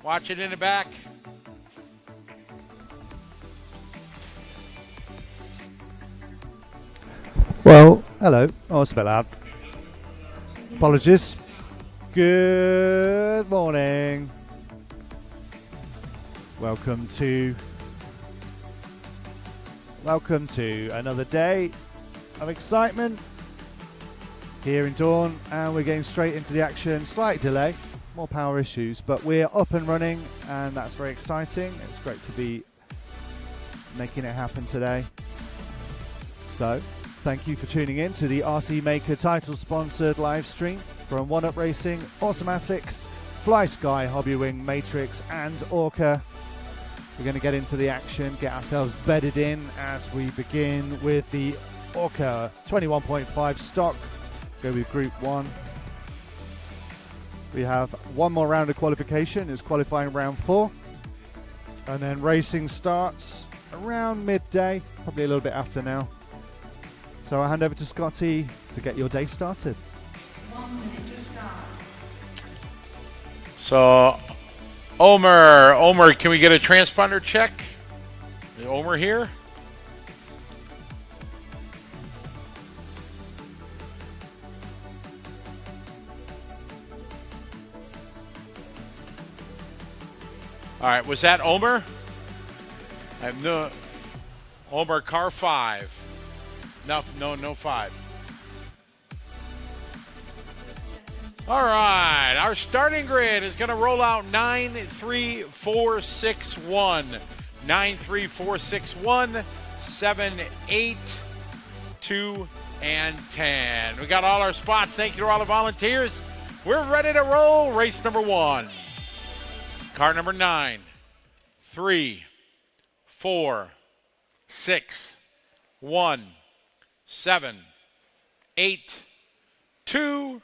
Watch it in the back. Well, hello. Oh, it's a bit loud. Apologies. Good morning. Welcome to another day of excitement here in Daun, and we're getting straight into the action. Slight delay, more power issues, but we're up and running, and that's very exciting. It's great to be making it happen today. So, thank you for tuning in to the RC Maker title-sponsored live stream from One Up Racing, Automatics, Fly Sky, Hobby Wing, Matrix, and Orca. We're going to get into the action, get ourselves bedded in as we begin with the Orca 21.5 stock. Go with Group 1. We have one more round of qualification. It's qualifying round 4. And then racing starts around midday, probably a little bit after now. So I'll hand over to Scotty to get your day started. 1 minute to start. So, Omer, can we get a transponder check? Is Omer here? All right, was that Omer? I have no. Omer, car 5. No, 5. All right, our starting grid is going to roll out 9, 3, 4, 6, 1. 9, 3, 4, 6, 1, 7, 8, 2, and 10. We got all our spots. Thank you to all the volunteers. We're ready to roll. Race number 1. Car number 9, 3, 4, 6, 1, 7, 8, 2,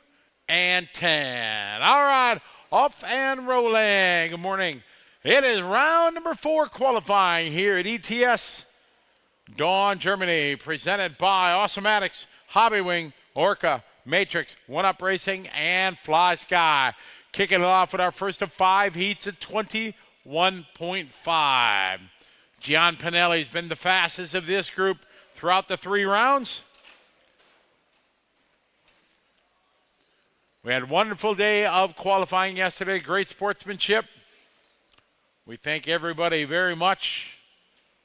and 10. All right, off and rolling. Good morning. It is round number 4 qualifying here at ETS, Daun, Germany, presented by Automatics, Hobby Wing, Orca, Matrix, One Up Racing, and Fly Sky. Kicking it off with our first of 5 heats at 21.5. Gian Pinelli's been the fastest of this group throughout the 3 rounds. We had a wonderful day of qualifying yesterday. Great sportsmanship. We thank everybody very much.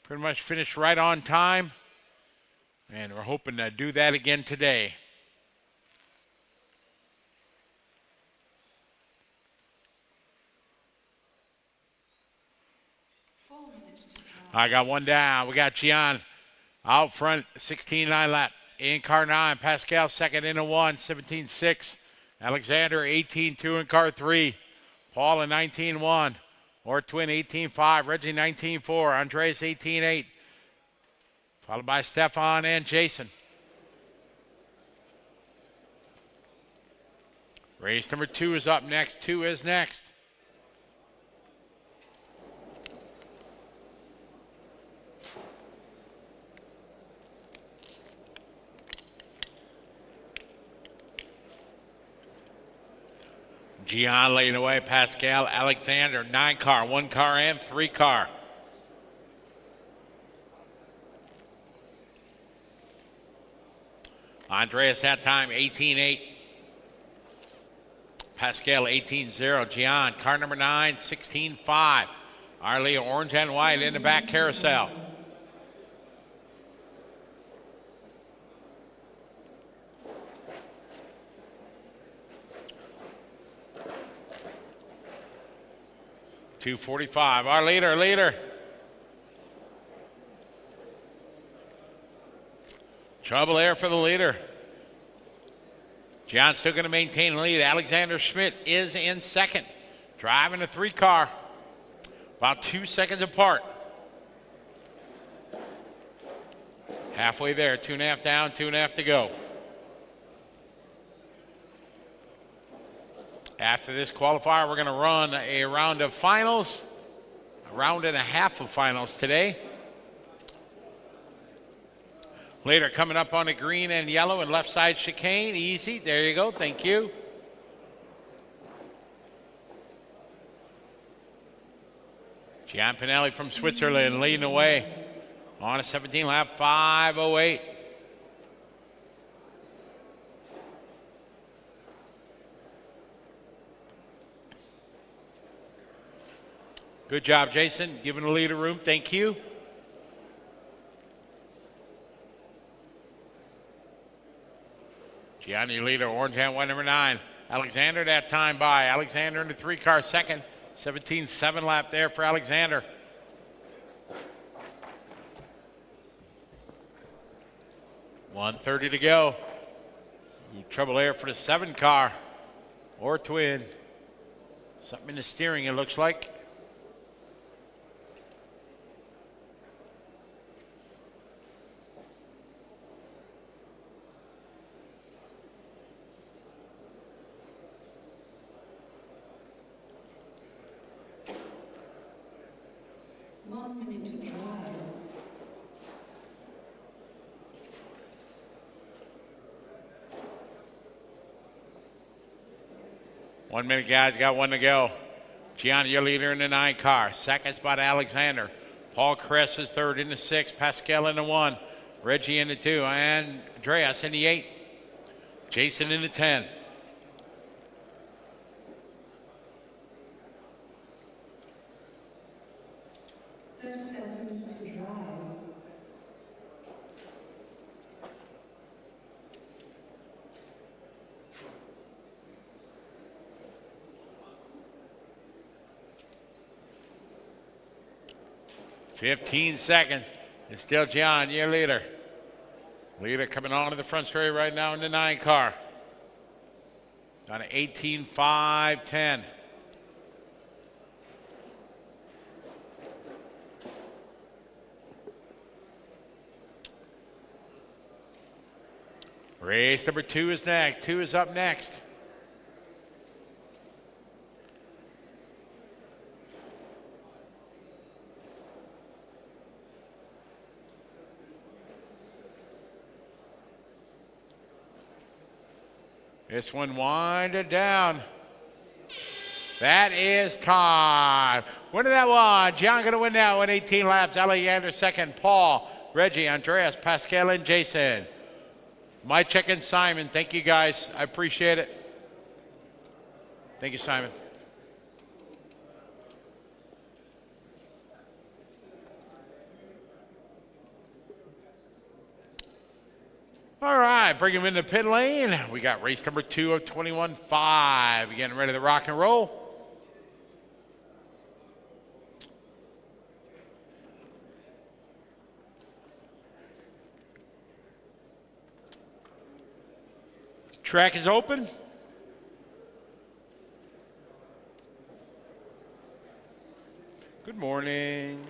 Pretty much finished right on time. And we're hoping to do that again today. I got one down. We got Gian out front, 16.9 lap. In car 9, Pascal second in a 1, 17.6. Alexander 18.2 in car 3. Paul in 19.1. Ortwin 18.5. Reggie 19.4. Andres 18.8. Followed by Stefan and Jason. Race number 2 is up next. 2 is next. Gian leading away, Pascal, Alexander, 9 car, 1 car and 3 car. Andreas that time, 18.8. Pascal, 18.0. Gian, car number 9, 16.5. Arlea, orange and white in the back carousel. .245, our leader. Trouble there for the leader. John's still going to maintain the lead. Alexander Schmidt is in second, driving a 3 car, about 2 seconds apart. Halfway there, 2.5 down, 2.5 to go. After this qualifier, we're going to run a round of finals, a round and a half of finals today. Later, coming up on the green and yellow and left side chicane, easy. There you go, thank you. Gian Pinelli from Switzerland leading away on a 17 lap 5:08. Good job, Jason. Giving the leader room. Thank you. Gianni, your leader, orange and white number 9. Alexander that time by. Alexander in the 3-car second. 17.7 lap there for Alexander. .130 to go. Trouble there for the 7-car or twin. Something in the steering, it looks like. One minute, guys. Got one to go. Gianni, your leader in the 9-car. Second spot, Alexander. Paul Kress is third in the 6. Pascal in the 1. Reggie in the 2. And Andreas in the 8. Jason in the 10. .15 seconds. It's still John, your leader. Leader coming on to the front straight right now in the 9-car. Down to 18.510. Race number 2 is next. 2 is up next. This one winded down. That is time. Winning that one. John going to win that one. 18 laps. Alexander second. Paul, Reggie, Andreas, Pascal, and Jason. My check and Simon. Thank you, guys. I appreciate it. Thank you, Simon. All right, bring him in the pit lane. We got race number 2 of 21.5. Getting ready to rock and roll. Track is open. Good morning.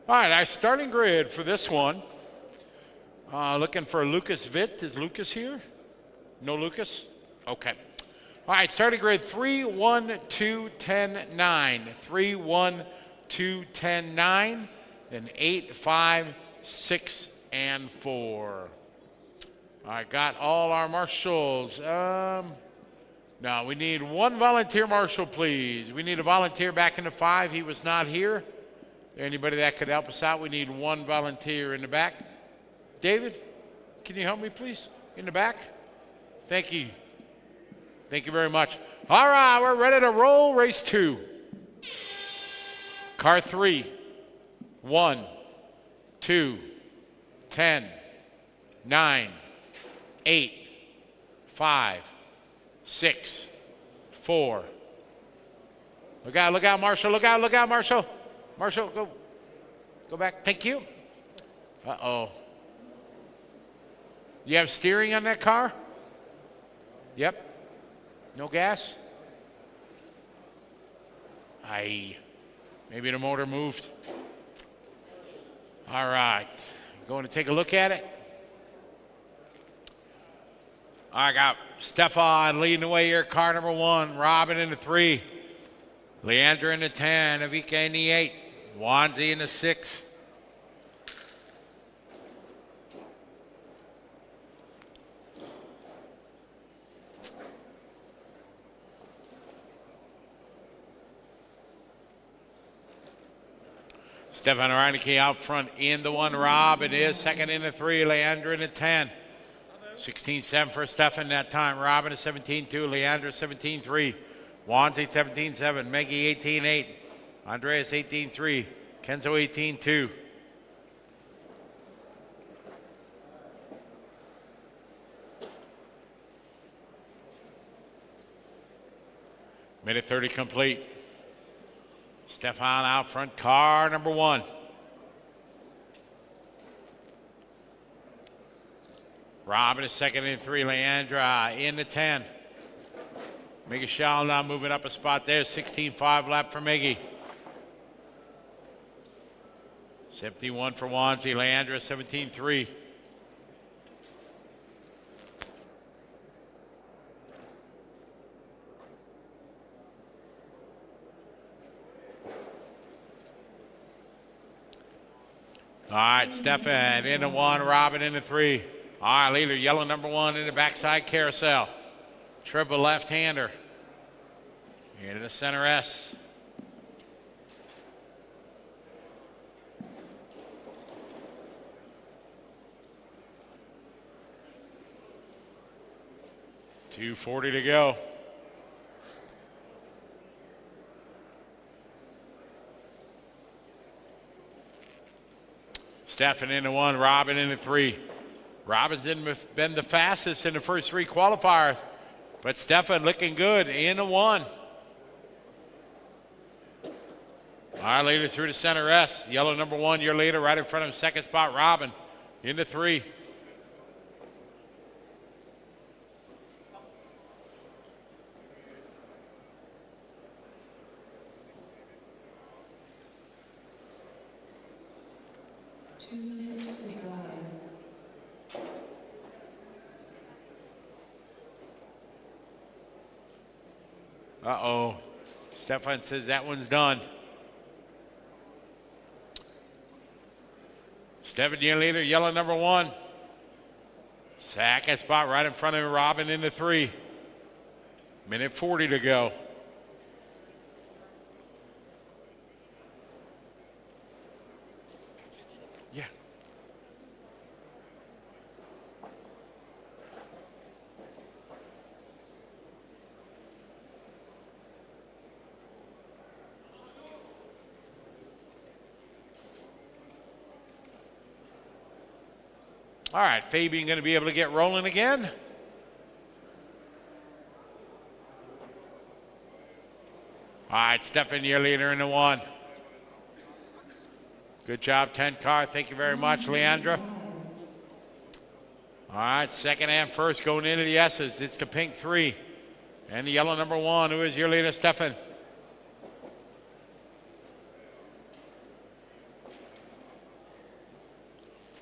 All right, our starting grid for this one. Looking for Lucas Witt. Is Lucas here? No Lucas? Okay. All right, starting grid 3, 1, 2, 10, 9. 3, 1, 2, 10, 9. Then 8, 5, 6, and 4. All right, got all our marshals. No, we need one volunteer marshal, please. We need a volunteer back in the 5. He was not here. Anybody that could help us out? We need one volunteer in the back. David, can you help me, please? In the back? Thank you. Thank you very much. All right, we're ready to roll race 2. Car 3, 1, 2, 10, 9, 8, 5, 6, 4. Look out, Marshall, look out, Marshall. Marshall, go back, thank you. Uh-oh. You have steering on that car? Yep. No gas? Aye. Maybe the motor moved. All right. Going to take a look at it. I got Stefan leading the way here, car number 1. Robin in the 3. Leandra in the 10. Avika in the 8. Wanzi in the 6. Stefan Reineke out front in the 1. Robin is second in the 3. Leandra in the 10. 16-7 for Stefan that time. Robin is 17-2. Leandra 17-3. Wanzi 17-7. Meggie 18-8. Andreas 18-3. Kenzo 18-2. Minute 30 complete. Stefan out front, car number 1. Robin is second in 3. Leandra in the 10. Miggy Schall now moving up a spot there. 16-5 lap for Miggy. 71 for Wanzi. Leandra 17-3. All right, Stefan in the 1, Robin in the 3. All right, leader, yellow number 1 in the backside carousel. Triple left-hander. Into the center S. .240 to go. Stefan in the 1, Robin in the 3. Robin's been the fastest in the first 3 qualifiers, but Stefan looking good in the 1. All right, leader through the center S. Yellow number 1, your leader right in front of him. Second spot, Robin in the 3. Uh-oh. Stefan says that one's done. Stefan, your leader, yellow number 1. Second spot right in front of Robin in the 3. Minute 40 to go. Yeah. All right, Fabian going to be able to get rolling again. All right, Stefan, your leader in the 1. Good job, 10 car. Thank you very much, Leandra. All right, second and first going into the S's. It's the pink 3. And the yellow number 1, who is your leader, Stefan.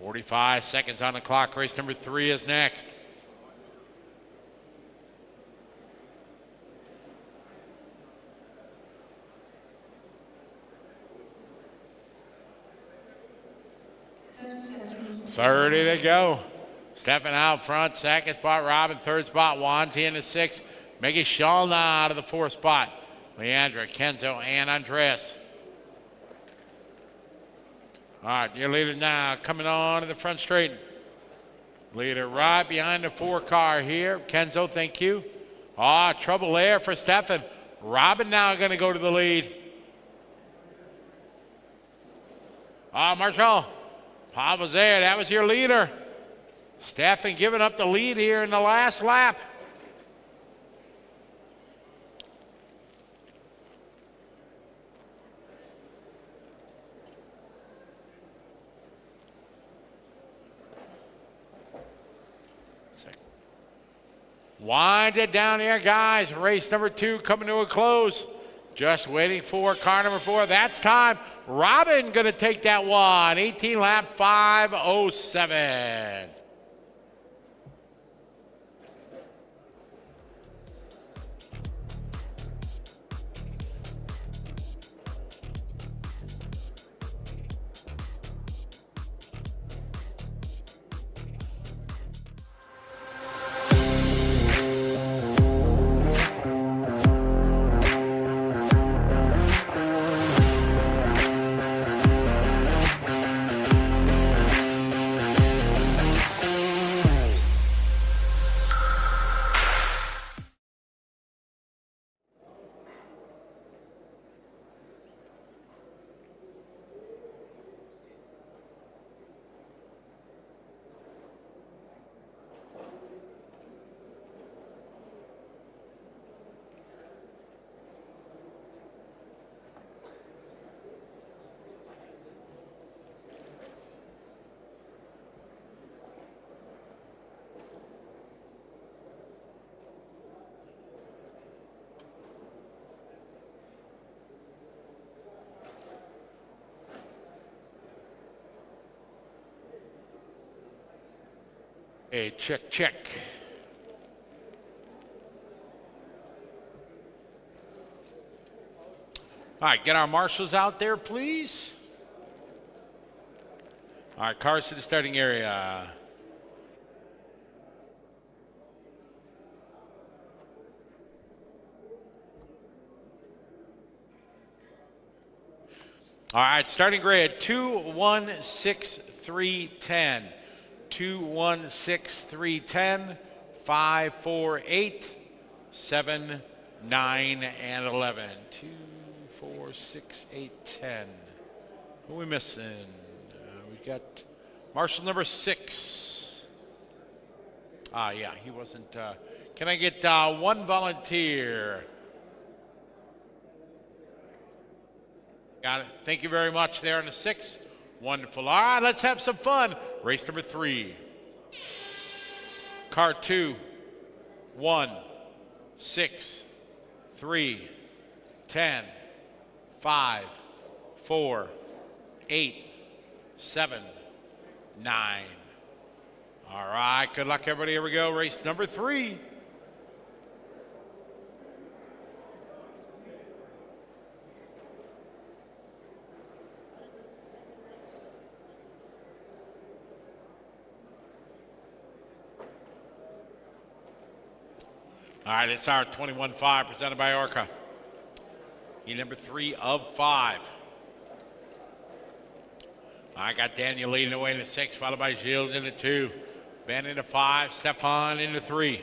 .45 seconds on the clock. Race number 3 is next. .30 to go. Stefan out front, second spot, Robin, third spot, Wanzi in the 6. Maggie Schall out of the 4th spot. Leandra, Kenzo, and Andres. All right, your leader now coming on to the front straight. Leader right behind the 4 car here. Kenzo, thank you. Trouble there for Stefan. Robin now going to go to the lead. Marshall, Bob was there. That was your leader. Stefan giving up the lead here in the last lap. Wind it down here, guys. Race number 2 coming to a close. Just waiting for car number 4. That's time. Robin going to take that one. 18 lap 5:07. Hey, check, check. All right, get our marshals out there, please. All right, cars to the starting area. All right, starting grid 2-1-6-3-10. 2-1-6-3-10, 5, 4, 8, 7, 9, and 11. 2, 4, 6, 8, 10. Who are we missing? We got marshal number 6. Yeah, he wasn't. Can I get one volunteer? Got it. Thank you very much there on the 6. Wonderful. All right, let's have some fun. Race number 3. Car 2, 1, 6, 3, 10, 5, 4, 8, 7, 9. All right, good luck, everybody. Here we go. Race number 3. All right, it's our 21-5 presented by Orca. Heat number 3 of 5. I got Daniel leading away in the 6, followed by Gilles in the 2. Ben in the 5, Stefan in the 3.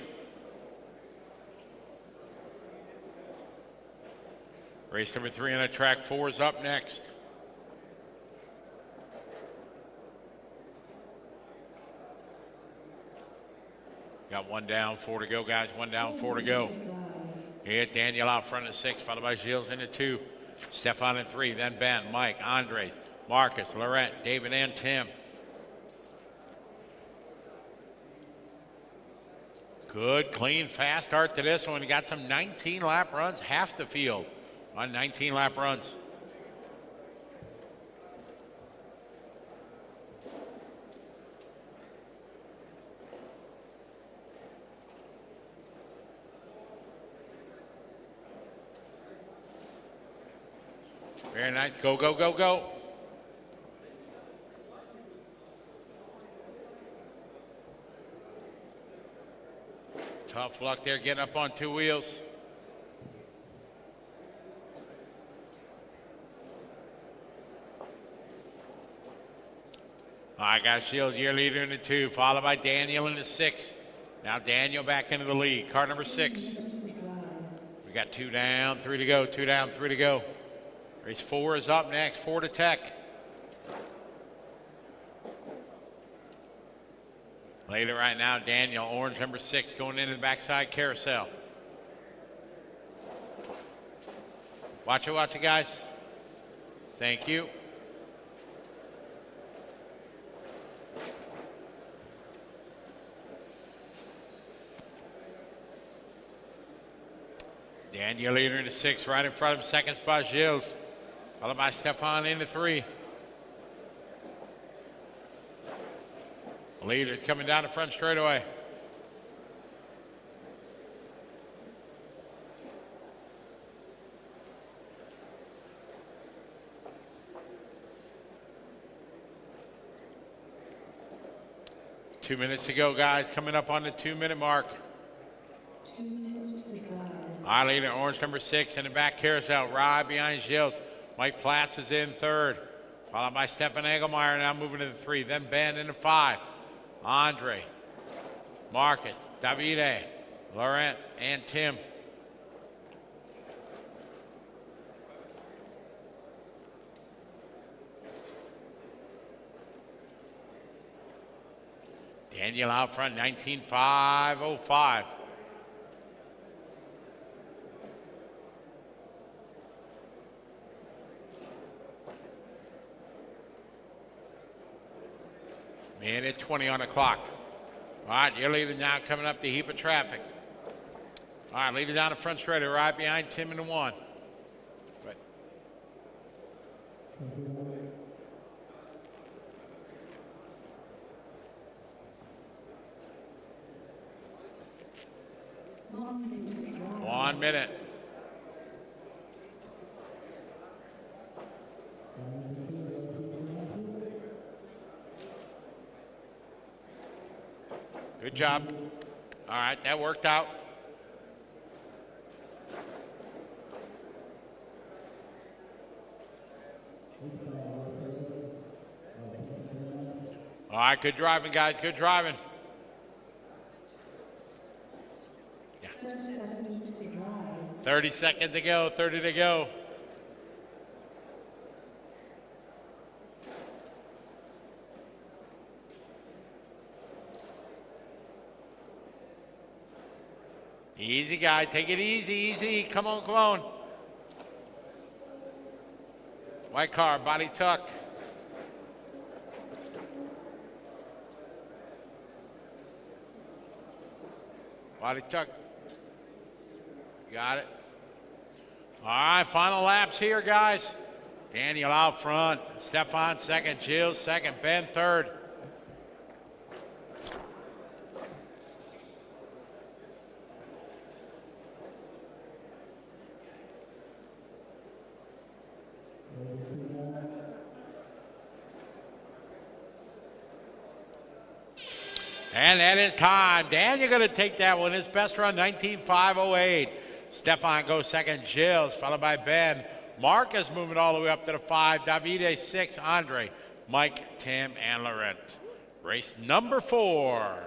Race number 3 on the track. 4 is up next. Got 1 down, 4 to go, guys. 1 down, 4 to go. Here, Daniel out front of 6, followed by Gilles in the 2. Stefan in 3, then Ben, Mike, Andre, Marcus, Laurent, David, and Tim. Good, clean, fast start to this one. We got some 19-lap runs, half the field on 19-lap runs. Very nice. Go, go, go, go. Tough luck there getting up on 2 wheels. All right, guys, Shields, your leader in the 2, followed by Daniel in the 6. Now Daniel back into the lead. Car number 6. We got 2 down, 3 to go. 2 down, 3 to go. Race 4 is up next. 4 to Tech. Leader right now, Daniel, orange number 6, going into the backside carousel. Watch it, guys. Thank you. Daniel leader into 6, right in front of him, second spot, Gilles. Followed by Stefan into 3. Leader's coming down the front straightaway. Two minutes to go, guys. Coming up on the 2-minute mark. 2 minutes to go. Our leader, orange number 6, in the back carousel, right behind Gilles. Mike Platz is in 3rd, followed by Stefan Engelmeyer, now moving to the 3. Then Ben into 5. Andre, Marcus, Davide, Laurent, and Tim. Daniel out front, 19.505. Minute 20 on the clock. All right, you're leaving now, coming up the heap of traffic. All right, leading down the front straight, right behind Tim in the 1. But one minute. Good job. All right, that worked out. All right, good driving, guys. Good driving. Yeah. 30 seconds to go. 30 to go. Easy, guy. Take it easy, easy. Come on, come on. White car, body tuck. Body tuck. Got it. All right, final laps here, guys. Daniel out front. Stefan second. Gilles second. Ben third. And that is time. Dan, you're going to take that one. His best run, 19.508. Stefan goes second. Gilles, followed by Ben. Marcus moving all the way up to the 5. Davide 6. Andre, Mike, Tim, and Laurent. Race number 4.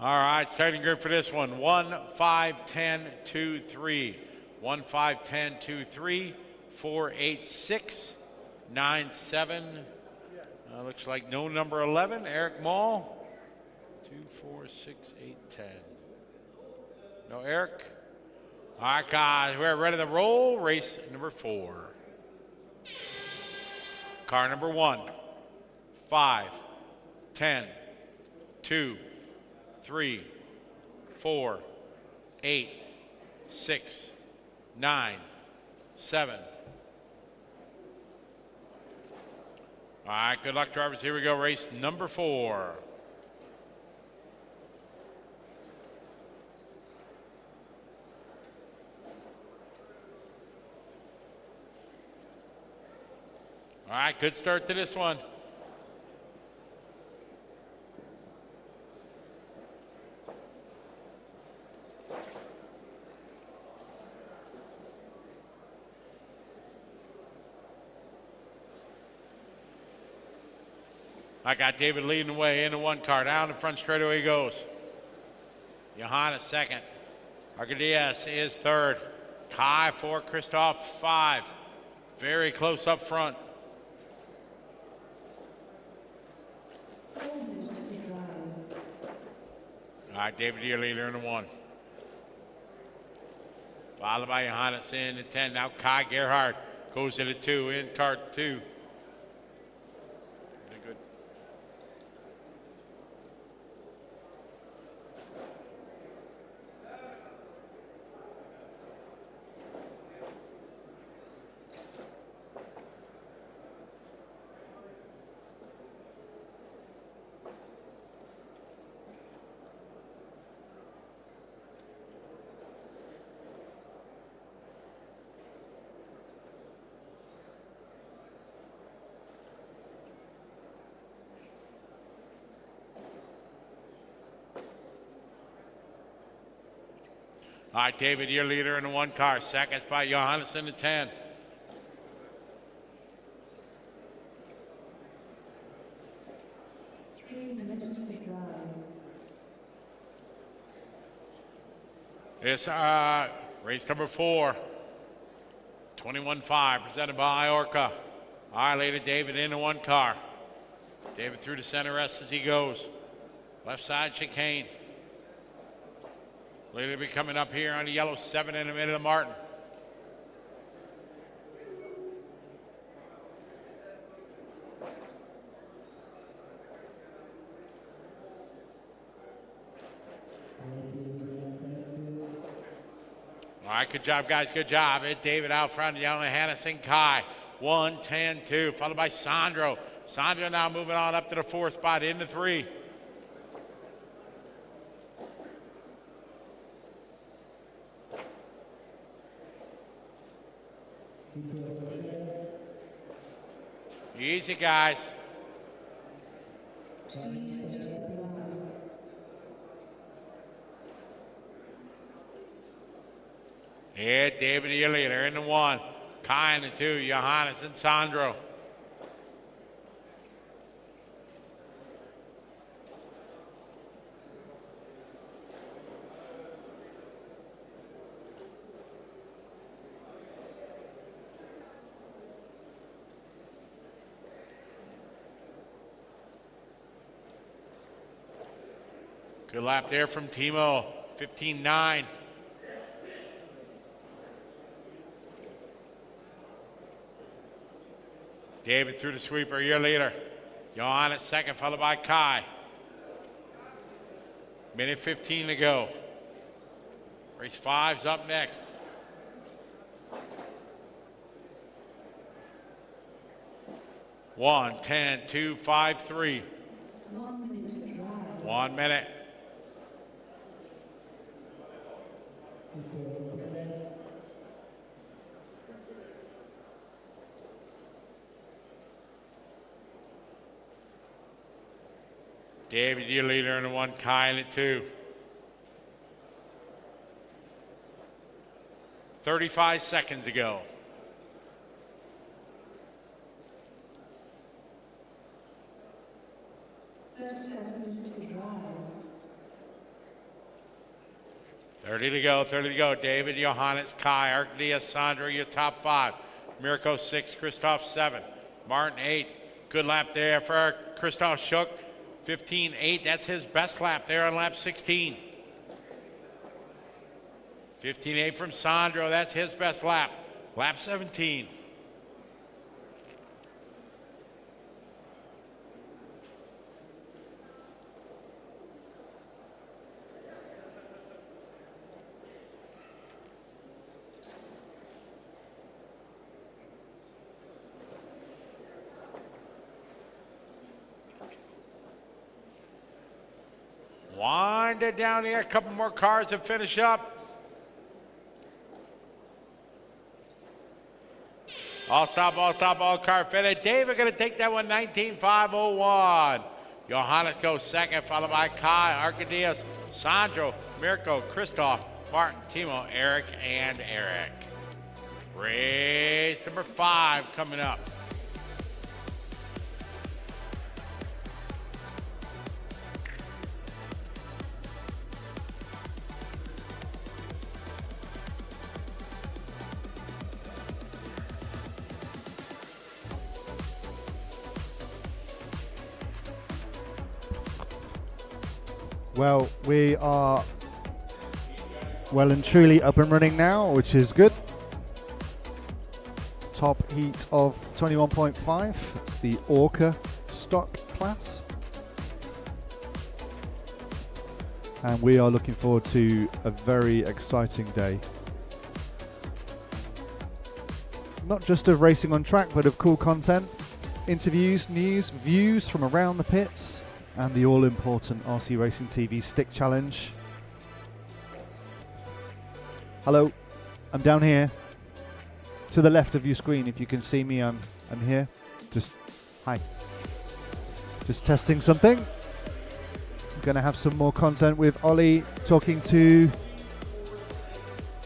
All right, starting group for this one. 1, 5, 10, 2, 3. 1, 5, 10, 2, 3. 4, 8, 6. 9, 7. Looks like no number 11. Eric Mall. 2, 4, 6, 8, 10. No Eric. All right, guys, we're ready to roll. Race number 4. Car number 1, 5, 10, 2, 3, 4, 8, 6, 9, 7. All right, good luck, drivers. Here we go, race number 4. All right, good start to this one. I got David leading the way into 1 car. Down the front straightaway he goes. Johannes second. RD3 is third. Kai 4, Christoph 5. Very close up front. All right, David, your leader in the 1. Followed by Johannes in the 10. Now Kai Gerhardt goes to the 2 in car 2. Good. All right, David, your leader in the 1 car. Seconds by Johannes in the 10. It's race number 4. 21-5, presented by Orca. All right, later, David in the 1 car. David through the center S as he goes. Left side chicane. Later be coming up here on the yellow 7 in the middle of Martin. All right, good job, guys, good job. David out front, yelling at Hannah and Kai. 1, 10, 2, followed by Sandro. Sandro now moving on up to the 4th spot in the 3. Easy, guys. Yeah, David, your leader in the 1. Kai in the 2, Johannes and Sandro. Good lap there from Timo, 15-9. David through the sweeper, your leader. Johannes second, followed by Kai. Minute 15 to go. Race 5's up next. One, 10, 2, 5, 3. 1 minute. David, your leader in the 1, Kai in the 2. 35 seconds to go. Thirty to go. David, Johannes, Kai, Arkdia, Sandro, your top 5. Mirko 6, Christoph 7. Martin 8. Good lap there for Christoph Schuck. 15-8. That's his best lap there on lap 16. 15.8 from Sandro. That's his best lap. Lap 17. Wind it down here. A couple more cars to finish up. All stop, all car fitted. David going to take that one, 19.501. Johannes goes second, followed by Kai, Arcadius, Sandro, Mirko, Christoph, Martin, Timo, Eric, and Eric. Race number 5 coming up. Well, we are well and truly up and running now, which is good. Top heat of 21.5. It's the Orca stock class. And we are looking forward to a very exciting day. Not just of racing on track, but of cool content, interviews, news, views from around the pits, and the all-important RC Racing TV Stick Challenge. Hello, I'm down here to the left of your screen. If you can see me, I'm here. Just hi. Just testing something. I'm going to have some more content with Ollie talking to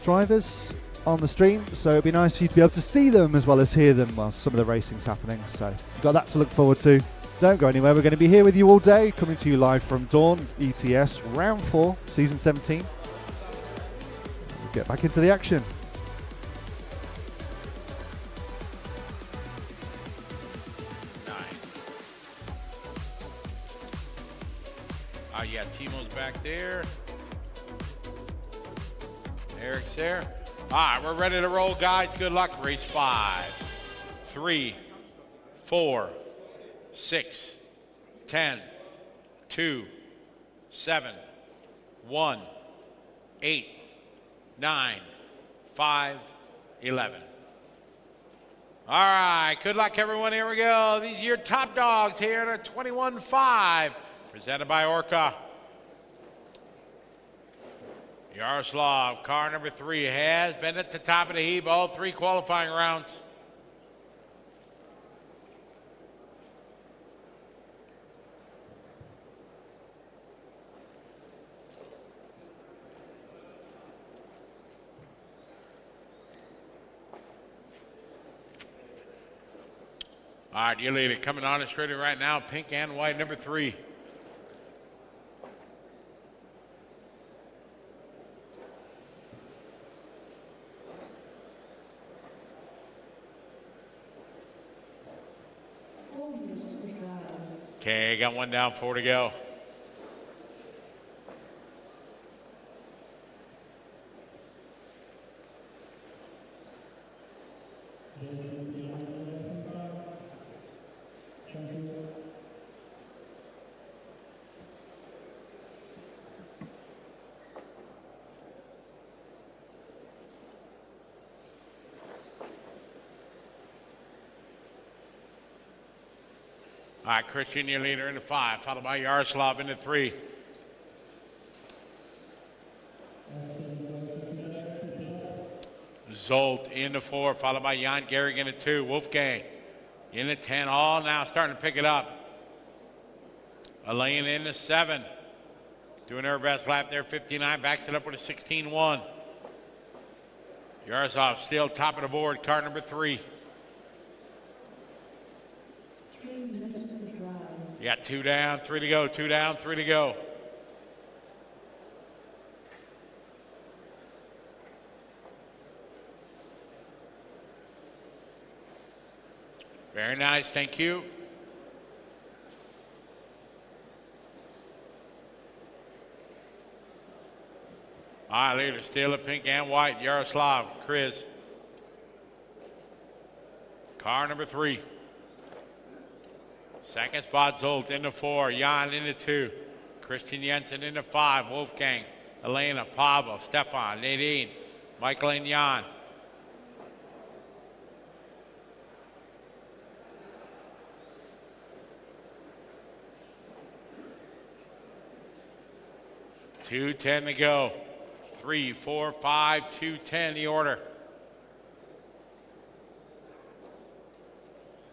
drivers on the stream, so it'd be nice for you to be able to see them as well as hear them while some of the racing's happening. So you've got that to look forward to. Don't go anywhere. We're going to be here with you all day, coming to you live from Daun, ETS, round 4, season 17. We'll get back into the action. Yeah, Timo's back there. Eric's there. All right, we're ready to roll, guys. Good luck. Race 5, 3, 4, 6, 10, 2, 7, 1, 8, 9, 5, 11. All right, good luck, everyone. Here we go. These are your top dogs here at 21.5, presented by Orca. Yaroslav, car number 3, has been at the top of the heap all 3 qualifying rounds. All right, your leader coming on the straight right now, pink and white, number 3. Okay, got one down, 4 to go. All right, Christian, your leader in the 5, followed by Yaroslav in the 3. Zolt in the 4, followed by Jan Gehrig in the 2. Wolfgang in the 10, all now starting to pick it up. Elaine in the 7, doing her best lap there, 59, backs it up with a 16.1. Yaroslav still top of the board, car number 3. 3 minutes to the drive. You got 2 down, 3 to go, 2 down, 3 to go. Very nice, thank you. All All right, leader, still at pink and white. Yaroslav, Chris. Car number 3. Second spot, Zolt into 4. Jan into 2. Christian Jensen into 5. Wolfgang, Elena, Pavel, Stefan, Nadine, Michael, and Jan. $2:10 to go. 3, 4, 5, 2:10 the order.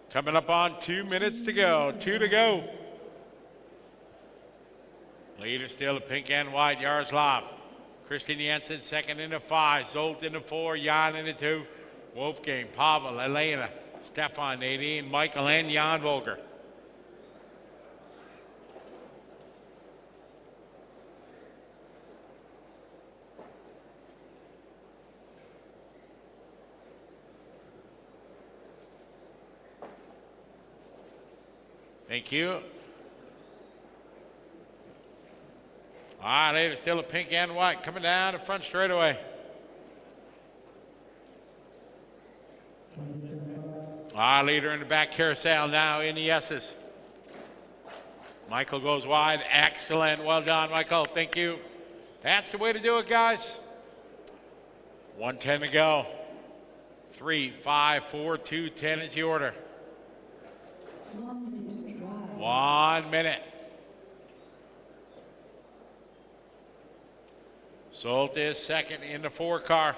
Coming up on 2 minutes to go. 2 to go. Leader still at pink and white, Yaroslav. Christian Jensen second into 5. Zolt into 4. Jan into 2. Wolfgang, Pavel, Elena, Stefan, Nadine, Michael, and Jan Volker. Thank you. All right, David, still a pink and white coming down the front straightaway. All right, leader in the back carousel now in the S's. Michael goes wide. Excellent. Well done, Michael. Thank you. That's the way to do it, guys. 1:10 to go. 3, 5, 4, 2, 10 is the order. 1 minute. Zolt is second in the 4 car.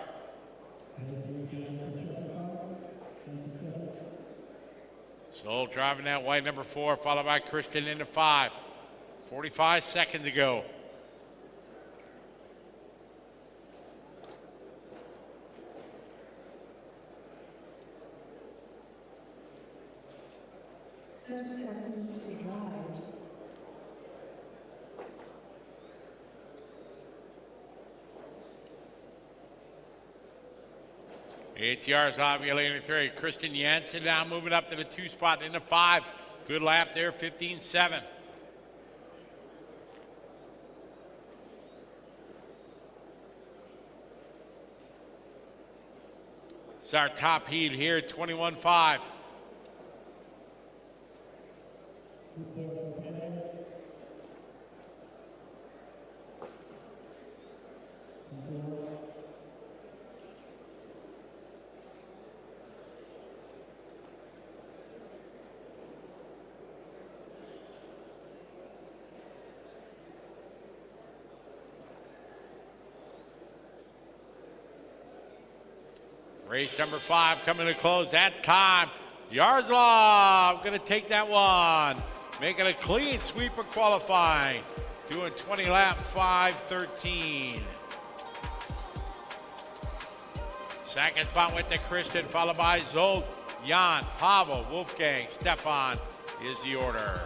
Zolt driving that white number 4, followed by Christian into 5. 45 seconds to go. It's Yaroslav, Elena 3. Christian Jensen now moving up to the 2 spot into 5. Good lap there, 15-7. It's our top heat here, 21-5. Race number 5 coming to close. That time, Yaroslav going to take that one. Making a clean sweep of qualifying. Doing 20 lap 5:13. Second spot went to Christian, followed by Zolt, Jan, Pavel, Wolfgang, Stefan is the order.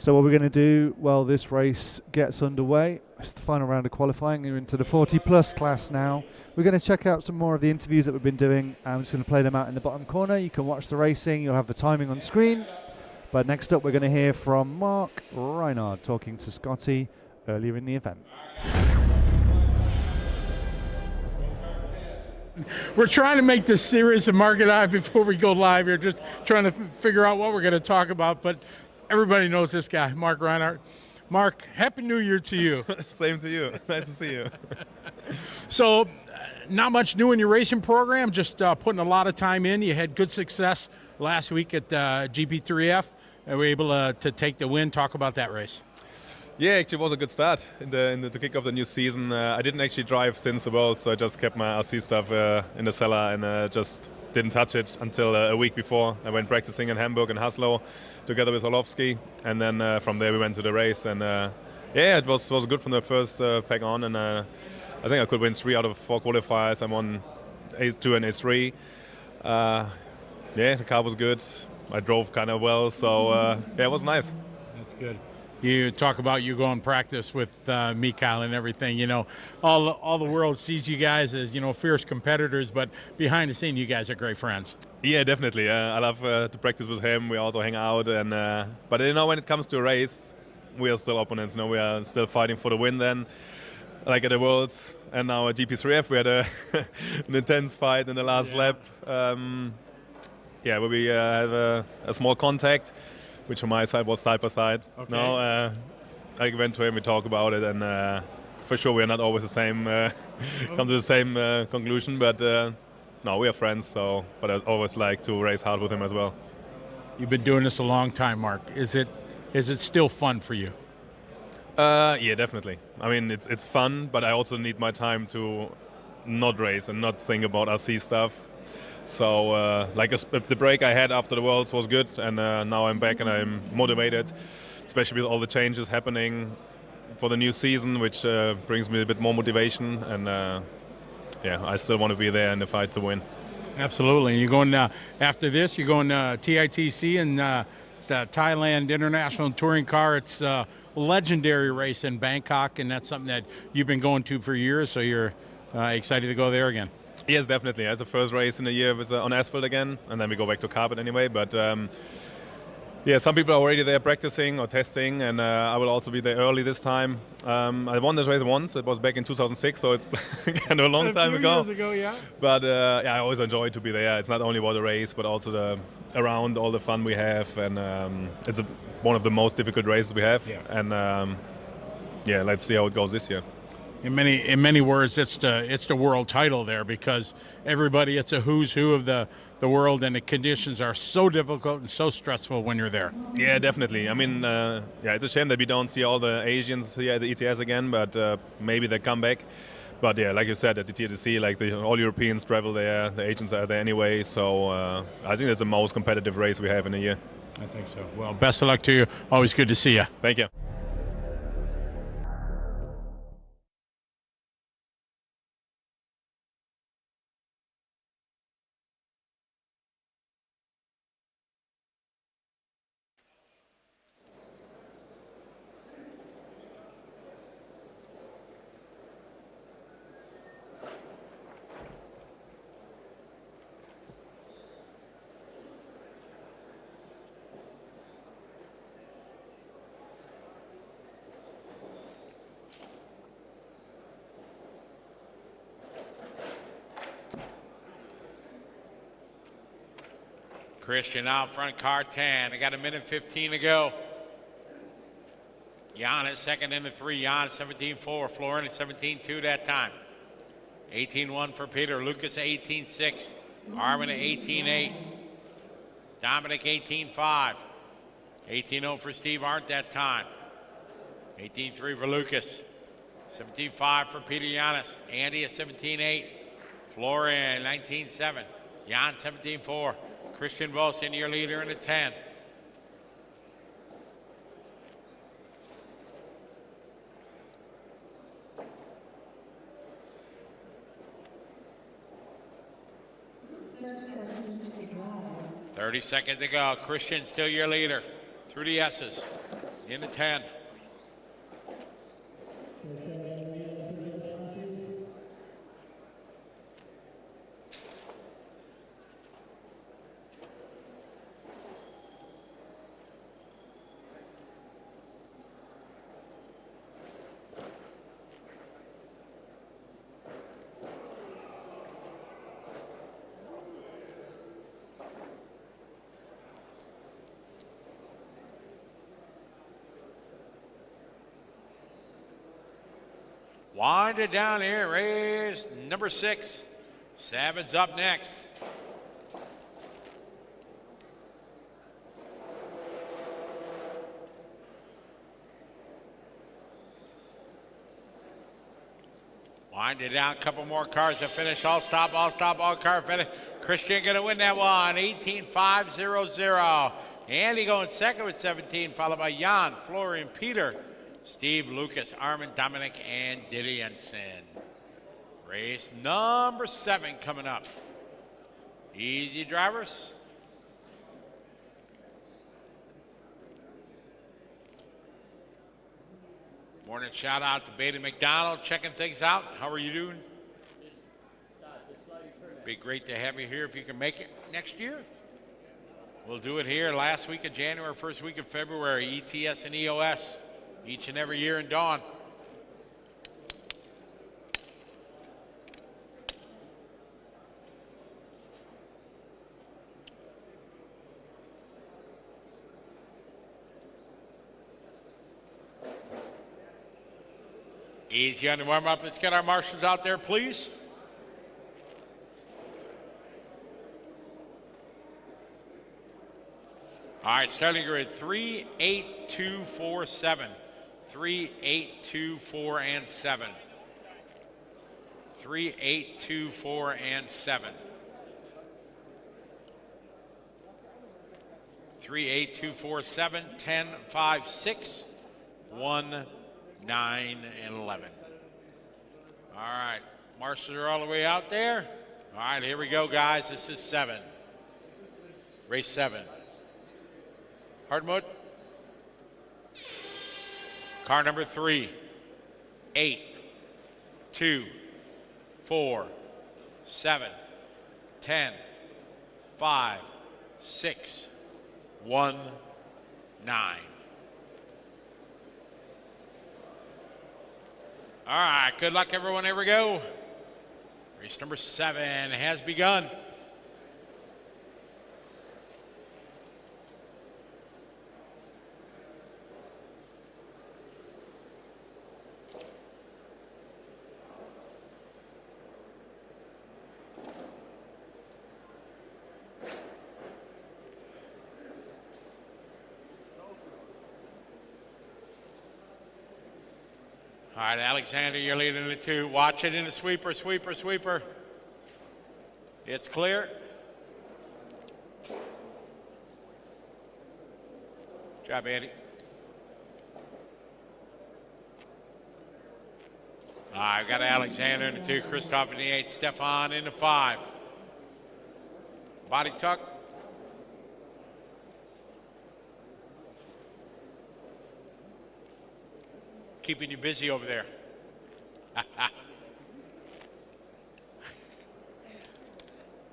So what we're going to do while this race gets underway, it's the final round of qualifying. You're into the 40 plus class now. We're going to check out some more of the interviews that we've been doing. I'm just going to play them out in the bottom corner. You can watch the racing. You'll have the timing on screen. But next up, we're going to hear from Mark Reinhard talking to Scotty earlier in the event. We're trying to make this serious and Mark and I before we go live here, just trying to figure out what we're going to talk about. But everybody knows this guy, Mark Reinhard. Mark, Happy New Year to you. Same to you. Nice to see you. So, not much new in your racing program, just putting a lot of time in. You had good success last week at GP3F, and were able to take the win. Talk about that race. Yeah, actually, it was a good start to kick off the new season. I didn't actually drive since the World, so I just kept my RC stuff in the cellar and just didn't touch it until a week before. I went practicing in Hamburg and Haslo together with Orlovsky, and then from there we went to the race. And yeah, it was good from the first pack on, and I think I could win 3 out of 4 qualifiers. I'm on A2 and A3. Yeah, the car was good. I drove kind of well, so yeah, it was nice. That's good. You talk about you going practice with Mikhail and everything. You know, all the world sees you guys as, you know, fierce competitors, but behind the scene, you guys are great friends. Yeah, definitely. I love to practice with him. We also hang out, and but you know, when it comes to a race, we are still opponents. You know, we are still fighting for the win. Then, like at the Worlds and now at GP3F, we had an intense fight in the last lap. Yeah, where we have a small contact, which on my side was side by side. Okay. No, I went to him, we talked about it, and for sure we are not always the same, come to the same conclusion, but no, we are friends, so, but I always like to race hard with him as well. You've been doing this a long time, Mark. Is it still fun for you? Yeah, definitely. I mean, it's fun, but I also need my time to not race and not think about RC stuff. So like the break I had after the Worlds was good, and now I'm back and I'm motivated, especially with all the changes happening for the new season, which brings me a bit more motivation, and yeah, I still want to be there in the fight to win. Absolutely. And you're going after this, you're going to TITC, and it's the Thailand International Touring Car. It's a legendary race in Bangkok, and that's something that you've been going to for years, so you're excited to go there again. Yes, definitely. It's the first race in a year with, on asphalt again, and then we go back to carpet anyway. But yeah, some people are already there practicing or testing, and I will also be there early this time. I won this race once. It was back in 2006, so it's kind of a long time ago. Years ago, yeah. But yeah, I always enjoy to be there. It's not only about the race, but also around all the fun we have, and it's one of the most difficult races we have. Yeah. And yeah, let's see how it goes this year. In many words, it's the world title there, because everybody, it's a who's who of the world, and the conditions are so difficult and so stressful when you're there. Yeah, definitely. I mean, yeah, it's a shame that we don't see all the Asians here at the ETS again, but maybe they come back. But yeah, like you said, at the TTC, like all Europeans travel there, the Asians are there anyway, so I think it's the most competitive race we have in a year. I think so. Well, best of luck to you. Always good to see you. Thank you. Christian out front, car 10. They got 1:15 to go. Jan at second into 3. Jan 17.4. Florin at 17.2 that time. 18.1 for Peter. Lucas at 18.6. Armin at 18.8. Dominic 18.5. 18.0 for Steve Arndt that time. 18.3 for Lucas. 17.5 for Peter Yanis. Andy at 17.8. Florin 19.7. Jan 17.4. Christian Wilson, your leader in the 10. Seconds to drive. 30 seconds to go. Christian still your leader. Through the S's. in the 10. Wind it down here, race number 6. Savage up next. Wind it down, a couple more cars to finish. All stop, all car finish. Christian gonna win that one, 18.500. Andy going second with 17, followed by Jan, Florian, Peter, Steve, Lucas, Armin, Dominic, and Diddy Ensign. Race number 7 coming up. Easy drivers. Morning shout out to Beta McDonald checking things out. How are you doing? Be great to have you here if you can make it next year. We'll do it here last week of January, first week of February, ETS and EOS. Each and every year in Daun. Easy on the warm up. Let's get our marshals out there, please. All right, starting grid 3, 8, 2, 4, 7. 3, 8, 2, 4, and 7. 3, 8, 2, 4, and 7. 3, 8, 2, 4, 7, 10, 5, 6, 1, 9, and 11. All right, marshals are all the way out there. All right, here we go, guys. This is 7. Race 7. Hardmut. Car number 3, 8, 2, 4, 7, 10, 5, 6, 1, 9. All right, good luck, everyone. Here we go. Race number 7 has begun. All right, Alexander, you're leading the 2. Watch it in the sweeper, sweeper, sweeper. It's clear. Good job, Andy. All right, I've got Alexander in the 2, Christoph in the 8, Stefan in the 5. Body tuck. Keeping you busy over there.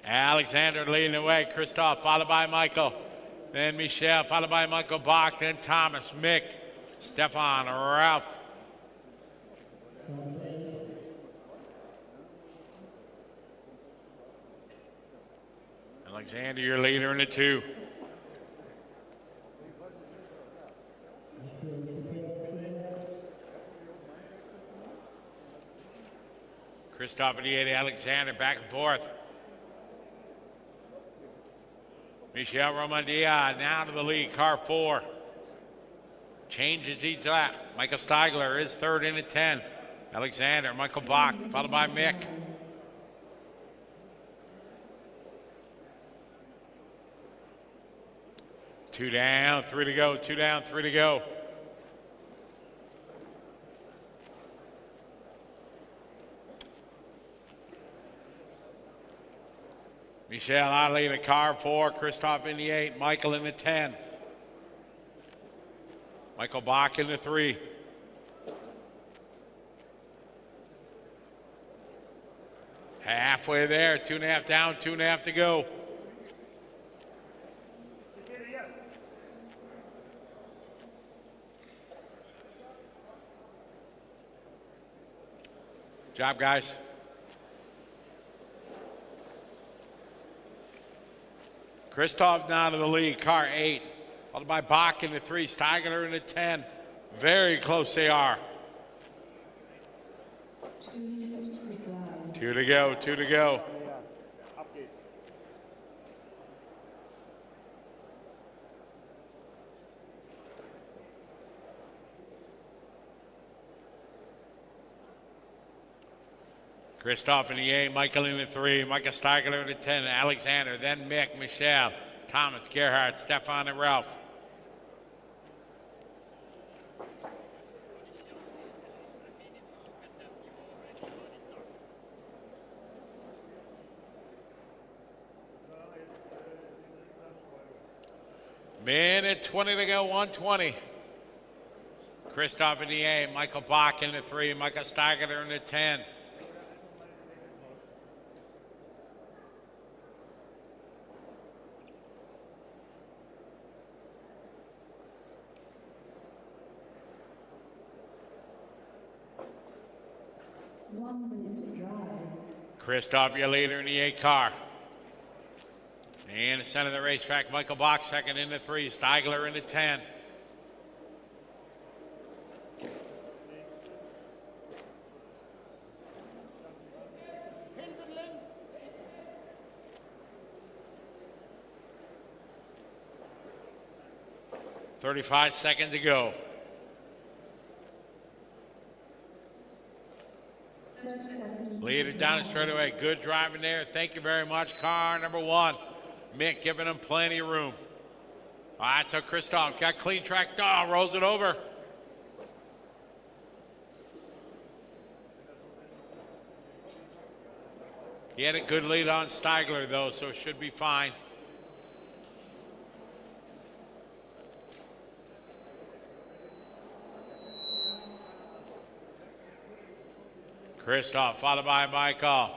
Alexander leading the way. Christoph followed by Michael. Then Michelle followed by Michael Bach. Then Thomas, Mick, Stefan, Ralph. Alexander, your leader in the 2. Christoph in the 8, Alexander back and forth. Michel Romandia now to the lead, car 4. Changes each lap. Michael Steigler is 3rd in at 10. Alexander, Michael Bach, followed by Mick. Two down, 3 to go, 2 down, 3 to go. Michelle Otley in the car 4, Christoph in the 8, Michael in the 10. Michael Bach in the 3. Halfway there, 2.5 down, 2.5 to go. Job, guys. Christoph now to the lead, car 8. Followed by Bach in the 3, Steigler in the 10. Very close they are. 2 minutes to drive. 2 to go, 2 to go. Christoph in the 8, Michael in the 3, Michael Steigler in the 10, Alexander, then Mick, Michelle, Thomas, Gerhard, Stefan, and Ralph. Minute 20 to go, 120. Christoph in the 8, Michael Bach in the 3, Michael Steigler in the 10. Christoph, your leader in the 8 car. In the center of the racetrack, Michael Bach second in the 3, Steigler in the 10. "35 seconds to go." Leader down the straightaway. Good driving there. Thank you very much. Car number 1. Mick giving him plenty of room. All right, so Christoph got clean track. Oh, rolls it over. He had a good lead on Steigler, though, so it should be fine. Christoph, followed by Michael.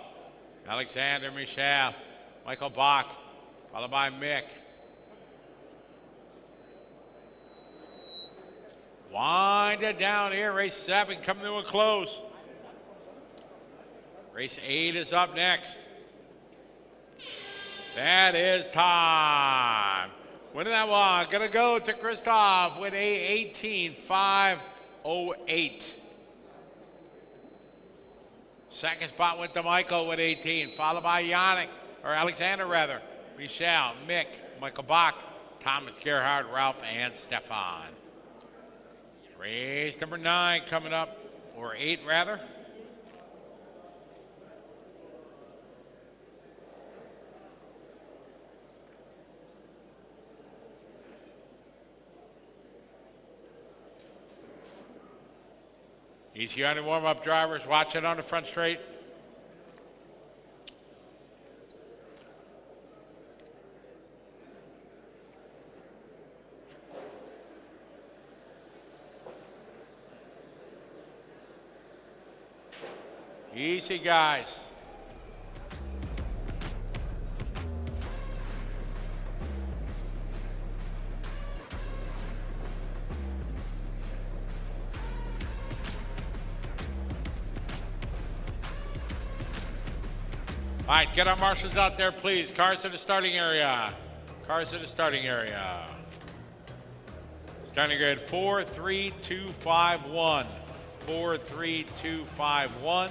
Alexander, Michel. Michael Bach, followed by Mick. Wind it down here. Race 7 coming to a close. Race 8 is up next. That is time. Winning that one, gonna go to Christoph with a 18.508. Second spot went to Michael with 18, followed by Yannick, or Alexander rather, Michel, Mick, Michael Bach, Thomas, Gerhard, Ralph, and Stefan. Race number 9 coming up, or 8 rather. Easy on the warm-up drivers. Watch it on the front straight. Easy, guys. All right, get our marshals out there, please. Cars to the starting area. Cars to the starting area. Starting grid 43251. 43251.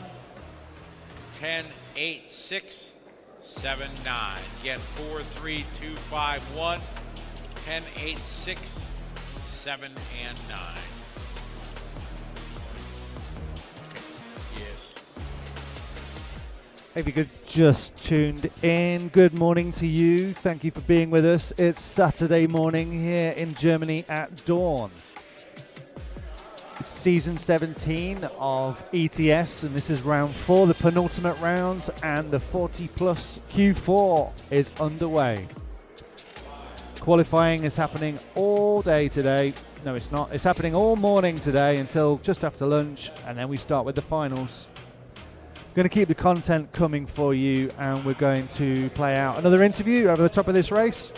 108679. Again, 43251. 1086 7 and 9. If you could just tuned in, good morning to you. Thank you for being with us. It's Saturday morning here in Germany at Daun. It's season 17 of ETS, and this is round 4, the penultimate round, and the 40 plus Q4 is underway. Qualifying is happening all day today, No, it's not. It's happening all morning today until just after lunch, and then we start with the finals. Going to keep the content coming for you, and we're going to play out another interview over the top of this race.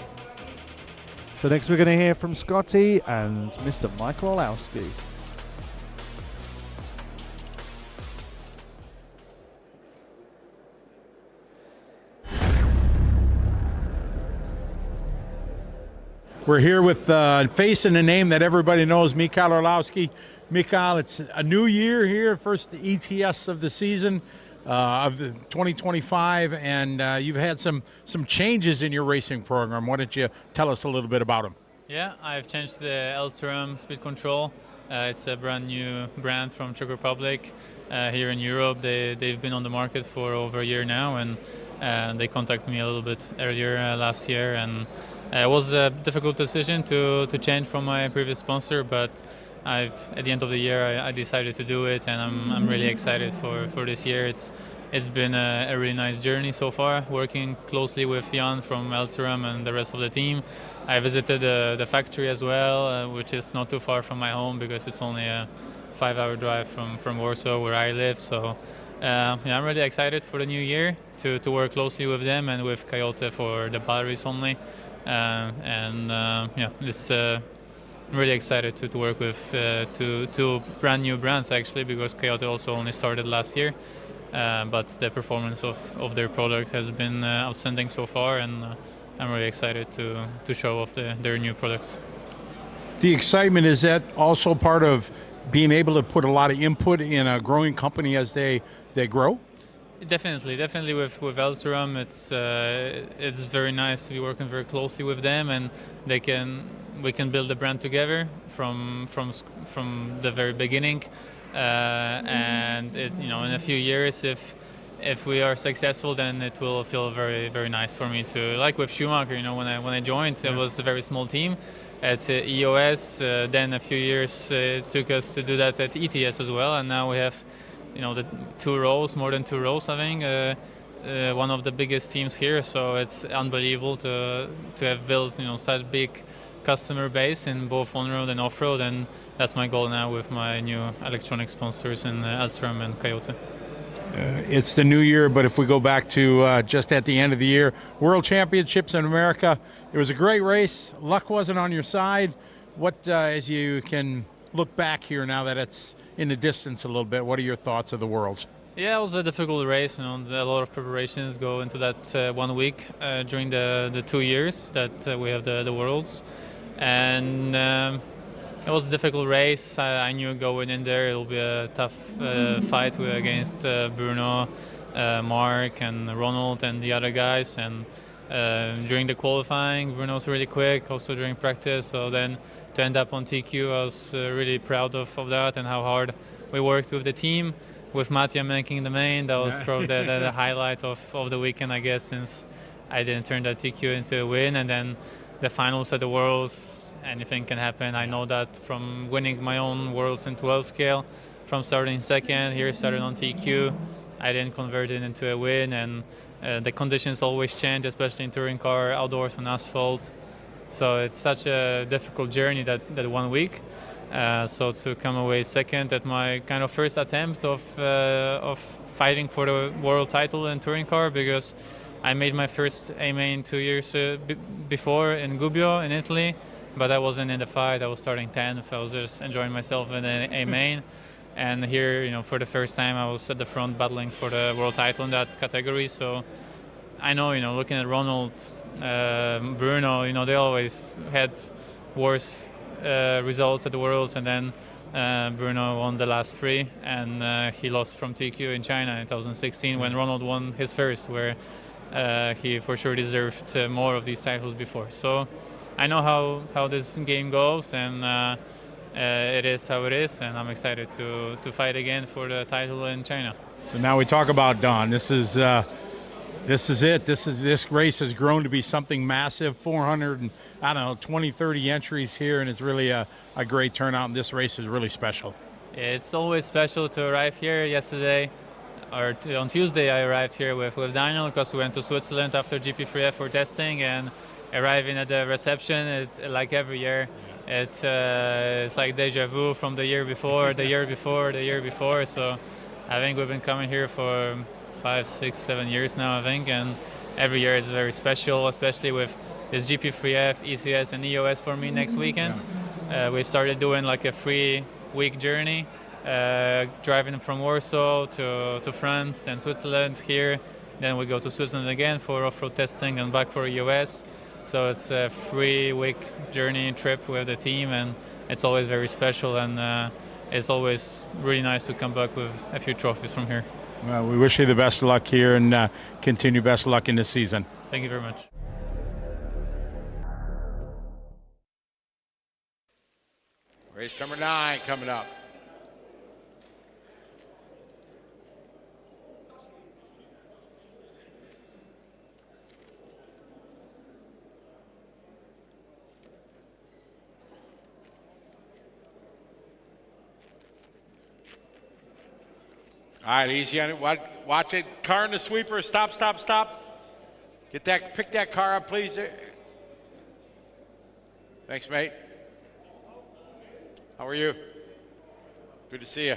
So next we're going to hear from Scotty and Mr. Michael Olowski. We're here with a face and a name that everybody knows, Mikhail Orlowski. Mikhail, it's a new year here, first ETS of the season of the 2025, and you've had some changes in your racing program. Why don't you tell us a little bit about them? Yeah, I've changed the Elserum speed control. It's a brand new brand from Czech Republic here in Europe. They've been on the market for over a year now, and they contacted me a little bit earlier last year, and it was a difficult decision to change from my previous sponsor, but at the end of the year I decided to do it, and I'm really excited for this year. It's been a really nice journey so far, working closely with Jan from Elserum and the rest of the team. I visited the factory as well, which is not too far from my home because it's only a 5-hour drive from Warsaw, where I live. So I'm really excited for the new year to work closely with them and with Coyote for the batteries only. I'm really excited to work with two brand new brands, actually, because Coyote also only started last year. But the performance of their product has been outstanding so far, and I'm really excited to show off their new products. The excitement, is that also part of being able to put a lot of input in a growing company as they grow? Definitely with Elserum, it's very nice to be working very closely with them, and we can build a brand together from the very beginning. And in a few years, if we are successful, then it will feel very, very nice for me to, like with Schumacher. When I joined, it was a very small team at EOS. Then a few years it took us to do that at ETS as well, and now we have the more than two rows, I think. One of the biggest teams here, so it's unbelievable to have built such big customer base in both on-road and off-road, and that's my goal now with my new electronic sponsors in Elserum and Coyote. It's the new year, but if we go back to just at the end of the year, World Championships in America, it was a great race. Luck wasn't on your side. What, as you can look back here now that it's in the distance a little bit, what are your thoughts of the Worlds? Yeah, it was a difficult race. A lot of preparations go into that 1 week during the 2 years that we have the Worlds. And it was a difficult race. I knew going in there it'll be a tough fight against Bruno, Mark, and Ronald, and the other guys. And during the qualifying, Bruno was really quick, also during practice. So then to end up on TQ, I was really proud of that and how hard we worked with the team. With Mattia making the main, that was probably the highlight of the weekend, I guess, since I didn't turn that TQ into a win. And then the finals at the Worlds, anything can happen. I know that from winning my own Worlds in 12 scale, from starting second, here started on TQ, I didn't convert it into a win, and the conditions always change, especially in touring car, outdoors on asphalt. So it's such a difficult journey that 1 week. So to come away second at my kind of first attempt of fighting for the world title in touring car, because I made my first A-main 2 years before in Gubbio in Italy, but I wasn't in the fight. I was starting 10th. I was just enjoying myself in an A-main. And here, for the first time, I was at the front battling for the world title in that category. So I know, looking at Ronald, Bruno, they always had worse results at the Worlds, and then Bruno won the last 3, and he lost from TQ in China in 2016 when Ronald won his first, where he for sure deserved more of these titles before. So I know how this game goes, and it is how it is, and I'm excited to fight again for the title in China. So now we talk about Daun. This is it. This race has grown to be something massive. 400 and 20, 30 entries here, and it's really a great turnout. And this race is really special. It's always special to arrive here. Yesterday, or on Tuesday, I arrived here with Daniel because we went to Switzerland after GP3F for testing, and arriving at the reception, like every year, It's like deja vu from the year before, the year before, the year before. So I think we've been coming here for 5, 6, 7 years now, I think, and every year is very special, especially with this GP3F, ETS, and EOS for me next weekend. We've started doing like a 3-week journey, driving from Warsaw to France, then Switzerland here, then we go to Switzerland again for off-road testing and back for EOS. So it's a 3-week journey trip with the team, and it's always very special, and it's always really nice to come back with a few trophies from here. Well, we wish you the best of luck here, and continue best of luck in this season. Thank you very much. Race number 9 coming up. All right, easy on it. Watch it. Car in the sweeper. Stop, stop, stop. Pick that car up, please. Thanks, mate. How are you? Good to see you.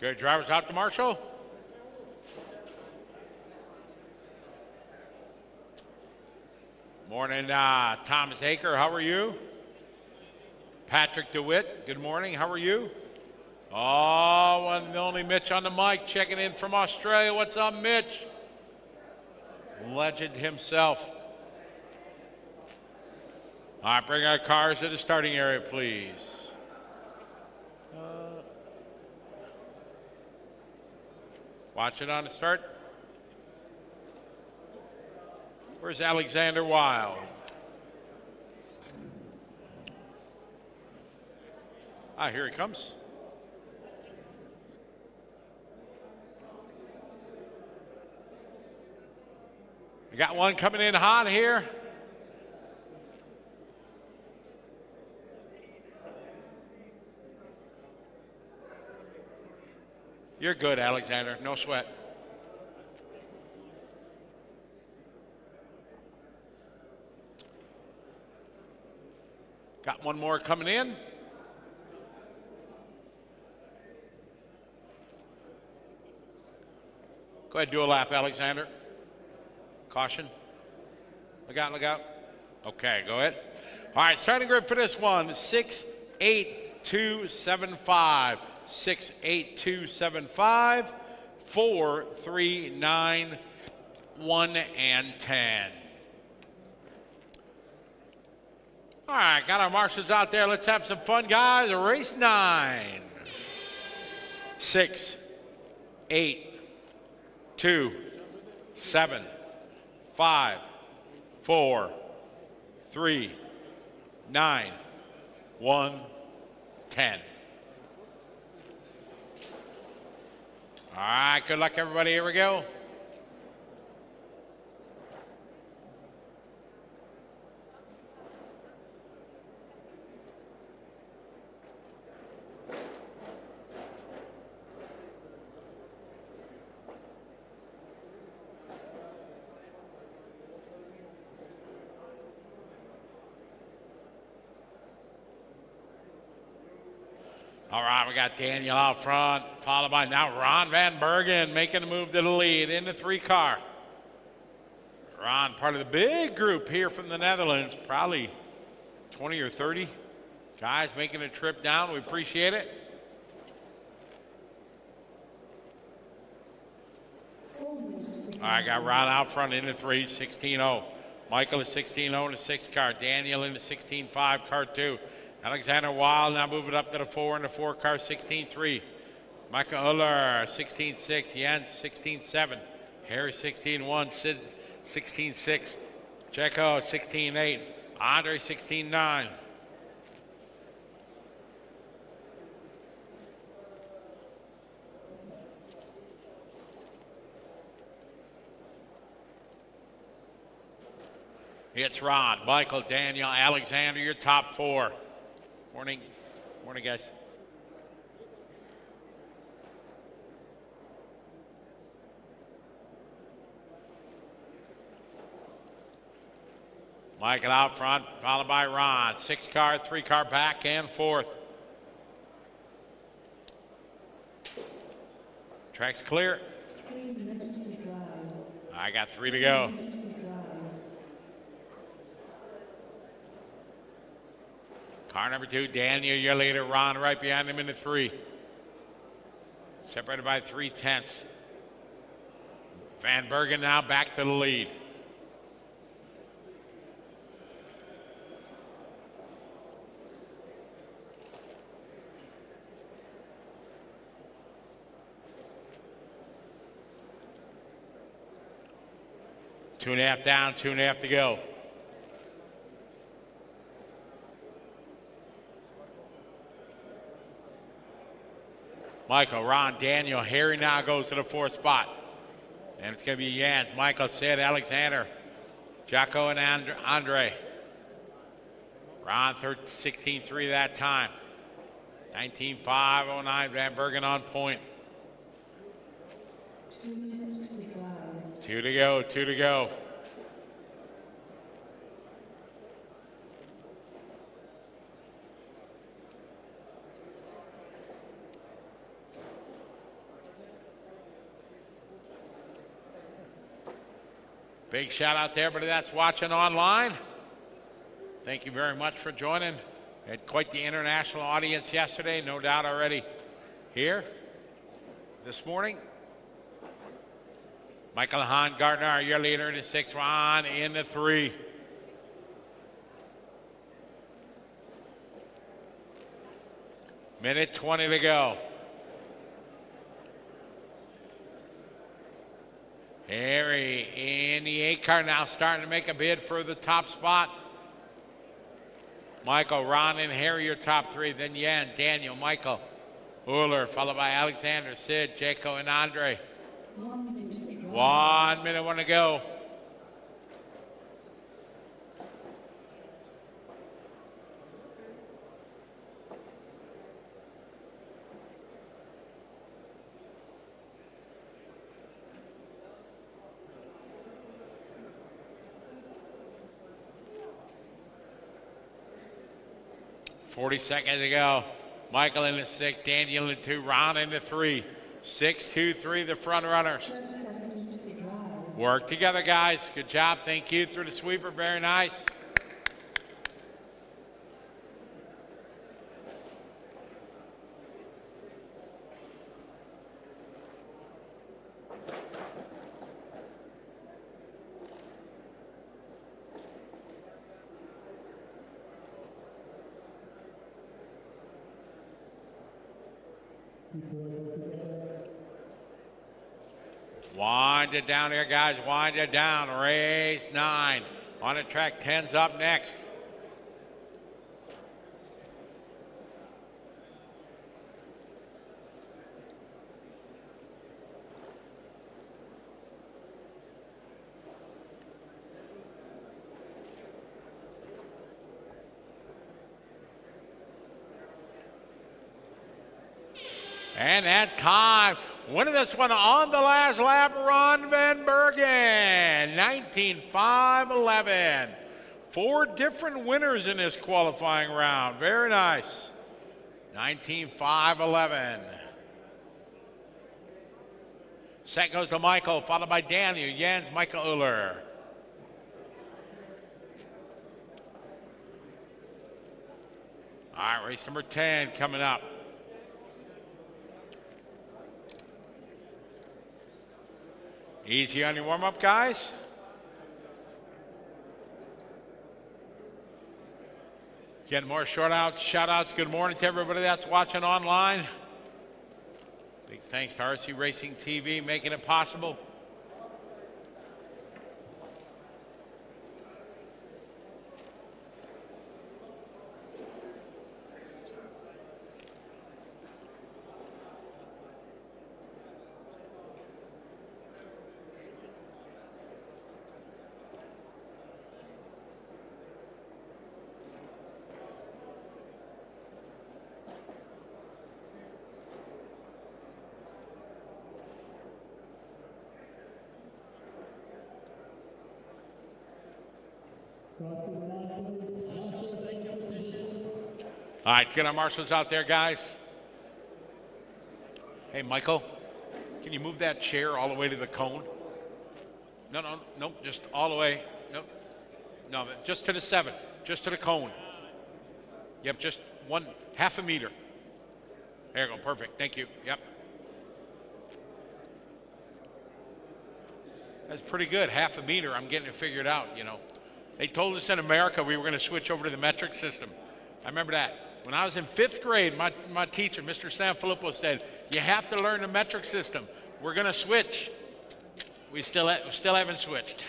Good. Drivers out to Marshall. Morning, Thomas Aker. How are you? Patrick DeWitt. Good morning. How are you? Oh, one and only Mitch on the mic checking in from Australia. What's up, Mitch? Legend himself. All right, bring our cars to the starting area, please. Watch it on the start. Where's Alexander Wild? Here he comes. We got one coming in hot here. You're good, Alexander. No sweat. Got one more coming in. Go ahead, do a lap, Alexander. Caution. Look out, look out. Okay, go ahead. All right, starting grid for this one, 68275. 68275, 4, 3, 9, 1, and 10. All right, got our marshals out there. Let's have some fun, guys. Race 9. 6, 8, 2, 7, 5, 4, 3, 9, 1, 10. All right, good luck, everybody. Here we go. All right, we got Daniel out front, followed by now Ron Van Bergen making a move to the lead in the 3-car. Ron, part of the big group here from the Netherlands, probably 20 or 30 guys making a trip down. We appreciate it. All right, got Ron out front in the 3, 16-0. Michael is 16-0 in the 6-car. Daniel in the 16-5, car 2. Alexander Wild now moving up to the 4 in the 4-car, 16-3. Micah Uller, 16-6. Jens, 16-7. Harry, 16-1. Sid, 16-6. Checo, 16-8. Andre, 16-9. It's Ron, Michael, Daniel, Alexander, your top four. Morning. Morning, guys. Michael out front, followed by Ron. 6-car, 3-car back and forth. Track's clear. 3 minutes to drive. I got 3 to go. 3 minutes to drive. Car number 2, Daniel, your leader. Ron right behind him in the 3. Separated by 3/10. Van Bergen now back to the lead. Two and a half down, 2.5 to go. Michael, Ron, Daniel, Harry now goes to the 4th spot. And it's going to be Jans, Michael, Sid, Alexander, Jocko, and Andre. Ron 16.3 that time. 19.509, Van Bergen on point. 2 minutes to drive. 2 to go, 2 to go. Big shout out to everybody that's watching online. Thank you very much for joining. Had quite the international audience yesterday, no doubt already here this morning. Michael Hahn Gardner, your leader in the 6, Ron in the 3. Minute 20 to go. Harry in the 8-car now starting to make a bid for the top spot. Michael, Ron, and Harry, your top 3. Then Jan, Daniel, Michael, Uller, followed by Alexander, Sid, Jaco, and Andre. 1 minute to drive. 1 minute, 1 to go. Forty seconds to go. Michael in the 6, Daniel in the 2, Ron in the 3. 6, 2, 3, the front runners. 12 seconds to drive. Work together, guys. Good job. Thank you through the sweeper. Very nice. Wind it down here, guys. Wind it down. Race 9. On the track, 10's up next. And that time, winning this one on the last lap, Ron Van Bergen, 19.511. 4 different winners in this qualifying round. Very nice. 19.511. Second goes to Michael, followed by Daniel, Jens, Michael Uller. All right, race number 10 coming up. Easy on your warm-up, guys. Getting more shout-outs. Good morning to everybody that's watching online. Big thanks to RC Racing TV making it possible. All right, let's get our marshals out there, guys. Hey, Michael, can you move that chair all the way to the cone? No, just all the way. No, just to the 7, just to the cone. Yep, just half a meter. There you go, perfect, thank you, yep. That's pretty good, half a meter, I'm getting it figured out, you know. They told us in America we were gonna switch over to the metric system. I remember that. When I was in 5th grade, my teacher, Mr. Sanfilippo, said, you have to learn the metric system. We're gonna switch. We still haven't switched.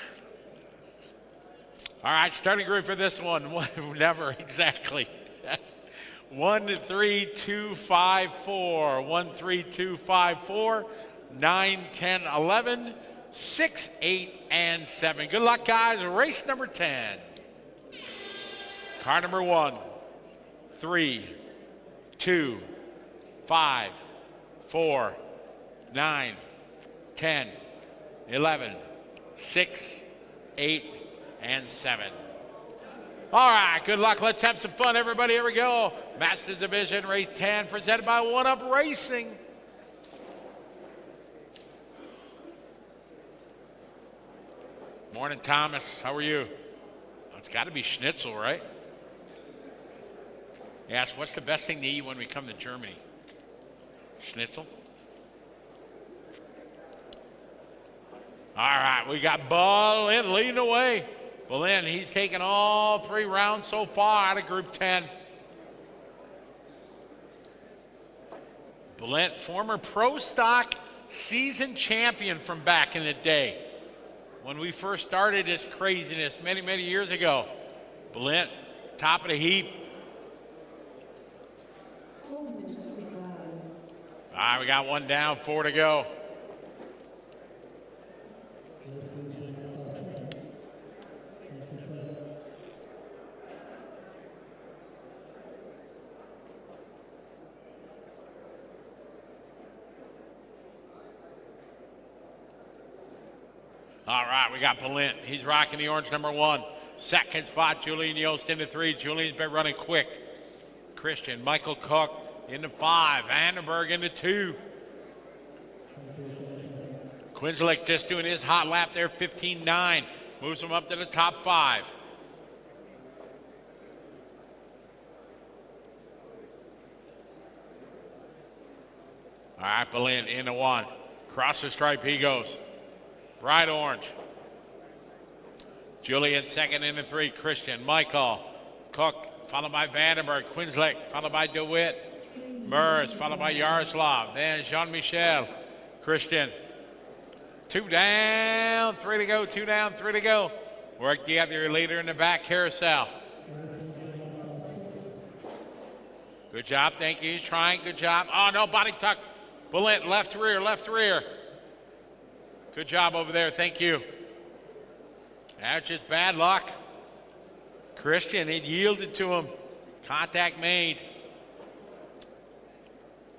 All right, starting grid for this one. Never exactly. 1, 3, 2, 5, 4. 1, 3, 2, 5, 4. 9, 10, 11. 6, 8, and 7. Good luck, guys. Race number 10. Car number 1, 3, 2, 5, 4, 9, 10, 11, 6, 8, and 7. All right, good luck. Let's have some fun, everybody. Here we go. Masters Division, race 10, presented by One Up Racing. Morning, Thomas. How are you? It's got to be schnitzel, right? Yes, what's the best thing to eat when we come to Germany? Schnitzel? All right, we got Berlin leading the way. Berlin, he's taken all 3 rounds so far out of Group 10. Berlin, former Pro Stock season champion from back in the day. When we first started this craziness many, many years ago. Berlin, top of the heap. All right, we got 1 down, 4 to go. All right, we got Berlin. He's rocking the orange number 1. Second spot, Julian Yost into 3. Julian's been running quick. Christian, Michael Cook into 5. Vandenberg into 2. Quinzlick just doing his hot lap there, 15.9. Moves him up to the top 5. All right, Berlin into 1. Cross the stripe he goes. Bright orange. Julian second into 3. Christian, Michael, Cook, followed by Vandenberg. Quinzlick, followed by DeWitt. Mers, followed by Yaroslav. Then Jean-Michel. Christian. 2 down, 3 to go. 2 down, 3 to go. Work together, your leader in the back, Carousel. Good job, thank you. He's trying, good job. Oh, no, body tuck. Bullet, left rear, left rear. Good job over there, thank you. That's just bad luck. Christian, it yielded to him. Contact made.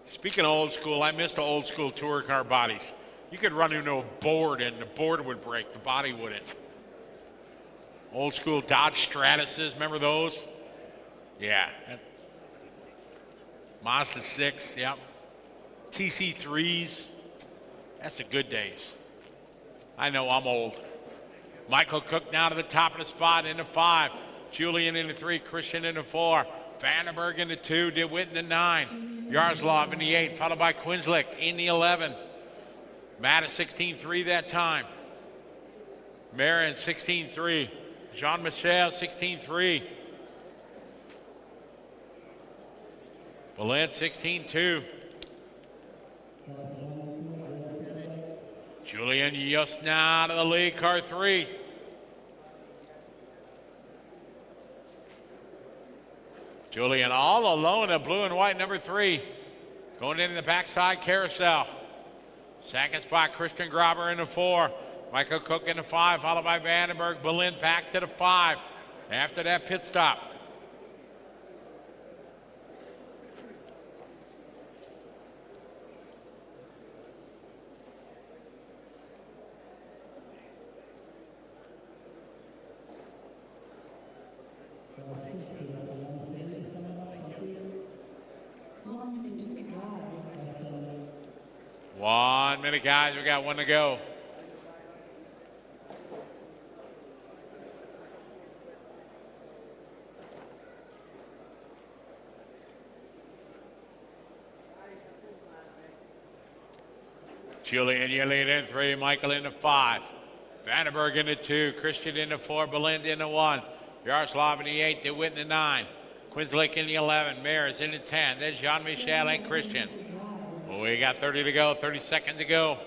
Speaking of old school, I missed the old school tour car bodies. You could run into a board and the board would break, the body wouldn't. Old school Dodge Stratuses, remember those? Yeah. Mazda 6, yep. TC3s, that's the good days. I know I'm old. Michael Cook now to the top of the spot into 5. Julian into 3, Christian into 4. Vandenberg into 2, DeWitt into 9. Yaroslav in the 8, followed by Quinzlick in the 11. Matt at 16.3 that time. Marin 16.3. Jean-Michel 16.3. Berlin 16.2. Julian just now to the lead, car 3. Julian all alone at blue and white, number 3. Going into the backside, Carousel. Second spot, Christian Graber in the 4. Michael Cook in the 5, followed by Vandenberg. Berlin back to the 5. After that pit stop. minute, guys. We got one to go. Julian, you lead in 3. Michael into 5. Vandenberg into 2. Christian into 4. Belind into 1. Yaroslav in the 8. DeWitt in the 9. Quinslake in the 11. Maris in the 10. There's Jean-Michel and Christian. We got 30 to go. 30 seconds to go.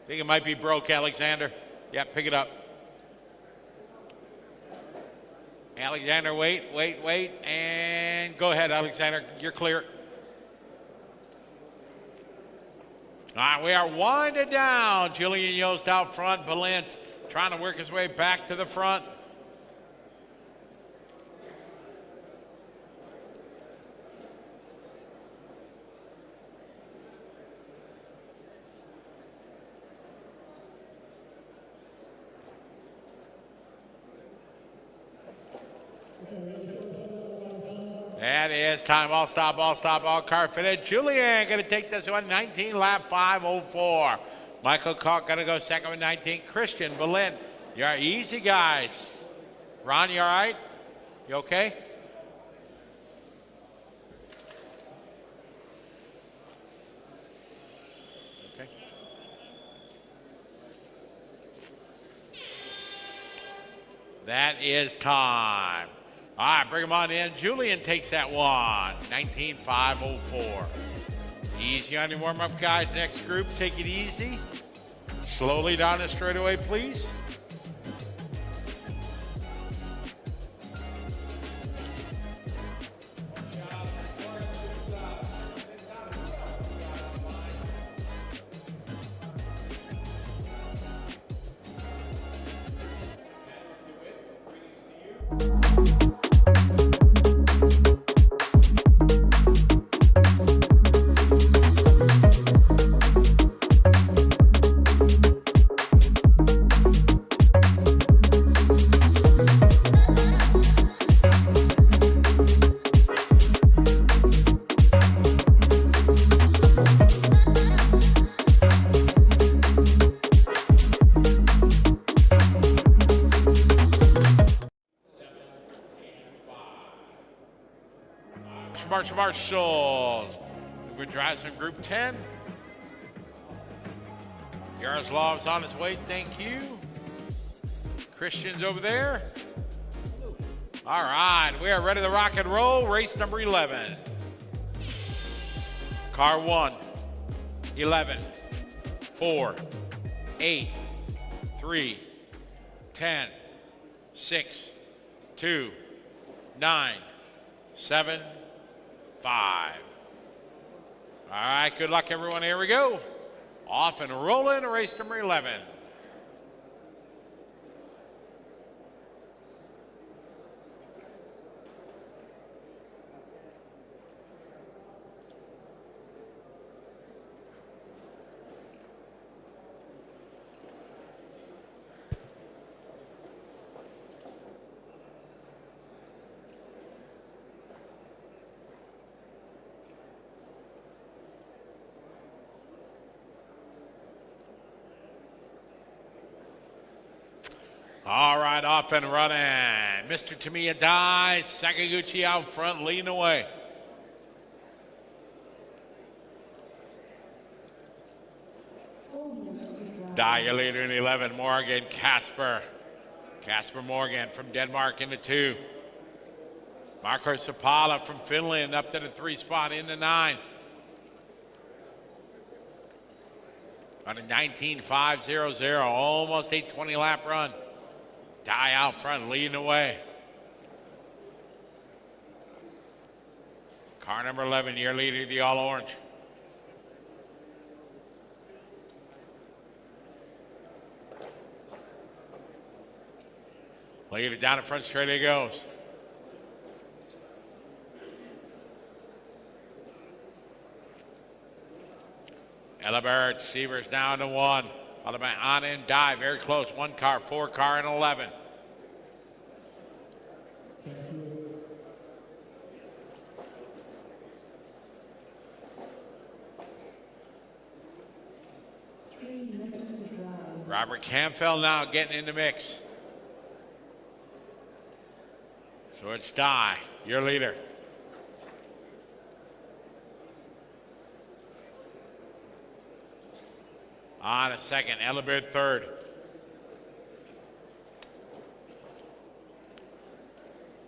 I think it might be broke, Alexander. Yeah, pick it up. Alexander, wait, and go ahead, Alexander. You're clear. All right, we are winding down. Julian Yost out front. Balint trying to work his way back to the front. That is time. All stop, all car fitted. Julian going to take this one. 19 lap 5:04. Michael Koch going to go second with 19. Christian Balint. You're easy, guys. Ron, you all right? You okay? Okay. That is time. All right, bring him on in. Julian takes that one. 19.504. Easy on your warm-up, guys. Next group, take it easy. Slowly down the straightaway, please. Marshals. We're driving in group 10. Yaroslav's on his way, thank you. Christian's over there. All right, we are ready to rock and roll. Race number 11. Car 1, 11, 4, 8, 3, 10, 6, 2, 9, 7, 5. All right, good luck, everyone. Here we go. Off and rolling, race number 11. All right, off and running. Mr. Tamiya Dai, Sakaguchi out front, leading away. Dai, your leader in 11. Morgan, Casper Morgan from Denmark into 2. Marco Sapala from Finland up to the 3 spot into 9. On a 19.500, almost 820 lap run. Dai out front, leading the way. Car number 11, your leader, the all orange. Leader down in front, straight he goes. Ellibert, Sievers down to 1. Followed by Anna and Dye, very close. 1 car, 4 car, and 11. Robert Campbell now getting in the mix. So it's Dye, your leader. On a second, Ellibert third.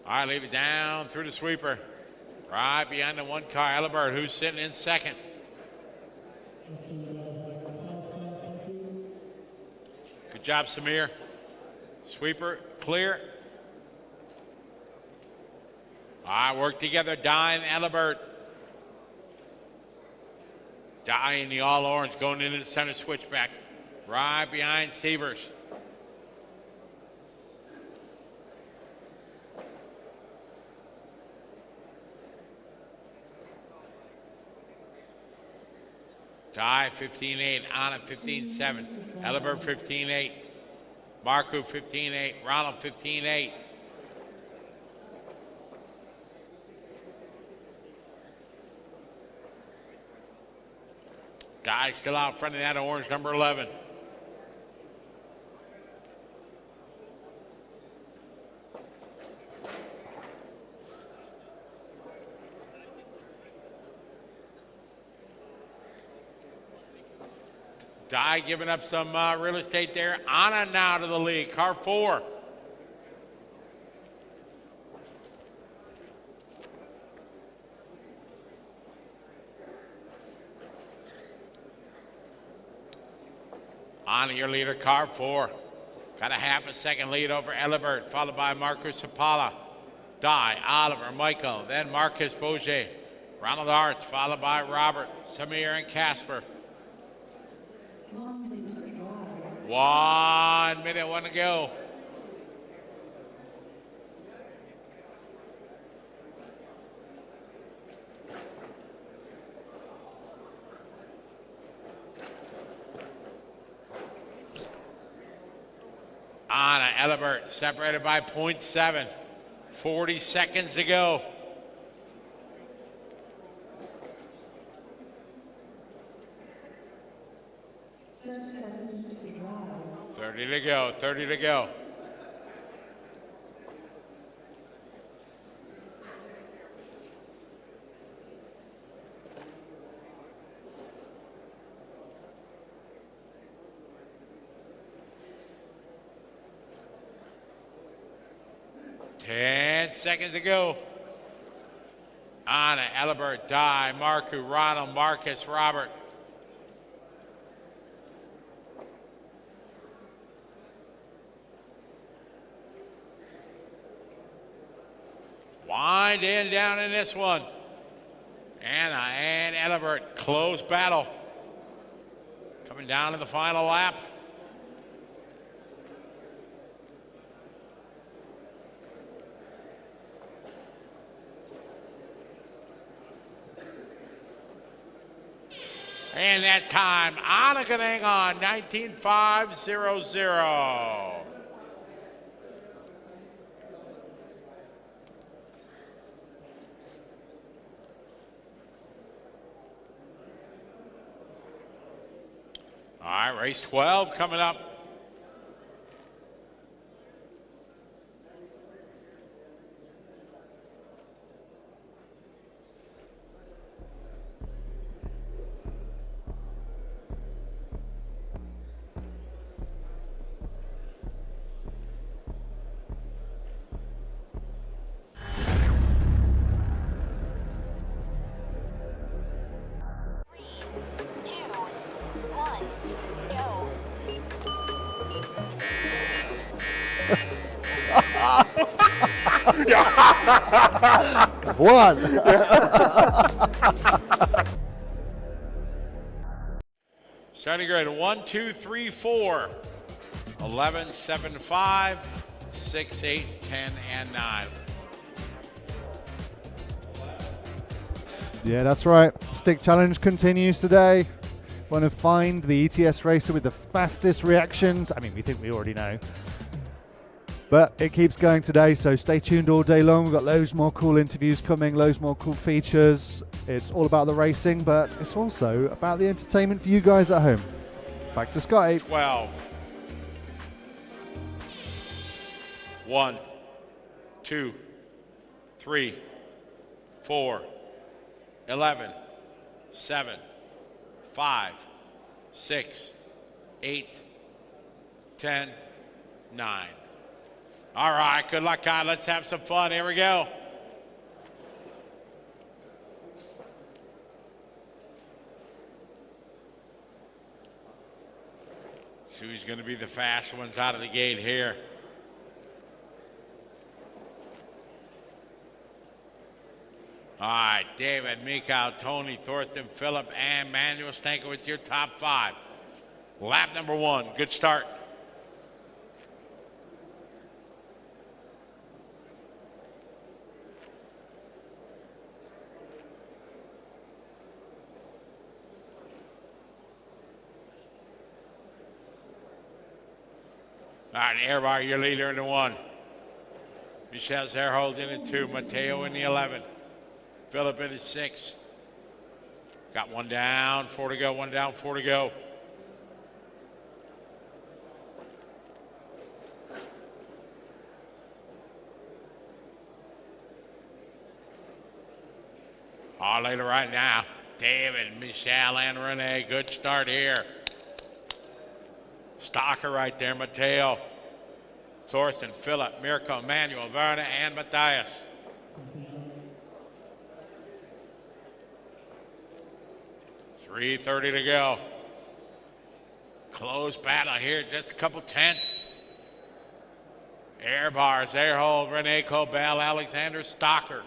All right, leave it down through the sweeper. Right behind the 1 car, Ellibert, who's sitting in second. Good job, Samir. Sweeper clear. All right, work together, Dye and Ellibert. Dye in the all orange going into the center switchbacks. Right behind Sievers. Dye 15-8, Anna 15-7, Ellibert 15-8, Marco 15-8, Ronald 15-8. Dye still out front of that orange number 11. Dye giving up some real estate there. Anna now to the lead, car 4. Anna, your leader, car 4. Got a half a second lead over Ellibert, followed by Marcus Sapala. Dye, Oliver, Michael, then Marcus Bourget. Ronald Arts, followed by Robert, Samir, and Casper. 1 minute, 1 to go. Anna, Ellibert, separated by 0.7. 40 seconds to go. 30 to go, 30 to go. Ten seconds to go. Anna, Ellibert, Dye, Marku, Ronald, Marcus, Robert. Winding down in this one. Anna and Ellibert, close battle. Coming down to the final lap. And that time, Anna can hang on, 19.500. All right, race 12 coming up. One. Starting grid 1, 2, 3, 4. 11, 7, 5, 6, 8, 10, and 9. Yeah, that's right. Stick challenge continues today. Want to find the ETS racer with the fastest reactions? I mean, we think we already know. But it keeps going today, so stay tuned all day long. We've got loads more cool interviews coming, loads more cool features. It's all about the racing, but it's also about the entertainment for you guys at home. Back to Scotty. 12. 1, 2, 3, 4, 11, 7, 5, 6, 8, 10, 9. All right, good luck, guys. Let's have some fun. Here we go. So who's going to be the fast ones out of the gate here? All right, David, Miko, Tony, Thorsten, Philip, and Manuel Stanko with your top 5. Lap number 1, good start. All right, Airbar, your leader in the 1. Michelle Zerhold in the 2. Mateo in the 11. Philip in the 6. Got 1 down, 4 to go. 1 down, 4 to go. All leader right now. David, Michelle, and Renee. Good start here. Stocker right there, Mateo, Thorsten, Philip, Mirko, Manuel, Verna, and Matthias. .330 to go. Close battle here, just a couple tenths. Air bars, Airhold, Renee Cobell, Alexander Stocker.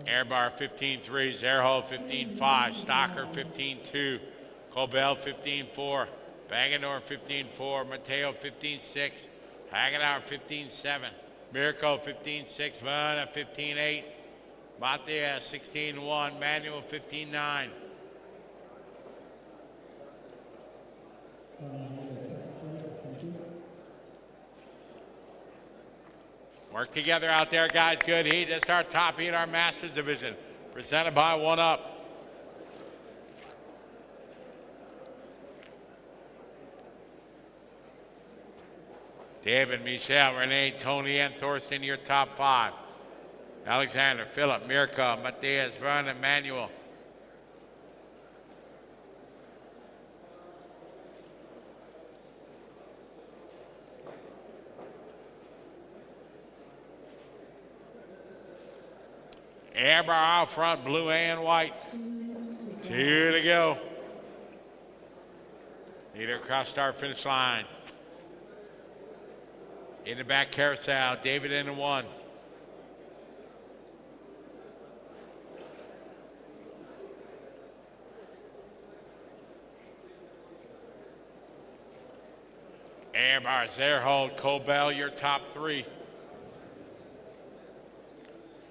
Airbar 15.3, Zerhold 15.5, Stocker 15.2, Cobell 15.4, Bagador 15.4, Mateo 15.6, Hagedauer 15.7, Mirko 15.6, Verna 15.8, Matias 16.1, Manuel 15.9. Work together out there, guys. Good heat. This is our top heat, our Masters Division. Presented by 1UP. David, Michelle, Renee, Tony, and Thorsten, your top 5. Alexander, Philip, Mirko, Matthias, Verna, Manuel. Airbar out front, blue and white. 2 to go. Leader across start finish line. In the back carousel, David in the 1. Airbar, Zerhold, Cobell, your top 3.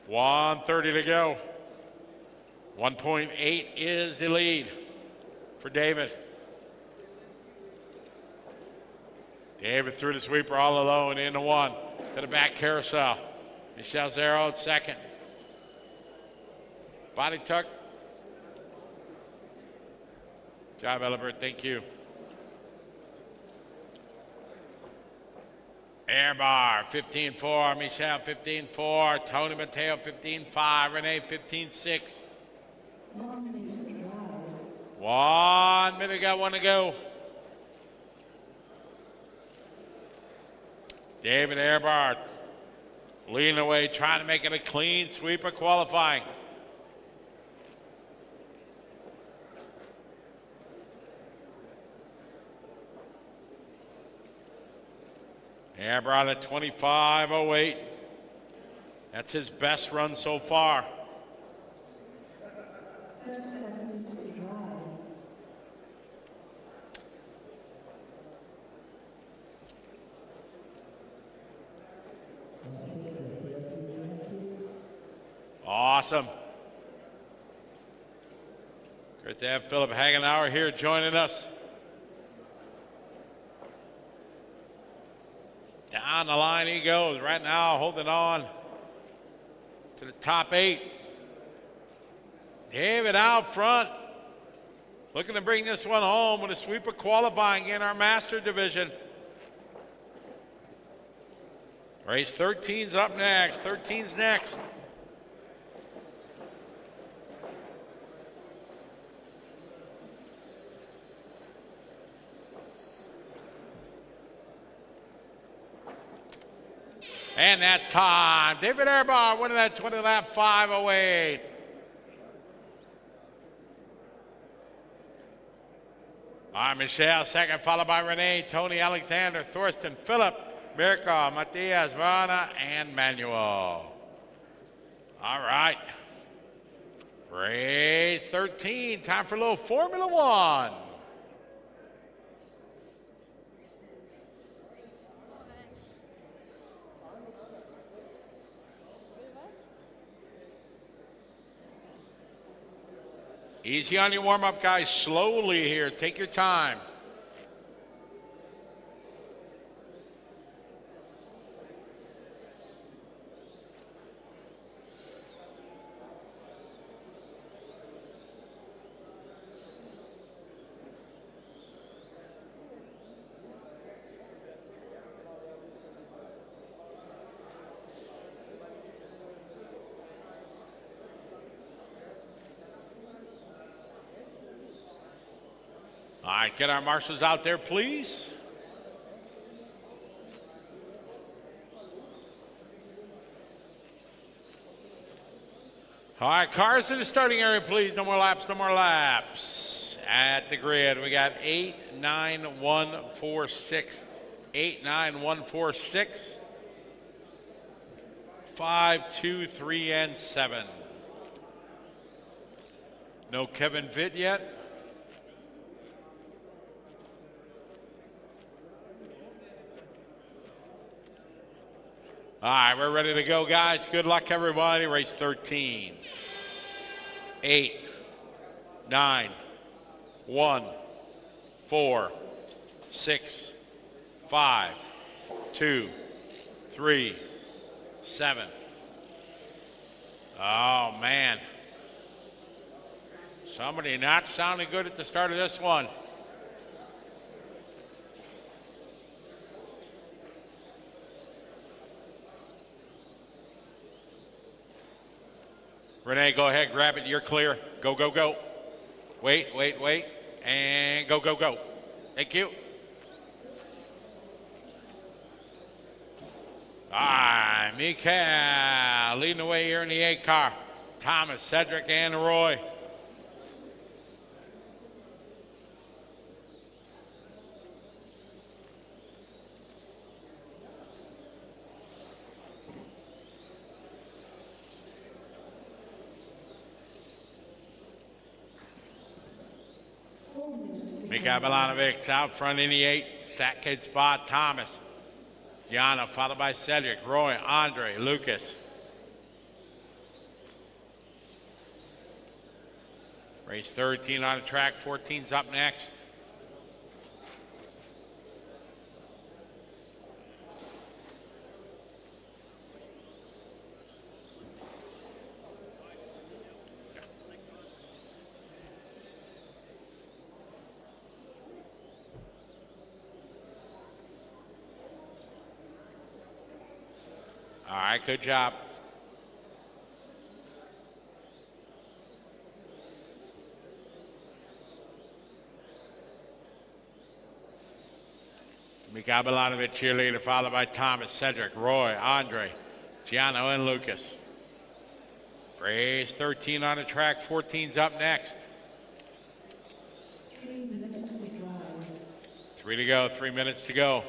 1:30 to go. 1.8 is the lead for David. David through the sweeper all alone in the 1 to the back carousel. Michelle Zerhold second. Body tuck. Job, Elibert, thank you. Airbar 15.4, Michelle 15.4, Tony Mateo 15.5, Renee 15.6. 1 minute drive. 1 minute, got 1 to go. David Airbar leading away, trying to make it a clean sweep of qualifying. Airbar at 25.08. That's his best run so far. 30 seconds to drive. Awesome. Great to have Philip Hagenauer here joining us. Down the line he goes right now, holding on to the top 8. David out front, looking to bring this one home with a sweep of qualifying in our master division. Race 13's up next. 13's next. And that time, David Airbar winning that 20 lap 5:08. All right, Michelle second, followed by Renee, Tony, Alexander, Thorsten, Philip, Mirka, Matias, Vana, and Manuel. All right. Race 13, time for a little Formula One. Easy on your warm-up, guys. Slowly here. Take your time. All right, get our marshals out there, please. All right, cars in the starting area, please. No more laps, no more laps. At the grid, we got 8, 9, 1, 4, 6. 8, 9, 1, 4, 6. 5, 2, 3, and 7. No Kevin Vitt yet. All right, we're ready to go, guys. Good luck, everybody. Race 13. 8, 9, 1, 4, 6, 5, 2, 3, 7. Oh, man. Somebody not sounding good at the start of this one. Renee, go ahead, grab it. You're clear. Go, go, go. Wait. And go, go, go. Thank you. All right, Mika leading the way here in the 8 car. Thomas, Cedric, and Roy. Mika Milanovic out front in the 8. Sack kid spot, Thomas. Gianna, followed by Cedric, Roy, Andre, Lucas. Race 13 on the track, 14's up next. All right, good job. Mika Milanovic, cheerleader, followed by Thomas, Cedric, Roy, Andre, Gianno, and Lucas. Race 13 on the track, 14's up next. 3 minutes to the drive. 3 to go, 3 minutes to go.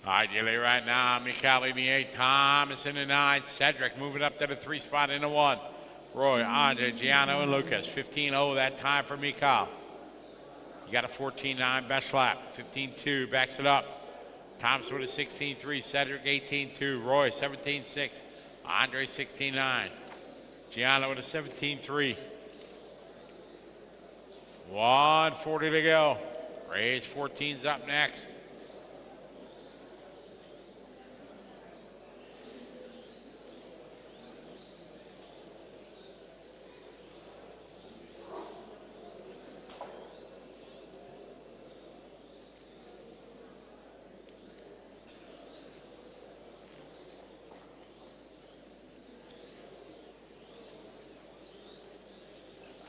Ideally right now, Mikhail in the 8, Thomas in the 9, Cedric moving up to the 3 spot in the 1. Roy, Andre, Giano, and Lucas. 15-0 that time for Mikhail. You got a 14-9 best lap. 15-2 backs it up. Thomas with a 16-3, Cedric 18-2, Roy 17-6, Andre 16-9, Giano with a 17-3. 140 to go. Race 14's up next.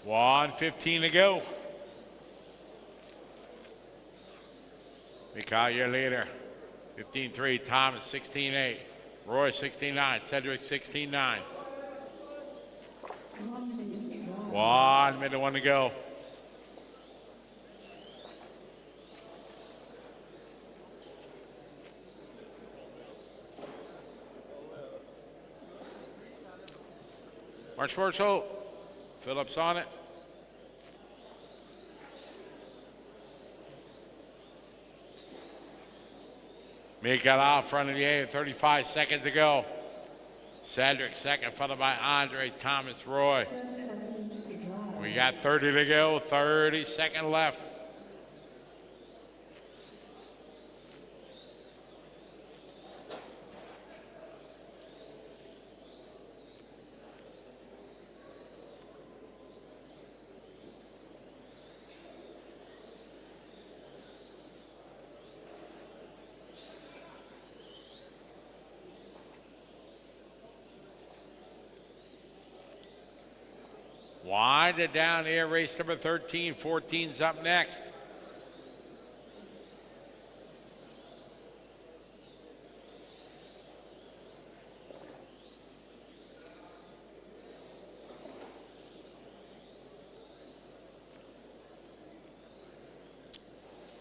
$1:15 to go. Mikhail, your leader. 15-3, Thomas 16-8, Roy 16-9, Cedric 16-9. 1 minute drive. 1 minute, 1 to go. March Marshall, Phillips on it. Mikhail out front of the 8, 35 seconds to go. Cedric second, followed by Andre, Thomas, Roy. 12 seconds to drive. We got 30 to go, 30 seconds left. Wind it down here, race number 13. 14's up next.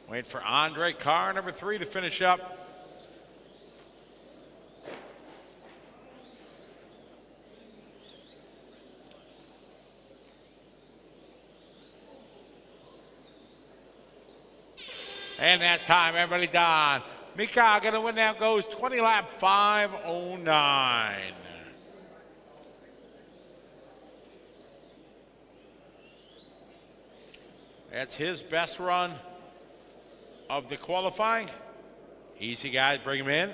Wait for Andre, car number 3 to finish up. And that time, everybody done. Mikhail gonna win now, goes 20 lap 5:09. That's his best run of the qualifying. Easy, guys, bring him in.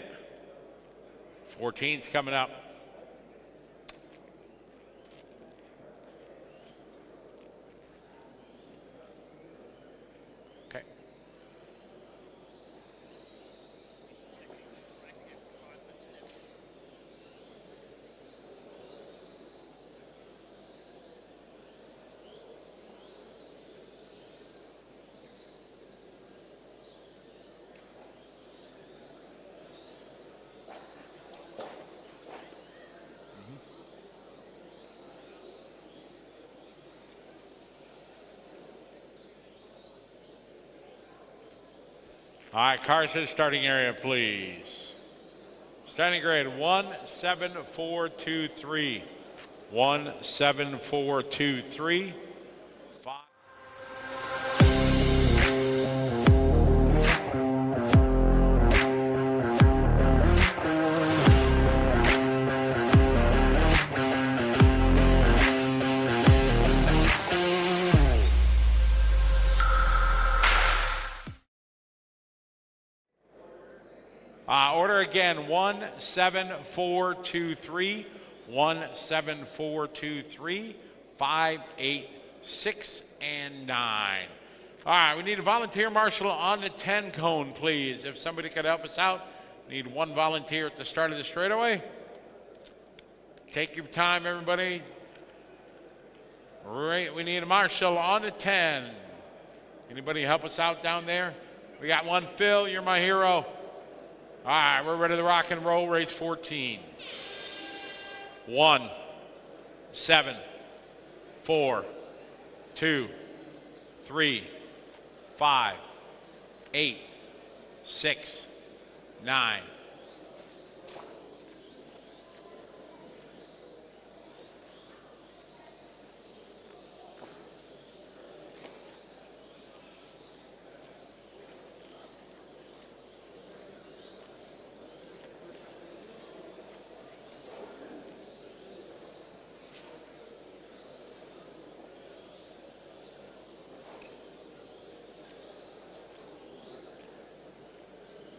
14's coming up. Okay. All right, cars to the starting area, please. Starting grid 17423. 17423. Order again, 17423, 17423, 5, 8, 6, and 9. All right, we need a volunteer marshal on the 10 cone, please. If somebody could help us out, need one volunteer at the start of the straightaway. Take your time, everybody. Right, we need a marshal on the 10. Anybody help us out down there? We got one. Phil, you're my hero. All right, we're ready to rock and roll. Race 14. 1, 7, 4, 2, 3, 5, 8, 6, 9.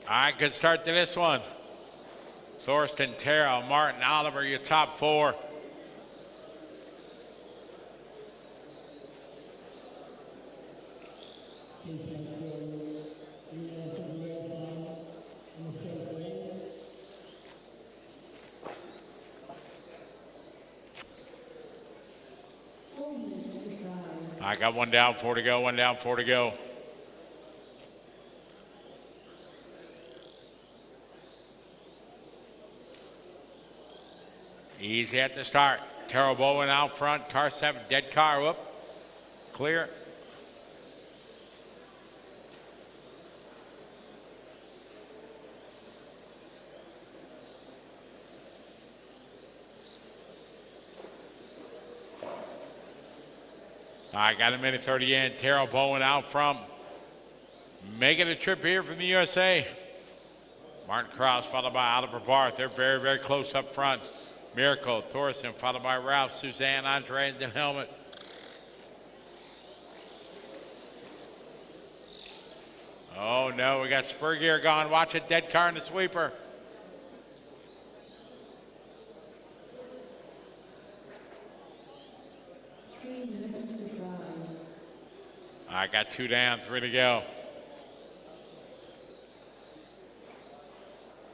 All right, good start to this one. Thorsten, Terrell, Martin, Oliver, your top 4. I got 1 down, 4 to go, 1 down, 4 to go. Easy at the start. Terrell Bowen out front, car 7, dead car, whoop. Clear. All right, got a minute 30 in. Terrell Bowen out front. Making a trip here from the USA. Martin Krause followed by Oliver Barth. They're very, very close up front. Miracle, Thorson, followed by Ralph, Suzanne, Andre, and Helmet. Oh no, we got spur gear gone. Watch it, dead car in the sweeper. I got 2 down, 3 to go.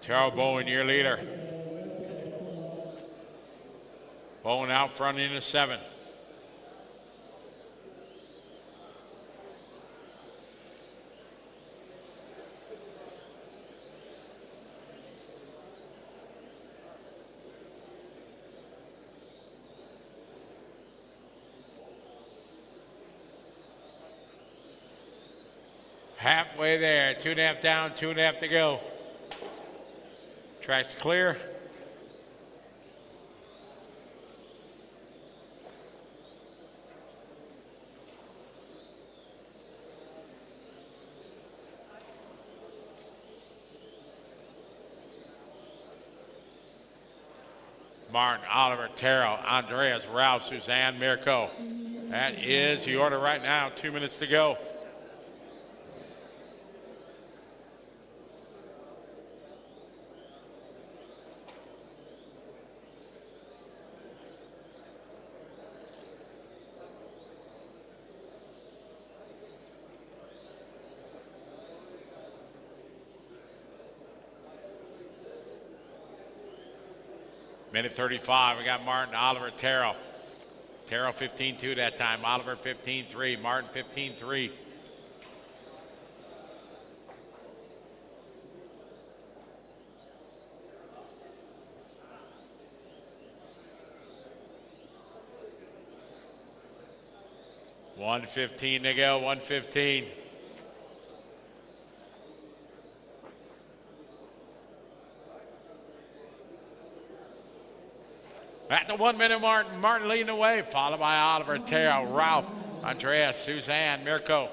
Terrell Bowen, your leader. Bowen out front into 7. Halfway there, 2.5 down, 2.5 to go. Track's clear. Martin, Oliver, Terrell, Andreas, Ralph, Suzanne, Mirko. That is the order right now. 2 minutes to go. Minute 35, we got Martin, Oliver, Terrell. Terrell 15-2 that time, Oliver 15-3, Martin 15-3. $1:15 to go, 1:15. At the 1 minute mark, Martin leading the way, followed by Oliver, Terrell, Ralph, Andreas, Suzanne, Mirko.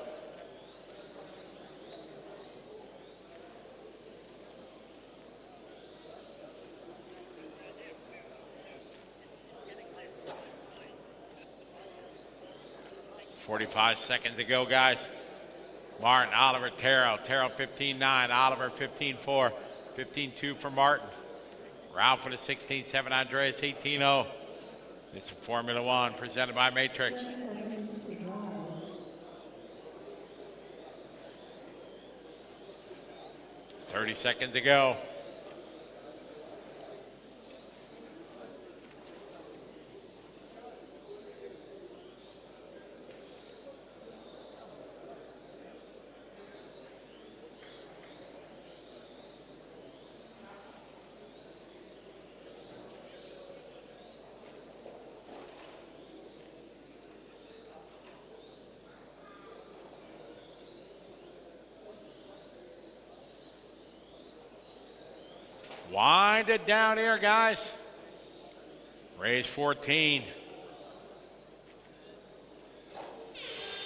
$45 seconds to go, guys. Martin, Oliver, Terrell. Terrell 15-9, Oliver 15-4, 15-2 for Martin. Ralph with a 16-7, Andreas 18-0. This is Formula One presented by Matrix. 30 seconds to go. Wind it down here, guys. Race 14.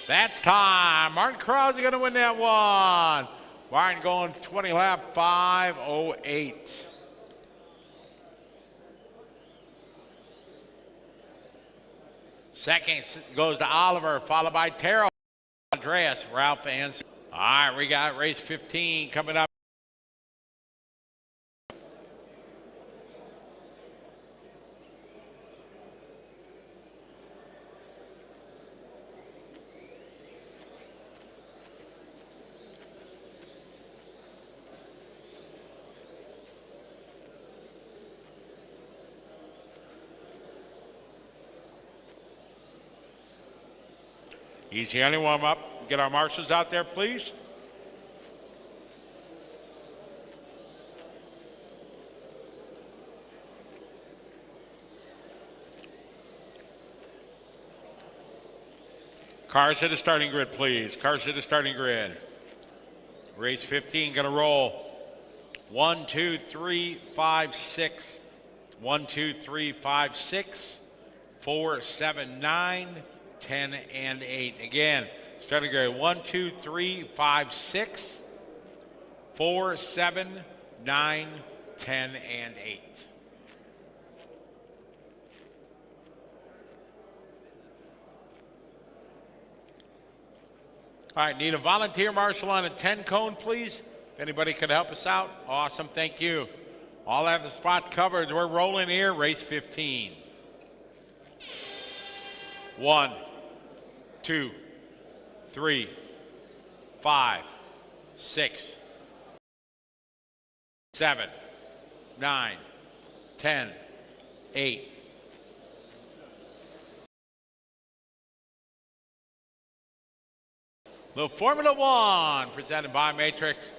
That's time. Martin Krause is going to win that one. Martin going 20 lap 5:08. Second goes to Oliver, followed by Terrell, Andreas, Ralph, and. All right, we got race 15 coming up. Easy only warm up. Get our marshals out there, please. Cars to the starting grid, please. Cars to the starting grid. Race 15 gonna roll. 1, 2, 3, 5, 6. 1, 2, 3, 5, 6. 4, 7, 9. 10 and 8. Again, starting grid 1, 2, 3, 5, 6, 4, 7, 9, 10, and 8. All right, need a volunteer marshal on a 10 cone, please. If anybody could help us out, awesome, thank you. All have the spots covered. We're rolling here, race 15. 1, 2, 3, 5, 6, 7, 9, 10, 8. The Formula One presented by Matrix.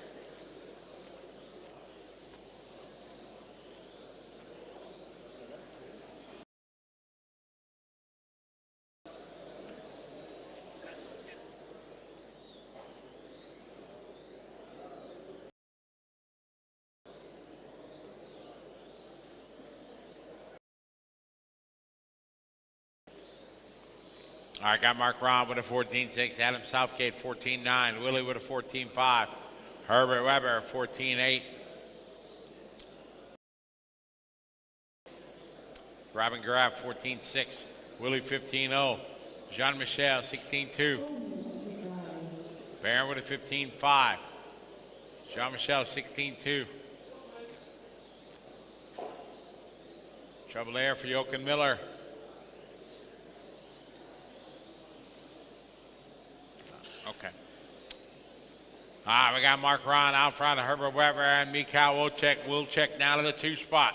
All right, got Mark Ron with a 14.6, Adam Southgate 14.9, Willie with a 14.5, Herbert Weber 14.8, Robin Graff 14.6, Willie 15.0, Jean-Michel 16.2, Barron with a 15.5, Jean-Michel 16.2. Trouble there for Jochen Miller. Okay. All right, we got Mark Ron out front of Herbert Weber and Mikhail Wilczek. Wilczek now to the 2 spot.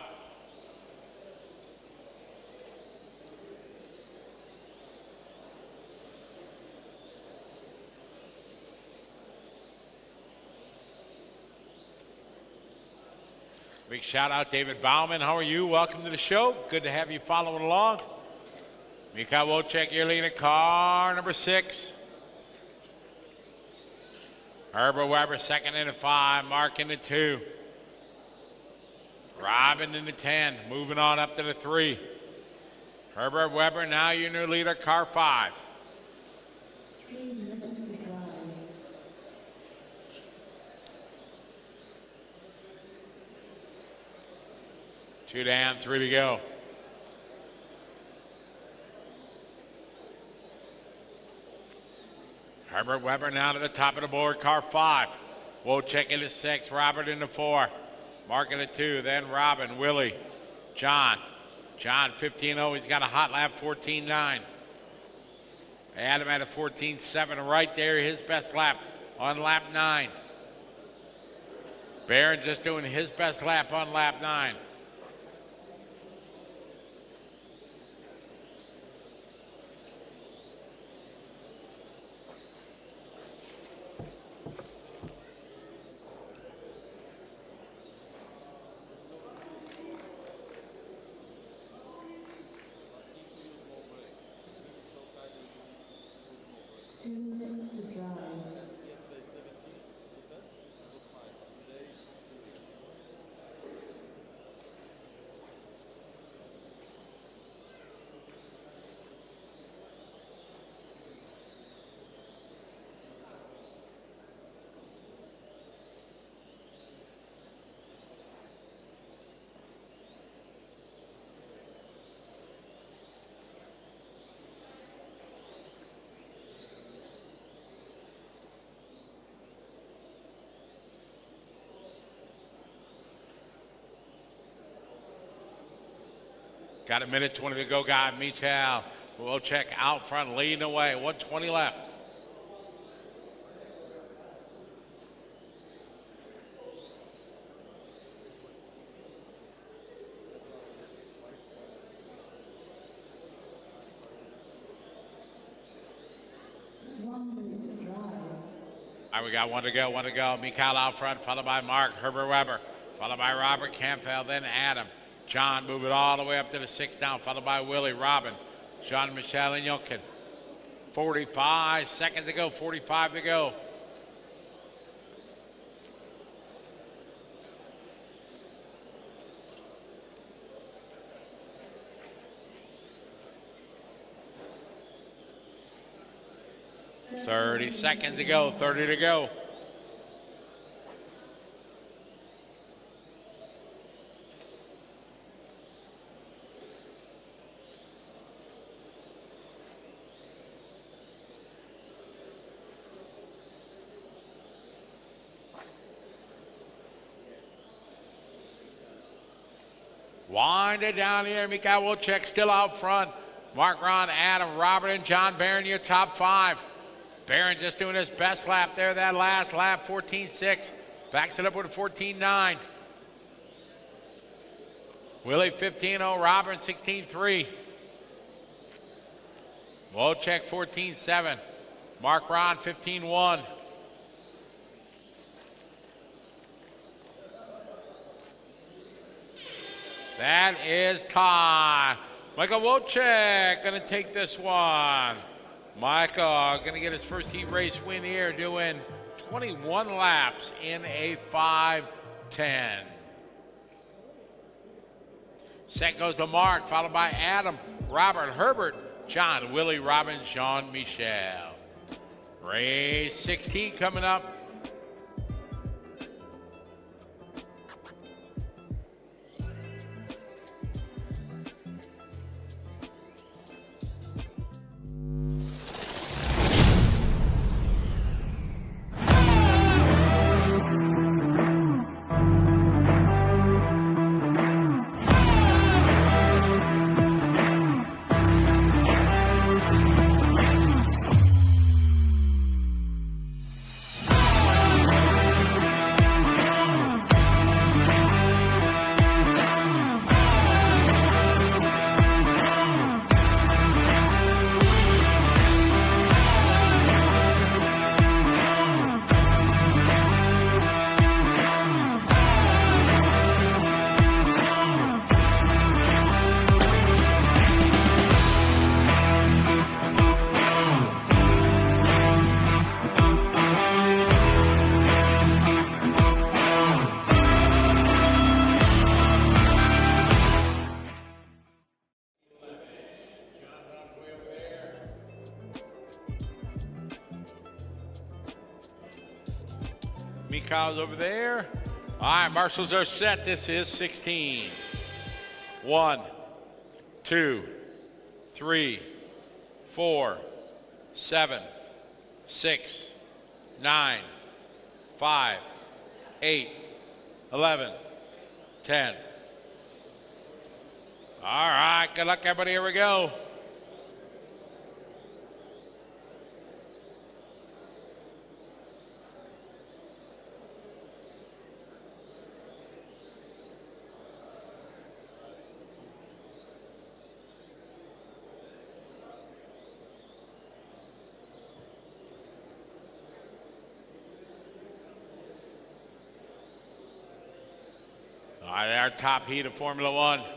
Big shout out, David Bauman. How are you? Welcome to the show. Good to have you following along. Mikhail Wilczek, your leading car, number 6. Herbert Weber second in the 5, Mark in the 2. Robin in the 10, moving on up to the 3. Herbert Weber now your new leader, car 5. 3 minutes to drive. 2 down, 3 to go. Herbert Weber now to the top of the board, car 5. Wojcik in the 6, Robert in the 4. Mark in the 2, then Robin, Willie, John. John 15.0, he's got a hot lap, 14.9. Adam at a 14.7, right there, his best lap on lap 9. Barron just doing his best lap on lap 9. Got a minute 20 to go, guy. Michal will check out front, leading away. 120 left. All right, we got one to go, one to go. Mikhail out front, followed by Mark Herbert Weber, followed by Robert Campbell, then Adam. John moving all the way up to the 6 down, followed by Willie, Robin, Jean-Michel, and Yunkin. 45 seconds to go, 45 to go. .30 seconds to go, 30 to go. Wind it down here. Mikhail Wilczek still out front. Mark Ron, Adam, Robert, and John Barron, your top 5. Barron just doing his best lap there, that last lap, 14.6. Backs it up with a 14.9. Willie, 15.0. Robert, 16.3. Wilczek, 14.7. Mark Ron, 15.1. That is time. Michael Wilczek going to take this one. Michael going to get his first heat race win here, doing 21 laps in a 5:10. Second goes to Mark, followed by Adam, Robert, Herbert, John, Willie, Robin, Jean-Michel. Race 16 coming up. Mikhail's over there. All right, marshals are set. This is 16. 1, 2, 3, 4, 7, 6, 9, 5, 8, 11, 10. All right, good luck, everybody. Here we go. All right, our top heat of Formula One. All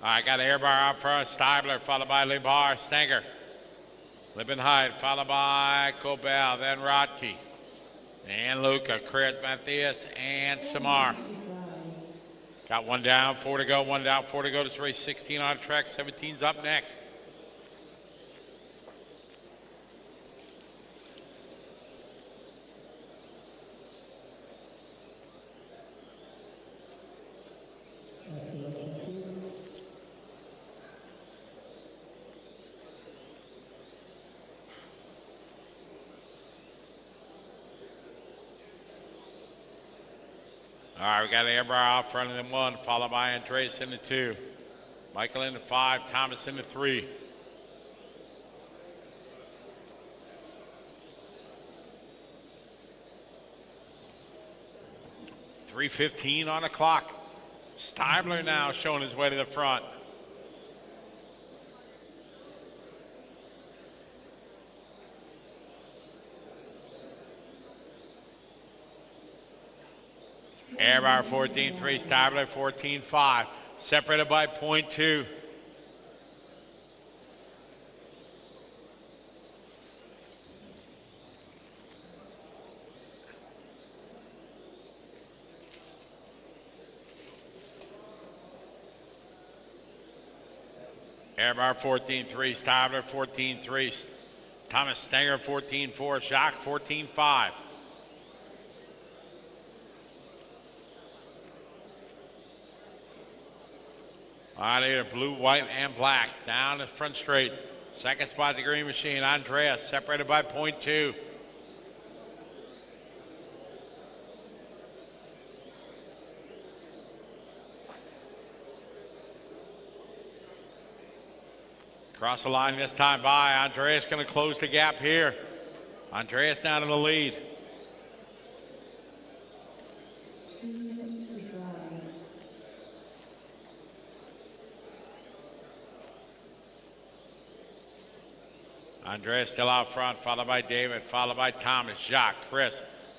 right, got Airbar out front, Stabler, followed by Libar, Stenger. Liebenheit, followed by Kobel, then Rodke. And Luca, Chris, Matthias, and Samar. Got one down, 4 to go, one down, 4 to go. This race 16 on track, 17's up next. All right, we got Amber out front of them 1, followed by Andres in the 2. Michael in the 5, Thomas in the 3. .315 on the clock. Stabler now showing his way to the front. Airbar 14.3, Stabler 14.5, separated by 0.2. Airbar 14.3, Stabler 14.3, Thomas Stenger 14.4, Jacques 14.5. All right, here, blue, white, and black. Down the front straight. Second spot, the green machine. Andreas, separated by 0.2. Cross the line this time by. Andreas going to close the gap here. Andreas down in the lead. 2 minutes to drive. Andreas still out front, followed by David, followed by Thomas, Jacques, Chris,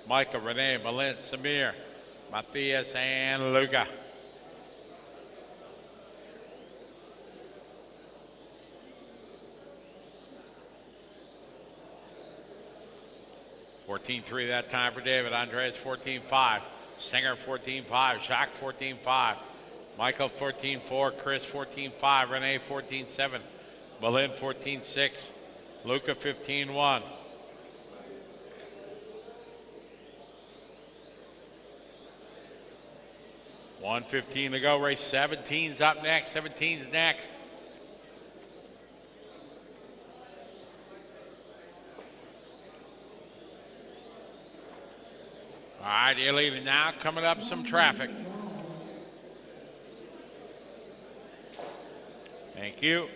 Michael, Renee, Malin, Samir, Matthias, and Luca. .14.3 that time for David. Andreas 14.5. Stenger 14.5. Jacques 14.5. Michael 14.4. Chris 14.5. Renee 14.7. Malin 14.6. Luca 15.1. .115 to go. Race 17's up next. 17's next. All right, you're leaving now. Coming up, some traffic. Thank you.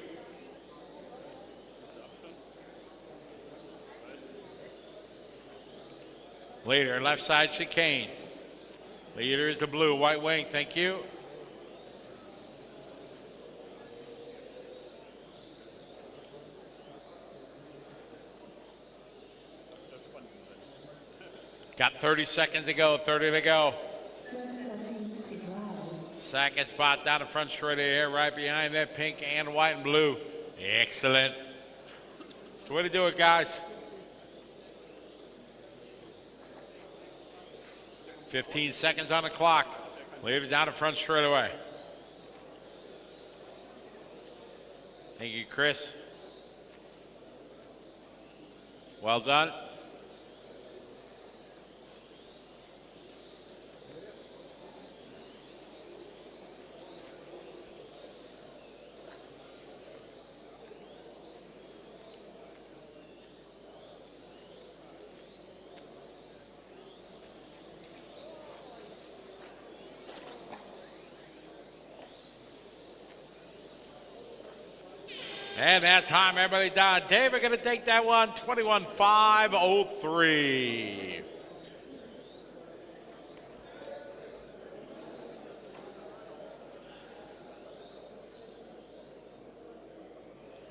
Leader, left side chicane. Leader is the blue, white wing, thank you. Got 30 seconds to go, 30 to go. 12 seconds to drive. Second spot down the front straight here, right behind that pink and white and blue. Excellent. That's the way to do it, guys. 15 seconds on the clock. Leave it down the front straight away. Thank you, Chris. Well done. And that time, everybody done. David going to take that one, 21.503.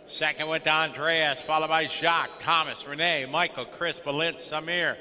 Second went to Andreas, followed by Jacques, Thomas, Renee, Michael, Chris, Balint, Samir.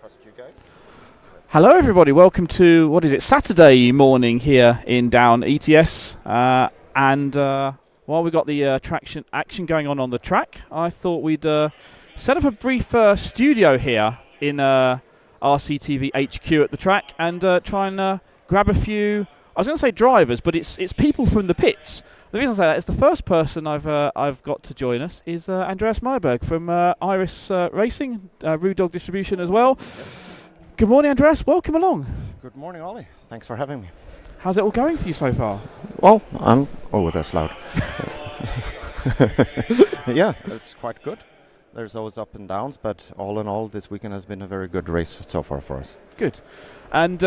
trust you guys. Hello everybody, welcome to, what is it, Saturday morning here in Daun ETS. And while we've got the traction action going on the track, I thought we'd set up a brief studio here in RCTV HQ at the track and try and grab a few, I was going to say drivers, but it's people from the pits. The reason I say that is the first person I've got to join us is Andreas Meyerberg from Iris Racing, Rude Dog Distribution as well. Good morning, Andreas. Welcome along. Good morning, Ollie. Thanks for having me. How's it all going for you so far? Well, that's loud. Yeah, it's quite good. There's always up and downs, but all in all, this weekend has been a very good race so far for us. Good. And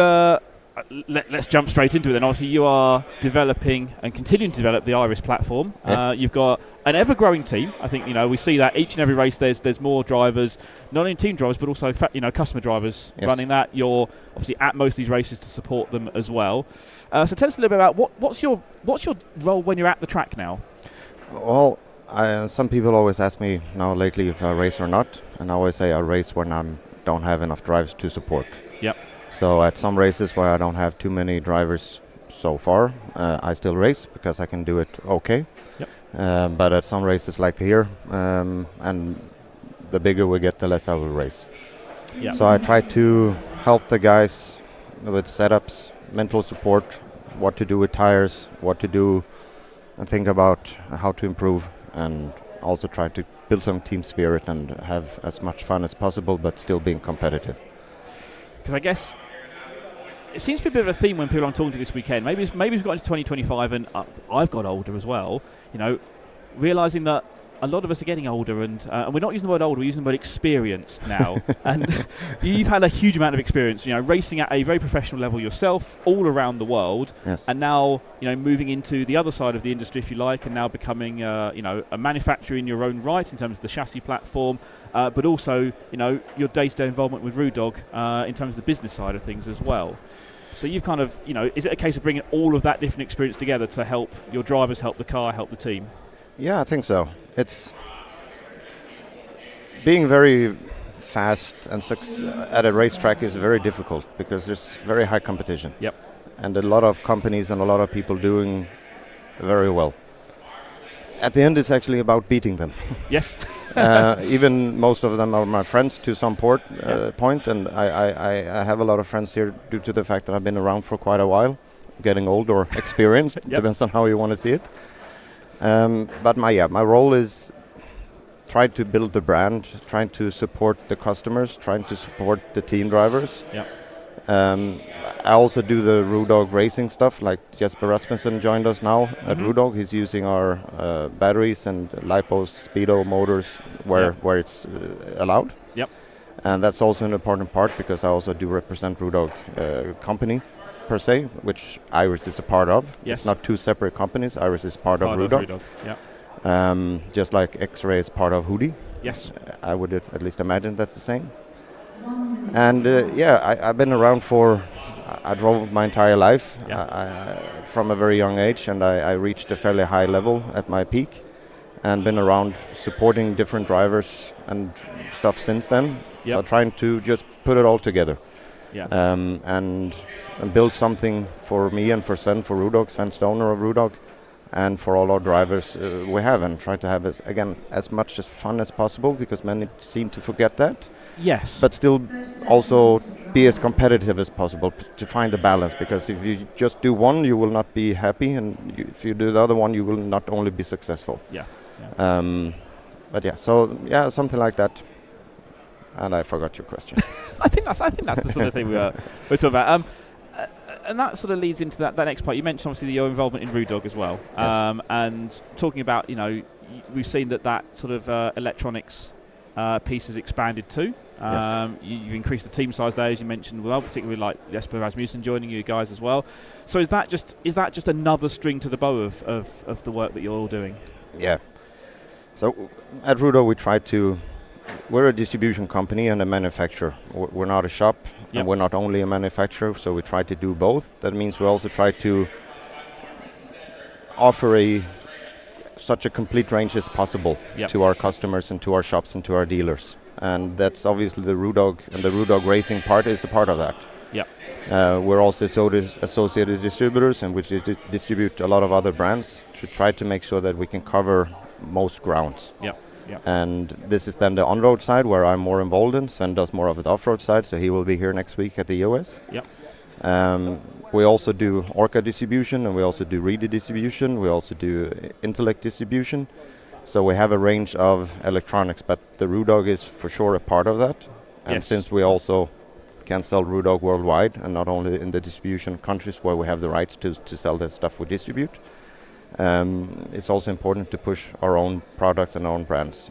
let's jump straight into it then. Obviously, you are developing and continuing to develop the Iris platform. Yeah. You've got an ever-growing team. I think we see that each and every race. There's more drivers, not only team drivers but also customer drivers running that. You're obviously at most of these races to support them as well. So tell us a little bit about what's your role when you're at the track now. Well, some people always ask me now lately if I race or not, and I always say I race when I don't have enough drivers to support. Yep. So at some races where I don't have too many drivers so far, I still race because I can do it okay. Yep. But at some races like here, and the bigger we get, the less I will race. Yep. So I try to help the guys with setups, mental support, what to do with tires, what to do, and think about how to improve, and also try to build some team spirit and have as much fun as possible, but still being competitive. Because I guess it seems to be a bit of a theme when people I'm talking to this weekend. Maybe we've got into 2025 and I've got older as well. Realising that a lot of us are getting older, and we're not using the word older, we're using the word experienced now. And you've had a huge amount of experience, racing at a very professional level yourself, all around the world. Yes. And now, moving into the other side of the industry, if you like, and now becoming, a manufacturer in your own right in terms of the chassis platform, but also, your day-to-day involvement with Rude Dog in terms of the business side of things as well. So you've kind of, is it a case of bringing all of that different experience together to help your drivers, help the car, help the team? Yeah, I think so. It's being very fast and at a racetrack is very difficult because there's very high competition. Yep. And a lot of companies and a lot of people doing very well. At the end, it's actually about beating them. Yes. Even most of them are my friends to some point, and I have a lot of friends here due to the fact that I've been around for quite a while, getting old or experienced, depends on how you want to see it. But my role is try to build the brand, trying to support the customers, trying to support the team drivers. Yep. I also do the Rude Dog racing stuff, like Jesper Rasmussen joined us now at Rude Dog. He's using our batteries and lipos, speedo motors where it's allowed. Yep. And that's also an important part because I also do represent Rude Dog company per se, which Iris is a part of. Yes. It's not two separate companies. Iris is part of Rude Dog. Yeah. Just like X-Ray is part of Hoodie. Yes. I would at least imagine that's the same. And I've been around I drove my entire life from a very young age, and I reached a fairly high level at my peak and been around supporting different drivers and stuff since then. Yep. So trying to just put it all together. Yeah. And build something for me and for Sven, for Rude Dog, Sven's the owner of Rude Dog, and for all our drivers we have, and try to have as much as fun as possible, because many seem to forget that. Yes. But still also be as competitive as possible to find the balance, because if you just do one, you will not be happy, and if you do the other one, you will not only be successful. Yeah. Something like that. And I forgot your question. I think that's the sort of thing we're talking about. And that sort of leads into that next part. You mentioned obviously your involvement in Rude Dog as well, yes. And talking about we've seen that sort of electronics piece has expanded too. Yes. You've increased the team size there, as you mentioned, particularly like Jesper Rasmussen joining you guys as well. So is that just another string to the bow of the work that you're all doing? Yeah. So at Rude Dog we're a distribution company and a manufacturer. We're not a shop, and we're not only a manufacturer, so we try to do both. That means we also try to offer such a complete range as possible to our customers and to our shops and to our dealers. and that's obviously the Rudog, and the Rudog racing part is a part of that. Yep. We're also associated distributors, and which distribute a lot of other brands to try to make sure that we can cover most grounds. Yep. Yep. And this is then the on-road side where I'm more involved in. Sven does more of the off-road side, so he will be here next week at the US. Yep. We also do Orca distribution, and we also do Reedy distribution. We also do Intellect distribution. So we have a range of electronics, but the Rudog is for sure a part of that. And Yes. since we also can sell Rudog worldwide, and not only in the distribution countries where we have the rights to sell the stuff we distribute, it's also important to push our own products and our own brands.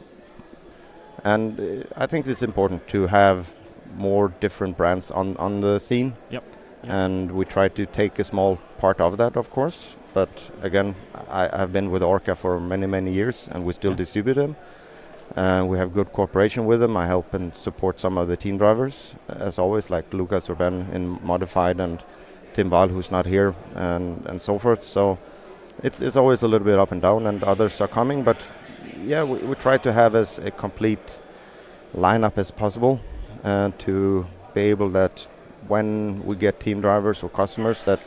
And I think it's important to have more different brands on the scene. Yep. And we try to take a small part of that, of course. But again, I've been with Orca for many, many years, and we still distribute them. We have good cooperation with them. I help and support some of the team drivers, as always, like Lucas or Ben in Modified, and Tim Wahl, who's not here, and so forth. So it's always a little bit up and down, and others are coming. But yeah, we try to have as a complete lineup as possible, to be able that when we get team drivers or customers, that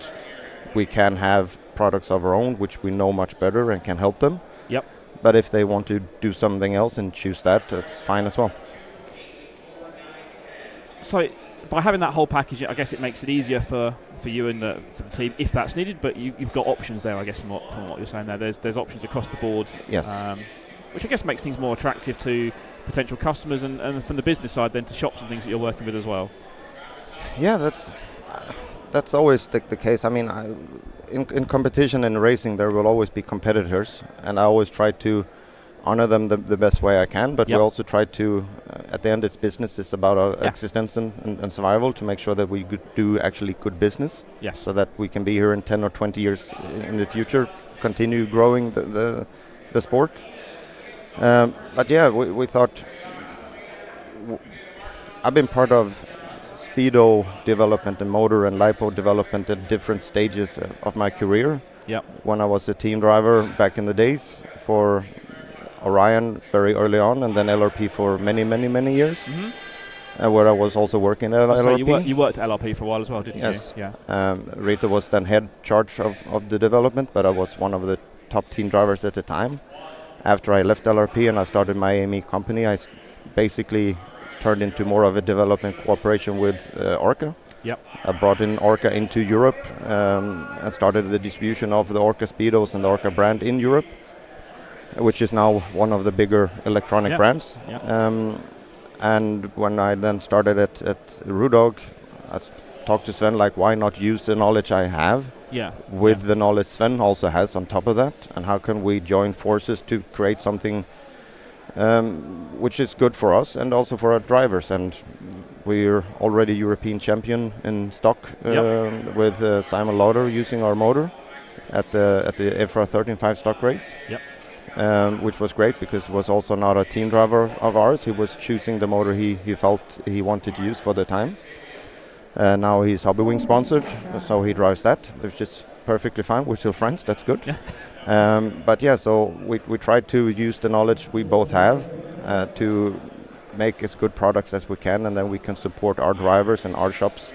we can have products of our own, which we know much better and can help them. Yep. But if they want to do something else and choose that, that's fine as well. So by having that whole package, I guess it makes it easier for you and for the team if that's needed. But you've got options there, I guess, from what you're saying there. There's options across the board. Yes. Which I guess makes things more attractive to potential customers and from the business side then to shops and things that you're working with as well. Yeah, that's always the case. I mean, in competition and racing, there will always be competitors, and I always try to honor them the best way I can. But we also try to, at the end, it's business. It's about our existence and survival, to make sure that we do actually good business. Yes. So that we can be here in 10 or 20 years in the future, continue growing the sport. But yeah, we thought I've been part of Speedo development and motor and lipo development at different stages of my career. Yep. When I was a team driver back in the days for Orion very early on, and then LRP for many, many, many years, where I was also working at LRP. So you worked at LRP for a while as well, didn't you? Yes. Yeah. Rita was then head charge of the development, but I was one of the top team drivers at the time. After I left LRP and I started my AME company, I basically turned into more of a development cooperation with Orca. Yep. I brought in Orca into Europe and started the distribution of the Orca Speedos and the Orca brand in Europe, which is now one of the bigger electronic brands. Yep. And when I then started at Rudog, I talked to Sven, like, why not use the knowledge I have with the knowledge Sven also has on top of that, and how can we join forces to create something which is good for us and also for our drivers. And we're already European champion in stock with Simon Lauder using our motor at the EFRA 13.5 stock race. Yep. Which was great because it was also not a team driver of ours. He was choosing the motor he felt he wanted to use for the time. Now he's Hobbywing sponsored, so he drives that, which is perfectly fine. We're still friends, that's good. But yeah, so we try to use the knowledge we both have to make as good products as we can, and then we can support our drivers and our shops,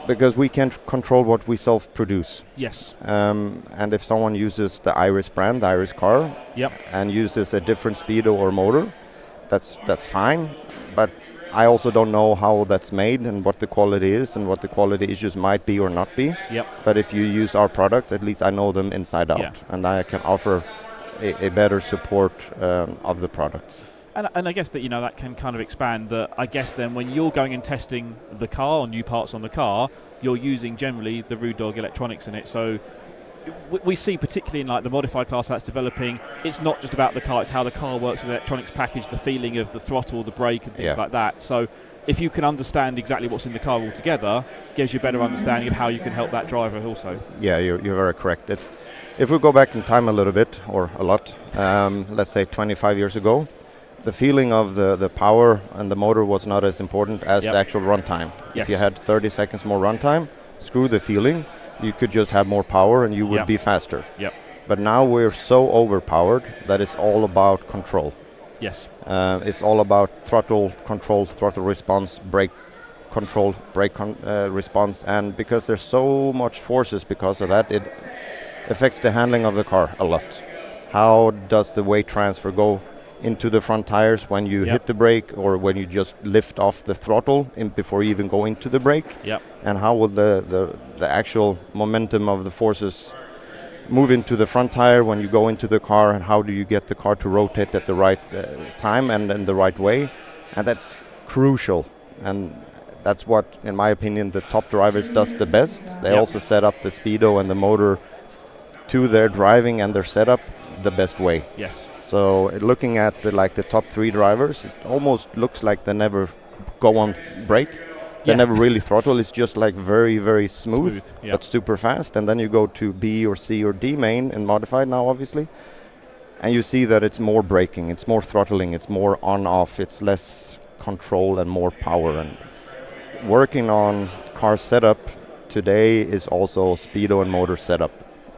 because we can control what we self-produce. Yes. And if someone uses the Iris brand, the Iris car, and uses a different speedo or motor, that's fine. But I also don't know how that's made and what the quality is and what the quality issues might be or not be. Yep. But if you use our products, at least I know them inside out, and I can offer a better support of the products. And I guess that, you know, that can kind of expand that. I guess then when you're going and testing the car or new parts on the car, you're using generally the Rudog electronics in it. So we see, particularly in like the modified class that's developing, it's not just about the car, it's how the car works with the electronics package, the feeling of the throttle, the brake and things like that. So if you can understand exactly what's in the car altogether, gives you a better understanding of how you can help that driver also. Yeah, you're very correct. If we go back in time a little bit, or a lot, let's say 25 years ago, the feeling of the power and the motor was not as important as the actual runtime. If you had 30 seconds more runtime, screw the feeling, you could just have more power and you would be faster. But now we're so overpowered that it's all about control. Yes. It's all about throttle control, throttle response, brake control, response, and because there's so much forces because of that, it affects the handling of the car a lot. How does the weight transfer go into the front tires when you hit the brake, or when you just lift off the throttle before you even go into the brake? Yep. And how will the actual momentum of the forces move into the front tire when you go into the car, and how do you get the car to rotate at the right time and in the right way? And that's crucial, and that's what, in my opinion, the top drivers does the best. They also set up the speedo and the motor to their driving and their setup the best way. Yes. So looking at the top 3 drivers, it almost looks like they never go on brake. They never really throttle. It's just like very, very smooth. But super fast. And then you go to B or C or D main and modified now, obviously, and you see that it's more braking, it's more throttling, it's more on-off, it's less control and more power. And working on car setup today is also speedo and motor setup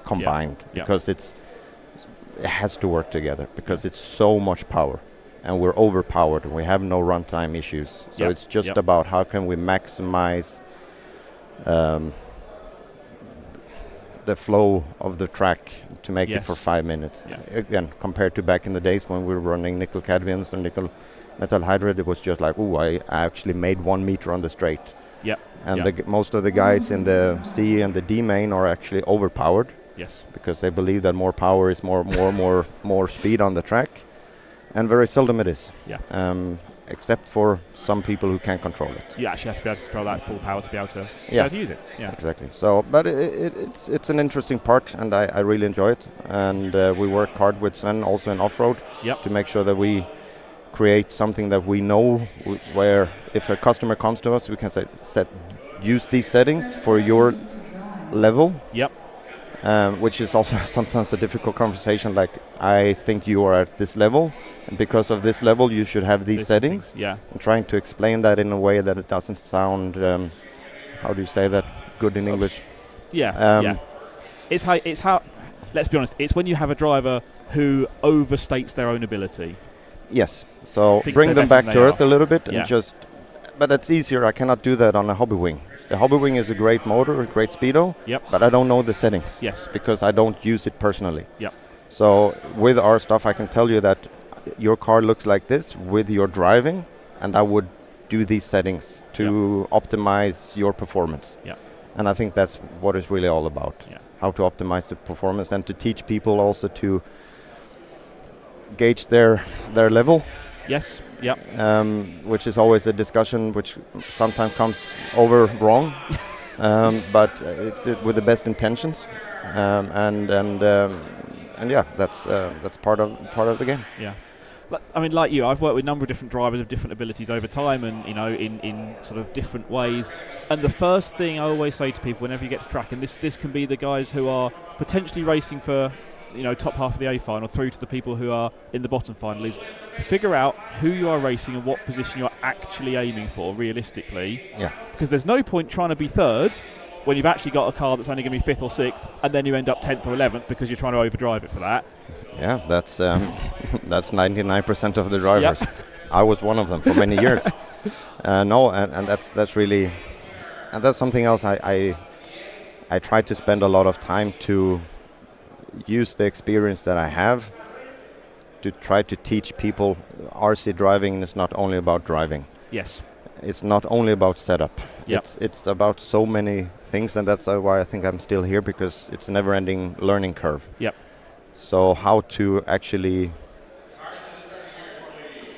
combined, because it has to work together, because it's so much power, and we're overpowered and we have no runtime issues. So it's just about how can we maximize the flow of the track to make it for 5 minutes. Again, compared to back in the days when we were running nickel cadmiums and nickel metal hydride, it was just like, ooh, I actually made 1 meter on the straight. And most of the guys in the C and the D main are actually overpowered. Because they believe that more power is more speed on the track, and very seldom it is. Except for some people who can't control it. You actually have to be able to control that full power to be able to, use it. Exactly. So, but it's an interesting part, and I really enjoy it. And we work hard with Sven also in off-road to make sure that we create something that we know, where if a customer comes to us, we can say, use these settings for your level. Which is also sometimes a difficult conversation, like, I think you are at this level, and because of this level you should have these settings. And trying to explain that in a way that it doesn't sound, how do you say that good in English? It's how, let's be honest, it's when you have a driver who overstates their own ability. So bring them back to earth a little bit, and just, but it's easier. I cannot do that on a hobby wing. The hobby wing is a great motor, a great speedo, but I don't know the settings because I don't use it personally. So with our stuff, I can tell you that your car looks like this with your driving, and I would do these settings to optimize your performance. And I think that's what it's really all about, how to optimize the performance, and to teach people also to gauge their level. Which is always a discussion which sometimes comes over wrong, but it's with the best intentions, and that's part of the game. I mean, like you, I've worked with a number of different drivers of different abilities over time, and in sort of different ways. And the first thing I always say to people whenever you get to track, and this can be the guys who are potentially racing for top half of the A final through to the people who are in the bottom final, is figure out who you are racing and what position you're actually aiming for realistically. Because there's no point trying to be third when you've actually got a car that's only going to be 5th or 6th, and then you end up 10th or 11th because you're trying to overdrive it for that. That's 99% of the drivers. I was one of them for many years. And that's really, and that's something else I try to spend a lot of time to use the experience that I have to try to teach people. RC driving is not only about driving. It's not only about setup. It's about so many things, and that's why I think I'm still here, because it's a never-ending learning curve. So how to actually,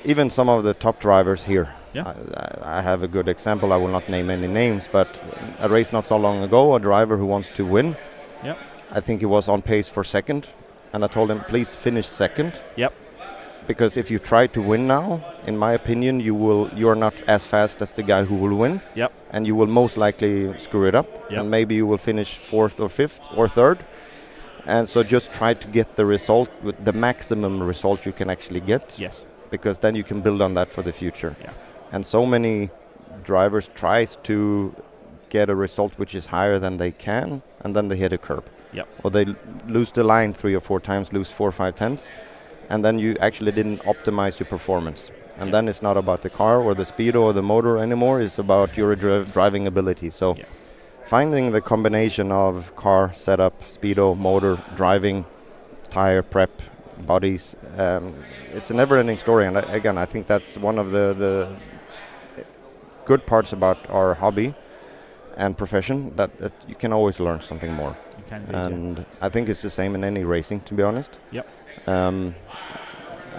even some of the top drivers here, I have a good example. I will not name any names, but a race not so long ago, a driver who wants to win. I think he was on pace for second, and I told him, please finish second. Because if you try to win now, in my opinion, you're not as fast as the guy who will win. And you will most likely screw it up. And maybe you will finish 4th or 5th or 3rd. And so just try to get the result, with the maximum result you can actually get. Because then you can build on that for the future. And so many drivers tries to get a result which is higher than they can, and then they hit a curb. Or they lose the line 3 or 4 times, lose 4 or 5 tenths, and then you actually didn't optimize your performance. And then it's not about the car or the speedo or the motor anymore, it's about your driving ability. So finding the combination of car setup, speedo, motor, driving, tire prep, bodies, it's a never-ending story. And again, I think that's one of the good parts about our hobby and profession, that you can always learn something more. You can indeed, And I think it's the same in any racing, to be honest. Yep. And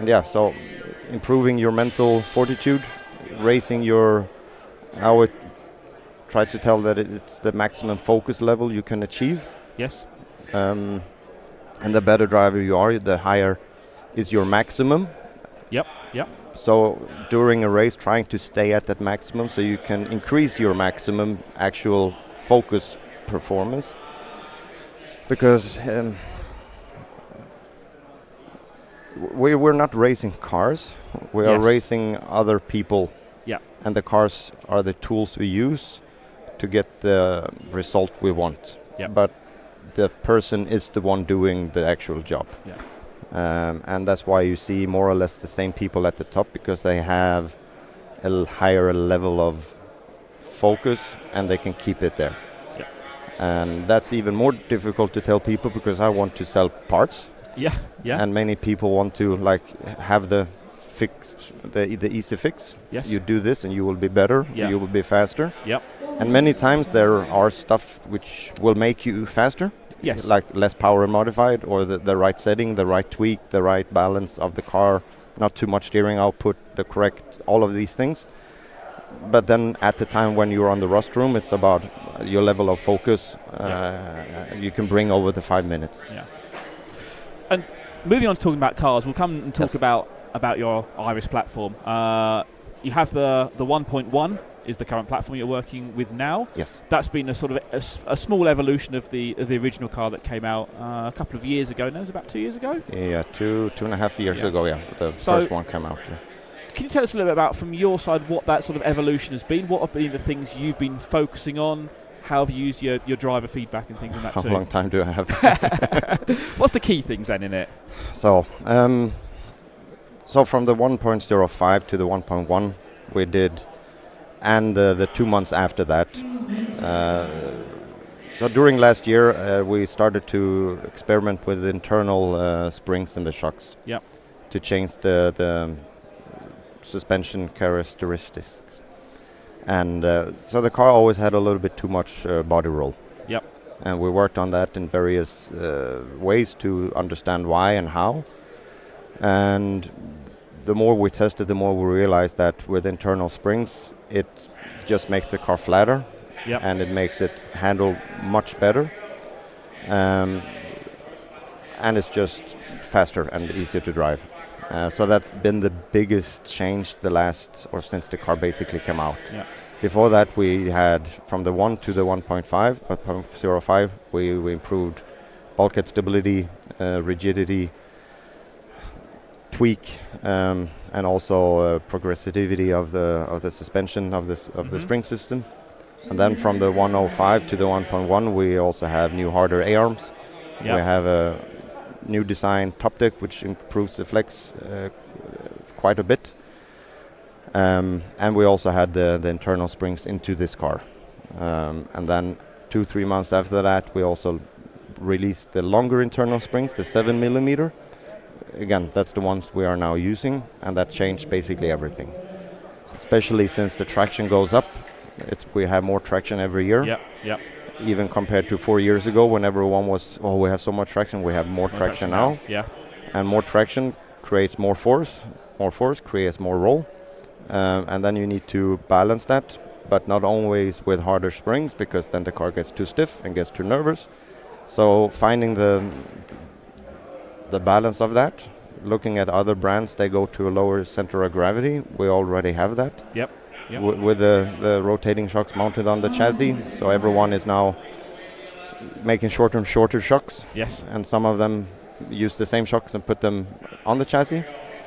yeah, so improving your mental fortitude, raising your, I would try to tell that it's the maximum focus level you can achieve. Yes. And the better driver you are, the higher is your maximum. Yep. Yep. So during a race, trying to stay at that maximum so you can increase your maximum actual focus performance. Because we're not racing cars, we are racing other people. Yeah. And the cars are the tools we use to get the result we want. Yeah. But the person is the one doing the actual job. Yeah. And that's why you see more or less the same people at the top, because they have a higher level of focus and they can keep it there. Yeah. And that's even more difficult to tell people, because I want to sell parts. Yeah. Yeah. And many people want to have the fix, the easy fix. Yes. You do this and you will be better, Yeah. you will be faster. Yep. And many times there are stuff which will make you faster. Yes. Like less power modified, or the right setting, the right tweak, the right balance of the car, not too much steering output, the correct, all of these things. But then at the time when you're on the rostrum, it's about your level of focus you can bring over the 5 minutes. Yeah. And moving on to talking about cars, we'll come and talk about your Iris platform. You have the 1.1 is the current platform you're working with now. Yes. That's been a sort of a small evolution of the original car that came out a couple of years ago. No, it was about 2 years ago. Yeah, 2.5 years ago. Yeah, the first one came out. Yeah. Can you tell us a little bit about, from your side, what that sort of evolution has been? What have been the things you've been focusing on? How have you used your driver feedback and things like that How too? long time do I have? What's the key things then in it? So from the 1.05 to the 1.1 we did, and the 2 months after that. So during last year we started to experiment with internal springs in the shocks. Yep. To change the suspension characteristics. And so the car always had a little bit too much body roll. Yep. And we worked on that in various ways to understand why and how. And the more we tested, the more we realized that with internal springs, it just makes the car flatter. Yep. And it makes it handle much better. And it's just faster and easier to drive. So that's been the biggest change since the car basically came out. Yeah. Before that we had from the 1 to the 1.5, 0.05, we improved bulkhead stability, rigidity, tweak, and also progressivity of the suspension of the spring system. And then from the 1.05 to the 1.1 we also have new harder A-arms. Yep. We have a new design top deck which improves the flex quite a bit. And we also had the internal springs into this car. And then 2-3 months after that we also released the longer internal springs, the 7mm. Again, that's the ones we are now using, and that changed basically everything. Especially since the traction goes up, we have more traction every year. Yep. Yep. Even compared to 4 years ago when everyone was, we have so much traction, we have more traction now. Yeah. And more traction creates more force creates more roll. And then you need to balance that, but not always with harder springs, because then the car gets too stiff and gets too nervous. So finding the balance of that, looking at other brands, they go to a lower center of gravity. We already have that. Yep. Yep. With the rotating shocks mounted on the chassis. So everyone is now making shorter and shorter shocks. Yes. And some of them use the same shocks and put them on the chassis.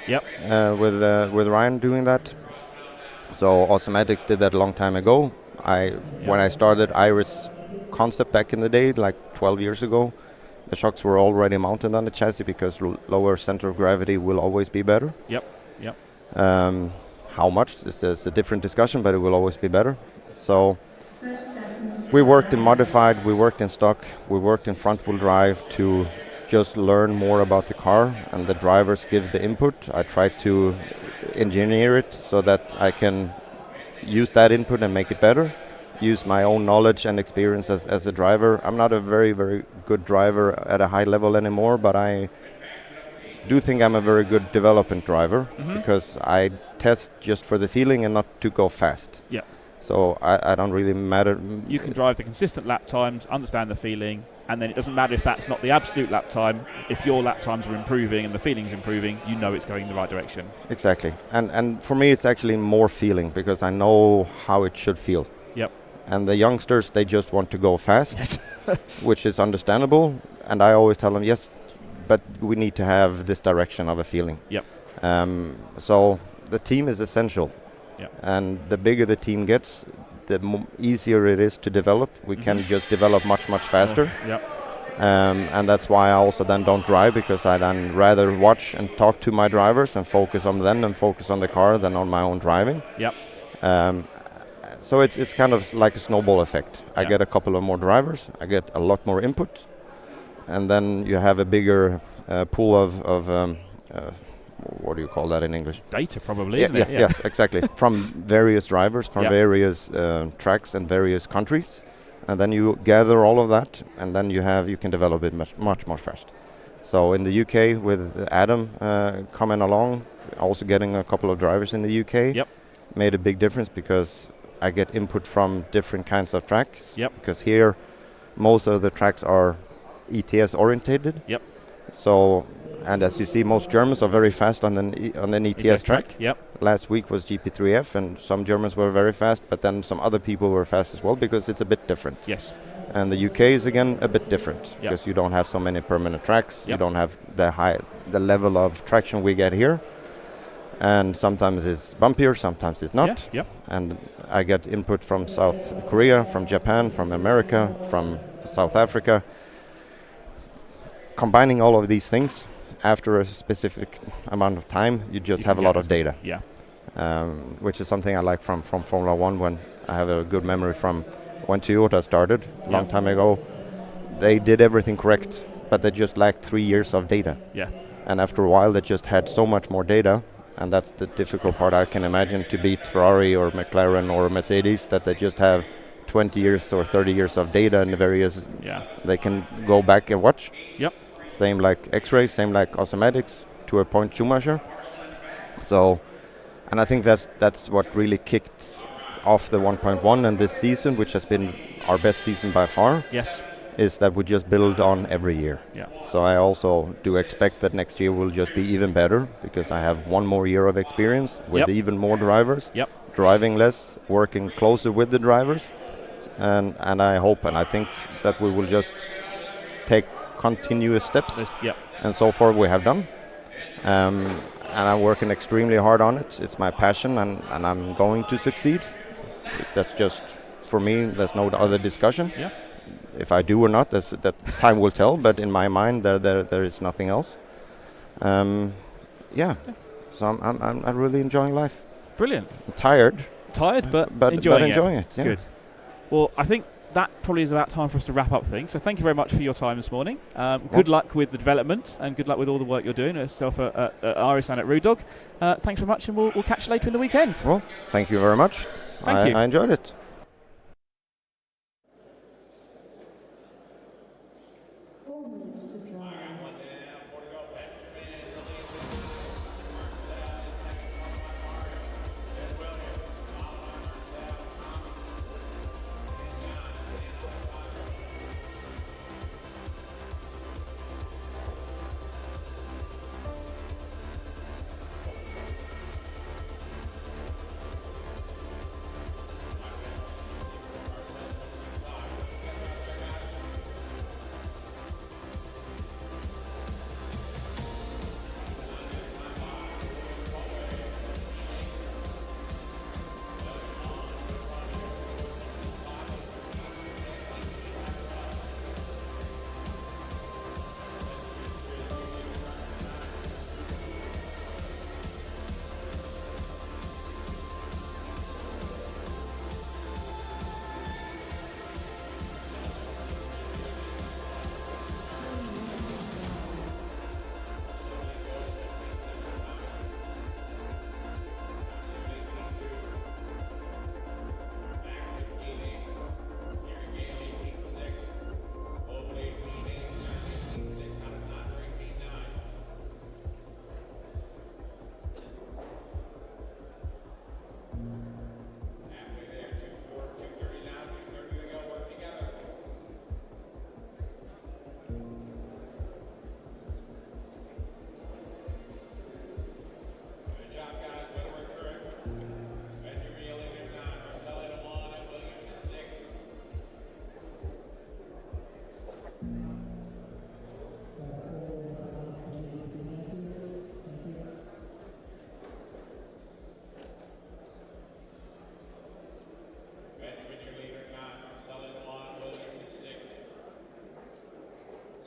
Yep. With Ryan doing that. So Automatics did that a long time ago. When I started Iris concept back in the day, like 12 years ago, The shocks were already mounted on the chassis because lower center of gravity will always be better. Yep. Yep. How much is a different discussion, but it will always be better. So we worked in modified, we worked in stock, we worked in front wheel drive to just learn more about the car, and the drivers give the input. I try to engineer it so that I can use that input and make it better, use my own knowledge and experience as a driver. I'm not a very, very good driver at a high level anymore, but I do think I'm a very good development driver because I test just for the feeling and not to go fast. Yeah. So I don't really matter. You can drive the consistent lap times, understand the feeling, and then it doesn't matter if that's not the absolute lap time. If your lap times are improving and the feeling's improving, you know it's going in the right direction. Exactly. And for me, it's actually more feeling because I know how it should feel. Yep. And the youngsters, they just want to go fast, which is understandable. And I always tell them, yes, but we need to have this direction of a feeling. Yep. So the team is essential. Yep. And the bigger the team gets, the easier it is to develop. We can just develop much, much faster. Yep. And that's why I also then don't drive, because I then rather watch and talk to my drivers and focus on them and focus on the car than on my own driving. Yep. So it's kind of like a snowball effect. I get a couple of more drivers, I get a lot more input, and then you have a bigger pool of what do you call that in English? Data, probably, isn't it? Yes, exactly. From various drivers, from various tracks and various countries, and then you gather all of that, and then you can develop it much more fast. So in the UK, with Adam coming along, also getting a couple of drivers in the UK, made a big difference because I get input from different kinds of tracks. Because here, most of the tracks are ETS orientated. So, and as you see, most Germans are very fast on an ETS track. Last week was GP3F, and some Germans were very fast, but then some other people were fast as well because it's a bit different. Yes. And the UK is again a bit different because you don't have so many permanent tracks. You don't have the level of traction we get here. And sometimes it's bumpier, sometimes it's not. And I get input from South Korea, from Japan, from America, from South Africa. Combining all of these things, after a specific amount of time, you just have a lot of data. Which is something I like from Formula One. When I have a good memory from when Toyota started a long time ago, they did everything correct, but they just lacked 3 years of data. And after a while, they just had so much more data, and that's the difficult part I can imagine, to beat Ferrari or McLaren or Mercedes, that they just have 20 years or 30 years of data in the various. They can go back and watch. Same like X-ray, same like automatics, to a point Schumacher. So, and I think that's what really kicked off the 1.1 and this season, which has been our best season by far. Is that we just build on every year. So I also do expect that next year will just be even better, because I have one more year of experience with even more drivers, driving less, working closer with the drivers, and I hope and I think that we will just take continuous steps. And so far we have done. And I'm working extremely hard on it. It's my passion, and I'm going to succeed. That's just, for me, there's no other discussion. If I do or not, that time will tell, but in my mind there is nothing else. So I'm really enjoying life. Brilliant. I'm tired, but enjoying it. Good. Well, I think that probably is about time for us to wrap up things. So thank you very much for your time this morning. Good luck with the development, and good luck with all the work you're doing yourself at Iris and at Road Dog. Thanks very much, and we'll catch you later in the weekend. Well, thank you very much. Thank you. I enjoyed it. 4 minutes to drive.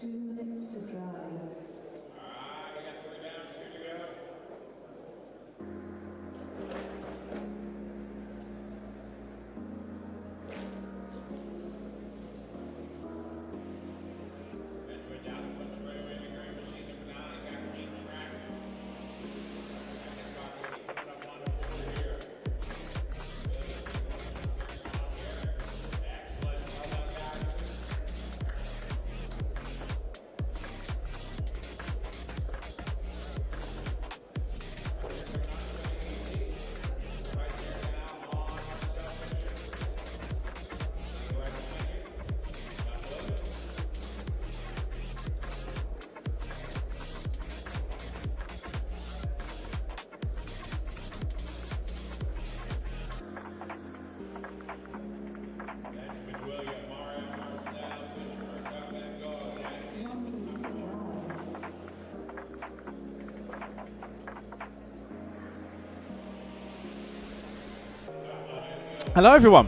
2 minutes to drive. Hello, everyone.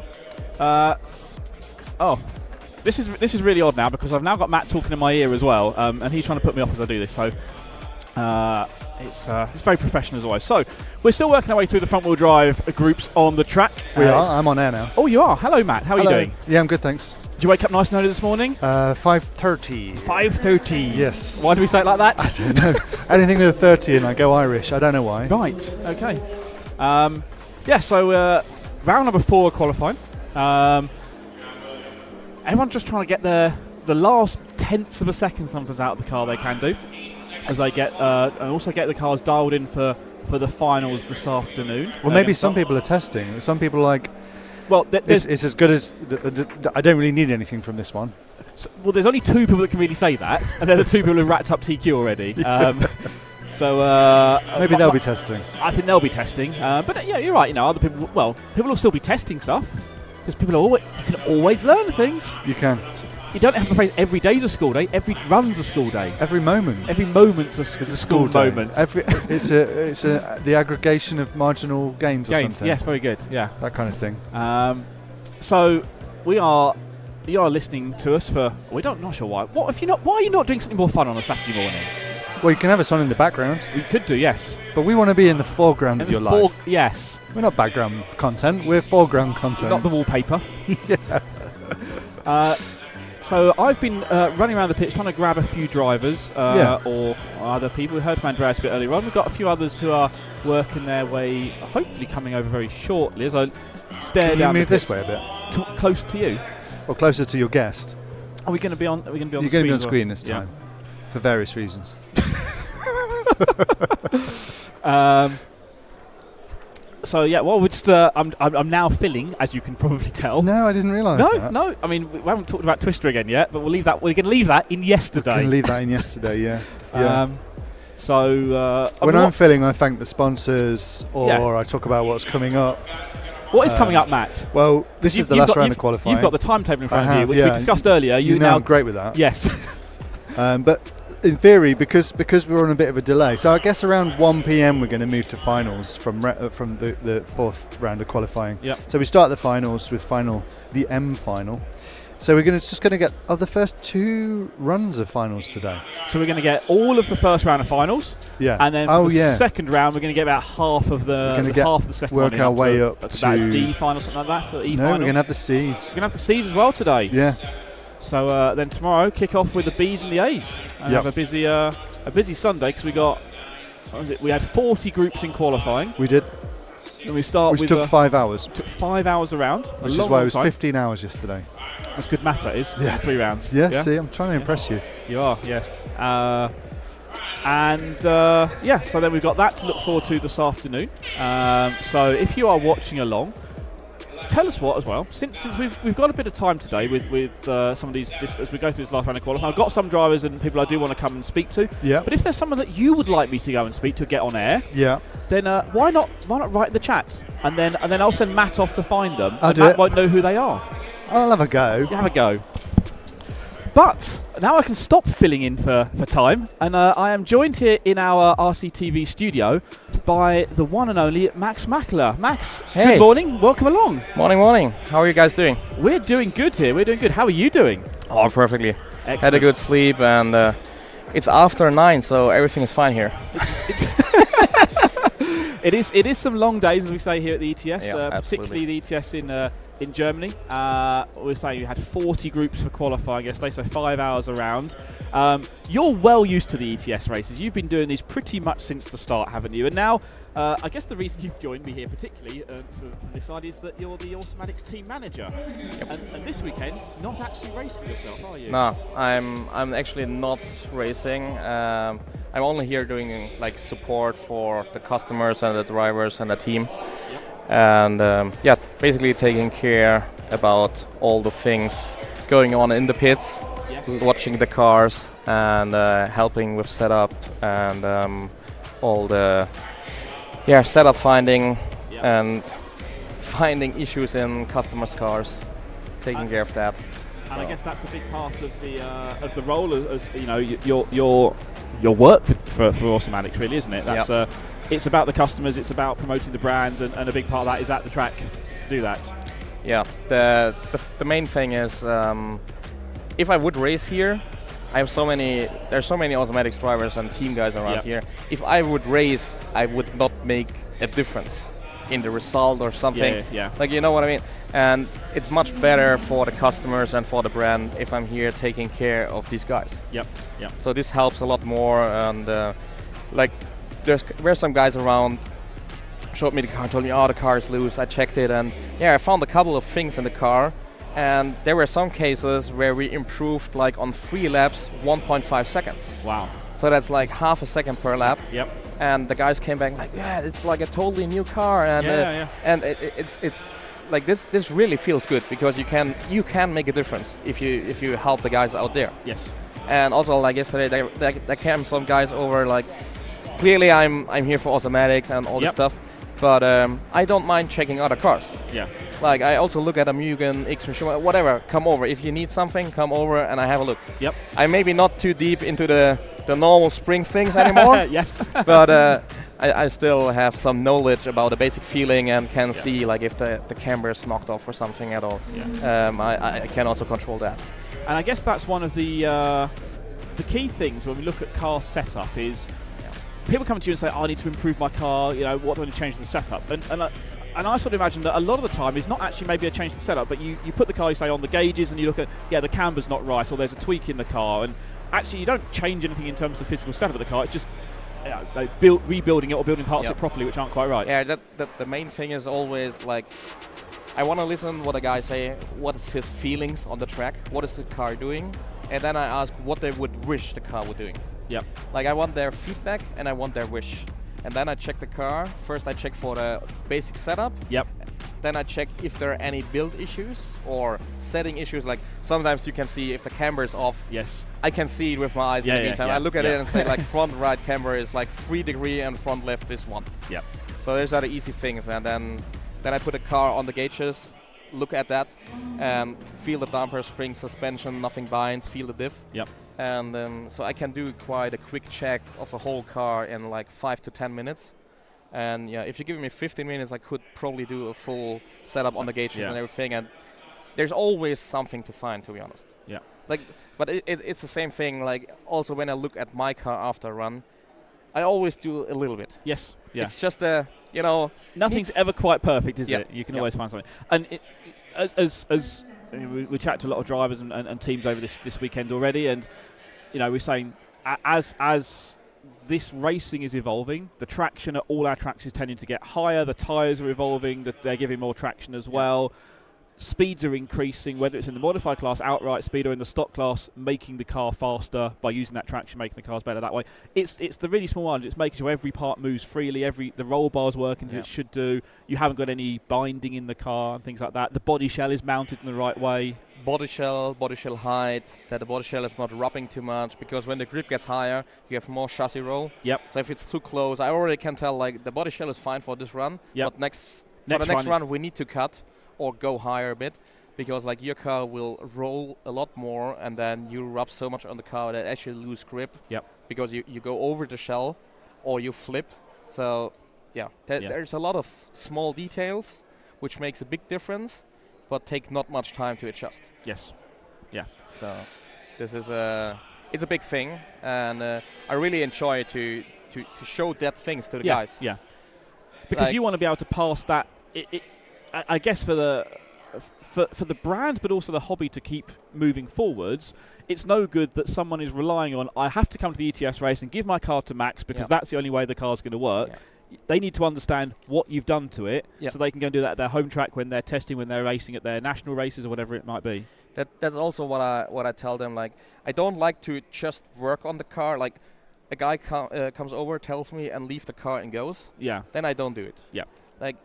This is really odd now because I've now got Matt talking in my ear as well, and he's trying to put me off as I do this. So it's very professional as always. So we're still working our way through the front-wheel drive groups on the track. We are. I'm on air now. Oh, you are. Hello, Matt. How are you doing? Yeah, I'm good, thanks. Did you wake up nice and early this morning? 5:30. 5:30. Yes. Why do we say it like that? I don't know. Anything with a 30 and I go Irish. I don't know why. Right. Okay. So round number 4 of qualifying. Everyone's just trying to get the last tenth of a second sometimes out of the car they can do, as they get and also get the cars dialed in for the finals this afternoon. Well, maybe some people are testing. Some people are like, well, it's as good as I don't really need anything from this one. So, well, there's only 2 people that can really say that, and they're the 2 people who've racked up TQ already. So maybe they'll be testing. I think they'll be testing, but yeah, you're right. You know, other people. Well, people will still be testing stuff because people are you can always learn things. You can. You don't have to phrase every day's a school day. Every run's a school day. Every moment. Every moment's a school moment. It's the aggregation of marginal gains or something. Yes, very good. Yeah, that kind of thing. So you are listening to us for. Not sure why. Why are you not doing something more fun on a Saturday morning? Well, you can have us on in the background. We could do, yes. But we want to be in the foreground of your life. Yes. We're not background content. We're foreground content. Not the wallpaper. Yeah. So I've been running around the pitch trying to grab a few drivers or other people. We heard from Andreas a bit earlier on. We've got a few others who are working their way, hopefully coming over very shortly. As I stare Can down you move the pitch this way a bit? Close to you. Or closer to your guest. Are we going to be on? You're going to be on screen this time, for various reasons. So yeah, well, we're just I'm now filling, as you can probably tell. No, I didn't realise that. No. I mean, we haven't talked about Twister again yet, but we'll leave that. We're going to leave that in yesterday. We can leave that in yesterday. Yeah. Yeah. When I'm filling, I thank the sponsors, or I talk about what's coming up. What is coming up, Matt? Well, this is the last round of qualifying. You've got the timetable in front of you, which we discussed earlier. You know, I'm great with that. Yes. But in theory, because we're on a bit of a delay, so I guess around 1 p.m. we're going to move to finals from the 4th round of qualifying. Yep. So we start the finals with the M final. So we're just going to get the first 2 runs of finals today. So we're going to get all of the first round of finals. Yeah. And then for the second round, we're going to get about half of the second work one. our way up to that D final, something like that. Or E no, final. we're going to have the C's. We're going to have the C's as well today. Yeah. So then tomorrow, kick off with the B's and the A's. And have a busy Sunday because we had 40 groups in qualifying. We did. And we start which took 5 hours. Took 5 hours around. Which is why it was 15 hours yesterday. That's good maths, that is. Yeah. 3 rounds. Yeah, see, I'm trying to impress you. You are, yes. So then we've got that to look forward to this afternoon. So if you are watching along, tell us what as well. Since we've got a bit of time today with some of these as we go through this last round of qualifying. I've got some drivers and people I do want to come and speak to. Yeah. But if there's someone that you would like me to go and speak to, get on air. Yeah. Then why not write the chat and then I'll send Matt off to find them. Matt won't know who they are. I'll have a go. You have a go. But now I can stop filling in for time, and I am joined here in our RCTV studio by the one and only Max Mackler. Max, hey. Good morning. Welcome along. Morning. How are you guys doing? We're doing good here. We're doing good. How are you doing? Oh, perfectly. Excellent. Had a good sleep, and it's after 9, so everything is fine here. It is some long days, as we say here at the ETS, Yeah, particularly the ETS in Germany. We're saying you had 40 groups for qualifying yesterday, so 5 hours around. You're well used to the ETS races. You've been doing these pretty much since the start, haven't you? And now, I guess the reason you've joined me here, particularly for this side, is that you're the Automatics team manager. And this weekend, not actually racing yourself, are you? No, I'm actually not racing. I'm only here doing like support for the customers and the drivers and the team. And yeah, basically taking care about all the things going on in the pits, watching the cars, and helping with setup and all the setup finding and finding issues in customers' cars, taking care of that. And I guess that's a big part of the role, as you know, your work for Automatics, really, isn't it? That's it's about the customers, it's about promoting the brand, and a big part of that is at the track to do that. Yeah, the main thing is, if I would race here, there's so many Automatics drivers and team guys around here. If I would race, I would not make a difference in the result or something. Like, you know what I mean? And it's much better for the customers and for the brand if I'm here taking care of these guys. So this helps a lot more, and like there's some guys around, showed me the car, told me, oh, the car is loose. I checked it, and I found a couple of things in the car, and there were some cases where we improved, like on 3 laps, 1.5 seconds. Wow. So that's like half a second per lap. And the guys came back like, yeah, it's like a totally new car, and and it's like this really feels good, because you can make a difference if you help the guys out there. And also, like yesterday, there came some guys over, like, clearly I'm here for Automatics and all this stuff, but I don't mind checking other cars. Like, I also look at a Mugen, X-Ray, whatever, come over. If you need something, come over and I have a look. I'm maybe not too deep into the normal spring things anymore. But I still have some knowledge about the basic feeling and can see, like, if the camber is knocked off or something at all. I can also control that. And I guess that's one of the key things when we look at car setup is people come to you and say, oh, I need to improve my car, you know, what do I need to change in the setup? And I sort of imagine that a lot of the time is not actually maybe a change in the setup, but you put the car, you say, on the gauges, and you look at, the camber's not right, or there's a tweak in the car, and actually you don't change anything in terms of the physical setup of the car, it's just rebuilding it or building parts of it properly, which aren't quite right. The main thing is always, like, I want to listen what the guys say, what is his feelings on the track, what is the car doing, and then I ask what they would wish the car were doing. Like, I want their feedback and I want their wish. And then I check the car. First I check for the basic setup. Then I check if there are any build issues or setting issues. Like, sometimes you can see if the camber is off. I can see it with my eyes in the meantime. I look at it and say, like, front right camber is like 3 degrees and front left is 1. So those are the easy things. And then I put the car on the gauges, look at that, and feel the damper, spring, suspension, nothing binds, feel the diff. And so I can do quite a quick check of a whole car in like 5 to 10 minutes. And if you give me 15 minutes, I could probably do a full setup on the gauges and everything. And there's always something to find, to be honest. Like, but it's the same thing. Like, also when I look at my car after a run, I always do a little bit. It's just nothing's ever quite perfect, is it? You can always find something. And we chat to a lot of drivers and teams over this weekend already, and we're saying as this racing is evolving, the traction at all our tracks is tending to get higher. The tyres are evolving; that they're giving more traction as well. Speeds are increasing, whether it's in the modified class, outright speed, or in the stock class, making the car faster by using that traction, making the cars better that way. It's the really small margin. It's making sure every part moves freely, the roll bar's working as it should do. You haven't got any binding in the car and things like that. The body shell is mounted in the right way. Body shell height, that the body shell is not rubbing too much, because when the grip gets higher, you have more chassis roll. So if it's too close, I already can tell, like, the body shell is fine for this run, but for the next run we need to cut or go higher a bit, because, like, your car will roll a lot more, and then you rub so much on the car that actually lose grip. Because you go over the shell or you flip. So there's a lot of small details which makes a big difference, but take not much time to adjust. So this is it's a big thing, and I really enjoy to show that things to the guys. Yeah. Because Like- you want to be able to pass that. I guess for the brand, but also the hobby to keep moving forwards. It's no good that someone is relying on, I have to come to the ETS race and give my car to Max because that's the only way the car's going to work. Yeah. They need to understand what you've done to it Yeah. so they can go and do that at their home track when they're testing, when they're racing at their national races or whatever it might be. That's also what I tell them. Like, I don't like to just work on the car. Like, a guy comes over, tells me, and leave the car and goes. Yeah. Then I don't do it. Yeah. Like,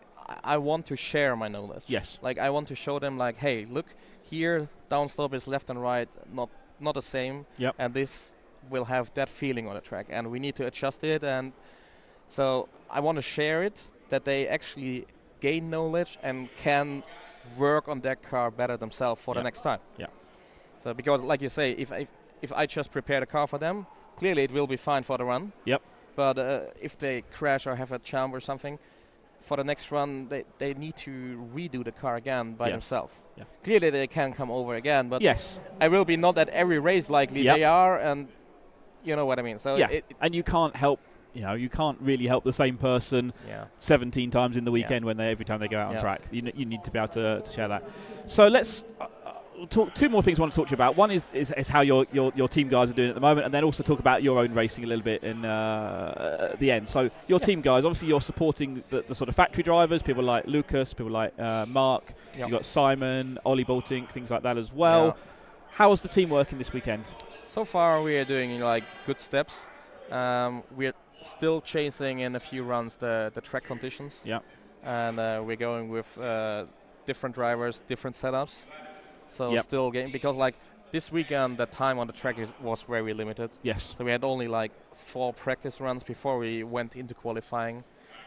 I want to share my knowledge. Yes. Like, I want to show them, like, hey, look, here downslope is left and right, not the same. Yep. And this will have that feeling on the track, and we need to adjust it. And so I want to share it, that they actually gain knowledge and can work on their car better themselves for the next time. Yeah. So because, like you say, if I just prepare the car for them, clearly it will be fine for the run. Yep. But if they crash or have a jump or something, for the next run they need to redo the car again by themselves. Yeah. Clearly they can come over again, but yes, I will be not at every race likely they are, and you know what I mean. So and you can't help. You can't really help the same person 17 times in the weekend when every time they go out on track. You need to be able to share that. So let's talk two more things I want to talk to you about. One is how your team guys are doing at the moment, and then also talk about your own racing a little bit in the end. So your team guys, obviously you're supporting the sort of factory drivers, people like Lucas, people like Mark. You've got Simon, Ollie Boltink, things like that as well. How is the team working this weekend? So far we are doing like good steps. We're still chasing in a few runs the track conditions. Yeah. And we're going with different drivers, different setups. So still getting, because like this weekend the time on the track was very limited. Yes. So we had only like 4 practice runs before we went into qualifying,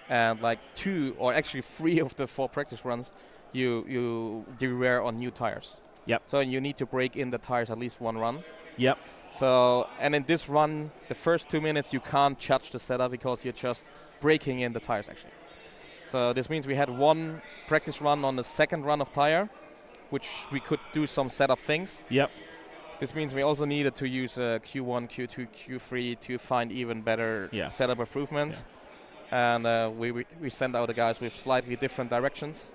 and like 2 or actually 3 of the 4 practice runs you were on new tires. Yep. So you need to break in the tires at least 1 run. Yep. So, and in this run, the first 2 minutes you can't judge the setup because you're just breaking in the tires actually. So this means we had 1 practice run on the second run of tire, which we could do some setup things. Yep. This means we also needed to use Q1, Q2, Q3 to find even better setup improvements. Yeah. And we sent out the guys with slightly different directions,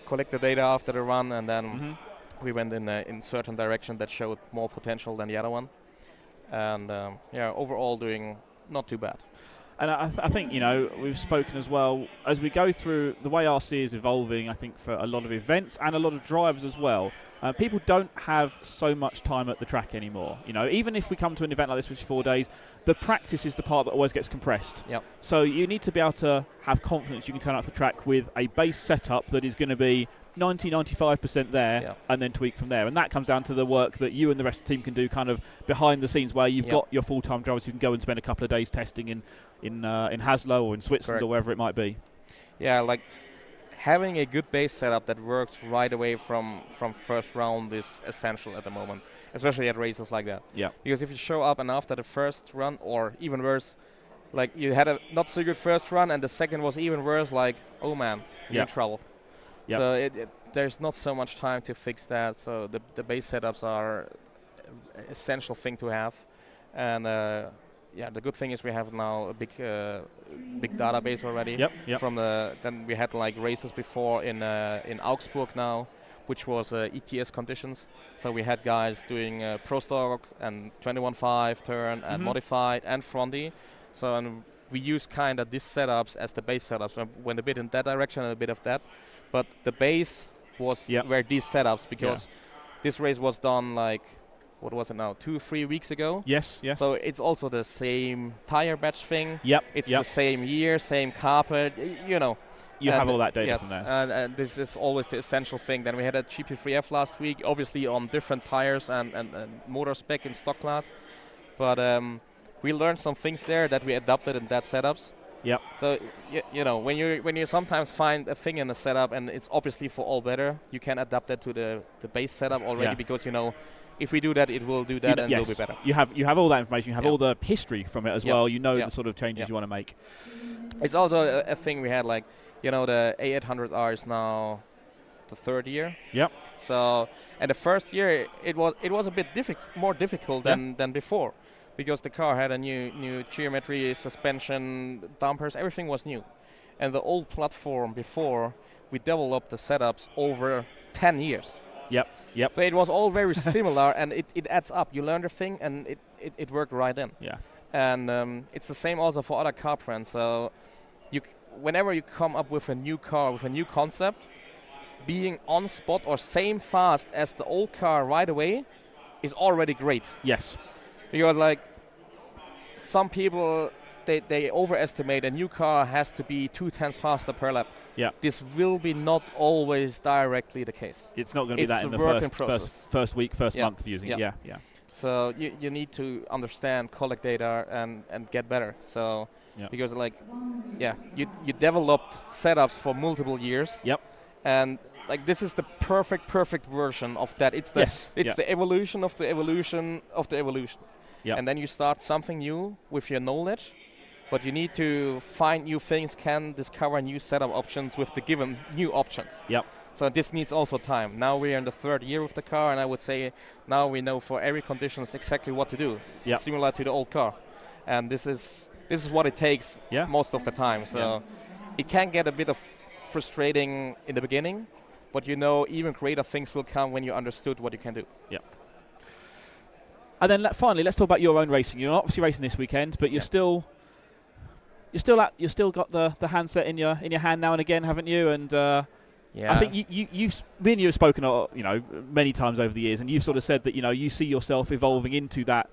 collect the data after the run, and then we went in certain direction that showed more potential than the other one. And overall doing not too bad. And I think, we've spoken as well, as we go through the way RC is evolving, I think for a lot of events and a lot of drivers as well, people don't have so much time at the track anymore. Even if we come to an event like this, which is 4 days, the practice is the part that always gets compressed. Yep. So you need to be able to have confidence you can turn up the track with a base setup that is going to be 90-95% there, and then tweak from there. And that comes down to the work that you and the rest of the team can do kind of behind the scenes, where you've got your full-time drivers who can go and spend a couple of days testing in Haslo or in Switzerland or wherever it might be. Yeah, like having a good base setup that works right away from first round is essential at the moment, especially at races like that. Yeah. Because if you show up and after the first run, or even worse, like you had a not so good first run and the second was even worse, like, oh man, you're in trouble. Yep. So there's not so much time to fix that. So the base setups are an essential thing to have. And the good thing is we have now a big database already. Yep. From then we had like races before in Augsburg now, which was ETS conditions. So we had guys doing Pro Stock and 21.5 turn and modified and fronty. So we use kind of these setups as the base setups. So went a bit in that direction and a bit of that. But the base were these setups, because this race was done like, what was it now, 2-3 weeks ago? Yes. So it's also the same tire batch thing. Yep. It's the same year, same carpet, You have all that data from there. And this is always the essential thing. Then we had a GP3F last week, obviously on different tires and motor spec in stock class. But we learned some things there that we adapted in that setups. Yep. So when you sometimes find a thing in a setup and it's obviously for all better, you can adapt that to the base setup already, because if we do that, it will do that and it will be better. You have all that information. You have all the history from it as well. You know the sort of changes you want to make. It's also a thing we had, like, the A800R is now the 3rd year. Yep. So, and the first year it was a bit more difficult than before, because the car had a new geometry, suspension, dampers, everything was new, and the old platform before we developed the setups over 10 years. Yep. So it was all very similar, and it adds up. You learn the thing, and it worked right in. Yeah. And it's the same also for other car brands. So whenever you come up with a new car, with a new concept, being on spot or same fast as the old car right away is already great. Yes. Because like some people, they overestimate a new car has to be 2/10 faster per lap. Yeah. This will be not always directly the case. It's not going to be that in the first week, first month of using it. Yeah. So you need to understand, collect data, and get better. So because like you developed setups for multiple years. Yep. And like this is the perfect version of that. It's the evolution of the evolution of the evolution. Yep. And then you start something new with your knowledge, but you need to find new things, can discover new setup options with the given new options. Yep. So this needs also time. Now we are in the 3rd year of the car, and I would say now we know for every conditions exactly what to do, similar to the old car. And this is what it takes most of the time. So it can get a bit of frustrating in the beginning, but you know even greater things will come when you understood what you can do. Yeah. And then finally, let's talk about your own racing. You're obviously racing this weekend, but you're still got the handset in your hand now and again, haven't you? And I think me and you have spoken, many times over the years, and you've sort of said that you see yourself evolving into that,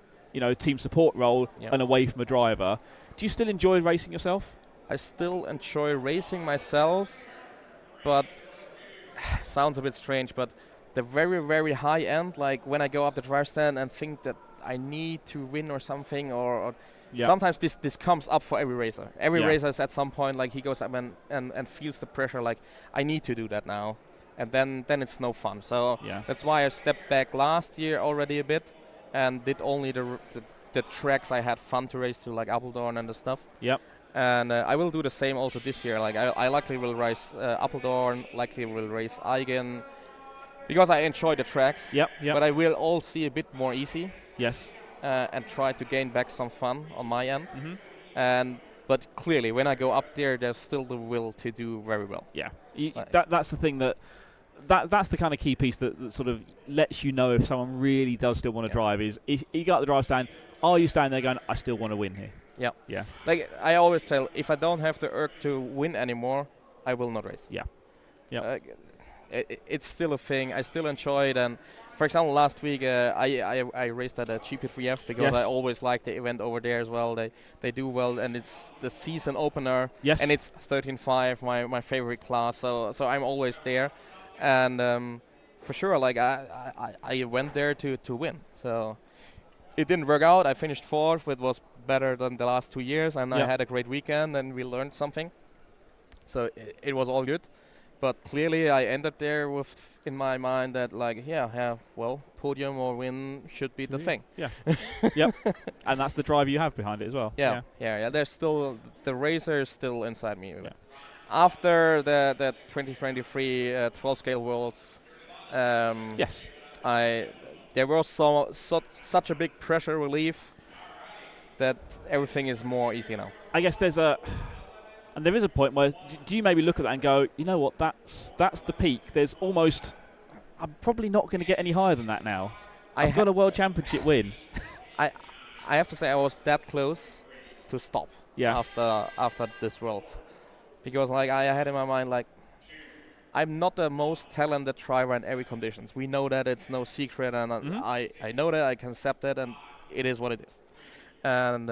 team support role and away from a driver. Do you still enjoy racing yourself? I still enjoy racing myself, but sounds a bit strange, but the very, very high end, like when I go up the drive stand and think that I need to win or something, or sometimes this comes up for every racer. Every racer is at some point like he goes up and feels the pressure, like I need to do that now, and then it's no fun. So that's why I stepped back last year already a bit and did only the tracks I had fun to race to, like Apeldoorn and the stuff. Yep. And I will do the same also this year. Like I likely will race Apeldoorn, likely will race Eigen, because I enjoy the tracks. Yep. But I will all see a bit more easy. Yes. And try to gain back some fun on my end. Mm-hmm. But clearly, when I go up there, there's still the will to do very well. Yeah. That's the thing that's the kind of key piece that sort of lets you know if someone really does still want to drive. Is you go up the drive stand, are you standing there going, I still want to win here? Yeah. Yeah. Like I always tell, if I don't have the urge to win anymore, I will not race. Yeah. Yeah. It's still a thing. I still enjoy it. And for example, last week I raced at a GP3F because I always like the event over there as well. They do well, and it's the season opener. Yes. And it's 13.5, my favorite class. So I'm always there, and for sure, like I went there to win. So it didn't work out. I finished 4th. It was better than the last 2 years, and I had a great weekend, and we learned something. So it was all good. But clearly, I entered there with in my mind that podium or win should be the thing. Yeah. Yep. And that's the drive you have behind it as well. Yeah. There's still the racer is still inside me. Yeah. After the 2023 12 scale worlds, there was such a big pressure relief that everything is more easy now. I guess there is a point where do you maybe look at that and go, you know what, that's the peak. There's almost, I'm probably not going to get any higher than that now. I've got a world championship win. I have to say I was that close to stop after this worlds, because like I had in my mind like I'm not the most talented driver in every conditions. We know that, it's no secret, and I know that, I can accept it, and it is what it is. And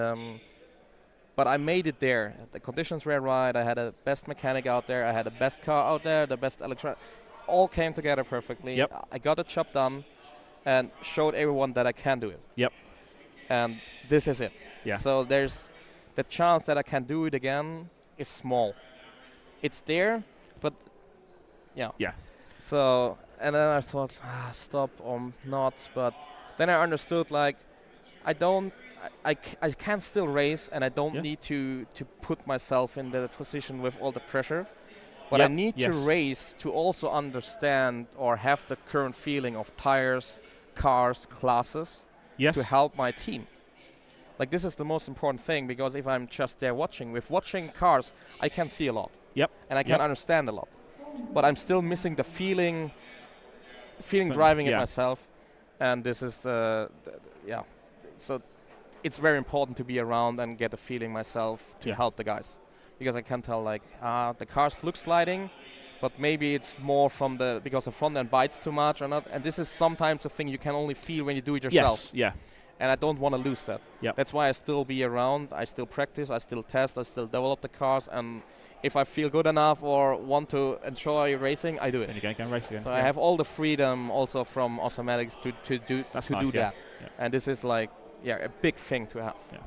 but I made it there. The conditions were right. I had the best mechanic out there. I had the best car out there, the best electronic. All came together perfectly. Yep. I got the job done and showed everyone that I can do it. Yep. And this is it. Yeah. So there's the chance that I can do it again is small. It's there, but yeah. Yeah. So, and then I thought, stop or not. But then I understood, like, I can still race, and I don't need to put myself in the position with all the pressure, But I Yep, need to yes. race to also understand or have the current feeling of tires, cars, classes Yes. to help my team. Like this is the most important thing, because if I'm just there watching, with watching cars, I can see a lot. Yep. And I can understand a lot. But I'm still missing the feeling driving it Yeah. myself. And this is yeah. So it's very important to be around and get a feeling myself to help the guys. Because I can tell like, the cars look sliding, but maybe it's more from because the front end bites too much or not. And this is sometimes a thing you can only feel when you do it yourself. Yes. Yeah. And I don't want to lose that. Yep. That's why I still be around. I still practice. I still test. I still develop the cars. And if I feel good enough or want to enjoy racing, I do it. Then you go and race again. So I have all the freedom also from Automatics to do That's to nice, do yeah. that. Yeah. And this is like a big thing to have. Yeah.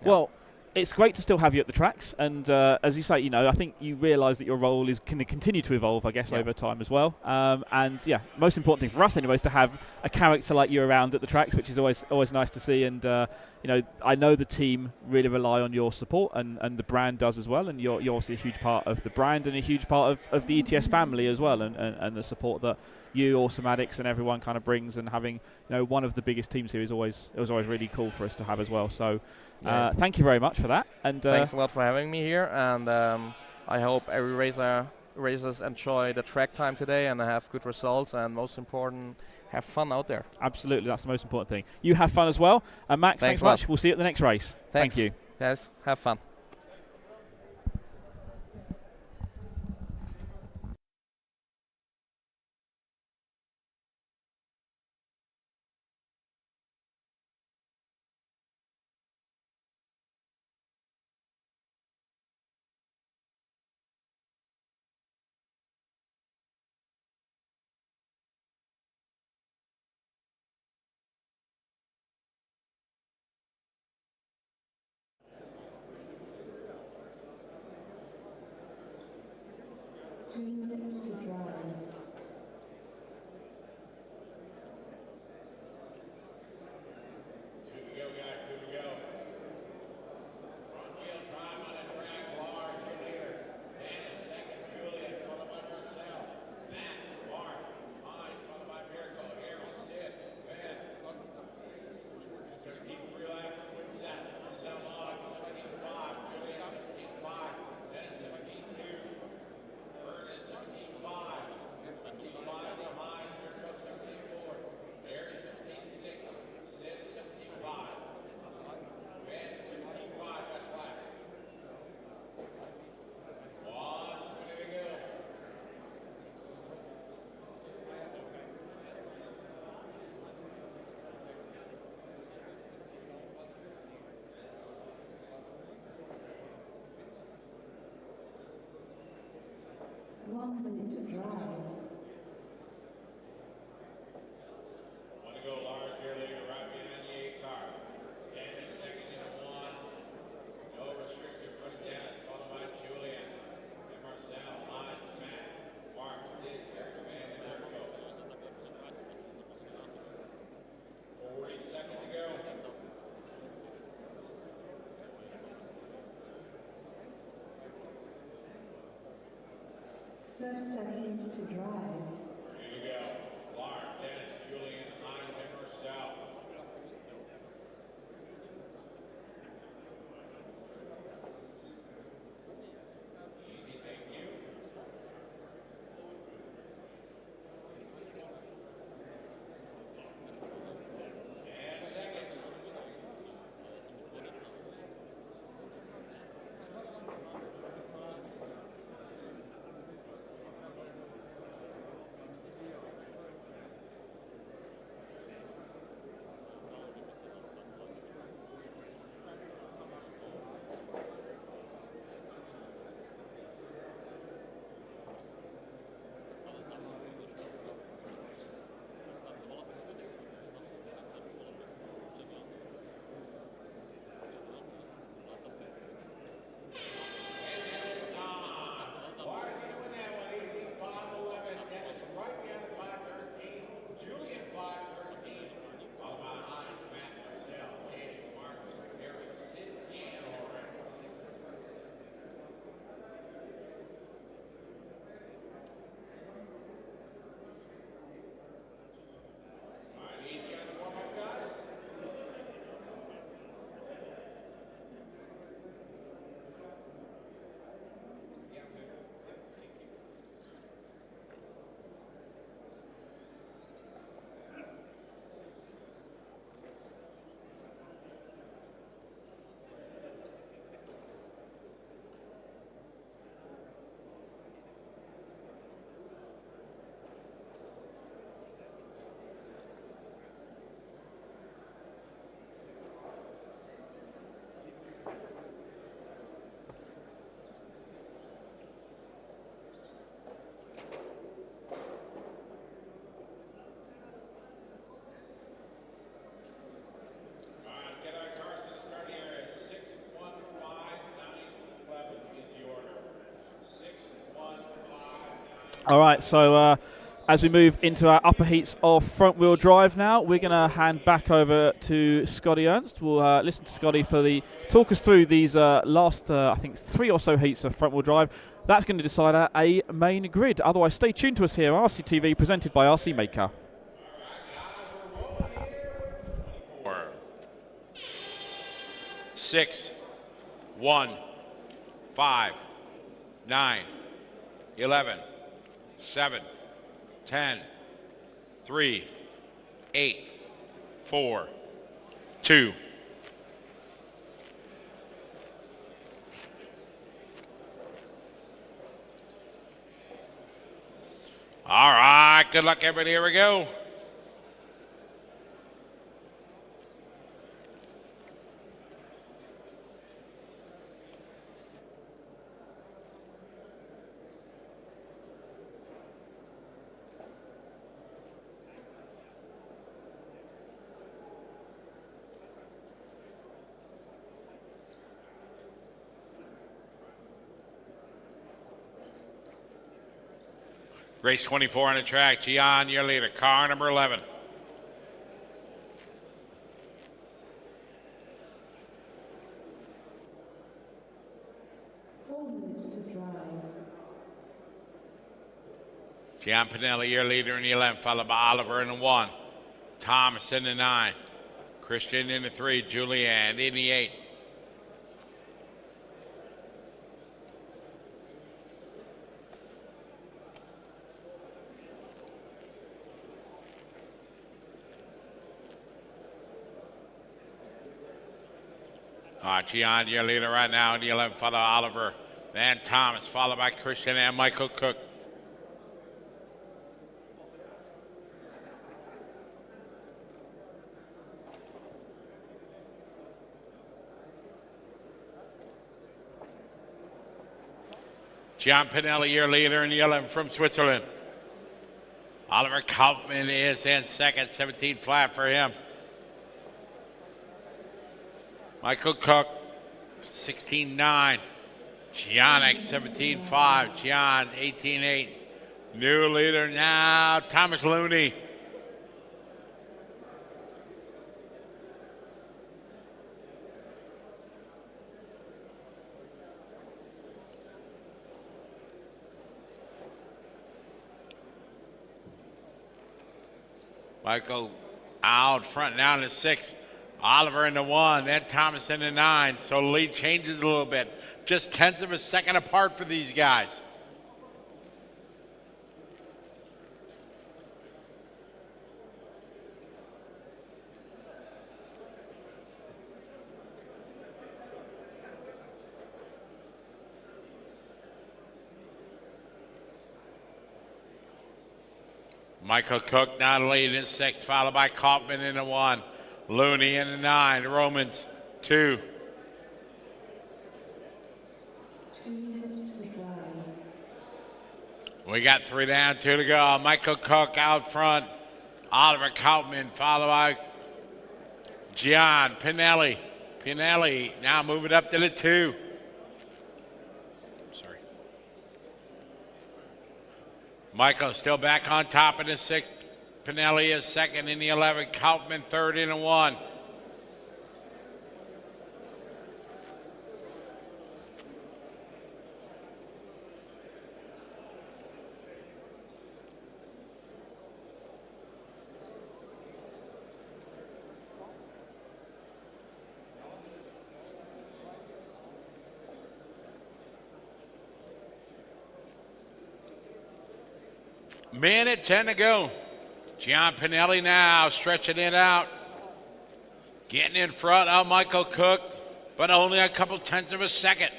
Yeah. Well, it's great to still have you at the tracks, and as you say, I think you realise that your role is going to continue to evolve, I guess, over time as well. And yeah, most important thing for us anyway is to have a character like you around at the tracks, which is always nice to see. And I know the team really rely on your support, and the brand does as well. And you're obviously a huge part of the brand and a huge part of the ETS family as well, and the support that you, Automatics, and everyone kind of brings. And having one of the biggest teams here is always really cool for us to have as well. So. Thank you very much for that. And thanks a lot for having me here. And I hope every racers enjoy the track time today and have good results. And most important, have fun out there. Absolutely, that's the most important thing. You have fun as well. And Max, thanks much. We'll see you at the next race. Thanks. Thank you. Yes, have fun. Minutes to drive. One minute to drive. Want to go large here, leader, right behind the 8 car. Dennis second in a 1. No restricted front Dennis, followed by Julian. And Marcel, Lodge, Matt, Mark, Sid, Van Marco. 40 seconds to go. Seconds to drive. Here we go. Clark, Dennis, Julian, Hine, and Marcel. Easy, thank you. And seconds. All right, so as we move into our upper heats of front-wheel drive now, we're going to hand back over to Scotty Ernst. We'll listen to Scotty talk us through these last, I think, 3 or so heats of front-wheel drive. That's going to decide a main grid. Otherwise, stay tuned to us here on RCTV, presented by RC Maker. 4, 6, 1, 5, 9, 11, 7, 10, 3, 8, 4, 2. All right, good luck, everybody. Here we go. Race 24 on the track. Gian, your leader. Car number 11. Gian Pinelli, your leader in the 11, followed by Oliver in the 1. Thomas in the 9. Christian in the 3. Julianne in the 8. Gian, your leader right now in the 11, followed by Oliver. Then Thomas, followed by Christian and Michael Cook. Gian Pinelli, your leader in the 11 from Switzerland. Oliver Kaufman is in second, 17 flat for him. Michael Cook, 16.9. Giannik, 17.5. Gian, 18.8. New leader now, Thomas Looney. Michael out front now in the 6. Oliver in the 1, then Thomas in the 9. So the lead changes a little bit. Just tenths of a second apart for these guys. Michael Cook now lead in 6, followed by Kaufman in the 1. Looney in the 9. Romans 2. We got 3 down, 2 to go. Michael Cook out front. Oliver Kaufman followed by Gian Pinelli. Pinelli now moving up to the 2. Sorry. Michael still back on top in the 6. Pinelli is second in the 11. Kaufman third in the 1. Minute 10 to go. Gian Pinelli now stretching it out. Getting in front of Michael Cook, but only a couple tenths of a second.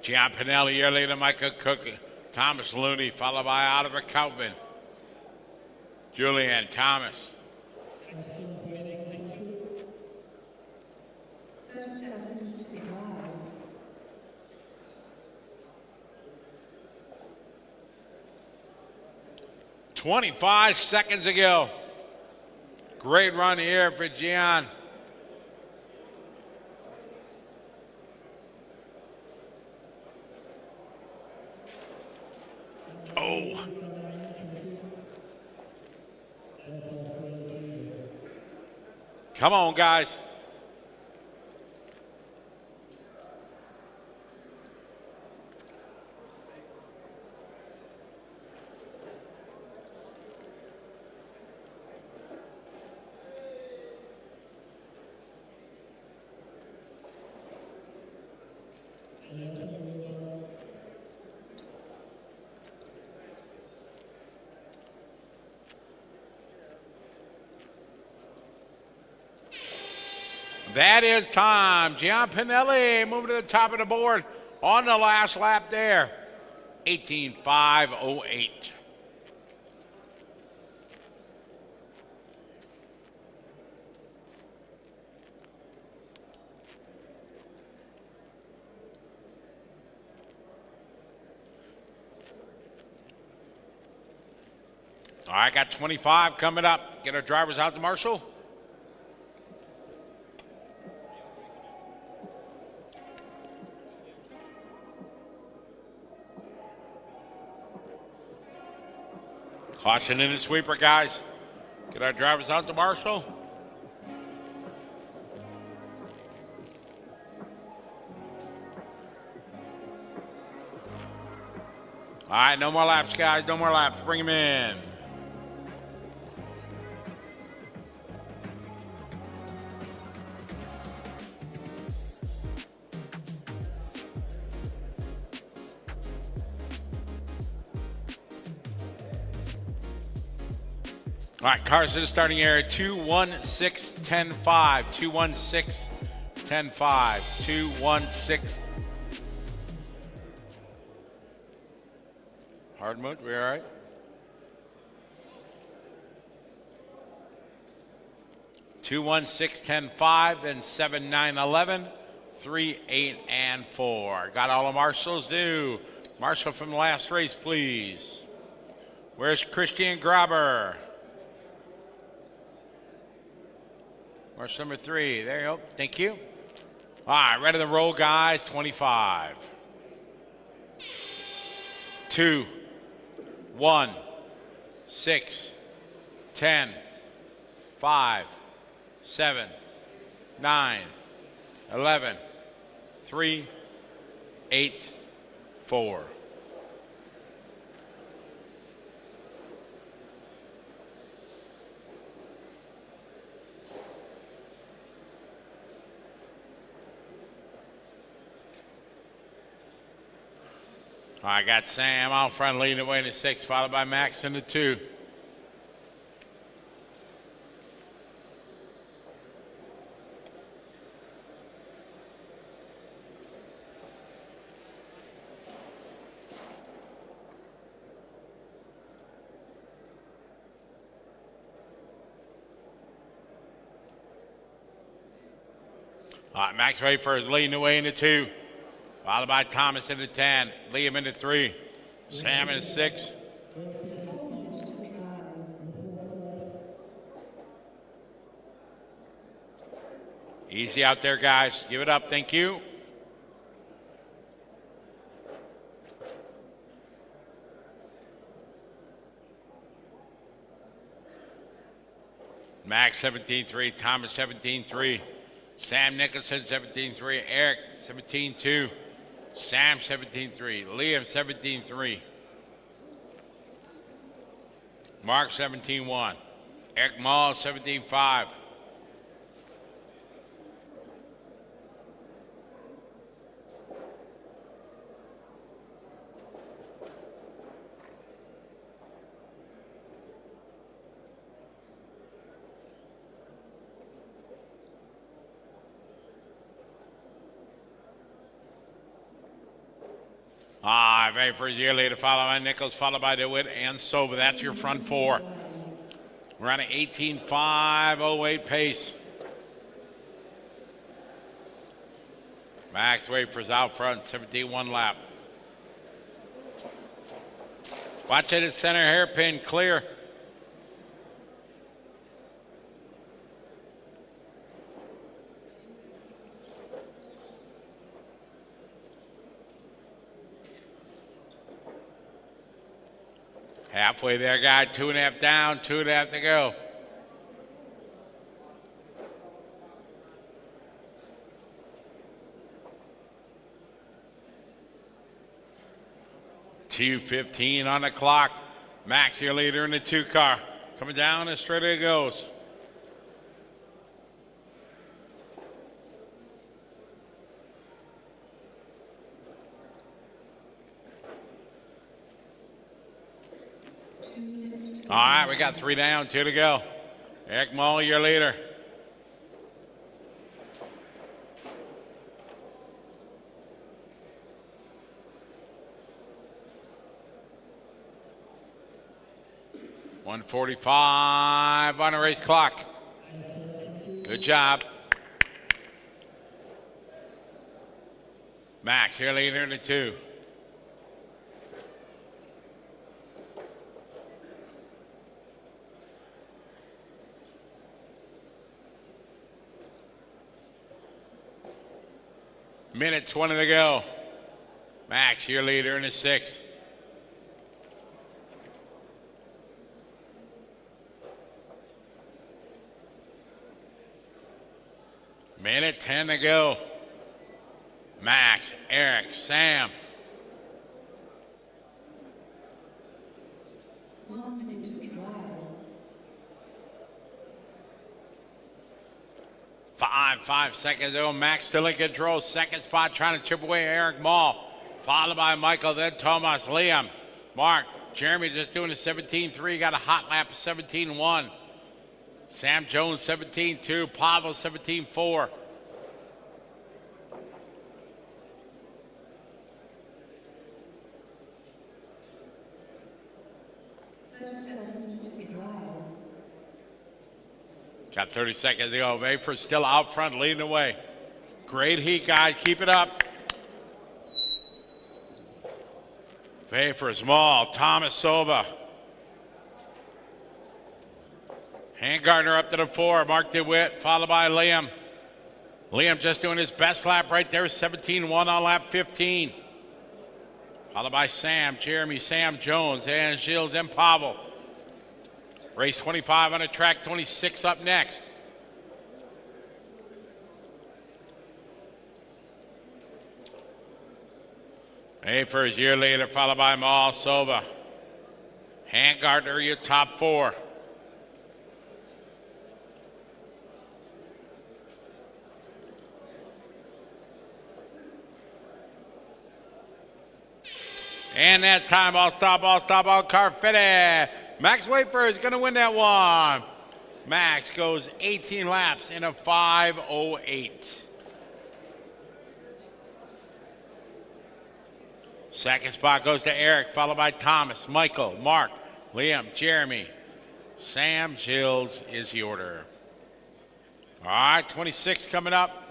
Gian Pinelli, your leader, Michael Cook. Thomas Looney, followed by Oliver Kaufman. Julian Thomas. 25 seconds to go. Great run here for Gian. Oh. Come on, guys. That is time. Gian Pinelli moving to the top of the board on the last lap there. 18.508. All right, got 25 coming up. Get our drivers out to Marshall. Caution in the sweeper, guys. Get our drivers out to Marshall. All right, no more laps, guys. No more laps. Bring them in. All right, cars to the starting area, 216.10.5, 216.10.5, 216. Hard mode, we all right? Two 1-6-10-5, then 7-9-11, 3, 8, and 4. Got all the marshals due. Marshal from the last race, please. Where's Christian Graber? Marshal number 3. There you go. Thank you. All right, ready to roll, guys. 25. 2, 1, 6, 10, 5, 7, 9, 11, 3, 8, 4. I got Sam out front leading the way in the 6, followed by Max in the 2. All right, Max Wafer is leading the way in the 2. Followed by Thomas in the 10, Liam in the 3, Sam in the 6. Easy out there, guys. Give it up. Thank you. Max 17.3, Thomas 17.3, Sam Nicholson 17.3, Eric 17.2. Sam 17.3, Liam 17.3, Mark 17.1, Eric Mall 17.5. Very first year leader, followed by Nichols, followed by DeWitt and Sova. That's your front 4. We're on an 18.508 pace. Max Wafers out front, 17.1 lap. Watch it at center hairpin, clear. Halfway there, guy. 2.5 down, 2.5 to go. .215 on the clock. Max, your leader in the 2 car. Coming down as straight as it goes. All right, we got 3 down, 2 to go. Eric Mull, your leader. .145 on the race clock. Good job. Max, your leader in the 2. Minute 20 to go. Max, your leader in the 6. Minute 10 to go. Max, Eric, Sam. 1 minute to drive. 5 seconds to go. Max still in control. Second spot trying to chip away Eric Mull. Followed by Michael, then Thomas, Liam, Mark, Jeremy just doing a 17.3. Got a hot lap of 17.1. Sam Jones 17.2. Pavel 17.4. Got 30 seconds to go. Vapor still out front, leading the way. Great heat, guys. Keep it up. Vapor, Small, Thomas Sova. Handgartner up to the 4. Mark DeWitt, followed by Liam. Liam just doing his best lap right there, 17.1 on lap 15. Followed by Sam, Jeremy, Sam Jones, and Gilles and Pavel. Race 25 on the track, 26 up next. Vapor is your leader, followed by Maul, Sova. Handgartner, your top 4. And that time, all stop, all car fitted. Max Wafer is going to win that one. Max goes 18 laps in a 5:08. Second spot goes to Eric, followed by Thomas, Michael, Mark, Liam, Jeremy. Sam Gilles is the order. All right, 26 coming up.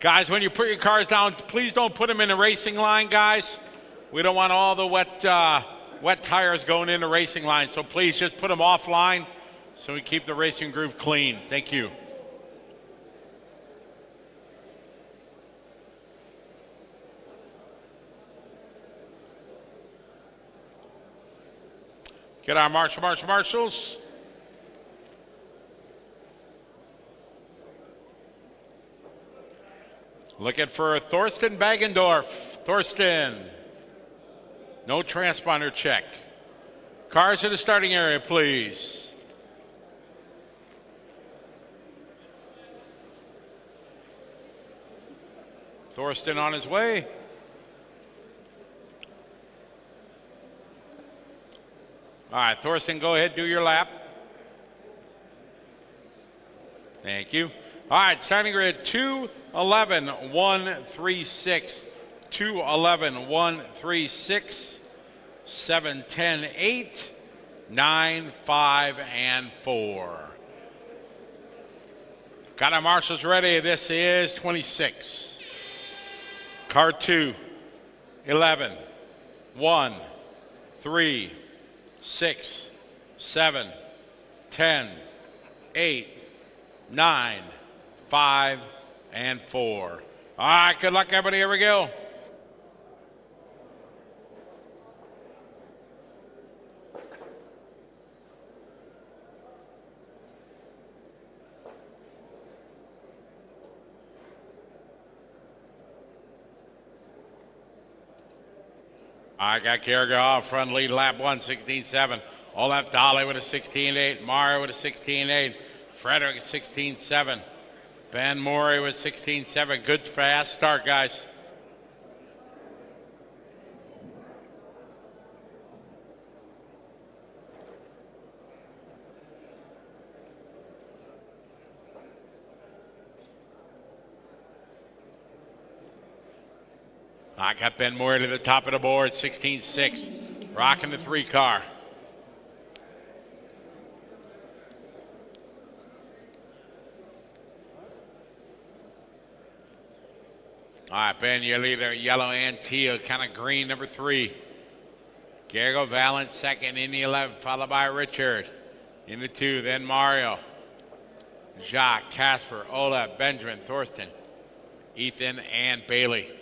Guys, when you put your cars down, please don't put them in the racing line, guys. We don't want all the wet tires going in the racing line, so please just put them offline so we keep the racing groove clean. Thank you. Get our marshals. Looking for Thorsten Bagendorf. Thorsten. No transponder check. Cars in the starting area, please. Thorsten on his way. All right, Thorsten, go ahead, do your lap. Thank you. All right, starting grid 2:11.136, 2:11.136, 7:10.8, 9, 5, and 4. Got our marshals ready. This is 26. Car 2, 11, 1, 3, 6, 7, 10, 8, 9, 5, and 4. All right, good luck, everybody. Here we go. I got Gerger off front lead lap 1, 16.7. Olaf Dolly with a 16.8. Mario with a 16.8. Frederick 16.7. Ben Morey with 16.7. Good fast start, guys. I got Ben Moore to the top of the board, 16.6, rocking the 3 car. All right, Ben, your leader, yellow and teal, kind of green, number 3. Gergo Valent second in the 11, followed by Richard. In the 2, then Mario. Jacques, Casper, Olaf, Benjamin, Thorsten, Ethan, and Bailey.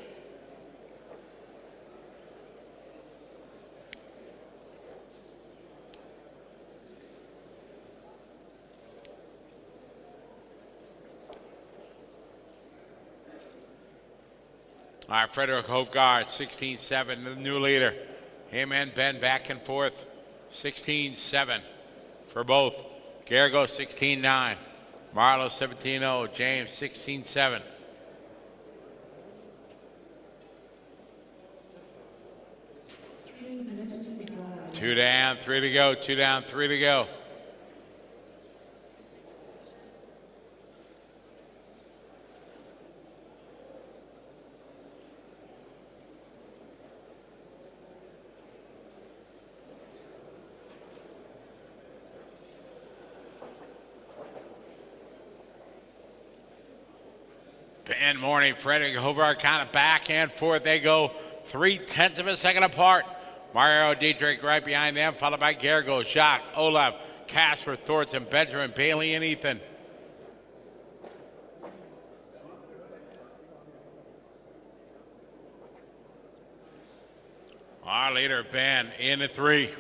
All right, Frederick Hofgaard, 16.7, the new leader. Him and Ben back and forth, 16.7 for both. Gergo, 16.9. Marlo, 17.0. James, 16.7. Two down, 3 to go. 2 down, 3 to go. Ben Morning, Frederick Hobart kind of back and forth. They go 0.3 of a second apart. Mario Dietrich right behind them, followed by Gergo, Jacques, Olaf, Casper, Thornton, Benjamin, Bailey, and Ethan. Our leader, Ben, in the 3.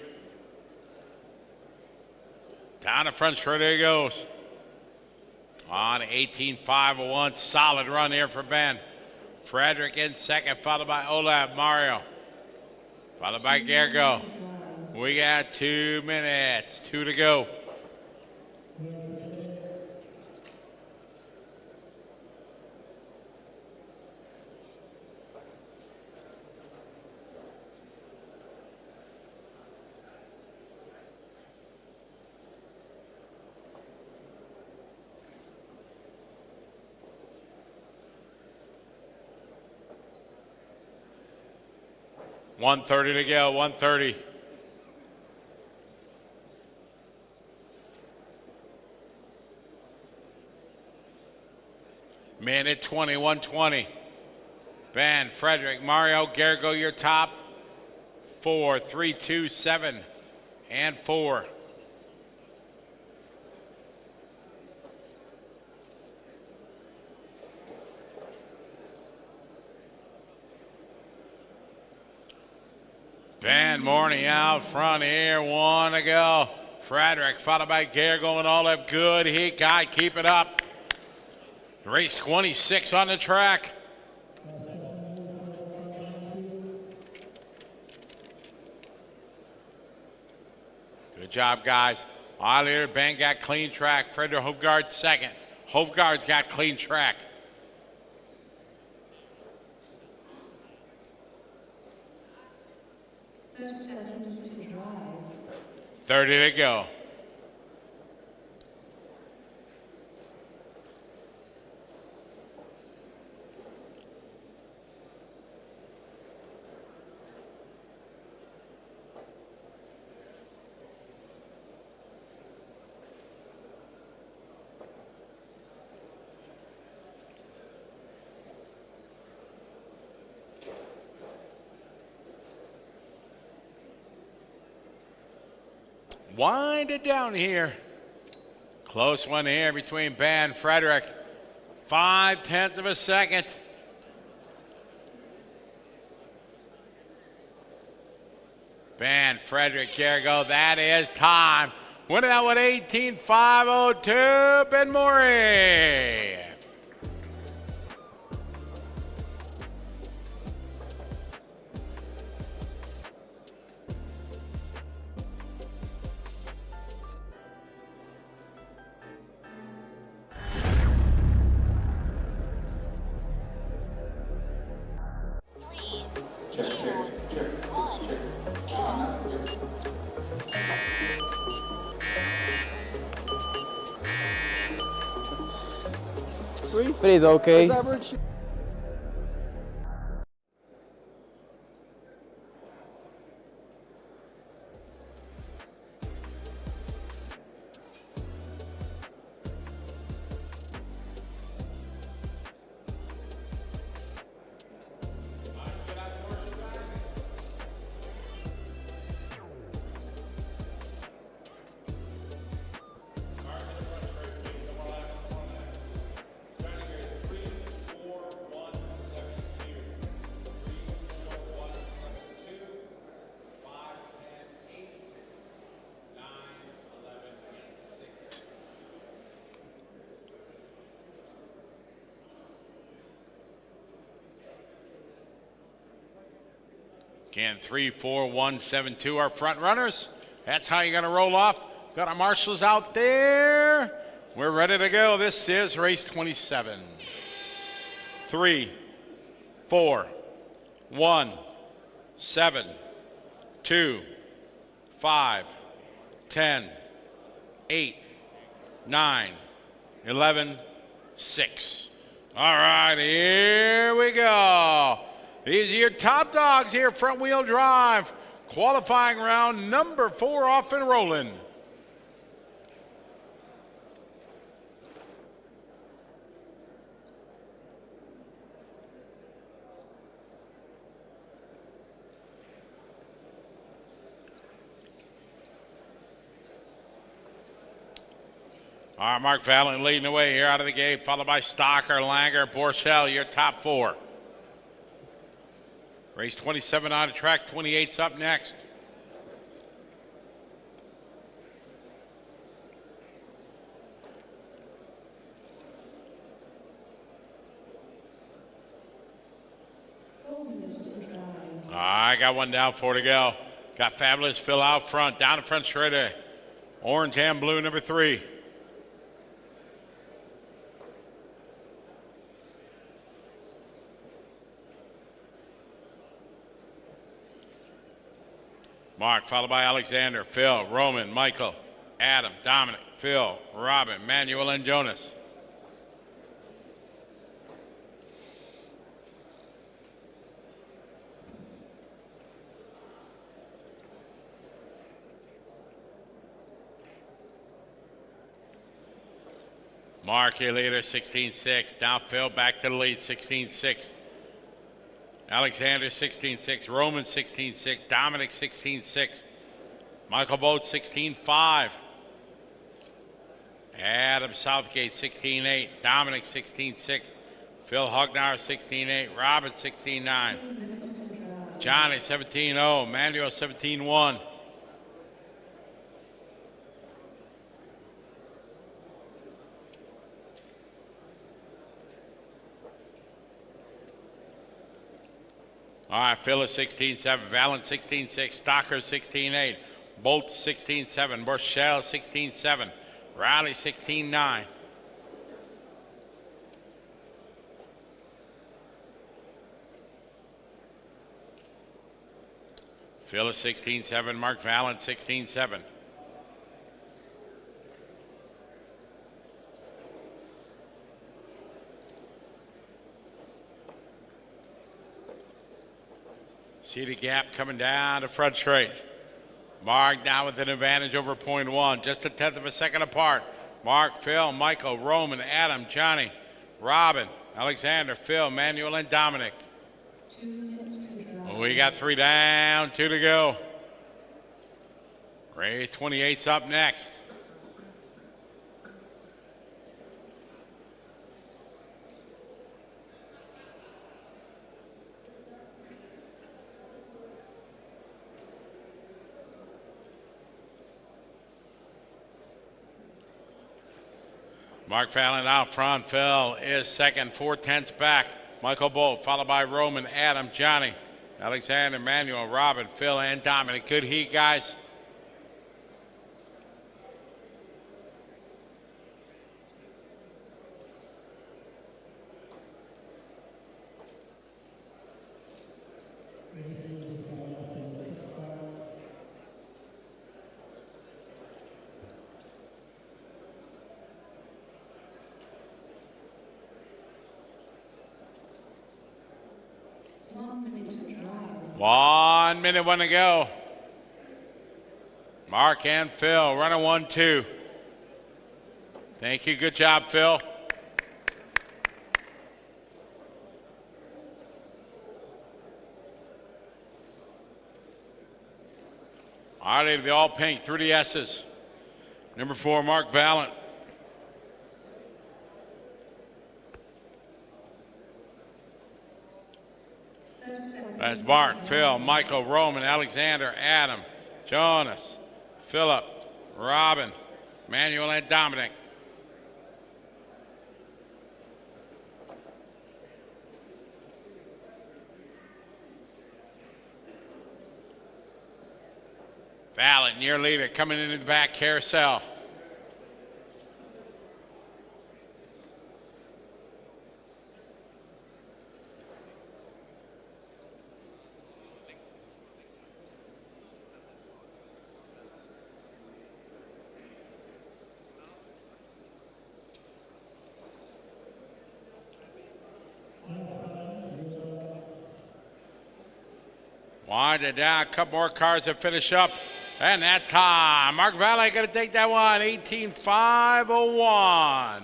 Down the front straight, there he goes. On 18.501, solid run here for Ben. Frederick in second, followed by Olaf, Mario, followed by Gergo. We got 2 minutes, 2 to go. $1:30 to go, 1:30. Minute 20, 1:20. Ben, Frederick, Mario, Gergo, your top. 4, 3, 2, 7, and 4. Ben Morney out front here, 1 to go. Frederick followed by Gergo and Olaf. Good heat guy, keep it up. Race 26 on the track. Good job, guys. Our leader, Ben, got clean track. Frederick Hofgaard second. Hofgaard's got clean track. Seconds to drive. 30 to go. wind it down here. Close one here between Ben and Frederick. 0.5 of a second. Ben, Frederick, here go. That is time. Winning out with 18.502, Ben Morey. Three is okay. Again, 3, 4, 1, 7, 2, our front runners. That's how you're going to roll off. Got our marshals out there. We're ready to go. This is race 27. 3, 4, 1, 7, 2, 5, 10, 8, 9, 11, 6. All right, here we go. These are your top dogs here, front wheel drive. Qualifying round number 4 off and rolling. All right, Mark Vallon leading the way here out of the gate, followed by Stocker, Langer, Borchell, your top 4. Race 27 on the track, 28's up next. I got one down, 4 to go. Got Fabulous Phil out front, down the front straight away. Orange and blue, number 3. Mark, followed by Alexander, Phil, Roman, Michael, Adam, Dominic, Phil, Robin, Manuel, and Jonas. Mark, your leader, 16-6. Now Phil back to the lead, 16-6. Alexander 16-6, Roman 16-6, Dominic 16-6, Michael Boat 16-5, Adam Southgate 16-8, Dominic 16-6, Phil Hugnauer 16-8, Robin 16-9, Johnny 17-0, Manuel 17-1. All right, Phil is 16-7, Valen 16-6, Stocker 16-8, Bolt 16-7, Borchell 16-7, Riley 16-9. Phil is 16-7, Mark Valen 16-7. See the gap coming down the front straight. Mark now with an advantage over .1, just 1/10 of a second apart. Mark, Phil, Michael, Roman, Adam, Johnny, Robin, Alexander, Phil, Manuel, and Dominic. We got 3 down, 2 to go. Race 28's up next. Mark Fallon out front. Phil is second, 4/10 back. Michael Bolt, followed by Roman, Adam, Johnny, Alexander, Manuel, Robin, Phil, and Dominic. Good heat, guys. One minute, one to go. Mark and Phil running 1-2. Thank you. Good job, Phil. All right, the all pink through the S's. Number 4, Mark Valent. That's Mark, Phil, Michael, Roman, Alexander, Adam, Jonas, Philip, Robin, Manuel, and Dominic. Valent, near leader, coming into the back carousel. Winding down, a couple more cars to finish up. And that time, Mark Valley going to take that one, 18.501.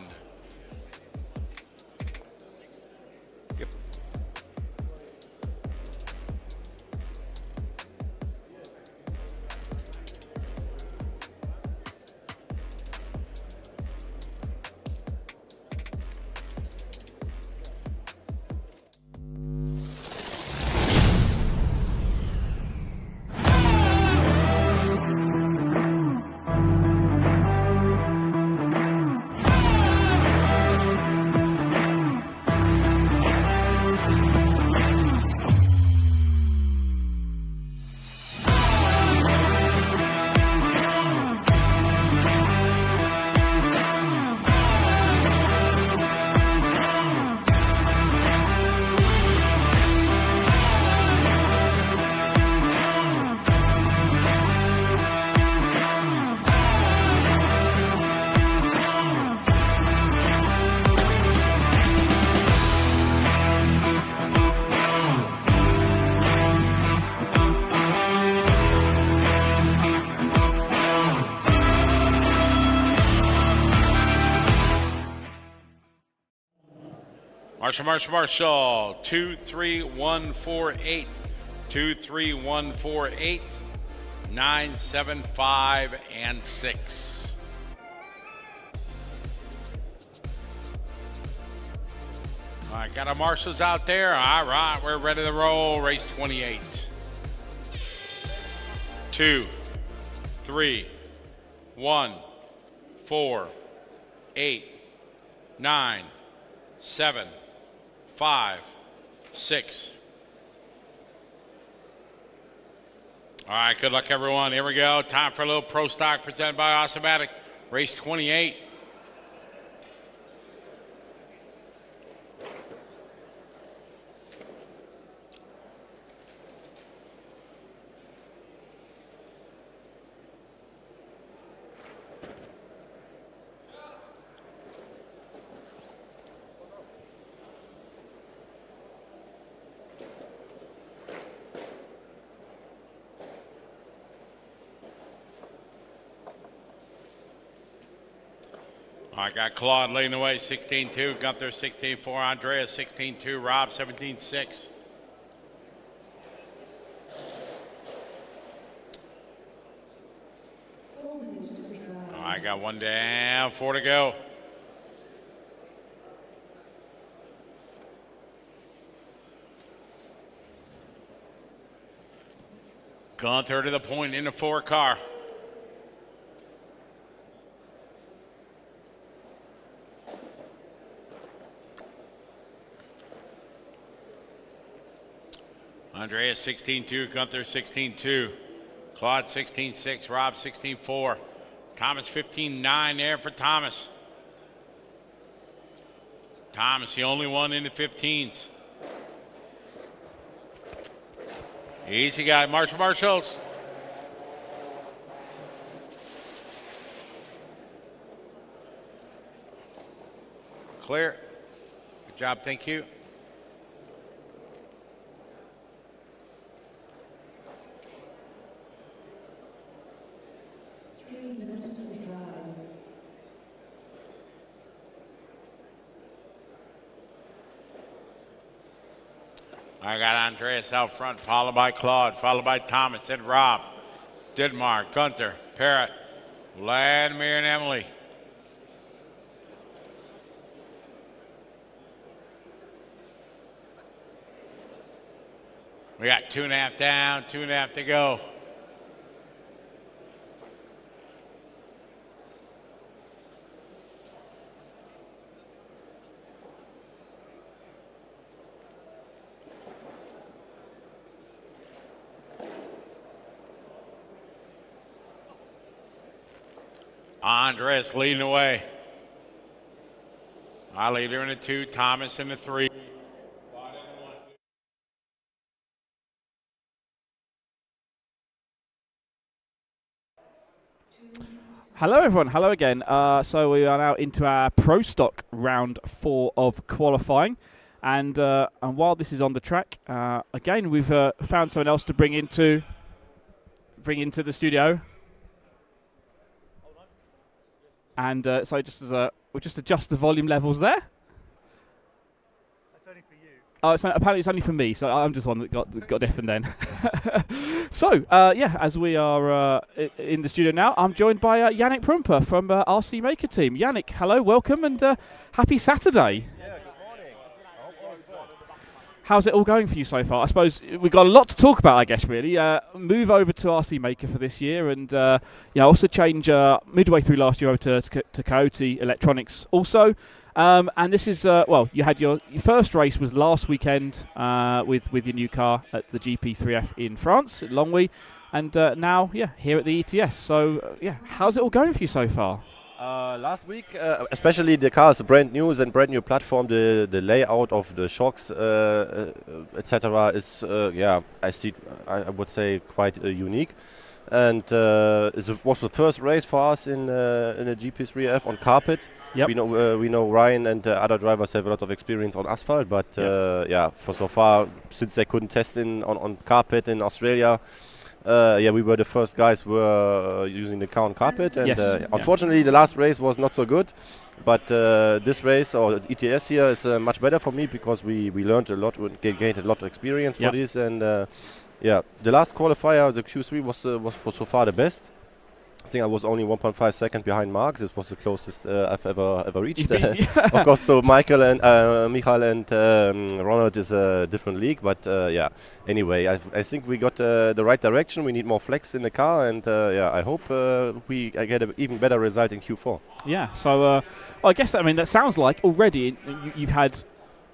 Marshall, 23148, 23148, 975 and 6. All right, got our marshals out there. All right, we're ready to roll. Race 28. 2, 3, 1, 4, 8, 9, 7, 5, 6. All right, good luck, everyone. Here we go. Time for a little Pro Stock presented by Awesomematic. Race 28. I got Claude leading the way, 16-2. Gunther, 16-4. Andreas, 16-2. Rob, 17-6. got one down, 4 to go. Gunther to the point in the 4 car. Andreas 16-2, Gunther 16-2, Claude 16-6, Rob 16-4, Thomas 15-9 there for Thomas. Thomas, the only one in the 15s. Easy guy, Marshalls. Clear. Good job, thank you. I got Andreas out front, followed by Claude, followed by Thomas, then Rob, Didmar, Gunther, Parrott, Vladimir, and Emily. We got 2.5 down, 2.5 to go. Andres leading the way. Our leader in the 2, Thomas in the 3. Hello everyone, hello again. So we are now into our Pro Stock round 4 of qualifying. And while this is on the track, again we've found someone else to bring into the studio. And so just as we'll just adjust the volume levels there. That's only for you. Oh, apparently it's only for me, so I'm just one that got different then. So, yeah, as we are in the studio now, I'm joined by Yannick Prumper from RC Maker Team. Yannick, hello, welcome, and happy Saturday. Yeah, good morning. I hope all is good. How's it all going for you so far? I suppose we've got a lot to talk about, I guess, really. Move over to RC Maker for this year, and also change midway through last year over to Coyote Electronics also. And this is, you had your first race was last weekend with your new car at the GP3F in France, at Longwy, and now, here at the ETS. So, how's it all going for you so far? Last week, especially the car is brand new and brand new platform. The layout of the shocks, etc. is, I would say quite unique. And it was the first race for us in a GP3F on carpet. Yep. We know Ryan and other drivers have a lot of experience on asphalt, but for so far, since they couldn't test on carpet in Australia, we were the first guys who were using the car on carpet, and unfortunately the last race was not so good. But this race or ETS here is much better for me because we learned a lot, gained a lot of experience for this, and the last qualifier, the Q3 was for so far the best. I think I was only 1.5 seconds behind Mark. This was the closest I've ever reached. Of course, so Michael and Ronald is a different league, but anyway, I think we got the right direction. We need more flex in the car, and I hope I get an even better result in Q4. Yeah, so I guess that sounds like already you've had,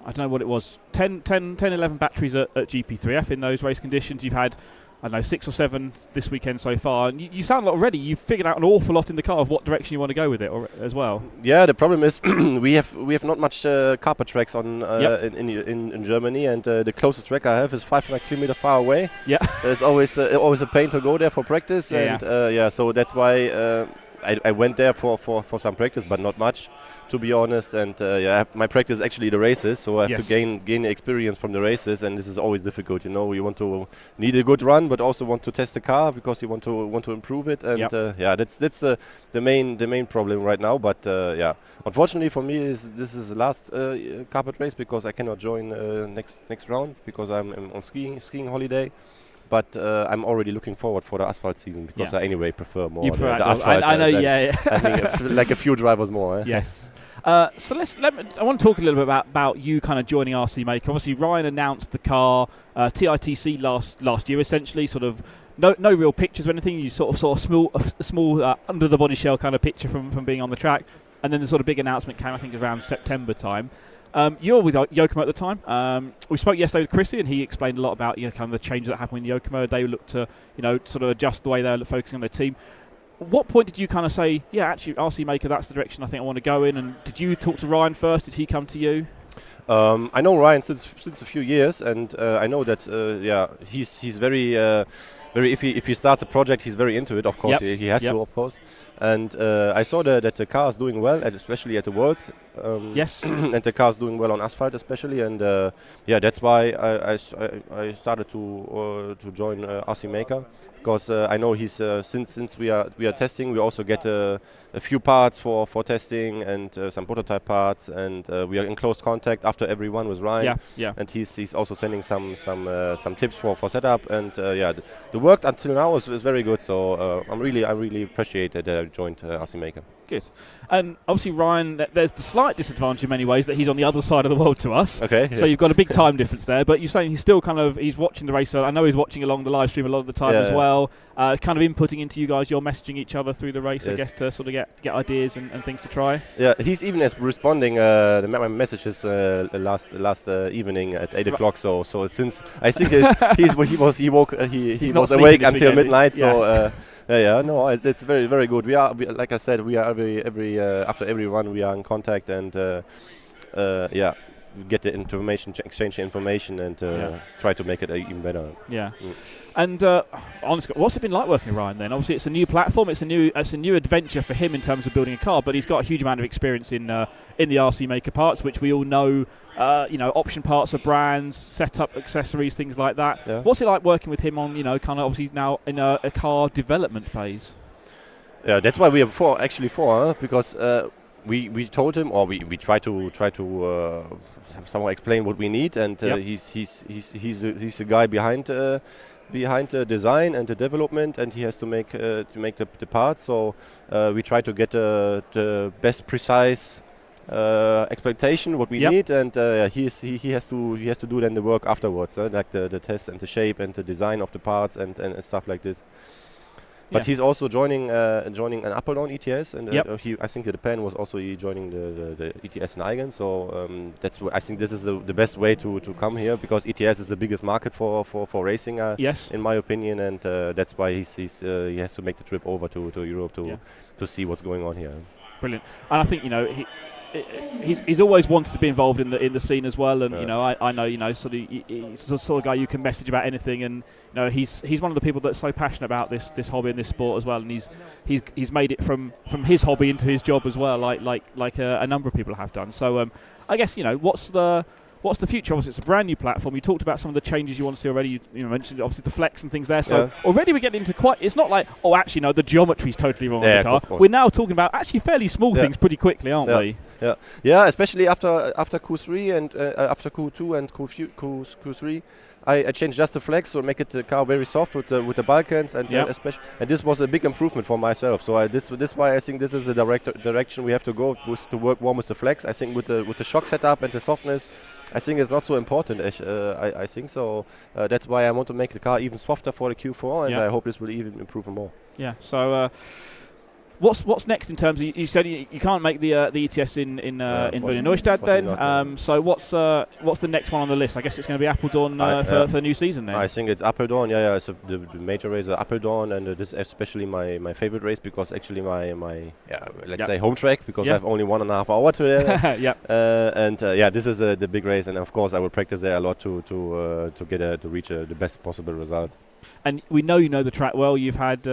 I don't know what it was, 10, 11 batteries at GP3F in those race conditions. You've had, I don't know, 6 or 7 this weekend so far. And you sound like already you've figured out an awful lot in the car of what direction you want to go with it as well. Yeah, the problem is we have not much carpet tracks on in Germany, and the closest track I have is 500 kilometers far away. Yeah, it's always a pain to go there for practice, so that's why I went there for some practice, but not much, to be honest. And my practice is actually the races, so I have to gain experience from the races, and this is always difficult. You need a good run, but also want to test the car because you want to improve it. And that's the main problem right now. But unfortunately for me, this is the last carpet race because I cannot join next round because I'm on skiing holiday. but I'm already looking forward for the asphalt season because I anyway prefer more you prefer the asphalt. I know, yeah. I think like a few drivers more. Yes. So I want to talk a little bit about you kind of joining RC Maker. Obviously, Ryan announced the car TITC last year, essentially, sort of no real pictures or anything. You sort of a small under the body shell kind of picture from being on the track, and then the sort of big announcement came, I think, around September time. You were with Yokomo at the time. We spoke yesterday with Chrissy, and he explained a lot about kind of the changes that happened in Yokomo. They looked to sort of adjust the way they were focusing on their team. What point did you kind of say, yeah, actually, RC Maker, that's the direction I think I want to go in? And did you talk to Ryan first? Did he come to you? I know Ryan since a few years, and I know that he's very if he starts a project, he's very into it. Of course, he has to, of course. And I saw that the car is doing well, especially at the Worlds. Yes. And the car is doing well on asphalt, especially. And that's why I started to join RC Maker, because I know he's since we are testing, we also get a few parts for testing and some prototype parts, and we are in close contact after every one with Ryan. Yeah. And he's also sending some tips for setup, and the work until now is very good. So I really appreciate that I joined RC Maker. Good. And obviously, Ryan, there's the slight disadvantage in many ways that he's on the other side of the world to us. Okay. So you've got a big time difference there, but you're saying he's still he's watching the race. So I know he's watching along the live stream a lot of the time as well. Kind of inputting into you guys. You're messaging each other through the race, I guess, to sort of get ideas and things to try. Yeah, he's even responding my messages last evening at 8 o'clock. So since I think he was awake until midnight. So. No, it's very, very good. We like I said, we are every after every run we are in contact, and we get the information, exchange the information, and try to make it even better. Yeah. And honestly, what's it been like working with Ryan then? Obviously, it's a new platform, it's a new adventure for him in terms of building a car, but he's got a huge amount of experience in the RC Maker parts, which we all know. Option parts of brands, setup, accessories, things like that. Yeah. What's it like working with him on, kind of obviously now in a car development phase? Yeah, that's why we have four, because we told him, or we try to somehow explain what we need, and he's the guy behind the design and the development, and he has to make the parts. So we try to get the best precise expectation what we need, and he has to do then the work afterwards, like the test and the shape and the design of the parts and stuff like this. But he's also joining an Daun ETS, and I think the plan was also joining the ETS in Eigen. So I think this is the best way to come here, because ETS is the biggest market for racing, in my opinion, and that's why he has to make the trip over to Europe to see what's going on here. Brilliant. And I think he's always wanted to be involved in the scene as well, and I know sort of he's the sort of guy you can message about anything, and he's one of the people that's so passionate about this hobby and this sport as well, and he's made it from his hobby into his job as well, like a number of people have done. So I guess what's the future? Obviously, it's a brand new platform. You talked about some of the changes you want to see already. You mentioned obviously the flex and things there. So already we're getting into it's not like, the geometry's totally wrong on the car. We're now talking about actually fairly small things pretty quickly, aren't we? Yeah, especially after Q3 and after Q2 and Q3. I changed just the flex to make the car very soft with the Balkans, and especially, and this was a big improvement for myself. So this why I think this is the direction we have to go, was to work more with the flex. I think with the shock setup and the softness, I think it's not so important. I think so. That's why I want to make the car even softer for the Q4, and I hope this will even improve more. Yeah. So. What's next in terms of, you said you can't make the ETS in Wiener Neustadt then, so what's the next one on the list? I guess it's going to be Daun for the new season then. I think it's Daun, it's the major race Daun, and this is especially my favorite race, because actually my let's say home track, because I have only 1.5 hours today. This is the big race, and of course I will practice there a lot to reach the best possible result. And we know the track well. You've had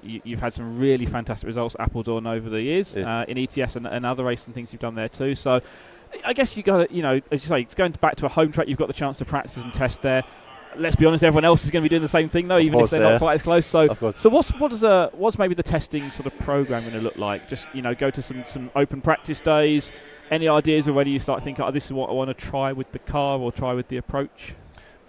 you've had some really fantastic results at Daun over the years in ETS and other racing things you've done there too. So I guess you got to, as you say, it's going back to a home track. You've got the chance to practice and test there. Let's be honest, everyone else is going to be doing the same thing though, even if they're not quite as close. So what's maybe the testing sort of program going to look like? Just go to some open practice days. Any ideas already? You start thinking, this is what I want to try with the car or try with the approach.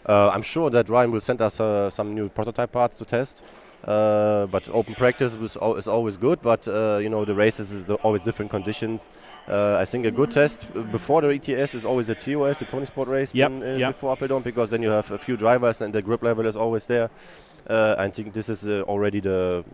I'm sure that Ryan will send us some new prototype parts to test. But open practice is always good, but the races is always different conditions. I think a good test before the ETS is always the TOS, the Tony Sport race before Appledon, because then you have a few drivers and the grip level is always there. I think this is already the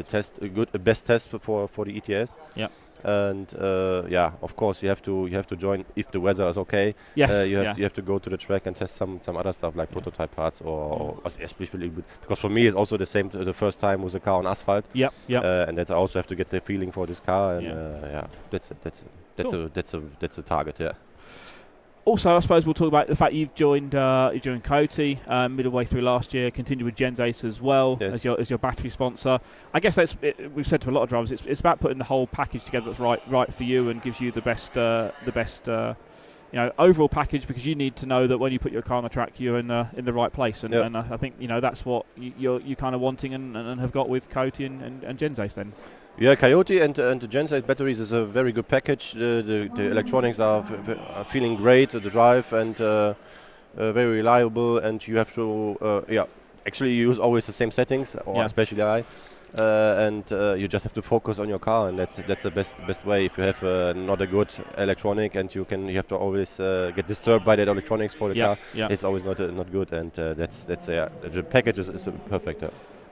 test, a best test for the ETS. Yeah. And of course you have to join if the weather is okay. Yes. You have to go to the track and test some other stuff like prototype parts or especially because for me it's also the same the first time with a car on asphalt. Yep. And that I also have to get the feeling for this car, and that's a target. Yeah. Also, I suppose we'll talk about the fact you've joined Coyote middle way through last year, continued with Gens Ace as well as your battery sponsor. I guess we've said to a lot of drivers, it's about putting the whole package together that's right for you and gives you the best overall package, because you need to know that when you put your car on the track, you're in the right place, and I think that's what you're kind of wanting and have got with Coyote and Gens Ace then. Yeah, Coyote and the Gens Ace batteries is a very good package. The electronics are feeling great, the drive, and very reliable. And you have to actually use always the same settings, or especially I. And you just have to focus on your car, and that's the best way. If you have not a good electronic and you have to always get disturbed by that electronics for the car, it's always not good. And the package is perfect.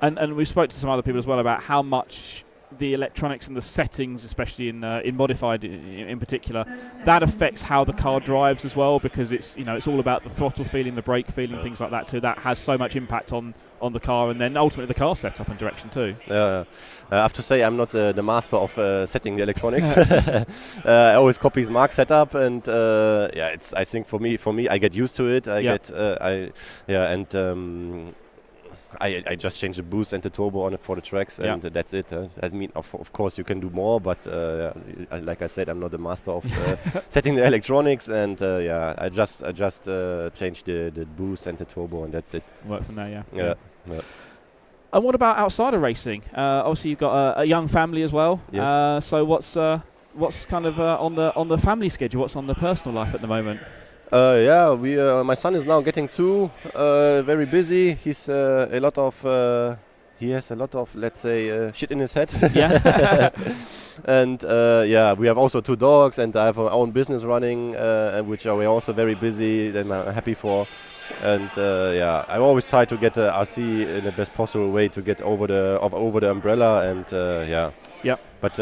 And we spoke to some other people as well about how much the electronics and the settings, especially in modified in particular, that affects how the car drives as well, because it's all about the throttle feeling, the brake feeling, things like that too. That has so much impact on the car, and then ultimately the car setup and direction too. I have to say I'm not the master of setting the electronics. I always copy Mark's setup, and I think for me I get used to it. I just change the boost and the turbo on it for the tracks, and that's it. I mean, of course you can do more, but like I said, I'm not the master of setting the electronics, and I just change the boost and the turbo, and that's it. Work from there, yeah. And what about outside of racing? Obviously, you've got a young family as well. Yes. So what's kind of on the family schedule? What's on the personal life at the moment? My son is now getting 2, very busy. He's he has a lot of, let's say, shit in his head. Yeah. And we have also 2 dogs, and I have our own business running, which we're also very busy, and I'm happy for. And I always try to get RC in the best possible way to get over the umbrella, and But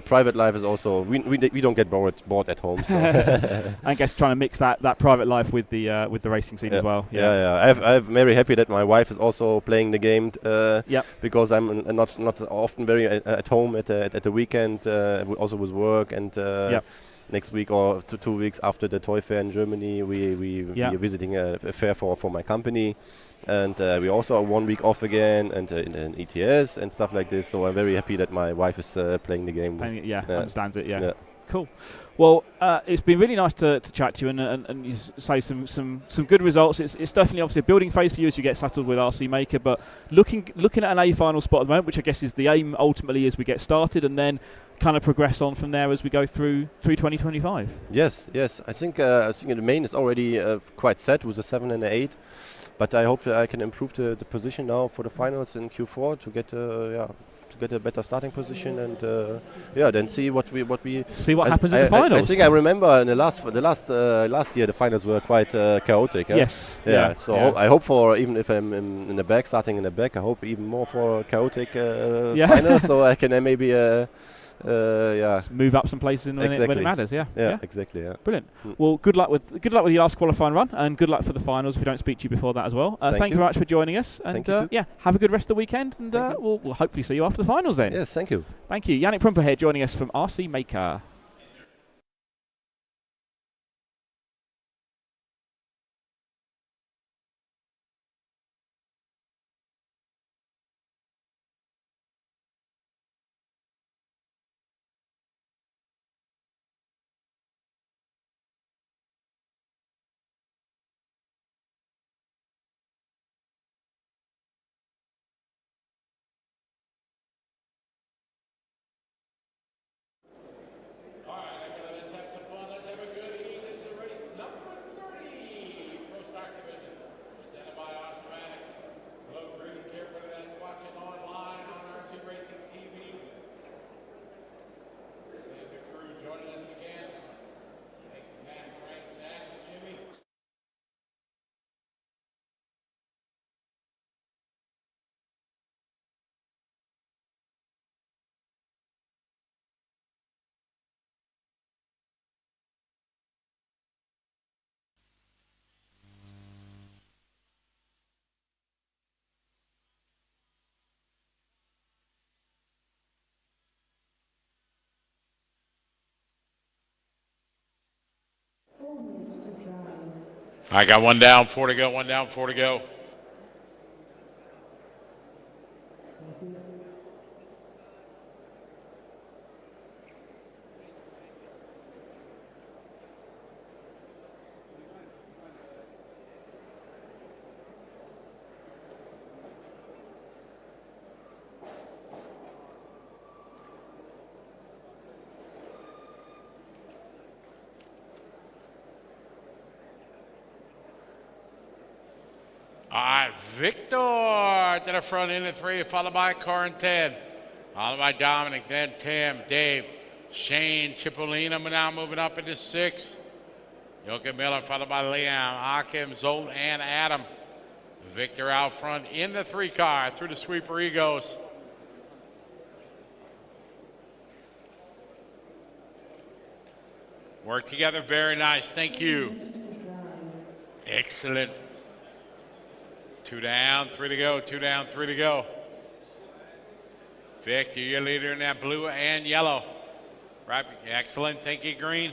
private life is also we don't get bored at home. So. I guess trying to mix that private life with the racing scene as well. I'm very happy that my wife is also playing the game. Because I'm not often very at home at the weekend. Also with work, and next week or 2 weeks after the toy fair in Germany, we are visiting a fair for my company. And we also have 1 week off again, and in ETS and stuff like this. So I'm very happy that my wife is playing the game. Understands it. Yeah. Cool. Well, it's been really nice to chat to you, and you say some good results. It's definitely obviously a building phase for you as you get settled with RC Maker, but looking at an A final spot at the moment, which I guess is the aim ultimately as we get started, and then kind of progress on from there as we go through 2025. Yes. I think the main is already quite set with the 7 and the 8. But I hope I can improve the position now for the finals in Q4 to get a better starting position, and then see what we see what happens in the finals. I think I remember in the last year the finals were quite chaotic. Yes. I hope for, even if I'm in the back, starting in the back, I hope even more for chaotic finals, so I can maybe move up some places when it matters. Exactly. Brilliant. Well, good luck with your last qualifying run, and good luck for the finals if we don't speak to you before that as well. Thank you very much for joining us, and have a good rest of the weekend, and we'll hopefully see you after the finals then. Yes, thank you. Thank you. Yannick Prumper here joining us from RC Maker. 4 minutes to drive. I got 1 down, 4 to go, 1 down, 4 to go. All right, Victor to the front in the 3, followed by Corentin, followed by Dominic, then Tim, Dave, Shane, Cipollina now moving up into 6. Joachim Miller, followed by Liam, Hakim, Zolt, and Adam. Victor out front in the 3 car through the sweeper he goes. Work together, very nice, thank you. Excellent. 2 down, 3 to go, 2 down, 3 to go. Victor, your leader in that blue and yellow. Right, excellent, thank you, Green.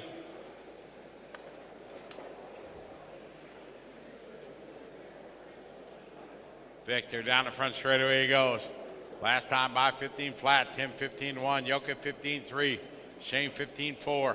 Victor down the front straightaway he goes. Last time by 15 flat, Tim 15-1, Jokic 15-3, Shane 15-4.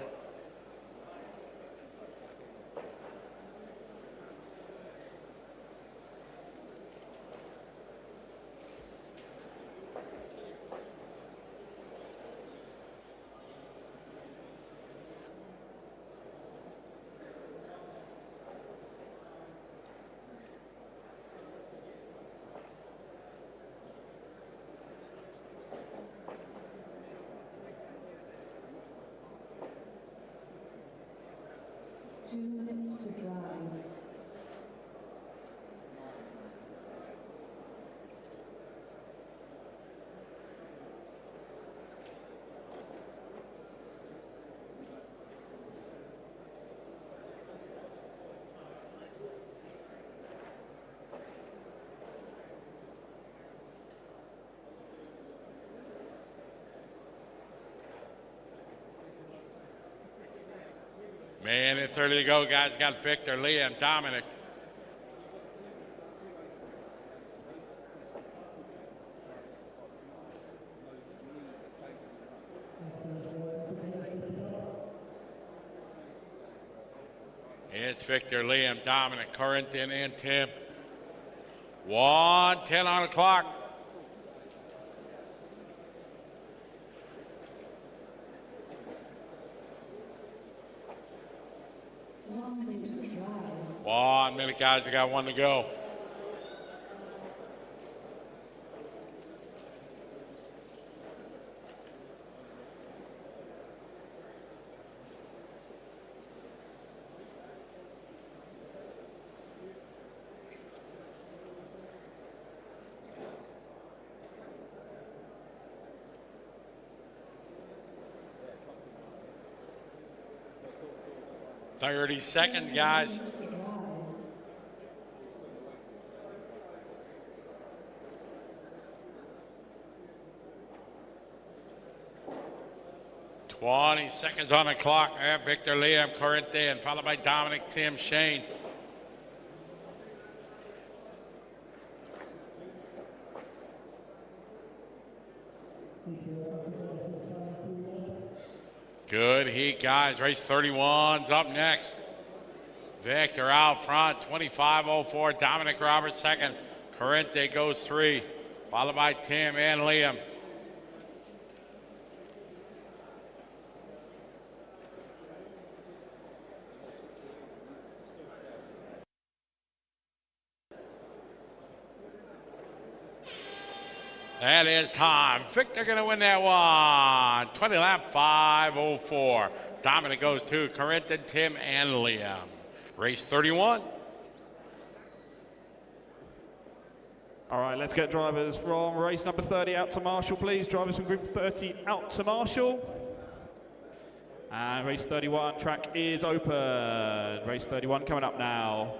Minute 30 to go, guys. Got Victor, Liam, Dominic. It's Victor, Liam, Dominic, Corentin, and Tim. 1:10 on the clock. One minute, guys. We got 1 to go. Thirty seconds, guys. Twenty seconds on the clock. Victor, Liam, Corentin, followed by Dominic, Tim, Shane. Good heat, guys. Race 31's up next. Victor out front, 25:04. Dominic Roberts second. Corrente goes 3, followed by Tim and Liam. That is time. Victor going to win that one. 20 lap, 5:04. Dominic goes 2, Corentin, Tim, and Liam. Race 31. All right, let's get drivers from race number 30 out to Marshall, please. Drivers from group 30 out to Marshall. And race 31 track is open. Race 31 coming up now.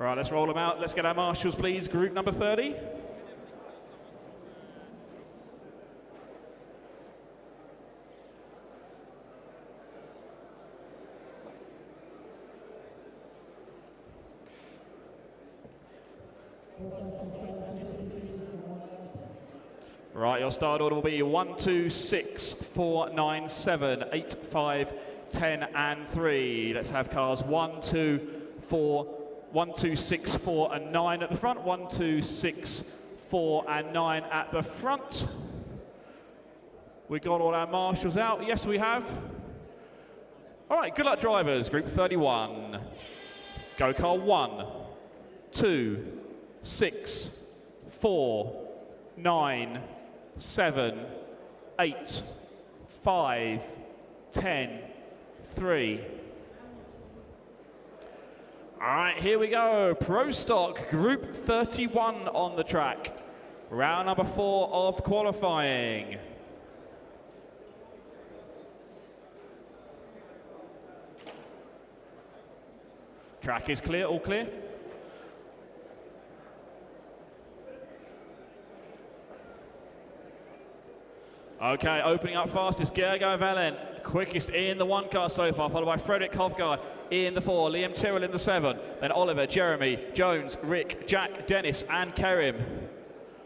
All right, let's roll them out. Let's get our marshals, please. Group number 30. Right, your start order will be 1, 2, 6, 4, 9, 7, 8, 5, 10, and 3. Let's have cars 1, 2, 4, 1, 2, 6, 4, and 9 at the front. 1, 2, 6, 4, and 9 at the front. We got all our marshals out. Yes, we have. All right, good luck, drivers. Group 31. Go car 1, 2, 6, 4, 9, 7, 8, 5, 10, 3. All right, here we go. Pro Stock Group 31 on the track. Round number 4 of qualifying. Track is clear, all clear. Okay, opening up fastest, Gergo Valen, quickest in the 1 car so far, followed by Frederick Hovgaard in the 4, Liam Tyrrell in the 7, then Oliver, Jeremy, Jones, Rick, Jack, Dennis, and Kerim.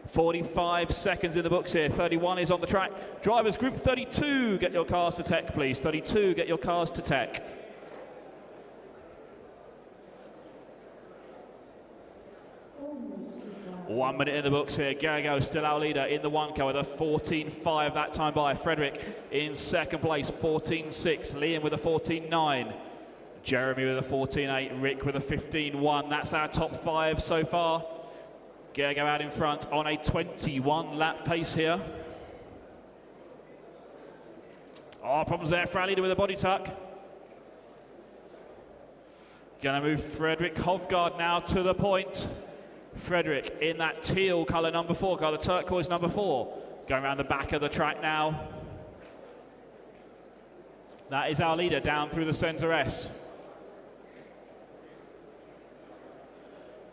45 seconds in the books here, 31 is on the track. Drivers, group 32, get your cars to tech, please. 32, get your cars to tech. One minute in the books here. Gergo still our leader in the 1 car with a 14.5 that time by. Frederick in second place, 14.6. Liam with a 14.9. Jeremy with a 14.8. Rick with a 15.1. That's our top 5 so far. Gergo out in front on a 21 lap pace here. Oh, problems there for our leader with a body tuck. Gonna move Frederick Hovgaard now to the point. Frederick in that teal colour number 4 car, the turquoise number 4. Going around the back of the track now. That is our leader down through the centre S.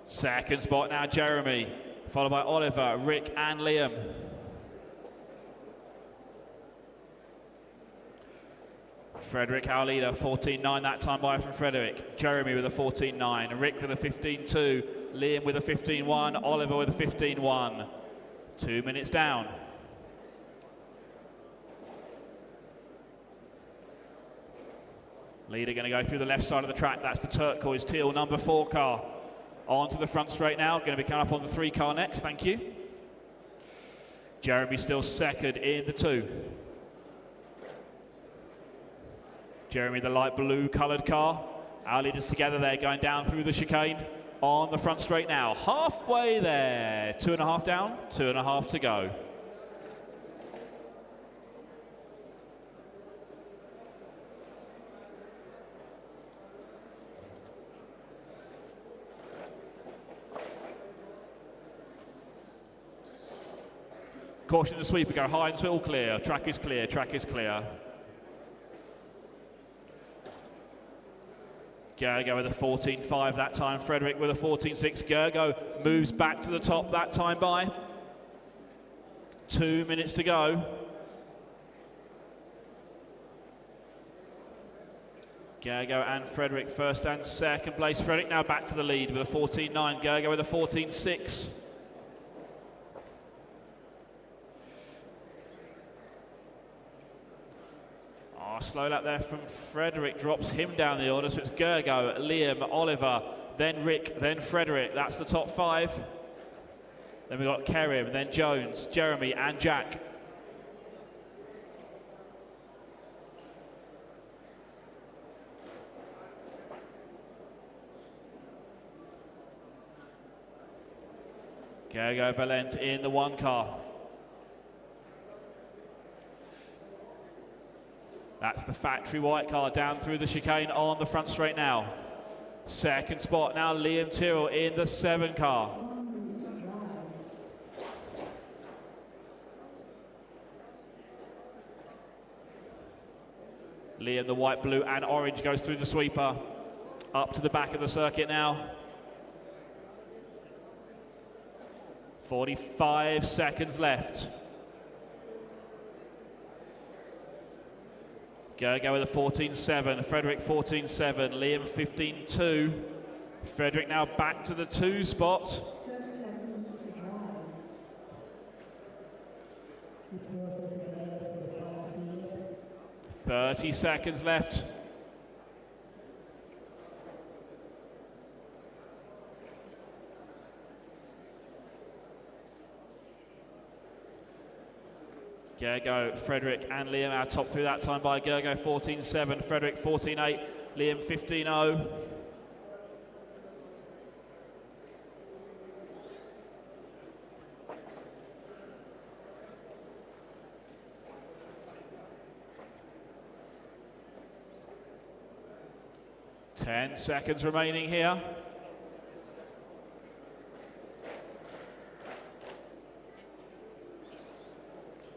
Second spot now, Jeremy, followed by Oliver, Rick, and Liam. Frederick, our leader, 14.9 that time by from Frederick. Jeremy with a 14.9, Rick with a 15.2, Liam with a 15.1, Oliver with a 15.1. 2 minutes down. Leader going to go through the left side of the track. That's the turquoise teal number 4 car. On to the front straight now. Going to be coming up on the 3 car next. Thank you. Jeremy still second in the 2. Jeremy, the light blue coloured car. Our leaders together there going down through the chicane. On the front straight now. Halfway there. 2.5 down, 2.5 to go. Caution the sweeper, go high and still clear. Track is clear, track is clear. Gergo with a 14.5 that time, Frederick with a 14.6. Gergo moves back to the top that time by. 2 minutes to go. Gergo and Frederick first and second place. Frederick now back to the lead with a 14.9. Gergo with a 14.6. Slow lap there from Frederick, drops him down the order, so it's Gergo, Liam, Oliver, then Rick, then Frederick. That's the top 5. Then we've got Kerim, then Jones, Jeremy, and Jack. Gergo Valent in the 1 car. That's the factory white car down through the chicane on the front straight now. Second spot now, Liam Tyrrell in the 7 car. Liam, the white, blue, and orange goes through the sweeper. Up to the back of the circuit now. 45 seconds left. Gergo with a 14.7, Frederick 14.7, Liam 15.2. Frederick now back to the 2 spot. 30 seconds left. Gergo, Frederick and Liam our top 3 that time by Gergo 14.7, Frederick 14.8, Liam 15.0. Ten seconds remaining here.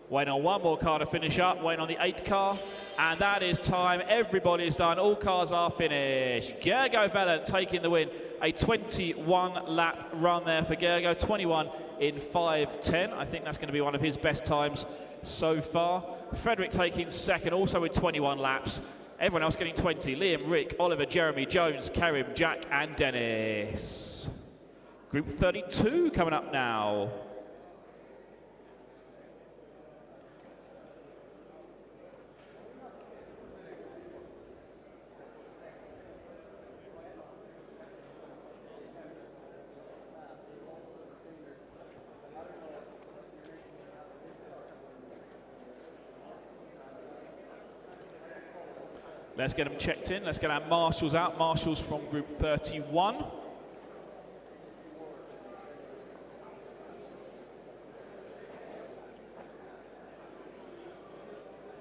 Waiting on one more car to finish up, waiting on the 8 car, and that is time. Everybody is done, all cars are finished. Gergo Velent taking the win. A 21 lap run there for Gergo, 21 in 5:10. I think that's going to be one of his best times so far. Frederick taking second, also with 21 laps. Everyone else getting 20. Liam, Rick, Oliver, Jeremy, Jones, Karim, Jack and Dennis. Group 32 coming up now. Let's get them checked in. Let's get our marshals out. Marshals from group 31.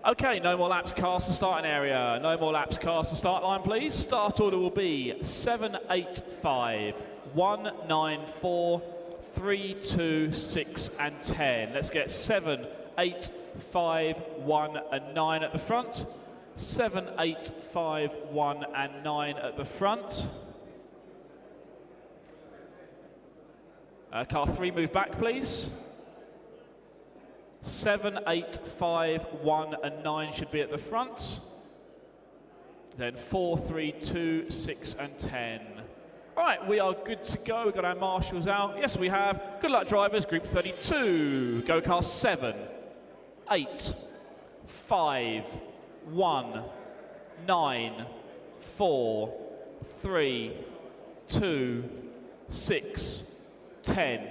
Okay, no more laps cast the starting area. No more laps cast the start line, please. Start order will be 7, 8, 5, 1, 9, 4, 3, 2, 6 and 10. Let's get 7, 8, 5, 1 and 9 at the front. 7, 8, 5, 1 and 9 at the front. Car 3 move back, please. 7, 8, 5, 1 and 9 should be at the front. Then 4, 3, 2, 6 and 10. All right, we are good to go. We've got our marshals out. Yes, we have. Good luck, drivers. Group 32. Go car 7, 8, 5, 1, 9, 4, 3, 2, 6, 10.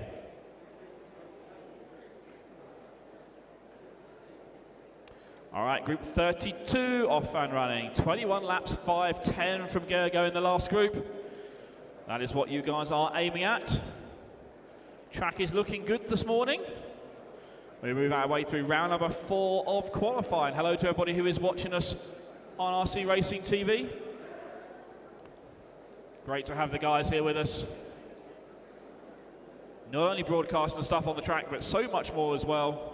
All right, group 32 off and running. 21 laps, 5:10 from Gergo in the last group. That is what you guys are aiming at. Track is looking good this morning. We move our way through round number 4 of qualifying. Hello to everybody who is watching us on RC Racing TV. Great to have the guys here with us. Not only broadcasting the stuff on the track, but so much more as well.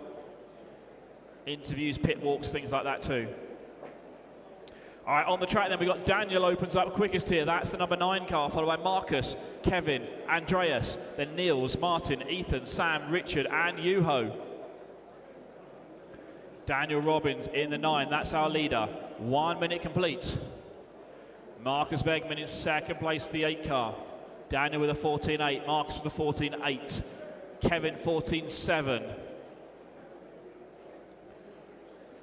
Interviews, pit walks, things like that too. All right, on the track then we've got Daniel opens up quickest here. That's the number 9 car, followed by Marcus, Kevin, Andreas, then Niels, Martin, Ethan, Sam, Richard and Yuho. Daniel Robbins in the 9, that's our leader. 1 minute complete. Marcus Wegman in second place, the 8 car. Daniel with a 14.8, Marcus with a 14.8. Kevin 14.7.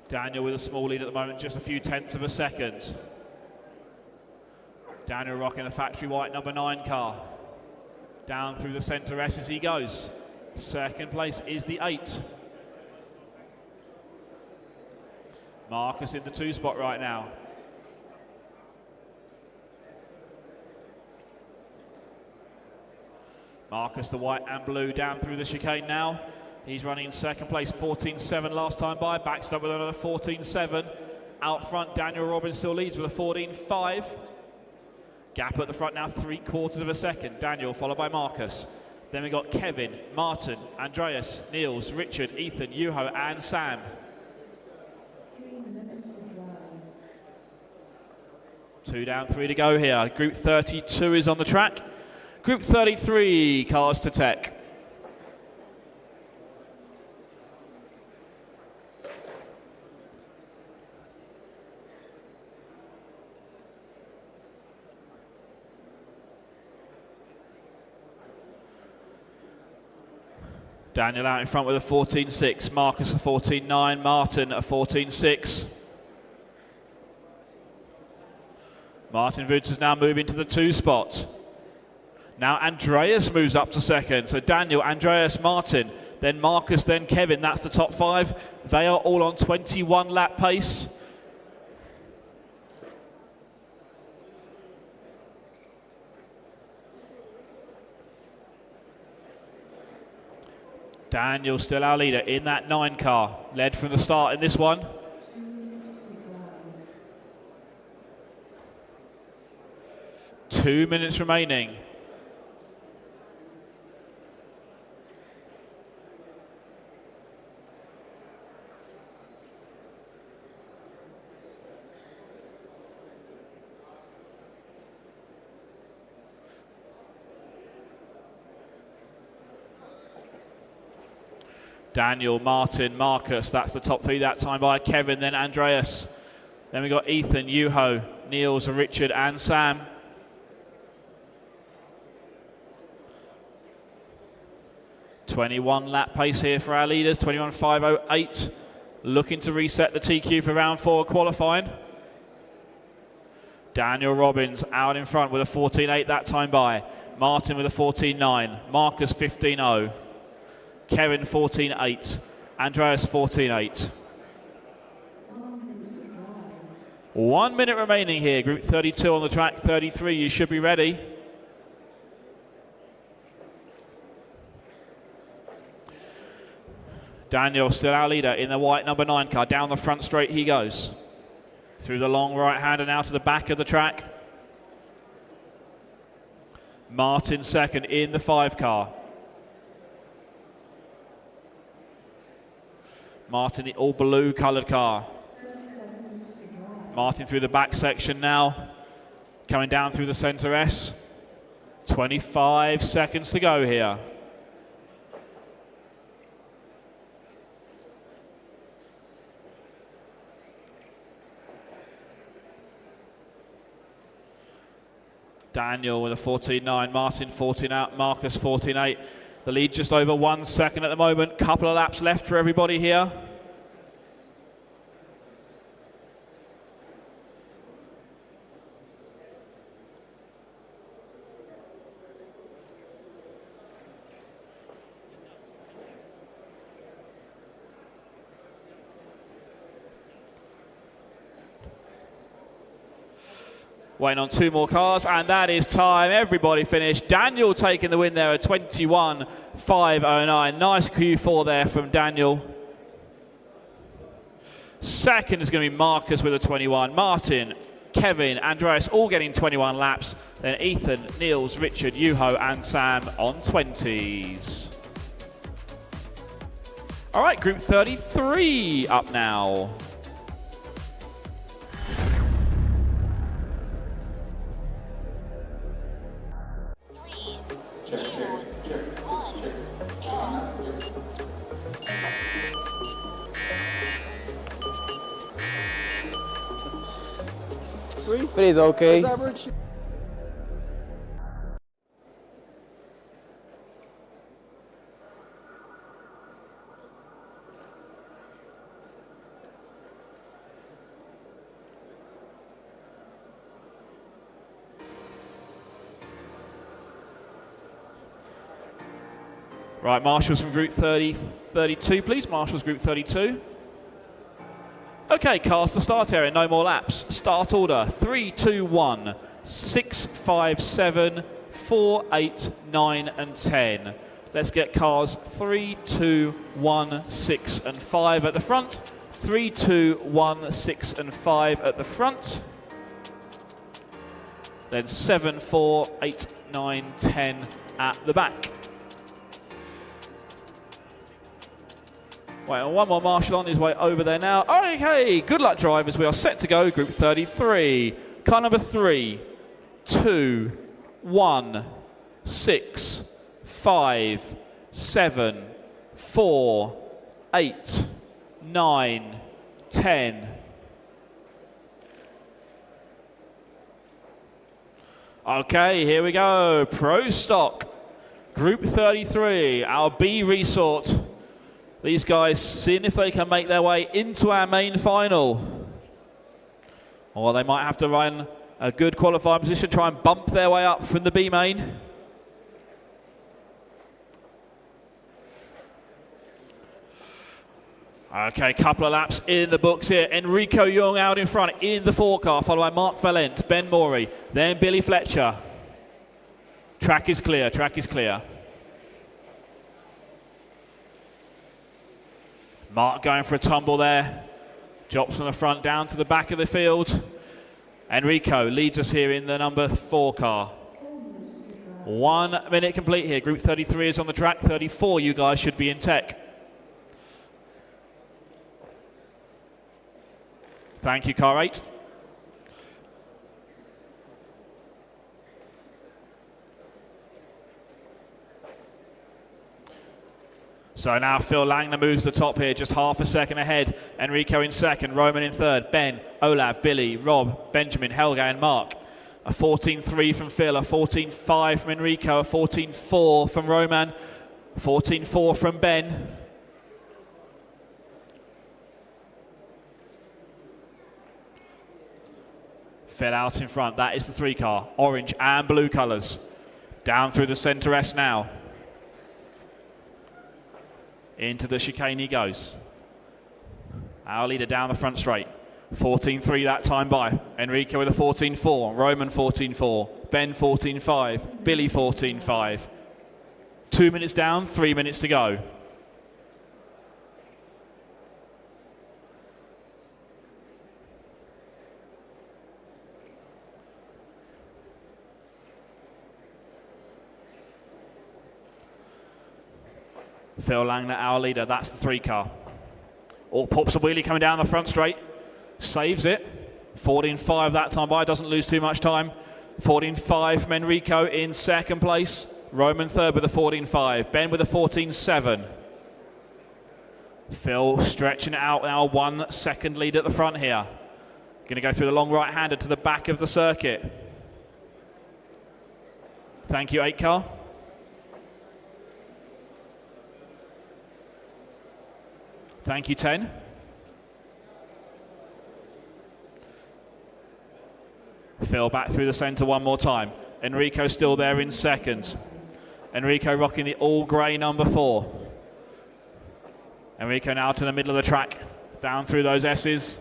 Daniel with a small lead at the moment, just a few tenths of a second. Daniel rocking the factory white number 9 car. Down through the centre S as he goes. Second place is the 8. Marcus in the 2 spot right now. Marcus, the white and blue, down through the chicane now. He's running in second place, 14.7 last time by. Backs up with another 14.7. Out front, Daniel Robbins still leads with a 14.5. Gap at the front now, 3/4 of a second. Daniel followed by Marcus. Then we got Kevin, Martin, Andreas, Niels, Richard, Ethan, Yuho and Sam. 2 down, 3 to go here. Group 32 is on the track. Group 33, cars to tech. Daniel out in front with a 14.6. Marcus a 14.9. Martin a 14.6. Martin Woods is now moving to the 2 spot. Now Andreas moves up to second. So Daniel, Andreas, Martin, then Marcus, then Kevin. That's the top 5. They are all on 21 lap pace. Daniel still our leader in that 9 car. Led from the start in this one. Two minutes remaining. Daniel, Martin, Marcus, that's the top 3 that time by Kevin, then Andreas. Then we got Ethan, Juho, Niels, Richard and Sam. .21 lap pace here for our leaders, 21.508. Looking to reset the TQ for round 4 qualifying. Daniel Robbins out in front with a 14.8 that time by. Martin with a 14.9. Marcus 15.0. Kevin 14.8. Andreas 14.8. 1 minute remaining here. Group 32 on the track, 33. You should be ready. Daniel still our leader in the white number 9 car. Down the front straight he goes. Through the long right hand and out to the back of the track. Martin second in the 5 car. Martin, the all blue coloured car. Martin through the back section now. Coming down through the centre S. 25 seconds to go here. Daniel with a 14.9, Martin 14 out, Marcus 14.8. The lead just over 1 second at the moment. Couple of laps left for everybody here. Waiting on 2 more cars, and that is time. Everybody finished. Daniel taking the win there at 21.509. Nice Q4 there from Daniel. Second is going to be Marcus with a 21. Martin, Kevin, Andreas all getting 21 laps. Then Ethan, Niels, Richard, Juho and Sam on 20s. All right, Group 33 up now. But it's okay. Right, marshals from Group 32, please. Marshals Group 32. Okay, cars to start area, no more laps. Start order, 3, 2, 1, 6, 5, 7, 4, 8, 9 and 10. Let's get cars 3, 2, 1, 6 and 5 at the front. 3, 2, 1, 6 and 5 at the front. Then 7, 4, 8, 9, 10 at the back. Wait, one more marshal on his way over there now. Okay, good luck drivers. We are set to go. Group 33. Car number 3, 2, 1, 6, 5, 7, 4, 8, 9, 10. Okay, here we go. Pro stock. Group 33, our B resort. These guys seeing if they can make their way into our main final. Or they might have to run a good qualifying position, try and bump their way up from the B main. Okay, couple of laps in the books here. Enrico Young out in front in the 4 car, followed by Mark Valent, Ben Morey, then Billy Fletcher. Track is clear, track is clear. Mark going for a tumble there. Drops from the front down to the back of the field. Enrico leads us here in the number 4 car. 1 minute complete here. Group 33 is on the track. 34, you guys should be in tech. Thank you, car 8. So now Phil Langner moves the top here, just half a second ahead. Enrico in second, Roman in third, Ben, Olav, Billy, Rob, Benjamin, Helga and Mark. A 14.3 from Phil, a 14.5 from Enrico, a 14.4 from Roman, 14.4 from Ben. Phil out in front, that is the 3 car, orange and blue colours. Down through the centre S now. Into the chicane he goes. Our leader down the front straight. 14.3 that time by. Enrico with a 14.4. Roman 14.4. Ben 14.5. Billy 14.5. 2 minutes down, 3 minutes to go. Phil Langner, our leader, that's the 3 car. All pops a wheelie coming down the front straight. Saves it. 14.5 that time by, doesn't lose too much time. 14.5 from Enrico in second place. Roman third with a 14.5. Ben with a 14.7. Phil stretching it out now, 1 second lead at the front here. Going to go through the long right-hander to the back of the circuit. Thank you, 8 car. Thank you, 10. Phil back through the centre one more time. Enrico still there in second. Enrico rocking the all grey number 4. Enrico now to the middle of the track. Down through those S's.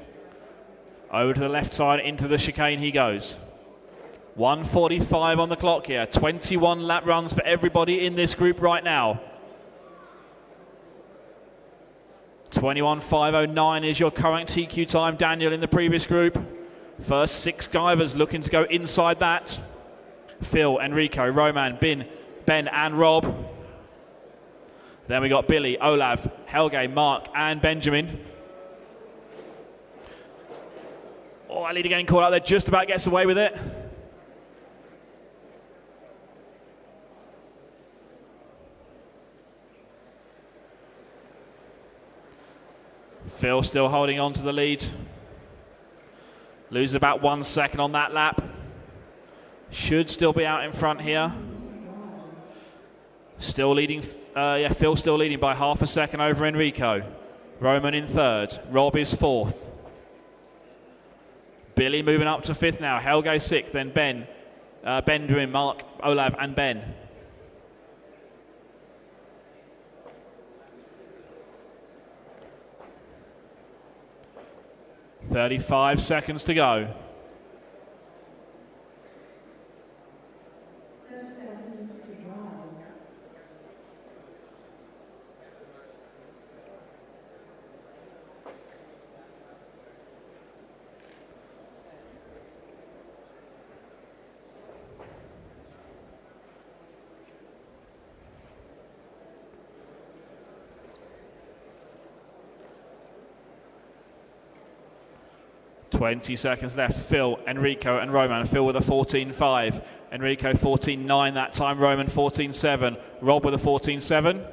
Over to the left side into the chicane he goes. 1:45 on the clock here. 21 lap runs for everybody in this group right now. 21.509 is your current TQ time, Daniel, in the previous group. First 6 drivers looking to go inside that. Phil, Enrico, Roman, Ben and Rob. Then we got Billy, Olav, Helge, Mark and Benjamin. Oh, that leader getting caught out there, just about gets away with it. Phil still holding on to the lead. Loses about 1 second on that lap. Should still be out in front here. Still leading, Phil still leading by half a second over Enrico. Roman in third. Rob is fourth. Billy moving up to fifth now. Helge 6th, then Ben. Benjamin, Mark, Olav and Ben. .35 seconds to go. 10 seconds to drive. 20 seconds left. Phil, Enrico and Roman. Phil with a 14.5. Enrico 14.9 that time. Roman 14.7. Rob with a 14.7.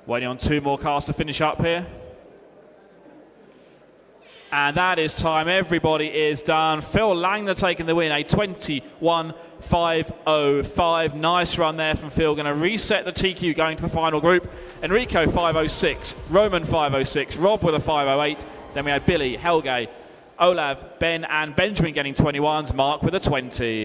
Waiting on 2 more cars to finish up here. And that is time. Everybody is done. Phil Langner taking the win, a 21.505. Nice run there from Phil. Going to reset the TQ going to the final group. Enrico 506, Roman 506, Rob with a 508. Then we had Billy, Helge, Olav, Ben and Benjamin getting 21s, Mark with a 20.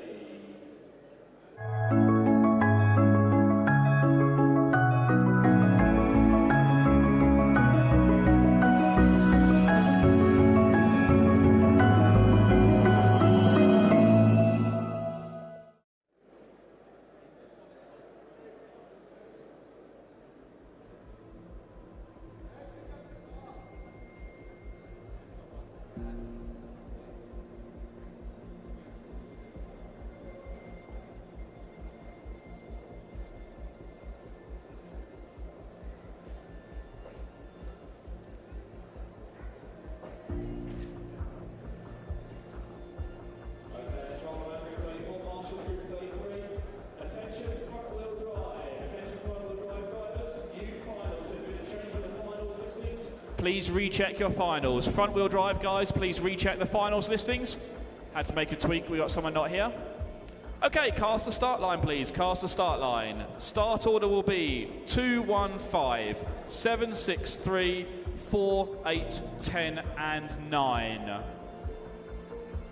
Please recheck your finals. Front wheel drive guys, please recheck the finals listings. Had to make a tweak, we got someone not here. Okay, cast the start line please, cast the start line. Start order will be 2, 1, 5, 7, 6, 3, 4, 8, 10 and 9.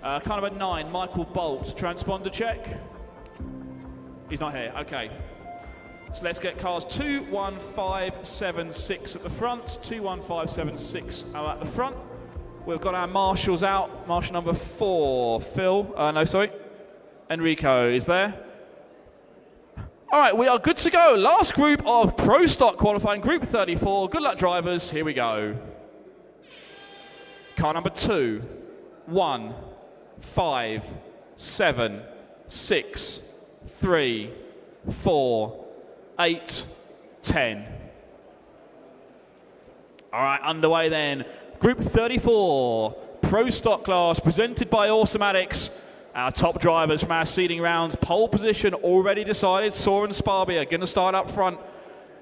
Kind of at 9, Michael Bolt, transponder check. He's not here, okay. So let's get cars 2, 1, 5, 7, 6 at the front. 2, 1, 5, 7, 6 are at the front. We've got our marshals out. Marshal number 4, Phil. No, sorry. Enrico is there. All right, we are good to go. Last group of Pro Stock qualifying, Group 34. Good luck, drivers. Here we go. Car number 2, 1, 5, 7, 6, 3, 4, 8, 10. All right, underway then. Group 34, Pro Stock class, presented by Automatics. Our top drivers from our seeding rounds. Pole position already decided. Soren Sparbier going to start up front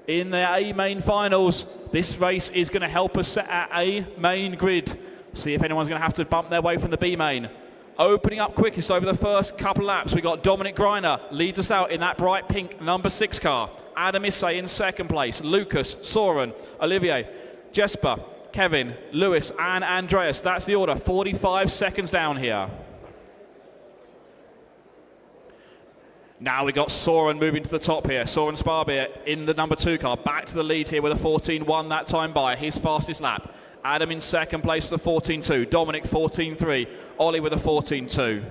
in their A main finals. This race is going to help us set our A main grid. See if anyone's going to have to bump their way from the B main. Opening up quickest over the first couple laps, we got Dominic Greiner leads us out in that bright pink number 6 car. Adam Issei in second place. Lucas, Soren, Olivier, Jesper, Kevin, Lewis and Andreas. That's the order. 45 seconds down here. Now we got Soren moving to the top here. Soren Sparbier in the number 2 car. Back to the lead here with a 14.1 that time by his fastest lap. Adam in second place with a 14.2. Dominic 14.3. Ollie with a 14.2.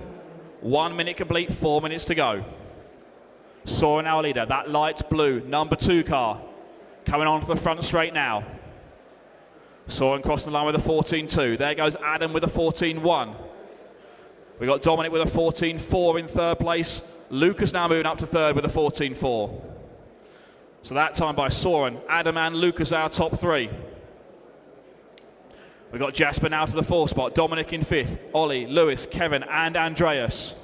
1 minute complete, 4 minutes to go. Soren our leader. That light blue number 2 car coming on to the front straight now. Soren crossing the line with a 14.2. There goes Adam with a 14.1. We got Dominic with a 14.4 in third place. Lucas now moving up to third with a 14.4. So that time by Soren, Adam and Lucas our top 3. We've got Jasper now to the 4th spot, Dominic in 5th, Ollie, Lewis, Kevin and Andreas.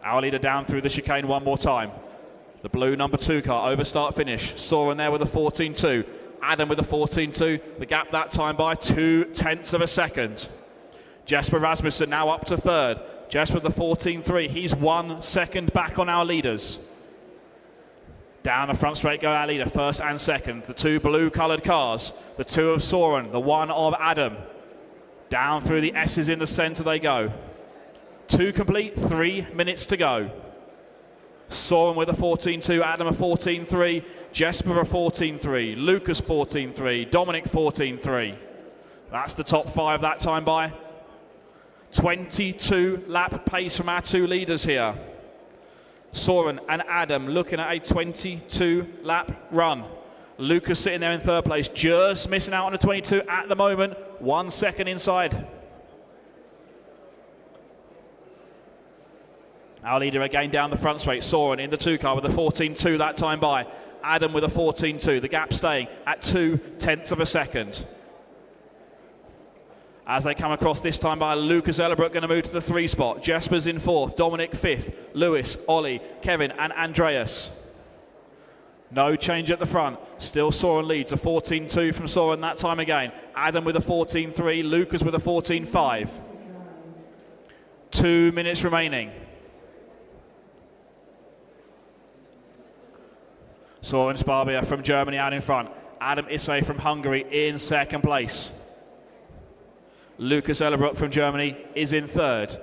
Our leader down through the chicane one more time. The blue number 2 car, over start finish. Soren there with a 14.2, Adam with a 14.2. The gap that time by 0.2 of a second. Jasper Rasmussen now up to third. Jasper with the 14.3, he's 1 second back on our leaders. Down the front straight go our leader, first and second. The 2 blue coloured cars. The 2 of Soren, the 1 of Adam. Down through the S's in the centre they go. 2 complete, 3 minutes to go. Soren with a 14.2, Adam a 14.3, Jesper a 14.3, Lucas 14.3, Dominic 14.3. That's the top 5 that time by. 22 lap pace from our 2 leaders here. Soren and Adam looking at a 22 lap run. Lucas sitting there in third place, just missing out on a 22 at the moment. 1 second inside. Our leader again down the front straight. Soren in the 2 car with a 14.2 that time by. Adam with a 14.2. The gap staying at 0.2 of a second. As they come across this time by, Lucas Ellerbrook going to move to the 3 spot. Jasper's in 4th, Dominic 5th, Lewis, Ollie, Kevin and Andreas. No change at the front. Still Soren leads. A 14.2 from Soren that time again. Adam with a 14.3. Lucas with a 14.5. 2 minutes remaining. Soren Sparbier from Germany out in front. Adam Isse from Hungary in second place. Lucas Ellerbrook from Germany is in third.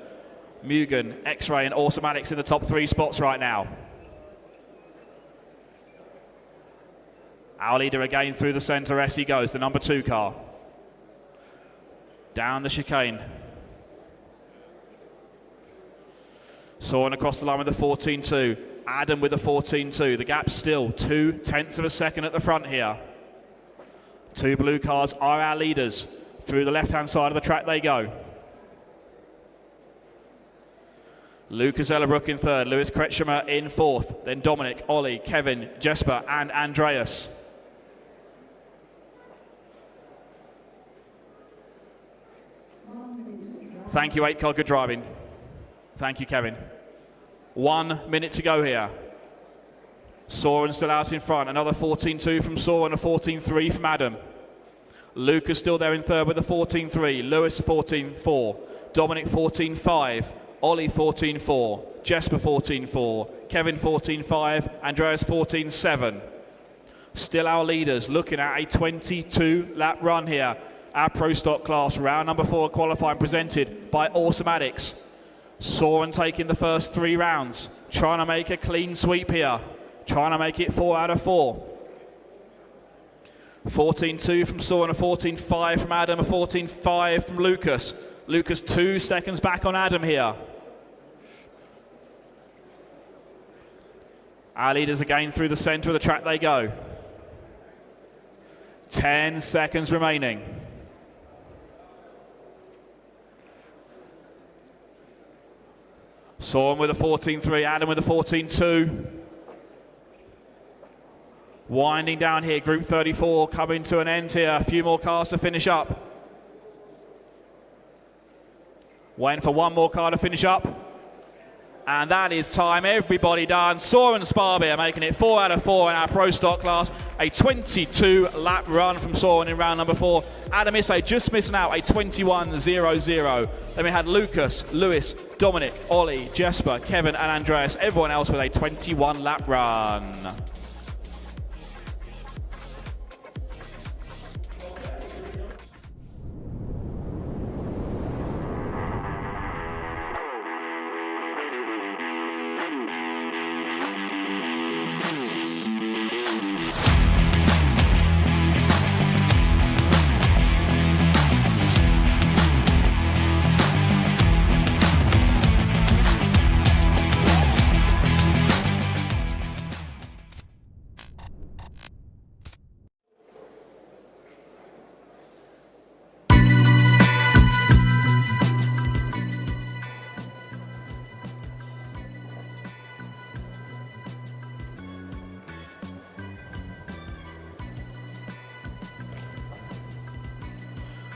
Mugen, X-Ray and Automatics in the top 3 spots right now. Our leader again through the centre as he goes, the number 2 car. Down the chicane. Soren across the line with the 14.2. Adam with the 14.2. The gap's still 0.2 of a second at the front here. 2 blue cars are our leaders. Through the left-hand side of the track they go. Lucas Ellerbrook in third. Lewis Kretschmer in fourth. Then Dominic, Ollie, Kevin, Jesper and Andreas. Thank you, 8 car, good driving. Thank you, Kevin. 1 minute to go here. Soren still out in front. Another 14.2 from Soren, a 14.3 from Adam. Lucas still there in third with a 14.3. Lewis 14.4. Dominic 14.5. Ollie 14.4. Jesper 14.4. Kevin 14.5. Andreas 14.7. Still our leaders looking at a 22 lap run here. Our Pro Stock class, round number 4 qualifying, presented by Automatics. Soren taking the first 3 rounds, trying to make a clean sweep here, trying to make it 4 out of 4. 14.2 from Soren, a 14.5 from Adam, a 14.5 from Lucas. Lucas 2 seconds back on Adam here. Our leaders again through the centre of the track they go. 10 seconds remaining. Soren with a 14.3, Adam with a 14.2. Winding down here, Group 34 coming to an end here. A few more cars to finish up. Waiting for one more car to finish up. And that is time. Everybody done. Soren Sparbier making it 4 out of 4 in our Pro Stock class. A 22 lap run from Soren in round number 4. Adam Isse just missing out, a 21.00. Then we had Lucas, Lewis, Dominic, Ollie, Jesper, Kevin and Andreas. Everyone else with a 21 lap run.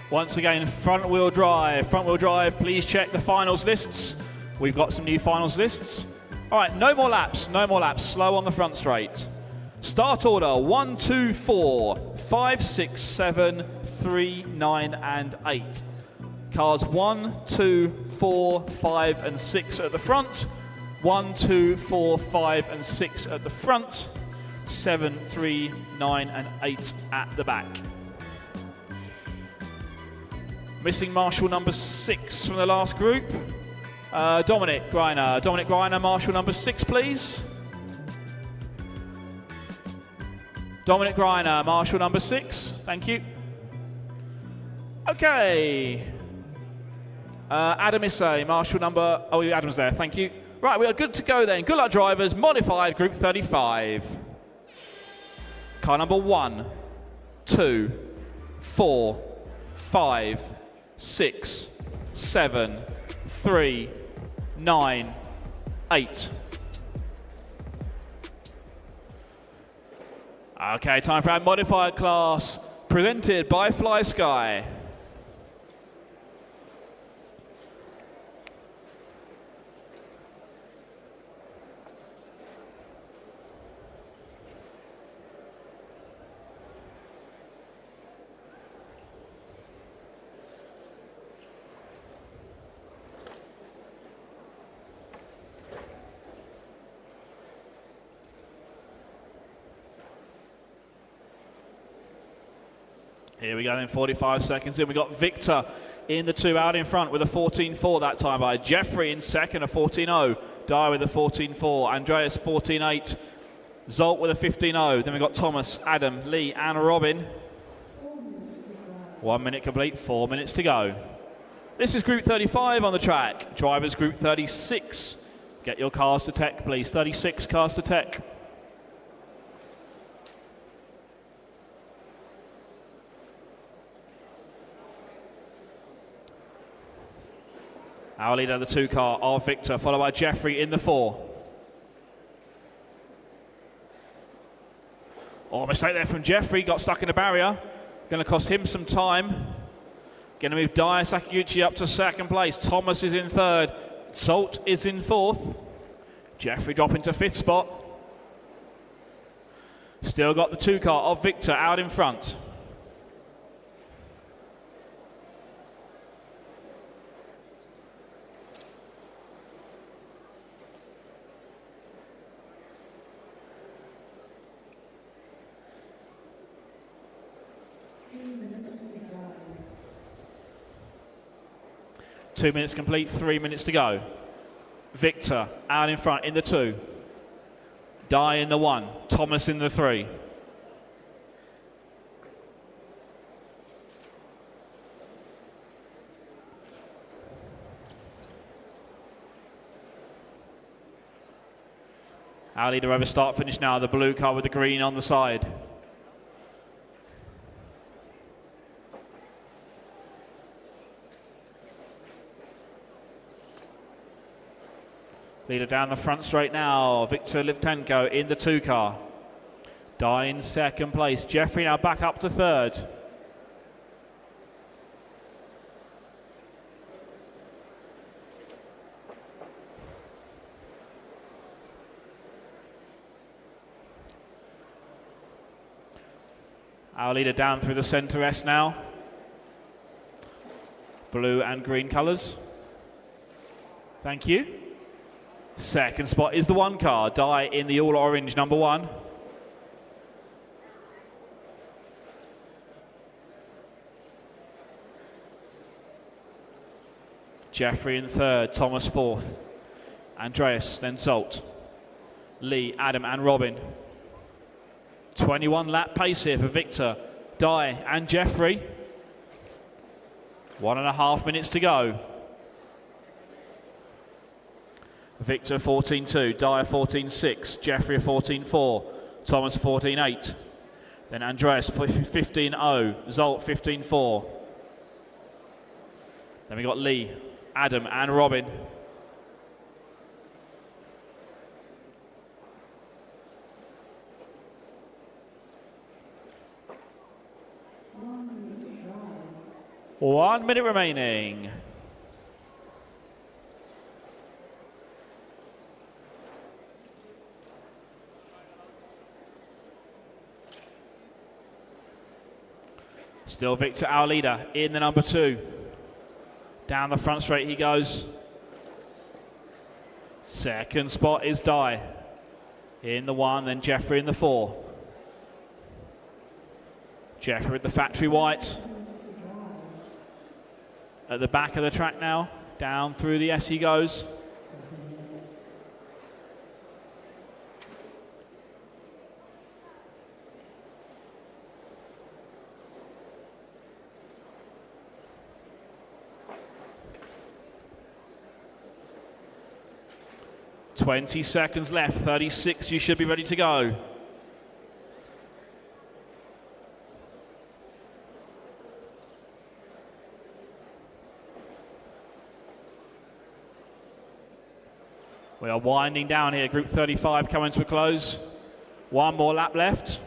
Once again, front wheel drive, please check the finals lists. We've got some new finals lists. All right, no more laps, slow on the front straight. Start order 1, 2, 4, 5, 6, 7, 3, 9 and 8. Cars 1, 2, 4, 5 and 6 at the front. 1, 2, 4, 5 and 6 at the front. 7, 3, 9 and 8 at the back. Missing marshal number 6 from the last group. Dominic Greiner, marshal number 6, please. Dominic Greiner, marshal number 6. Thank you. Okay. Adam Isse, marshal number... Oh, Adam's there. Thank you. Right, we are good to go then. Good luck, drivers. Modified Group 35. Car number 1, 2, 4, 5, 6, 7, 3, 9, 8. Okay, time for our modified class, presented by Fly Sky. Here we go then, 45 seconds in. We got Victor in the 2 out in front with a 14.4 that time by Jeffrey in second, a 14.0. Dyer with a 14.4. Andreas 14.8. Zolt with a 15.0. Then we've got Thomas, Adam, Lee, and Robin. 1 minute complete, 4 minutes to go. This is Group 35 on the track. Drivers Group 36. Get your cars to tech, please. 36 cars to tech. Our leader, the 2 car of Victor, followed by Jeffrey in the 4. Oh, mistake there from Jeffrey, got stuck in the barrier. Going to cost him some time. Going to move Dyer Sakaguchi up to second place. Thomas is in third. Zolt is in fourth. Jeffrey dropping to 5th spot. Still got the 2 car of Victor out in front. Two minutes complete, 3 minutes to go. Victor out in front in the 2. Dye in the 1. Thomas in the 3. Our leader over start finish now, the blue car with the green on the side. Leader down the front straight now, Victor Livtenko in the 2 car. Dye in second place. Jeffrey now back up to third. Our leader down through the centre S now. Blue and green colours. Thank you. Second spot is the 1 car. Dye in the all orange number 1. Jeffrey in third, Thomas 4th. Andreas, then Zolt. Lee, Adam and Robin. 21 lap pace here for Victor, Dye and Jeffrey. 1.5 minutes to go. Victor 14.2, Dyer 14.6, Jeffrey 14.4, Thomas 14.8. Then Andreas 15.0, Zolt 15.4. Then we got Lee, Adam and Robin. One minute remaining. Still Victor, our leader, in the number 2. Down the front straight he goes. Second spot is Dye. In the 1, then Jeffrey in the 4. Jeffrey with the factory white. At the back of the track now. Down through the S he goes. .20 seconds left, 36, you should be ready to go. We are winding down here, Group 35 coming to a close. One more lap left.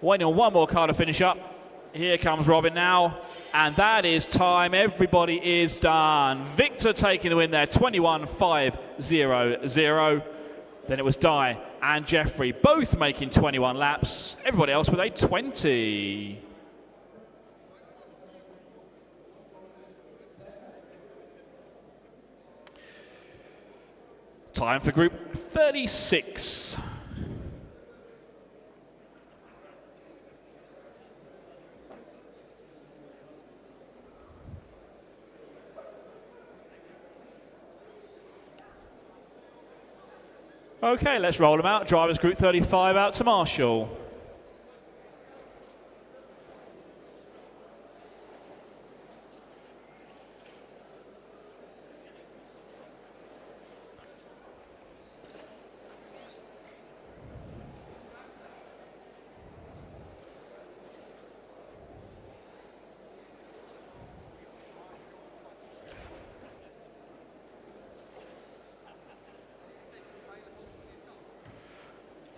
Waiting on one more car to finish up. Here comes Robin now. And that is time. Everybody is done. Victor taking the win there, 21.500. Then it was Dye and Jeffrey, both making 21 laps. Everybody else with a 20. Time for Group 36. Okay, let's roll them out. Drivers group 35 out to Marshall.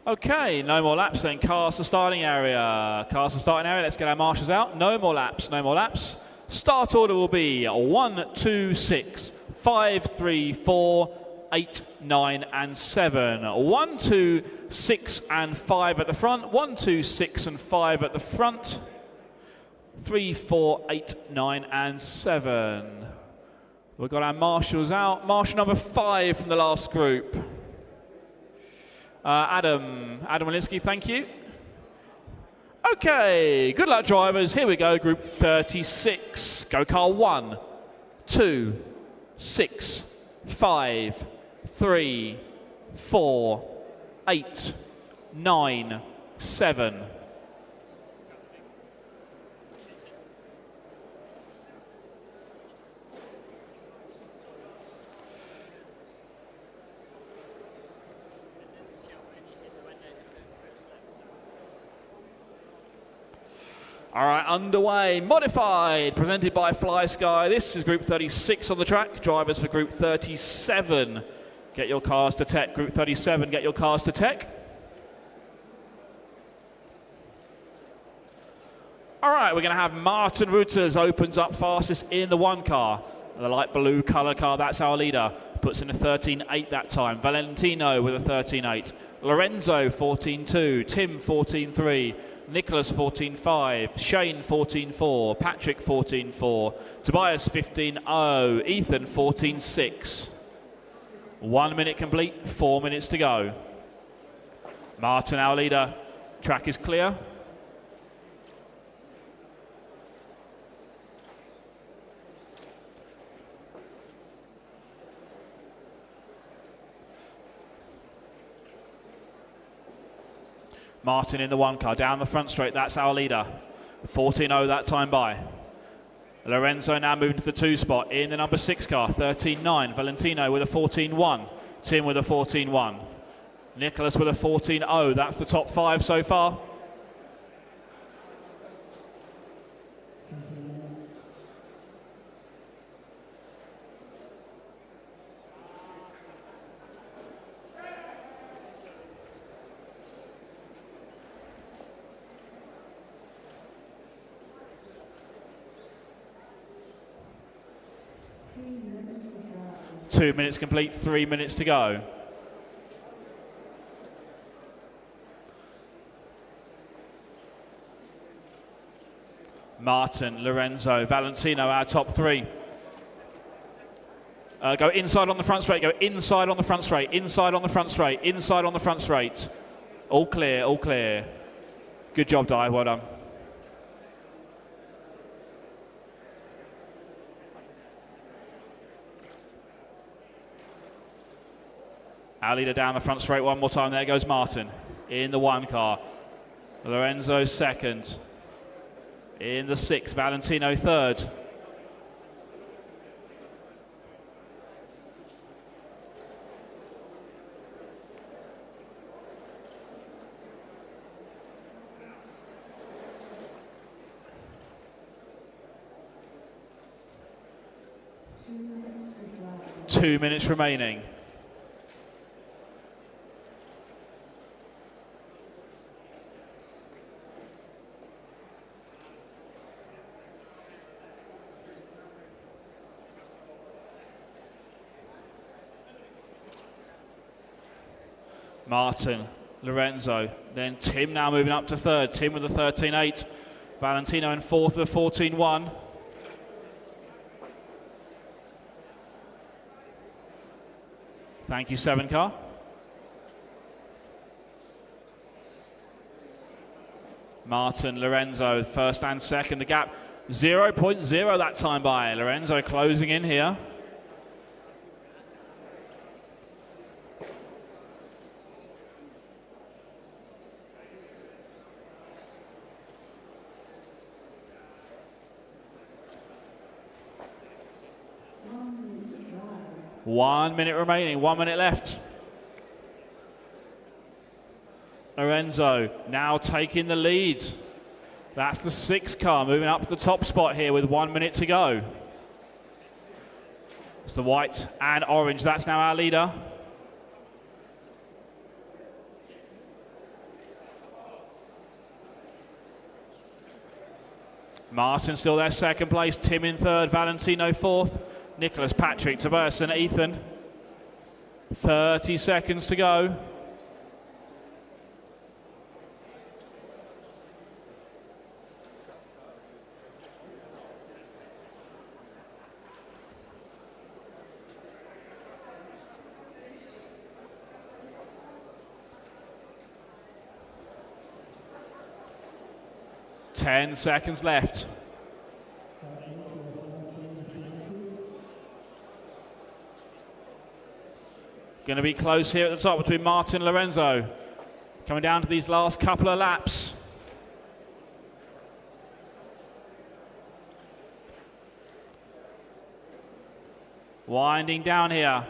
Okay, no more laps then. Cars to starting area. Cars to starting area. Let's get our marshals out. No more laps. No more laps. Start order will be 1, 2, 6, 5, 3, 4, 8, 9, and 7. 1, 2, 6, and 5 at the front. 1, 2, 6, and 5 at the front. 3, 4, 8, 9, and 7. We've got our marshals out. Marshal number 5 from the last group. Adam Walensky, thank you. Okay, good luck drivers. Here we go, group 36. Go car 1, 2, 6, 5, 3, 4, 8, 9, 7. All right, underway, modified, presented by Fly Sky. This is Group 36 on the track. Drivers for Group 37. Get your cars to tech. Group 37, get your cars to tech. All right, we're going to have Martin Reuters opens up fastest in the 1 car. The light blue color car, that's our leader. Puts in a 13.8 that time. Valentino with a 13.8. Lorenzo 14.2. Tim 14.3. Nicholas 14.5, Shane 14.4, Patrick 14.4, Tobias 15.0, Ethan 14.6. 1 minute complete, 4 minutes to go. Martin, our leader, track is clear. Martin in the 1 car, down the front straight, that's our leader. 14.0 that time by. Lorenzo now moving to the 2 spot in the number 6 car, 13.9. Valentino with a 14.1. Tim with a 14.1. Nicholas with a 14.0. That's the top 5 so far. Two minutes complete, 3 minutes to go. Martin, Lorenzo, Valentino, our top 3. Go inside on the front straight, go inside on the front straight, inside on the front straight, inside on the front straight. All clear, all clear. Good job, Di, well done. Our leader down the front straight one more time. There goes Martin in the 1 car. Lorenzo 2nd. In the 6, Valentino 3rd. Two minutes remaining. Martin, Lorenzo, then Tim now moving up to 3rd. Tim with a 13.8. Valentino in 4th with a 14.1. Thank you, 7 car. Martin, Lorenzo, 1st and 2nd. The gap 0.0 that time by. Lorenzo closing in here. 1 minute remaining, 1 minute left. Lorenzo now taking the lead. That's the 6 car moving up to the top spot here with 1 minute to go. It's the white and orange. That's now our leader. Martin still there, second place. Tim in third, Valentino fourth. Nicholas, Patrick, Tobias and Ethan. 30 seconds to go. Ten seconds left. Going to be close here at the top between Martin and Lorenzo. Coming down to these last couple of laps. Winding down here.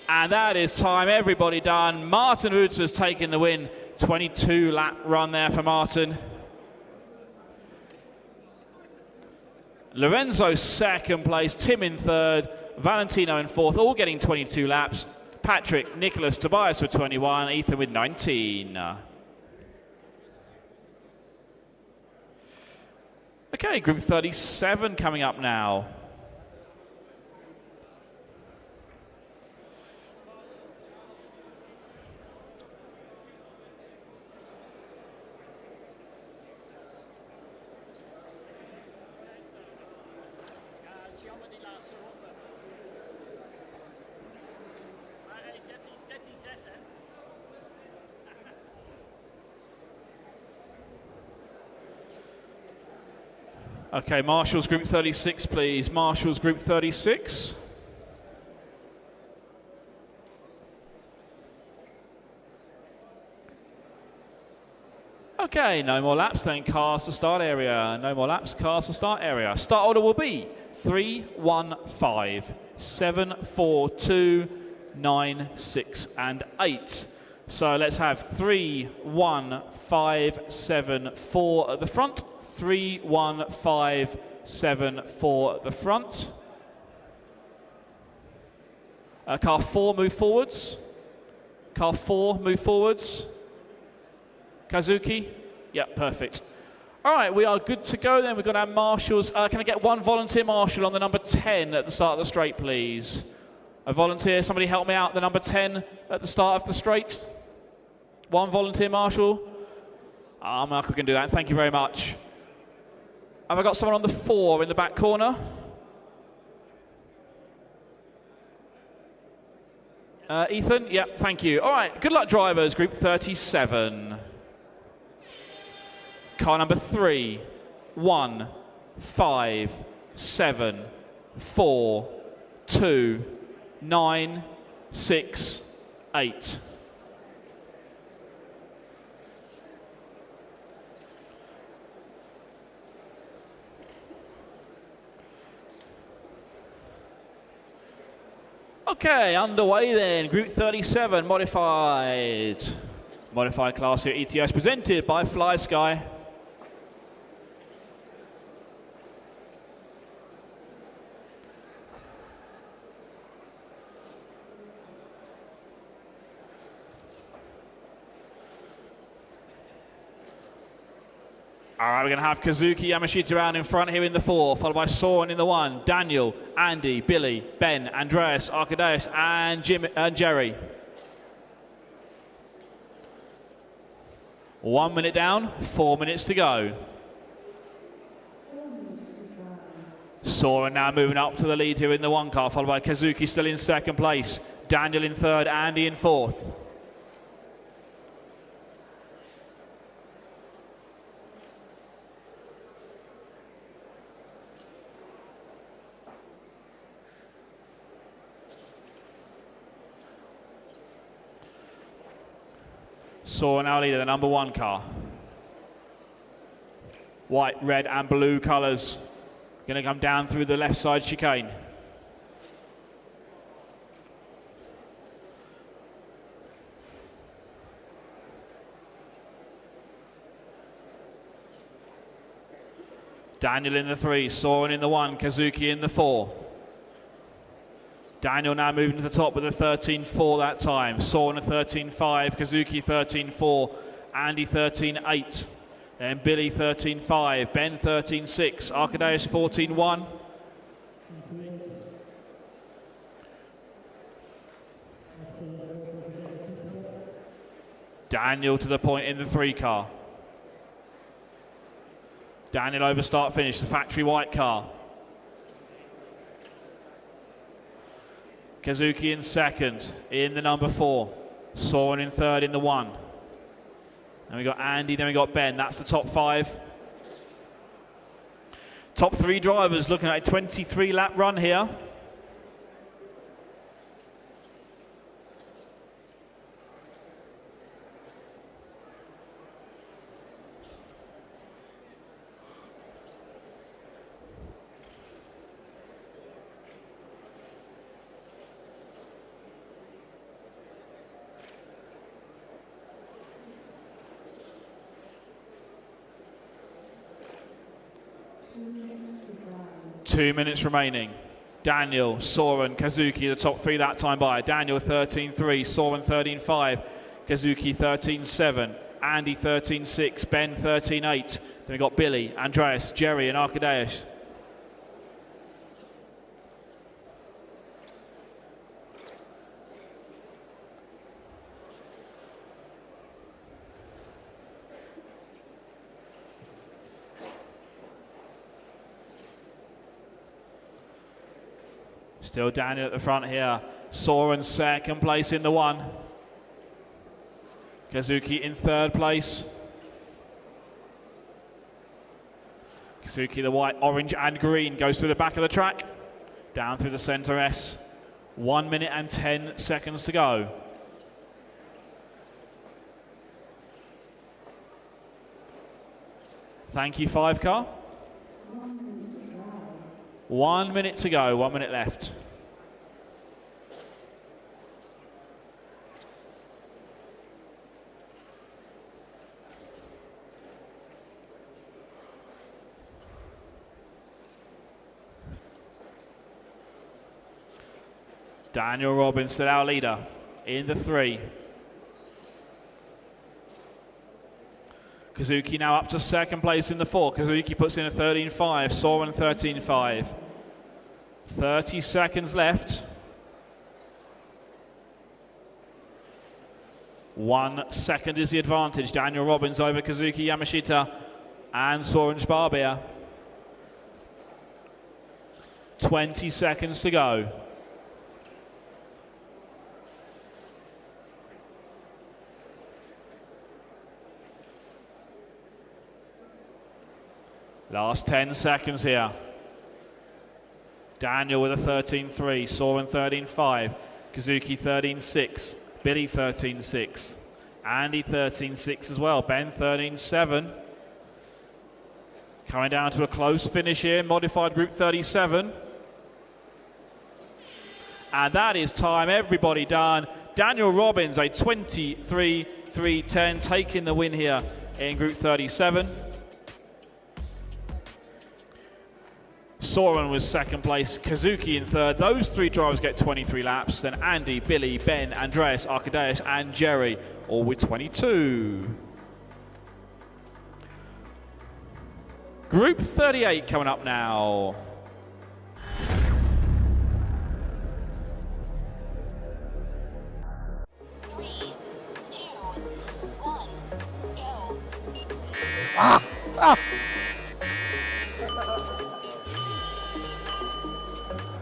And that is time, everybody done. Martin Woods has taken the win. 22 lap run there for Martin. Lorenzo second place, Tim in third, Valentino in fourth, all getting 22 laps. Patrick, Nicholas, Tobias with 21, Ethan with 19. Okay, group 37 coming up now. Okay, Marshall's group 36, please. Marshall's group 36. Okay, no more laps then. Cars to start area. No more laps. Cars to start area. Start order will be 3, 1, 5, 7, 4, 2, 9, 6, and 8. So let's have 3, 1, 5, 7, 4 at the front. 3, 1, 5, 7, 4 at the front. Car 4, move forwards. Car 4, move forwards. Kazuki? Yep, perfect. All right, we are good to go then. We've got our marshals. Can I get one volunteer marshal on the number 10 at the start of the straight, please? A volunteer, somebody help me out. The number 10 at the start of the straight. One volunteer marshal. Michael can do that. Thank you very much. Have I got someone on the 4 in the back corner? Ethan? Yep, thank you. All right, good luck drivers, group 37. Car number 3, 1, 5, 7, 4, 2, 9, 6, 8. Okay, underway then. Group 37, modified. Modified class here, ETS, presented by Fly Sky. All right, we're going to have Kazuki Yamashita around in front here in the 4, followed by Soren in the 1, Daniel, Andy, Billy, Ben, Andreas, Arcadeus, and Jim and Jerry. 1 minute down, 4 minutes to go. Soren now moving up to the lead here in the 1 car, followed by Kazuki still in second place, Daniel in third, Andy in fourth. Soren now leader, the number 1 car. White, red and blue colours. Going to come down through the left side chicane. Daniel in the 3, Soren in the 1, Kazuki in the 4. Daniel now moving to the top with a 13.4 that time. Soren a 13.5, Kazuki 13.4, Andy 13.8. Then Billy 13.5, Ben 13.6, Arcadeus 14.1. Daniel to the point in the 3 car. Daniel over start finish, the factory white car. Kazuki in second, in the number 4. Soren in third in the 1. Then we got Andy, then we got Ben. That's the top 5. Top 3 drivers looking at a 23 lap run here. Two minutes remaining. Daniel, Soren, Kazuki, the top 3 that time by. Daniel 13.3, Soren 13.5, Kazuki 13.7, Andy 13.6, Ben 13.8. Then we got Billy, Andreas, Jerry and Arcadeus. Still Daniel at the front here. Soren second place in the 1. Kazuki in third place. Kazuki, the white, orange and green, goes through the back of the track. Down through the center S. 1 minute and 10 seconds to go. Thank you, 5 car. 1 minute to go, 1 minute left. Daniel Robbins still our leader in the 3. Kazuki now up to second place in the 4. Kazuki puts in a 13.5, Soren 13.5. 30 seconds left. 1 second is the advantage. Daniel Robbins over Kazuki Yamashita and Soren Sparbier. 20 seconds to go. Last 10 seconds here. Daniel with a 13.3, Soren 13.5, Kazuki 13.6, Billy 13.6, Andy 13.6 as well, Ben 13.7. Coming down to a close finish here, modified group 37. And that is time, everybody done. Daniel Robbins, a 23.310, taking the win here in group 37. Soren was second place, Kazuki in third. Those 3 drivers get 23 laps. Then Andy, Billy, Ben, Andreas, Arcadeus and Jerry, all with 22. Group 38 coming up now.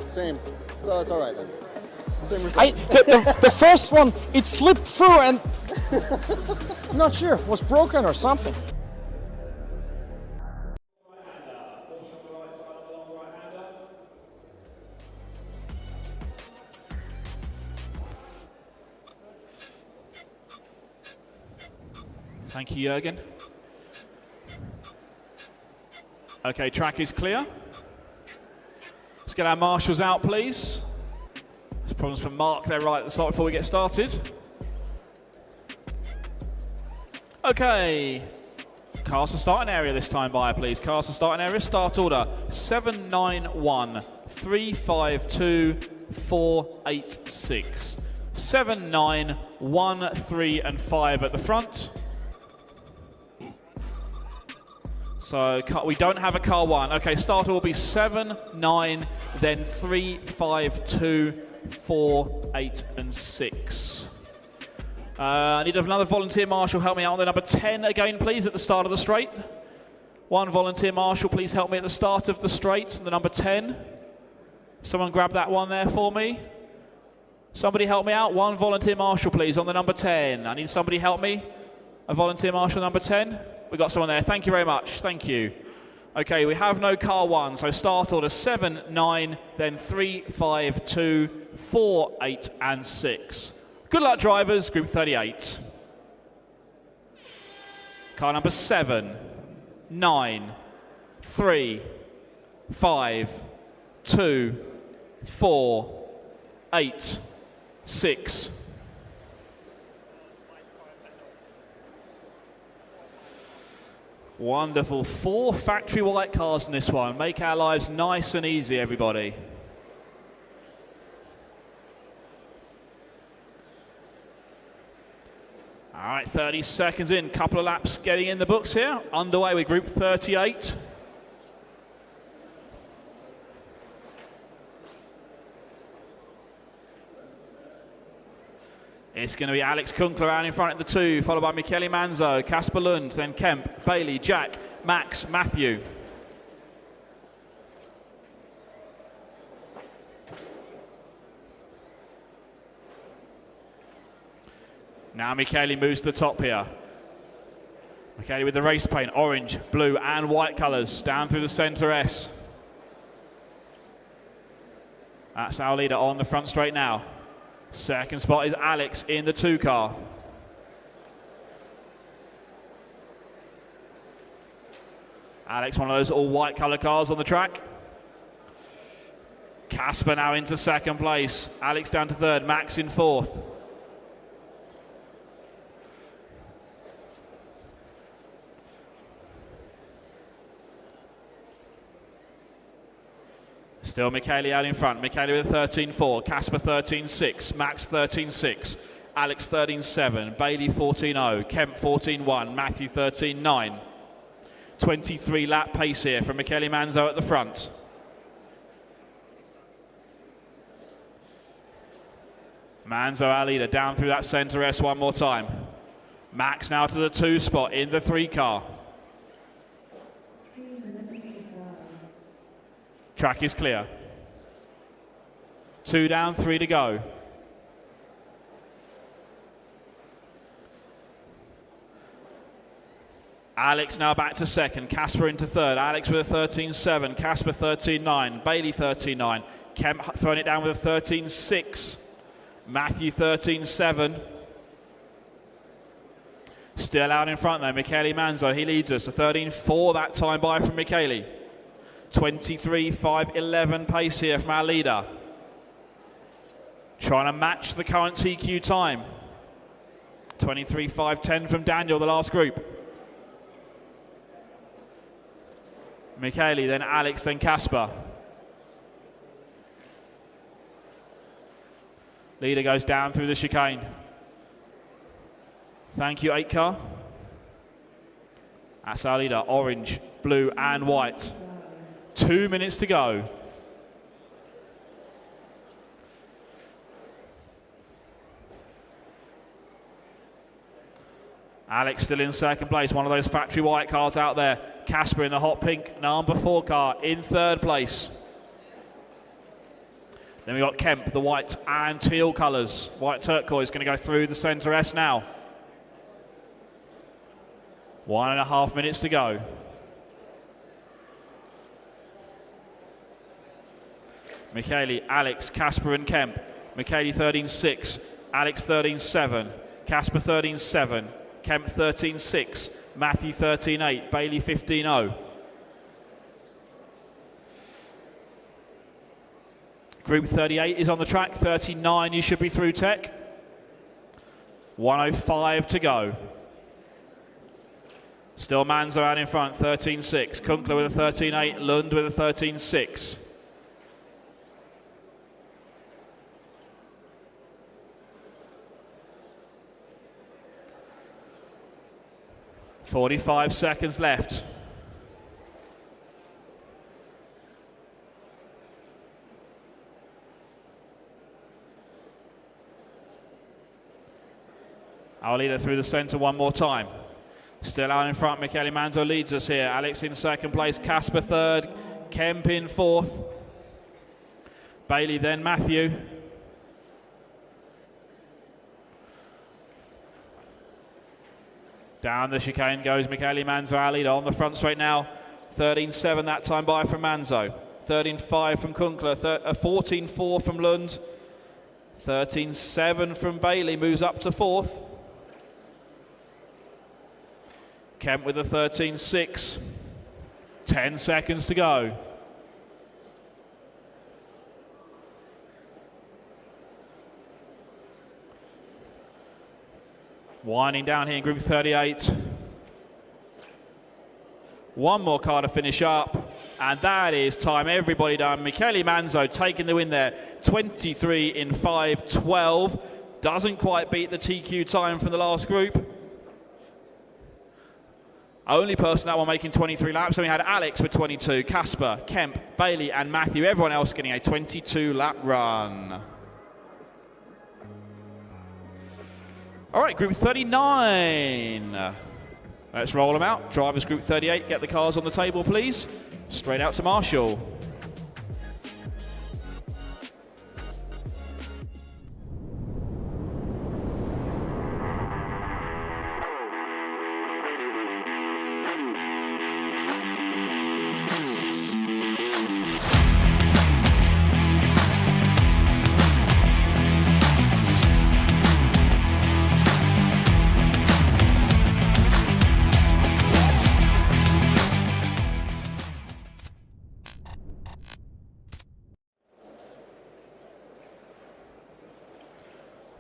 Same. So it's all right then. Same result. The first one, it slipped through and I'm not sure, was broken or something. Thank you, Jürgen. Okay, track is clear. Let's get our marshals out, please. There's problems from Mark there right at the start before we get started. Okay. Cars to starting area this time, buyer, please. Cars to starting area, start order 791-352-486. 7, 9, 1, 3 and 5 at the front. So we don't have a car 1. Okay, start order will be 7, 9, then 3, 5, 2, 4, 8 and 6. I need another volunteer marshal. Help me out on the number 10 again, please, at the start of the straight. One volunteer marshal, please help me at the start of the straight, the number 10. Someone grab that one there for me. Somebody help me out. One volunteer marshal, please, on the number 10. I need somebody help me. A volunteer marshal, number 10. We got someone there. Thank you very much. Thank you. Okay, we have no car 1, so start order 7, 9, then 3, 5, 2, 4, 8 and 6. Good luck, drivers, group 38. Car number 7, 9, 3, 5, 2, 4, 8, 6. Wonderful. 4 factory white cars in this one. Make our lives nice and easy, everybody. All right, 30 seconds in. Couple of laps getting in the books here. Underway with group 38. It's going to be Alex Kunkler out in front at the 2, followed by Michele Manzo, Casper Lund, then Kemp, Bailey, Jack, Max, Matthew. Now Michele moves to the top here. Michele with the race paint, orange, blue and white colours, down through the centre S. That's our leader on the front straight now. Second spot is Alex in the 2 car. Alex, one of those all white colour cars on the track. Casper now into second place. Alex down to 3rd, Max in 4th. Still Michele out in front. Michele with a 13.4, Casper 13.6, Max 13.6, Alex 13.7, Bailey 14.0, Kemp 14.1, Matthew 13.9. 23 lap pace here from Michele Manzo at the front. Manzo, our leader, down through that centre S one more time. Max now to the 2 spot in the 3 car. Track is clear. 2 down, 3 to go. Alex now back to second. Casper into 3rd. Alex with a 13.7. Casper 13.9. Bailey 13.9. Kemp throwing it down with a 13.6. Matthew 13.7. Still out in front though, Michele Manzo. He leads us. A 13.4 that time by from Michele. 23.5.11 pace here from our leader. Trying to match the current TQ time. 23.5.10 from Daniel, the last group. Michele, then Alex, then Casper. Leader goes down through the chicane. Thank you, 8 car. That's our leader, orange, blue and white. 2 minutes to go. Alex still in second place, one of those factory white cars out there. Casper in the hot pink number 4 car in 3rd place. Then we got Kemp, the white and teal colours. White turquoise going to go through the centre S now. 1.5 minutes to go. Michele, Alex, Casper and Kemp. Michele 13.6, Alex 13.7, Casper 13.7, Kemp 13.6, Matthew 13.8, Bailey 15.0. Group 38 is on the track. 39, you should be through, Tech. 1:05 to go. Still Manzo out in front, 13.6. Kunkler with a 13.8. Lund with a 13.6. "45 seconds left. Our leader through the centre one more time. Still out in front, Michele Manzo leads us here. Alex in second place, Casper third, Kemp in fourth. Bailey then Matthew. Down the chicane goes Michele Manzo, our leader on the front straight now. 13.7 that time by from Manzo. 13.5 from Kunkler, 14.4 from Lund. 13.7 from Bailey, moves up to fourth. Kemp with a 13.6. 10 seconds to go. Winding down here in Group 38. One more car to finish up, and that is time. Everybody done. Michele Manzo taking the win there. 23 in 5.12. Doesn't quite beat the TQ time from the last group. Only person that one making 23 laps. Then we had Alex with 22, Casper, Kemp, Bailey, and Matthew. Everyone else getting a 22-lap run. All right, Group 39. Let's roll them out. Drivers Group 38, get the cars on the table, please. Straight out to Marshall.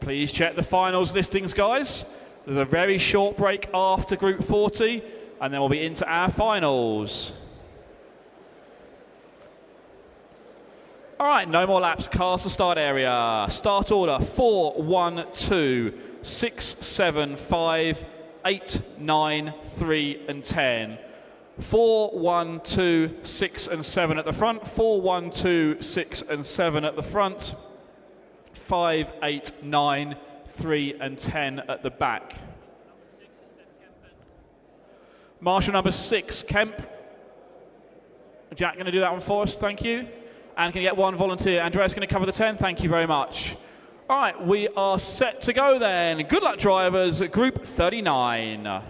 Please check the finals listings, guys. There's a very short break after Group 40, and then we'll be into our finals. All right, no more laps. Cars to start area. Start order 4, 1, 2, 6, 7, 5, 8, 9, 3, and 10. 4, 1, 2, 6, and 7 at the front. 4, 1, 2, 6, and 7 at the front. 5, 8, 9, 3, and 10 at the back. Marshal number 6, Kemp. Jack going to do that one for us, thank you. And can you get one volunteer? Andrea's going to cover the 10, thank you very much. All right, we are set to go then. Good luck, drivers. Group 39.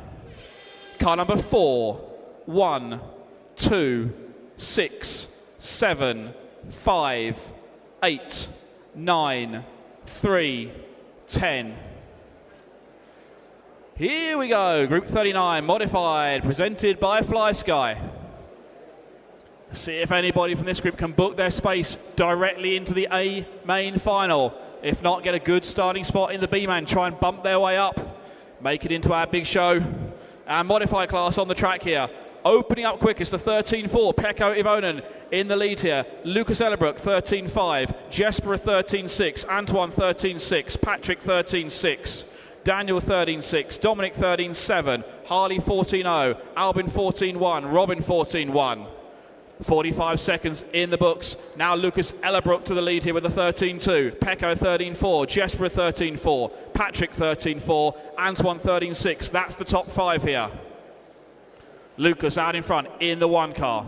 Car number 4, 1, 2, 6, 7, 5, 8, 9, 3, 10. Here we go, Group 39, modified, presented by Fly Sky. See if anybody from this group can book their space directly into the A main final. If not, get a good starting spot in the B main, try and bump their way up, make it into our big show. Our modified class on the track here. Opening up quickest, the 13.4, Pekko Ivonen in the lead here. Lucas Ellerbrook, 13.5. Jesper, 13.6. Antoine, 13.6. Patrick, 13.6. Daniel, 13.6. Dominic, 13.7. Harley, 14.0. Albin, 14.1. Robin, 14.1. 45 seconds in the books. Now Lucas Ellerbrook to the lead here with a 13.2. Pekko 13.4. Jesper 13.4. Patrick 13.4. Antoine 13.6. That's the top 5 here. Lucas out in front in the 1 car.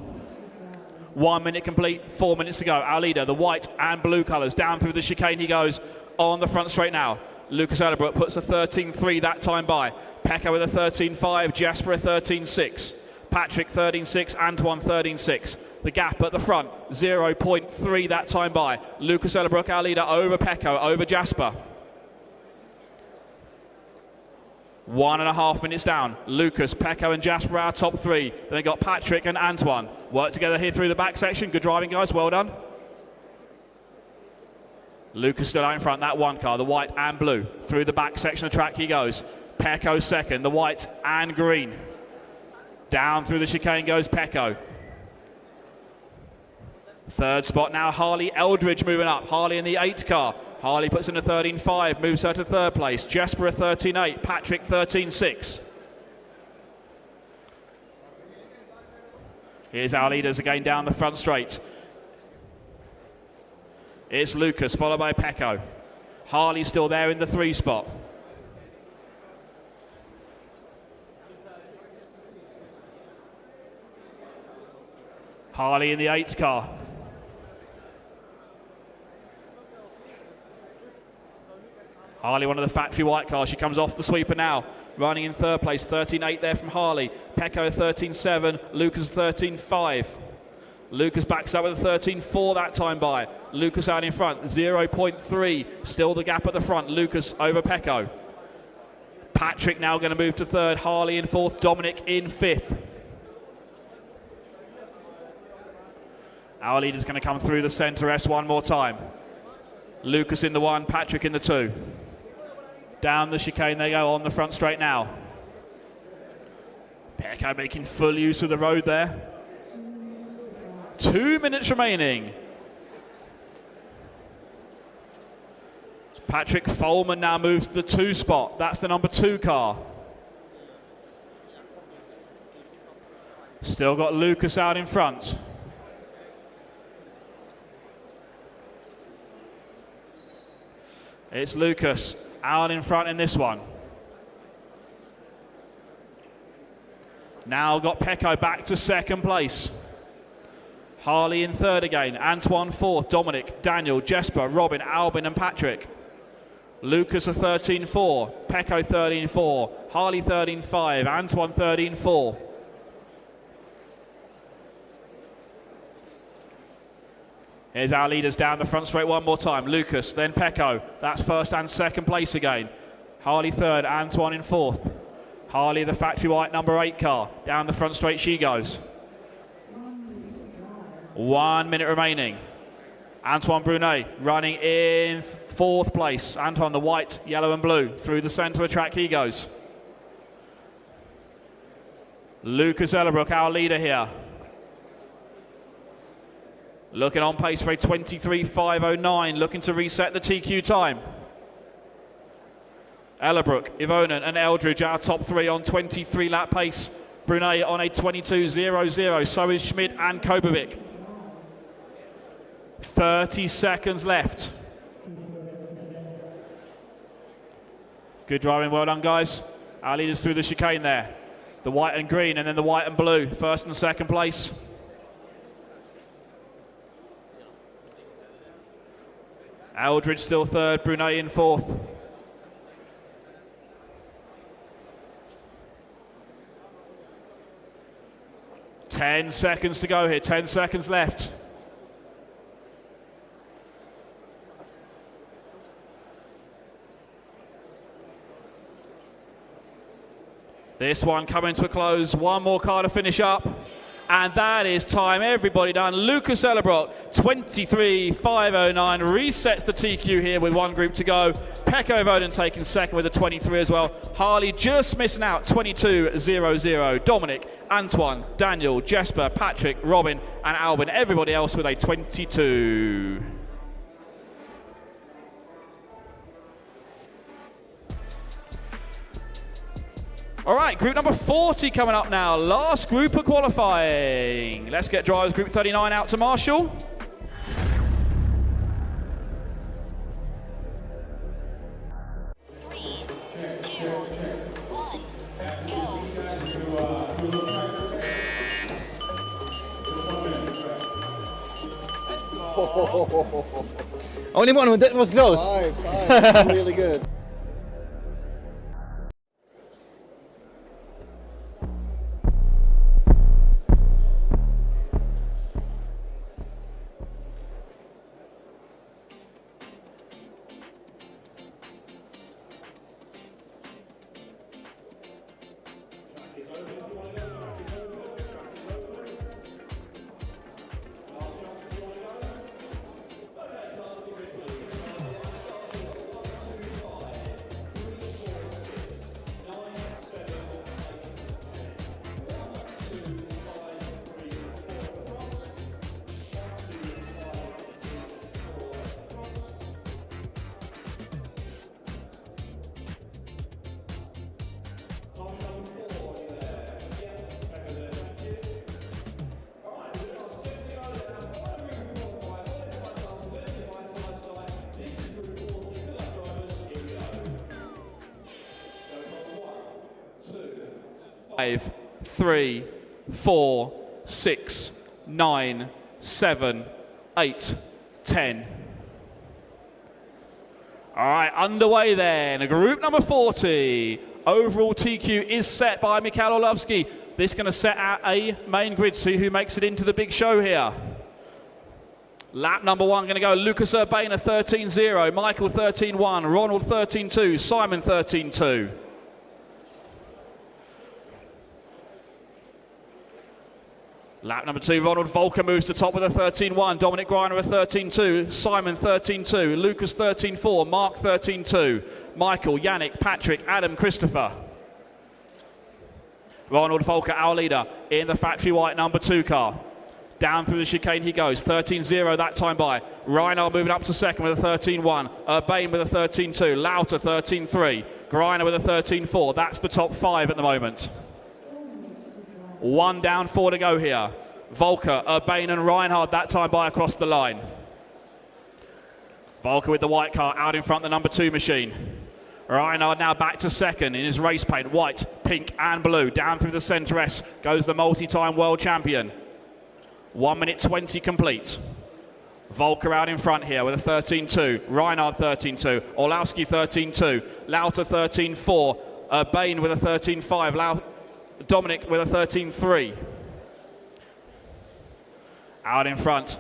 1 minute complete, 4 minutes to go. Our leader, the white and blue colours, down through the chicane he goes on the front straight now. Lucas Ellerbrook puts a 13.3 that time by. Pekka with a 13.5, Jasper a 13.6. Patrick 13.6, Antoine 13.6. The gap at the front, 0.3 that time by. Lucas Ellerbrook, our leader, over Pekko, over Jasper. 1.5 minutes down. Lucas, Pekko and Jasper our top 3. Then they got Patrick and Antoine. Work together here through the back section. Good driving, guys. Well done. Lucas still out in front, that one car, the white and blue. Through the back section of the track he goes. Pecco second, the white and green. Down through the chicane goes Pecco. Third spot now, Harley Eldridge moving up. Harley in the 8 car. Harley puts in a 13.5, moves her to third place. Jesper a 13.8, Patrick 13.6. Here's our leaders again down the front straight. It's Lucas, followed by Pecco. Harley still there in the 3 spot. Harley in the 8 car. Harley, one of the factory white cars. She comes off the sweeper now. Running in third place, 13.8 there from Harley. Pecco 13.7, Lucas 13.5. Lucas backs up with a 13.4 that time by. Lucas out in front, 0.3. Still the gap at the front. Lucas over Pecco. Patrick now going to move to third. Harley in fourth. Dominic in fifth. Our leader's going to come through the centre S one more time. Lucas in the 1, Patrick in the 2. Down the chicane they go on the front straight now. Pecco making full use of the road there. 2 minutes remaining. Patrick Folman now moves to the 2 spot. That's the number 2 car. Still got Lucas out in front. It's Lucas out in front in this one. Now got Pecco back to second place. Harley in third again. Antoine fourth. Dominic, Daniel, Jesper, Robin, Albin and Patrick. Lucas a 13.4. Pecco 13.4. Harley 13.5. Antoine 13.4. Here's our leaders down the front straight one more time. Lucas, then Pecco. That's first and second place again. Harley third, Antoine in fourth. Harley, the factory white number 8 car. Down the front straight she goes. 1 minute remaining. Antoine Brunet running in fourth place. Antoine, the white, yellow and blue. Through the centre of the track he goes. Lucas Ellerbrook, our leader here. Looking on pace for a 23.509, looking to reset the TQ time. Ellerbrook, Ivonen and Eldridge, our top 3 on 23 lap pace. Brunet on a 22.00, so is Schmidt and Kobovic. 30 seconds left. Good driving, well done guys. Our leaders through the chicane there. The white and green and then the white and blue, first and second place. Eldridge still third, Brunet in fourth. Ten seconds to go here, 10 seconds left. This one coming to a close, one more car to finish up. And that is time, everybody done. Lucas Ellerbrook, 23.509, resets the TQ here with one group to go. Pecco Voden taking second with a 23 as well. Harley just missing out, 22.00. Dominic, Antoine, Daniel, Jesper, Patrick, Robin and Albin. Everybody else with a 22. All right, group number 40 coming up now. Last group of qualifying. Let's get drivers group 39 out to Marshall. Only one, that was close. Five. Really good. 5, 3, 4, 6, 9, 7, 8, 10. All right, underway then. Group number 40. Overall TQ is set by Mikhail Orlovsky. This is going to set out a main grid, see who makes it into the big show here. Lap number 1 going to go Lucas Urbana 13.0, Michael 13.1, Ronald 13.2, Simon 13.2. Lap number 2, Ronald Volker moves to top with a 13.1, Dominic Greiner a 13.2, Simon 13.2, Lucas 13.4, Mark 13.2, Michael, Yannick, Patrick, Adam, Christopher. Ronald Volker, our leader, in the factory white number 2 car. Down through the chicane he goes, 13.0 that time by. Reiner moving up to second with a 13.1, Urbane with a 13.2, Lauter 13.3, Greiner with a 13.4. That's the top 5 at the moment. 1 down, 4 to go here. Volker, Urbane and Reinhard that time by across the line. Volker with the white car out in front of the number 2 machine. Reinhard now back to second in his race paint, white, pink and blue. Down through the centre S goes the multi-time world champion. 1 minute 20 complete. Volker out in front here with a 13.2, Reinhard 13.2, Orlowski 13.2, Lauter 13.4, Urbane with a 13.5, Dominic with a 13.3. Out in front.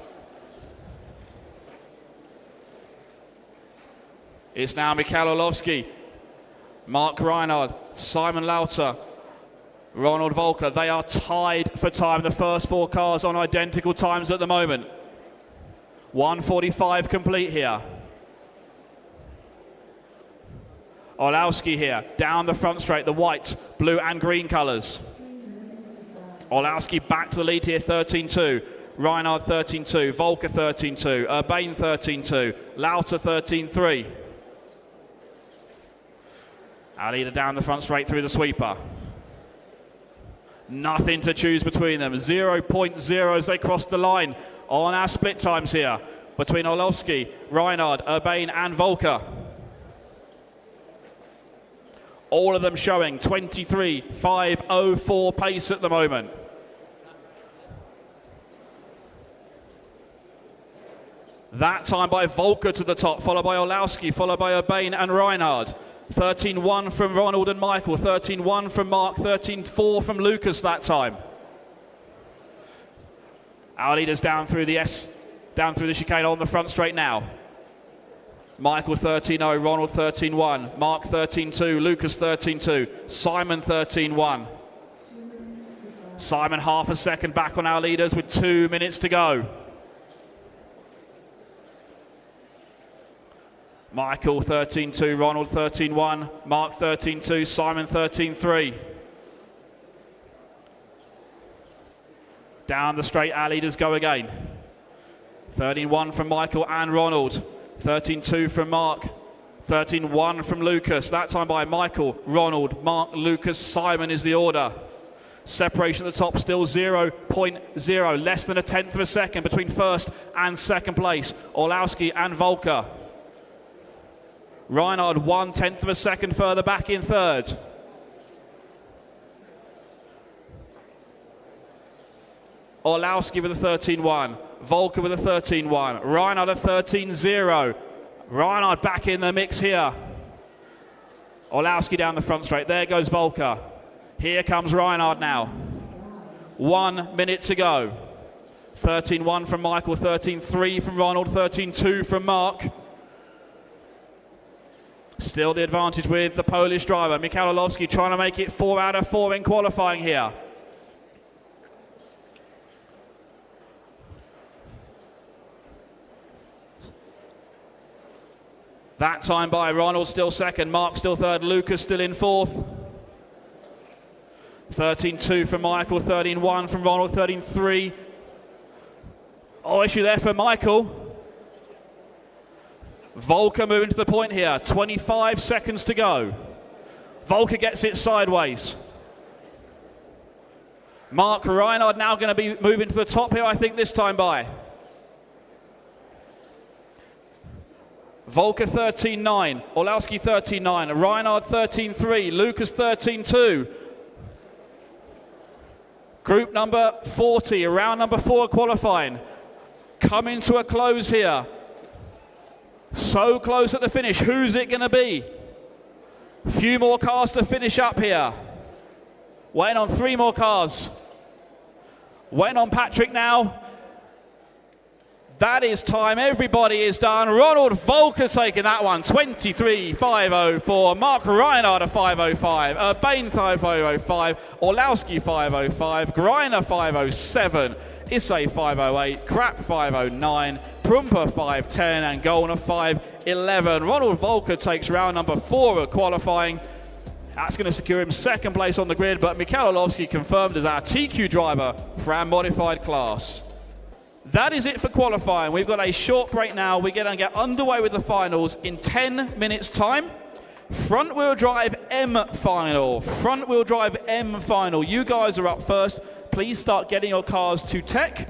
It's now Mikhail Orlovsky, Mark Reinhard, Simon Lauter, Ronald Volker. They are tied for time. The first 4 cars on identical times at the moment. 1:45 complete here. Orlowski here, down the front straight, the white, blue and green colours. Orlowski back to the lead here, 13.2. Reinhard 13.2, Volker 13.2, Urbane 13.2, Lauter 13.3. Our leader down the front straight through the sweeper. Nothing to choose between them. 0.0 as they cross the line on our split times here between Orlowski, Reinhard, Urbane and Volker. All of them showing 23.504 pace at the moment. That time by Volker to the top, followed by Orlowski, followed by Urbane and Reinhard. 13.1 from Ronald and Michael, 13.1 from Mark, 13.4 from Lucas that time. Our leaders down through the chicane on the front straight now. Michael 13.0, Ronald 13.1, Mark 13.2, Lucas 13.2, Simon 13.1. Simon half a second back on our leaders with 2 minutes to go. Michael 13.2, Ronald 13.1, Mark 13.2, Simon 13.3. Down the straight, our leaders go again. 13.1 from Michael and Ronald. 13.2 from Mark. 13.1 from Lucas. That time by Michael, Ronald, Mark, Lucas, Simon is the order. Separation at the top still 0.0. Less than 1/10 of a second between first and second place. Orlowski and Volker. Reinhard 1/10 of a second further back in third. Orlowski with a 13.1. Volker with a 13.1. Reinhard a 13.0. Reinhard back in the mix here. Orlowski down the front straight. There goes Volker. Here comes Reinhard now. 1 minute to go. 13.1 from Michael, 13.3 from Ronald, 13.2 from Mark. Still the advantage with the Polish driver, Mikhail Orlowski, trying to make it 4 out of 4 in qualifying here. That time by Ronald still second, Mark still third, Lucas still in fourth. 13.2 from Michael, 13.1 from Ronald, 13.3. Oh, issue there for Michael. Volker moving to the point here, 25 seconds to go. Volker gets it sideways. Mark Reinhard now going to be moving to the top here, I think, this time by. Volker 13.9, Orlowski 13.9, Reinhard 13.3, Lucas 13.2. Group number 40, round number 4 qualifying. Coming to a close here. So close at the finish. Who's it going to be? Few more cars to finish up here. Waiting on 3 more cars. Waiting on Patrick now. That is time. Everybody is done. Ronald Volker taking that one. 23.504. Mark Reinhardt a 505. Bain 505. Orlowski 505. Greiner 507. Issei 508. Krapp 509. Prumper 510. And Golner 511. Ronald Volker takes round number 4 of qualifying. That's going to secure him 2nd place on the grid, but Mikhail Orlowski confirmed as our TQ driver for our modified class. That is it for qualifying. We've got a short break now. We're going to get underway with the finals in 10 minutes' time. Front-wheel drive M final. Front-wheel drive M final. You guys are up first. Please start getting your cars to tech.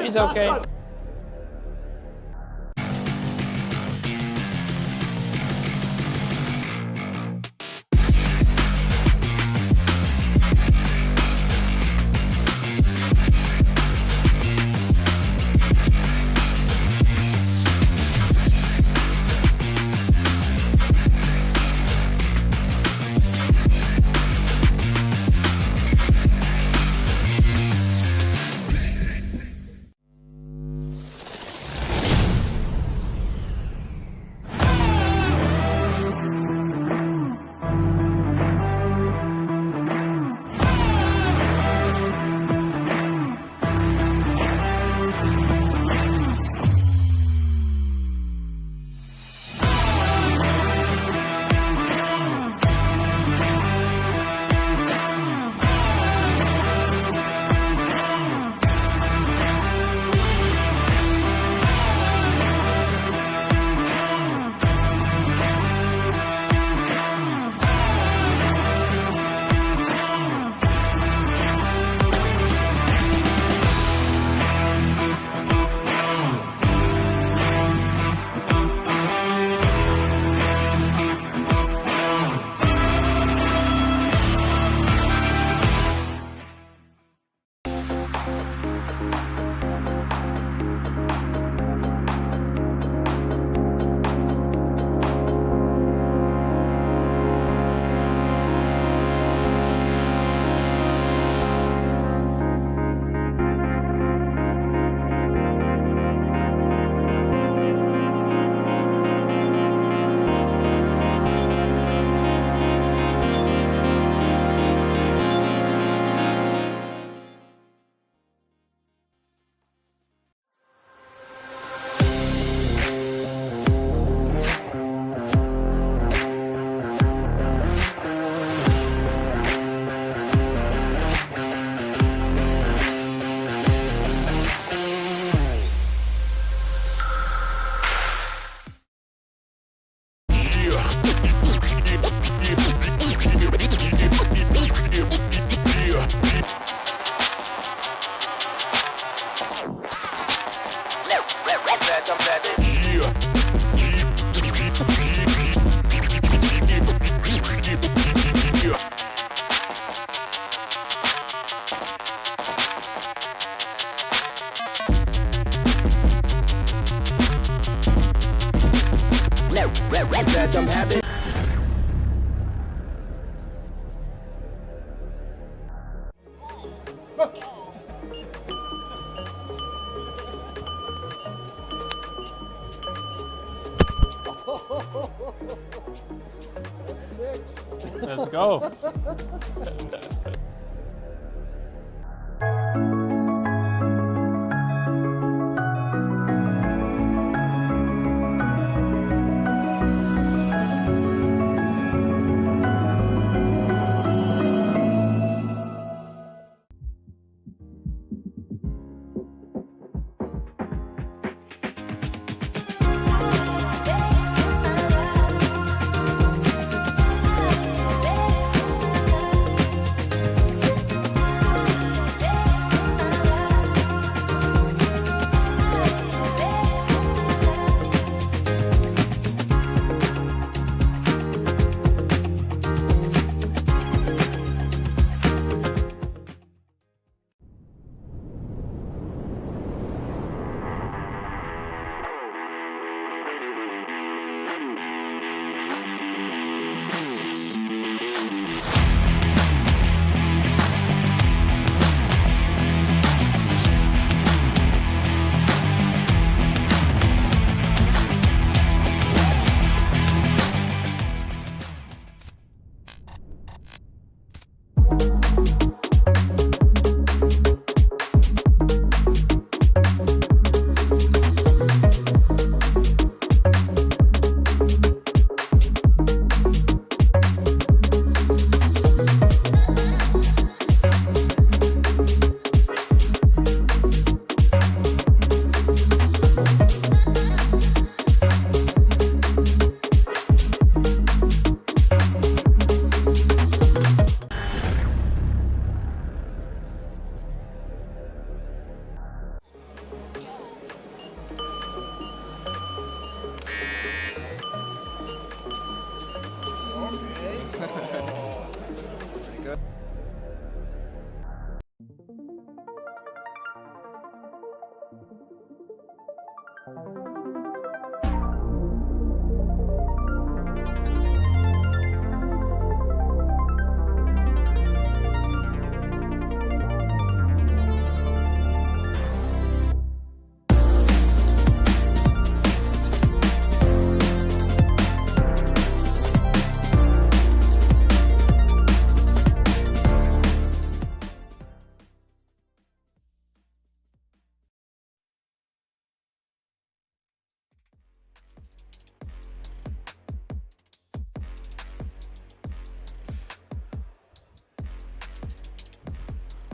He's okay. Let them have it. That's 6. Let's go.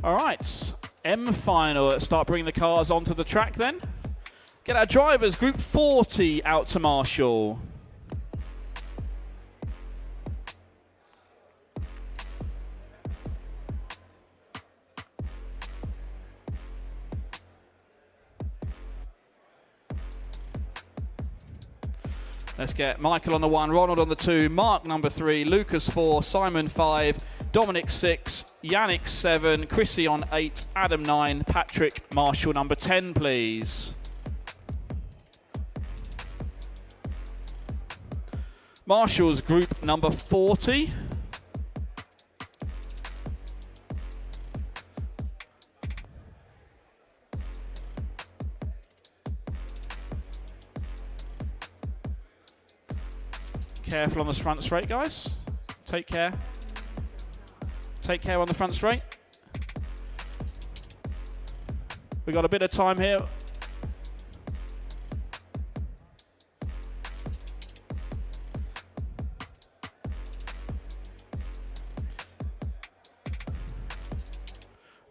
All right, M final. Let's start bringing the cars onto the track then. Get our drivers, group 40 out to Marshall. Let's get Michael on the 1, Ronald on the 2, Mark number 3, Lucas 4, Simon 5, Dominic 6, Yannick 7, Chrissy on 8, Adam 9, Patrick, Marshall number 10, please. Marshall's group number 40. Careful on the front straight, guys. Take care. Take care on the front straight. We got a bit of time here.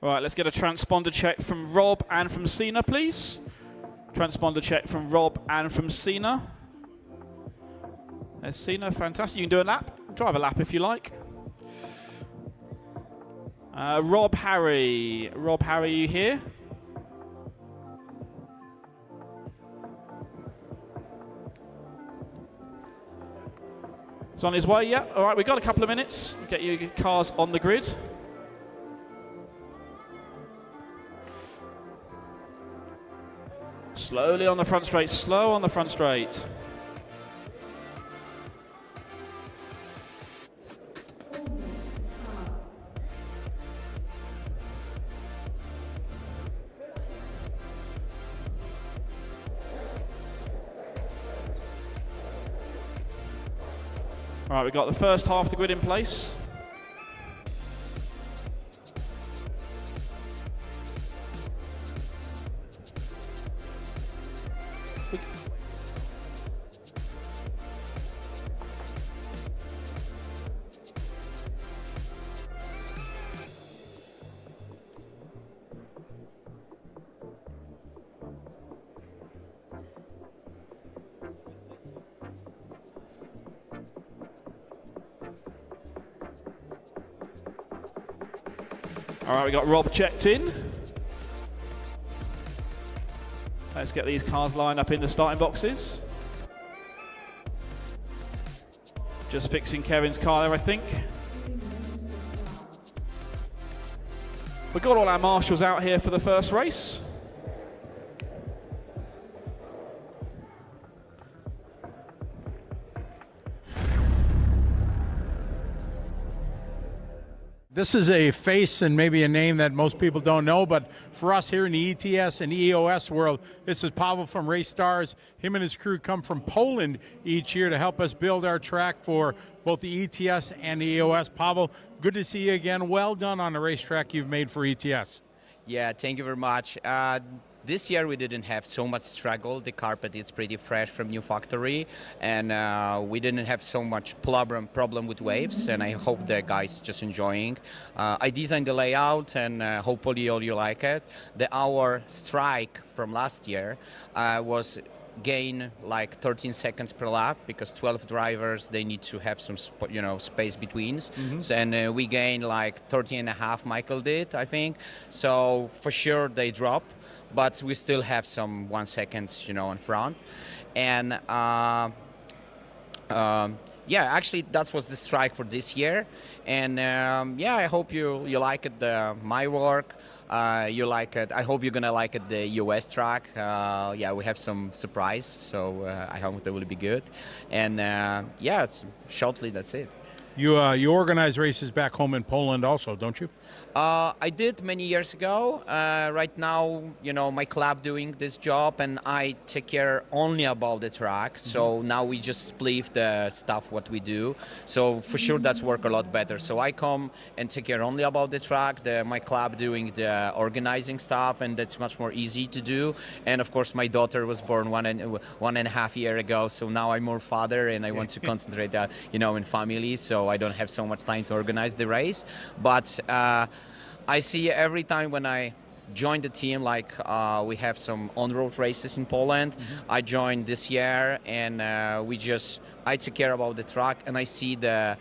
All right, let's get a transponder check from Rob and from Cena, please. Transponder check from Rob and from Cena. There's Cena, fantastic. You can do a lap. Drive a lap if you like. Rob Harry. Rob Harry, are you here? He's on his way, yeah. All right, we've got a couple of minutes. Get your cars on the grid. Slowly on the front straight, slow on the front straight. All right, we've got the first half of the grid in place. All right, we got Rob checked in. Let's get these cars lined up in the starting boxes. Just fixing Kevin's car there, I think. We've got all our marshals out here for the first race. This is a face and maybe a name that most people don't know, but for us here in the ETS and EOS world, this is Pavel from Race Stars. Him and his crew come from Poland each year to help us build our track for both the ETS and the EOS. Pavel, good to see you again. Well done on the racetrack you've made for ETS. Yeah, thank you very much. This year we didn't have so much struggle. The carpet is pretty fresh from new factory, and we didn't have so much problem with waves, and I hope the guys just enjoying. I designed the layout, and hopefully all you like it. Our strike from last year was gain like 13 seconds per lap, because 12 drivers, they need to have some space between. So, and we gained like 13 and a half, Michael did, I think. So for sure they drop, but we still have some 1 second, in front. And yeah, actually that was the strike for this year. And yeah, I hope you like it, my work. You like it. I hope you're gonna like it, the US track. Yeah, we have some surprise, so I hope that will be good. And yeah, shortly that's it. You organize races back home in Poland also, don't you? I did many years ago. Right now, my club doing this job, and I take care only about the track. So now we just split the stuff what we do. So for sure that's work a lot better. So I come and take care only about the track. My club doing the organizing stuff, and that's much more easy to do. And of course, my daughter was born one and a half year ago. So now I'm more father, and I want to concentrate, in family. So I don't have so much time to organize the race, but I see every time when I join the team, like we have some on-road races in Poland. I joined this year, and I take care about the truck, and I see the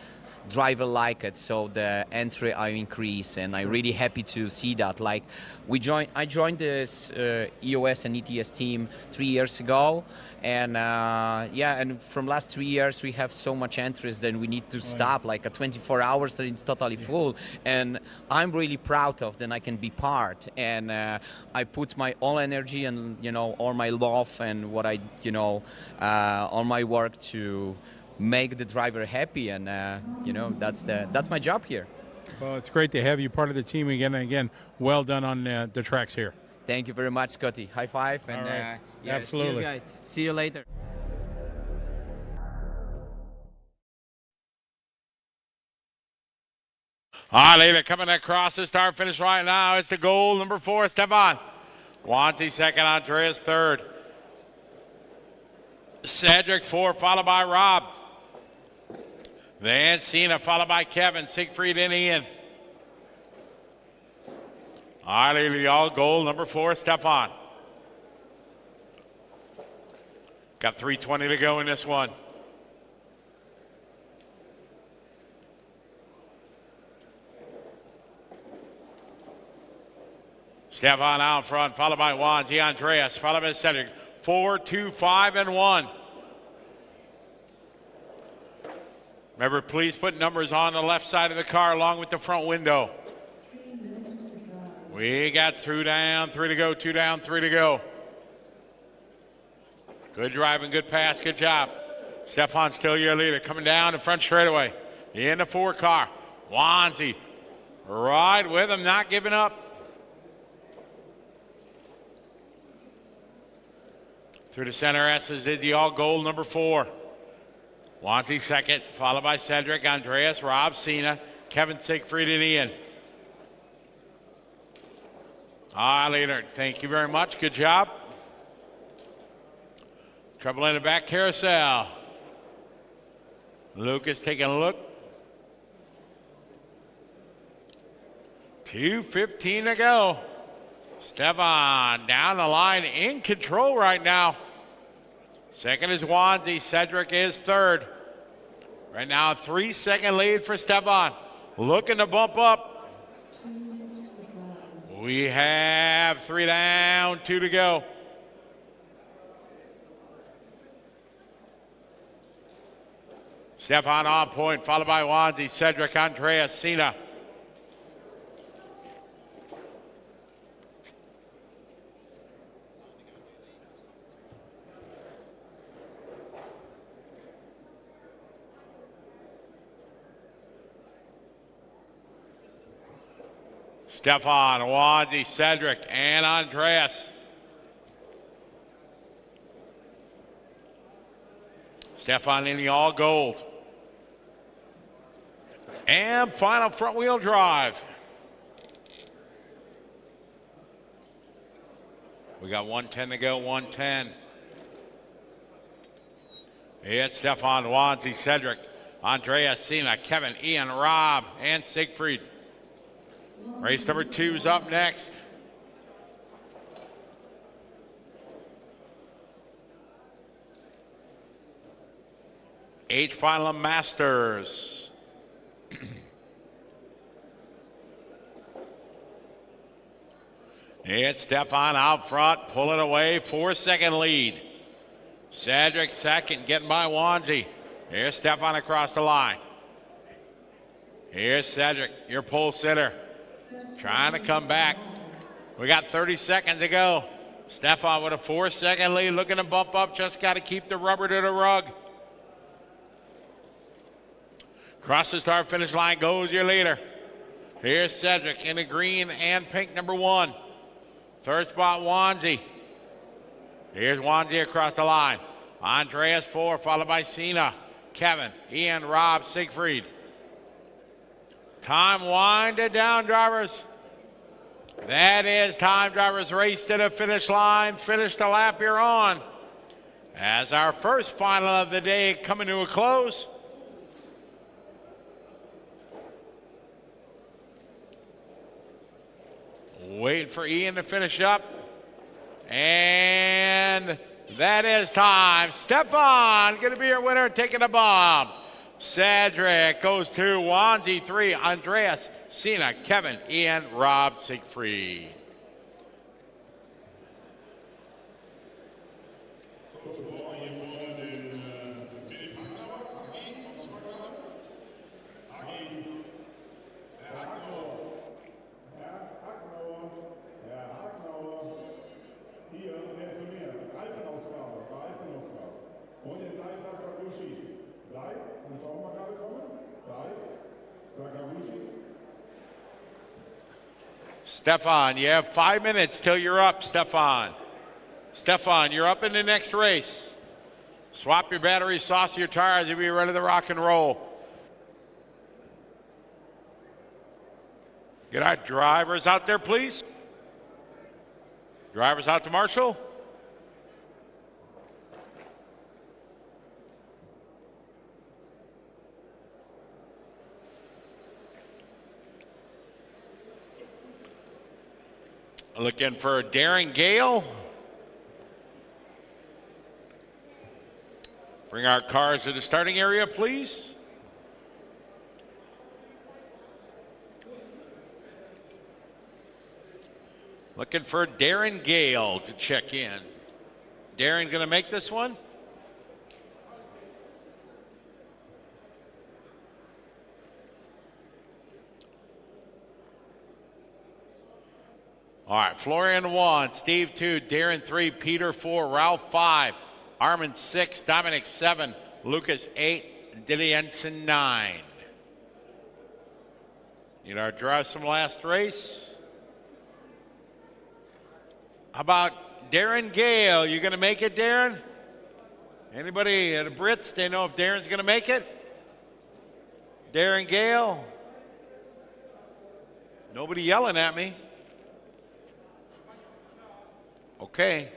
driver like it, so the entry I increase, and I'm really happy to see that. Like I joined this EOS and ETS team 3 years ago, and and from last 3 years we have so much entries that we need to stop like 24 hours and it's totally full, and I'm really proud of that I can be part, and I put my all energy and all my love and what I all my work to make the driver happy, and that's my job here. Well, it's great to have you part of the team again and again. Well done on the tracks here. Thank you very much, Scotty. High five, and All right. yeah, Absolutely. See you later. All right, leader coming across the start finish right now. It's the goal, number 4, Stefan. Wanzi second, Andreas third. Cedric 4, followed by Rob. Then Cena, followed by Kevin, Siegfried, and Ian. All right, leader, all goal, number 4, Stefan. Got 3:20 to go in this one. Stefan out front, followed by Wanzi, Andreas, followed by Cedric. 4, 2, 5, and 1. Remember, please put numbers on the left side of the car along with the front window. We got 2 down, 3 to go, 2 down, 3 to go. Good driving, good pass, good job. Stefan still your leader, coming down the front straightaway. In the 4 car. Wanzi, right with him, not giving up. Through the center S is the all gold, number 4. Wanzi second, followed by Cedric, Andreas, Rob, Cena, Kevin, Siegfried, and Ian. Ah, leader, thank you very much. Good job. Trouble in the back carousel. Lucas taking a look. 2:15 to go. Stefan down the line, in control right now. Second is Wanzi, Cedric is third. Right now, 3-second lead for Stefan. Looking to bump up. We have 3 down, 2 to go. Stefan on point, followed by Wanzi, Cedric, Andreas, Cena. Stefan, Wanzi, Cedric, and Andreas. Stefan in the all gold. And final front wheel drive. We got 1:10 to go, 1:10. It's Stefan, Wanzi, Cedric, Andreas, Cena, Kevin, Ian, Rob, and Siegfried. Race number 2 is up next. H final Masters. It's Stefan out front, pulling away, 4-second lead. Cedric second, getting by Wanzi. Here's Stefan across the line. Here's Cedric, your pole sitter, trying to come back. We got 30 seconds to go. Stefan with a 4-second lead, looking to bump up, just got to keep the rubber to the rug. Across the start finish line goes your leader. Here's Cedric in the green and pink, number 1. Third spot, Wanzi. Here's Wanzi across the line. Andreas 4, followed by Cena, Kevin, Ian, Rob, Siegfried. Time winded down, drivers. That is time, drivers. Race to the finish line. Finish the lap you're on. As our first final of the day coming to a close. Waiting for Ian to finish up. And that is time. Stefan going to be your winner, taking a bomb. Cedric goes to Wanzi 3, Andreas, Cena, Kevin, Ian, Rob, Siegfried. Stefan, you have 5 minutes till you're up, Stefan. Stefan, you're up in the next race. Swap your battery, sauce your tires, you'll be ready to rock and roll. Get our drivers out there, please. Drivers out to Marshall. Looking for Darren Gale. Bring our cars to the starting area, please. Looking for Darren Gale to check in. Darren gonna make this one? All right, Florian 1, Steve 2, Darren 3, Peter 4, Ralph 5, Armin 6, Dominic 7, Lucas 8, Dillianson 9. Need our drive some last race. How about Darren Gale? You gonna make it, Darren? Anybody at the Brits, they know if Darren's gonna make it? Darren Gale? Nobody yelling at me. Okay.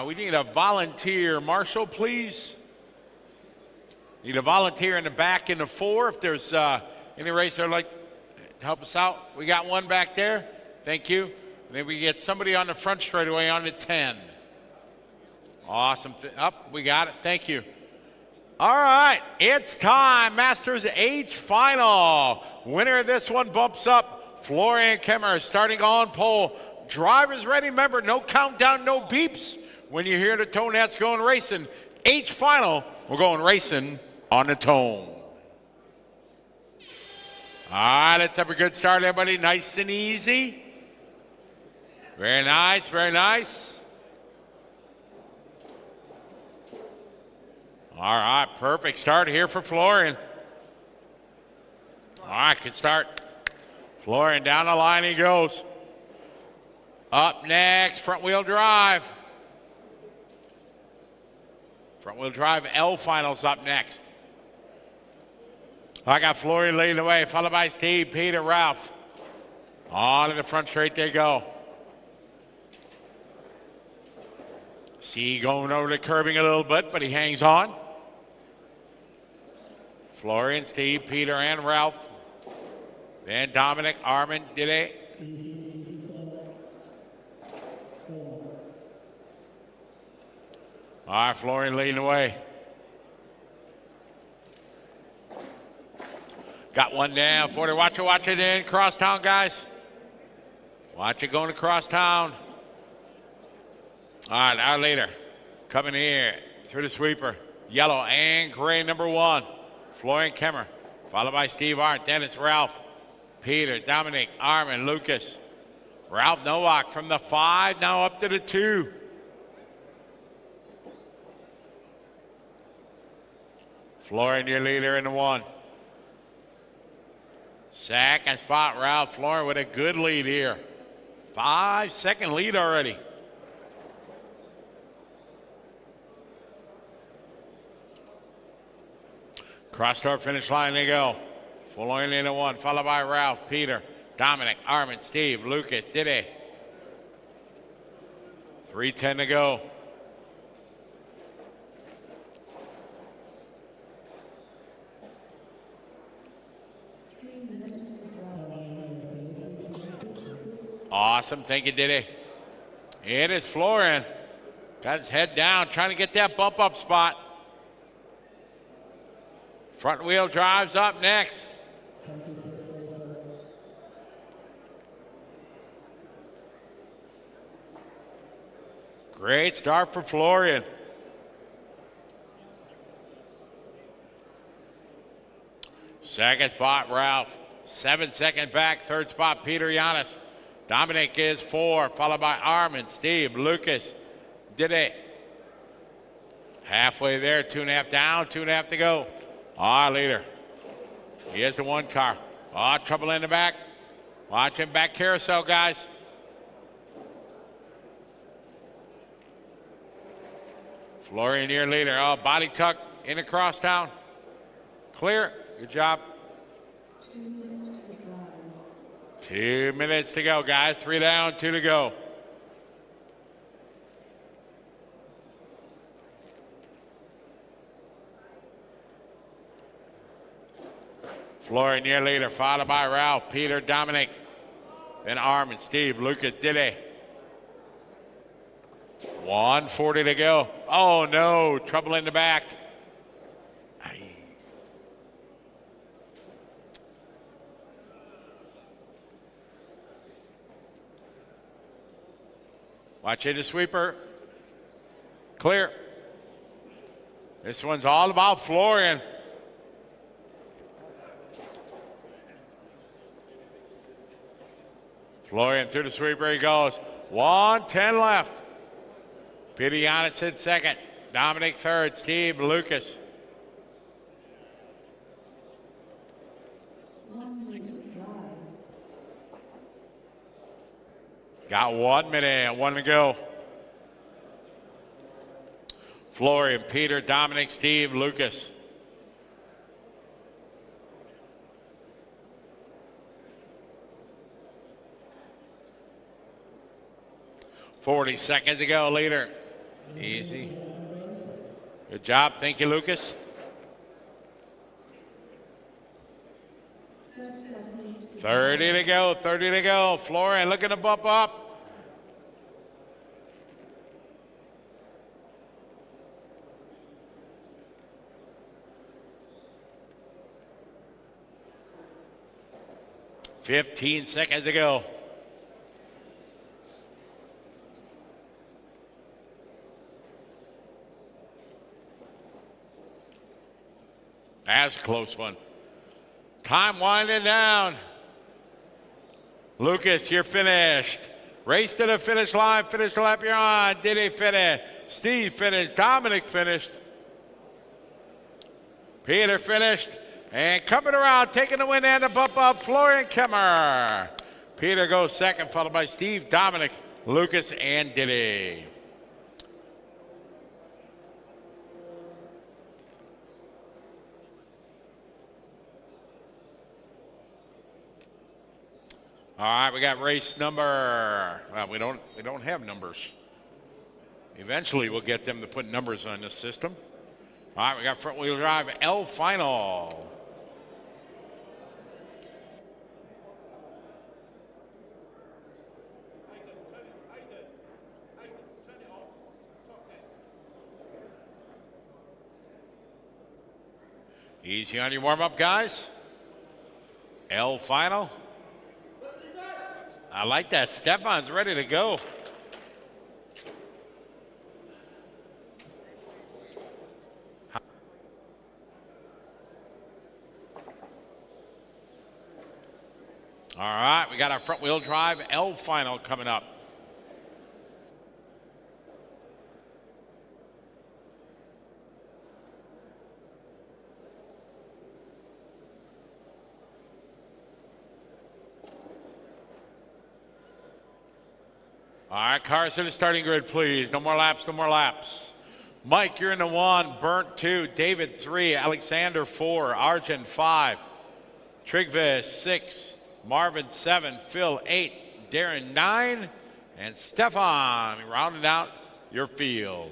We need a volunteer. Marshall, please. Need a volunteer in the back in the 4. If there's any racer like to help us out. We got one back there. Thank you. And then we get somebody on the front straightaway on the 10. Awesome. Up, we got it. Thank you. All right, it's time. Masters H final. Winner of this one bumps up. Florian Kemmer starting on pole. Drivers ready. Remember, no countdown, no beeps. When you hear the tone, that's going racing. H final, we're going racing on the tone. All right, let's have a good start, everybody. Nice and easy. Very nice, very nice. All right, perfect start here for Florian. All right, good start. Florian down the line he goes. Up next, front wheel drive. Front wheel drive L finals up next. I got Florian leading the way, followed by Steve, Peter, Ralph. On to the front straight they go. See going over the curbing a little bit, but he hangs on. Florian, Steve, Peter, and Ralph. Then Dominic, Armin, Dide. All right, Florian leading the way. Got one down. 40, watch it in. Crosstown, guys. Watch it going to crosstown. All right, our leader coming here through the sweeper. Yellow and gray, number 1. Florian Kemmer, followed by Steve Arndt. Then it's Ralph, Peter, Dominic, Armin, Lucas. Ralph Nowak from the 5, now up to the 2. Florian, your leader in the 1. Second spot, Ralph. Florian with a good lead here. 5-second lead already. Cross our finish line they go. Florian in the 1, followed by Ralph, Peter, Dominic, Armin, Steve, Lucas, Dide. 3:10 to go. Awesome. Thank you, Diddy. It is Florian. Got his head down, trying to get that bump up spot. Front wheel drives up next. Great start for Florian. Second spot, Ralph. 7-second back. Third spot, Peter Giannis. Dominic is 4, followed by Armin, Steve, Lucas, Diddy. Halfway there, 2.5 down, 2.5 to go. Leader. He has the 1 car. Trouble in the back. Watch him back carousel, guys. Florian, your leader. Body tuck in the crosstown. Clear. Good job. 2 minutes to go, guys. 3 down, 2 to go. Florian, your leader, followed by Ralph, Peter, Dominic, then Armin, Steve, Lucas, Diddy. 1:40 to go. Oh no, trouble in the back. Watch it, the sweeper. Clear. This one's all about Florian. Florian through the sweeper he goes. 1:10 left. Peter Giannis in second. Dominic third. Steve, Lucas. Got 1 minute, 1 to go. Florian, Peter, Dominic, Steve, Lucas. $40 seconds to go, leader. Easy. Good job. Thank you, Lucas. 30 to go, 30 to go. Florian looking to bump up. $15 seconds to go. That's a close one. Time winding down. Lucas, you're finished. Race to the finish line. Finish the lap you're on. Diddy finished. Steve finished. Dominic finished. Peter finished. And coming around, taking the win and the bump up, Florian Kemmer. Peter goes second, followed by Steve, Dominic, Lucas, and Diddy. All right, we got race number. Well, we don't have numbers. Eventually, we'll get them to put numbers on this system. All right, we got front wheel drive L final. Easy on your warm-up, guys. L final. I like that. Stefan's ready to go. All right, we got our front wheel drive L final coming up. All right, cars to the starting grid, please. No more laps, no more laps. Mike, you're in the 1, Burnt 2, David 3, Alexander 4, Arjun 5, Trigve 6, Marvin 7, Phil 8, Darren 9, And Stefan rounding out your field.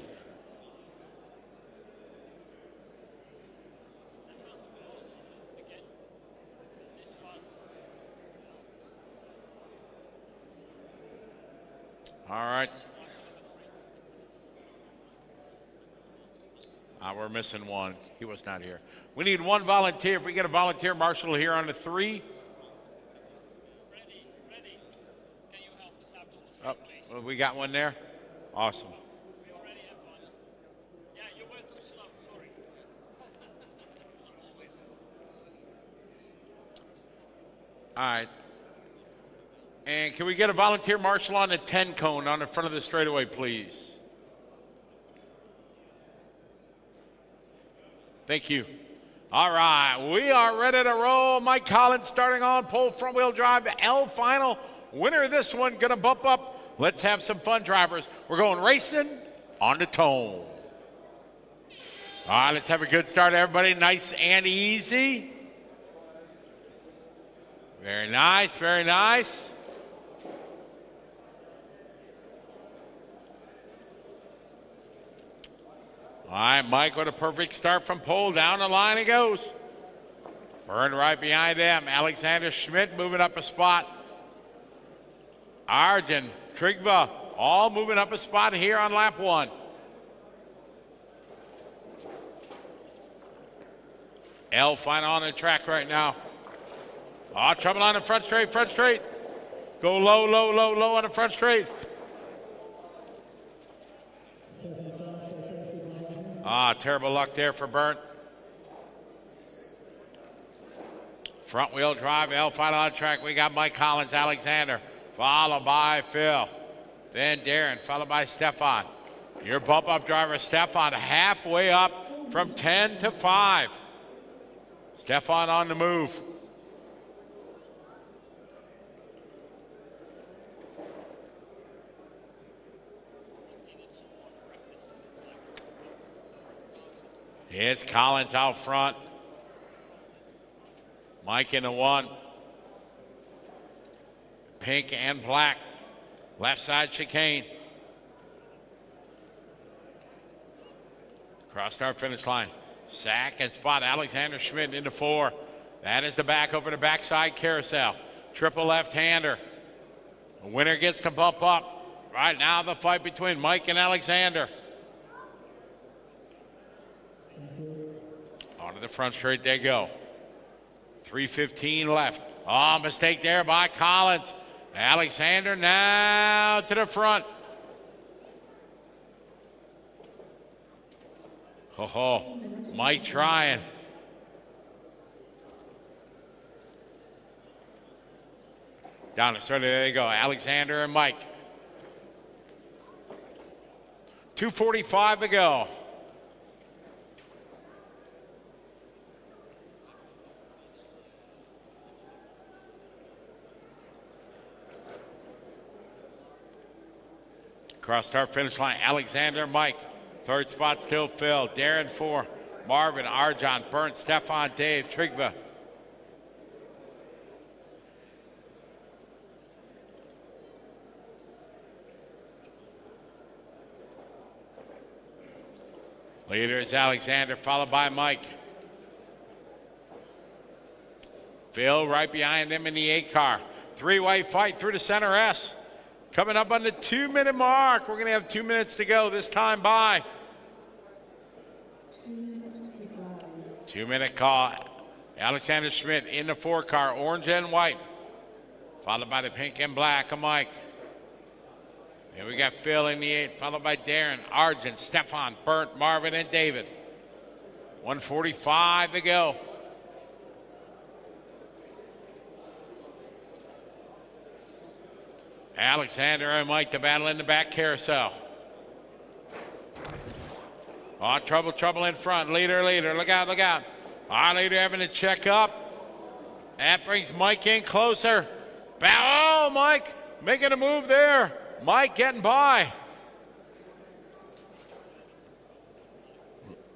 All right. We're missing one. He was not here. We need one volunteer. If we get a volunteer marshal here on the 3. Freddie, can you help us out on the 3, please? Well, we got one there? Awesome. We already have one. Yeah, you were too slow. Sorry. All right. And can we get a volunteer marshal on the 10 cone on the front of the straightaway, please? Thank you. All right, we are ready to roll. Mike Collins starting on pole front wheel drive. L final. Winner of this one gonna bump up. Let's have some fun, drivers. We're going racing on the tone. All right, let's have a good start, everybody. Nice and easy. Very nice, very nice. All right, Mike with a perfect start from pole. Down the line he goes. Byrne right behind him. Alexander Schmidt moving up a spot. Arjen, Trigva, all moving up a spot here on lap 1. L final on the track right now. Oh, trouble on the front straight, front straight. Go low, low, low, low on the front straight. Terrible luck there for Burnt. Front wheel drive, L final on track. We got Mike Collins, Alexander, followed by Phil. Then Darren, followed by Stefan. Your bump up driver, Stefan, halfway up from 10 to 5. Stefan on the move. It's Collins out front. Mike in the 1. Pink and black. Left side chicane. Cross start finish line. Sack and spot Alexander Schmidt into 4. That is the back over the backside carousel. Triple left-hander. The winner gets to bump up. Right now the fight between Mike and Alexander. Onto the front straight they go. 3:15 left. Oh, mistake there by Collins. Alexander now to the front. Oh, Mike trying. Down the start, there you go. Alexander and Mike. 2:45 to go. Cross start finish line, Alexander, Mike. Third spot still Phil. Darren 4. Marvin, Arjan, Burnt, Stefan, Dave, Trigva. Leader is Alexander, followed by Mike. Phil right behind him in the 8 car. 3-way fight through the center S. Coming up on the 2-minute mark. We're going to have 2 minutes to go this time by. 2-minute call. Alexander Schmidt in the 4 car, orange and white. Followed by the pink and black of Mike. Then we got Phil in the 8, followed by Darren, Arjun, Stefan, Burnt, Marvin, and David. 1:45 to go. Alexander and Mike to battle in the back carousel. Oh, trouble in front. Leader, look out, look out. Our leader having to check up. That brings Mike in closer. Oh, Mike making a move there. Mike getting by.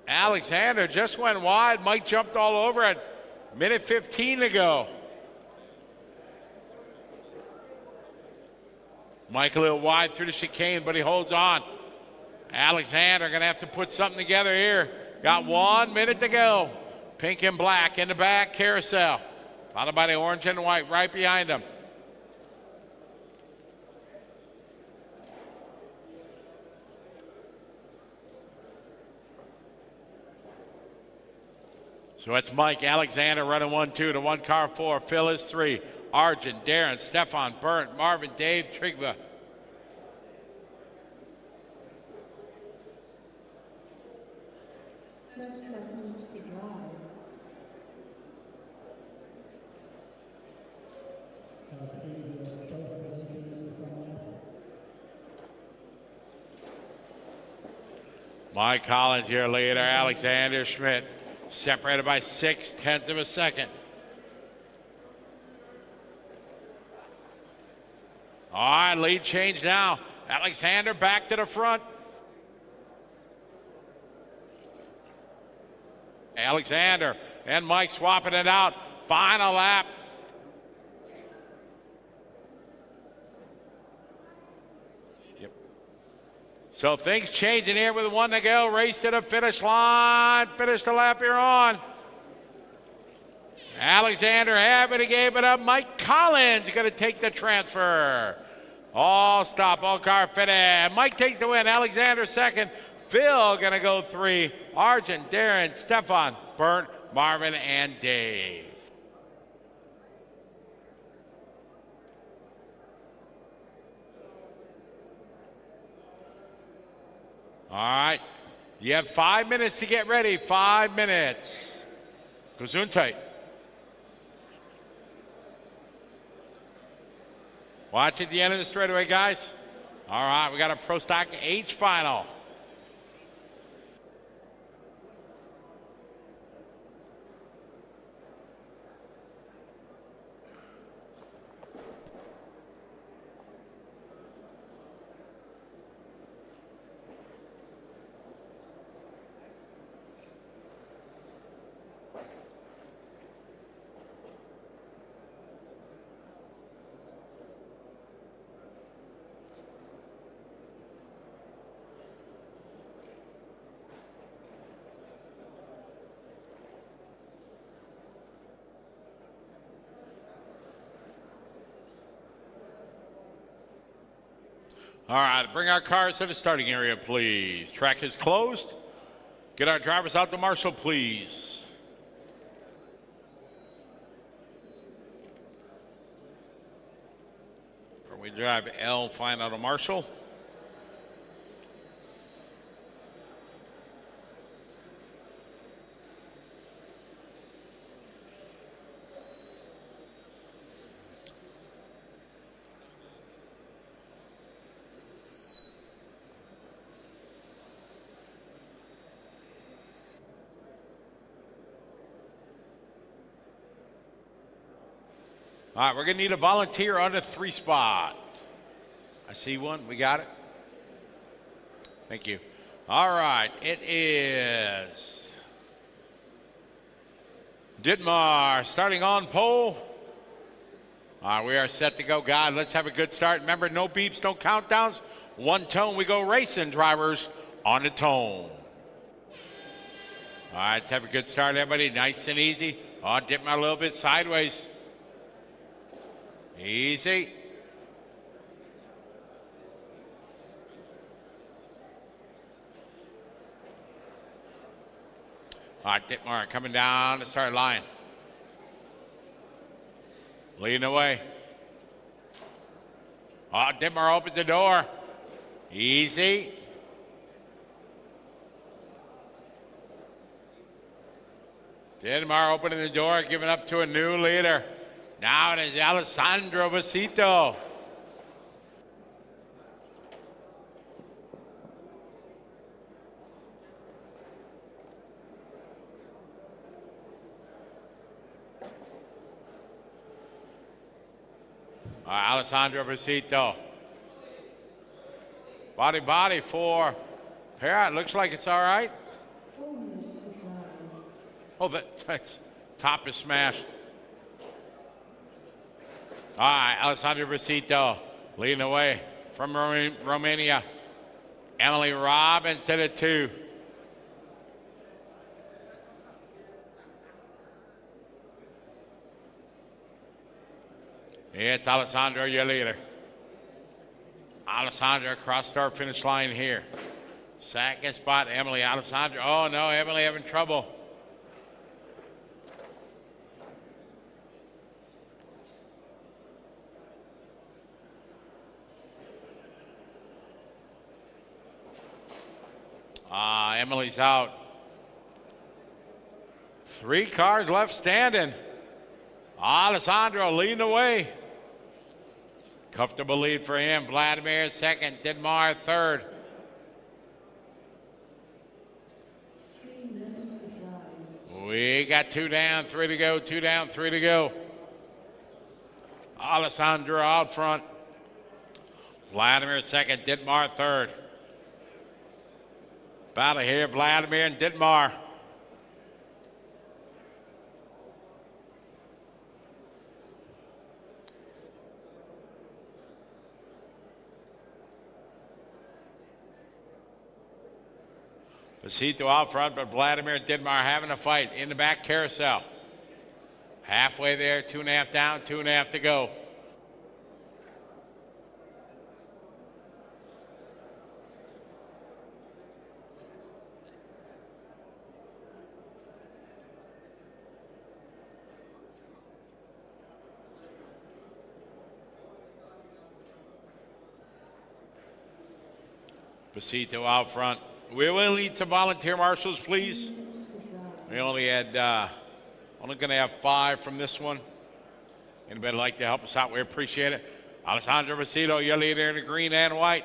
Alexander just went wide. Mike jumped all over it. Minute 15 to go. Mike a little wide through the chicane, but he holds on. Alexander going to have to put something together here. Got 1 minute to go. Pink and black in the back, carousel. Followed by the orange and white right behind him. So it's Mike Alexander running 1-2 to 1 car 4. Phil is 3. Arjun, Darren, Stefan, Burnt, Marvin, Dave, Trigva. Mike Collins here leader, Alexander Schmidt separated by 0.6 of a second. All right, lead change now. Alexander back to the front. Alexander and Mike swapping it out. Final lap. Yep. So things changing here with 1 to go. Race to the finish line. Finish the lap you're on. Alexander having to give it up. Mike Collins going to take the transfer. All stop, all car fitted. Mike takes the win. Alexander second. Phil going to go 3. Arjun, Darren, Stefan, Burnt, Marvin, and Dave. All right. You have 5 minutes to get ready. 5 minutes. Gesundheit. Watch at the end of the straightaway, guys. All right, we got a Pro Stock H final. All right, bring our cars to the starting area, please. Track is closed. Get our drivers out to marshal, please. We drive L, find out a marshal. All right, we're going to need a volunteer on the 3 spot. I see one. We got it. Thank you. All right, it is Dittmar starting on pole. All right, we are set to go, guys. Let's have a good start. Remember, no beeps, no countdowns. 1 tone, we go racing, drivers on the tone. All right, let's have a good start, everybody. Nice and easy. Oh, Dittmar a little bit sideways. Easy. All right, Dittmar coming down the start line. Leading the way. Oh, Dittmar opens the door. Easy. Dittmar opening the door, giving up to a new leader. Now it is Alessandro Basito. Alessandro Basito. Body for Parrott. Looks like it's all right. Oh, that's top is smashed. All right, Alessandro Basito leading the way. from Romania. Emily Robinson at 2. It's Alessandro, your leader. Alessandro across start finish line here. Second spot, Emily. Alessandro. Oh no, Emily having trouble. Emily's out. 3 cars left standing. Alessandro leading the way. Comfortable lead for him. Vladimir second. Didmar third. We got 2 down, 3 to go. 2 down, 3 to go. Alessandro out front. Vladimir second. Didmar third. Battle here, Vladimir and Didmar. Pasito out front, but Vladimir and Didmar having a fight in the back carousel. Halfway there, 2.5 down, 2.5 to go. Pasito out front. We will need some volunteer marshals, please. We only had, only gonna have 5 from this one. Anybody like to help us out? We appreciate it. Alessandro Pasito, your leader in the green and white.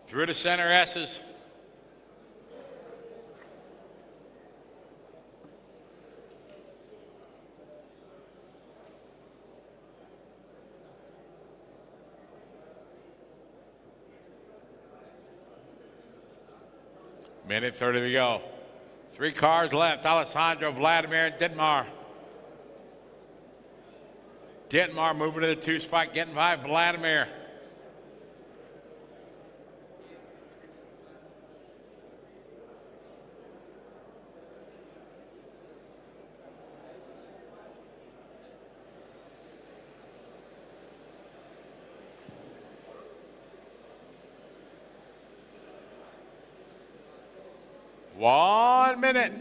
Through the center S's. Minute 30 to go. 3 cars left. Alessandro, Vladimir, and Didmar. Didmar moving to the 2 spot, getting by Vladimir. One minute.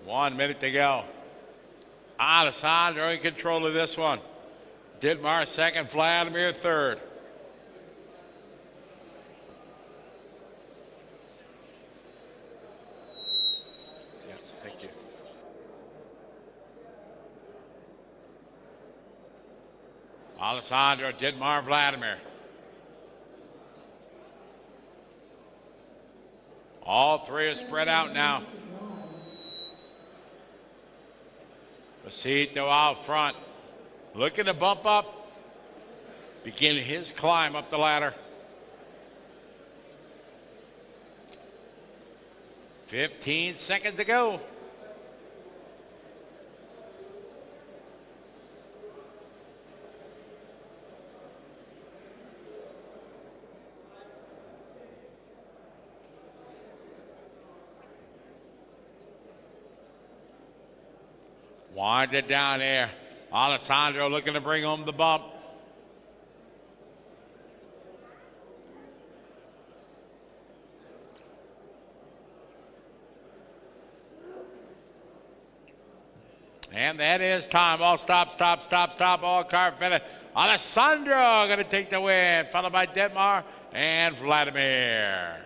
1 minute to go. Alessandro in control of this one. Didmar second, Vladimir third. Yes, thank you. Alessandro, Didmar, Vladimir. All 3 are spread out now. Pasito out front. Looking to bump up. Begin his climb up the ladder. 15 seconds to go. Wind it down there. Alessandro looking to bring home the bump. And that is time. All stop, stop, stop, stop. All car finish. Alessandro going to take the win, followed by Didmar and Vladimir.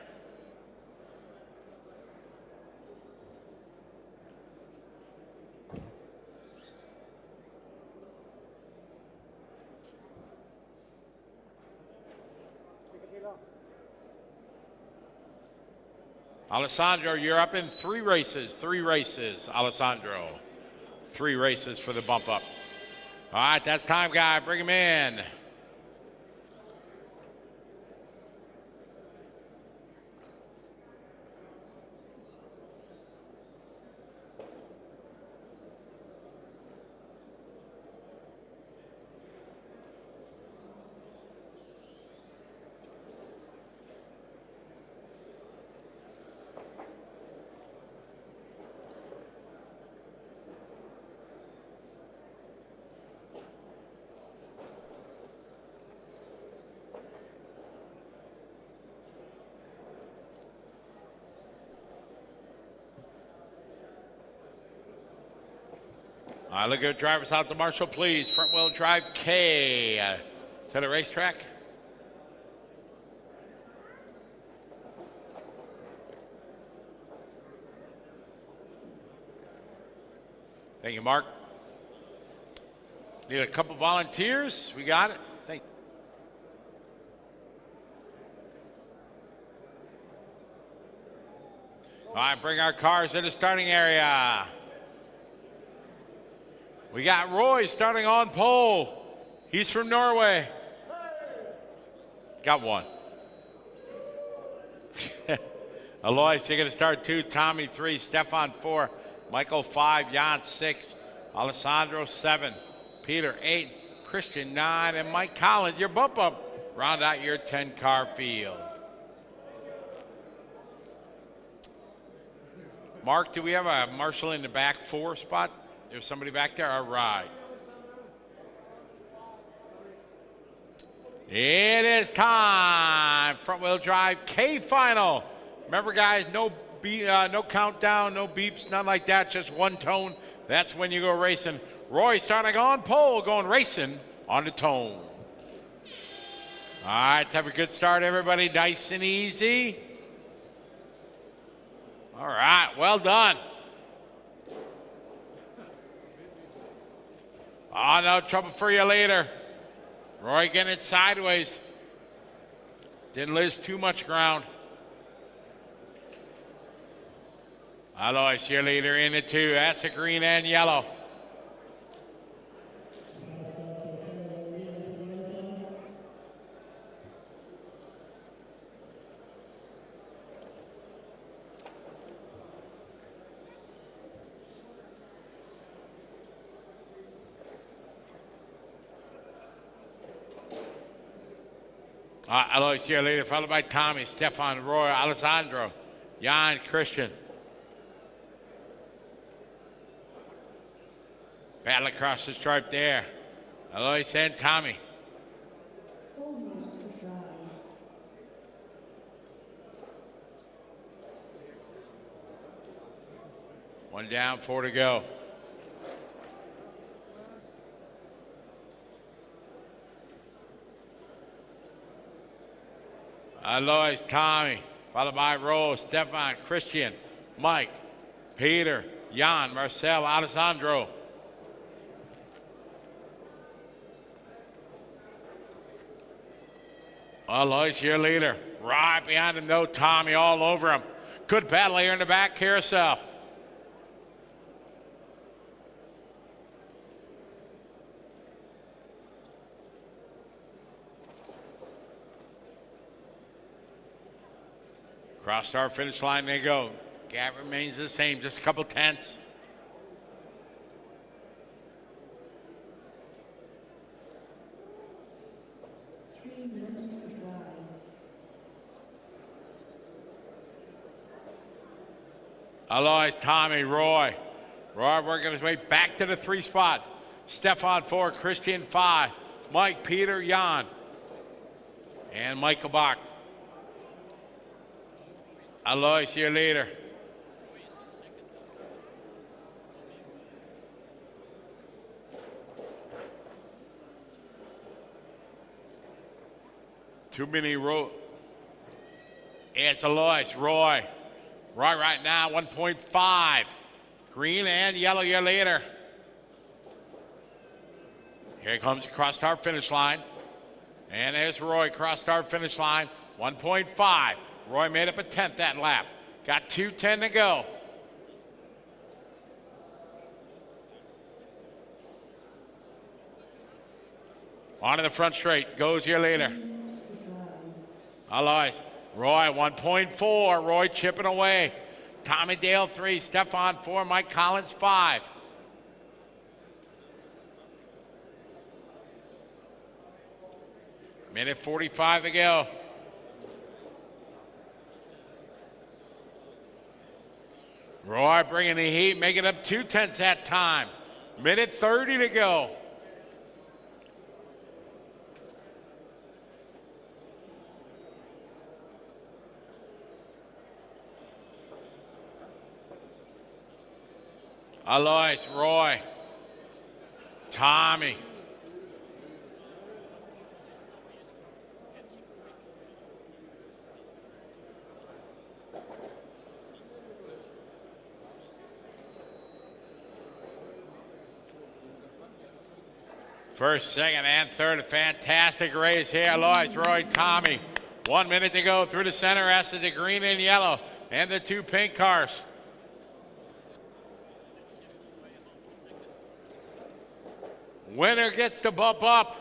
Alessandro, you're up in 3 races. 3 races, Alessandro. 3 races for the bump up. All right, that's time, guy. Bring him in. All right, look at drivers out to Marshall, please. Front wheel drive K to the racetrack. Thank you, Mark. Need a couple volunteers. We got it. Thank you. All right, bring our cars to the starting area. We got Roy starting on pole. He's from Norway. Got one. Alois, you're going to start 2. Tommy 3. Stefan 4. Michael 5. Jan 6. Alessandro 7. Peter 8. Christian 9. And Mike Collins, your bump up. Round out your 10 car field. Mark, do we have a marshal in the back 4 spot? There's somebody back there? All right. It is time. Front wheel drive K final. Remember, guys, no countdown, no beeps, nothing like that. Just one tone. That's when you go racing. Roy starting on pole, going racing on the tone. All right, let's have a good start, everybody. Nice and easy. All right, well done. Oh, no trouble for you later. Roy getting it sideways. Didn't lose too much ground. Alois, your leader in the 2. That's a green and yellow. Alois, your leader, followed by Tommy, Stefan, Roy, Alessandro, Jan, Christian. Battle across the stripe there. Alois and Tommy. One down, 4 to go. Alois, Tommy, followed by Rose, Stefan, Christian, Mike, Peter, Jan, Marcel, Alessandro. Alois, your leader. Right behind him, though, Tommy all over him. Good battle here in the back, carousel. Cross our finish line, they go. Gap remains the same, just a couple tenths. Alois, Tommy, Roy. Roy working his way back to the 3 spot. Stefan 4, Christian 5, Mike, Peter, Jan, and Michael Bach. Alois, your leader. Too many row. It's Alois, Roy. Roy right now, 1.5. Green and yellow, your leader. Here he comes across our finish line. And there's Roy across our finish line, 1.5. Roy made up a 10th that lap. Got 2:10 to go. On to the front straight, goes your leader. Alois, Roy 1.4, Roy chipping away. Tommy Dale 3, Stefan 4, Mike Collins 5. Minute 45 to go. Roy bringing the heat, making up 2/10 that time. Minute 30 to go. Alois, Roy. Tommy. First, second, and third, a fantastic race here. Lois, Roy, Tommy. 1 minute to go through the center. Rest of the green and yellow and the two pink cars. Winner gets to bump up.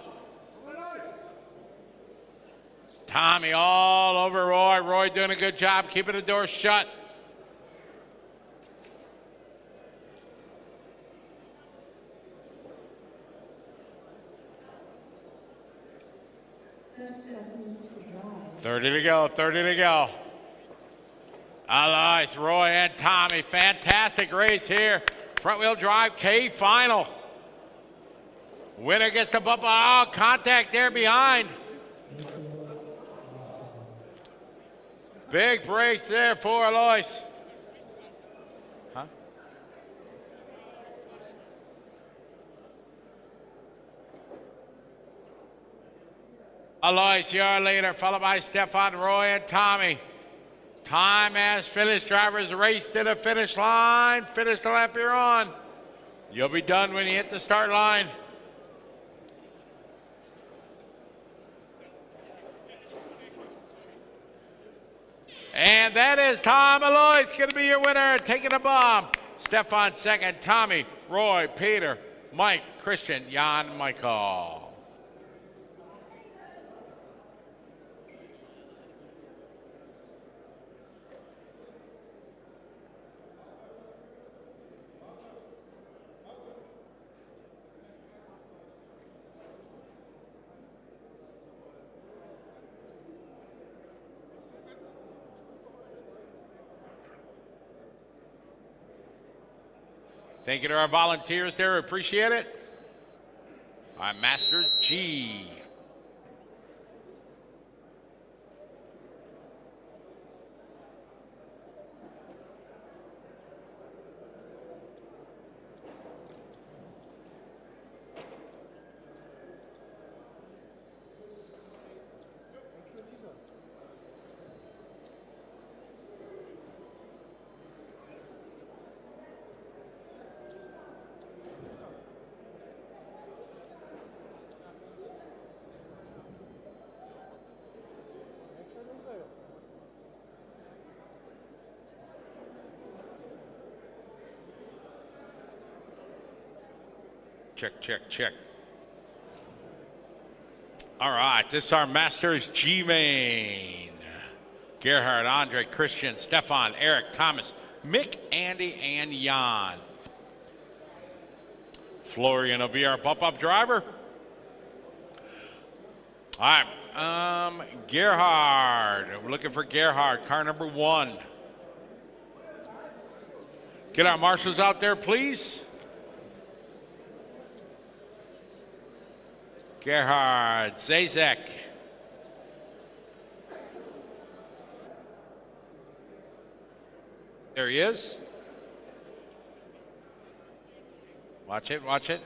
Tommy all over Roy. Roy doing a good job keeping the door shut. .30 to go. Alois, Roy, and Tommy. Fantastic race here. Front wheel drive K final. Winner gets the bump. Oh, contact there behind. Big brakes there for Alois. Huh? Alois, your leader, followed by Stefan, Roy, and Tommy. Time has finished. Drivers race to the finish line. Finish the lap you're on. You'll be done when you hit the start line. And that is Tom Alois going to be your winner, taking a bomb. Stefan second, Tommy, Roy, Peter, Mike, Christian, Jan, Michael. Thank you to our volunteers there. Appreciate it. Our Master G. Check, check, check. All right, this is our Masters G main. Gerhard, Andre, Christian, Stefan, Eric, Thomas, Mick, Andy, and Jan. Florian will be our bump-up driver. All right, Gerhard. We're looking for Gerhard, car number 1. Get our marshals out there, please. Gerhard Zazek. There he is. Watch it, watch it.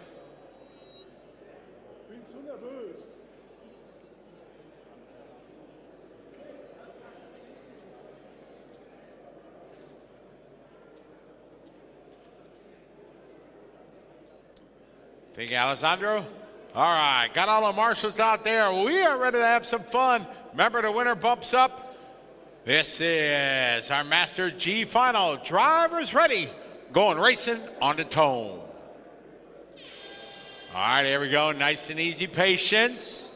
Thank you, Alessandro. All right, got all the marshals out there. We are ready to have some fun. Remember, the winner bumps up. This is our Master G final. Drivers ready. Going racing on the tone. All right, here we go. Nice and easy patience.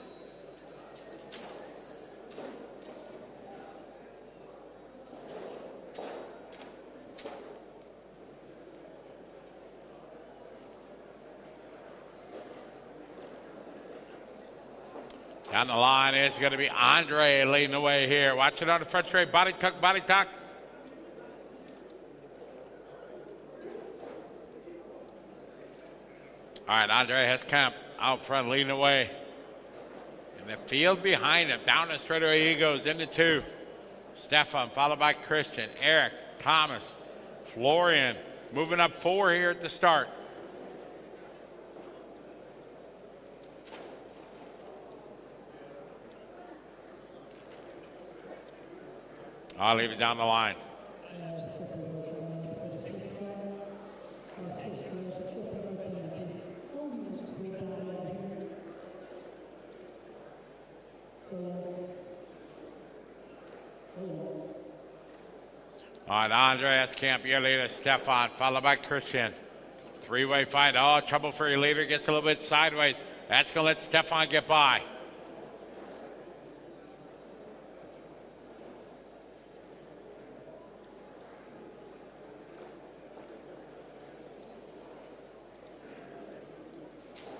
Down the line, it's going to be Andre leading the way here. Watch it on the front straight. Body tuck, body tuck. All right, Andre has Kemp out front leading the way. And the field behind him. Down the straightaway he goes into 2. Stefan followed by Christian, Eric, Thomas, Florian. Moving up 4 here at the start. I'll leave it down the line. All right, Andreas Camp, your leader, Stefan, followed by Christian. Three-way fight. Oh, trouble for your leader. Gets a little bit sideways. That's going to let Stefan get by.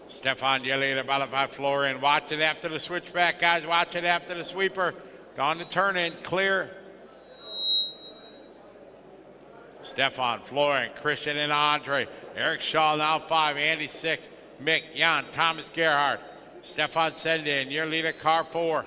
Stefan, your leader, followed by Florian. Watch it after the switchback, guys. Watch it after the sweeper. Gone to turn in. Clear. Stefan, Florian, Christian, and Andre. Eric Shaw now 5, Andy 6, Mick, Jan, Thomas Gerhardt. Stefan Sendin, your leader, car 4.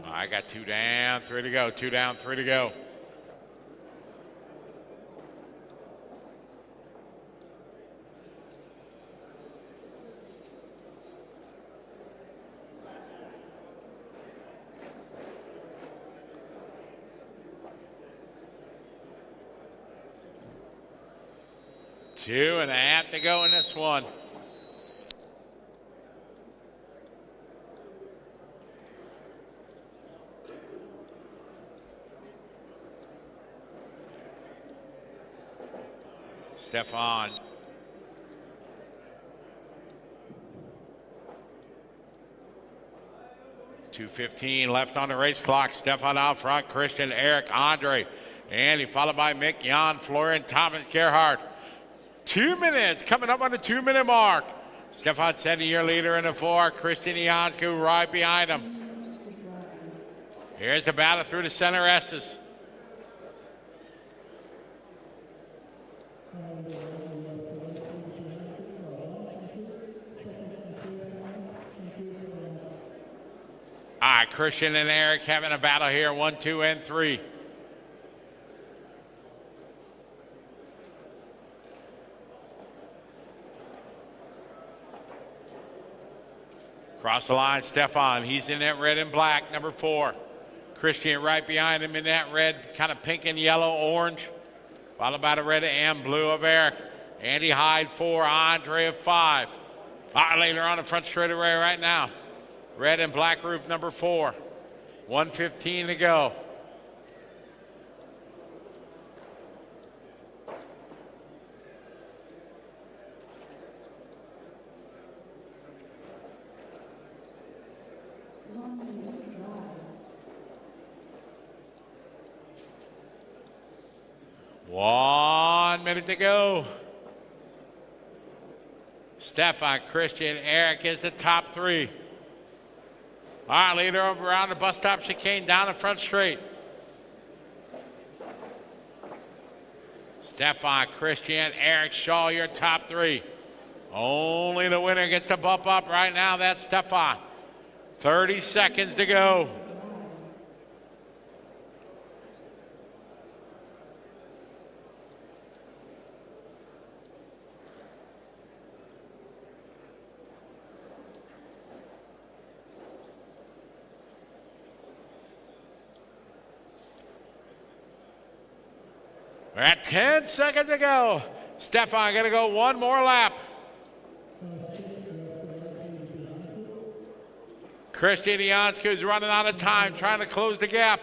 I got 2 down, 3 to go. 2 down, 3 to go. Two and a half to go in this one. Stefan. .215 left on the race clock. Stefan out front. Christian, Eric, Andre, Andy, followed by Mick, Jan, Florian, Thomas Gerhardt. 2 minutes coming up on the 2-minute mark. Stefan Sendin, your leader in the 4. Christian Jansku right behind him. Here's the battle through the center S's. All right, Christian and Eric having a battle here, 1, 2, and 3. Cross the line, Stefan. He's in that red and black, number 4. Christian right behind him in that red, kind of pink and yellow, orange. Followed by the red and blue of Eric. Andy Hyde 4, Andre of 5. Later on the front straightaway right now. Red and black roof, number 4. 1:15 to go. One minute to go. Stefan, Christian, Eric is the top 3. All right, leader over around the bus stop chicane down the front straight. Stefan, Christian, Eric Shaw, your top 3. Only the winner gets a bump up right now. That's Stefan. 30 seconds to go. We're at 10 seconds to go. Stefan gonna go one more lap. Christian Jansku's running out of time, trying to close the gap.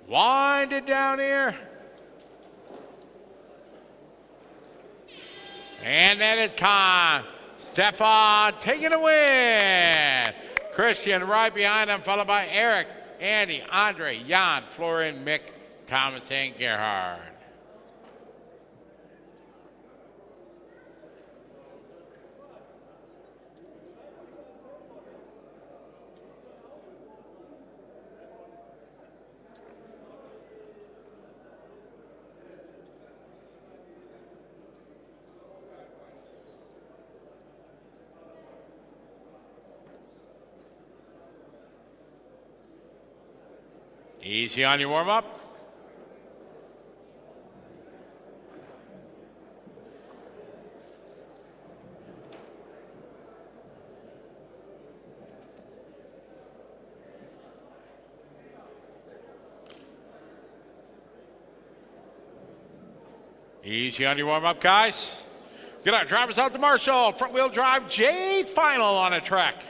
Wind it down here. And that is time. Stefan taking a win. Christian right behind him, followed by Eric, Andy, Andre, Jan, Florian, Mick, Thomas, and Gerhard. Easy on your warm-up. Easy on your warm-up, guys. Get our drivers out to Marshall. Front-wheel drive J final on a track.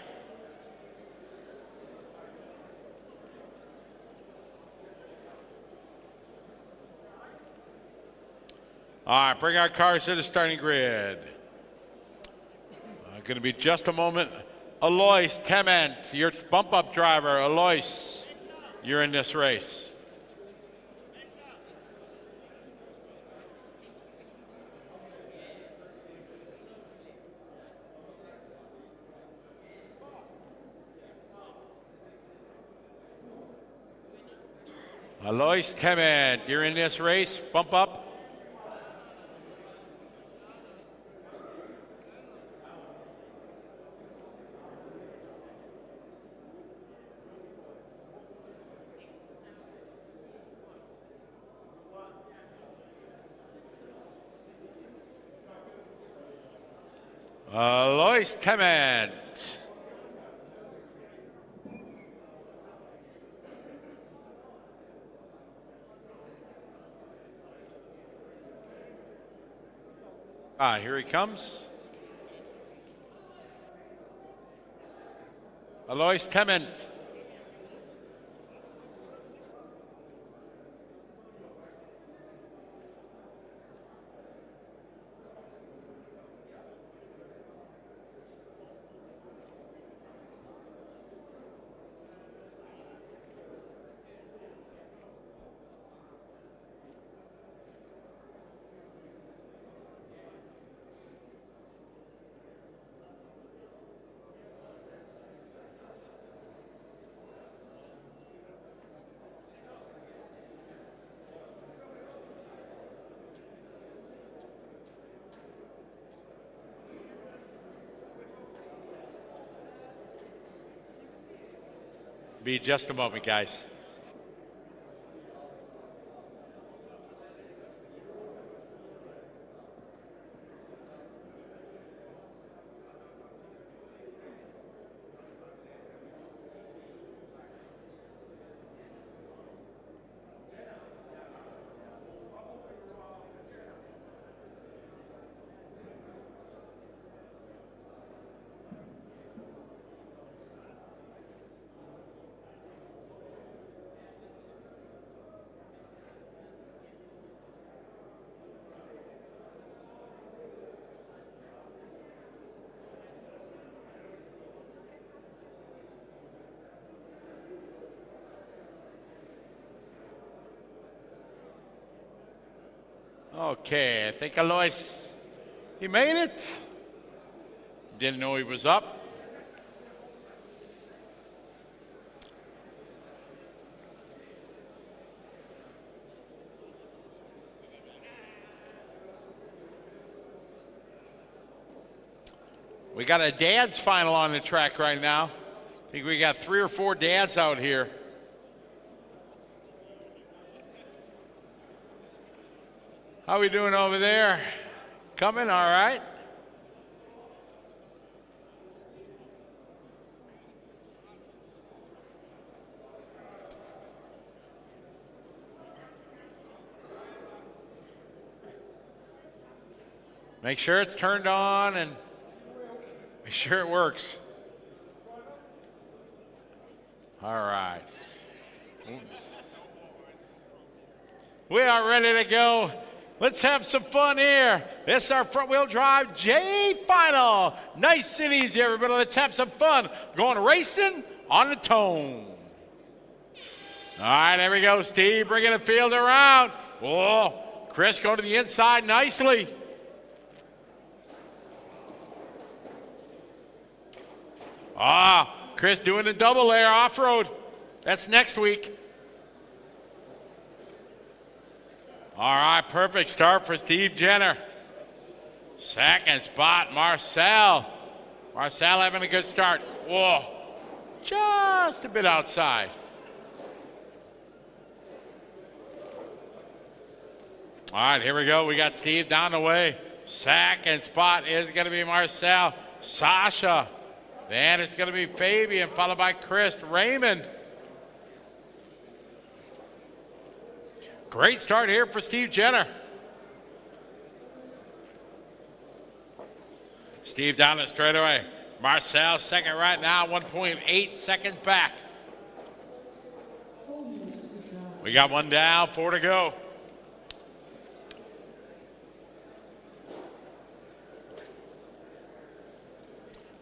All right, bring our cars to the starting grid. Going to be just a moment. Alois Tement, your bump-up driver. Alois, you're in this race. Alois Tement, you're in this race. Bump up. Alois Tement. Here he comes. Alois Tement. Be just a moment, guys. Okay, I think Alois, he made it. Didn't know he was up. We got a dad's final on the track right now. I think we got 3 or 4 dads out here. How we doing over there? Coming, all right? Make sure it's turned on and make sure it works. All right. Oops. We are ready to go. Let's have some fun here. This is our front-wheel drive J final. Nice and easy, everybody. Let's have some fun. Going racing on the Daun. All right, there we go. Steve bringing the field around. Whoa, Chris going to the inside nicely. Chris doing the double layer off-road. That's next week. All right, perfect start for Steve Jenner. Second spot, Marcel. Marcel having a good start. Whoa, just a bit outside. All right, here we go. We got Steve down the way. Second spot is going to be Marcel. Sasha. Then it's going to be Fabian, followed by Chris Raymond. Great start here for Steve Jenner. Steve down the straightaway. Marcel second right now, 1.8 seconds back. We got one down, 4 to go.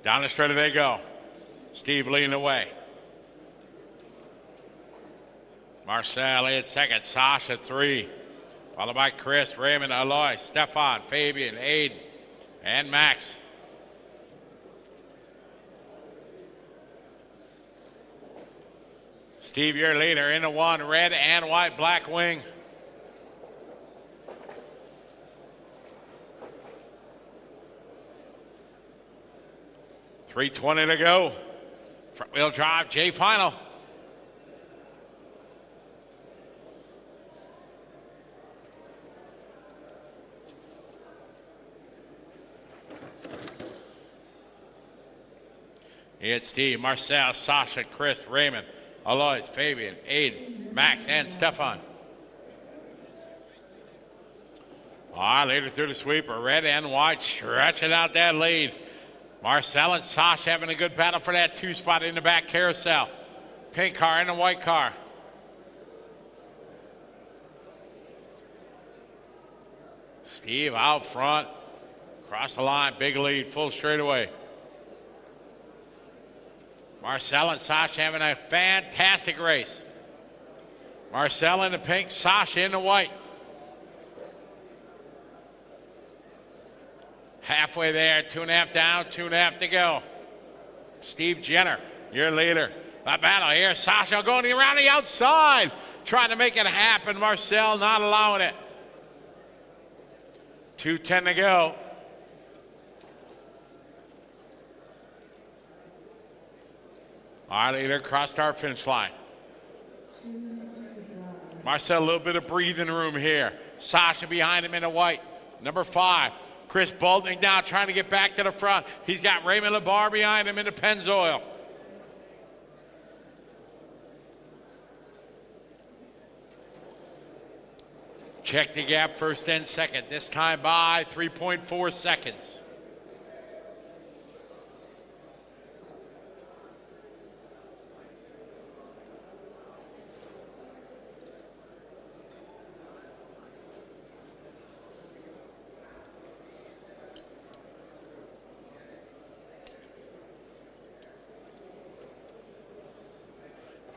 Down the straight they go. Steve leading the way. Marcel in second, Sasha 3. Followed by Chris, Raymond, Aloy, Stefan, Fabian, Aiden, and Max. Steve, your leader in the 1, red and white, black wing. .320 to go. Front wheel drive, J final. It's Steve, Marcel, Sasha, Chris, Raymond, Alois, Fabian, Aiden, Max, and Stefan. All right, leader through the sweeper, red and white, stretching out that lead. Marcel and Sasha having a good battle for that 2 spot in the back carousel. Pink car and a white car. Steve out front, across the line, big lead, full straightaway. Marcel and Sasha having a fantastic race. Marcel in the pink, Sasha in the white. Halfway there, 2.5 down, 2.5 to go. Steve Jenner, your leader. That battle here, Sasha going around the outside, trying to make it happen. Marcel not allowing it. 2:10 to go. Our leader crossed our finish line. Marcel, a little bit of breathing room here. Sasha behind him in the white. Number 5, Chris Balding now trying to get back to the front. He's got Raymond Labar behind him in the Pennzoil. Check the gap, first and second. This time by 3.4 seconds.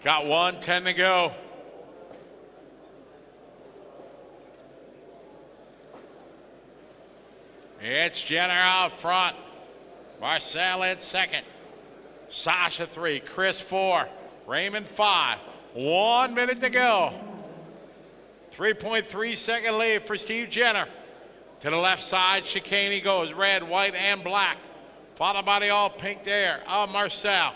Got 1:10 to go. It's Jenner out front. Marcel in second. Sasha 3, Chris 4, Raymond 5. 1 minute to go. 3.3 second lead for Steve Jenner. To the left side, chicane he goes, red, white, and black. Followed by the all pink there of Marcel.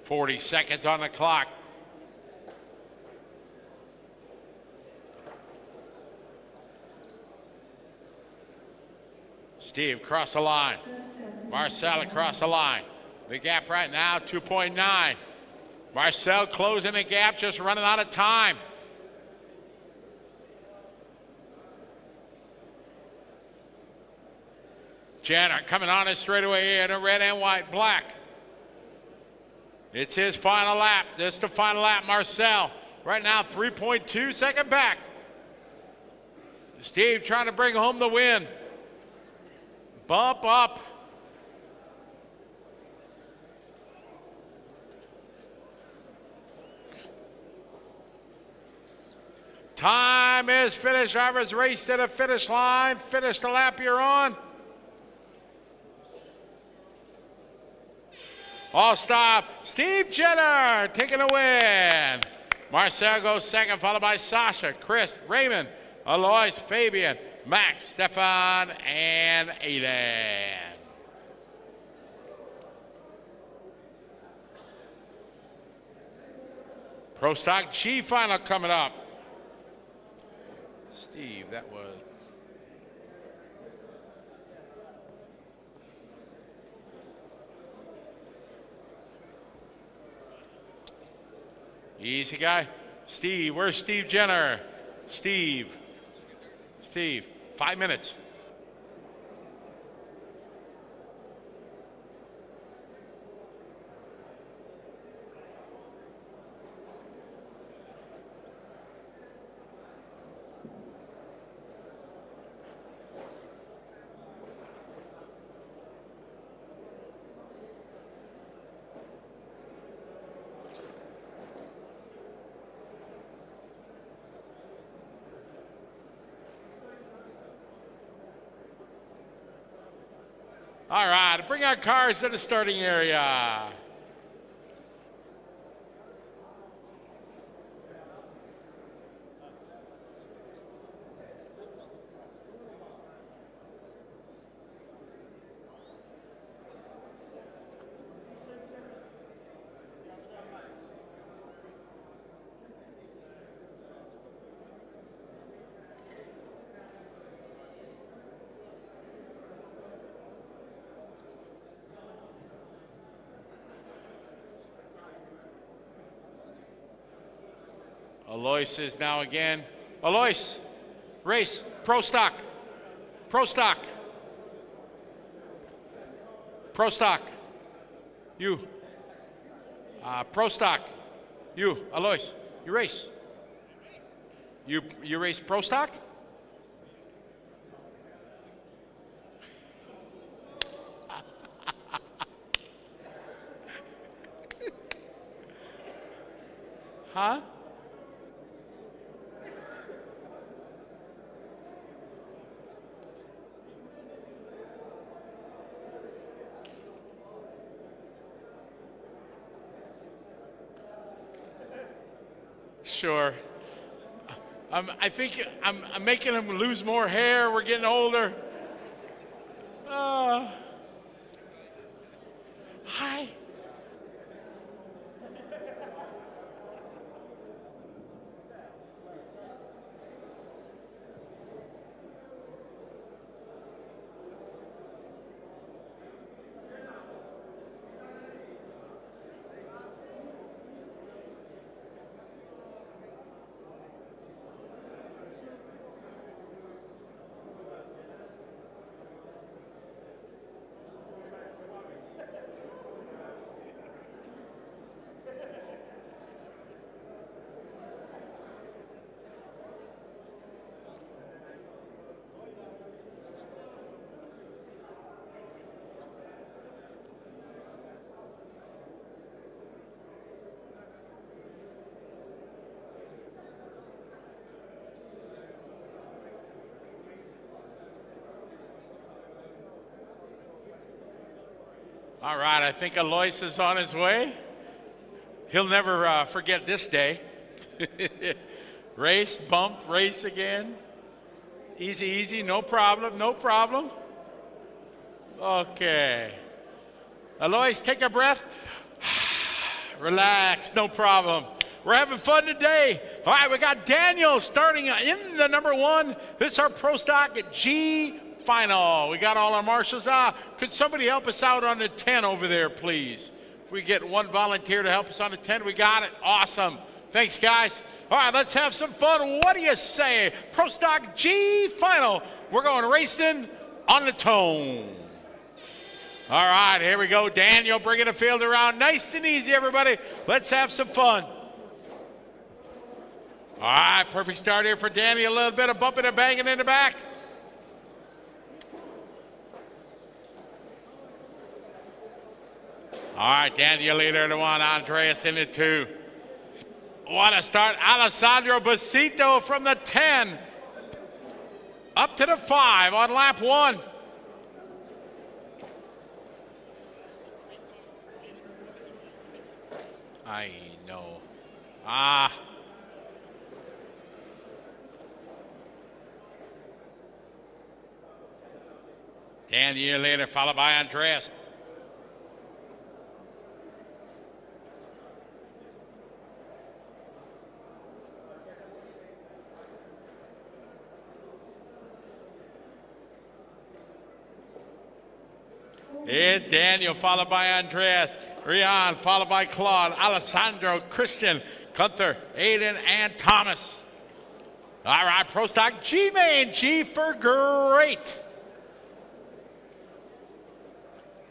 .40 seconds on the clock. Steve across the line. Marcel across the line. The gap right now, 2.9. Marcel closing the gap, just running out of time. Jenner coming on it straightaway here in a red and white, black. It's his final lap. This is the final lap, Marcel. Right now, 3.2 second back. Steve trying to bring home the win. Bump up. Time is finished. Drivers race to the finish line. Finish the lap you're on. All stop. Steve Jenner taking a win. Marcel goes second, followed by Sasha, Chris, Raymond, Alois, Fabian, Max, Stefan, and Aiden. Pro Stock G final coming up. Steve, that was. Easy guy. Steve, where's Steve Jenner? Steve, 5 minutes. All right, bring our cars to the starting area. Alois is now again. Alois, race, pro stock, pro stock, pro stock. You, pro stock. You, Alois, you race. You race pro stock? Huh? Sure. I think I'm making him lose more hair. We're getting older. Hi. All right, I think Alois is on his way. He'll never forget this day. Race, bump, race again. Easy, easy, no problem, no problem. Okay. Alois, take a breath. Relax, no problem. We're having fun today. All right, we got Daniel starting in the number 1. This is our Pro Stock G final. We got all our marshals. Could somebody help us out on the 10 over there, please? If we get one volunteer to help us on the 10, we got it. Awesome. Thanks, guys. All right, let's have some fun. What do you say? Pro Stock G final. We're going racing on the tone. All right, here we go. Daniel bringing the field around. Nice and easy, everybody. Let's have some fun. All right, perfect start here for Daniel. A little bit of bumping and banging in the back. All right, Daniel leader in the 1, Andreas in the 2. What a start. Alessandro Basito from the 10 up to the 5 on lap 1. I know. Daniel later, followed by Andreas. It's Daniel, followed by Andreas. Rian, followed by Claude. Alessandro, Christian, Gunther, Aiden, and Thomas. All right, Pro Stock G main, G for great.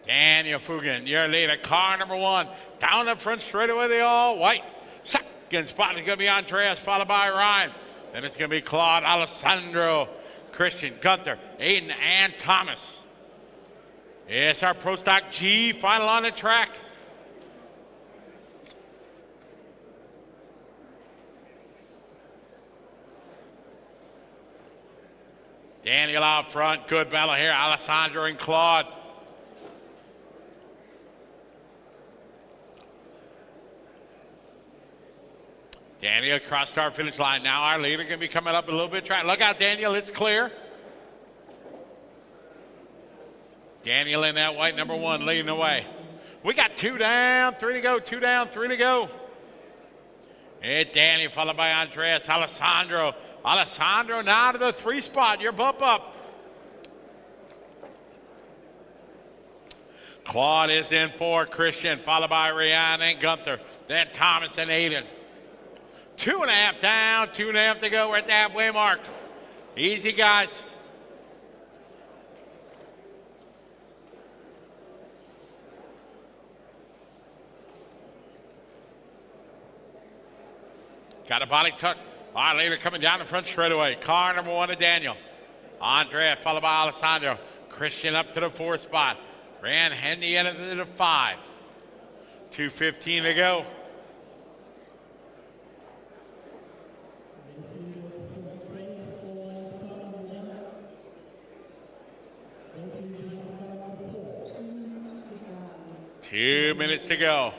Daniel Fugan, your leader, car number 1. Down the front straightaway, they all white. Second spot is going to be Andreas, followed by Ryan. Then it's going to be Claude, Alessandro, Christian, Gunther, Aiden, and Thomas. It's our Pro Stock G final on the track. Daniel out front, good battle here. Alessandro and Claude. Daniel across start finish line. Now our leader going to be coming up a little bit. Look out, Daniel, it's clear. Daniel in that white number 1 leading the way. We got 2 down, 3 to go, 2 down, 3 to go. It's Daniel followed by Andreas, Alessandro. Alessandro now to the 3 spot, your bump up. Claude is in 4, Christian, followed by Rian and Gunther. Then Thomas and Aiden. 2.5 down, 2.5 to go. We're at the halfway mark. Easy, guys. Got a body tuck. All right, leader coming down the front straightaway. Car number 1 to Daniel. Andrea followed by Alessandro. Christian up to the 4 spot. Ran Hendy into the 5. 2:15 to go. Two minutes to go.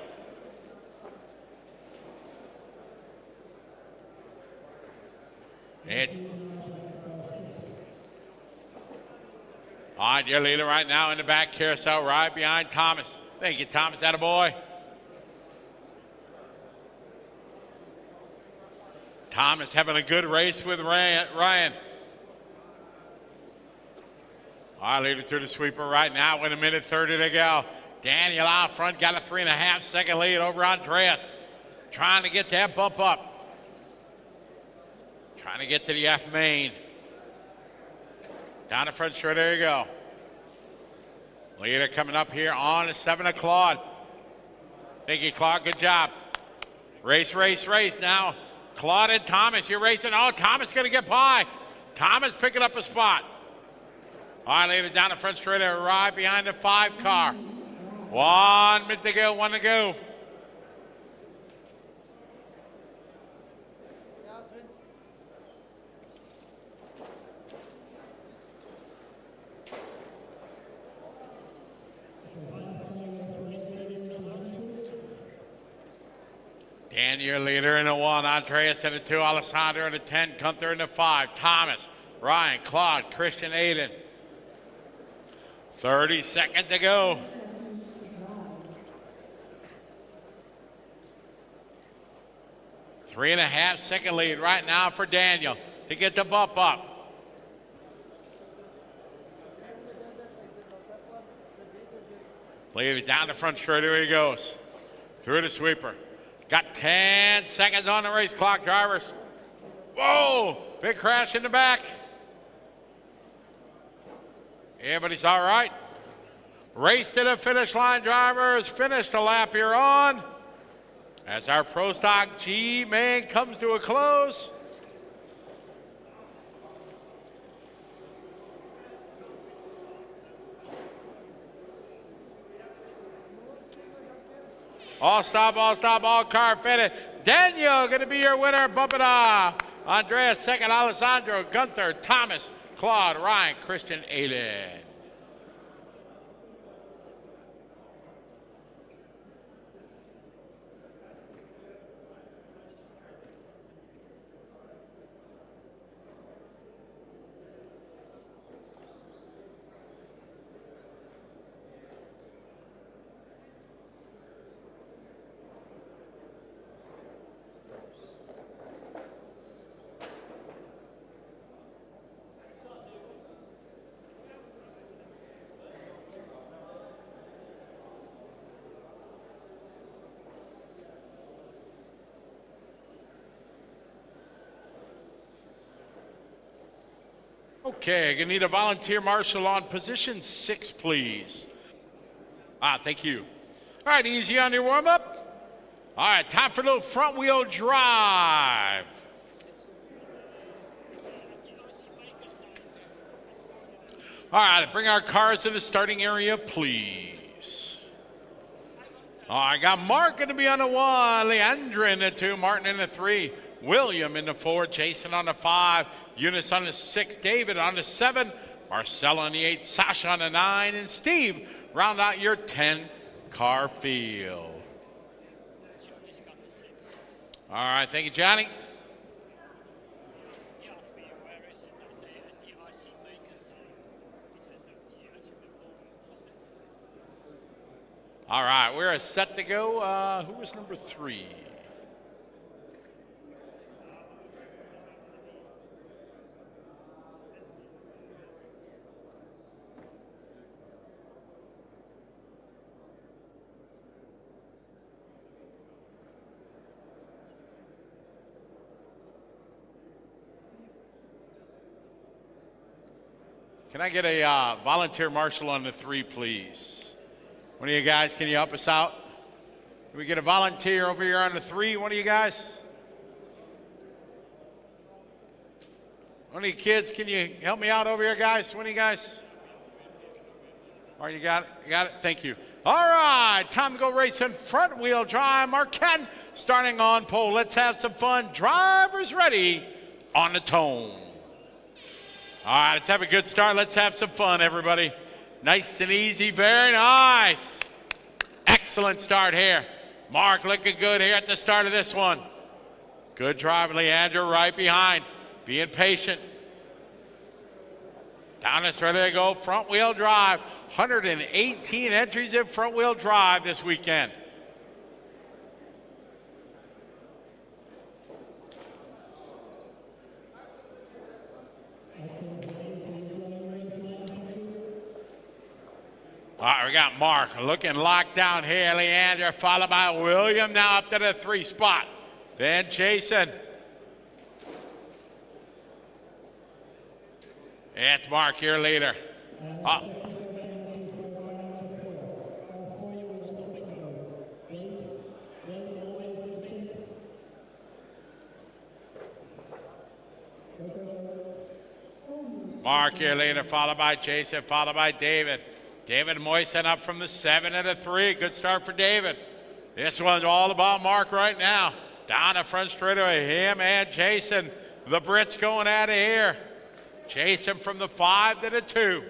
All right, your leader right now in the back carousel, right behind Thomas. Thank you, Thomas. Attaboy. Thomas having a good race with Ryan. All right, leader through the sweeper right now with 1:30 to go. Daniel out front, got a 3.5 second lead over Andreas. Trying to get that bump up. Trying to get to the F main. Down the front straight, there you go. Leader coming up here on the 7 of Claude. Thank you, Claude, good job. Race, race, race now. Claude and Thomas, you're racing. Oh, Thomas gonna get by. Thomas picking up a spot. All right, leader down the front straight, right behind the 5 car. 1 minute to go, 1 to go. Daniel leader in the 1, Andreas in the 2, Alessandro in the 10, Gunther in the 5, Thomas, Ryan, Claude, Christian, Aiden. 30 seconds to go. Three-and-a-half second lead right now for Daniel to get the bump up. Leader down the front straight, here he goes. Through the sweeper. Got 10 seconds on the race clock, drivers. Whoa, big crash in the back. Everybody's all right. Race to the finish line, drivers. Finish the lap you're on. As our Pro Stock G main comes to a close. All stop, all car fitted. Daniel gonna be your winner, bump it off. Andreas second, Alessandro, Gunther, Thomas, Claude, Ryan, Christian, Aiden. Okay, gonna need a volunteer marshal on position 6, please. Thank you. All right, easy on your warm-up. All right, time for a little front wheel drive. All right, bring our cars to the starting area, please. All right, got Mark going to be on the 1, Leandra in the 2, Martin in the 3, William in the 4, Jason on the 5, Eunice on the 6, David on the 7, Marcel on the 8, Sasha on the 9, and Steve round out your 10-car field. All right, thank you, Johnny. All right, we're set to go. Who was number 3? Can I get a volunteer marshal on the 3, please? One of you guys, can you help us out? Can we get a volunteer over here on the 3? One of you guys? One of you kids, can you help me out over here, guys? One of you guys? All right, you got it? You got it? Thank you. All right, time to go racing front wheel drive. Marquette starting on pole. Let's have some fun. Drivers ready on the tone. All right, let's have a good start. Let's have some fun, everybody. Nice and easy, very nice. Excellent start here. Mark looking good here at the start of this one. Good drive, Leandra right behind. Being patient. Down this ready to go, front wheel drive. 118 entries in front wheel drive this weekend. All right, we got Mark looking locked down here. Leandra followed by William now up to the 3 spot. Then Jason. It's Mark, your leader. Mark, your leader, followed by Jason, followed by David. David Moisen up from the 7 and a 3. Good start for David. This one's all about Mark right now. Down the front straightaway, him and Jason. The Brits going out of here. Jason from the 5 to the 2.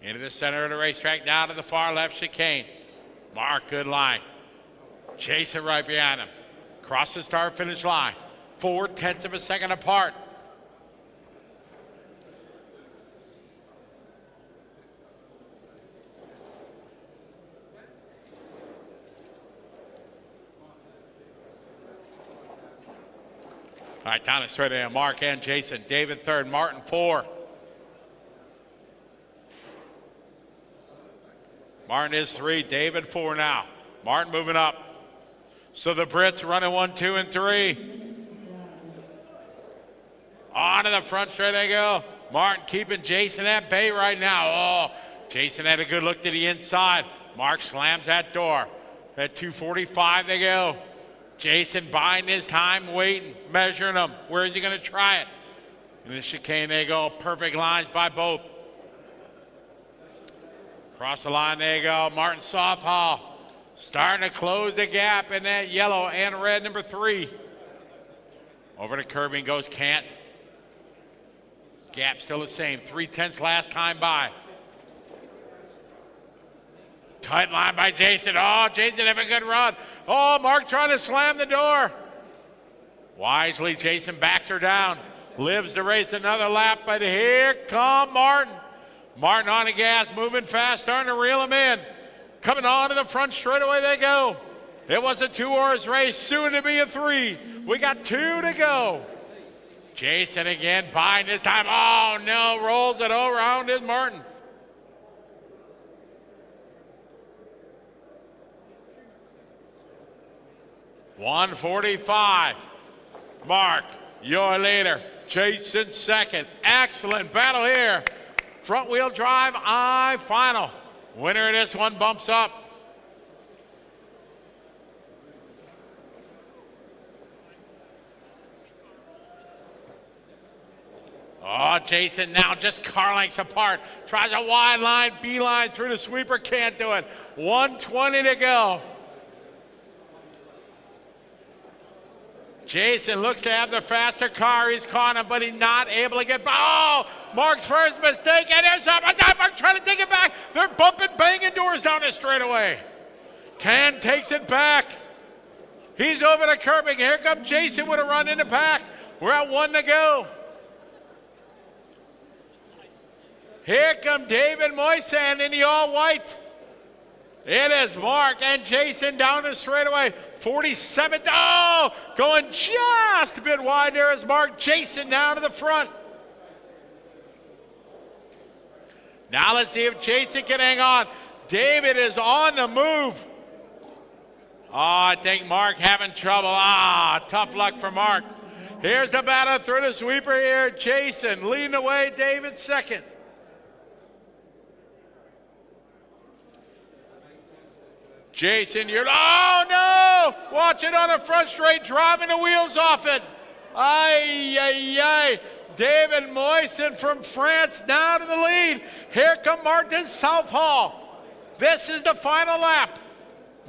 Into the center of the racetrack, down to the far left chicane. Mark, good line. Jason right behind him. Cross the start finish line. 0.4 of a second apart. All right, down the straight ahead, Mark and Jason. David 3rd, Martin 4. Martin is 3, David 4 now. Martin moving up. So the Brits running 1, 2, and 3. On to the front straight they go. Martin keeping Jason at bay right now. Oh, Jason had a good look to the inside. Mark slams that door. At 2:45 they go. Jason buying his time, waiting, measuring them. Where is he going to try it? In the chicane they go. Perfect lines by both. Across the line they go. Martin Softhaul starting to close the gap in that yellow and red number 3. Over to curbing goes Kant. Gap still the same. 0.3 last time by. Tight line by Jason. Oh, Jason have a good run. Oh, Mark trying to slam the door. Wisely, Jason backs her down. Lives to race another lap, but here come Martin. Martin on the gas, moving fast, starting to reel him in. Coming on to the front straightaway they go. It was a 2-horse race, soon to be a 3. We got 2 to go. Jason again, buying this time. Oh, no, rolls it all around is Martin. $145. Mark, your leader. Jason second. Excellent battle here. Front wheel drive, final. Winner of this one bumps up. Oh, Jason now just car lengths apart. Tries a wide line, beeline through the sweeper, can't do it. 120 to go. Jason looks to have the faster car. He's caught him, but he's not able to get by. Oh, Mark's first mistake, and there's Mark trying to take it back. They're bumping, banging doors down the straightaway. Can takes it back. He's over the curbing. Here comes Jason with a run in the pack. We're at 1 to go. Here come David Moisan in the all-white. It is Mark and Jason down the straightaway. 47, oh, going just a bit wide there is Mark. Jason now to the front. Now let's see if Jason can hang on. David is on the move. Oh, I think Mark having trouble. Tough luck for Mark. Here's the battle through the sweeper here. Jason leading away, David second. Jason, oh no! Watch it on the front straight, driving the wheels off it. Ay. David Moisan from France now to the lead. Here come Martin Southall. This is the final lap.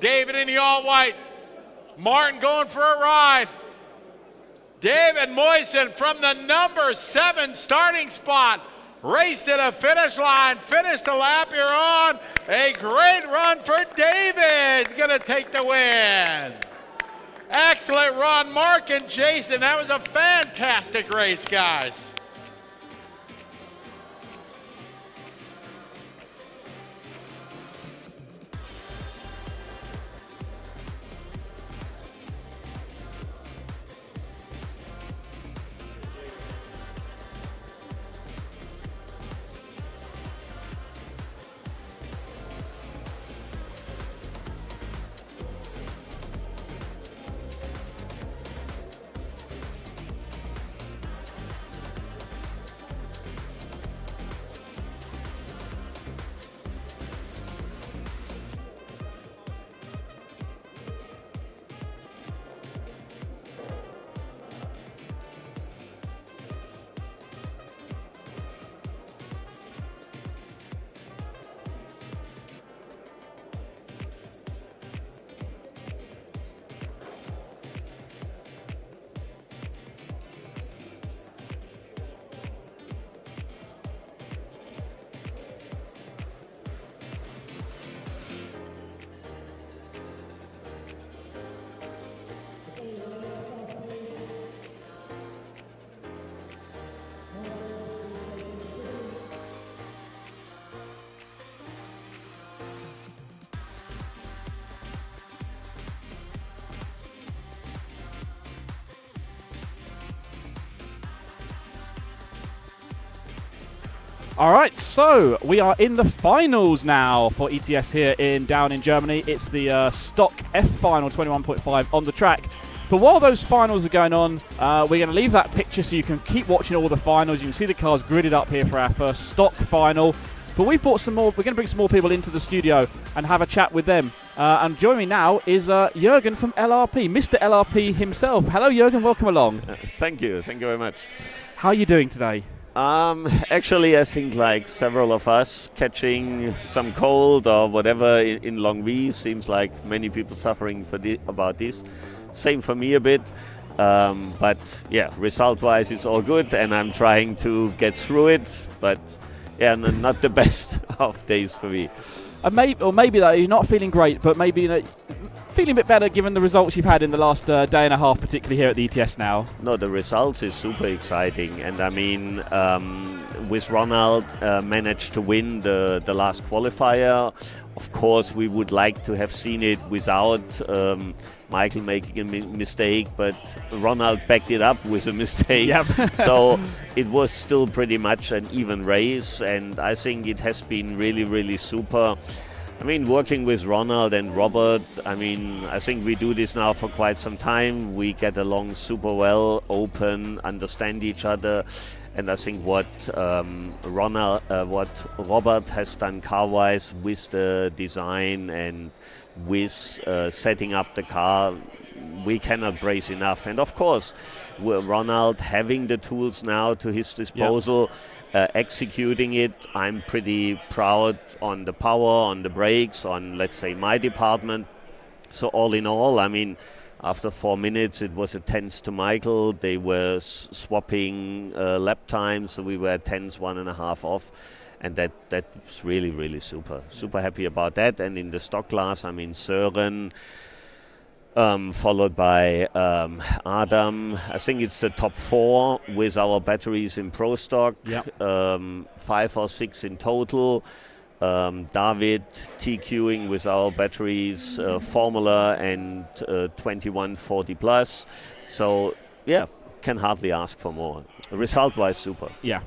David in the all-white. Martin going for a ride. David Moisan from the number 7 starting spot. Raced to the finish line, finished the lap you're on. A great run for David, gonna take the win. Excellent run, Mark and Jason. That was a fantastic race, guys. All right, so we are in the finals now for ETS here in Daun in Germany. It's the stock F final 21.5 on the track. But while those finals are going on, we're going to leave that picture so you can keep watching all the finals. You can see the cars gridded up here for our first stock final. But we've brought some more. We're going to bring some more people into the studio and have a chat with them. And joining me now is Jürgen from LRP, Mr. LRP himself. Hello, Jürgen. Welcome along. Thank you. Thank you very much. How are you doing today? Actually, I think like several of us catching some cold or whatever in Long V. Seems like many people suffering about this. Same for me a bit. But yeah, result-wise, it's all good, and I'm trying to get through it. But yeah, not the best of days for me. Maybe that you're not feeling great, but maybe feeling a bit better given the results you've had in the last day and a half, particularly here at the ETS now. No, the results is super exciting, and I mean, with Ronald managed to win the last qualifier. Of course, we would like to have seen it without Michael making a mistake, but Ronald backed it up with a mistake. Yep. So it was still pretty much an even race, and I think it has been really, really super. I mean, working with Ronald and Robert, I mean, I think we do this now for quite some time. We get along super well, open, understand each other. And I think what Robert has done car-wise with the design and with setting up the car, we cannot praise enough. And of course, Ronald having the tools now to his disposal, executing it, I'm pretty proud on the power, on the brakes, on, let's say, my department. So all in all, I mean, after 4 minutes, it was a tenth to Michael. They were swapping lap time, so we were tenths, 1.5 off. And that was really, really super. Super happy about that. And in the stock class, I mean, Søren, followed by Adam. I think it's the top 4 with our batteries in Pro Stock. 5 or 6 in total. David TQing with our batteries, Formula and 2140 plus. So yeah, can hardly ask for more. Result-wise, super. Yeah.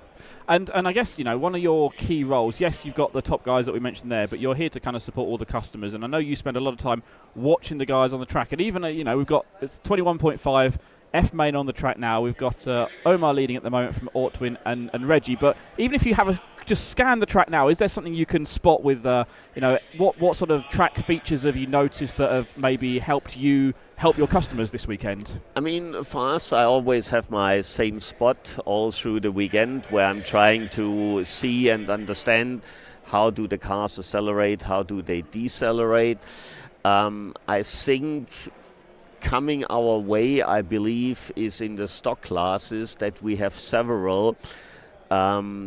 And I guess, you know, one of your key roles, yes, you've got the top guys that we mentioned there, but you're here to kind of support all the customers. And I know you spend a lot of time watching the guys on the track. And even, you know, we've got it's 21.5 F main on the track now. We've got Omar leading at the moment from Ortwin and Reggie. But even if you have just scan the track now, is there something you can spot with, you know, what sort of track features have you noticed that have maybe helped you help your customers this weekend? I mean, for us, I always have my same spot all through the weekend where I'm trying to see and understand how do the cars accelerate, how do they decelerate. I think coming our way, I believe, is in the stock classes that we have several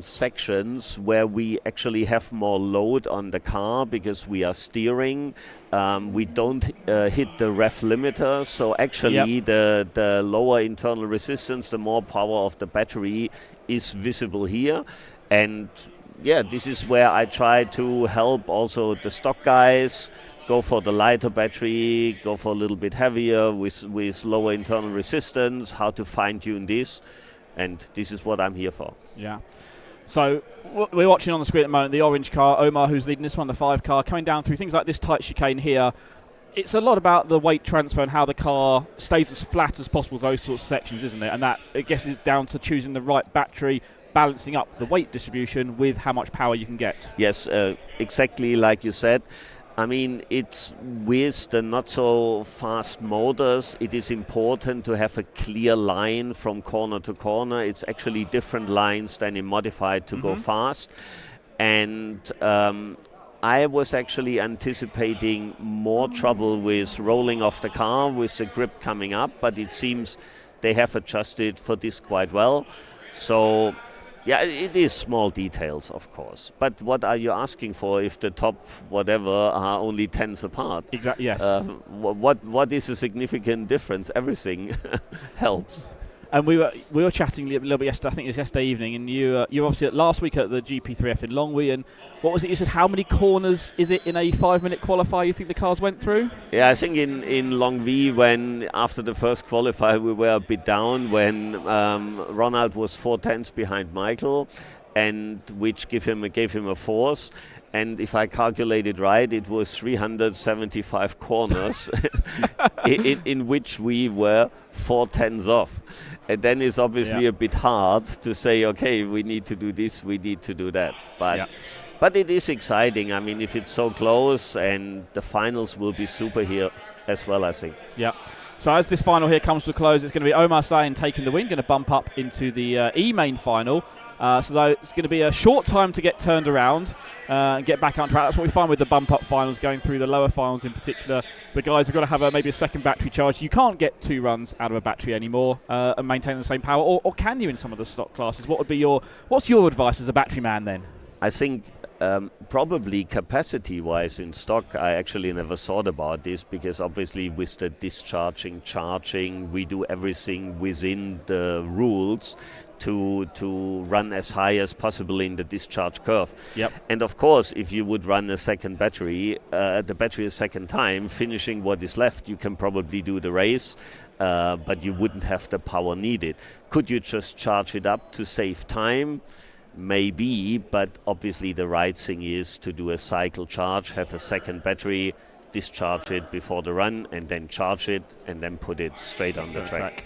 sections where we actually have more load on the car because we are steering. We don't hit the ref limiter, so actually the lower internal resistance, the more power of the battery is visible here. And yeah, this is where I try to help also the stock guys go for the lighter battery, go for a little bit heavier with lower internal resistance, how to fine-tune this. And this is what I'm here for. Yeah. So we're watching on the screen at the moment the orange car, Omar, who's leading this one, the 5 car, coming down through things like this tight chicane here. It's a lot about the weight transfer and how the car stays as flat as possible, those sorts of sections, isn't it? And that, I guess, is down to choosing the right battery, balancing up the weight distribution with how much power you can get. Yes, exactly like you said. I mean, it's with the not so fast motors, it is important to have a clear line from corner to corner. It's actually different lines than in modified to go fast. And I was actually anticipating more trouble with rolling off the car with the grip coming up, but it seems they have adjusted for this quite well. So yeah, it is small details, of course. But what are you asking for if the top whatever are only tenths apart? Exactly. Yes. What is a significant difference? Everything helps. And we were chatting a little bit yesterday. I think it was yesterday evening, and you obviously last week at the GP3F in Longwy. And what was it? You said how many corners is it in a 5-minute qualifier? You think the cars went through? Yeah, I think in Longwy, when after the first qualifier we were a bit down when Ronald was 4 tenths behind Michael, and which gave him a force. And if I calculated right, it was 375 corners in which we were 4 tenths off. And then it's obviously a bit hard to say, okay, we need to do this, we need to do that. But it is exciting. I mean, if it's so close, and the finals will be super here as well, I think. Yeah. So as this final here comes to a close, it's going to be Omar Sain taking the win, going to bump up into the E-main final. So though it's going to be a short time to get turned around and get back on track. That's what we find with the bump-up finals, going through the lower finals in particular. The guys have got to have maybe a second battery charge. You can't get 2 runs out of a battery anymore and maintain the same power, or can you in some of the stock classes? What's your advice as a battery man then? I think probably capacity-wise in stock, I actually never thought about this, because obviously with the discharging, charging, we do everything within the rules to run as high as possible in the discharge curve. And of course, if you would run a second battery, the battery a second time, finishing what is left, you can probably do the race, but you wouldn't have the power needed. Could you just charge it up to save time? Maybe, but obviously the right thing is to do a cycle charge, have a second battery, discharge it before the run, and then charge it, and then put it straight on the track.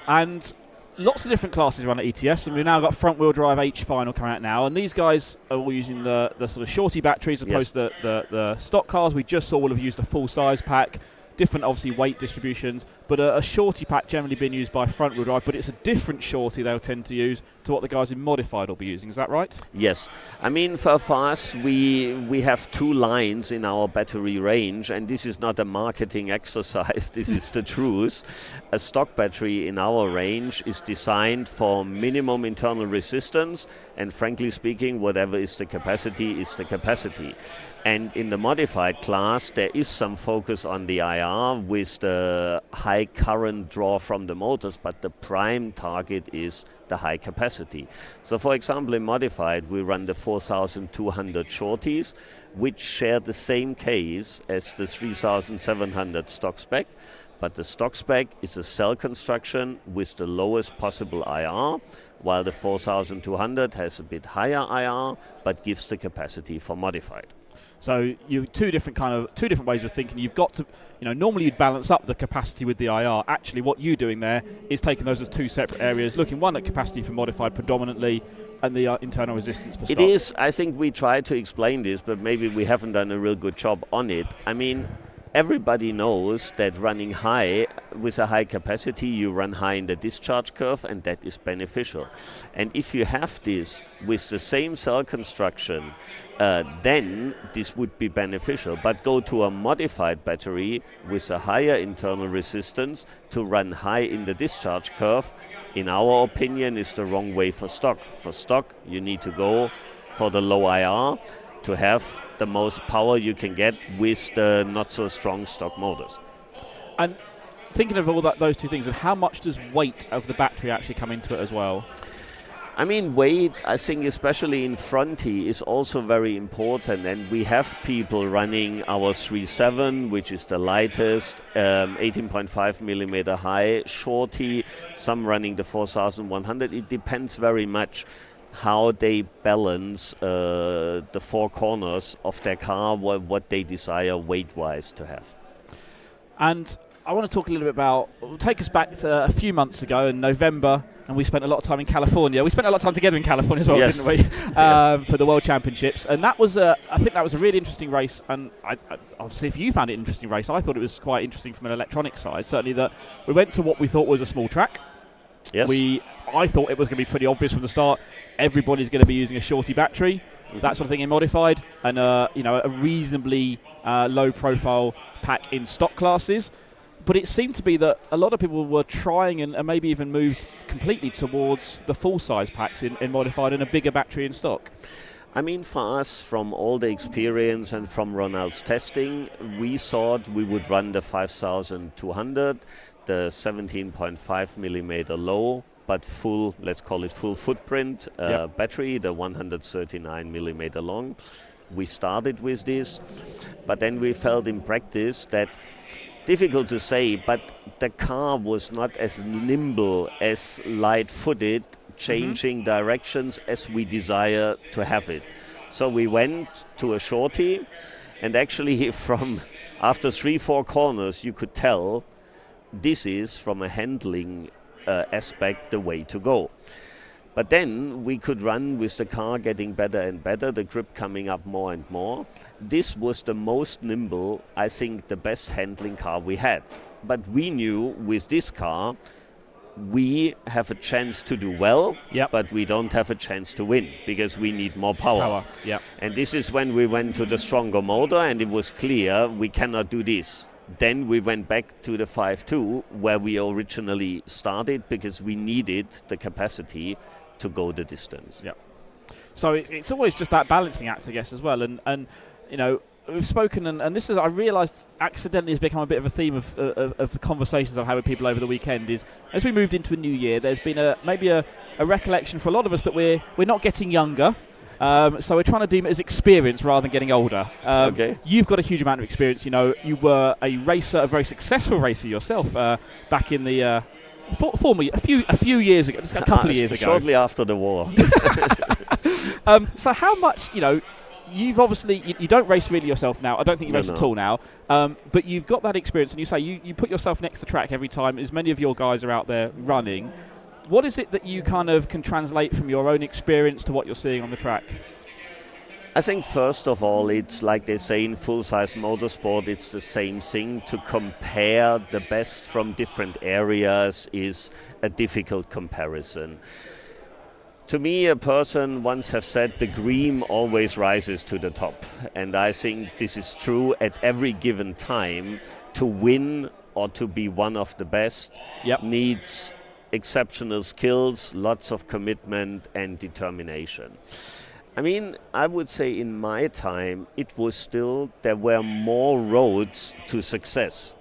And lots of different classes run at ETS, and we've now got front-wheel drive H final coming out now, and these guys are all using the sort of shorty batteries as opposed to the stock cars. We just saw will have used a full-size pack, different obviously weight distributions, but a shorty pack generally being used by front-wheel drive, but it's a different shorty they'll tend to use to what the guys in modified will be using. Is that right? Yes. I mean, for us, we have two lines in our battery range, and this is not a marketing exercise. This is the truth. A stock battery in our range is designed for minimum internal resistance, and frankly speaking, whatever is the capacity is the capacity. And in the modified class, there is some focus on the IR with the high current draw from the motors, but the prime target is the high capacity. So for example, in modified, we run the 4200 shorties, which share the same case as the 3700 stock spec, but the stock spec is a cell construction with the lowest possible IR, while the 4200 has a bit higher IR, but gives the capacity for modified. So you two different ways of thinking. You've got to, normally you'd balance up the capacity with the IR. Actually, what you're doing there is taking those as two separate areas, looking one at capacity for modified predominantly, and the internal resistance for stock. It is. I think we tried to explain this, but maybe we haven't done a real good job on it. I mean, everybody knows that running high with a high capacity, you run high in the discharge curve, and that is beneficial. And if you have this with the same cell construction, then this would be beneficial. But go to a modified battery with a higher internal resistance to run high in the discharge curve, in our opinion, is the wrong way for stock. For stock, you need to go for the low IR to have the most power you can get with the not so strong stock motors. And thinking of all those two things, and how much does weight of the battery actually come into it as well? I mean, weight, I think especially in fronty, is also very important, and we have people running our 3.7, which is the lightest, 18.5 millimeter high shorty, some running the 4100. It depends very much how they balance the four corners of their car, what they desire weight-wise to have. And I want to talk a little bit about, take us back to a few months ago in November, and we spent a lot of time in California. We spent a lot of time together in California as well, yes. didn't we? For the World Championships. And that was, I think that was a really interesting race, and I'll see if you found it an interesting race. I thought it was quite interesting from an electronic side. Certainly that we went to what we thought was a small track. Yes. I thought it was going to be pretty obvious from the start. Everybody's going to be using a shorty battery, that sort of thing in modified, and a reasonably low-profile pack in stock classes. But it seemed to be that a lot of people were trying and maybe even moved completely towards the full-size packs in modified and a bigger battery in stock. I mean, for us, from all the experience and from Ronald's testing, we thought we would run the 5200, the 17.5 millimeter low, but full, let's call it full footprint battery, the 139 millimeter long. We started with this, but then we felt in practice that, difficult to say, but the car was not as nimble, as light-footed, changing directions as we desire to have it. So we went to a shorty, and actually from after 3-4 corners, you could tell this is, from a handling aspect, the way to go. But then we could run with the car getting better and better, the grip coming up more and more. This was the most nimble, I think, the best handling car we had. But we knew with this car, we have a chance to do well, but we don't have a chance to win because we need more power. And this is when we went to the stronger motor, and it was clear we cannot do this. Then we went back to the 5.2 where we originally started because we needed the capacity to go the distance. So it's always just that balancing act, I guess, as well. And we've spoken, and this is, I realised, accidentally has become a bit of a theme of the conversations I've had with people over the weekend, is as we moved into a new year, there's been maybe a recollection for a lot of us that we're not getting younger. So we're trying to deem it as experience rather than getting older. You've got a huge amount of experience. You were a racer, a very successful racer yourself, back in the formerly, a few years ago, just a couple of years ago. Shortly after the war. So how much, you've obviously, you don't race really yourself now. I don't think you race at all now. But you've got that experience, and you say you put yourself next to the track every time, as many of your guys are out there running. What is it that you kind of can translate from your own experience to what you're seeing on the track? I think first of all, it's like they say in full-size motorsport, it's the same thing. To compare the best from different areas is a difficult comparison. To me, a person once have said the cream always rises to the top. And I think this is true at every given time. To win or to be one of the best needs exceptional skills, lots of commitment and determination. I mean, I would say in my time, it was still, there were more roads to success.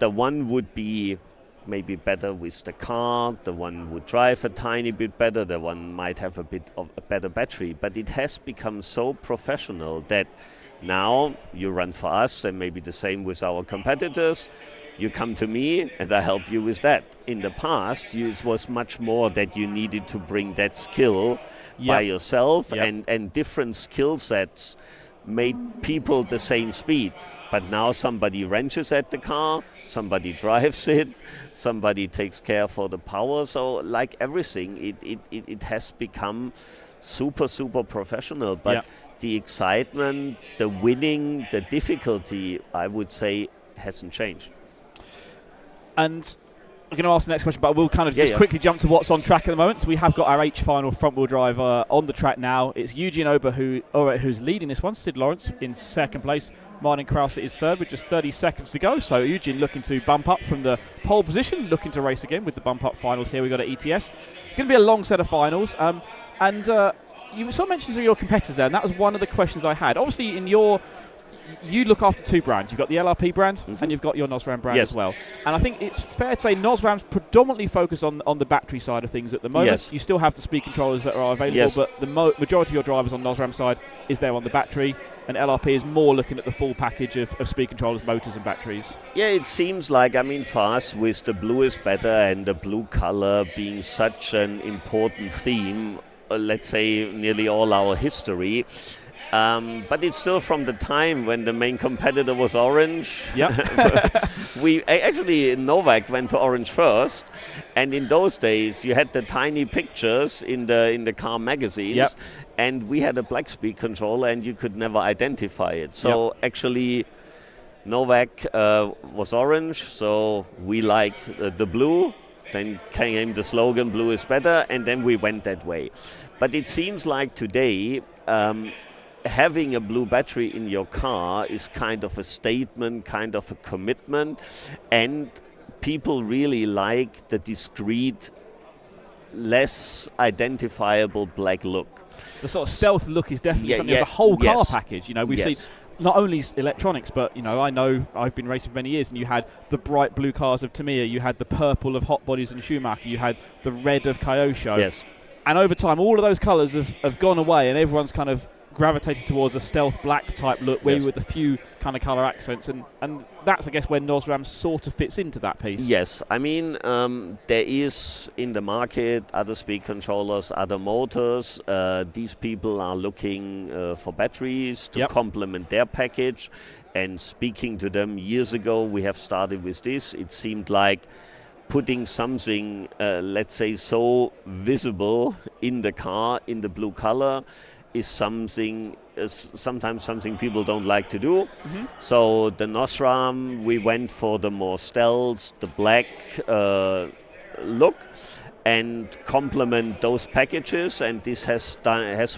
The one would be maybe better with the car, the one would drive a tiny bit better, the one might have a bit of a better battery. But it has become so professional that now you run for us, and maybe the same with our competitors. You come to me and I help you with that. In the past, it was much more that you needed to bring that skill by yourself, and different skill sets made people the same speed. But now somebody wrenches at the car, somebody drives it, somebody takes care for the power. So like everything, it has become super, super professional. But the excitement, the winning, the difficulty, I would say, hasn't changed. And I'm going to ask the next question, but we'll kind of just quickly jump to what's on track at the moment. So we have got our H-final front-wheel drive on the track now. It's Eugene Ober who's leading this one. Sid Lawrence in second place. Martin Krause is third with just 30 seconds to go. So Eugene looking to bump up from the pole position, looking to race again with the bump-up finals here. We've got at ETS. It's going to be a long set of finals. You sort of mentioned your competitors there, and that was one of the questions I had. Obviously, you look after two brands. You've got the LRP brand and you've got your Nosram brand as well. And I think it's fair to say Nosram's predominantly focused on the battery side of things at the moment. You still have the speed controllers that are available, but the majority of your drivers on Nosram side is there on the battery, and LRP is more looking at the full package of speed controllers, motors and batteries. Yeah, it seems like, I mean, for us, with the blue is better and the blue color being such an important theme, let's say nearly all our history, but it's still from the time when the main competitor was orange. We actually, Novak went to orange first, and in those days you had the tiny pictures in the car magazines, and we had a black speed controller and you could never identify it. So actually Novak was orange, so we like the blue. Then came the slogan, blue is better, and then we went that way. But it seems like today, having a blue battery in your car is kind of a statement, kind of a commitment, and people really like the discreet, less identifiable black look. The sort of stealth look is definitely something of the whole car package. We've seen not only electronics, but I know I've been racing for many years, and you had the bright blue cars of Tamiya, you had the purple of Hot Bodies and Schumacher, you had the red of Kyosho. And over time, all of those colours have gone away, and everyone's kind of gravitated towards a stealth black type look, maybe with a few kind of colour accents, and that's, I guess, where Nosram sort of fits into that piece. Yes, I mean, there is in the market other speed controllers, other motors. These people are looking for batteries to complement their package, and speaking to them years ago, we have started with this. It seemed like putting something, let's say, so visible in the car, in the blue color, is sometimes something people don't like to do. So the Nosram, we went for the more stealth, the black look, and complement those packages, and this has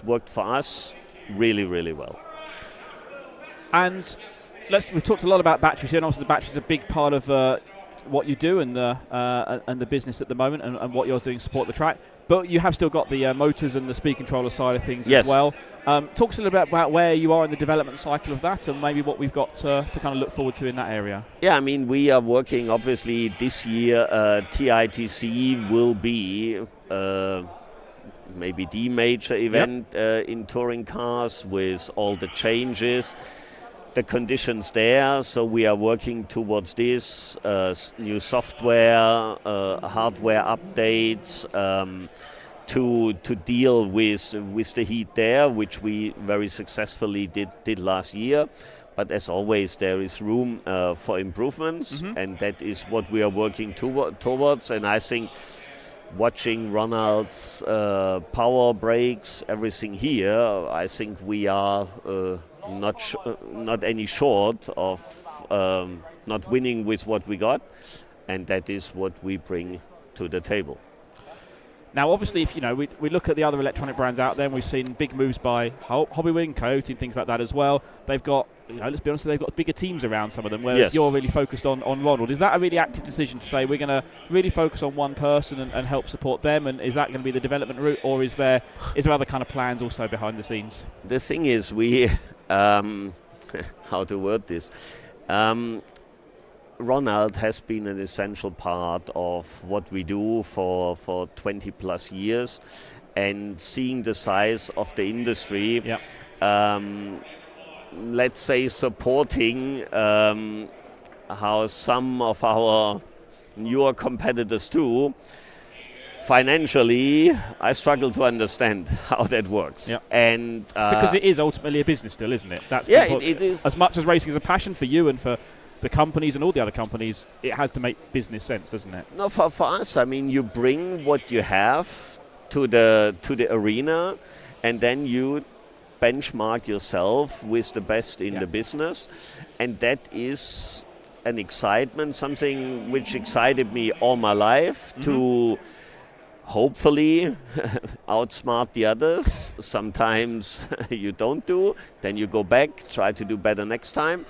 worked for us really, really well. And we've talked a lot about batteries here, and obviously the battery is a big part of what you do and the business at the moment, and what you're doing to support the track. But you have still got the motors and the speed controller side of things as well. Talk to us a little bit about where you are in the development cycle of that, and maybe what we've got to kind of look forward to in that area. Yeah, I mean, we are working, obviously, this year. TITC will be maybe the major event in touring cars with all the changes. the conditions there, so we are working towards this, new software, hardware updates, to deal with the heat there, which we very successfully did last year. But as always, there is room for improvements, and that is what we are working towards. And I think watching Ronald's power breaks, everything here, I think we are not any short of not winning with what we got, and that is what we bring to the table. Now, obviously, if we look at the other electronic brands out there, and we've seen big moves by Hobbywing, Coyote, and things like that as well. They've got, let's be honest, they've got bigger teams around some of them, whereas you're really focused on Ronald. Is that a really active decision to say we're going to really focus on one person and help support them? And is that going to be the development route, or is there other kind of plans also behind the scenes? The thing is, we how to word this. Ronald has been an essential part of what we do for 20 plus years, and seeing the size of the industry, let's say supporting how some of our newer competitors do, financially, I struggle to understand how that works. Yep. And because it is ultimately a business still, isn't it? That's it is. As much as racing is a passion for you and for the companies and all the other companies, it has to make business sense, doesn't it? No, for us, I mean, you bring what you have to the arena, and then you benchmark yourself with the best in the business, and that is an excitement, something which excited me all my life to hopefully outsmart the others. Sometimes you don't do, then you go back, try to do better next time.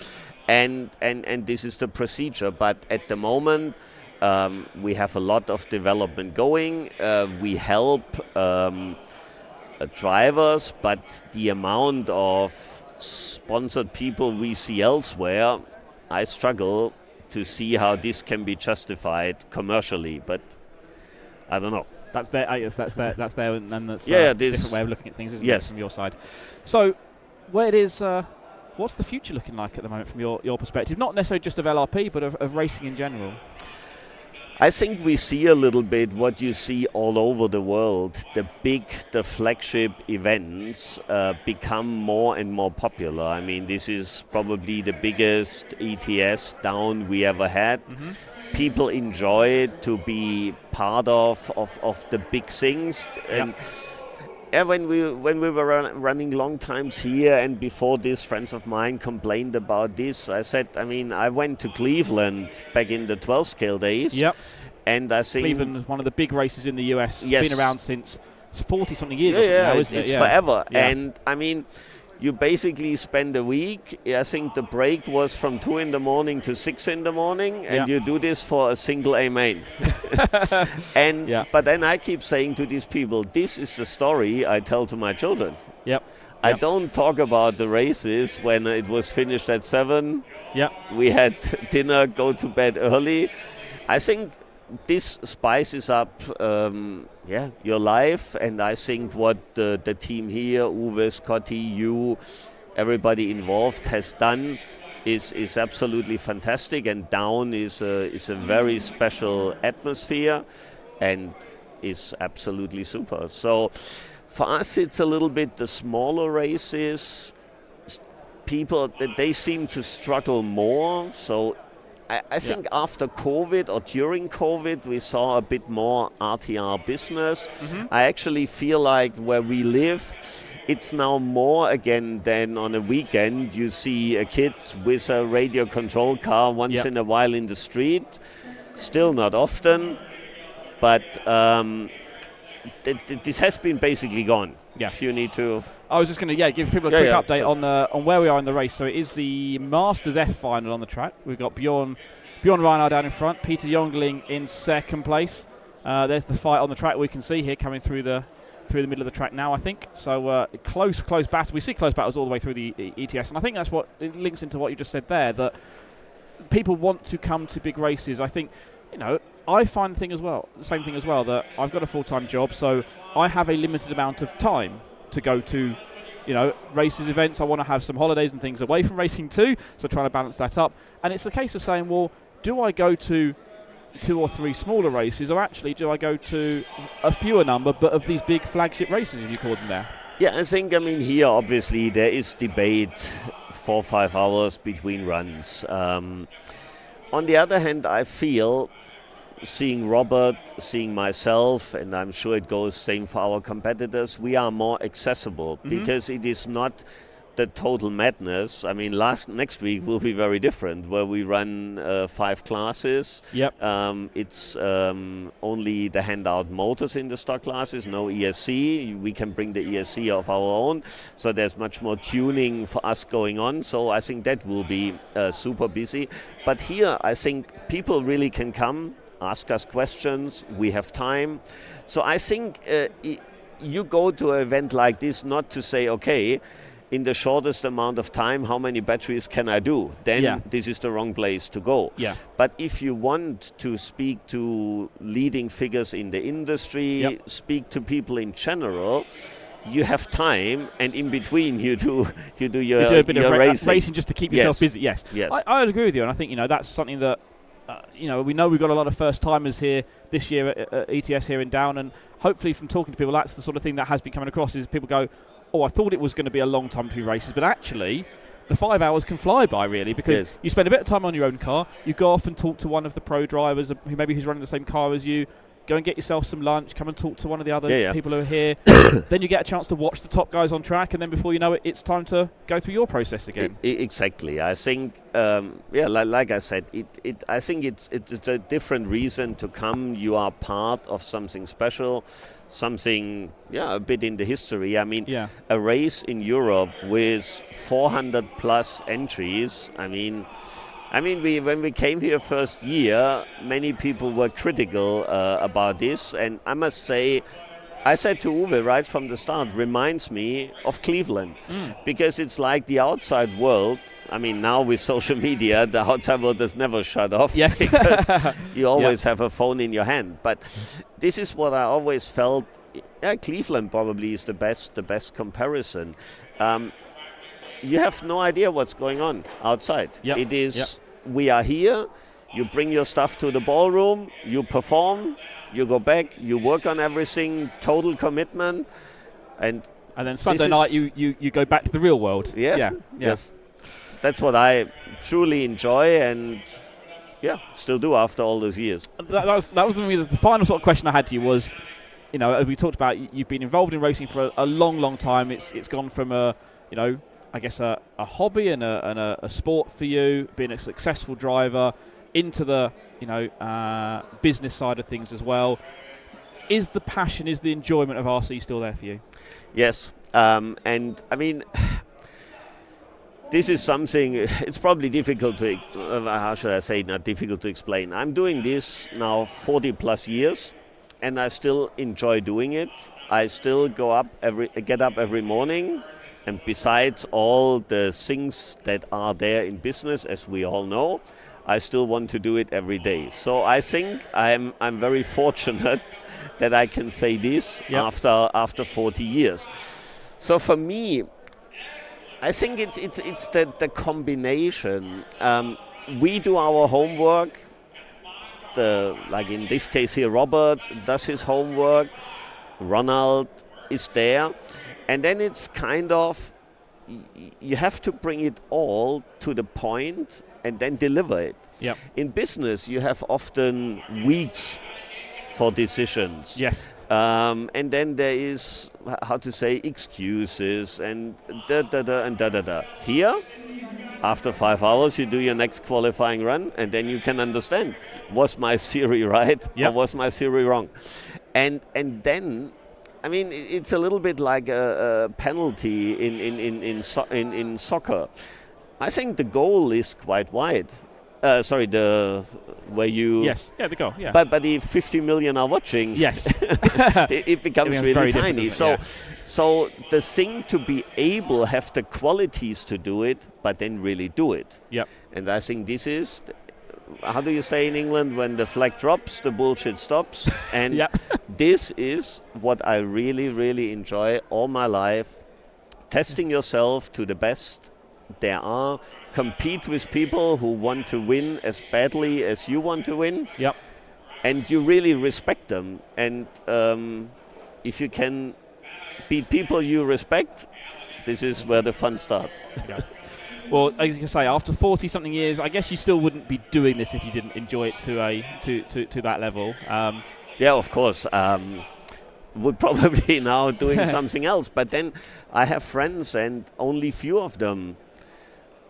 And this is the procedure. But at the moment, we have a lot of development going. We help drivers, but the amount of sponsored people we see elsewhere, I struggle to see how this can be justified commercially. But I don't know. That's there, and that's a different way of looking at things, isn't it, from your side? So, where it is. What's the future looking like at the moment from your perspective? Not necessarily just of LRP, but of racing in general. I think we see a little bit what you see all over the world. The flagship events become more and more popular. I mean, this is probably the biggest ETS Daun we ever had. People enjoy it to be part of the big things. And when we were running long times here, and before this, friends of mine complained about this. I said, I mean, I went to Cleveland back in the 12 scale days. Yep. And I think Cleveland is one of the big races in the US. Yes. It's been around since 40-something years. Yeah, now, isn't it? It's forever. Yeah. And I mean, you basically spend a week. I think the break was from 2 in the morning to 6 in the morning, and you do this for a single A main. But then I keep saying to these people, this is the story I tell to my children. I don't talk about the races when it was finished at 7. We had dinner, go to bed early. I think this spices up your life, and I think what the team here, Uwe, Scotty, you, everybody involved has done is absolutely fantastic, and Daun is a very special atmosphere and is absolutely super. So for us it's a little bit the smaller races, people they seem to struggle more. So I think after COVID or during COVID, we saw a bit more RTR business. I actually feel like where we live, it's now more again than on a weekend. You see a kid with a radio control car once in a while in the street. Still not often, but this has been basically gone. If you need to. I was just going to give people a quick update on where we are in the race. So it is the Masters F final on the track. We've got Bjorn Reinhardt down in front, Peter Jongling in second place. There's the fight on the track we can see here coming through the middle of the track now, I think. So close battle. We see close battles all the way through the ETS, and I think that's what it links into what you just said there, that people want to come to big races. I think, I find the same thing as well, that I've got a full-time job, so I have a limited amount of time to go to races, events. I want to have some holidays and things away from racing too. So trying to balance that up. And it's a case of saying, well, do I go to 2 or 3 smaller races, or actually do I go to a fewer number, but of these big flagship races, if you call them there? Yeah, I think, here obviously there is debate 4 or 5 hours between runs. On the other hand, I feel, seeing Robert, seeing myself, and I'm sure it goes same for our competitors, we are more accessible because it is not the total madness. Next week will be very different, where we run 5 classes. Yep. It's only the handout motors in the stock classes, no ESC. We can bring the ESC of our own, so there's much more tuning for us going on. So I think that will be super busy. But here, I think people really can come, ask us questions. We have time. So I think you go to an event like this not to say, okay, in the shortest amount of time, how many batteries can I do? Then this is the wrong place to go. Yeah. But if you want to speak to leading figures in the industry, speak to people in general, you have time, and in between you do a bit of racing just to keep yourself busy. Yes. I would agree with you, and I think that's something that we know we've got a lot of first timers here this year at ETS here in Daun, and hopefully from talking to people, that's the sort of thing that has been coming across. Is people go, oh, I thought it was going to be a long time between races, but actually the 5 hours can fly by, really, because you spend a bit of time on your own car, you go off and talk to one of the pro drivers who's running the same car as you, go and get yourself some lunch, come and talk to one of the other people who are here. Then you get a chance to watch the top guys on track, and then before you know it, it's time to go through your process again. Exactly. I think, like I said, I think it's a different reason to come. You are part of something special, something, a bit in the history. A race in Europe with 400 plus entries. When we came here first year, many people were critical about this, and I must say, I said to Uwe right from the start, reminds me of Cleveland, because it's like the outside world. Now with social media, the outside world has never shut off. Yes. Because you always have a phone in your hand. But this is what I always felt. Cleveland probably is the best comparison. You have no idea what's going on outside. It is. We are here. You bring your stuff to the ballroom. You perform. You go back. You work on everything. Total commitment. And then Sunday night you go back to the real world. Yes. Yes. That's what I truly enjoy, and still do after all those years. That was the final sort of question I had to you was, as we talked about, you've been involved in racing for a long time. It's gone from a hobby and a sport for you, being a successful driver, into the business side of things as well. Is the passion, is the enjoyment of RC still there for you? Yes, this is something, it's probably difficult to, how should I say, not difficult to explain. I'm doing this now 40 plus years, and I still enjoy doing it. I still get up every morning, and besides all the things that are there in business, as we all know, I still want to do it every day. So I think I'm very fortunate that I can say this after 40 years. So for me, I think it's the combination. We do our homework. Like in this case here, Robert does his homework. Ronald is there. And then it's kind of, you have to bring it all to the point and then deliver it. Yep. In business, you have often weeks for decisions. Yes. And then there is, excuses and da-da-da. Here, after 5 hours, you do your next qualifying run, and then you can understand, was my theory right or was my theory wrong? And then, it's a little bit like a penalty in soccer. I think the goal is quite wide. Where you... Yes, the goal, yeah. But if 50 million are watching, yes, it becomes really tiny. So the thing to be able have the qualities to do it, but then really do it. Yep. And I think this is, how do you say in England, when the flag drops, the bullshit stops. And this is what I really, really enjoy all my life. testing yourself to the best there are, compete with people who want to win as badly as you want to win. Yep. And you really respect them. And if you can beat people you respect, this is where the fun starts. Yeah. Well, as you can say, after 40-something years, I guess you still wouldn't be doing this if you didn't enjoy it to that level. Yeah, of course. Would probably now doing something else. But then I have friends, and only few of them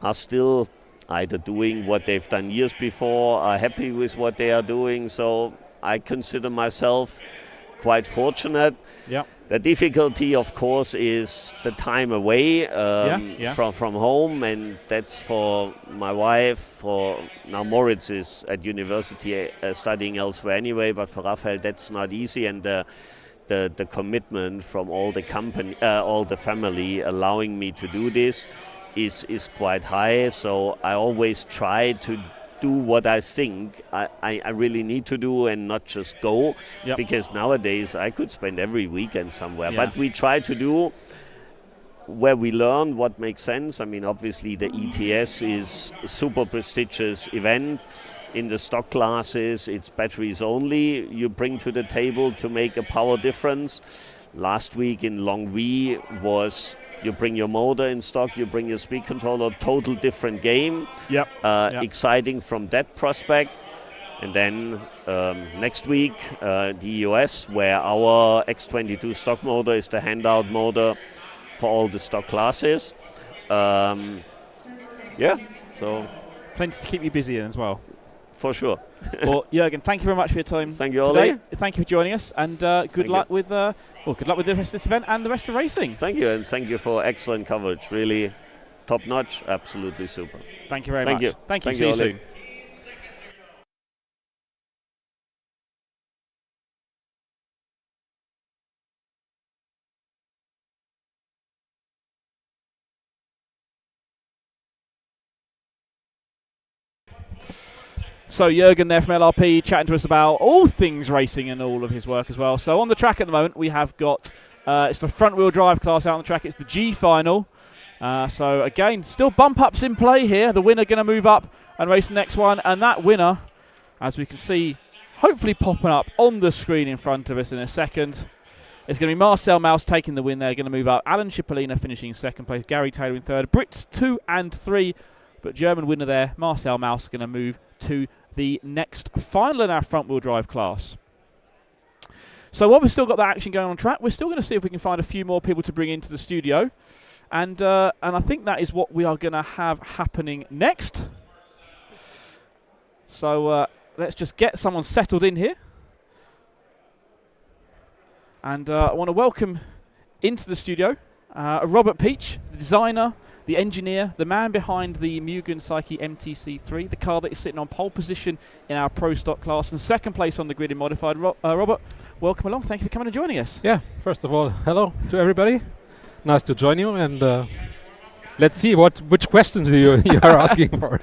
are still either doing what they've done years before, are happy with what they are doing. So I consider myself quite fortunate. Yeah. The difficulty, of course, is the time away from home, and that's for my wife. For now, Moritz is at university studying elsewhere anyway, but for Raphael, that's not easy, and the commitment from all the company, all the family, allowing me to do this is quite high. So I always try to do what I think I really need to do and not just go, because nowadays I could spend every weekend somewhere. But we try to do where we learn what makes sense. I mean, obviously the ETS is a super prestigious event. In the stock classes, it's batteries only you bring to the table to make a power difference. Last week in Longwy was you bring your motor in stock, you bring your speed controller, total different game. Exciting from that prospect. And then next week, the US, where our X22 stock motor is the handout motor for all the stock classes. So plenty to keep you busy in as well. For sure. Well, Jürgen, thank you very much for your time. Thank you, today. Ollie. Thank you for joining us, and good luck with the rest of this event and the rest of racing. Thank you, and thank you for excellent coverage. Really top notch, absolutely super. Thank you very much. Thank you. See you soon. So Jürgen there from LRP chatting to us about all things racing and all of his work as well. So on the track at the moment we have got, it's the front wheel drive class out on the track. It's the G final. So again, still bump ups in play here. The winner going to move up and race the next one. And that winner, as we can see, hopefully popping up on the screen in front of us in a second. It's going to be Marcel Mauss taking the win there, going to move up. Alan Cipollina finishing in second place. Gary Taylor in third. Brits 2 and 3. But German winner there, Marcel Mauss, going to move to the next final in our front-wheel drive class. So while we've still got that action going on track, we're still going to see if we can find a few more people to bring into the studio. And I think that is what we are going to have happening next. So let's just get someone settled in here. And I want to welcome into the studio Robert Peach, the designer, the engineer, the man behind the Mugen Psyche MTC3, the car that is sitting on pole position in our Pro Stock class and second place on the grid in modified. Robert, welcome along. Thank you for coming and joining us. Yeah, first of all, hello to everybody. Nice to join you, and let's see which questions you are asking for.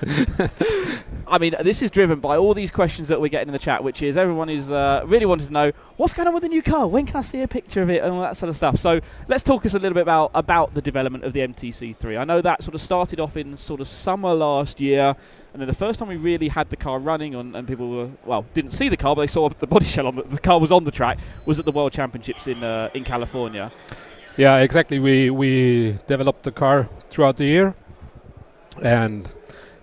I mean, this is driven by all these questions that we're getting in the chat, which is everyone is really wanting to know what's going on with the new car. When can I see a picture of it and all that sort of stuff. So let's talk us a little bit about the development of the MTC3. I know that sort of started off in sort of summer last year, and then the first time we really had the car running and people were, didn't see the car, but they saw the body shell on the car was on the track, was at the World Championships in California. Yeah, exactly. We developed the car throughout the year, and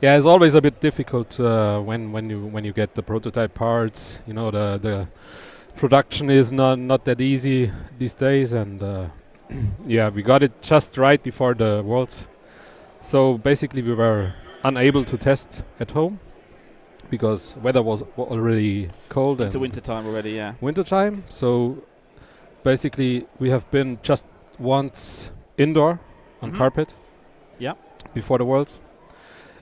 yeah, it's always a bit difficult when you get the prototype parts. You know, the production is not that easy these days, and yeah, we got it just right before the Worlds. So basically, we were unable to test at home because weather was already cold. Into winter time already, yeah. Winter time. So basically, we have been just once indoor on carpet. Yeah. Before the Worlds.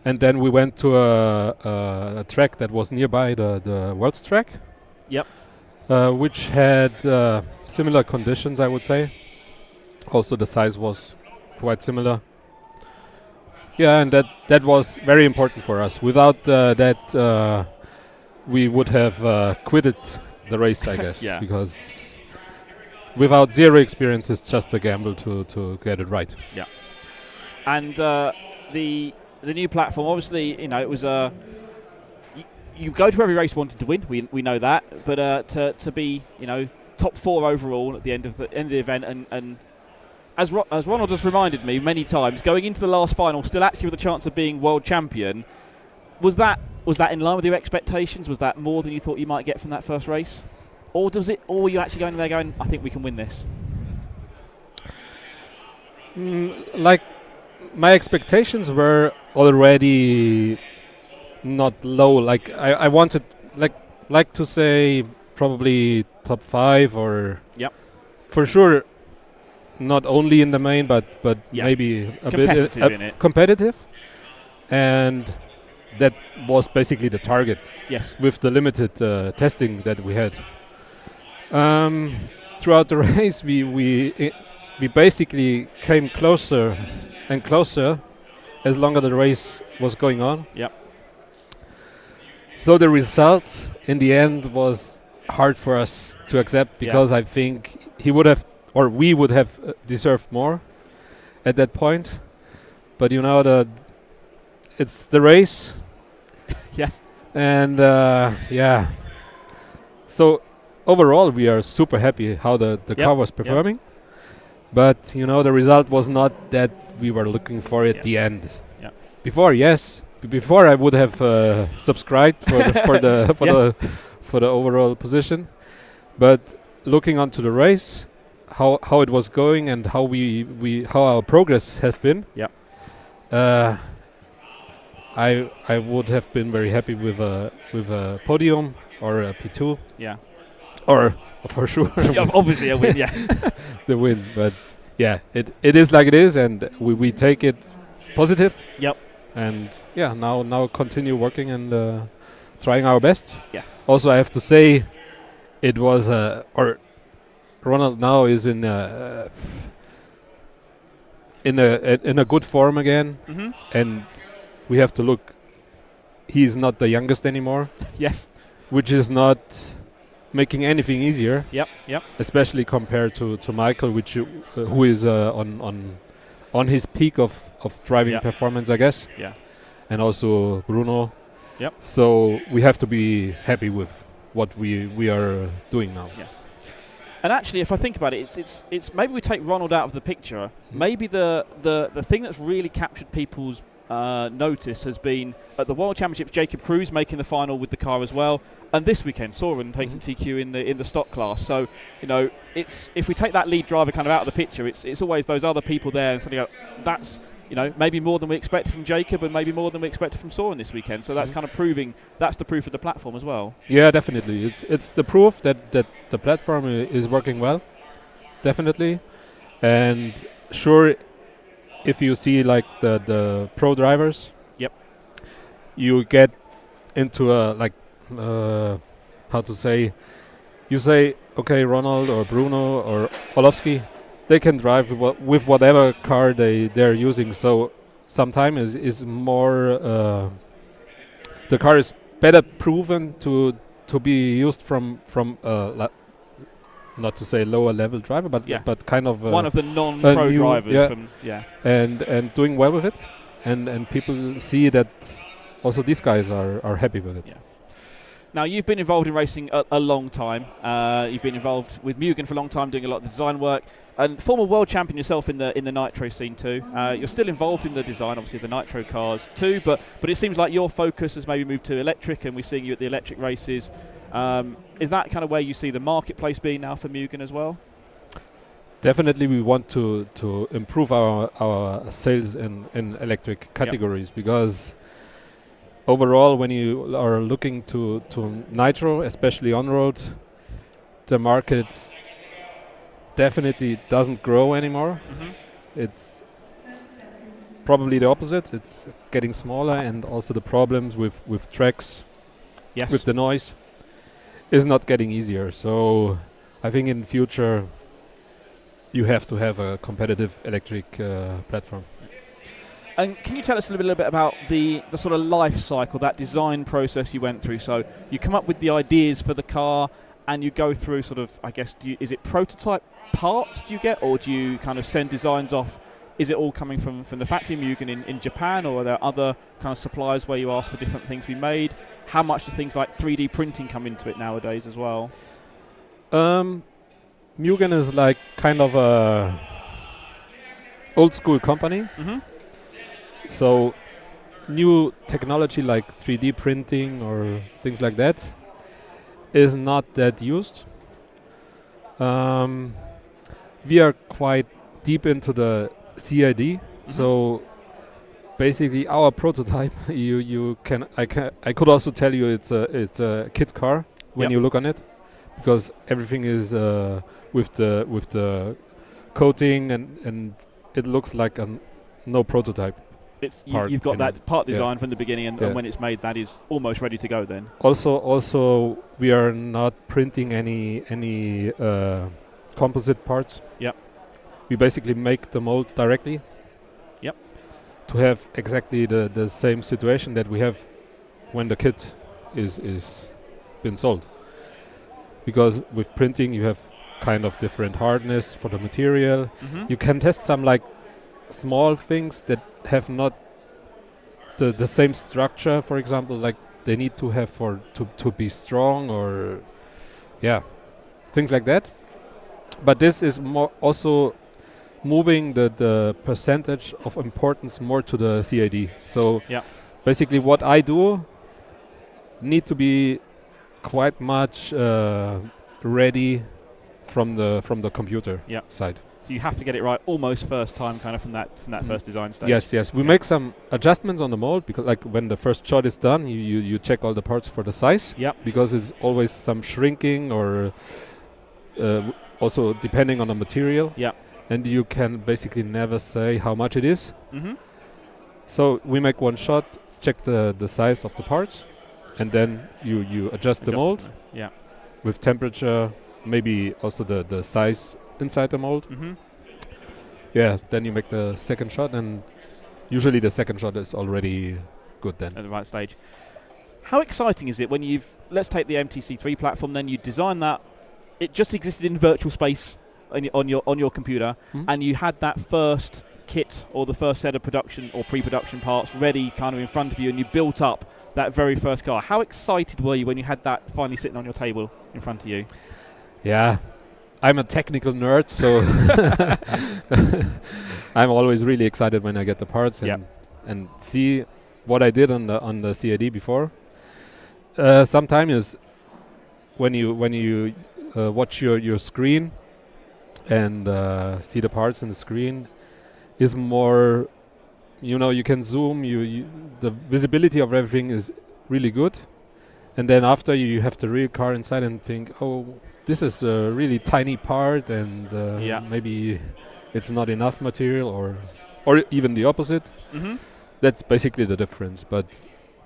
And then we went to a track that was nearby the Worlds track. Yep. Which had similar conditions, I would say. Also, the size was quite similar. Yeah, and that was very important for us. Without that, we would have quitted the race, I guess. Yeah. Because without zero experience, it's just a gamble to get it right. Yeah. And the new platform, obviously, it was you go to every race wanting to win. We know that, but to be top 4 overall at the end of the event, and as Ronald has reminded me many times, going into the last final, still actually with a chance of being world champion. Was that in line with your expectations? Was that more than you thought you might get from that first race, or were you actually going there going, I think we can win this? Like, my expectations were already not low. Like, I wanted like to say probably top 5 or for sure. Not only in the main, but maybe a bit in it. Competitive, and that was basically the target. Yes. With the limited testing that we had. Throughout the race, we basically came closer and closer as longer the race was going on. Yep. So the result in the end was hard for us to accept, because I think he would have, or we would have deserved more at that point. But it's the race. Yes. And so overall we are super happy how the car was performing. But the result was not that we were looking for at the end. Yeah. Before I would have subscribed for the overall position. But looking onto the race, how it was going and how how our progress has been. Yeah. I would have been very happy with a podium or a P2. Yeah. Or for sure. Obviously a win, yeah. The win, but it is like it is, and we take it positive. Yep. And now continue working and trying our best. Yeah. Also, I have to say, it was Ronald now is in a good form again, and we have to look. He is not the youngest anymore. Yes. Which is not making anything easier. Yep. Especially compared to Michael, who is on his peak of driving performance, I guess. Yeah. And also Bruno. Yep. So we have to be happy with what we are doing now. Yeah. And actually, if I think about it, it's maybe we take Ronald out of the picture. Maybe the thing that's really captured people's notice has been at the World Championships, Jacob Cruz making the final with the car as well, and this weekend Soren taking TQ in the stock class. So it's, if we take that lead driver kind of out of the picture, it's always those other people there, and suddenly that's maybe more than we expected from Jacob, and maybe more than we expected from Soren this weekend. So that's kind of that's the proof of the platform as well. Yeah, definitely. It's the proof that the platform is working well, definitely. And sure, if you see like the pro drivers, you get into you say, okay, Ronald or Bruno or Olofsky, they can drive with whatever car they're using. So sometimes is more the car is better proven to be used from not to say lower level driver, but kind of one of the non-pro drivers. And doing well with it, and people see that also these guys are happy with it. Yeah. Now, you've been involved in racing a long time. You've been involved with Mugen for a long time, doing a lot of the design work, and former world champion yourself in the nitro scene too. You're still involved in the design, obviously, of the nitro cars too, but it seems like your focus has maybe moved to electric, and we're seeing you at the electric races. Is that kind of where you see the marketplace being now for Mugen as well? Definitely, we want to improve our sales in electric categories, because overall, when you are looking to nitro, especially on road, the market definitely doesn't grow anymore. It's probably the opposite. It's getting smaller, and also the problems with tracks, with the noise, is not getting easier. So I think in future you have to have a competitive electric platform. And can you tell us a little bit about the sort of life cycle, that design process you went through? So you come up with the ideas for the car, and you go through sort of, I guess, is it prototype parts do you get, or do you kind of send designs off? Is it all coming from the factory Mugen in Japan, or are there other kind of suppliers where you ask for different things to be made? How much do things like 3D printing come into it nowadays as well? Mugen is like kind of a old school company. Mm-hmm. So new technology like 3D printing or things like that is not that used. We are quite deep into the CID, so basically our prototype, I could also tell you it's a kit car when you look on it, because everything is with the coating and it looks like a no prototype. You've got that part design from the beginning, and when it's made, that is almost ready to go. Then also we are not printing any composite parts. Yep. We basically make the mold directly. Yep. To have exactly the same situation that we have when the kit is been sold. Because with printing you have kind of different hardness for the material. You can test some like small things that have not the same structure, for example, like they need to have to be strong, or things like that. But this is more also moving the percentage of importance more to the CAD. So basically what I do need to be quite much ready from the computer side. So you have to get it right almost first time, kind of from that first design stage. Yes. We make some adjustments on the mold, because like when the first shot is done, you check all the parts for the size. Because it's always some shrinking, or also depending on the material. And you can basically never say how much it is. So we make one shot, check the size of the parts, and then you adjust the mold. With temperature, maybe also the size inside the mold. Then you make the second shot, and usually the second shot is already good then. At the right stage. How exciting is it when let's take the MTC3 platform, then you design that, it just existed in virtual space on your computer, and you had that first kit or the first set of production or pre-production parts ready kind of in front of you, and you built up that very first car. How excited were you when you had that finally sitting on your table in front of you? Yeah, I'm a technical nerd, so I'm always really excited when I get the parts and see what I did on the CAD before. Sometimes when you watch your screen and see the parts in the screen is more, you can zoom, the visibility of everything is really good, and then after you have the real car inside and think, oh, this is a really tiny part, and maybe it's not enough material, or even the opposite. That's basically the difference. But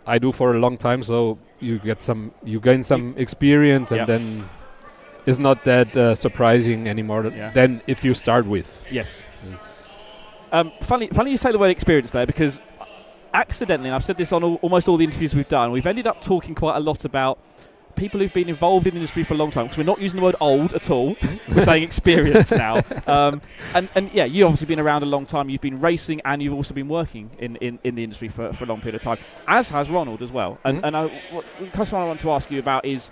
I do for a long time, so you gain some experience, and then it's not that surprising anymore than if you start with. Yes. Funny you say the word experience there, because accidentally, and I've said this on almost all the interviews we've done, we've ended up talking quite a lot about people who've been involved in the industry for a long time, because we're not using the word old at all. We're saying experience now. And you've obviously been around a long time. You've been racing, and you've also been working in the industry for a long period of time, as has Ronald as well. And what I want to ask you about is,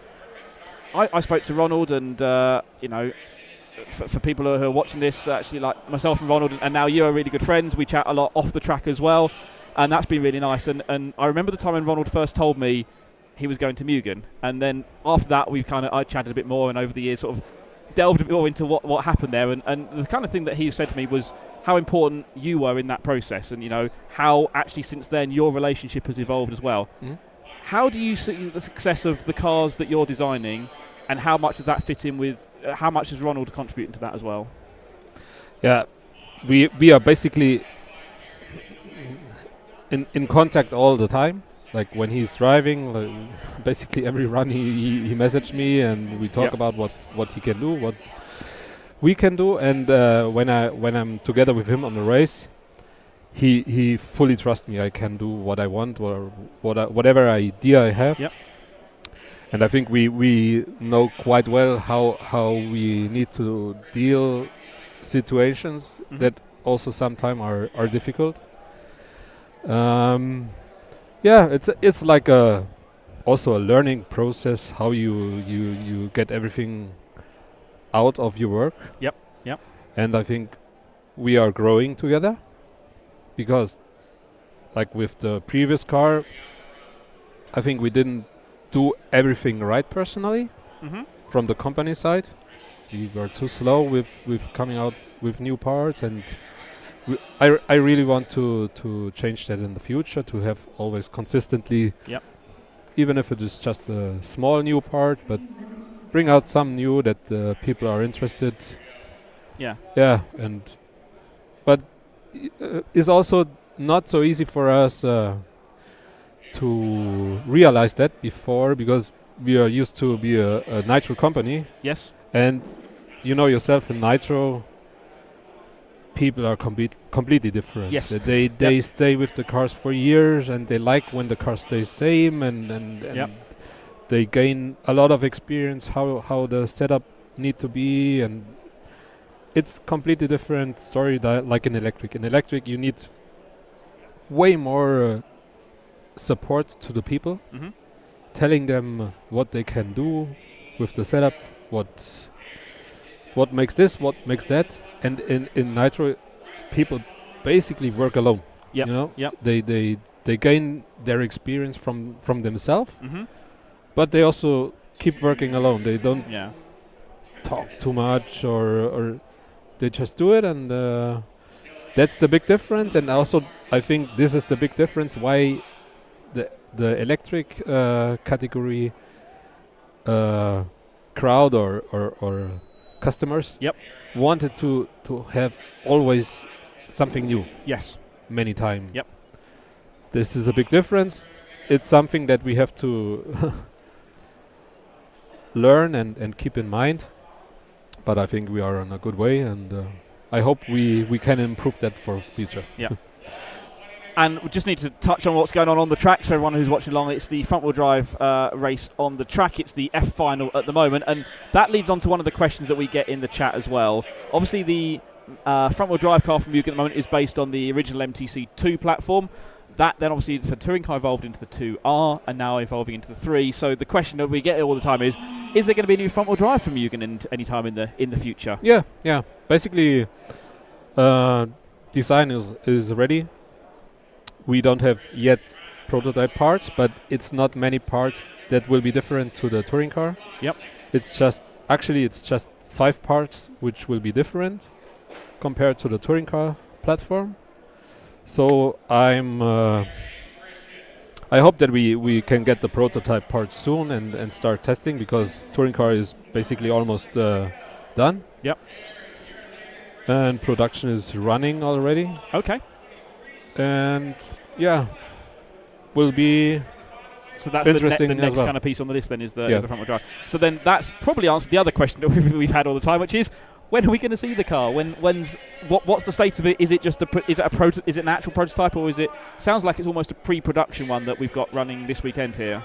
I spoke to Ronald, and for people who are watching this, actually, like myself and Ronald, and now you are really good friends. We chat a lot off the track as well, and that's been really nice. And I remember the time when Ronald first told me he was going to Mugen, and then after that I chatted a bit more, and over the years sort of delved a bit more into what happened there, and the kind of thing that he said to me was how important you were in that process, and how actually since then your relationship has evolved as well. How do you see the success of the cars that you're designing, and how much does that fit in with how much is Ronald contributing to that as well? Yeah, we are basically in contact all the time. Like when he's driving, basically every run he messaged me, and we talk about what he can do, what we can do, and when I'm together with him on the race, he fully trusts me. I can do what I want, or whatever idea I have. And I think we know quite well how we need to deal situations that also sometimes are difficult. It's like also a learning process how you get everything out of your work. Yep. And I think we are growing together because, like with the previous car, I think we didn't do everything right personally from the company side. We were too slow with coming out with new parts, and I really want to change that in the future, to have always consistently, even if it is just a small new part, but bring out some new that people are interested. But it's also not so easy for us to realize that before, because we are used to be a nitro company. Yes. And you know yourself, in nitro, people are completely different. Yes. They stay with the cars for years, and they like when the car stays same, and they gain a lot of experience how the setup need to be, and it's completely different story like in electric. In electric, you need way more support to the people, telling them what they can do with the setup, what makes this, what makes that. And in nitro, people basically work alone. You know, they gain their experience from themselves, but they also keep working alone. They don't talk too much, or they just do it, and that's the big difference. And also, I think this is the big difference why the electric category crowd or customers wanted to have always something new. Yes. Many times. This is a big difference. It's something that we have to learn and keep in mind. But I think we are on a good way, and I hope we can improve that for future. And we just need to touch on what's going on the track. So everyone who's watching along, it's the front-wheel drive race on the track. It's the F final at the moment, and that leads on to one of the questions that we get in the chat as well. Obviously, the front-wheel drive car from Mugen at the moment is based on the original MTC2 platform. That then obviously the touring car evolved into the 2R and now evolving into the 3. So the question that we get all the time is there going to be a new front-wheel drive from Mugen any time in the future? Yeah. Basically, design is ready. We don't have yet prototype parts, but it's not many parts that will be different to the touring car. It's just 5 parts which will be different compared to the touring car platform. So I hope that we can get the prototype parts soon and start testing, because touring car is basically almost done. And production is running already. Okay. And will be so that's interesting the next well. kind of piece on the list then is the front-wheel drive. So then that's probably answered the other question that we've had all the time, which is, when are we going to see the car? What's the status of it? Is it just is it an actual prototype, or is it? Sounds like it's almost a pre-production one that we've got running this weekend here.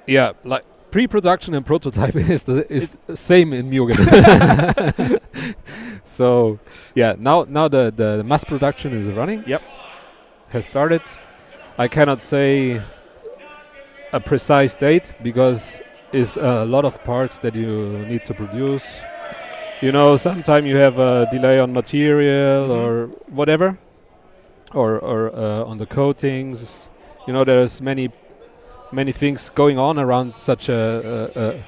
Yeah, like pre-production and prototype is the same in Mugen. So now the mass production is running. Has started. I cannot say a precise date because it's a lot of parts that you need to produce. You know, sometimes you have a delay on material or whatever, or on the coatings. You know, there's many things going on around such a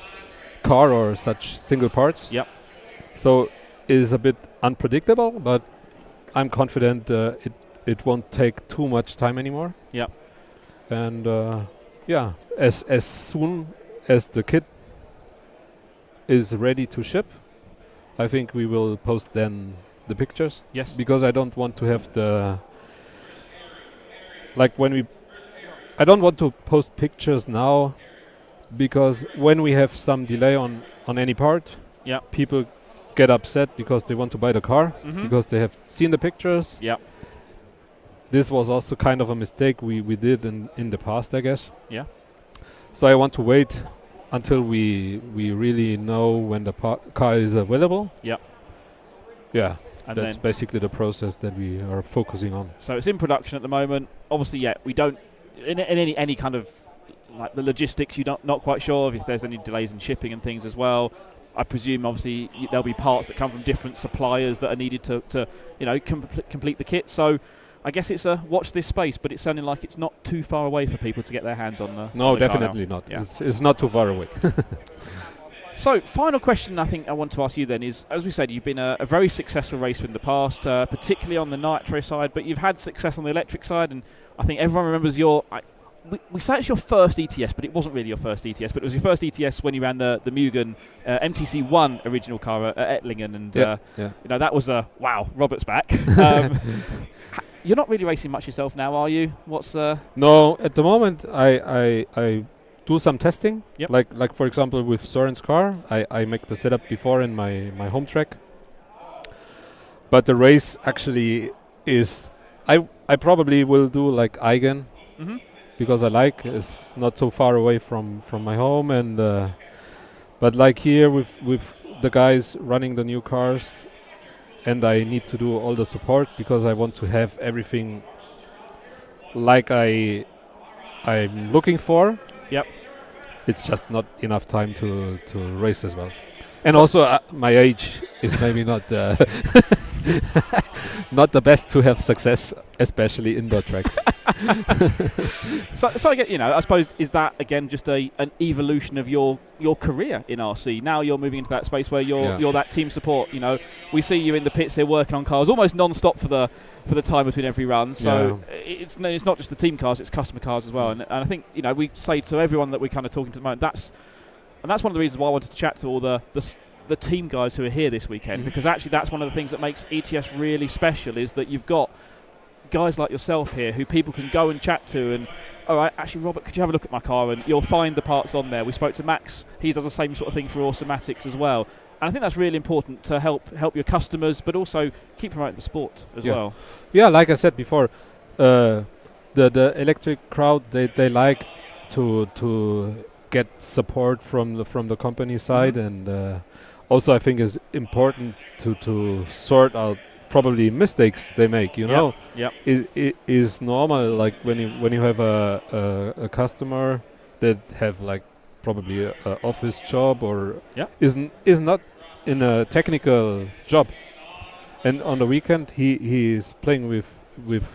car or such single parts. So it is a bit unpredictable, but I'm confident it won't take too much time anymore. And as soon as the kit is ready to ship, I think we will post then the pictures. Because I don't want to have I don't want to post pictures now, because when we have some delay on any part, people get upset because they want to buy the car because they have seen the pictures. This was also kind of a mistake we did in the past, I guess. So I want to wait until we really know when the car is available. Yep. Yeah. And that's basically the process that we are focusing on. So it's in production at the moment. Obviously, yeah, we don't in any kind of like the logistics. You're not quite sure if there's any delays in shipping and things as well. I presume obviously there'll be parts that come from different suppliers that are needed to complete the kit. So I guess it's a watch this space, but it's sounding like it's not too far away for people to get their hands on the. No, on the definitely car now. not. Yeah. It's not too far away. So, final question I think I want to ask you then is, as we said, you've been a very successful racer in the past, particularly on the nitro side, but you've had success on the electric side, and I think everyone remembers we say it's your first ETS, but it wasn't really your first ETS, but it was your first ETS when you ran the Mugen MTC1 original car at Ettlingen, and that was wow, Robert's back. You're not really racing much yourself now, are you? No, at the moment I do some testing. Yep. Like for example with Soren's car, I make the setup before in my home track. But the race actually is I probably will do like Eigen because it's not so far away from my home, and but like here with the guys running the new cars, and I need to do all the support because I want to have everything like I'm looking for. Yep. It's just not enough time to race as well. And also my age is maybe not not the best to have success, especially indoor tracks. So I get, I suppose, is that again just an evolution of your career in RC? Now you're moving into that space where you're that team support. We see you in the pits here working on cars almost non-stop for the time between every run. So it's not just the team cars, it's customer cars as well. And I think we say to everyone that we're kind of talking to at the moment, that's one of the reasons why I wanted to chat to all the team guys who are here this weekend, because actually that's one of the things that makes ETS really special, is that you've got guys like yourself here who people can go and chat to, and all right, actually Robert, could you have a look at my car, and you'll find the parts on there. We spoke to Max, he does the same sort of thing for Automatics as well, and I think that's really important to help your customers, but also keep promoting the sport as well. Yeah, like I said before, the electric crowd, they like to get support from the company side, and also I think it's important to sort out probably mistakes they make. Yep. It is normal, like when you have a customer that have like probably a office job or is not in a technical job, and on the weekend he is playing with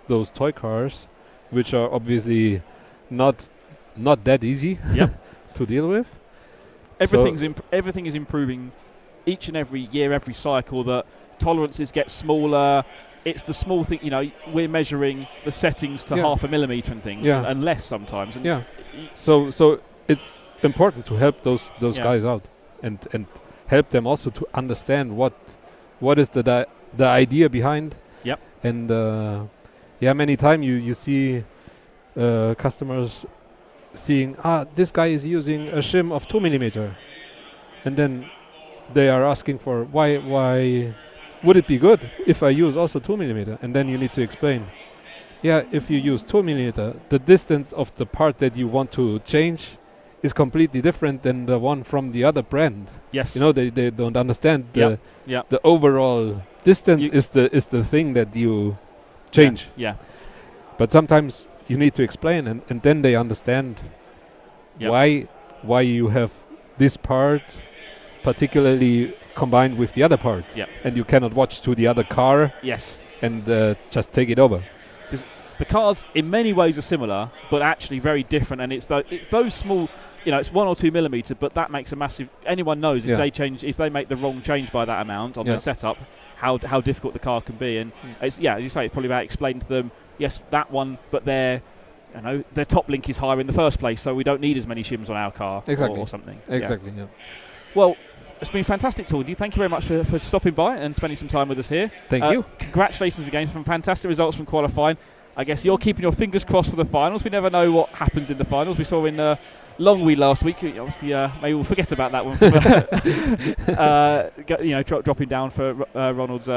those toy cars, which are obviously not that easy to deal with. Everything is improving each and every year, every cycle. That tolerances get smaller. It's the small thing, we're measuring the settings to half a millimeter and things, and less sometimes. And so it's important to help those guys out and help them also to understand what is the idea behind. Yep. And many times you see customers seeing this guy is using a shim of 2 mm, and then they are asking for why would it be good if I use also 2 mm, and then you need to explain, if you use 2 mm, the distance of the part that you want to change is completely different than the one from the other brand. Yes. They don't understand the overall distance is the thing that you change. Yeah. But sometimes you need to explain, and then they understand why you have this part particularly combined with the other part. Yeah. And you cannot watch to the other car. Yes. And just take it over. Because the cars in many ways are similar, but actually very different, and it's those small, it's 1 or 2 millimeter, but that makes a massive. Anyone knows if they make the wrong change by that amount on their setup, how difficult the car can be. And it's as you say, it's probably about explaining to them, yes, that one, but their top link is higher in the first place, so we don't need as many shims on our car or something. Exactly. Yeah. Well, it's been fantastic talking to you. Thank you very much for stopping by and spending some time with us here. Thank you. Congratulations again, some fantastic results from qualifying. I guess you're keeping your fingers crossed for the finals. We never know what happens in the finals. We saw in Longwy last week. Obviously, maybe we'll forget about that one. Dropping down for Ronald's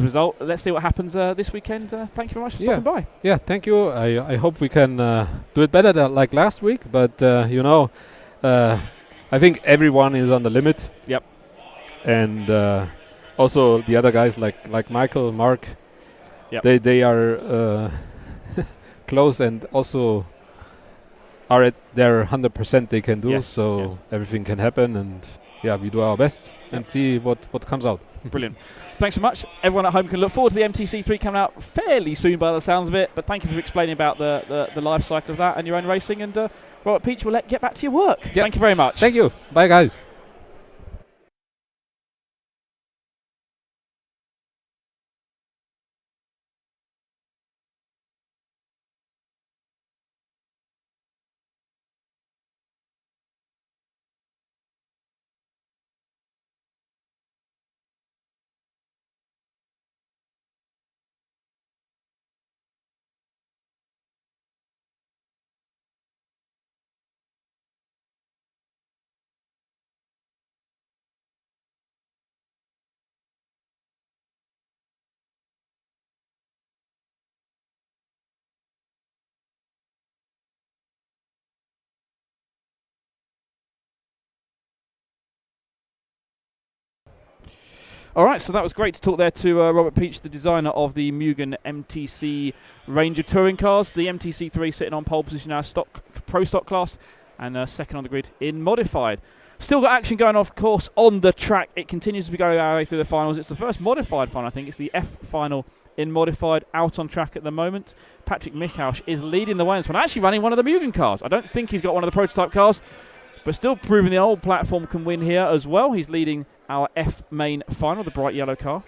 result. Let's see what happens this weekend. Thank you very much for stopping by. Yeah, thank you. I hope we can do it better than like last week. But I think everyone is on the limit. Yep. And also the other guys like Michael, Mark, yep. they are close and also are at their 100% they can do. Yes. So everything can happen, and we do our best and see what comes out. Brilliant. Thanks so much. Everyone at home can look forward to the MTC3 coming out fairly soon by the sounds of it. But thank you for explaining about the life cycle of that and your own racing. And Robert Peach, we'll get back to your work. Yep. Thank you very much. Thank you. Bye, guys. All right, so that was great to talk there to Robert Peach, the designer of the Mugen MTC range of touring cars. The MTC3 sitting on pole position now, pro stock class, and second on the grid in modified. Still got action going, of course, on the track. It continues to be going our way through the finals. It's the first modified final, I think. It's the F final in modified, out on track at the moment. Patrick Michausch is leading the way in this one, actually running one of the Mugen cars. I don't think he's got one of the prototype cars, but still proving the old platform can win here as well. He's leading our F main final, the bright yellow car,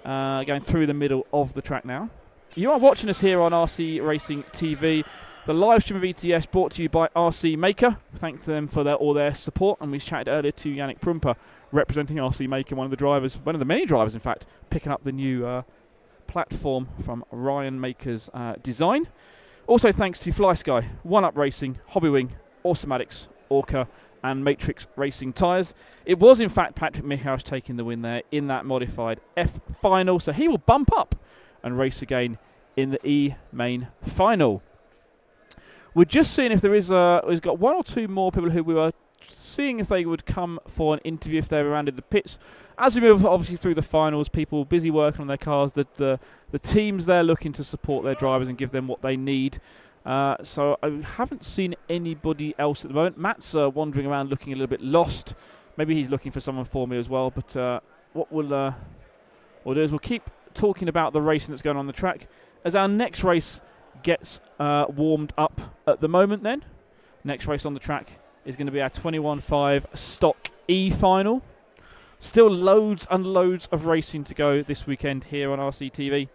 going through the middle of the track now. You are watching us here on RC Racing TV. The live stream of ETS brought to you by RC Maker. Thanks to them for all their support. And we chatted earlier to Yannick Prumper, representing RC Maker, one of the many drivers, in fact, picking up the new platform from Ryan Maker's design. Also thanks to Fly Sky, One Up Racing, Hobbywing, Automatics, Orca, and Matrix Racing tyres. It was, in fact, Patrick Michausch taking the win there in that modified F final, so he will bump up and race again in the E main final. We're just seeing if there is we've got one or two more people who we were seeing if they would come for an interview if they're around in the pits. As we move obviously through the finals, people busy working on their cars, the teams there looking to support their drivers and give them what they need. So I haven't seen anybody else at the moment. Matt's wandering around looking a little bit lost. Maybe he's looking for someone for me as well. But what we'll do is we'll keep talking about the racing that's going on the track as our next race gets warmed up at the moment then. Next race on the track is going to be our 21.5 Stock E final. Still loads and loads of racing to go this weekend here on RCTV.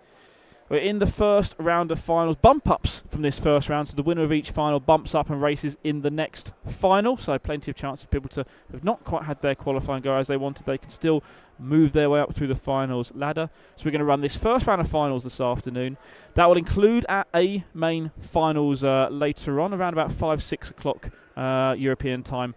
We're in the first round of finals. Bump-ups from this first round, so the winner of each final bumps up and races in the next final. So plenty of chance for people to have not quite had their qualifying go as they wanted. They can still move their way up through the finals ladder. So we're going to run this first round of finals this afternoon. That will include our A main finals later on, around about 5-6 o'clock European time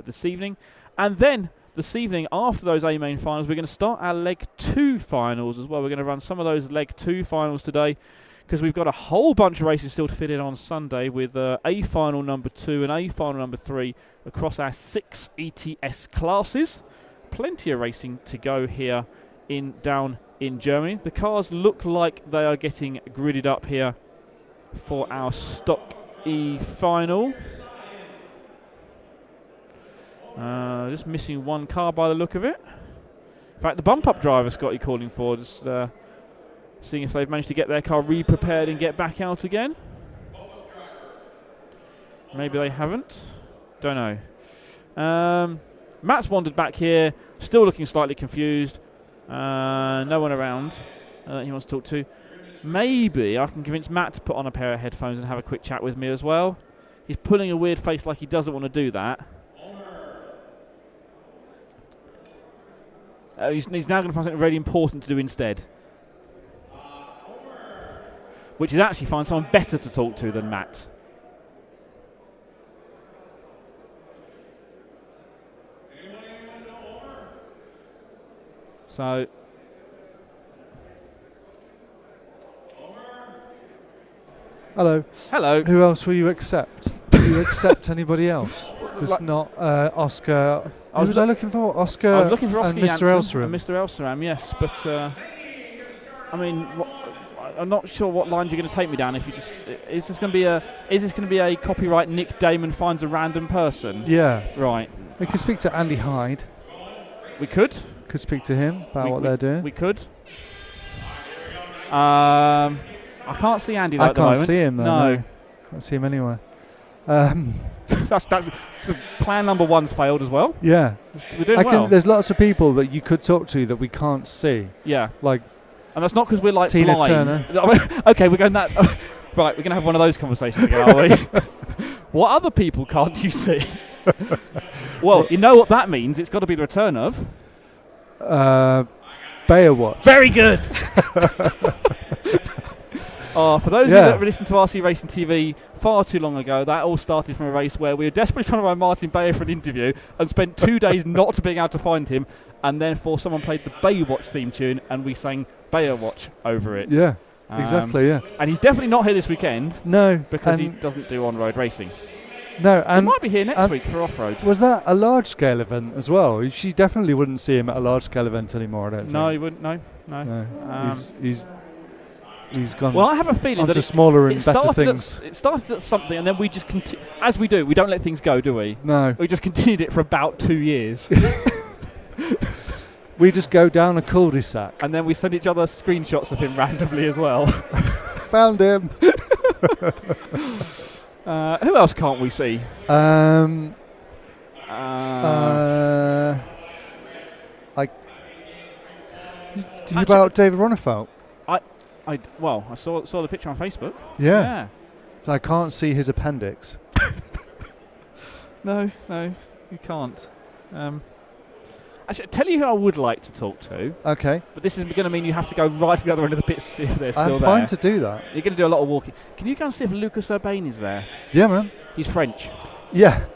this evening. And then this evening, after those A main finals, we're going to start our Leg 2 finals as well. We're going to run some of those Leg 2 finals today because we've got a whole bunch of races still to fit in on Sunday with A final number 2 and A final number 3 across our 6 ETS classes. Plenty of racing to go here in Daun in Germany. The cars look like they are getting gridded up here for our Stock E final. Just missing one car by the look of it. In fact, the bump-up driver, Scotty, calling for, just seeing if they've managed to get their car re-prepared and get back out again. Maybe they haven't. Don't know. Matt's wandered back here, still looking slightly confused. No one around he wants to talk to. Maybe I can convince Matt to put on a pair of headphones and have a quick chat with me as well. He's pulling a weird face like he doesn't want to do that. He's now going to find something really important to do instead. Which is actually find someone better to talk to than Matt. So... Hello. Hello. Who else will you accept? Will you accept anybody else? There's not Oscar. I Who was was I looking for? Oscar. I was looking for Oscar and Mr. Janssen Elseram. and Mr. Elseram, yes, but I mean, I'm not sure what lines you're going to take me down. If you just is this going to be a copyright Nick Damon finds a random person? Yeah. Right. We could speak to Andy Hyde. We could. Could speak to him about what they're doing. We could. I can't see Andy at the moment. I can't see him though. No. Can't see him anywhere. That's so plan number one's failed as well. Yeah. We're doing well. There's lots of people that you could talk to that we can't see. Yeah. Like. And that's not because we're like Tina blind. Turner. Okay, we're going that. Right, we're going to have one of those conversations again, are we? What other people can't you see? Well, you know what that means. It's got to be the return of. Baywatch. Very good. For those of you that listened to RC Racing TV far too long ago, that all started from a race where we were desperately trying to find Martin Bayer for an interview and spent 2 days not being able to find him, and therefore someone played the Baywatch theme tune and we sang Baywatch over it. Yeah, exactly, yeah. And he's definitely not here this weekend. No. Because he doesn't do on-road racing. No, and he might be here next week for off-road. Was that a large-scale event as well? She definitely wouldn't see him at a large-scale event anymore, I don't think. No, he wouldn't, no. He's gone. Well, I have a feeling that smaller and better things. It started at something, and then we just continue. As we do, we don't let things go, do we? No. We just continued it for about 2 years. We just go down a cul-de-sac. And then we send each other screenshots of him randomly as well. Found him. Who else can't we see? About David Ronnefelt? I saw the picture on Facebook. Yeah. So I can't see his appendix. No, you can't. Actually, I'll tell you who I would like to talk to. Okay. But this is going to mean you have to go right to the other end of the pits to see if they're still there. I'm fine to do that. You're going to do a lot of walking. Can you go and see if Lucas Urbain is there? Yeah, man. He's French. Yeah.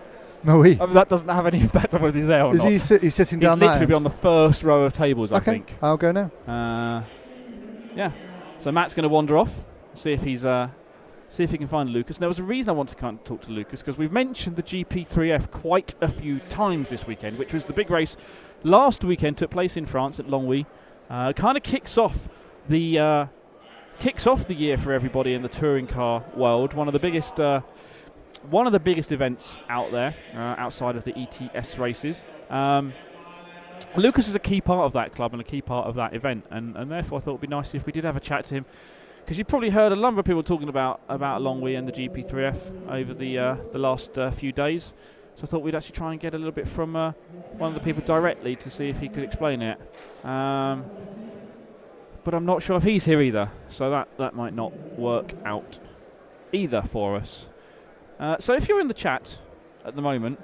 No, that doesn't have any impact on whether he's there or not. Is he's sitting down there? He'd literally be on the first row of tables, I think. I'll go now. Yeah. So Matt's going to wander off, see if he can find Lucas. And there was a reason I wanted to kind of talk to Lucas, because we've mentioned the GP3F quite a few times this weekend, which was the big race last weekend, took place in France at Longwy. Kind of kicks off the year for everybody in the touring car world. One of the biggest events out there, outside of the ETS races. Lucas is a key part of that club and a key part of that event, and therefore I thought it would be nice if we did have a chat to him, because you've probably heard a number of people talking about Longwy and the GP3F over the last few days. So I thought we'd actually try and get a little bit from one of the people directly to see if he could explain it. But I'm not sure if he's here either, so that might not work out either for us. So if you're in the chat at the moment,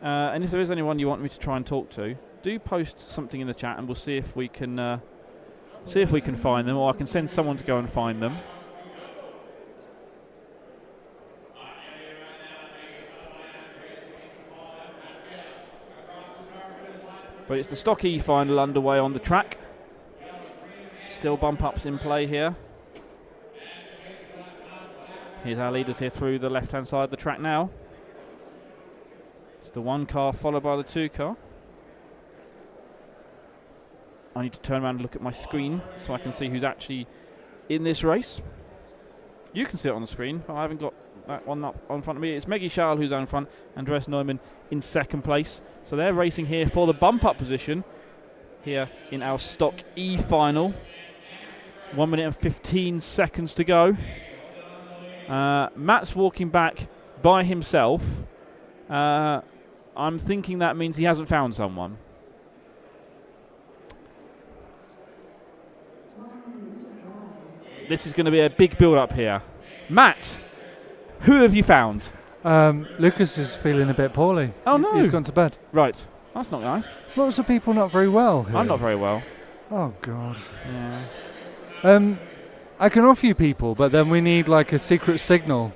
and if there is anyone you want me to try and talk to, do post something in the chat, and we'll see if we can find them, or I can send someone to go and find them. But it's the Stock E final underway on the track. Still bump ups in play here. Here's our leaders here through the left-hand side of the track now. It's the 1 car followed by the 2 car. I need to turn around and look at my screen so I can see who's actually in this race. You can see it on the screen, but I haven't got that one up in front of me. It's Meggy Schall who's out in front, Andreas Neumann in second place. So they're racing here for the bump-up position here in our Stock E final. 1 minute and 15 seconds to go. Matt's walking back by himself. I'm thinking that means he hasn't found someone. This is going to be a big build-up here. Matt, who have you found? Lucas is feeling a bit poorly. Oh, no. He's gone to bed. Right. That's not nice. There's lots of people not very well here. I'm not very well. Oh, God. Yeah. I can offer you people, but then we need like a secret signal.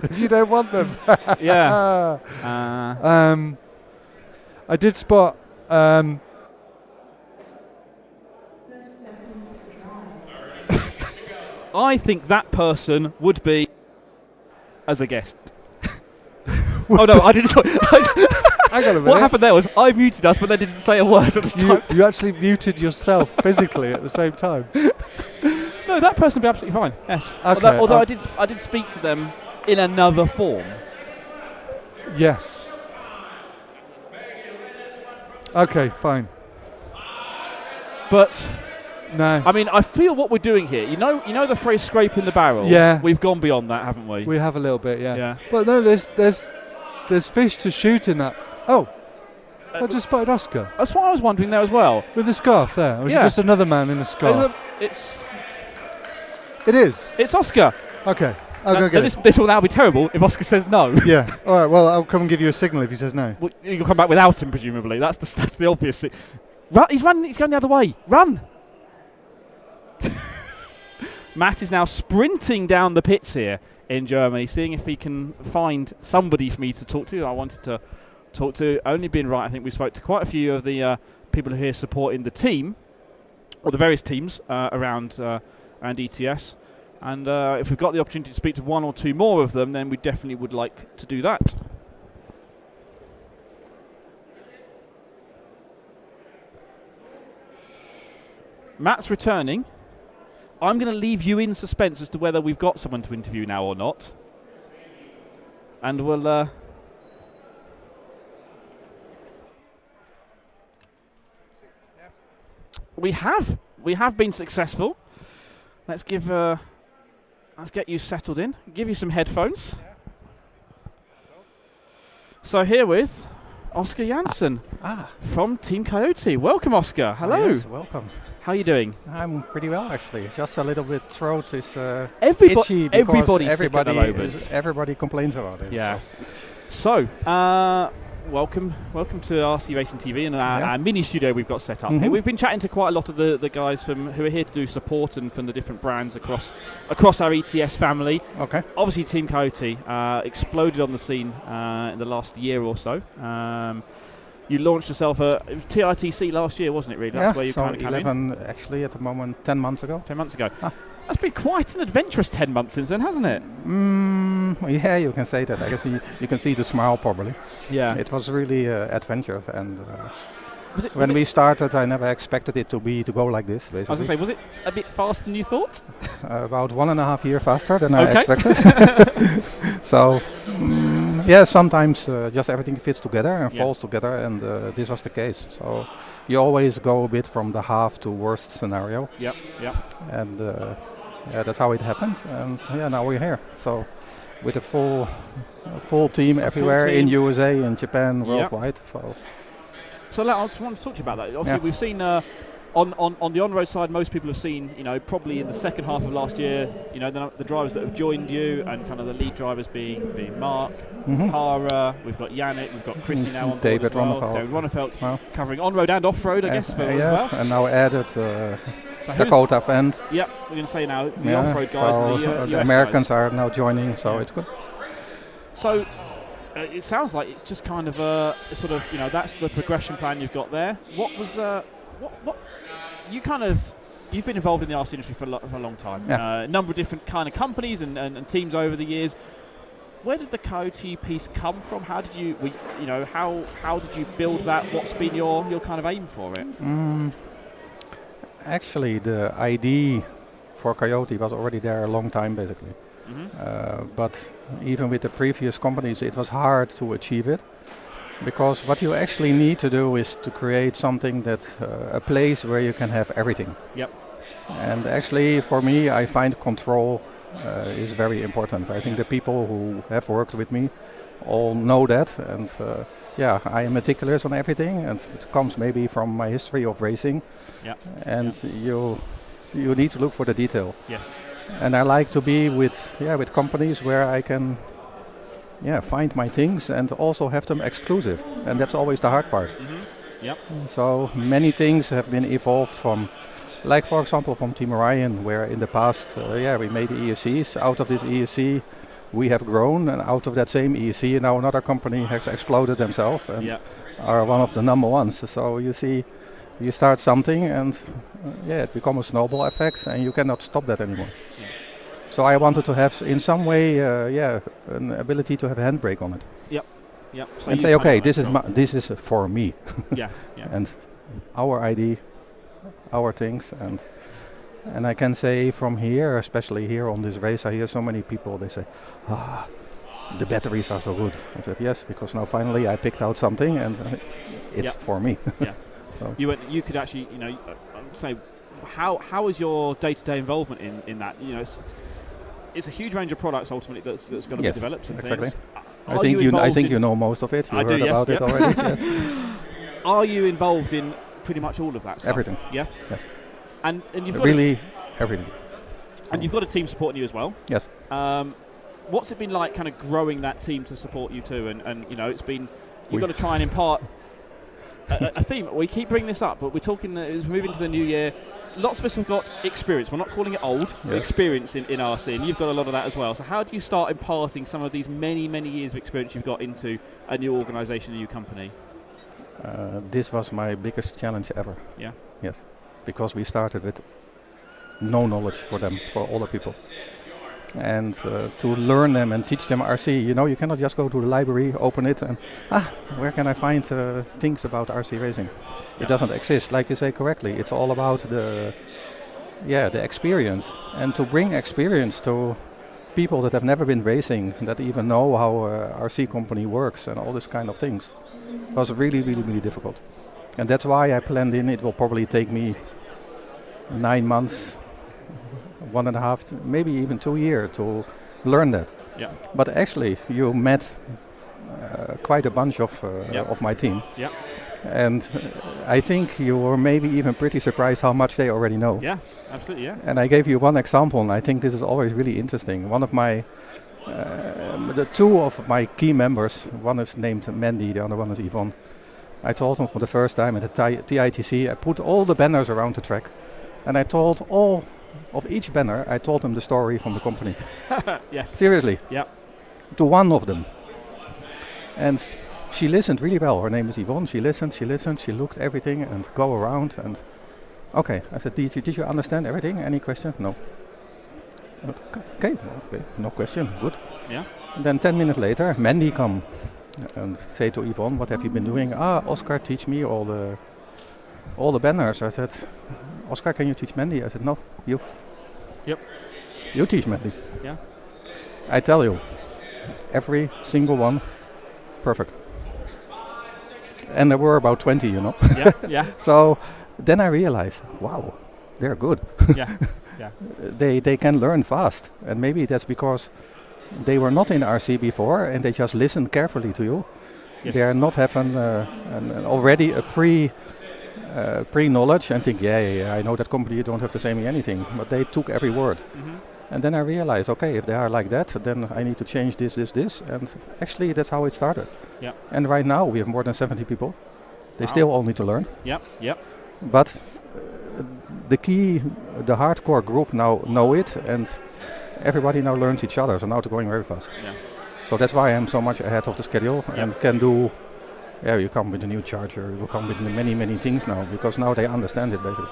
If you don't want them. Yeah. I did spot... I think that person would be as a guest. Oh no, I didn't. Hang on a minute. What happened there was I muted us, but then didn't say a word at the time. You actually muted yourself physically at the same time. No, that person would be absolutely fine. Yes. Okay, Although I did speak to them in another form. Yes. Okay, fine. But no. I mean, I feel what we're doing here. You know the phrase "scraping the barrel." Yeah. We've gone beyond that, haven't we? We have a little bit, yeah. Yeah. But no, there's fish to shoot in that. Oh, I just spotted Oscar. That's what I was wondering there as well. With the scarf there. Or is it Yeah. just another man in a scarf? It is. It's Oscar. Okay. I'll go get it. This will now be terrible if Oscar says no. Yeah. All right. Well, I'll come and give you a signal if he says no. Well, you'll come back without him, presumably. That's the obvious thing. He's running. He's going the other way. Run. Matt is now sprinting down the pits here in Germany, seeing if he can find somebody for me to talk to. I wanted to talk to. Only being right, I think we spoke to quite a few of the people who are here supporting the team, or the various teams around ETS. And if we've got the opportunity to speak to one or two more of them, then we definitely would like to do that. Matt's returning. I'm going to leave you in suspense as to whether we've got someone to interview now or not. And we'll... We have been successful. Let's get you settled in. Give you some headphones. So here with Oscar Janssen from Team Coyote. Welcome, Oscar. Hello. Yes, welcome. How are you doing? I'm pretty well, actually. Just a little bit throat is Everybody itchy because everybody complains about it. Yeah. So, welcome to RC Racing TV and our mini studio we've got set up here. We've been chatting to quite a lot of the guys who are here to do support and from the different brands across our ETS family. Okay. Obviously, Team Coyote exploded on the scene in the last year or so. You launched yourself it was TITC last year, wasn't it? Really, that's where you kind of came 11 actually at the moment, 10 months ago. 10 months ago. That's been quite an adventurous 10 months since then, hasn't it? Yeah, you can say that. I guess you can see the smile probably. Yeah. It was really adventurous, and when we started, I never expected it to go like this. Basically. I was going to say, was it a bit faster than you thought? About 1.5 years faster than I expected. So, yeah, sometimes just everything fits together and falls together, and this was the case. So you always go a bit from the half to worst scenario. Yep. And that's how it happened. And yeah, now we're here. So with a full team everywhere in USA, in Japan, worldwide. So I just want to talk to you about that. Obviously, we've seen on the on-road side, most people have seen, probably in the second half of last year, the drivers that have joined you and kind of the lead drivers being Mark, Hara, we've got Yannick, we've got Chrissy now on board David as well. Ronnefeld. David Ronnefeld covering on-road and off-road, I guess, as well. And now added Dakota Fend. Yep, we're going to say now the off-road guys and the US Americans guys are now joining, so it's good. So it sounds like it's just kind of a sort of, that's the progression plan you've got there. What was what you've been involved in the RC industry for a long time. A number of different kind of companies and teams over the years. Where did the Coyote piece come from? How did you how did you build that? What's been your kind of aim for it? Actually, the idea for Coyote was already there a long time, basically. But even with the previous companies, it was hard to achieve it, because what you actually need to do is to create something that a place where you can have everything. Yep. And actually, for me, I find control is very important. I think the people who have worked with me all know that, and I am meticulous on everything, and it comes maybe from my history of racing. Yep. And you need to look for the detail. Yes. And I like to be with companies where I can find my things and also have them exclusive, and that's always the hard part. Yep. So many things have been evolved from, like for example from Team Orion, where in the past we made ESCs. Out of this ESC we have grown, and out of that same ESC now another company has exploded themselves and are one of the number ones. So you see, you start something and it becomes a snowball effect, and you cannot stop that anymore. So I wanted to have, in some way, an ability to have a handbrake on it. Yep. Yep. So And say, okay, this is for me. Yeah. Yeah. And our ID, our things, and I can say from here, especially here on this race, I hear so many people. They say, the batteries are so good. I said yes, because now finally I picked out something, and it's for me. Yeah. So You could actually, say, how is your day-to-day involvement in that? It's a huge range of products ultimately that's going to be developed. And exactly. things. I think you know most of it. You heard about it already. Yes. Are you involved in pretty much all of that stuff? Everything. Yeah. Yes. And you've got really everything. And you've got a team supporting you as well. Yes. What's it been like, kind of growing that team to support you too? And it's been you've got to try and impart a theme. We keep bringing this up, but we're talking as we move into the new year. Lots of us have got experience. We're not calling it old, but experience in RC, and you've got a lot of that as well. So how do you start imparting some of these many, many years of experience you've got into a new organisation, a new company? This was my biggest challenge ever. Yeah. Yes, because we started with no knowledge for them, for all the people. And to learn them and teach them RC, you cannot just go to the library, open it, and where can I find things about RC racing? It doesn't exist, like you say correctly. It's all about the experience, and to bring experience to people that have never been racing, that even know how RC company works and all this kind of things, was really, really, really difficult. And that's why I planned in. It will probably take me 9 months. 1.5, maybe even 2 years to learn that. Yeah. But actually, you met quite a bunch of my team. Yeah. And I think you were maybe even pretty surprised how much they already know. Yeah, absolutely, yeah. And I gave you one example, and I think this is always really interesting. One of my, the two of my key members, one is named Mandy, the other one is Yvonne. I told them for the first time at the TITC, I put all the banners around the track, and I told all of each banner, I told them the story from the company. Yes. Seriously. Yeah. To one of them. And she listened really well. Her name is Yvonne. She listened, she looked everything and go around and okay. I said, did you understand everything? Any question? No. Okay, no question. Good. Yeah. And then 10 minutes later, Mandy come and say to Yvonne, what have you been doing? Oscar teach me all the banners. I said, Oscar, can you teach Mandy? I said, no, you. Yep. You teach Mandy. Yeah. I tell you, every single one, perfect. And there were about 20, Yeah, yeah. So then I realized, wow, they're good. Yeah, yeah. They can learn fast. And maybe that's because they were not in RC before and they just listen carefully to you. Yes. They are not having already a pre-knowledge and think, I know that company, you don't have to say me anything. But they took every word. Mm-hmm. And then I realized, okay, if they are like that, then I need to change this. And actually, that's how it started. Yeah. And right now, we have more than 70 people. They still all need to learn. Yep, yep. But the key, the hardcore group now know it, and everybody now learns each other. So now it's going very fast. Yeah. So that's why I'm so much ahead of the schedule and can do. Yeah, you come with a new charger. You come with many, many things now because now they understand it basically.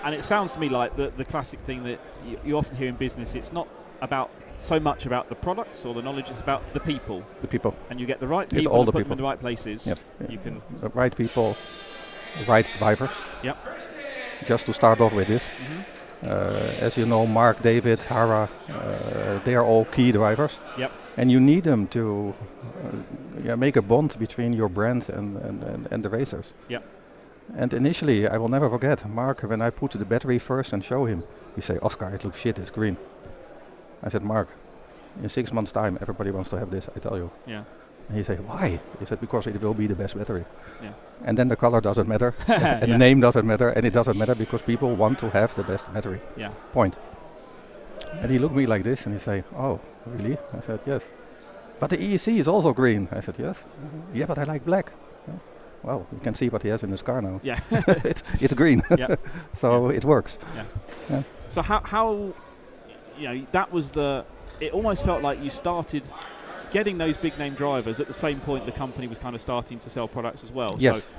And it sounds to me like the classic thing that you often hear in business. It's not about so much about the products or the knowledge. It's about the people. The people. And you get the right people. It's all the put people them in the right places. Yes. You can. The right people, right drivers. Yep. Just to start off with this. Mm-hmm. As you know, Mark, David, Hara, they are all key drivers. Yep. And you need them to make a bond between your brand and the racers. Yep. And initially, I will never forget, Mark, when I put the battery first and show him, he say, Oscar, it looks shit, it's green. I said, Mark, in 6 months' time, everybody wants to have this, I tell you. Yeah. And he said, why? He said, because it will be the best battery. Yeah. And then the color doesn't matter, and the name doesn't matter, and it doesn't matter because people want to have the best battery. Yeah. Point. And he looked at me like this, and he said, oh, really? I said, yes. But the EEC is also green. I said, yes. Mm-hmm. Yeah, but I like black. Well, you can see what he has in his car now. Yeah. It's green. Yeah. So it works. Yeah. Yeah. So how that was it almost felt like you started getting those big name drivers at the same point the company was kind of starting to sell products as well. Yes. So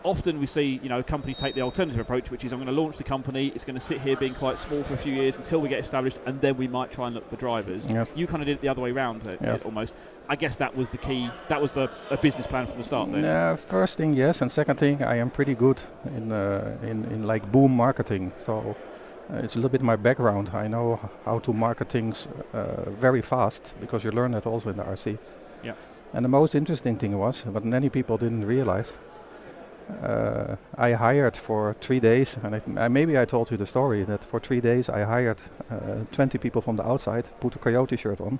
often we see, companies take the alternative approach, which is I'm going to launch the company, it's going to sit here being quite small for a few years until we get established, and then we might try and look for drivers. Yes. You kind of did it the other way around, almost. I guess that was the key. That was a business plan from the start. Then. First thing, yes, and second thing, I am pretty good in like boom marketing. So it's a little bit my background. I know how to market things very fast because you learn that also in the RC. Yeah. And the most interesting thing was, what many people didn't realize, I hired for 3 days, and maybe I told you the story that for 3 days I hired 20 people from the outside, put a Coyote shirt on.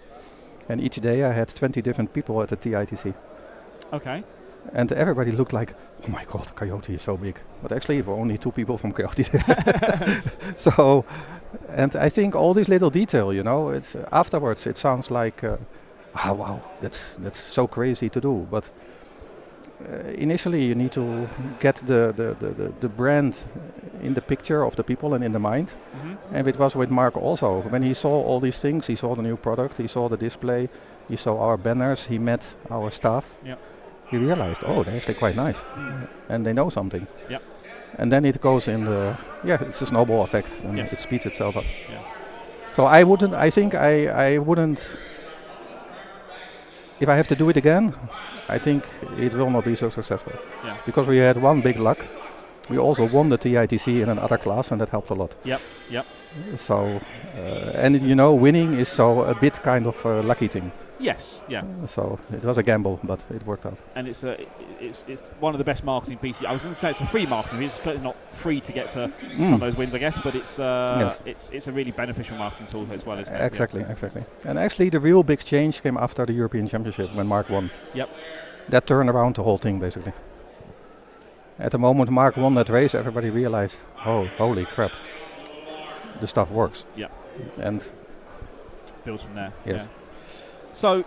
And each day I had 20 different people at the TITC. Okay. And everybody looked like, oh my God, Coyote is so big. But actually, there were only 2 people from Coyote there. So, and I think all this little detail, it's afterwards it sounds like, wow, that's so crazy to do. But initially you need to get the brand in the picture of the people and in the mind. Mm-hmm. And it was with Mark also. When he saw all these things, he saw the new product, he saw the display, he saw our banners, he met our staff. Yep. He realized, they're actually quite nice. And they know something. Yep. And then it goes in it's a snowball effect, and yes. It speeds itself up. Yeah. So I wouldn't, if I have to do it again, I think it will not be so successful. Yeah. Because we had one big luck. We also won the TITC in another class, and that helped a lot. Yep. So, and winning is a bit kind of a lucky thing. Yes. Yeah. So it was a gamble, but it worked out. And it's one of the best marketing pieces. I was going to say it's a free marketing. It's not free to get to some of those wins, I guess, but it's a really beneficial marketing tool as well, isn't it? Exactly. And actually, the real big change came after the European Championship when Mark won. Yep. That turned around the whole thing basically. At the moment Mark won that race, everybody realized, oh, holy crap, the stuff works. Yeah. And builds from there. Yes. Yeah. So,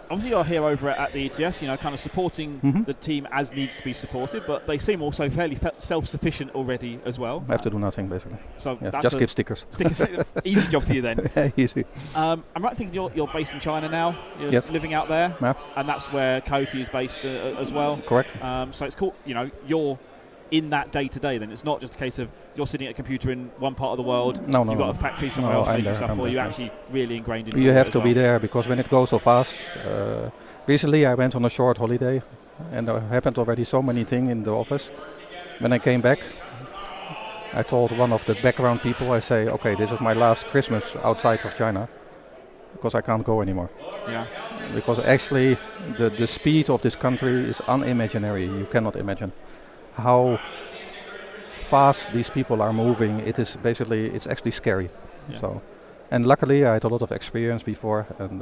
obviously you're here over at the ETS, kind of supporting the team as needs to be supported, but they seem also fairly self-sufficient already as well. I have to do nothing basically. So just give stickers. Easy job for you then. Easy. I'm right thinking you're based in China now. You're living out there, and that's where Coyote is based as well. Correct. So it's cool. You're in that day to day. Then it's not just a case of you're sitting at a computer in one part of the world. No. You've got a factory somewhere else making stuff for you. Actually, really ingrained in. You have to be there because when it goes so fast. Recently, I went on a short holiday, and there happened already so many things in the office. When I came back, I told one of the background people, I say, okay, this is my last Christmas outside of China, because I can't go anymore. Yeah. Because actually, the speed of this country is unimaginary. You cannot imagine how fast these people are moving. It's actually scary. Yeah. So, and luckily I had a lot of experience before, and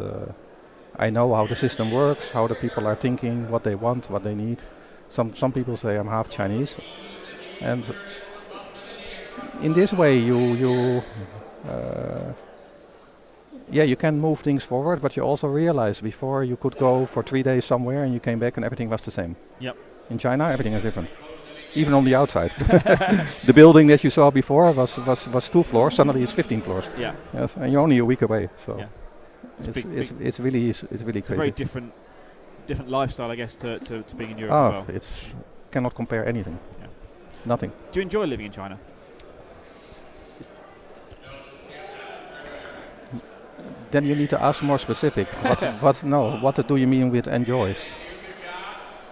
I know how the system works, how the people are thinking, what they want, what they need. Some people say I'm half Chinese, and in this way you can move things forward, but you also realize before you could go for 3 days somewhere and you came back and everything was the same. Yep. In China everything is different. Even on the outside. The building that you saw before was 2 floors, suddenly it's 15 floors. Yeah. Yes, and you're only a week away. So yeah. it's really crazy. It's a very different lifestyle, I guess, to being in Europe as well. It's cannot compare anything. Yeah. Nothing. Do you enjoy living in China? Then you need to ask more specific. What do you mean with enjoy?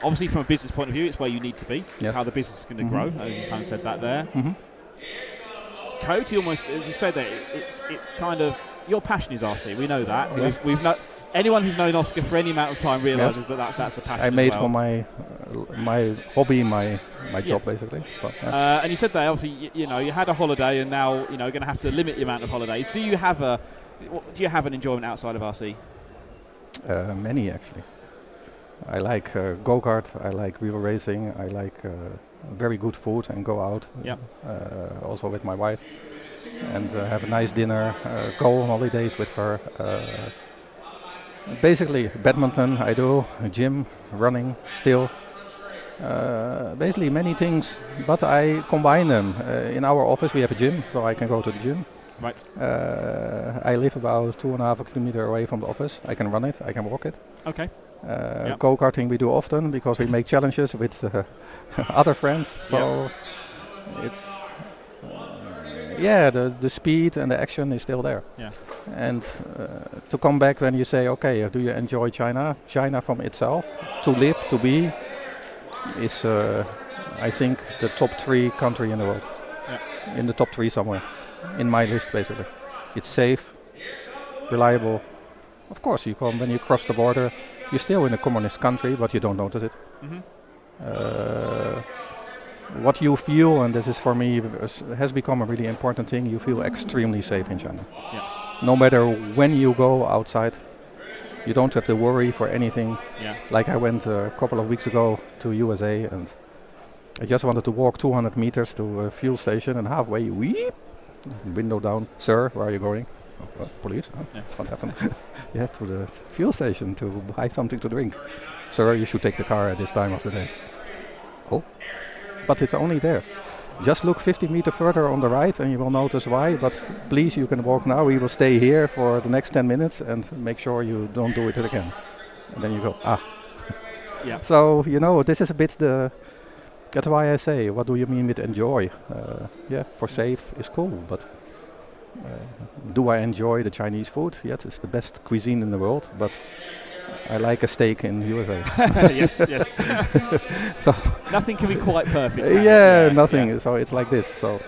Obviously, from a business point of view, it's where you need to be. It's Yes. how the business is going to grow, as you kind of said that there. Mm-hmm. Coyote almost, as you said there, it's kind of, your passion is RC, we know that. Yes. We've anyone who's known Oscar for any amount of time realises that's the passion. I made as for well. my hobby, my job basically. So, yeah. And you said there, obviously, you had a holiday, and now you're going to have to limit the amount of holidays. Do you have an enjoyment outside of RC? Many actually. I like go-kart, I like wheel racing, I like very good food and go out. Yep. Also with my wife, and have a nice dinner, go on holidays with her. Basically badminton I do, gym, running still. Basically many things, but I combine them. In our office we have a gym, so I can go to the gym. Right. I live about 2.5 kilometers away from the office. I can run it, I can walk it. Okay. Go-karting we do often because we make challenges with other friends. So it's the speed and the action is still there. Yeah. And to come back when you say, okay, do you enjoy China? China from itself, to live, to be, is I think the top 3 country in the world. Yeah. In the top 3 somewhere, in my list basically. It's safe, reliable. Of course, when you cross the border, you're still in a communist country, but you don't notice it. What you feel, and this is for me, has become a really important thing, you feel extremely safe in China. Yeah. No matter when you go outside, you don't have to worry for anything. Yeah. Like I went a couple of weeks ago to USA and I just wanted to walk 200 meters to a fuel station and halfway, weep, window down, sir, where are you going? Police, huh? Yeah. What happened? Yeah, to the fuel station to buy something to drink. Sir, you should take the car at this time of the day. Oh, but it's only there. Just look 50 meters further on the right and you will notice why, but please, you can walk now. We will stay here for the next 10 minutes and make sure you don't do it again. And then you go, Yeah. So, this is a bit that's why I say, what do you mean with enjoy? For safe is cool, but do I enjoy the Chinese food? Yes, it's the best cuisine in the world, but I like a steak in USA. Yes. So nothing can be quite perfect. Nothing. Yeah. So it's like this. So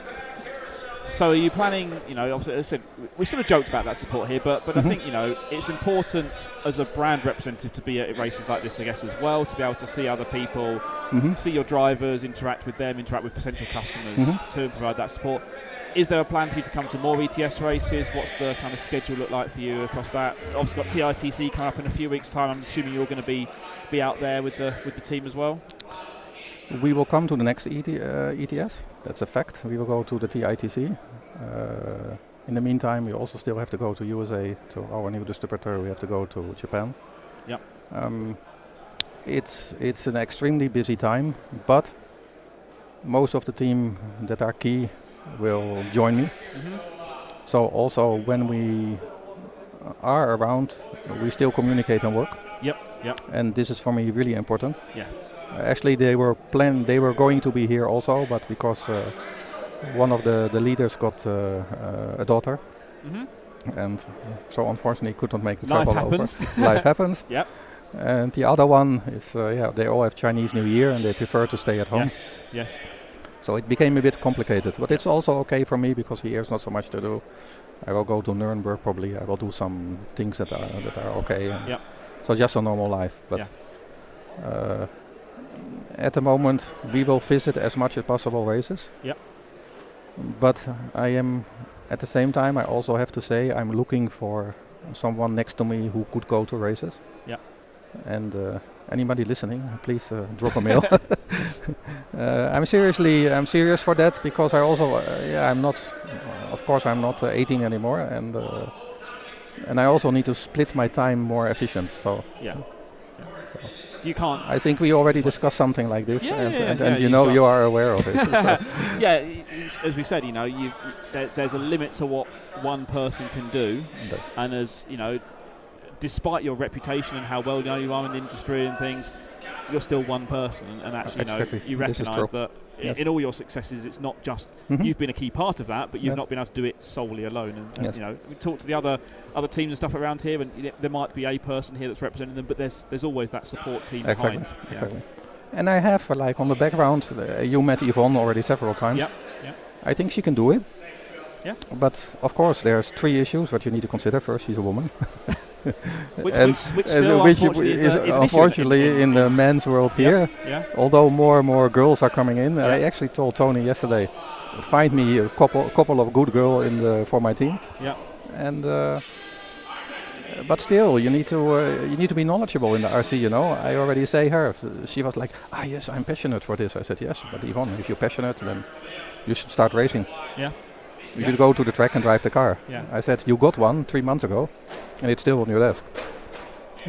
are you planning, obviously, as I said, we sort of joked about that support here, but I think, it's important as a brand representative to be at races like this, I guess, as well, to be able to see other people, see your drivers, interact with them, interact with potential customers to provide that support. Is there a plan for you to come to more ETS races? What's the kind of schedule look like for you across that? Obviously got TITC coming up in a few weeks' time. I'm assuming you're going to be out there with the team as well? We will come to the next ETS. That's a fact. We will go to the TITC. In the meantime, we also still have to go to USA to our new distributor. We have to go to Japan. Yep. It's an extremely busy time, but most of the team that are key will join me. So also when we are around, we still communicate and work. Yep. And this is for me really important. Yeah. Actually, they were going to be here also, but because one of the leaders got a daughter, and so unfortunately could not make the travel over. Life happens. Yep. And the other one is, they all have Chinese New Year and they prefer to stay at home. Yes. So it became a bit complicated, but it's also okay for me because here is not so much to do. I will go to Nuremberg probably. I will do some things that are okay. So just a normal life. But at the moment, we will visit as much as possible races. Yep. But I am, at the same time, I also have to say I'm looking for someone next to me who could go to races. Yeah. And anybody listening, please drop a mail. I'm serious for that because I also, I'm not, of course, I'm not 18 anymore, and I also need to split my time more efficient. So so you can't. I think we already discussed something like this, and you are aware of it. As we said, there's a limit to what one person can do, and as despite your reputation and how well you are in the industry and things, you're still one person, and actually, you recognise that in all your successes, it's not just you've been a key part of that, but you've not been able to do it solely alone. And we talk to the other teams and stuff around here, and there might be a person here that's representing them, but there's always that support team behind. Exactly. And I have on the background, you met Yvonne already several times. Yeah. I think she can do it. Yeah. But of course, there's 3 issues that you need to consider. First, she's a woman. which still is unfortunately in the men's world here. Yeah. Although more and more girls are coming in. I actually told Tony yesterday, find me a couple of good girls for my team. Yeah. And but still, you need to be knowledgeable in the RC. I already say her. She was like, yes, I'm passionate for this. I said yes, but Yvonne, if you're passionate, then you should start racing. Yeah. You should go to the track and drive the car. Yeah. I said, you got one 3 months ago, and it's still on your desk.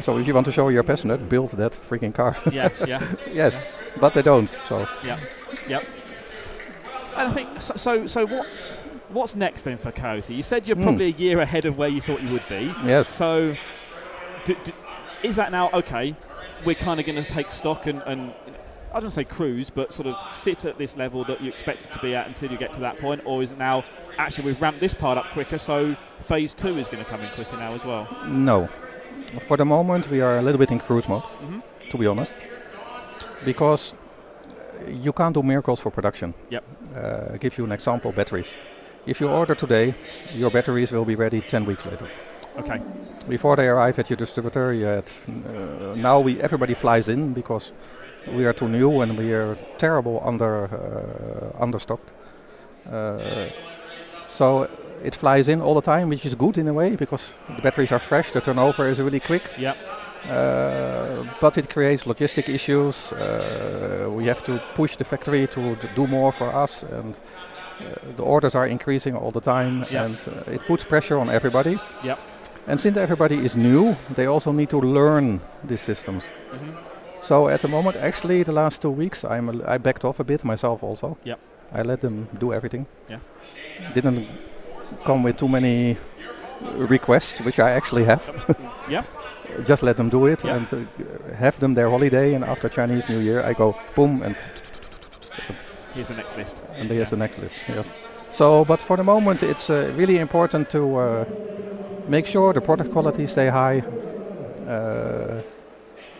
So if you want to show you're passionate, build that freaking car. Yeah. Yes, but they don't. So. Yeah. And I think so. What's next then for Coyote? You said you're probably a year ahead of where you thought you would be. Yes. So, is that now okay? we're kind of going to take stock and I don't say cruise, but sort of sit at this level that you expect it to be at until you get to that point? Or is it now, actually we've ramped this part up quicker, so phase 2 is going to come in quicker now as well? No. For the moment, we are a little bit in cruise mode, to be honest. Because you can't do miracles for production. Yep. I'll give you an example, batteries. If you order today, your batteries will be ready 10 weeks later. Okay. Before they arrive at your distributor, now everybody flies in because we are too new and we are terrible understocked. So it flies in all the time, which is good in a way because the batteries are fresh, the turnover is really quick. Yep. But it creates logistic issues. We have to push the factory to do more for us, and the orders are increasing all the time, and it puts pressure on everybody. Yep. And since everybody is new, they also need to learn these systems. So at the moment, actually, the last 2 weeks, I backed off a bit myself also. Yep. I let them do everything. Yeah. Didn't come with too many requests, which I actually have. Yeah. Just let them do it and have them their holiday, and after Chinese New Year I go boom and here's the next list. And here's the next list. Yes. So, but for the moment it's really important to make sure the product quality stay high,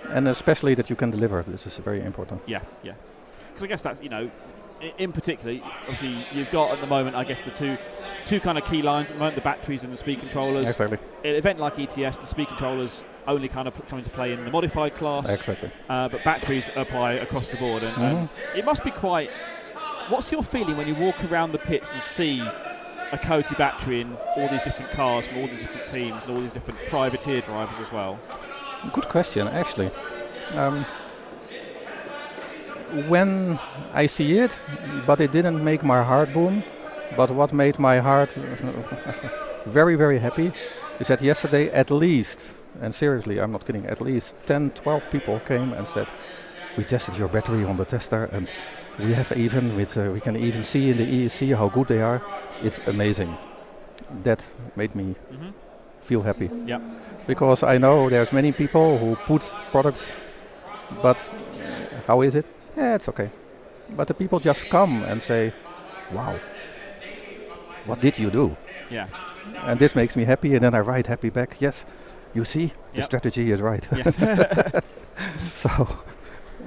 and especially that you can deliver. This is very important. Yeah, yeah. Because I guess that's, in particular, obviously you've got at the moment, I guess, the two kind of key lines at the moment, the batteries and the speed controllers. Exactly. An event like ETS, the speed controllers only kind of come into play in the modified class. Exactly. But batteries apply across the board. And it must be quite... What's your feeling when you walk around the pits and see a Coty battery in all these different cars from all these different teams and all these different privateer drivers as well? Good question, actually. When I see it, but it didn't make my heart boom, but what made my heart very, very happy is that yesterday at least, and seriously, I'm not kidding, at least 10, 12 people came and said, we tested your battery on the tester and we have even, we can even see in the ESC how good they are. It's amazing. That made me feel happy. Yep. Because I know there's many people who put products, but how is it? Yeah, it's okay. But the people just come and say, wow, what did you do? Yeah. And this makes me happy, and then I write happy back. Yes, you see, the strategy is right. Yes. So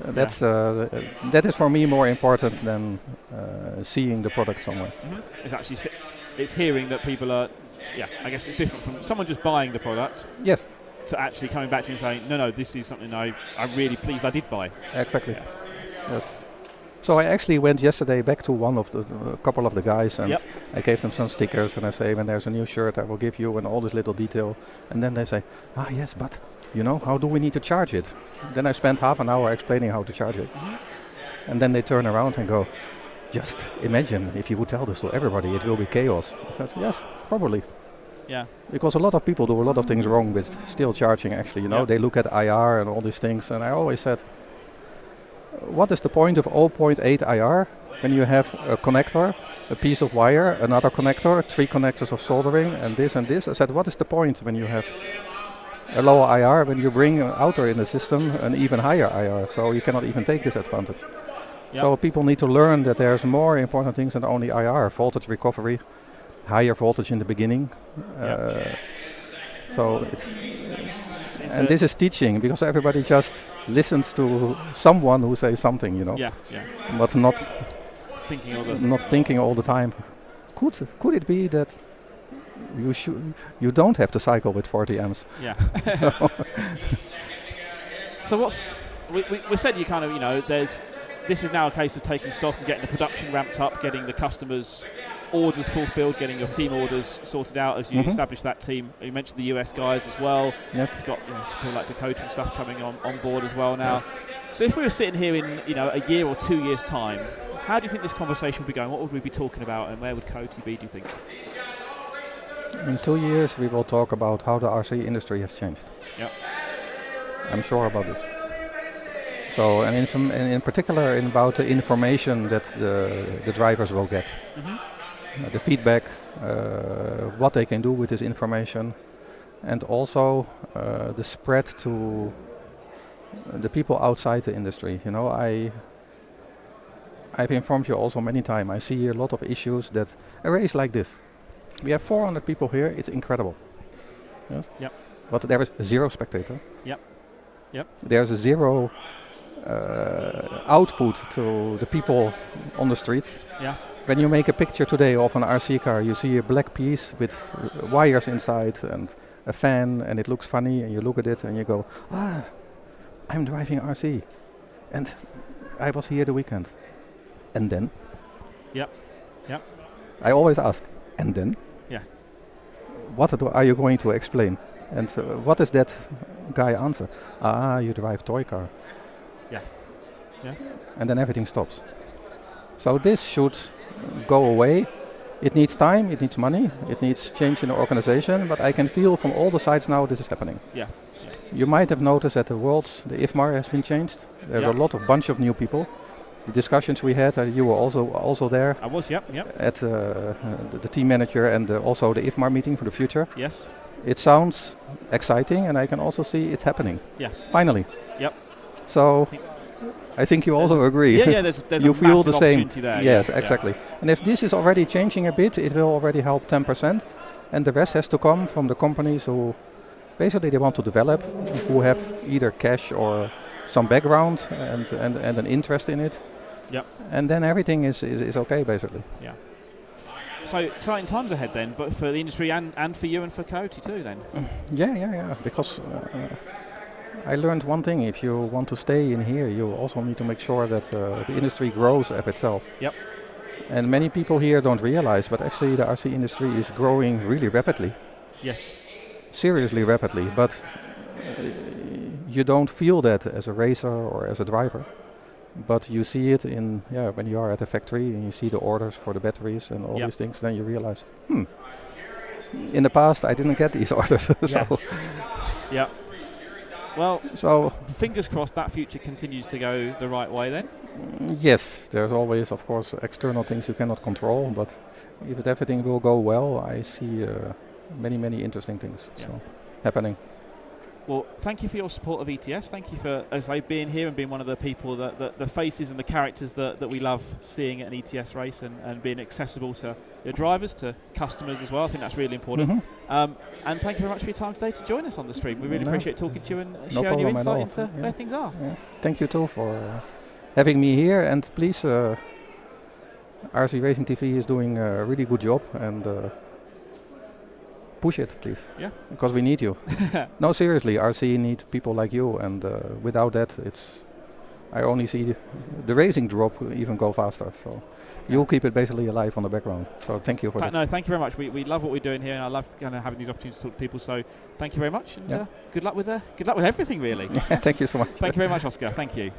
that's that is for me more important than seeing the product somewhere. It's actually it's hearing that people are, I guess it's different from someone just buying the product. Yes. To actually coming back to you and saying, no, this is something I'm really pleased I did buy. Exactly. Yeah. Yes. So I actually went yesterday back to a couple of the guys, and I gave them some stickers, and I say, when there's a new shirt I will give you, and all this little detail. And then they say, yes, but how do we need to charge it? Then I spent half an hour explaining how to charge it. And then they turn around and go, just imagine if you would tell this to everybody, it will be chaos. I said, yes, probably. Yeah. Because a lot of people do a lot of things wrong with still charging, actually. They look at IR and all these things, and I always said, what is the point of 0.8 IR when you have a connector, a piece of wire, another connector, 3 connectors of soldering, and this and this? I said, what is the point when you have a lower IR when you bring outer in the system an even higher IR? So you cannot even take this advantage. Yep. So people need to learn that there's more important things than only IR, voltage recovery, higher voltage in the beginning. So and this is teaching, because everybody just listens to someone who says something, but not thinking all the time. Could it be that you don't have to cycle with 40 amps? Yeah. So we said you kind of this is now a case of taking stock and getting the production ramped up, getting the customers' orders fulfilled, getting your team orders sorted out as you establish that team. You mentioned the US guys as well. Yes. You've got people like Dakota and stuff coming on board as well now. So if we were sitting here in a year or 2 years' time, how do you think this conversation would be going? What would we be talking about, and where would Coty be, do you think? In 2 years we will talk about how the RC industry has changed. Yep. I'm sure about this. So, and in particular about the information that the drivers will get. The feedback, what they can do with this information, and also the spread to the people outside the industry. You know, I've informed you also many times. I see a lot of issues that a race like this. We have 400 people here. It's incredible. Yes? Yep. But there is 0 spectator. Yep. Yep. There's a 0 output to the people on the street. Yeah. When you make a picture today of an RC car, you see a black piece with wires inside and a fan, and it looks funny, and you look at it and you go, I'm driving RC. And I was here the weekend. And then? Yep. Yep. I always ask, and then? Yeah. What are you going to explain? And what does that guy answer? You drive toy car. Yeah. Yeah. And then everything stops. So this should go away. It needs time, it needs money, it needs change in the organization, but I can feel from all the sides now this is happening. Yeah. You might have noticed that the IFMAR has been changed. There's a lot of bunch of new people. The discussions we had, you were also there. I was, yep. At the team manager and also the IFMAR meeting for the future. Yes. It sounds exciting, and I can also see it happening. Yeah. Finally. Yep. So I think you also agree. Yeah, there's you a feel massive the same. opportunity there. Yes, yeah. exactly. And if this is already changing a bit, it will already help 10%, and the rest has to come from the companies who basically they want to develop, who have either cash or some background and an interest in it. Yep. And then everything is okay, basically. Yeah. So exciting times ahead then, but for the industry and for you and for Coyote too then. Yeah. Because I learned one thing: if you want to stay in here, you also need to make sure that the industry grows of itself. Yep. And many people here don't realize, but actually the RC industry is growing really rapidly. Yes. Seriously rapidly, but you don't feel that as a racer or as a driver. But you see it in when you are at a factory and you see the orders for the batteries and all these things, then you realize, in the past I didn't get these orders. So yeah. Well, so fingers crossed that future continues to go the right way then. Yes, there's always, of course, external things you cannot control, but if everything will go well, I see many interesting things happening. Well, thank you for your support of ETS. Thank you for, as I being here and being one of the people, the faces and the characters that we love seeing at an ETS race and being accessible to your drivers, to customers as well. I think that's really important. And thank you very much for your time today to join us on the stream. We really appreciate talking to you and sharing your insight into where things are. Yeah. Thank you too for having me here, and please, RC Racing TV is doing a really good job, and push it, please. Yeah. Because we need you. No, seriously, RC need people like you, and without that, I only see the racing drop even go faster. So you'll keep it basically alive on the background. So thank you for that. No, thank you very much. We love what we're doing here, and I love kind of having these opportunities to talk to people. So thank you very much, and good luck with everything, really. Thank you so much. Thank you very much, Oscar. Thank you.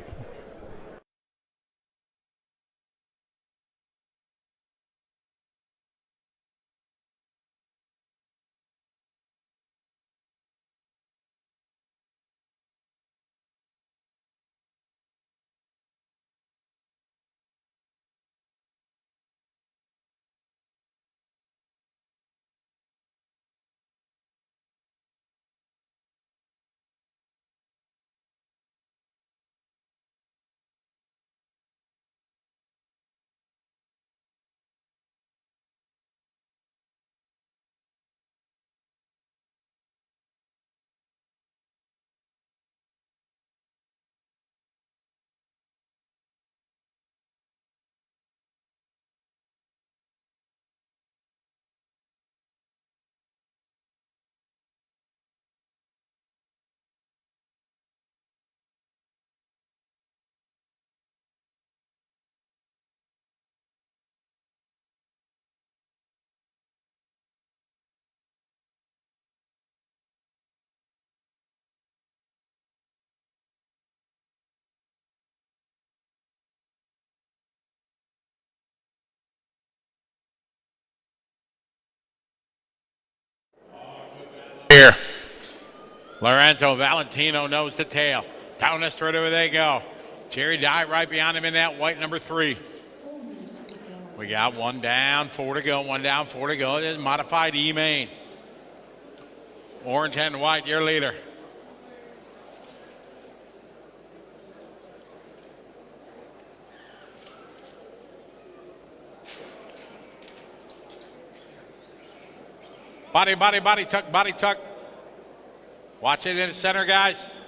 Here. Lorenzo Valentino nose to tail. Down the straightaway they go. Jerry Dye right behind him in that white number 3. We got 1 down, 4 to go. 1 down, 4 to go. This is modified E-main. Orange and white, your leader. Body tuck. Watch it in the center, guys.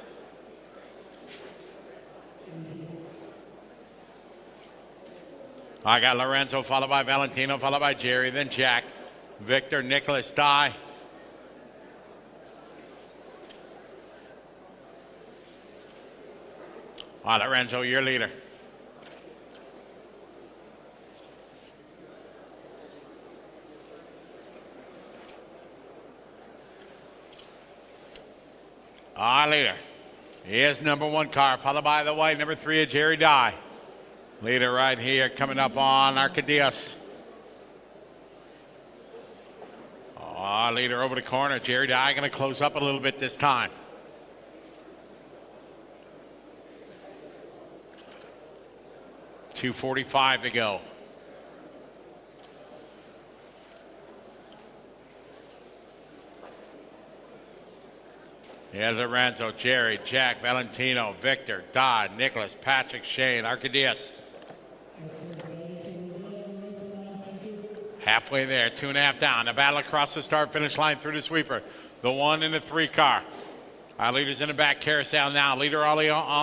I got Lorenzo, followed by Valentino, followed by Jerry, then Jack, Victor, Nicholas, Di. Lorenzo, your leader. Leader. Here's number 1 car, followed by the white, number 3 of Jerry Di. Leader right here coming up on Arcadius. Leader over the corner. Jerry Di going to close up a little bit this time. .245 to go. Here's Lorenzo, Jerry, Jack, Valentino, Victor, Dodd, Nicholas, Patrick, Shane, Arcadius. Halfway there, 2.5 down. The battle across the start-finish line through the sweeper. The 1 and the 3 car. Our leader's in the back carousel now. Leader on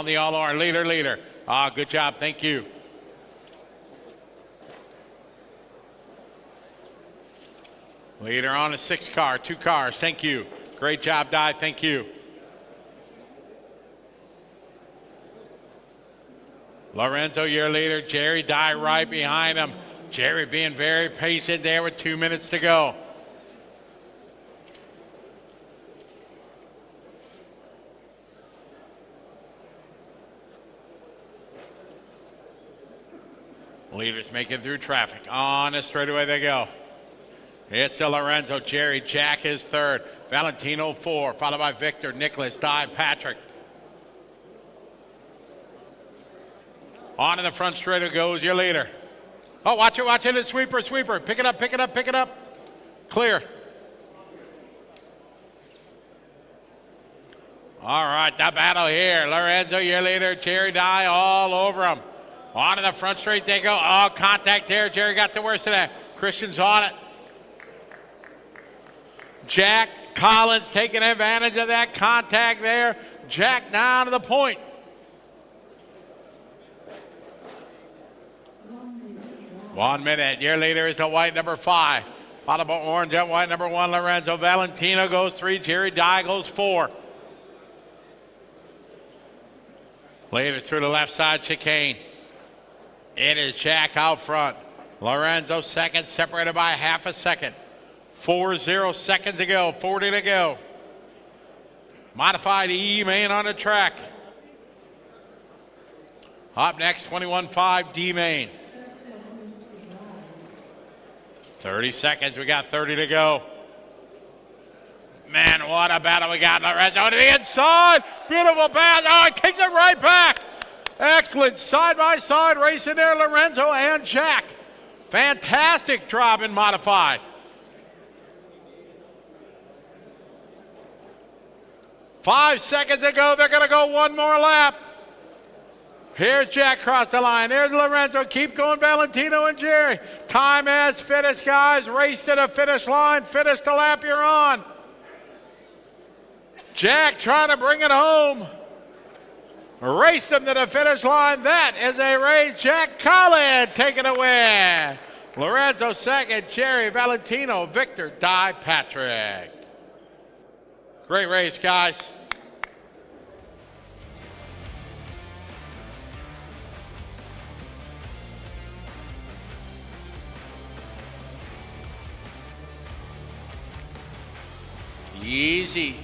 the all-R. Leader. Good job. Thank you. Leader on the 6 car. 2 cars. Thank you. Great job, Di. Thank you. Lorenzo, your leader. Jerry Di right behind him. Jerry being very patient there with 2 minutes to go. Leaders making through traffic. On the straightaway they go. It's still Lorenzo, Jerry, Jack is 3rd. Valentino 4, followed by Victor, Nicholas, Di, Patrick. On in the front straight goes your leader. Oh, watch it, the sweeper. Pick it up. Clear. All right, the battle here. Lorenzo, your leader, Jerry Di, all over him. On in the front straight they go. Oh, contact there. Jerry got the worst of that. Christian's on it. Jack Collins taking advantage of that contact there. Jack down to the point. One minute. Your leader is the white number 5. Followed by orange and white number 1, Lorenzo. Valentino goes 3. Jerry Di goes 4. Leader through the left side chicane. It is Jack out front. Lorenzo 2nd, separated by half a second. 4.0 seconds to go. 40 to go. Modified E main on the track. Up next, 21.5 D main. 30 seconds. We got 30 to go. Man, what a battle we got. Lorenzo to the inside. Beautiful pass. Oh, it kicks it right back. Excellent side-by-side racing there, Lorenzo and Jack. Fantastic drop in modified. 5 seconds to go. They're going to go one more lap. Here's Jack across the line. There's Lorenzo. Keep going, Valentino and Jerry. Time has finished, guys. Race to the finish line. Finish the lap you're on. Jack trying to bring it home. Race them to the finish line. That is a race. Jack Collins taking a win. Lorenzo 2nd. Jerry, Valentino, Victor, Di, Patrick. Great race, guys. Easy.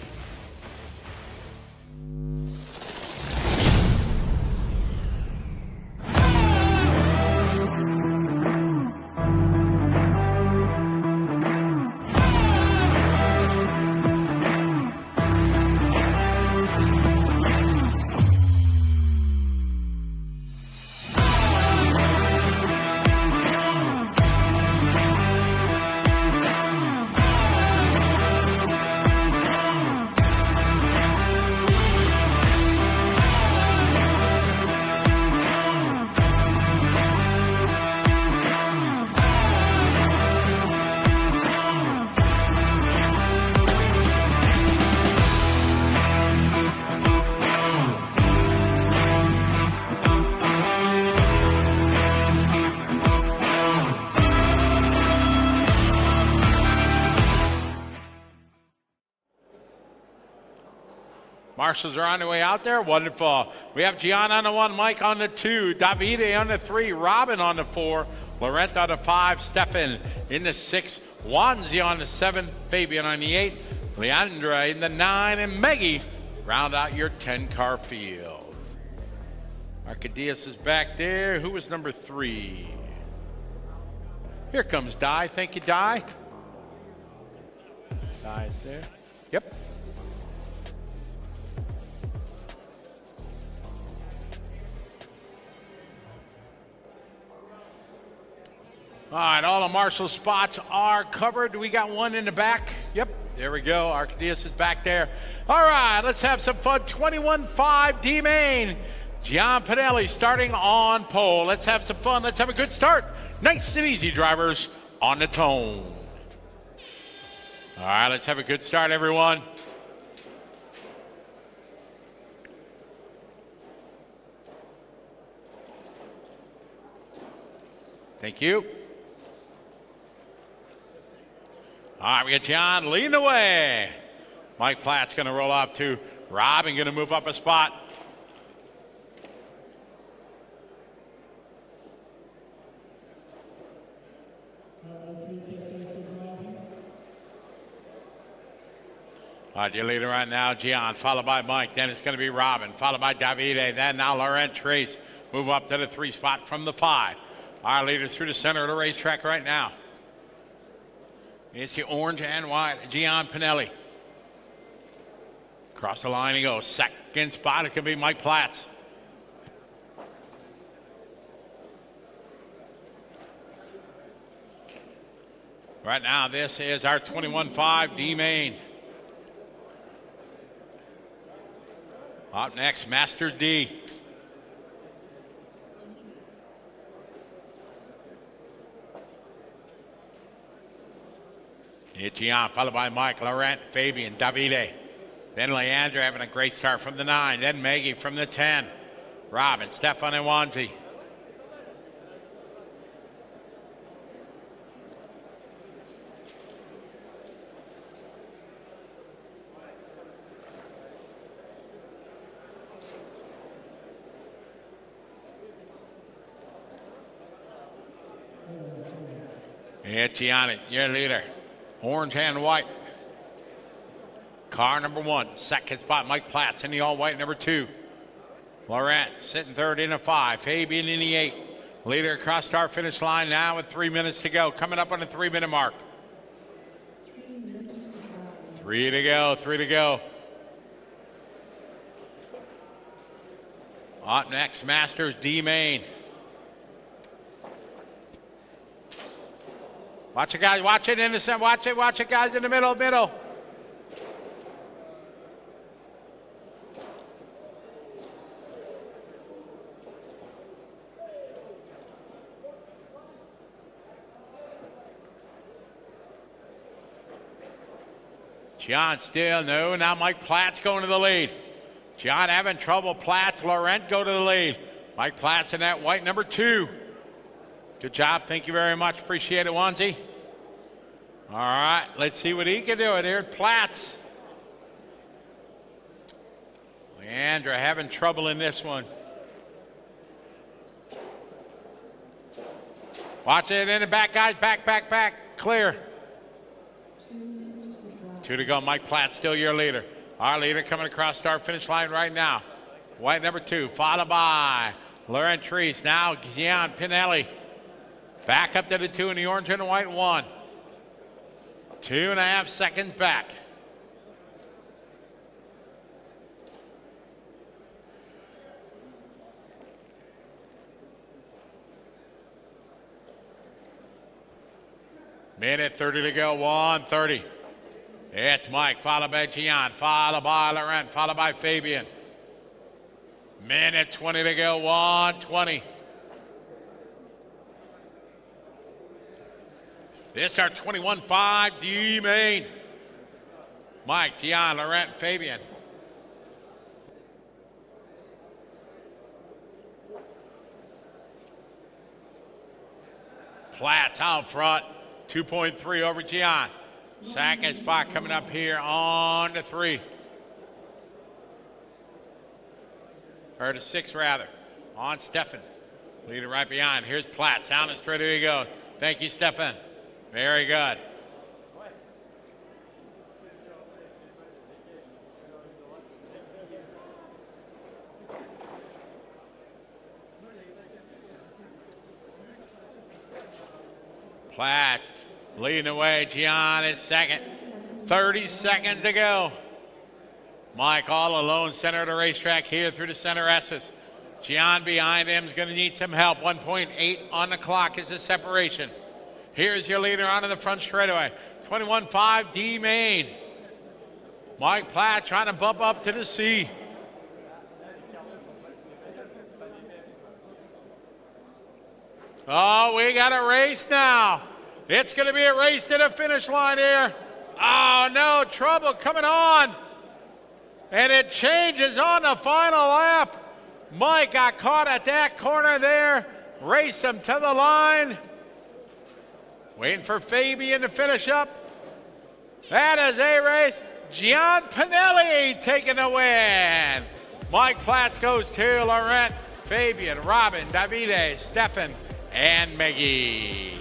marshals are on their way out there. Wonderful. We have Gian on the 1, Mike on the 2, Davide on the 3, Robin on the 4, Laurent on the 5, Stefan in the 6, Wanzi on the 7, Fabian on the 8, Leandra in the 9, and Maggie round out your 10-car field. Arcadius is back there. Who was number 3? Here comes Di. Thank you, Di. Di is there. Yep. All right, all the marshal spots are covered. We got one in the back. Yep, there we go. Arcadius is back there. All right, let's have some fun. 21.5 D main. Gian Pinelli starting on pole. Let's have some fun. Let's have a good start. Nice and easy, drivers, on the tone. All right, let's have a good start, everyone. Thank you. All right, we got John leading the way. Mike Platt's going to roll off too. Robin going to move up a spot. All right, your leader right now, Gian, followed by Mike. Then it's going to be Robin, followed by Davide. Then now Laurent Trace move up to the 3 spot from the 5. Our leader through the center of the racetrack right now. It's the orange and white, Gian Pinelli. Across the line he goes. Second spot, it could be Mike Platts. Right now, this is our 21.5 D main. Up next, Master D. It's Gian, followed by Mike, Laurent, Fabian, Davide. Then Leandro having a great start from the 9. Then Maggie from the 10. Robin, Stefan, and Wanzi. It's Gianni, your leader. Orange and white. Car number 1. Second spot, Mike Platts in the all-white number 2. Laurent sitting third in a 5. Fabian in the 8. Leader across start finish line now with 3 minutes to go. Coming up on the 3-minute mark. 3 to go, 3 to go. Up next, Masters D main. Watch it, guys. Watch it, innocent. Watch it, guys, in the middle. John still, no. Now Mike Platts going to the lead. John having trouble. Platts, Laurent go to the lead. Mike Platts in that white number 2. Good job. Thank you very much. Appreciate it, Wanzi. All right, let's see what he can do. It here, Platts. Leandra having trouble in this one. Watch it in the back, guys. Back. Clear. 2 to go. Mike Platt still your leader. Our leader coming across start finish line right now. White number 2, followed by Laurent Treese. Now Gian Pinelli. Back up to the 2 in the orange and the white 1. 2.5 seconds back. Minute 30 to go, 1:30. It's Mike, followed by Gian, followed by Laurent, followed by Fabian. Minute 20 to go, 1:20. This is our 21.5 D main. Mike, Gian, Laurent, Fabian. Platts out front, 2.3 over Gian. Second spot coming up here on the 3. or to 6 rather, on Stefan. Leader right behind. Here's Platt. Sound and straight. There you go. Thank you, Stefan. Very good. Platt leading away. Gian is second. 30 seconds to go. Mike all alone, center of the racetrack here through the center S's. Gian behind him is going to need some help. 1.8 on the clock is the separation. Here's your leader onto the front straightaway. 21.5 D Main. Mike Platt trying to bump up to the C. Oh, we got a race now. It's going to be a race to the finish line here. Oh, no, trouble coming on. And it changes on the final lap. Mike got caught at that corner there. Race him to the line. Waiting for Fabian to finish up. That is a race. Gian Pinelli taking the win. Mike Platts goes to Laurent, Fabian, Robin, Davide, Stefan, and Meggie.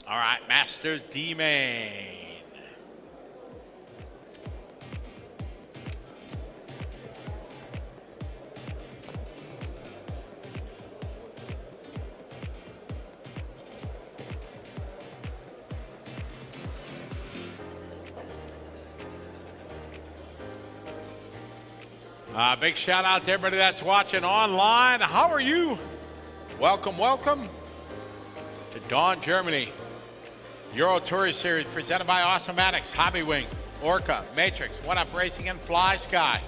All right, Masters D-Main. Big shout out to everybody that's watching online. How are you? Welcome, welcome to Daun, Germany. Euro Tourist Series presented by Awesomatics, Hobbywing, Orca, Matrix, One Up Racing, and Fly Sky.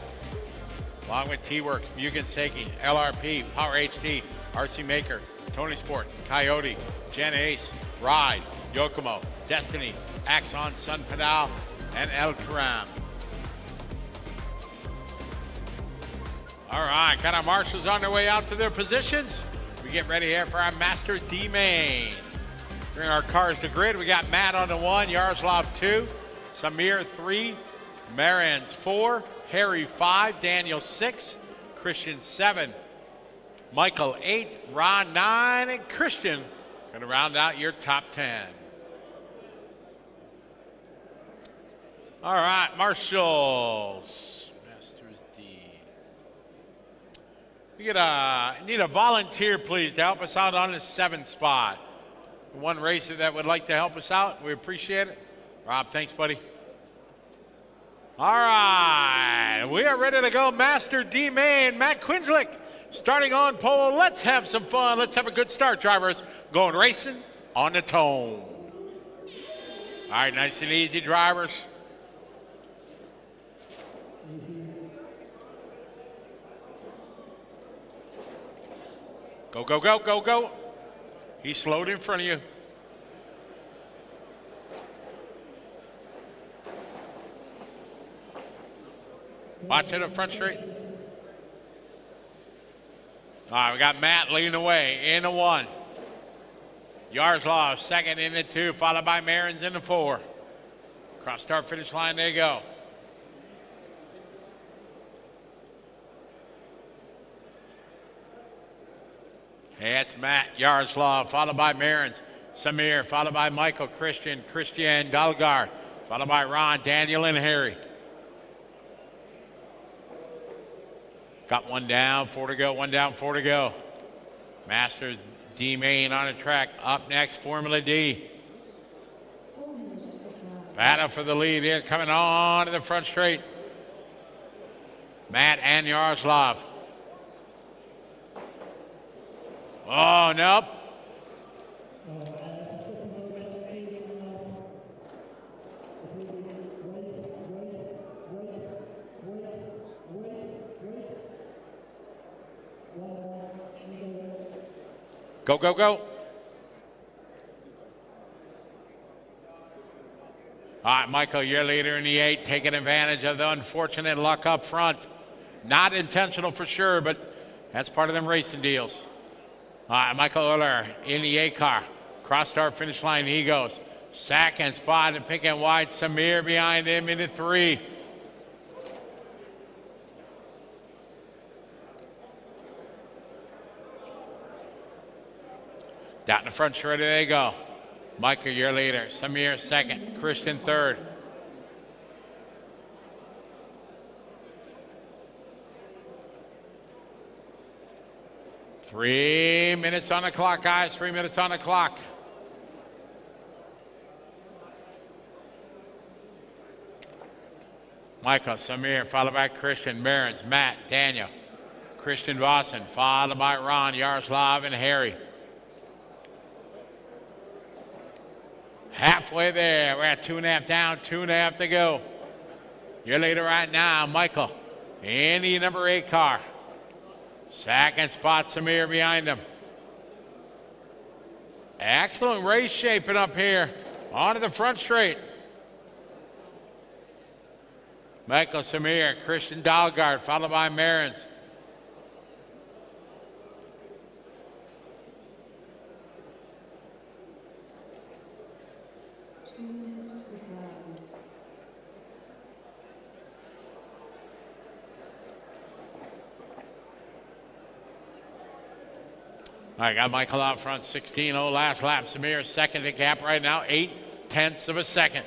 Along with T-Works, Mugen Seiki, LRP, Power HD, RC Maker, Tony Sport, Coyote, Gen Ace, Ride, Yokomo, Destiny, Axon, Sun Pedal, and El Karam. All right, got our marshals on their way out to their positions. We get ready here for our Masters D-Main. Bring our cars to grid. We got Matt on the 1, Yaroslav 2, Samir 3, Marans 4, Harry 5, Daniel 6, Christian 7, Michael 8, Ron 9, and Christian gonna round out your top 10. All right, marshals. We need a volunteer, please, to help us out on the 7th spot. One racer that would like to help us out, we appreciate it. Rob, thanks, buddy. All right, we are ready to go. Master D-Main, Matt Quinslick, starting on pole. Let's have some fun. Let's have a good start, drivers. Going racing on the tone. All right, nice and easy, drivers. Go, go, go, go, go. He slowed in front of you. Watch it up front straight. All right, we got Matt leading the way in the 1. Yaroslav second in the 2, followed by Marins in the 4. Cross start finish line, there you go. That's Matt Yaroslav, followed by Marins. Samir, followed by Michael, Christian Dalgar, followed by Ron, Daniel, and Harry. Got one down, 4 to go, one down, 4 to go. Masters D-Main on the track. Up next, Formula D. Battle for the lead here, coming on to the front straight. Matt and Yaroslav. Oh, nope. Go, go, go. All right, Michael, your leader in the 8, taking advantage of the unfortunate luck up front. Not intentional for sure, but that's part of them racing deals. All right, Michael Euler in the 8 car. Cross start finish line, he goes. Second spot and picking wide. Samir behind him into 3. Down the front straight, there they go. Michael, your leader. Samir second. Christian third. Three minutes on the clock, guys. 3 minutes on the clock. Michael, Samir, followed by Christian, Behrens, Matt, Daniel, Christian Vossen, followed by Ron, Yaroslav, and Harry. Halfway there. We're at 2.5 down, 2.5 to go. Your leader right now, Michael, in the number 8 car. Second spot, Samir behind him. Excellent race shaping up here. Onto the front straight. Michael, Samir, Christian Dahlgaard, followed by Marins. All right, got Michael out front, 16-0 last lap. Samir second to gap right now, 0.8 of a second.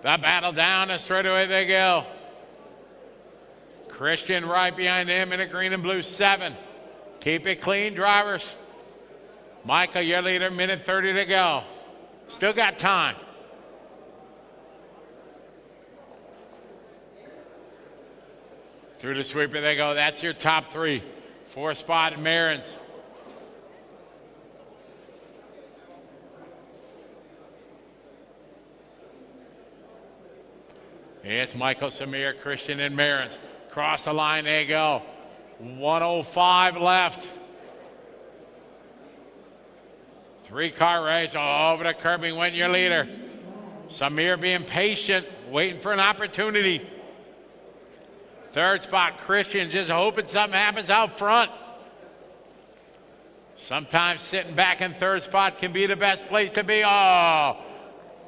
The battle down the straightaway they go. Christian right behind him in a green and blue 7. Keep it clean, drivers. Michael, your leader, minute 30 to go. Still got time. Through the sweeper they go. That's your top 3. 4 spot, Marins. It's Michael, Samir, Christian, and Marins. Cross the line, they go. 1:05 left. 3-car race, over the curbing went your leader. Samir being patient, waiting for an opportunity. 3rd spot, Christian, just hoping something happens out front. Sometimes sitting back in 3rd spot can be the best place to be. Oh,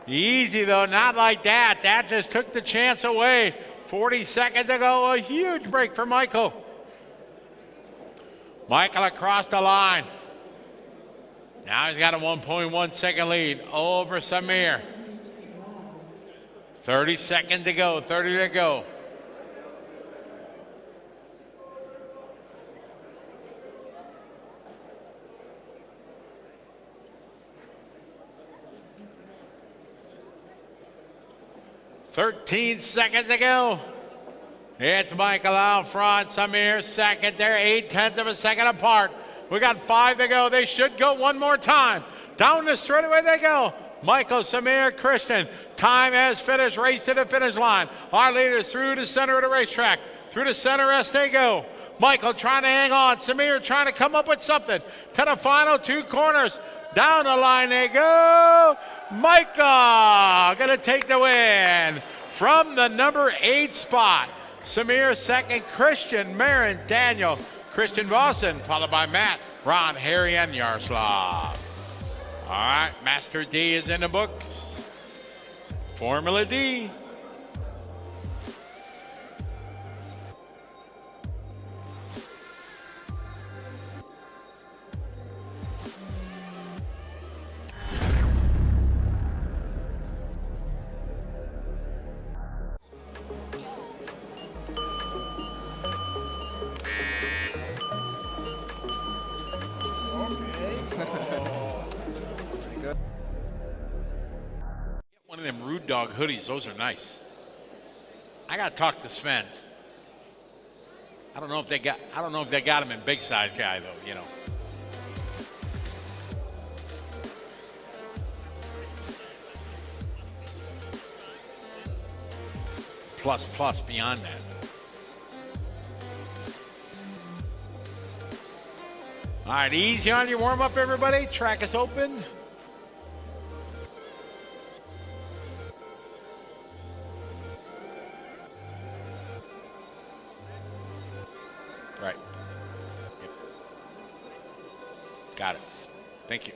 easy though, not like that. That just took the chance away. 40 seconds ago, a huge break for Michael. Michael across the line. Now he's got a 1.1 second lead over Samir. 30 seconds to go, 30 to go. $13 seconds to go. It's Michael out front. Samir second. They're 0.8 of a second apart. We got 5 to go. They should go one more time. Down the straightaway they go. Michael, Samir, Christian. Time has finished. Race to the finish line. Our leaders through the center of the racetrack. Through the center as they go. Michael trying to hang on. Samir trying to come up with something. To the final 2 corners. Down the line they go. Michael gonna take the win from the number 8 spot. Samir second, Christian, Marin, Daniel, Christian Vossen, followed by Matt, Ron, Harry, and Yaroslav. All right, Master D is in the books. Formula D. One of them Rude Dog hoodies, those are nice. I gotta talk to Sven. I don't know if they got them in big size guy though, you know. Plus beyond that. All right, easy on your warm-up, everybody. Track is open. Right. Yep. Got it. Thank you.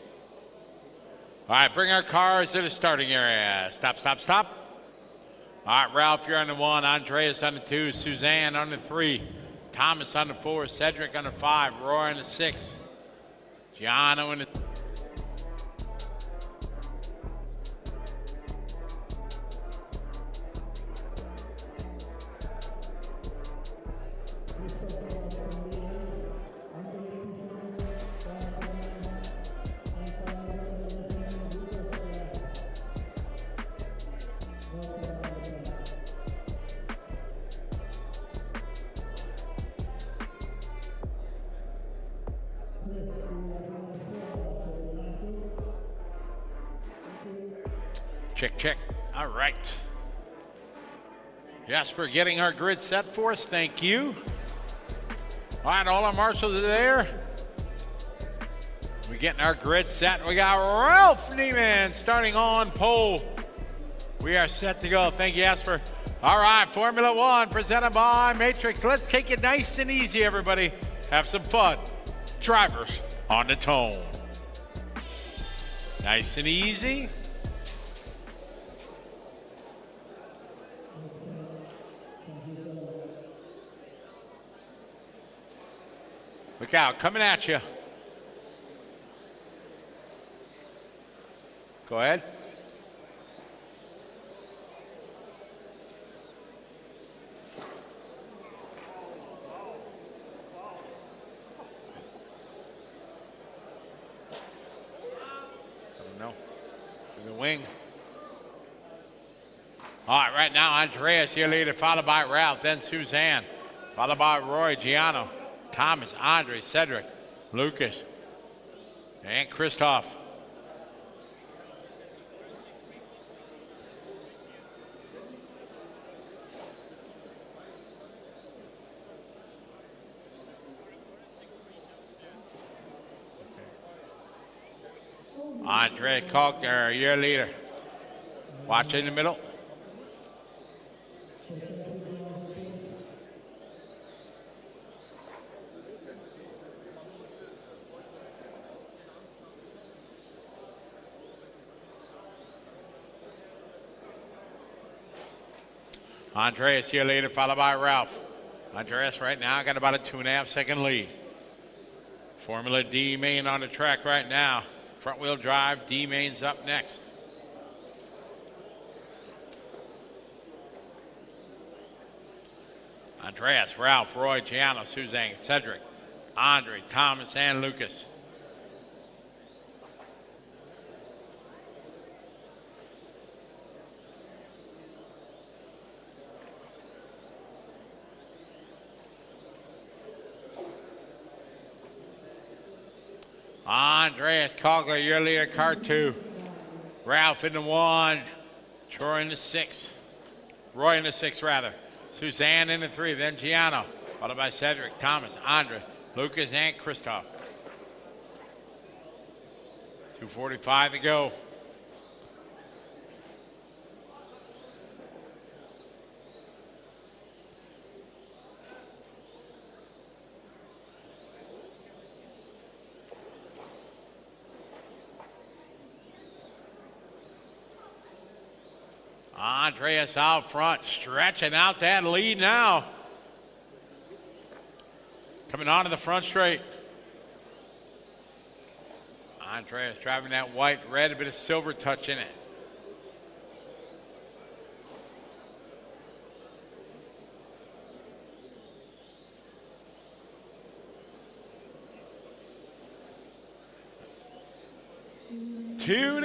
All right, bring our cars to the starting area. Stop, stop, stop. All right, Ralph, you're on the 1. Andreas on the 2. Suzanne on the 3. Thomas on the 4. Cedric on the 5. Roy on the 6. Giano in the... Check, check. All right. Jasper getting our grid set for us. Thank you. All right, all our marshals are there. We're getting our grid set. We got Ralph Neiman starting on pole. We are set to go. Thank you, Jasper. All right, Formula One presented by Matrix. Let's take it nice and easy, everybody. Have some fun. Drivers on the tone. Nice and easy. Look out, coming at you. Go ahead. I don't know. To the wing. All right, right now, Andreas, your leader, followed by Ralph, then Suzanne, followed by Roy, Giano, Thomas, Andre, Cedric, Lucas, and Christoph. Andre Kalkner, your leader. Watch in the middle. Andreas, your leader, followed by Ralph. Andreas right now got about a 2.5-second lead. Formula D main on the track right now. Front wheel drive, D main's up next. Andreas, Ralph, Roy, Giano, Suzanne, Cedric, Andre, Thomas, and Lucas. Andreas Kogler, your leader, car 2. Ralph in the 1. Troy in the 6. Roy in the 6, rather. Suzanne in the 3, then Giano, followed by Cedric, Thomas, Andre, Lucas, and Christoph. 2:45 to go. Andreas out front, stretching out that lead now. Coming onto the front straight. Andreas driving that white, red, a bit of silver touch in it. Two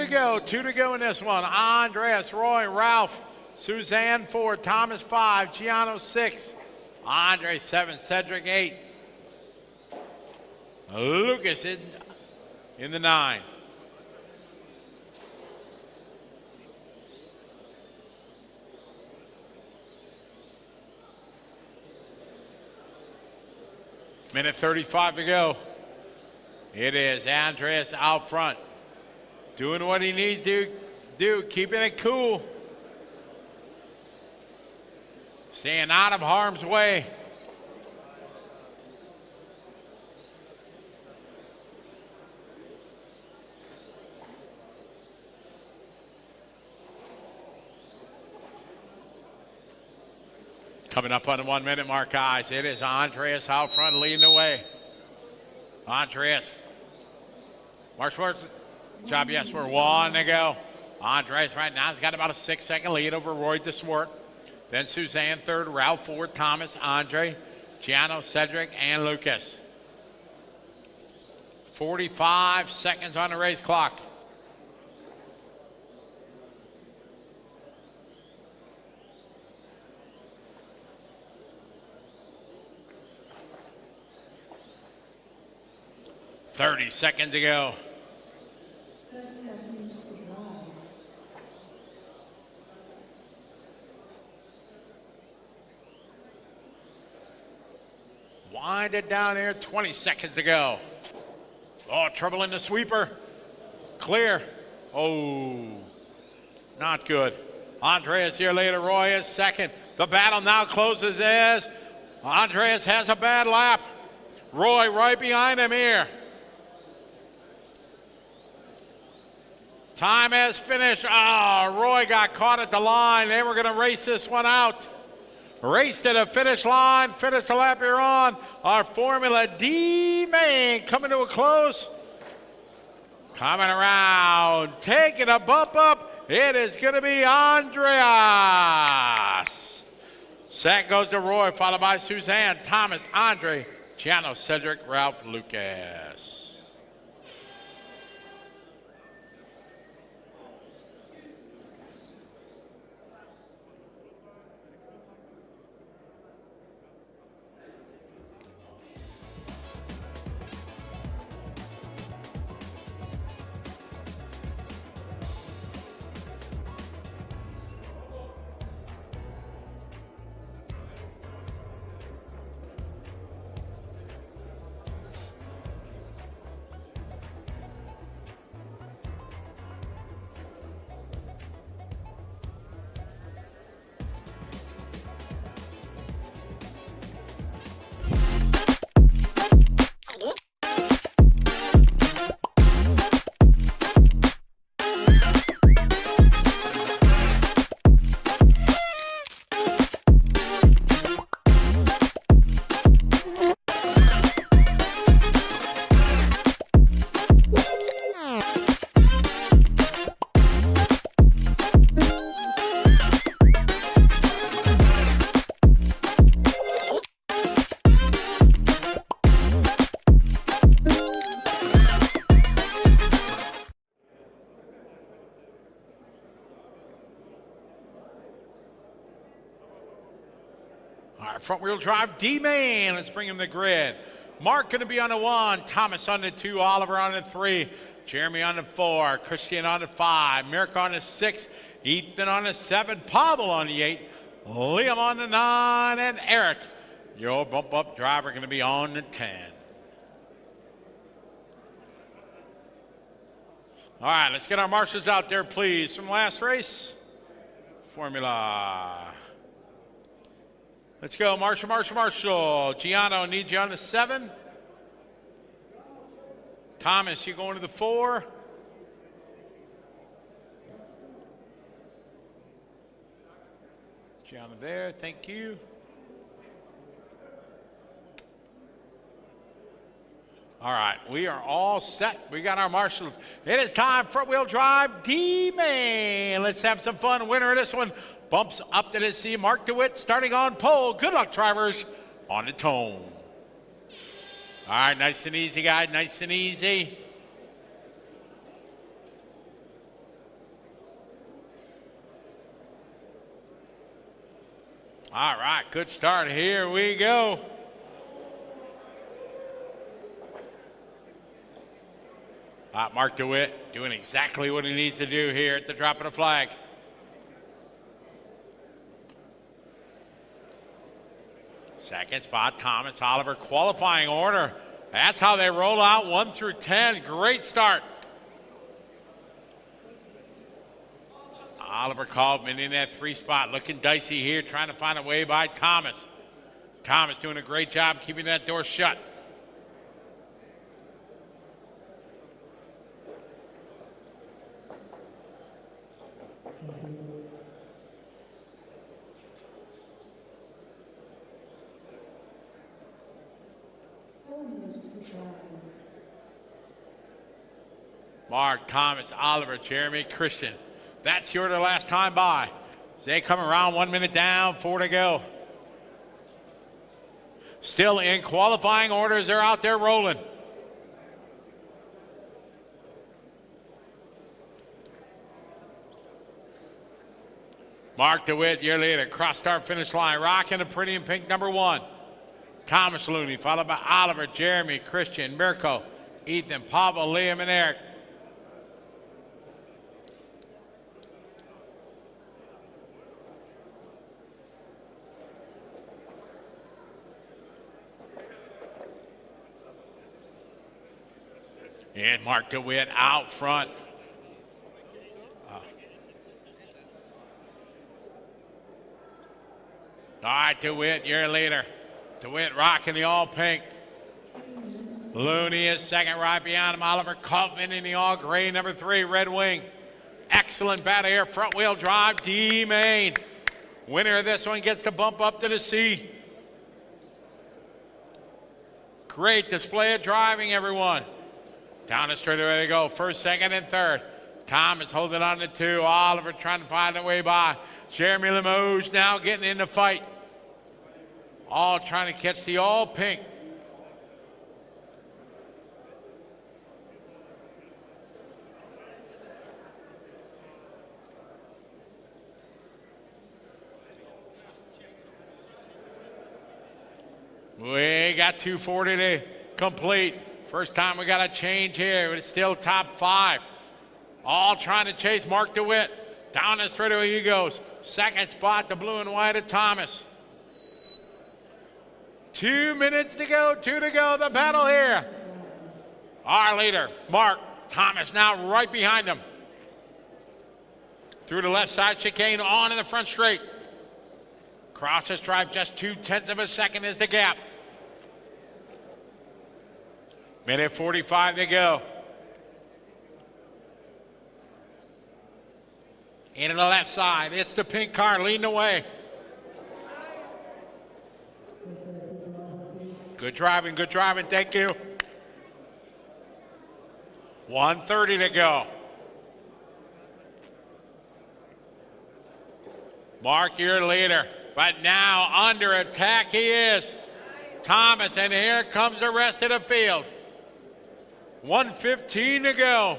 to go in this one. Andreas, Roy, Ralph, Suzanne 4, Thomas 5, Giano 6, Andre 7, Cedric 8, Lucas in the 9. Minute 35 to go. It is Andreas out front, doing what he needs to do, keeping it cool, staying out of harm's way. Coming up on the 1 minute mark, guys. It is Andreas out front leading the way. Andreas. March job, yes, we're 1 to go. Andreas right now has got about a 6-second lead over Roy DeSwart. Then Suzanne third, Ralph fourth, Thomas, Andre, Giano, Cedric, and Lucas. 45 seconds on the race clock. $30 seconds to go. Wind it down here, 20 seconds to go. Oh, trouble in the sweeper. Clear. Oh, not good. Andreas here later, Roy is second. The battle now closes as Andreas has a bad lap. Roy right behind him here. Time has finished. Oh, Roy got caught at the line. They were going to race this one out. Race to the finish line. Finish the lap you're on. Our Formula D main coming to a close. Coming around. Taking a bump up. It is going to be Andreas. Second goes to Roy, followed by Suzanne, Thomas, Andre, Giano, Cedric, Ralph, Lucas. Front wheel drive D-Main. Let's bring him to the grid. Mark going to be on the 1. Thomas on the 2. Oliver on the 3. Jeremy on the 4. Christian on the 5. Mirko on the 6. Ethan on the 7. Pavel on the 8. Liam on the 9. And Eric, your bump up driver, going to be on the 10. All right, let's get our marshals out there, please. From last race, Formula. Let's go, Marshall. Giano, need you on the 7. Thomas, you going to the 4. Giano there, thank you. All right, we are all set. We got our marshals. It is time, front wheel drive, D-Main. Let's have some fun. Winner of this one bumps up to the C. Mark DeWitt starting on pole. Good luck, drivers, on the tone. All right, nice and easy, guys, nice and easy. All right, good start. Here we go. Mark DeWitt doing exactly what he needs to do here at the drop of the flag. Second spot, Thomas Oliver. Qualifying order That's how they roll out 1 through 10. Great start. Oliver Kaufman in that 3 spot, looking dicey here, trying to find a way by Thomas. Thomas doing a great job keeping that door shut. Mark, Thomas, Oliver, Jeremy, Christian. That's your last time by. They come around 1 minute down, 4 to go. Still in qualifying orders, they're out there rolling. Mark DeWitt, your leader, cross start finish line, rocking the pretty in pink number 1. Thomas Looney, followed by Oliver, Jeremy, Christian, Mirko, Ethan, Pavel, Liam, and Eric. And Mark DeWitt out front. All right, DeWitt, your leader. DeWitt rocking the all pink. Looney is second right behind him. Oliver Kaufman in the all gray, number 3, Red Wing. Excellent battle here, front wheel drive, D-Main. Winner of this one gets to bump up to the C. Great display of driving, everyone. Down the straightaway they go, first, second, and third. Thomas holding on to 2. Oliver trying to find a way by. Jeremy Limoges now getting in the fight. All trying to catch the all pink. We got 240 to complete. First time we got a change here, but it's still top 5. All trying to chase Mark DeWitt. Down the straightaway he goes. Second spot, the blue and white of Thomas. 2 minutes to go, 2 to go, the battle here. Our leader, Mark Thomas, now right behind him. Through the left side chicane, on in the front straight. Cross the stripe, just 0.2 of a second is the gap. Minute 45 to go. Into the left side, it's the pink car leading away. Good driving, thank you. 1:30 to go. Mark, your leader, but now under attack he is. Thomas, and here comes the rest of the field. 1:15 to go.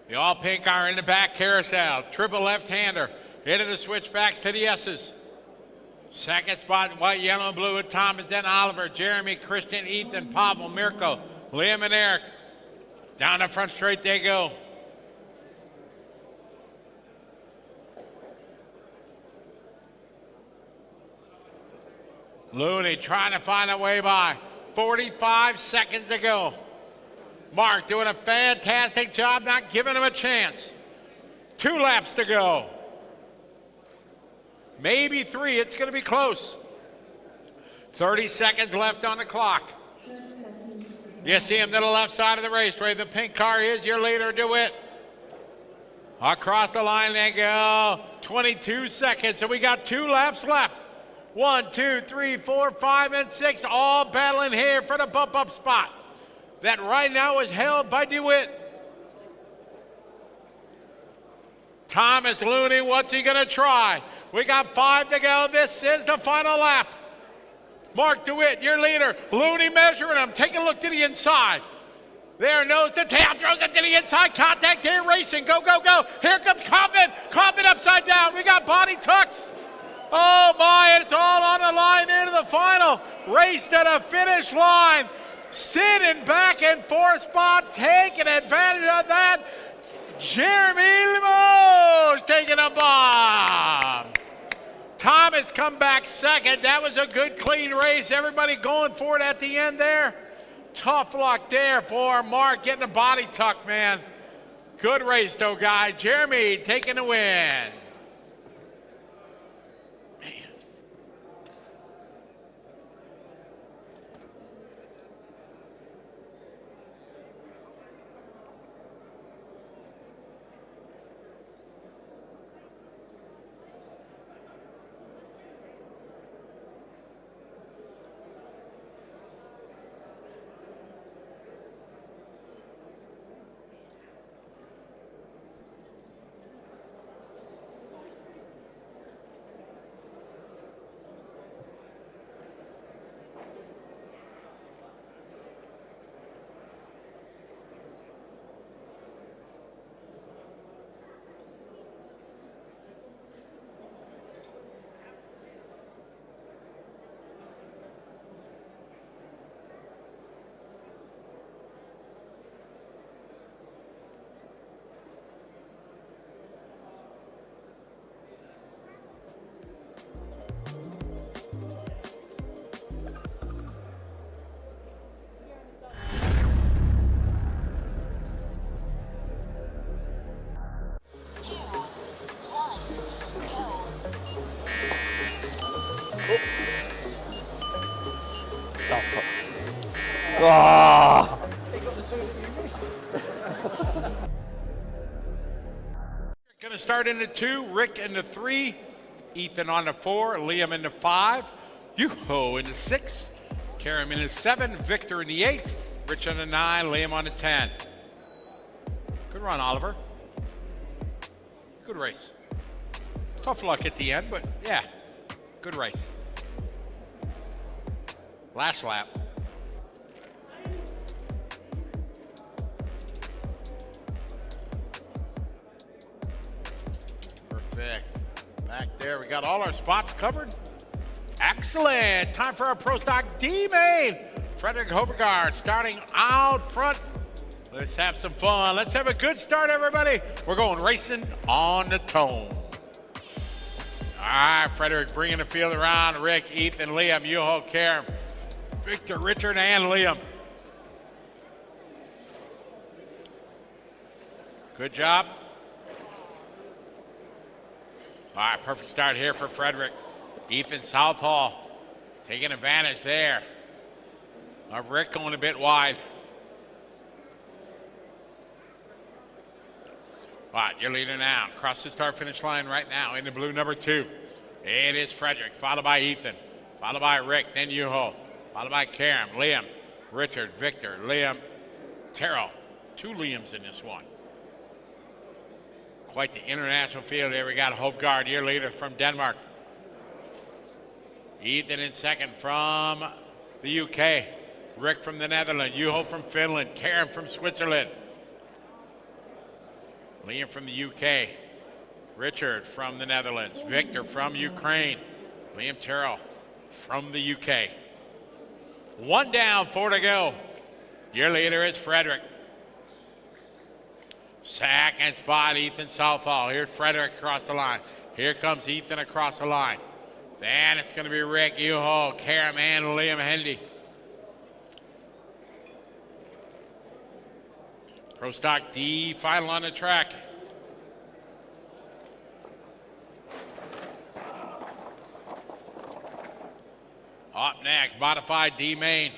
The all pink car in the back carousel, triple left-hander, into the switchbacks to the S's. Second spot, white, yellow, and blue with Thomas, then Oliver, Jeremy, Christian, Ethan, Pavel, Mirko, Liam, and Eric. Down the front straight they go. Looney trying to find a way by. 45 seconds to go. Mark doing a fantastic job, not giving him a chance. 2 laps to go. Maybe 3, it's going to be close. 30 seconds left on the clock. You see him to the left side of the raceway. The pink car is your leader, DeWitt. Across the line they go. 22 seconds, so we got 2 laps left. 1, 2, 3, 4, 5, and 6, all battling here for the bump-up spot. That right now is held by DeWitt. Thomas Looney, what's he going to try? We got 5 to go. This is the final lap. Mark DeWitt, your leader. Looney measuring him. Take a look to the inside. There, nose to tail, throws it to the inside. Contact here, racing. Go, go, go. Here comes Kaufman. Kaufman upside down. We got body tucks. Oh, my, it's all on the line into the final. Race to the finish line. Sid in back and forth spot, taking advantage of that. Jeremy Limoges taking a bomb. Thomas come back second. That was a good, clean race. Everybody going for it at the end there. Tough luck there for Mark getting a body tuck, man. Good race, though, guys. Jeremy taking the win. Ah! Gonna start in the 2, Rick in the 3, Ethan on the 4, Liam in the 5, Yuho in the 6, Karim in the 7, Victor in the 8, Rich on the 9, Liam on the 10. Good run, Oliver. Good race. Tough luck at the end, but yeah, good race. Last lap. Perfect. Back there, we got all our spots covered. Excellent. Time for our Pro Stock D main. Frederick Hovergaard starting out front. Let's have some fun. Let's have a good start, everybody. We're going racing on the tone. All right, Frederick bringing the field around. Rick, Ethan, Liam, Yuho, Karim, Victor, Richard, and Liam. Good job. All right, perfect start here for Frederick. Ethan Southall taking advantage there of Rick going a bit wide. All right, your leader now. Across the start-finish line right now in the blue number 2. It is Frederick, followed by Ethan, followed by Rick, then Yuho, followed by Karim, Liam, Richard, Victor, Liam, Terrell. 2 Liams in this one. Quite the international field here. We got Hofgaard, your leader from Denmark. Ethan in second from the UK. Rick from the Netherlands. Juho from Finland. Karim from Switzerland. Liam from the UK. Richard from the Netherlands. Victor from Ukraine. Liam Terrell from the UK. 1 down, 4 to go. Your leader is Frederick. Second spot, Ethan Southall. Here's Frederick across the line. Here comes Ethan across the line. Then it's going to be Rick, Juho, Karim, and Liam Hendy. Pro Stock D final on the track. Up next, modified D main.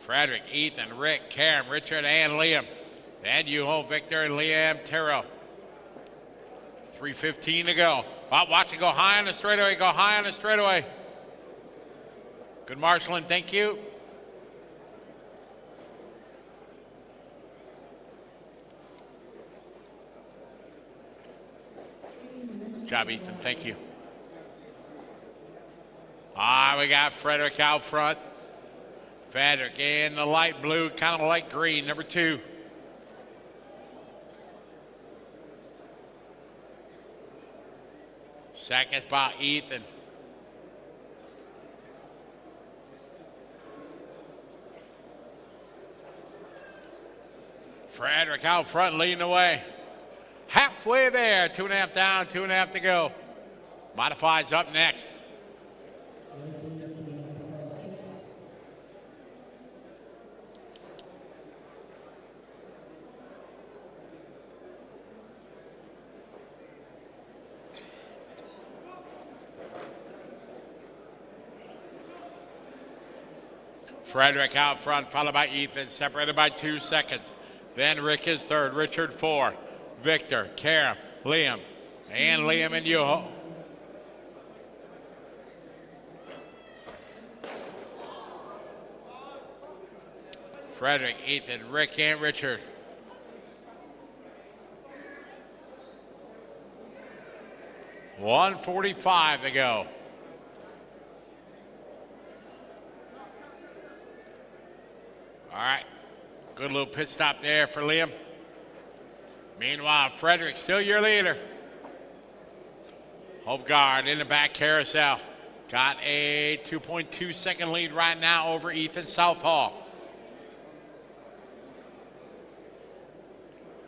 Frederick, Ethan, Rick, Karim, Richard, and Liam. And Juho, Victor, and Liam Terrell. 3:15 to go. Watch it go high on the straightaway, go high on the straightaway. Good marshalling, thank you. Good job, Ethan, thank you. We got Frederick out front. Frederick in the light blue, kind of light green, number 2. Second spot, Ethan. Frederick out front, leading the way. Halfway there, 2.5 down, 2.5 to go. Modified's up next. Frederick out front, followed by Ethan, separated by 2 seconds. Then Rick is third, Richard 4, Victor, Kara, Liam, and Liam and Yuho. Frederick, Ethan, Rick, and Richard. $1:45 to go. All right, good little pit stop there for Liam. Meanwhile, Frederick, still your leader. Hovgaard in the back carousel. Got a 2.2 second lead right now over Ethan Southall.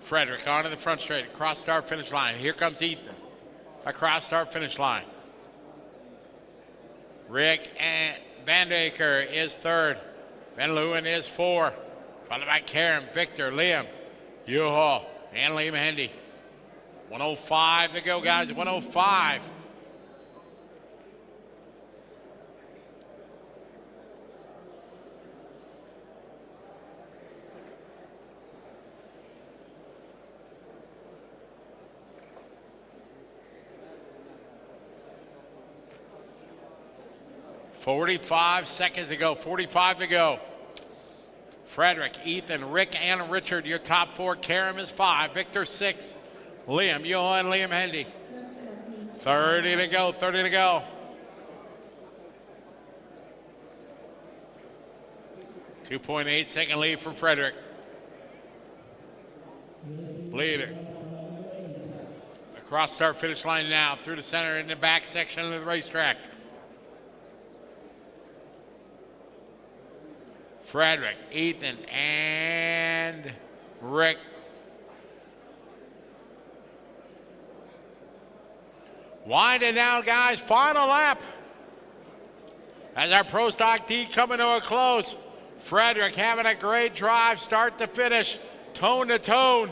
Frederick onto the front straight, across start finish line. Here comes Ethan. Across start finish line. Rick and Vandaker is third. Van Leeuwen is 4. Followed by Karen, Victor, Liam, Yuho, and Liam Hendy. 1:05 to go, guys. 1:05. $45 seconds to go. 45 to go. Frederick, Ethan, Rick, and Richard, your top 4. Karam is 5. Victor 6. Liam, Yuho, and Liam Hendy. 30 to go. 30 to go. .8 second lead for Frederick. Leader. Across start finish line now. Through the center in the back section of the racetrack. Frederick, Ethan, and Rick. Winding down, guys. Final lap. As our Pro Stock D coming to a close. Frederick having a great drive, start to finish, tone to tone.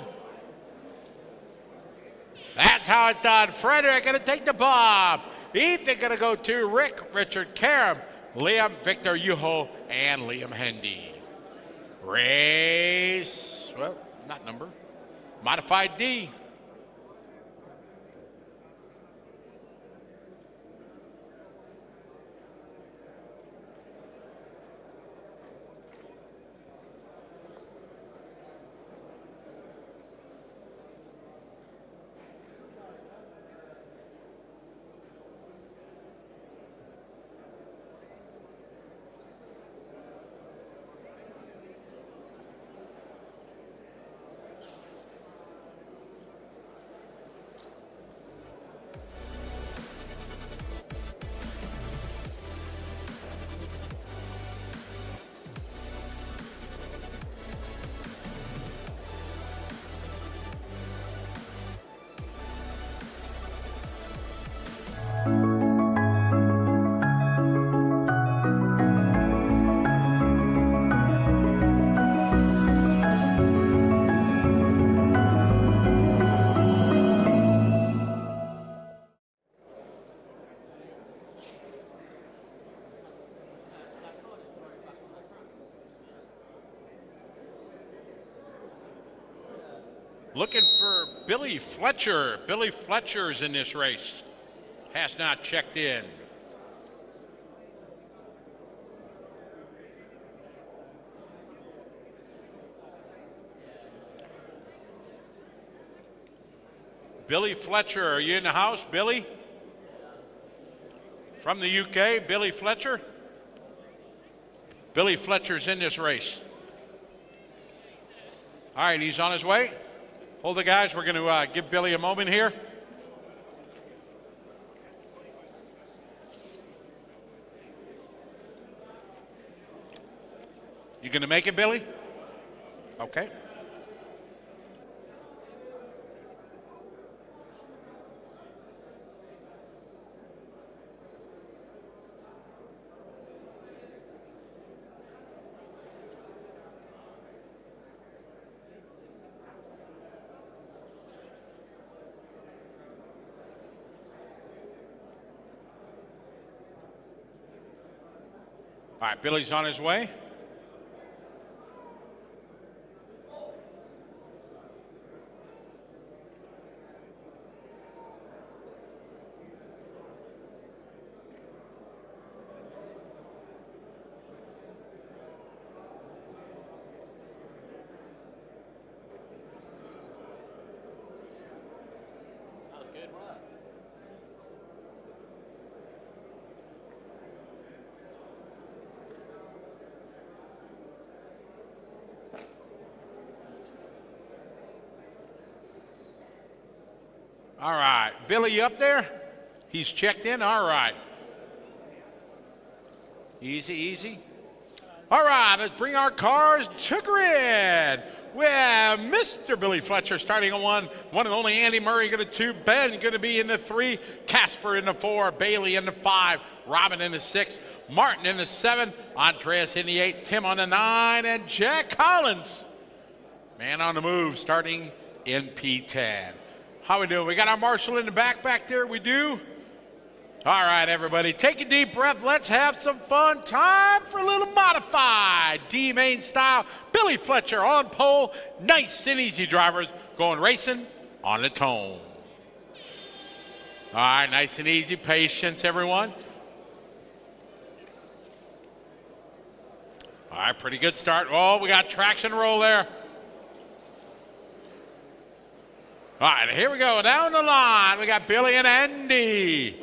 That's how it's done. Frederick gonna take the bomb. Ethan gonna go 2. Rick, Richard, Karam, Liam, Victor, Yuho, and Liam Hendy. Race, well, not number, modified D. Looking for Billy Fletcher. Billy Fletcher's in this race. Has not checked in. Billy Fletcher, are you in the house, Billy? From the UK, Billy Fletcher? Billy Fletcher's in this race. All right, he's on his way. Hold it, guys. We're going to give Billy a moment here. You going to make it, Billy? Okay. All right, Billy's on his way. All right. Billy, you up there? He's checked in? All right. Easy, easy. All right, let's bring our cars to grid. We have Mr. Billy Fletcher starting on one and only Andy Murray going to 2, Ben going to be in the 3, Casper in the 4, Bailey in the 5, Robin in the 6, Martin in the 7, Andreas in the 8, Tim on the 9, and Jack Collins, man on the move, starting in P10. How we doing? We got our marshal in the back there. We do. All right, everybody, take a deep breath. Let's have some fun. Time for a little modified D-main style. Billy Fletcher on pole. Nice and easy drivers going racing on the tone. All right, nice and easy. Patience, everyone. All right, pretty good start. Oh, we got traction roll there. All right, here we go. Down the line, we got Billy and Andy.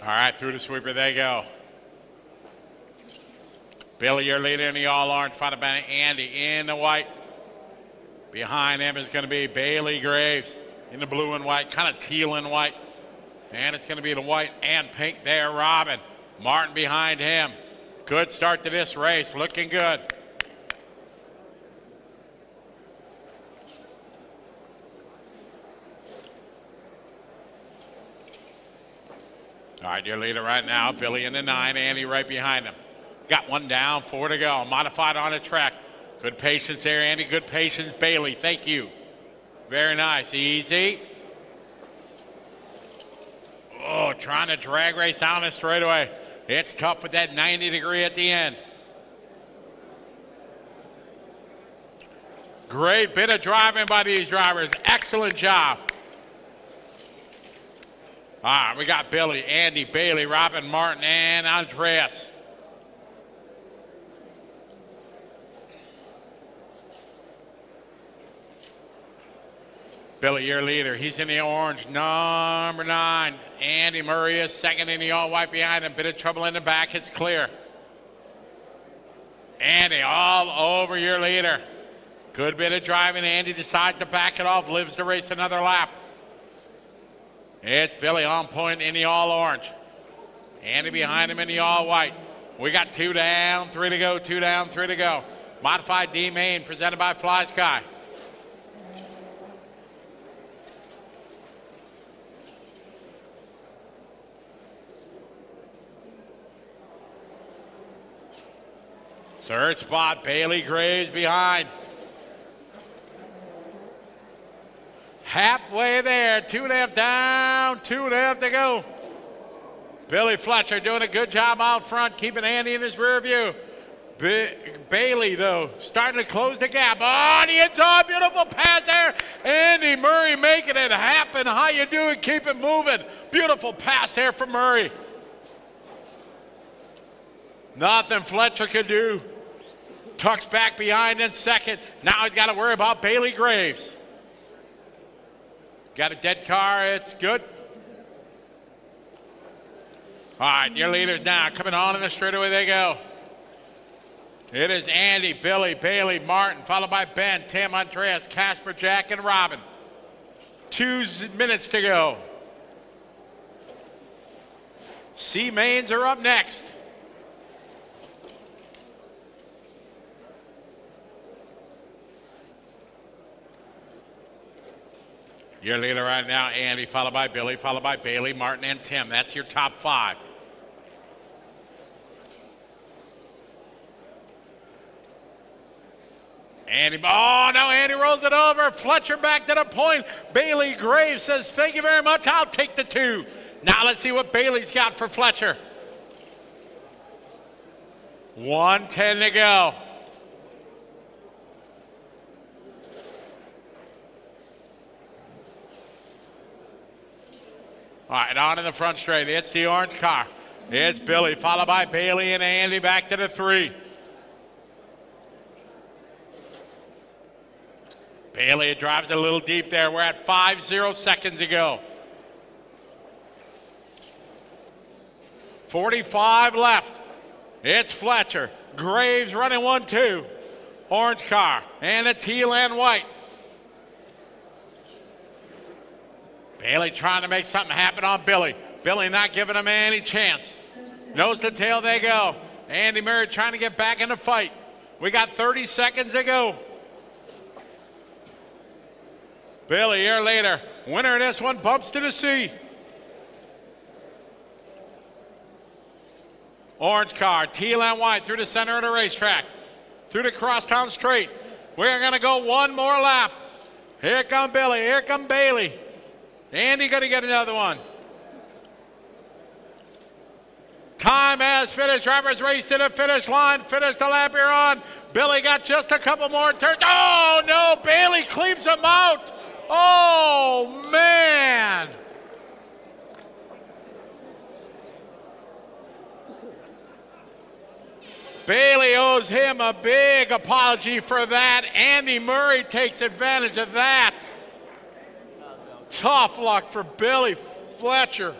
All right, through the sweeper they go. Billy, your leader in the all-orange, followed by Andy in the white. Behind him is going to be Bailey Graves in the blue and white, kind of teal and white. And it's going to be the white and pink there, Robin. Martin behind him. Good start to this race, looking good. All right, your leader right now, Billy in the 9, Andy right behind him. Got one down, 4 to go. Modified on the track. Good patience there, Andy. Good patience, Bailey. Thank you. Very nice. Easy. Oh, trying to drag race down the straightaway. It's tough with that 90 degree at the end. Great bit of driving by these drivers. Excellent job. All right, we got Billy, Andy, Bailey, Robin, Martin, and Andreas. Billy, your leader. He's in the orange, number 9. Andy Murray is second in the all-white behind him. Bit of trouble in the back. It's clear. Andy all over your leader. Good bit of driving. Andy decides to back it off, lives to race another lap. It's Billy on point in the all-orange. Andy behind him in the all-white. We got 2 down, 3 to go, 2 down, 3 to go. Modified D-main presented by Fly Sky. Third spot, Bailey Graves behind. Halfway there, 2.5 down, 2.5 to go. Billy Fletcher doing a good job out front, keeping Andy in his rear view. Bailey, though, starting to close the gap. Oh, and it's a beautiful pass there. Andy Murray making it happen. How you doing? Keep it moving. Beautiful pass there from Murray. Nothing Fletcher could do. Tucks back behind in second. Now he's got to worry about Bailey Graves. Got a dead car. It's good. All right, your leaders now coming on in the straightaway they go. It is Andy, Billy, Bailey, Martin, followed by Ben, Tim, Andreas, Casper, Jack, and Robin. 2 minutes to go. C-mains are up next. Your leader right now, Andy, followed by Billy, followed by Bailey, Martin, and Tim. That's your top 5. Andy, oh no, Andy rolls it over. Fletcher back to the point. Bailey Graves says, thank you very much, I'll take the 2. Now let's see what Bailey's got for Fletcher. 1:10 to go. All right, on in the front straight. It's the orange car. It's Billy, followed by Bailey and Andy back to the 3. Bailey drives it a little deep there. We're at 5 seconds to go. 45 left. It's Fletcher. Graves running 1-2. Orange car and a teal and white. Bailey trying to make something happen on Billy. Billy not giving him any chance. Nose to tail they go. Andy Murray trying to get back in the fight. We got 30 seconds to go. Billy, a year later, winner of this one, bumps to the sea. Orange car, teal and white through the center of the racetrack. Through the crosstown straight. We're gonna go one more lap. Here come Billy, here come Bailey. Andy gonna get another one. Time has finished. Drivers race to the finish line. Finish the lap you're on. Billy got just a couple more turns. Oh no, Bailey cleaves him out. Oh man. Bailey owes him a big apology for that. Andy Murray takes advantage of that. Tough luck for Billy Fletcher.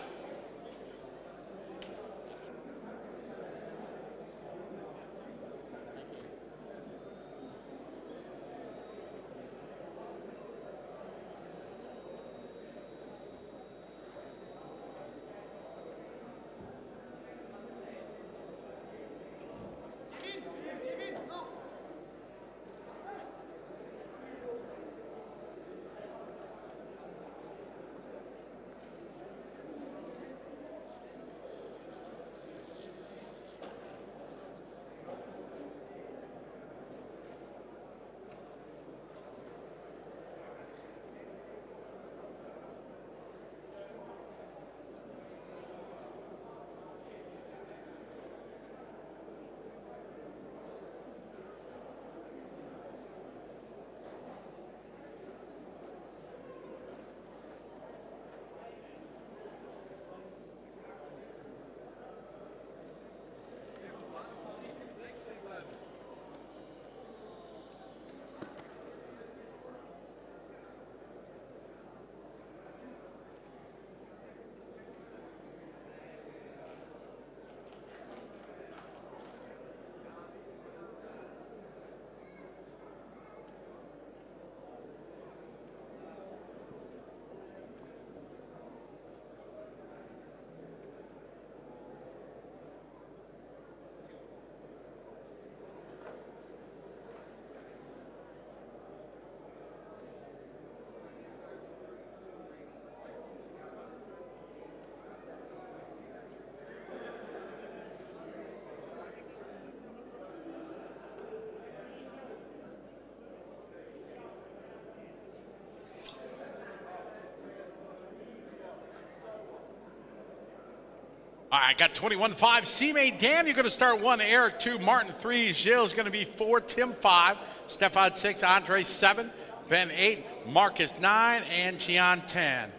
All right, got 21-5. C-Main Dan, you're going to start 1. Eric 2. Martin 3. Gilles going to be 4. Tim 5. Stefan 6. Andre 7. Ben 8. Marcus 9. And Gian 10.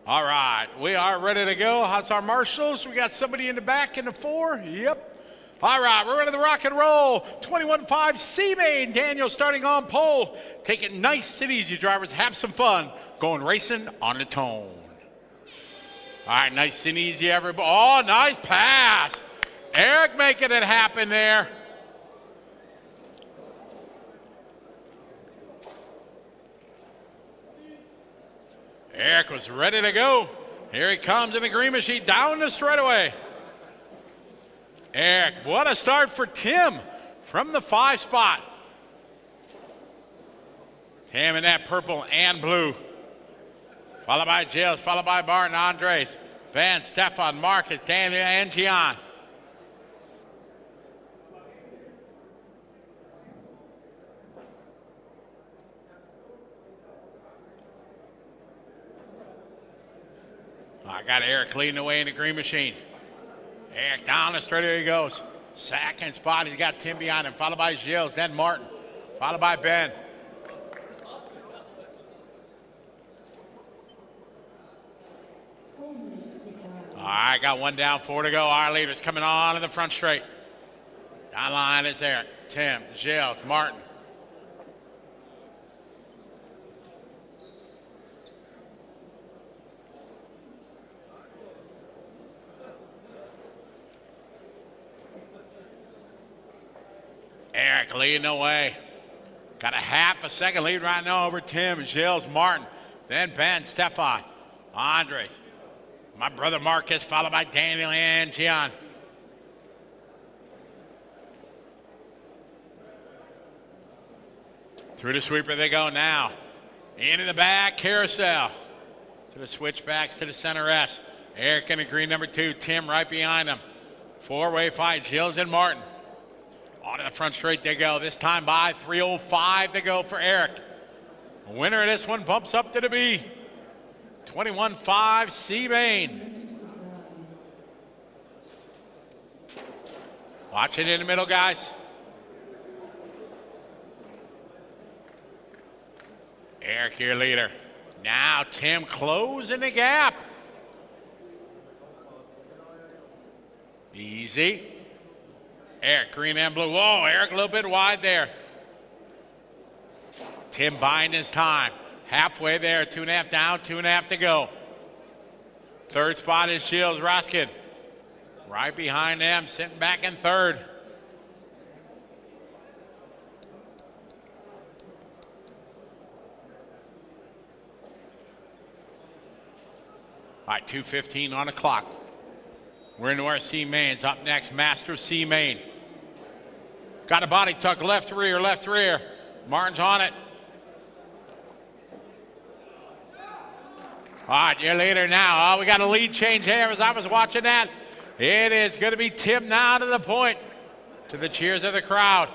All right, we are ready to go. How's our marshals? We got somebody in the back in the 4. Yep. All right, we're ready to rock and roll. 21-5 C-Main. Daniel starting on pole. Take it nice and easy, drivers. Have some fun going racing on the tone. All right, nice and easy, everybody. Oh, nice pass. Eric making it happen there. Eric was ready to go. Here he comes in the green machine down the straightaway. Eric, what a start for Tim from the 5 spot. Tim in that purple and blue. Followed by Gilles, followed by Barton, Andres, Ben, Stefan, Marcus, Daniel, and Gian. I got Eric leading the way in the green machine. Eric down the straight, here he goes. Second spot, he's got Tim behind him, followed by Gilles, then Martin, followed by Ben. All right, got 1 down, 4 to go. Our leader's coming on in the front straight. Down line is Eric, Tim, Gilles, Martin. Eric leading the way. Got a half a second lead right now over Tim, Gilles, Martin. Then Ben, Stefan, Andres. My brother Marcus, followed by Daniel and Gian. Through the sweeper they go now. Into the back, carousel. To the switchbacks to the center S. Eric in the green number 2, Tim right behind him. Four-way fight, Gilles and Martin. On to the front straight they go. This time by 3:05 to go for Eric. The winner of this one bumps up to the B. 21.5 C Main. Watch it in the middle, guys. Eric, your leader. Now Tim closing the gap. Easy. Eric, green and blue. Whoa, Eric a little bit wide there. Tim buying his time. Halfway there, 2.5 down, 2.5 to go. Third spot is Gilles Roskin. Right behind them, sitting back in third. All right, 2:15 on the clock. We're into our C mains. Up next, Master C main. Got a body tuck, left rear, left rear. Martin's on it. All right, your leader now. Oh, we got a lead change here as I was watching that. It is going to be Tim now to the point, to the cheers of the crowd.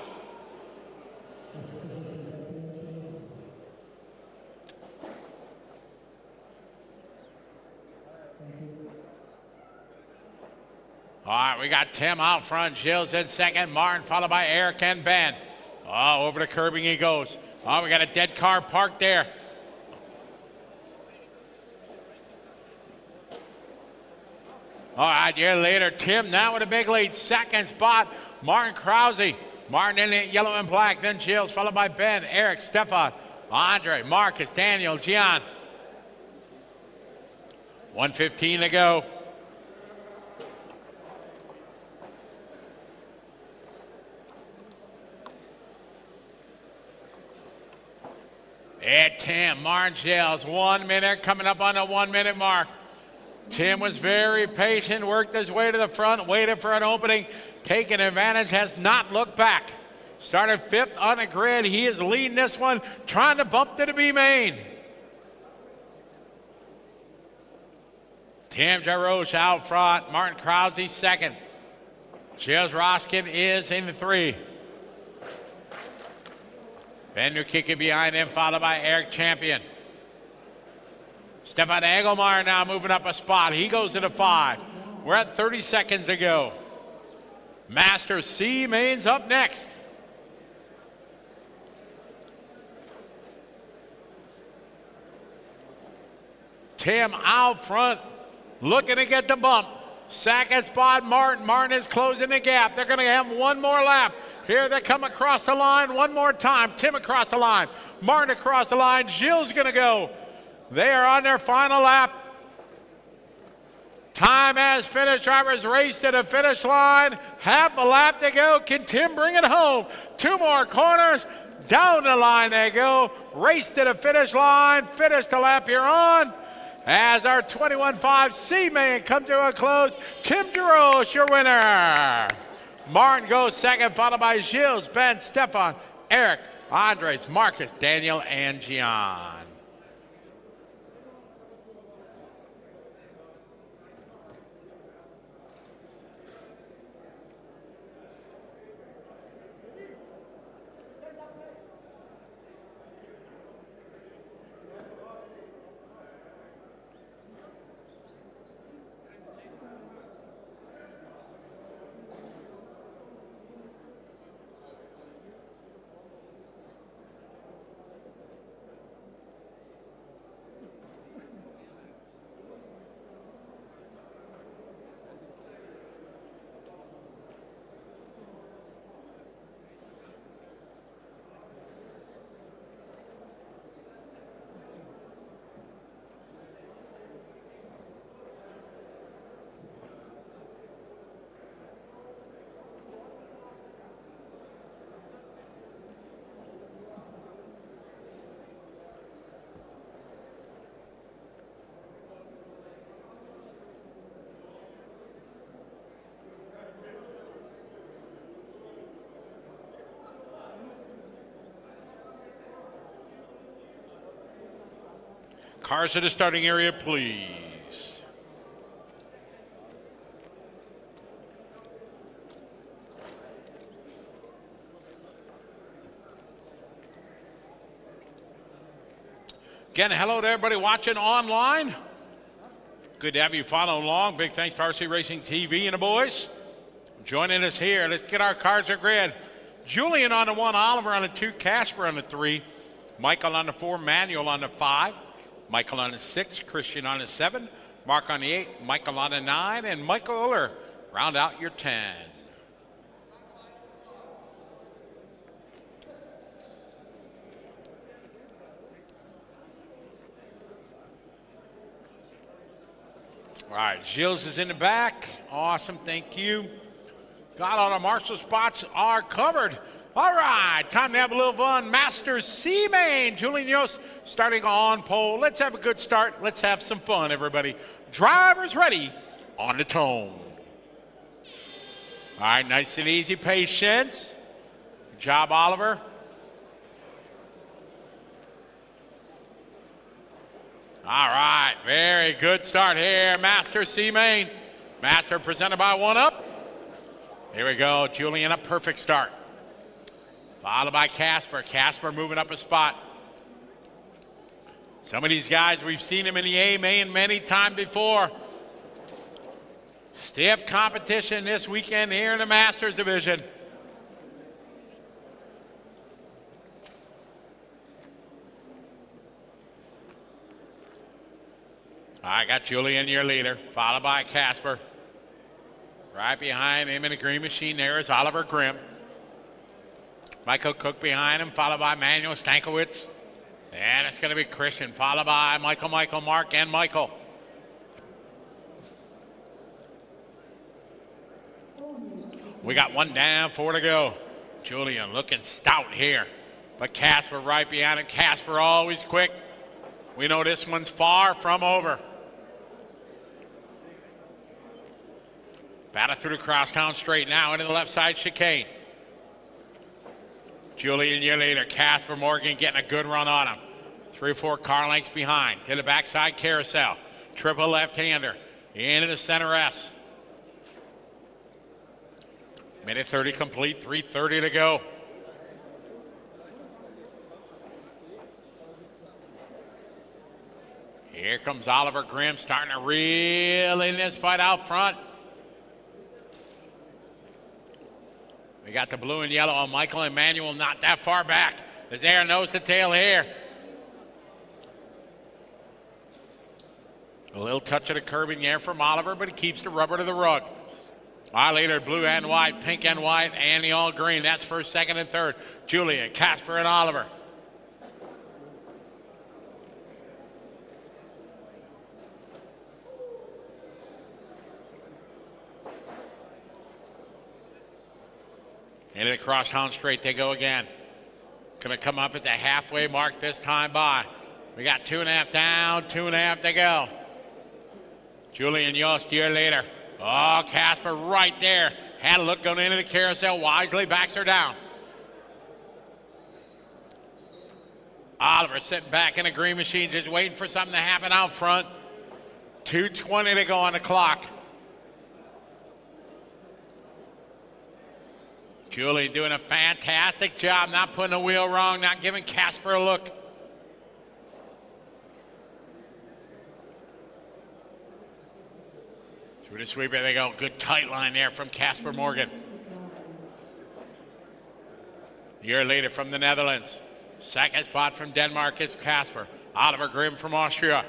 All right, we got Tim out front, Gilles in second, Martin followed by Eric and Ben. Oh, over the curbing he goes. Oh, we got a dead car parked there. All right, your leader, Tim now with a big lead. Second spot, Martin Krause. Martin in the yellow and black, then Gilles followed by Ben, Eric, Stefan, Andre, Marcus, Daniel, Gian. 1:15 to go. At Tim, Martin, Gilles, 1 minute, coming up on the 1 minute mark. Tim was very patient, worked his way to the front, waited for an opening, taking advantage, has not looked back. Started 5th on the grid. He is leading this one, trying to bump to the B main. Tim Jaroche out front, Martin Krause second. Gilles Roskin is in the 3. Ben Nukiki behind him, followed by Eric Champion. Stefan Engelmeyer now moving up a spot. He goes to the 5. We're at 30 seconds to go. Master C mains up next. Tim out front, looking to get the bump. Second spot, Martin. Martin is closing the gap. They're going to have one more lap. Here they come across the line one more time. Tim across the line. Martin across the line. Gilles going to go. They are on their final lap. Time has finished. Drivers race to the finish line. Half a lap to go. Can Tim bring it home? 2 more corners. Down the line they go. Race to the finish line. Finish the lap here on. As our 21.5 C main comes to a close, Tim Jaroche, your winner. Martin goes second, followed by Gilles, Ben, Stefan, Eric, Andres, Marcus, Daniel, and Gian. Cars to the starting area, please. Again, hello to everybody watching online. Good to have you follow along. Big thanks to RC Racing TV and the boys joining us here. Let's get our cars at grid. Julian on the 1, Oliver on the 2, Casper on the 3, Michael on the 4, Manuel on the 5, Michael on the 6, Christian on the 7, Mark on the 8, Michael on the 9, and Michael Uller round out your 10. All right, Gilles is in the back. Awesome, thank you. Got all the marshal spots are covered. All right, time to have a little fun. Master C-Main, Julian Yost starting on pole. Let's have a good start. Let's have some fun, everybody. Drivers ready on the tone. All right, nice and easy, patience. Good job, Oliver. All right, very good start here. Master C-Main. Master presented by 1UP. Here we go, Julian, a perfect start. Followed by Casper. Casper moving up a spot. Some of these guys, we've seen them in the A-Main many times before. Stiff competition this weekend here in the Masters division. I got Julian, your leader, followed by Casper. Right behind him in the green machine there is Oliver Grimm. Michael Cook behind him, followed by Manuel Stankiewicz. And it's going to be Christian, followed by Michael, Mark, and Michael. We got 1 down, 4 to go. Julian looking stout here. But Casper right behind him. Casper always quick. We know this one's far from over. Battle through the crosstown straight now into the left side chicane. Julian, your leader. Casper Morgan getting a good run on him. 3 or 4 car lengths behind. To the backside carousel. Triple left-hander. Into the center S. Minute 30 complete. 3:30 to go. Here comes Oliver Grimm starting to reel in this fight out front. We got the blue and yellow on Michael and Manuel not that far back. As there nose to tail here. A little touch of the curb in the air from Oliver, but he keeps the rubber to the rug. Our leader, blue and white, pink and white, and the all green. That's first, second, and third. Julian, Casper, and Oliver. Into the crosstown straight they go again. Going to come up at the halfway mark this time by. We got 2.5 down, 2.5 to go. Julian Yost, your leader. Oh, Casper right there. Had a look going into the carousel. Wisely backs her down. Oliver sitting back in the green machine just waiting for something to happen out front. 2:20 to go on the clock. Julie doing a fantastic job, not putting the wheel wrong, not giving Casper a look. Through the sweeper they go. Good tight line there from Casper Morgan. Your leader from the Netherlands. Second spot from Denmark is Casper. Oliver Grimm from Austria.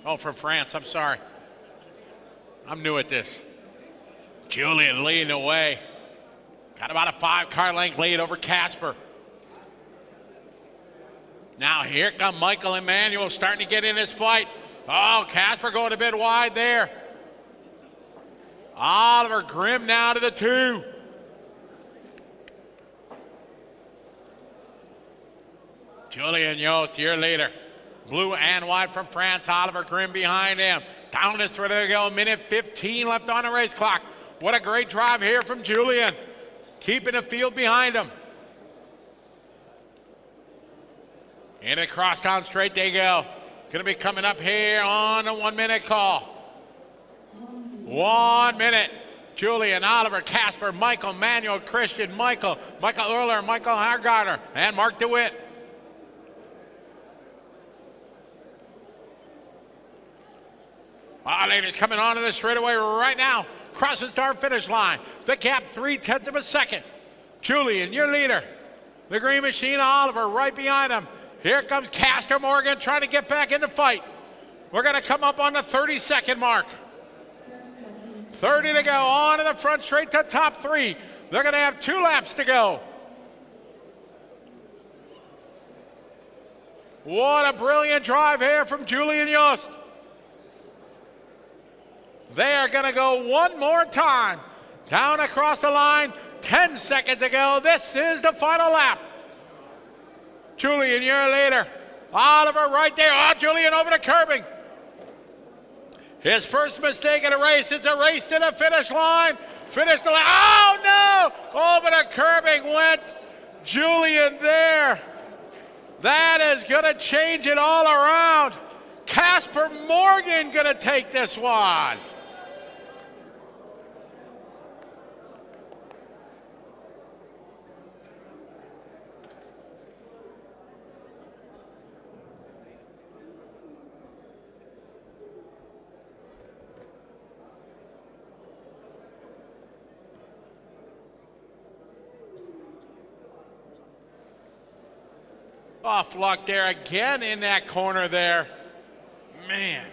Oh, from France, I'm sorry. I'm new at this. Julian leading the way. Got about a 5-car length lead over Casper. Now here come Michael and Manuel starting to get in this fight. Oh, Casper going a bit wide there. Oliver Grimm now to the 2. Julian Yost, your leader. Blue and white from France. Oliver Grimm behind him. Down this where they go. Minute 15 left on the race clock. What a great drive here from Julian. Keeping the field behind him. Into crosstown straight they go. Going to be coming up here on a 1 minute call. 1 minute. Julian, Oliver, Casper, Michael, Manuel, Christian, Michael Euler, Michael Hargarter, and Mark DeWitt. Our ladies coming onto the straightaway right now. Crossing start finish line. The gap 0.3 of a second. Julian, your leader. The Green Machine, Oliver, right behind him. Here comes Castor Morgan trying to get back in the fight. We're going to come up on the 30-second mark. 30 to go. On to the front straight to top 3. They're going to have 2 laps to go. What a brilliant drive here from Julian Yost. They are going to go one more time. Down across the line. 10 seconds to go. This is the final lap. Julian, your leader. Oliver right there. Oh, Julian over the curbing. His first mistake in a race. It's a race to the finish line. Finish the line. Oh, no! Over the curbing went Julian there. That is going to change it all around. Casper Morgan going to take this one. Off luck there again in that corner there. Man.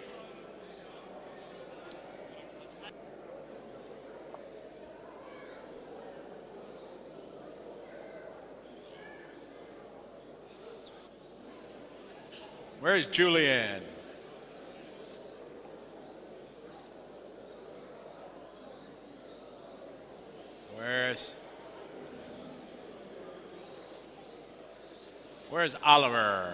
Where's Julian? Where's Oliver?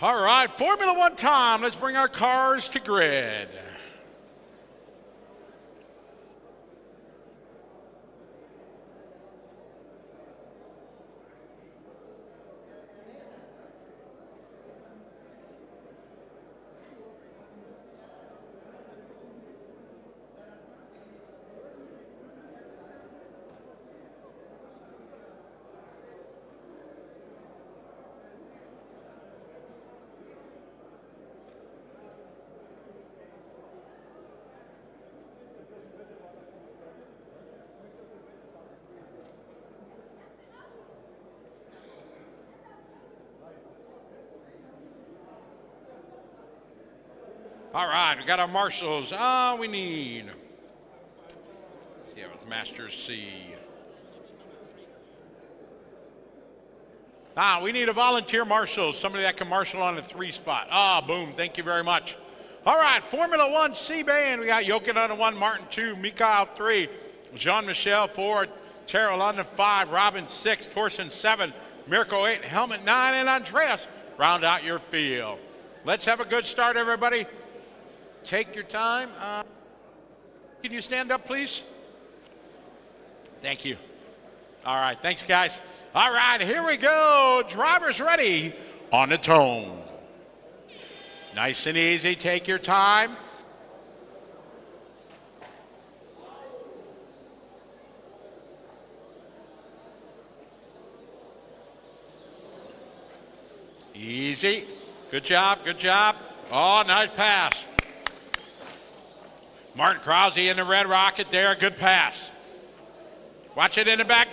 All right, Formula One time. Let's bring our cars to grid. All right, we got our marshals. We need, with Master C. We need a volunteer marshal, somebody that can marshal on the 3 spot. Boom, thank you very much. All right, Formula One C band. We got Jochen on the 1, Martin 2, Mikhail 3, Jean-Michel 4, Tara London 5, Robin 6, Torsen 7, Mirko 8, Helmet 9, and Andreas round out your field. Let's have a good start, everybody. Take your time. Can you stand up, please? Thank you. All right, thanks, guys. All right, here we go. Drivers ready on the tone. Nice and easy. Take your time. Easy. Good job, good job. Oh, nice pass. Martin Krause in the red rocket there, good pass. Watch it in the back.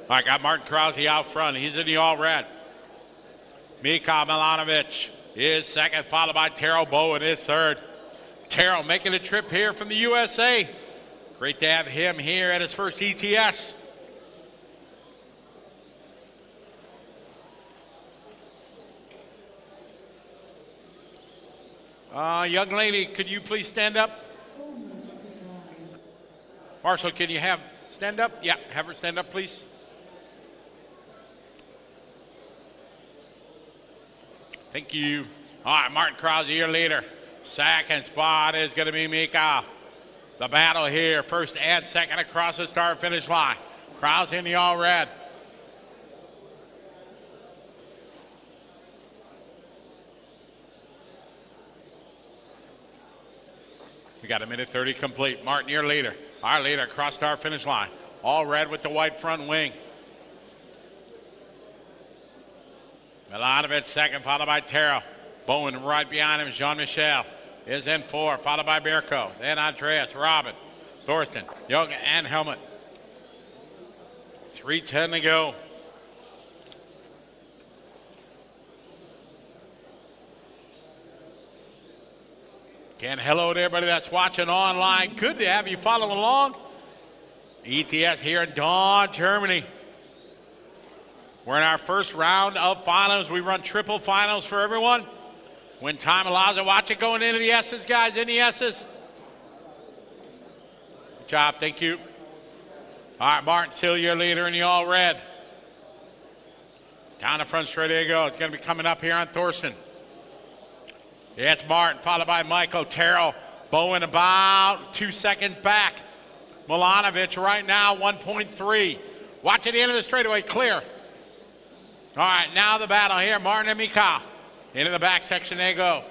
I got Martin Krause out front. He's in the all red. Mika Milanovic is second, followed by Terrell Bowen is third. Terrell making a trip here from the USA. Great to have him here at his first ETS. Young lady, could you please stand up? Marshall, can you stand up? Yeah, have her stand up, please. Thank you. All right, Martin Krause, your leader. Second spot is going to be Mika. The battle here, first and second across the start-finish line. Krause in the all red. We got a minute 30 complete. Martin, your leader. Our leader across start-finish line. All red with the white front wing. Milanovic second, followed by Terrell. Bowen right behind him. Jean-Michel is in four, followed by Mirko. Then Andreas, Robin, Thorsten, Young, and Helmut. 3:10 to go. Again, hello to everybody that's watching online. Good to have you following along. ETS here in Daun, Germany. We're in our first round of finals. We run triple finals for everyone. When time allows it, watch it going into the S's, guys, in the S's. Good job, thank you. All right, Martin, still your leader in the all red. Down the front straight, there you go. It's going to be coming up here on Thorsten. Yeah, it's Martin, followed by Michael. Terrell, Bowen about 2 seconds back. Milanovic right now, 1.3. Watch at the end of the straightaway, clear. All right, now the battle here, Martin and Mika. Into the back section they go.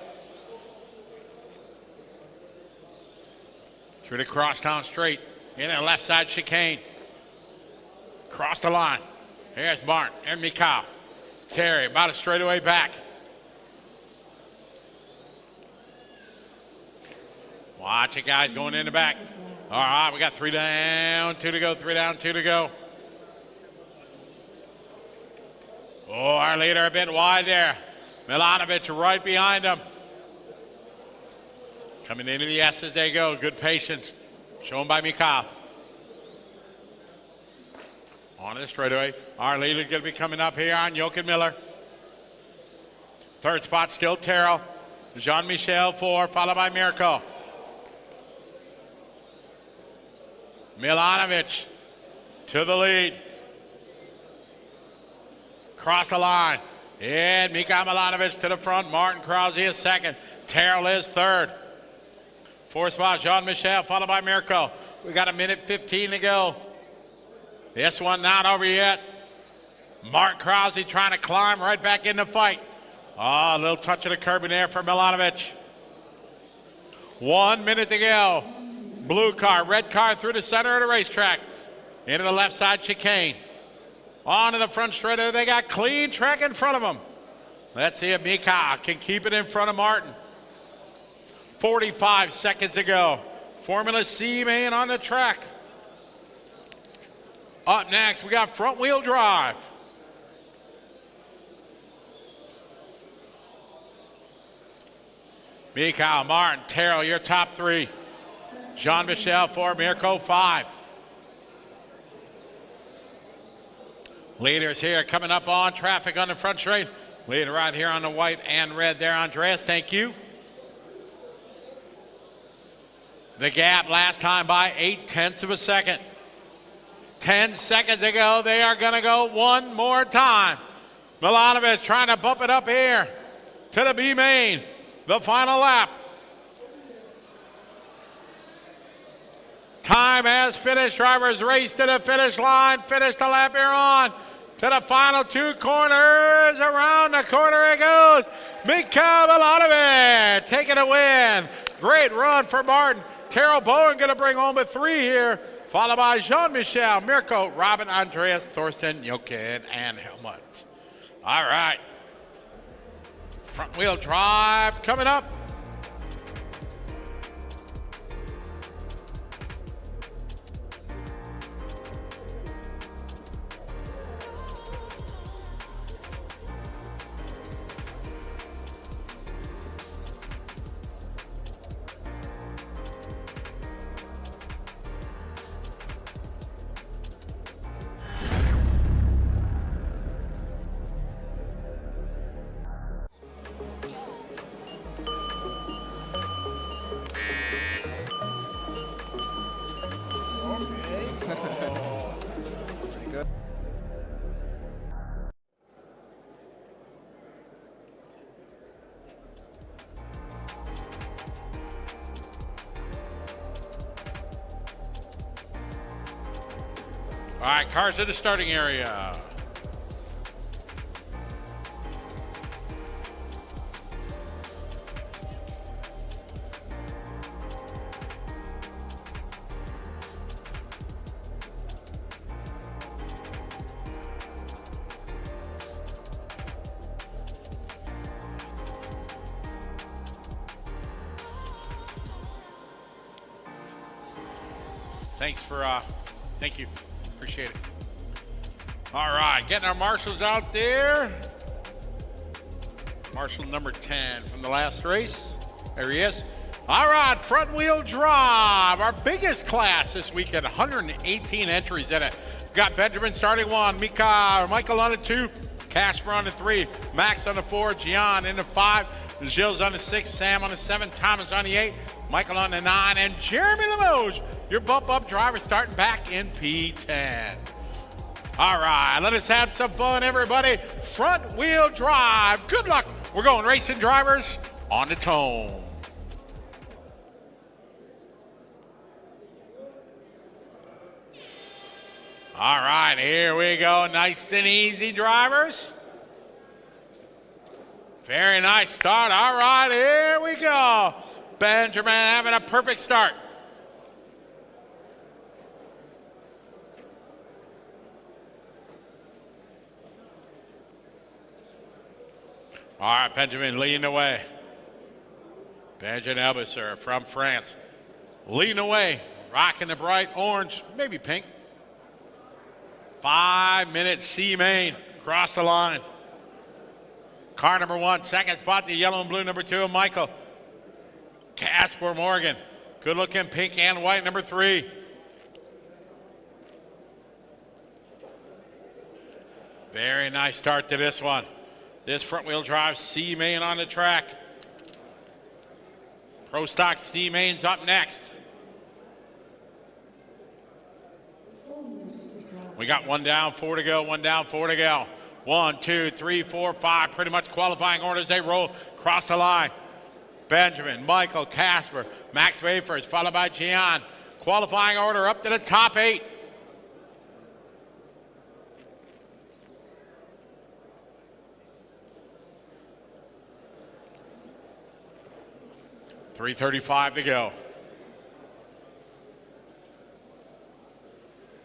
Through the crosstown straight. Into the left side chicane. Cross the line. Here's Martin and Mika. Terry about a straightaway back. Watch it, guys, going in the back. All right, we got 3 down, 2 to go, 3 down, 2 to go. Oh, our leader a bit wide there. Milanovic right behind him. Coming into the S as they go. Good patience. Shown by Mika. On the straightaway. Our leader is going to be coming up here on Jochen Miller. Third spot still Terrell. Jean-Michel 4, followed by Mirko. Milanovic to the lead. Cross the line. And Mika Milanovic to the front. Martin Krause is second. Terrell is third. Fourth spot, Jean-Michel, followed by Mirko. We got a minute 15 to go. This one not over yet. Martin Krause trying to climb right back in the fight. Oh, a little touch of the curb in there for Milanovic. 1 minute to go. Blue car, red car through the center of the racetrack. Into the left side chicane. On to the front straight. They got clean track in front of them. Let's see if Mika can keep it in front of Martin. 45 seconds to go. Formula C main on the track. Up next, we got front wheel drive. Mika, Martin, Terrell, your top 3. Jean-Michel 4, Mirko 5. Leaders here coming up on traffic on the front straight. Leader right here on the white and red there, Andreas, thank you. The gap last time by 0.8 of a second. 10 seconds to go. They are going to go one more time. Milanovic trying to bump it up here to the B main. The final lap. Time has finished. Drivers race to the finish line. Finish the lap here on. To the final 2 corners. Around the corner it goes. Mika Milanovic taking a win. Great run for Martin. Terrell Bowen going to bring home a 3 here. Followed by Jean-Michel, Mirko, Robin, Andreas, Thorsten, Jochen, and Helmut. All right. Front wheel drive coming up. All right, cars in the starting area. Thank you. Appreciate it. All right, getting our marshals out there. Marshal number 10 from the last race. There he is. All right, front wheel drive. Our biggest class this weekend, 118 entries in it. Got Benjamin starting 1, Michael on the 2, Casper on the 3, Max on the 4, Gian in the 5, Gilles on the 6, Sam on the 7, Thomas on the 8, Michael on the 9, and Jeremy Limoges, your bump-up driver, starting back in P10. All right, let us have some fun, everybody. Front wheel drive. Good luck. We're going racing drivers on the tone. All right, here we go. Nice and easy, drivers. Very nice start. All right, here we go. Benjamin having a perfect start. All right, Benjamin leading the way. Benjamin Elbisser from France leading the way, rocking the bright orange, maybe pink. 5 minutes C main, across the line. Car number 1, second spot, the yellow and blue number 2, Michael. Casper Morgan, good looking pink and white number 3. Very nice start to this one. This front wheel drive C main on the track. Pro Stock C main's up next. We got 1 down, 4 to go, 1 down, 4 to go. 1, 2, 3, 4, 5, pretty much qualifying order as they roll across the line. Benjamin, Michael, Casper, Max Wafers, followed by Gian. Qualifying order up to the top 8. .335 to go.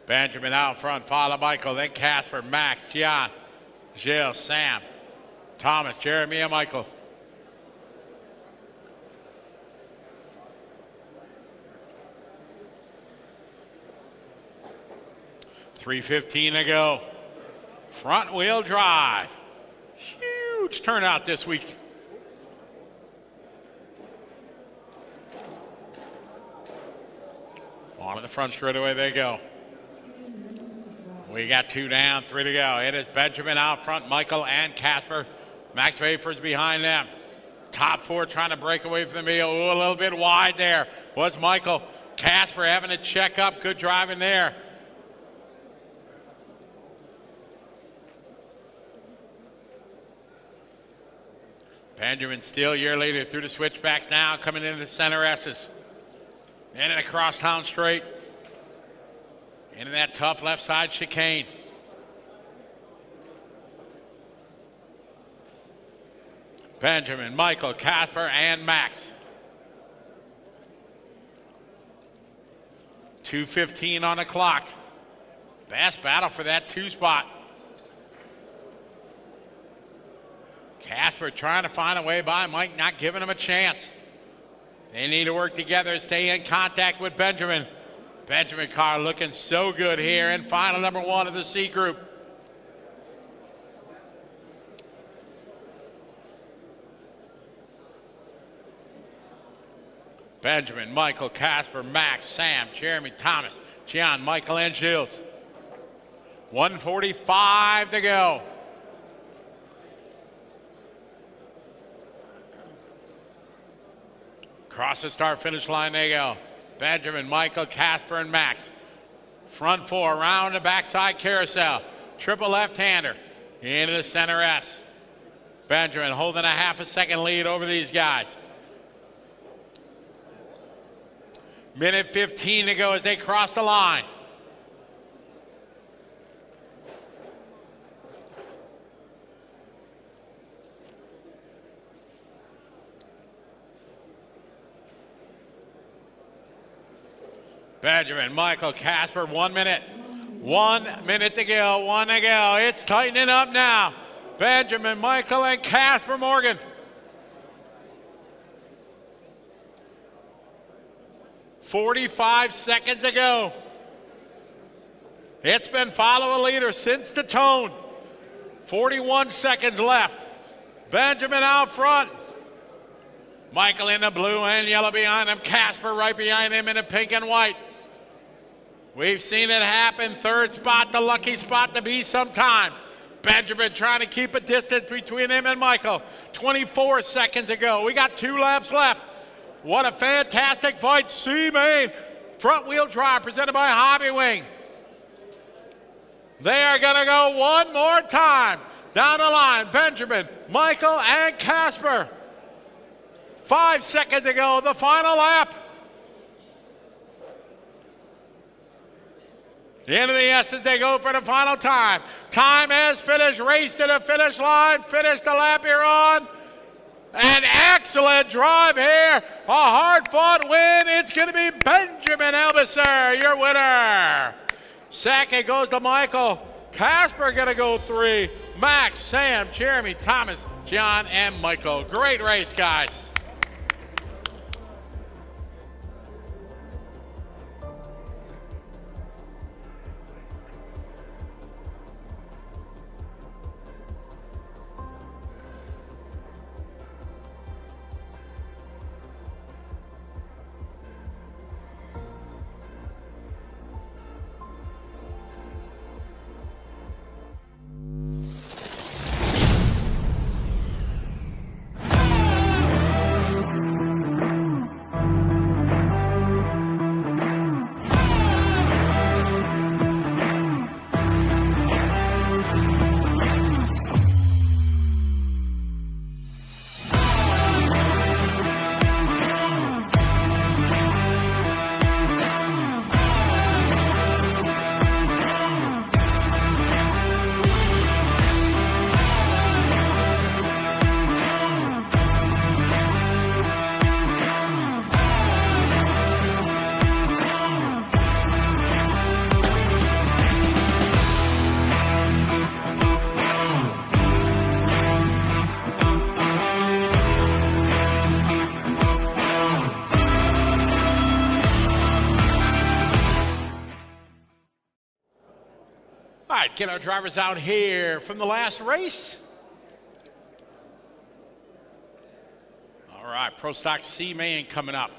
Benjamin out front, followed Michael, then Casper, Max, Gian, Gilles, Sam, Thomas, Jeremy, and Michael. .315 to go. Front wheel drive. Huge turnout this week. On to the front straightaway they go. We got 2 down, 3 to go. It is Benjamin out front, Michael and Casper. Max Wafers behind them. Top 4 trying to break away from the meal. Ooh, a little bit wide there was Michael. Casper having to check up. Good driving there. Benjamin still your leader through the switchbacks now, coming into the center S's. Into the crosstown straight. Into that tough left side chicane. Benjamin, Michael, Casper, and Max. 2:15 on the clock. Best battle for that 2 spot. Casper trying to find a way by Mike, not giving him a chance. They need to work together, stay in contact with Benjamin. Benjamin car looking so good here in final number 1 of the C group. Benjamin, Michael, Casper, Max, Sam, Jeremy, Thomas, Gian, Michael, and Gilles. 1:45 to go. Across the start finish line they go. Benjamin, Michael, Casper, and Max. Front 4 around the backside carousel. Triple left-hander into the center S. Benjamin holding a half a second lead over these guys. Minute 15 to go as they cross the line. Benjamin, Michael, Casper, 1 minute. 1 minute to go, 1 to go. It's tightening up now. Benjamin, Michael, and Casper Morgan. $45 to go. It's been follow a leader since the tone. 41 seconds left. Benjamin out front. Michael in the blue and yellow behind him. Casper right behind him in the pink and white. We've seen it happen. Third spot, the lucky spot to be sometime. Benjamin trying to keep a distance between him and Michael. 24 seconds to go. We got 2 laps left. What a fantastic fight. C-Main front wheel drive presented by Hobby Wing. They are going to go one more time down the line. Benjamin, Michael, and Casper. 5 seconds to go, the final lap. The end of the S as they go for the final time. Time has finished, race to the finish line, finish the lap you're on. An excellent drive here, a hard-fought win. It's going to be Benjamin Elvisser, your winner. Second goes to Michael. Casper going to go 3. Max, Sam, Jeremy, Thomas, John, and Michael. Great race, guys. All right, get our drivers out here from the last race. All right, Pro Stock C-Main coming up.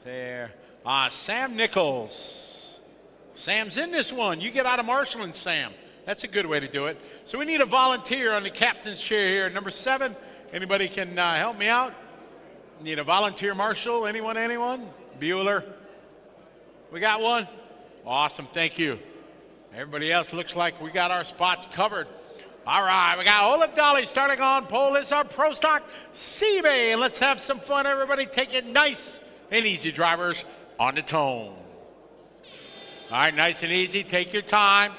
There. Sam Nichols. Sam's in this one. You get out of marshalling, Sam. That's a good way to do it. So we need a volunteer on the captain's chair here. Number 7, anybody can help me out? Need a volunteer marshal? Anyone? Bueller? We got one? Awesome, thank you. Everybody else looks like we got our spots covered. All right, we got Olaf Dolly starting on pole. This is our Pro Stock C-Main. Let's have some fun, everybody. Take it nice and easy, drivers, on the tone. All right, nice and easy. Take your time.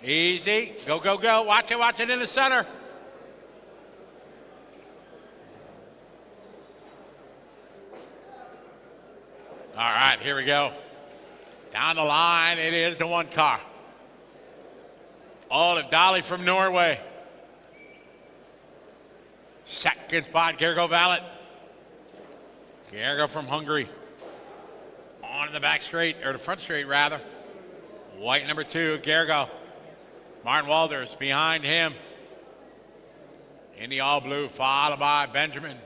Easy. Go, go, go. Watch it in the center. All right, here we go. Down the line, it is the 1 car. Olaf Dolly from Norway. Second spot, Gergo Valet. Gergo from Hungary. On the back straight, or the front straight rather. White number 2, Gergo. Martin Walters behind him. In the all blue, followed by Benjamin.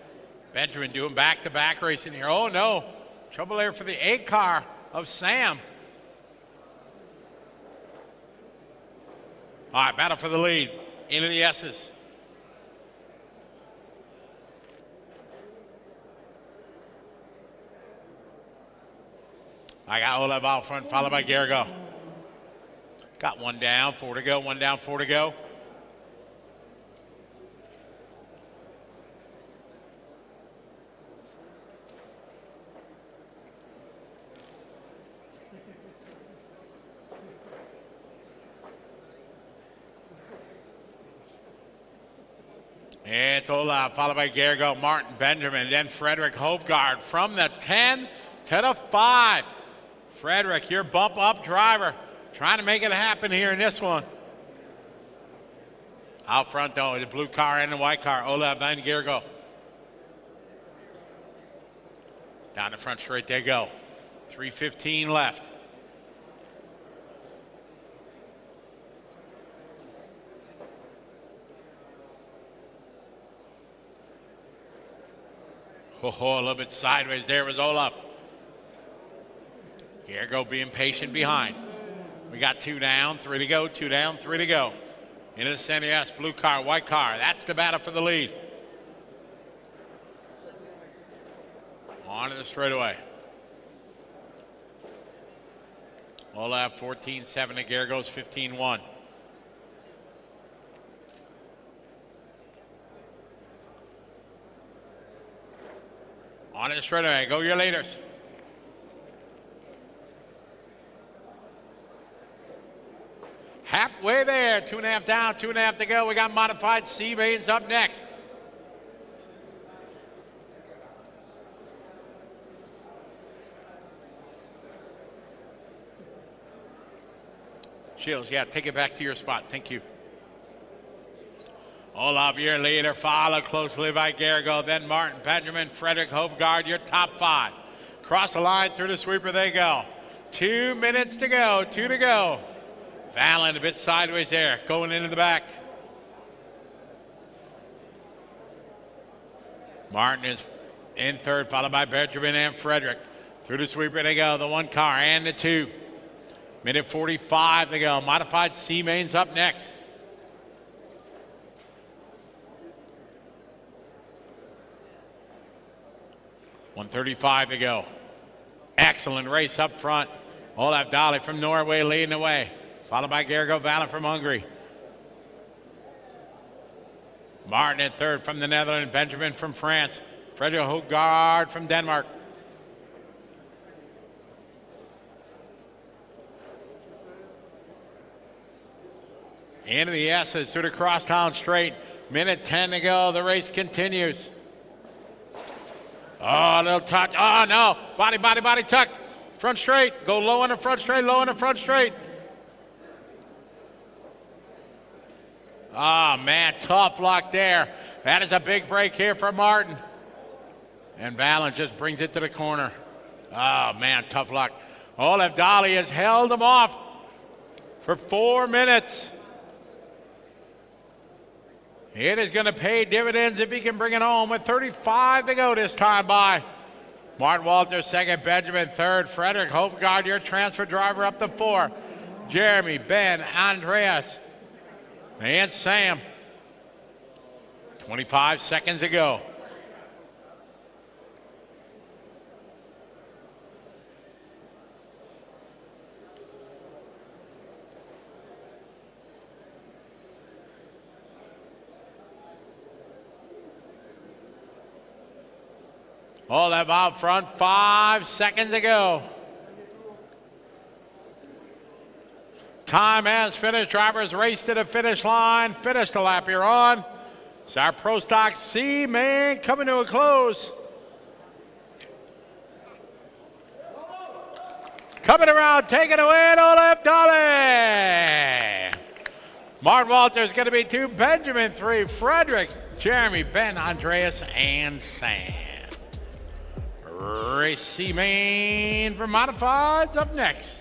Benjamin doing back-to-back racing here. Oh no, trouble there for the 8 car of Sam. All right, battle for the lead. Into the S's. I got Olaf out front, followed by Gergo. Got 1 down, 4 to go, 1 down, 4 to go. It's Olaf, followed by Gergo, Martin, Benjamin, then Frederick Hofgaard from the 10 to the 5. Frederick, your bump up driver, trying to make it happen here in this one. Out front though, the blue car and the white car, Olaf, then Gergo. Down the front straight they go. 3:15 left. Oh, a little bit sideways there was Olaf. Gergo being patient behind. We got 2 down, 3 to go, 2 down, 3 to go. Into the center, yes, blue car, white car. That's the battle for the lead. On to the straightaway. Olaf 14-7 to Gergo's 15-1. On to the straightaway, go your leaders. Halfway there, 2.5 down, 2.5 to go. We got modified C-Mains up next. Shields, yeah, take it back to your spot. Thank you. Olaf, your leader, followed closely by Gergo, then Martin, Benjamin, Frederick Hofgaard, your top 5. Cross the line through the sweeper they go. 2 minutes to go, 2 to go. Valen a bit sideways there, going into the back. Martin is in third, followed by Benjamin and Frederick. Through the sweeper they go, the 1 car and the 2. Minute 45 to go. Modified C-Mains up next. .135 to go. Excellent race up front. Olaf Dali from Norway leading the way. Followed by Gergo Valen from Hungary. Martin in third from the Netherlands. Benjamin from France. Frederick Hofgaard from Denmark. Into the S's through the crosstown straight. Minute 10 to go. The race continues. Oh, a little touch. Oh, no. Body, body, body tuck. Front straight. Go low on the front straight, low on the front straight. Oh, man. Tough luck there. That is a big break here for Martin. And Valen just brings it to the corner. Oh, man. Tough luck. Olaf Dali has held him off for 4 minutes. It is going to pay dividends if he can bring it home with 35 to go this time by. Martin Walters second, Benjamin third, Frederick Hofgaard, your transfer driver up to 4. Jeremy, Ben, Andreas, and Sam. 25 seconds to go. Olaf out front, 5 seconds to go. Time has finished. Drivers race to the finish line. Finish the lap you're on. It's our Pro Stock C-Main coming to a close. Coming around, taking away, Olaf Dali. Martin Walters going to be 2, Benjamin 3, Frederick, Jeremy, Ben, Andreas, and Sam. Race C-Main for Modifieds up next.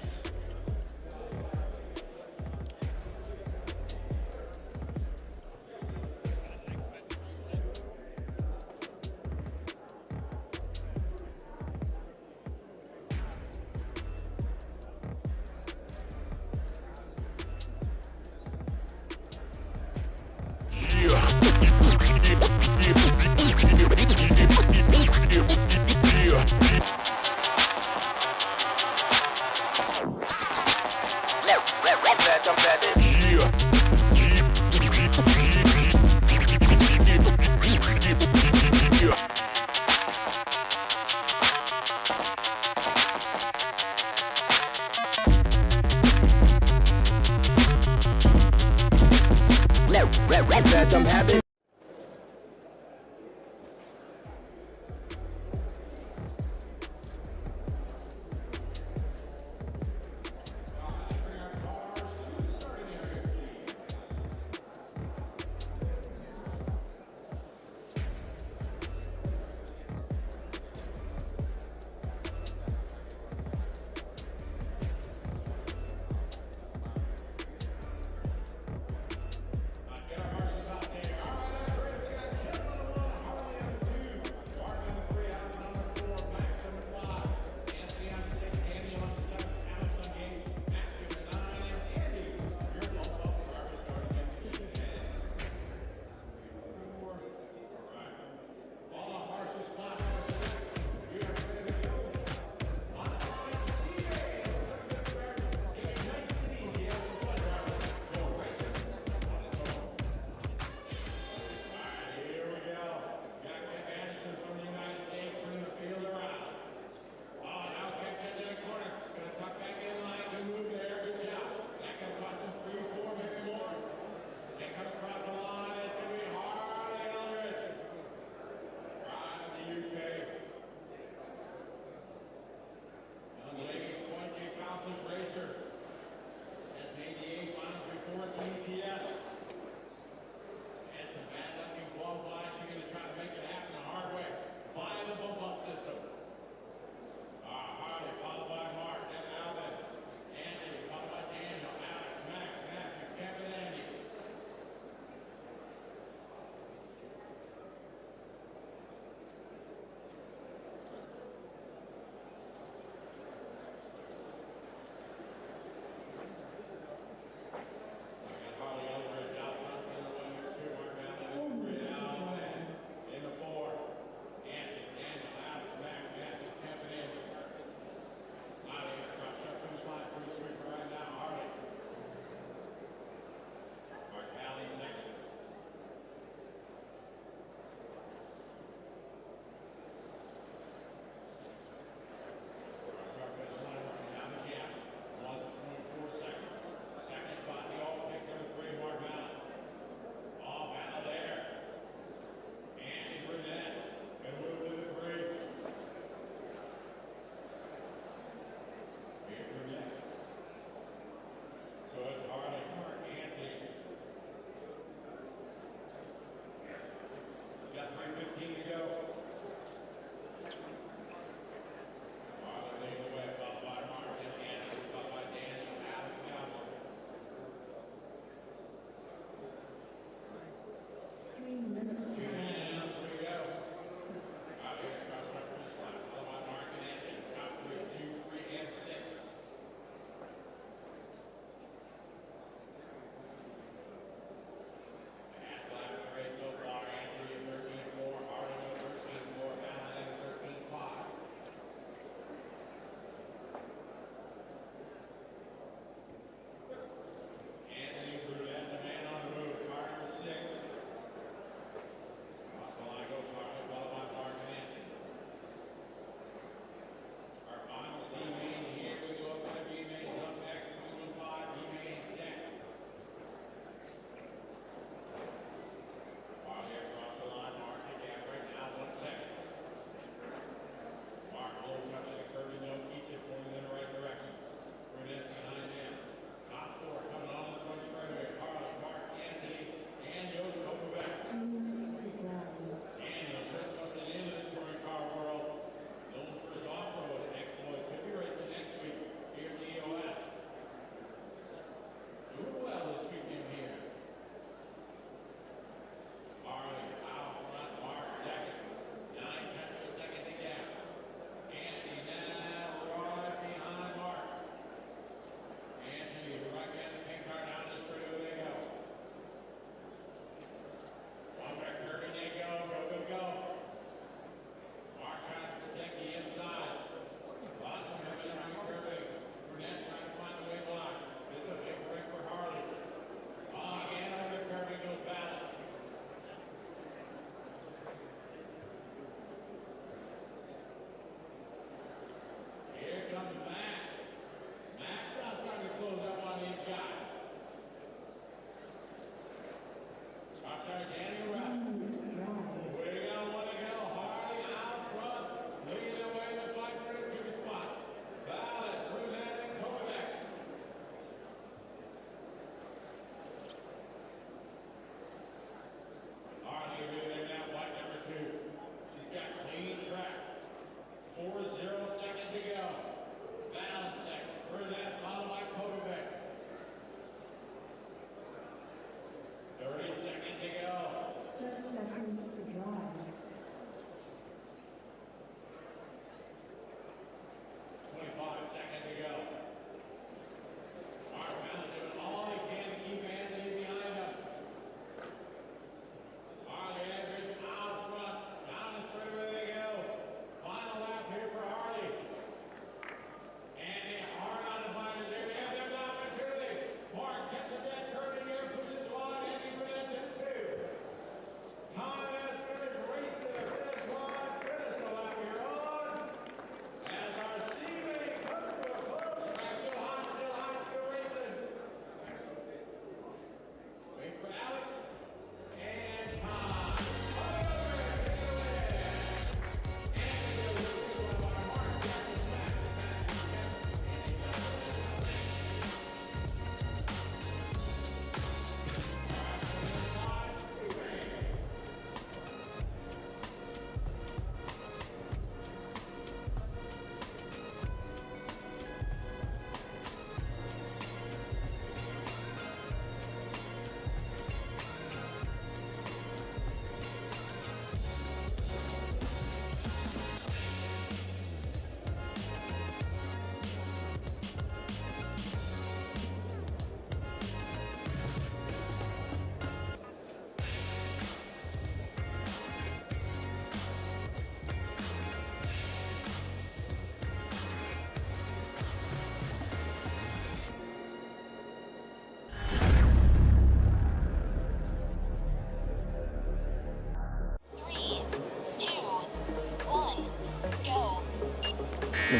me.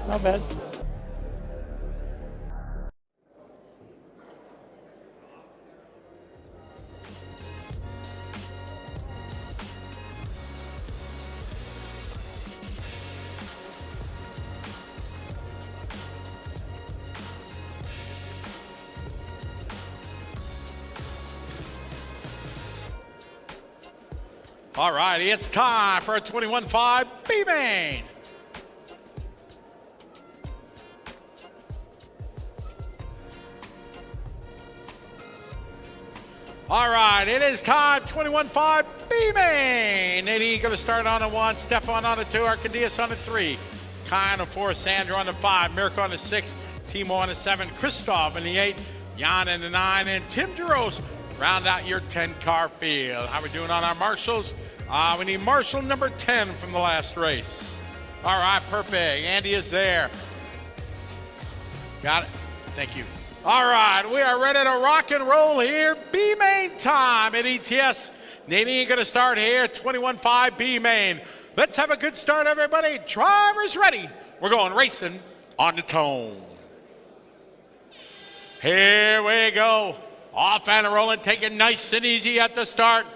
Not bad. All righty, it's time for a 21.5 B-Main. All right, it is time, 21.5 B-Main. Nadine going to start on a 1, Stefan on a 2, Arcadius on a 3, Kai on a 4, Sandra on a 5, Mirko on a 6, Timo on a 7, Christoph in the 8, Jan in the 9, and Tim Duros round out your 10-car field. How we doing on our marshals? We need marshal number 10 from the last race. All right, perfect. Andy is there. Got it. Thank you. All right, we are ready to rock and roll here. B-Main time at ETS. Nadine going to start here, 21.5 B-Main. Let's have a good start, everybody. Drivers ready. We're going racing on the tone. Here we go. Off and rolling, taking nice and easy at the start.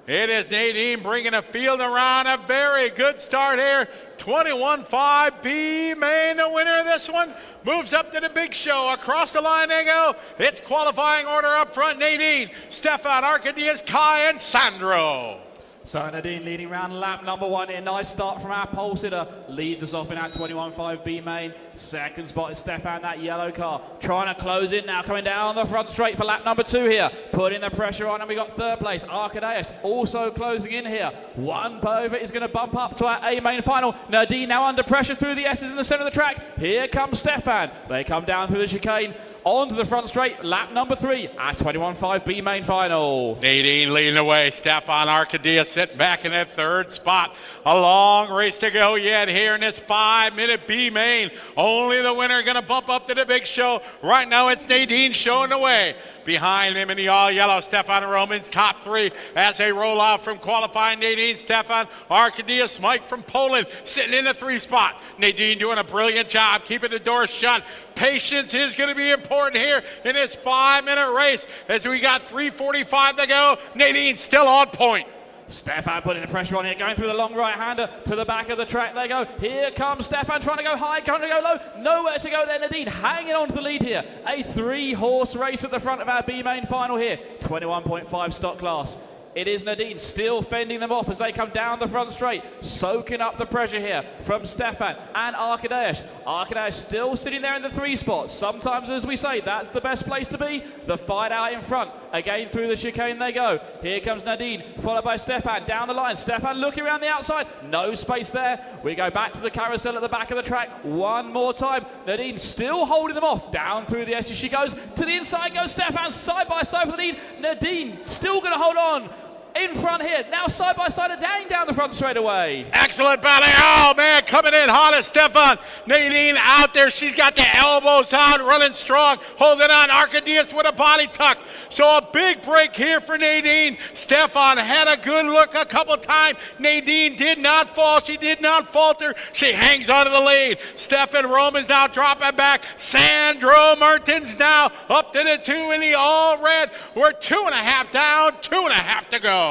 It is Nadine bringing a field around. A very good start here. 21.5 B-Main, the winner of this one, moves up to the big show. Across the line they go. It's qualifying order up front. Nadine, Stefan, Arcadius, Kai, and Sandro. So Nadine leading round lap number 1 here. Nice start from our pole sitter. Leads us off in that 21.5 B-Main. Second spot is Stefan, that yellow car. Trying to close in now, coming down the front straight for lap number 2 here. Putting the pressure on, and we got third place. Arcadius also closing in here. One over is going to bump up to our A-Main final. Nadine now under pressure through the S's in the center of the track. Here comes Stefan. They come down through the chicane. Onto the front straight, lap number 3 at 21.5 B-Main final. Nadine leading the way. Stefan Arcadius sitting back in that third spot. A long race to go yet here in this 5-minute B-Main. Only the winner going to bump up to the big show. Right now it's Nadine showing the way. Behind him in the all yellow, Stefan Roman's top 3 as they roll out from qualifying. Nadine, Stefan, Arcadius, Mike from Poland sitting in the 3 spot. Nadine doing a brilliant job keeping the door shut. Patience is going to be important here in this 5-minute race as we got 3:45 to go. Nadine still on point. Stefan putting the pressure on here, going through the long right-hander to the back of the track. They go. Here comes Stefan trying to go high, trying to go low. Nowhere to go there. Nadine hanging on to the lead here. A 3-horse race at the front of our B-Main final here. 21.5 stock class. It is Nadine still fending them off as they come down the front straight, soaking up the pressure here from Stefan and Arcadius. Arcadius still sitting there in the 3 spot. Sometimes, as we say, that's the best place to be. The fight out in front. Again through the chicane they go. Here comes Nadine, followed by Stefan down the line. Stefan looking around the outside. No space there. We go back to the carousel at the back of the track one more time. Nadine still holding them off. Down through the S as she goes. To the inside goes Stefan, side by side with Nadine. Nadine still going to hold on. In front here, now side by side, Nadine down the front straight away. Excellent battle. Oh man, coming in hot as Stefan. Nadine out there, she's got the elbows out, running strong, holding on. Arcadius with a body tuck. So a big break here for Nadine. Stefan had a good look a couple times. Nadine did not fall, she did not falter. She hangs onto the lead. Stefan Roman's now dropping back. Sandro Martins now up to the 2 in the all red. We're 2.5 down, 2.5 to go.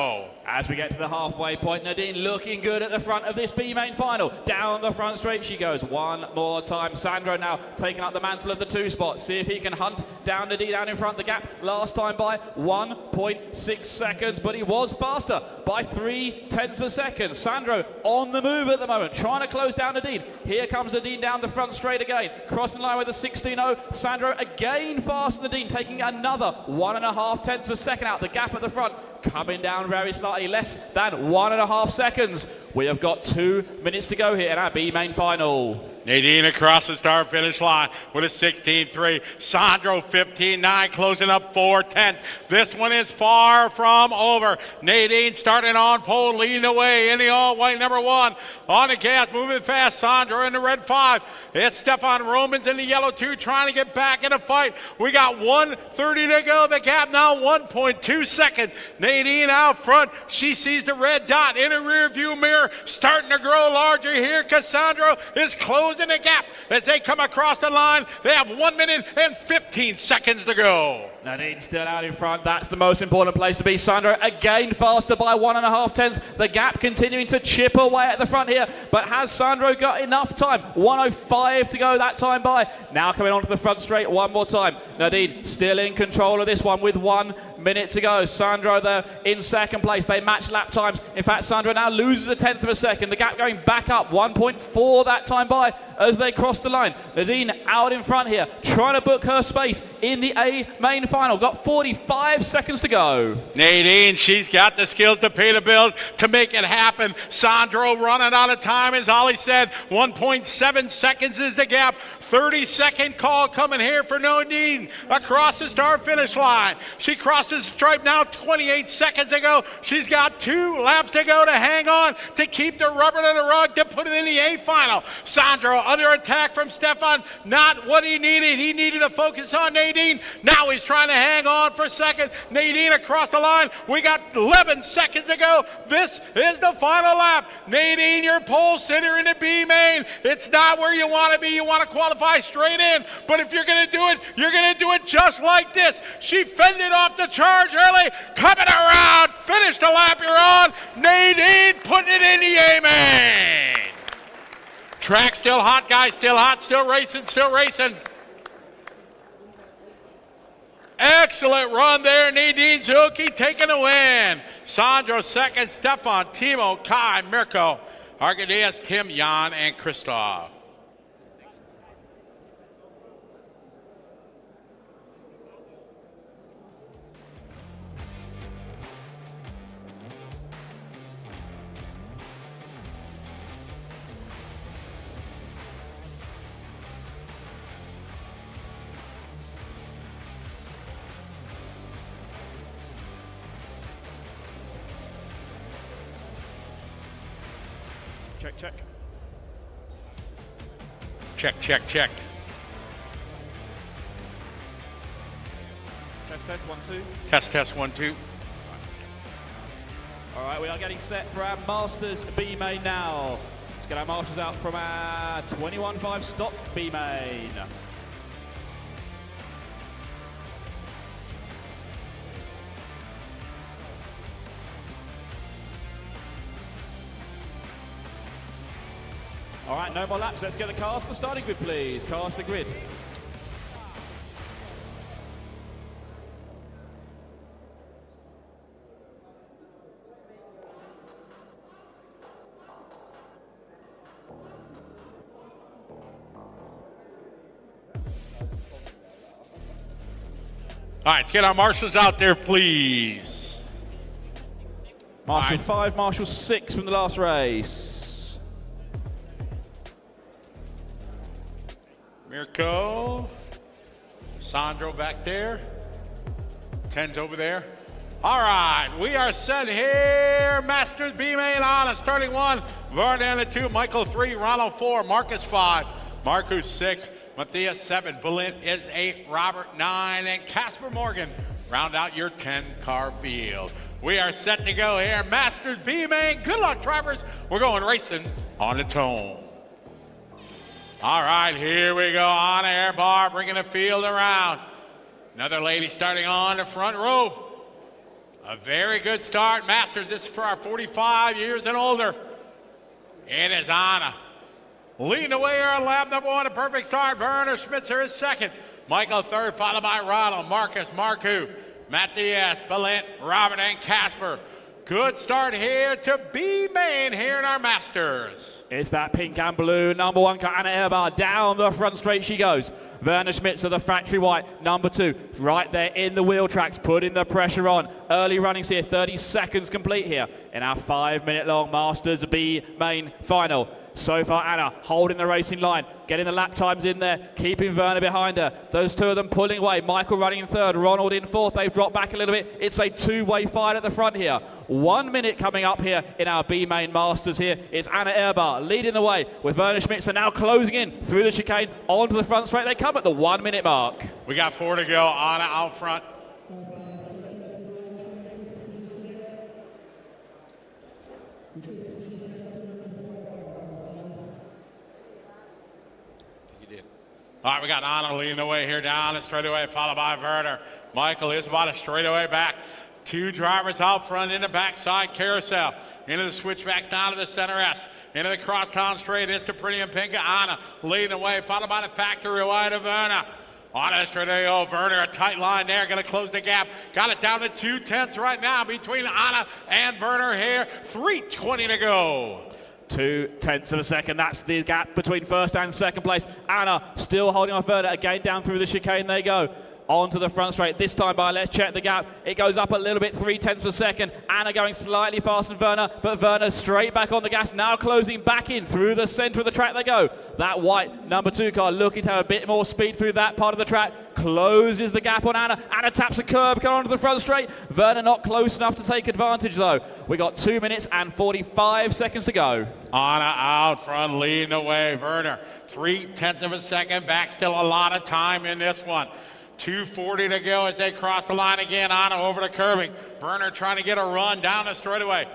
As we get to the halfway point, Nadine looking good at the front of this B-Main final. Down the front straight she goes one more time. Sandro now taking up the mantle of the 2 spot. See if he can hunt down Nadine down in front. The gap last time by 1.6 seconds, but he was faster by 0.3 of a second. Sandro on the move at the moment, trying to close down Nadine. Here comes Nadine down the front straight again. Crossing line with a 16.0. Sandro again faster than Nadine, taking another 1.5 of a second out. The gap at the front coming down very slightly, less than 1.5 seconds. We have got 2 minutes to go here in our B main final. Nadine across the start finish line with a 16.3. Sandro 15.9, closing up 4.10. This one is far from over. Nadine starting on pole, leading away in the all-white number 1. On the gas, moving fast. Sandro in the red 5. It's Stefan Romans in the yellow 2 trying to get back in the fight. We got 1:30 to go. The gap now 1.2 seconds. Nadine out front. She sees the red dot in her rear view mirror starting to grow larger here. Cassandra is closing the gap as they come across the line. They have 1 minute and 15 seconds to go. Nadine still out in front. That's the most important place to be. Sandro again faster by 1.5 tenths. The gap continuing to chip away at the front here. But has Sandro got enough time? 1:05 to go that time by. Now coming onto the front straight one more time. Nadine still in control of this one with 1 minute to go. Sandro there in second place. They match lap times. In fact, Sandro now loses 1/10 of a second. The gap going back up 1.4 that time by as they cross the line. Nadine out in front here, trying to book her space in the A main final. Got 45 seconds to go. Nadine, she's got the skills to pay the bills to make it happen. Sandro running out of time, as Ollie said. 1.7 seconds is the gap. 30-second call coming here for Nadine across the start finish line. She crosses the stripe now 28 seconds to go. She's got 2 laps to go to hang on to keep the rubber to the rug to put it in the A final. Sandro under attack from Stefan. Not what he needed. He needed to focus on Nadine. Now he's trying to hang on for second. Nadine across the line. We got 11 seconds to go. This is the final lap. Nadine, your pole sitter in the B main. It's not where you want to be. You want to qualify straight in. But if you're going to do it, you're going to do it just like this. She fended off the charge early. Coming around. Finish the lap you're on. Nadine putting it in the A main. Track still hot, guys. Still hot. Still racing. Still racing. Excellent run there. Nadine Zuki taking the win. Sandro second. Stefan, Timo, Kai, Mirko, Arcadeus, Tim, Jan, and Christoph. Check, check. Check, check, check. Test, test, 1, 2. Test, test, 1, 2. All right, we are getting set for our Masters B main now. Let's get our marshals out from our 21.5 stock B main. All right, no more laps. Let's get the cast the starting grid, please. Cast the grid. All right, let's get our marshals out there, please. Marshal 5, Marshal 6 from the last race. Mirko, Sandro back there, 10's over there. All right, we are set here. Masters B main on a starting 1, Vardan at 2, Michael 3, Ronald 4, Marcus 5, Marcus 6, Matthias 7, Balint is 8, Robert 9, and Casper Morgan round out your 10-car field. We are set to go here. Masters B main. Good luck, drivers. We're going racing on the Daun. All right, here we go. On air bar, bringing the field around. Another lady starting on the front row. A very good start. Masters, this is for our 45 years and older. It is Anna. Leading the way here on lap number 1, a perfect start. Werner Schmitzer is second. Michael third, followed by Ronald, Marcus, Marku, Matthias, Balint, Robert, and Casper. Good start here to B main here in our Masters. It's that pink and blue number 1 car, Anna Ehrbar. Down the front straight she goes. Werner Schmitzer, the factory white, number 2, right there in the wheel tracks, putting the pressure on. Early runnings here, 30 seconds complete here in our 5-minute long Masters B main final. So far, Anna holding the racing line, getting the lap times in there, keeping Werner behind her. Those two of them pulling away. Michael running in 3rd, Ronald in 4th. They've dropped back a little bit. It's a 2-way fight at the front here. 1 minute coming up here in our B main Masters here. It's Anna Ehrbar leading the way with Werner Schmitzer now closing in through the chicane onto the front straight. They come at the 1 minute mark. We got 4 to go. Anna out front. All right, we got Anna leading the way here down the straightaway, followed by Werner. Michael is about a straightaway back. 2 drivers out front in the backside carousel. Into the switchbacks down to the center S. Into the crosstown straight, it's the pretty and pink. Anna leading the way, followed by the factory wide of Werner. On the straightaway, Werner, a tight line there, going to close the gap. Got it down to 2/10 right now between Anna and Werner here. 3:20 to go. 2/10 of a second. That's the gap between first and second place. Anna still holding off Werner. Again down through the chicane they go. Onto the front straight. This time by, let's check the gap. It goes up a little bit, 3/10 of a second. Anna going slightly faster than Werner, but Werner straight back on the gas. Now closing back in through the center of the track they go. That white number 2 car looking to have a bit more speed through that part of the track. Closes the gap on Anna. Anna taps a curb, coming onto the front straight. Werner not close enough to take advantage though. We got 2 minutes and 45 seconds to go. Anna out front leading the way. Werner 3/10 of a second back. Still a lot of time in this one. 2:40 to go as they cross the line again. Anna over the curbing. Werner trying to get a run down the straightaway.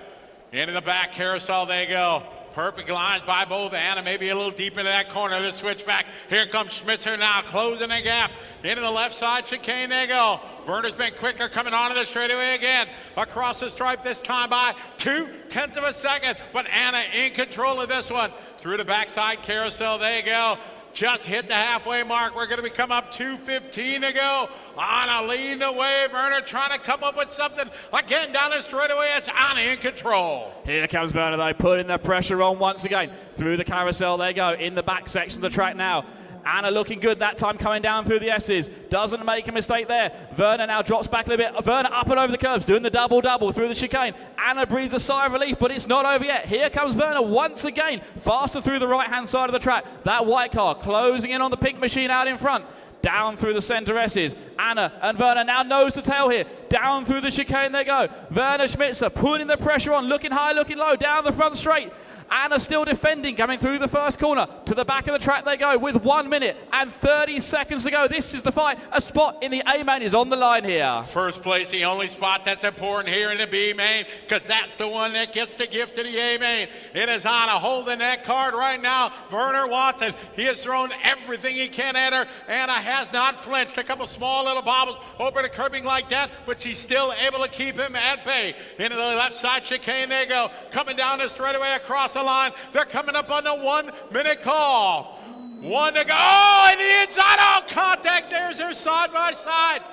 Into the back carousel they go. Perfect lines by both. Anna maybe a little deep into that corner. The switchback. Here comes Schmitzer now closing the gap. Into the left side chicane they go. Werner's been quicker coming onto the straightaway again. Across the stripe this time by 2/10 of a second. But Anna in control of this one. Through the backside carousel they go. Just hit the halfway mark. We're going to come up 2:15 to go. Anna leading the way. Werner trying to come up with something. Again down the straightaway. It's Anna in control. Here comes Werner though, putting the pressure on once again. Through the carousel they go. In the back section of the track now. Anna looking good that time coming down through the S's. Doesn't make a mistake there. Werner now drops back a little bit. Werner up and over the curbs, doing the double-double through the chicane. Anna breathes a sigh of relief, but it's not over yet. Here comes Werner once again, faster through the right-hand side of the track. That white car closing in on the pink machine out in front. Down through the center S's. Anna and Werner now nose to tail here. Down through the chicane they go. Werner Schmitzer putting the pressure on, looking high, looking low, down the front straight. Anna still defending, coming through the first corner. To the back of the track they go with 1 minute and 30 seconds to go. This is the fight. A spot in the A main is on the line here. First place, the only spot that's important here in the B main, because that's the one that gets the gift to the A main. It is Anna holding that card right now. Werner Watson, he has thrown everything he can at her. Anna has not flinched. A couple small little bobbles over the curbing like that, but she's still able to keep him at bay. Into the left side chicane they go. Coming down the straightaway across the line. They're coming up on the 1 minute call. 1 to go. Oh, and the inside out contact. There's her side by side.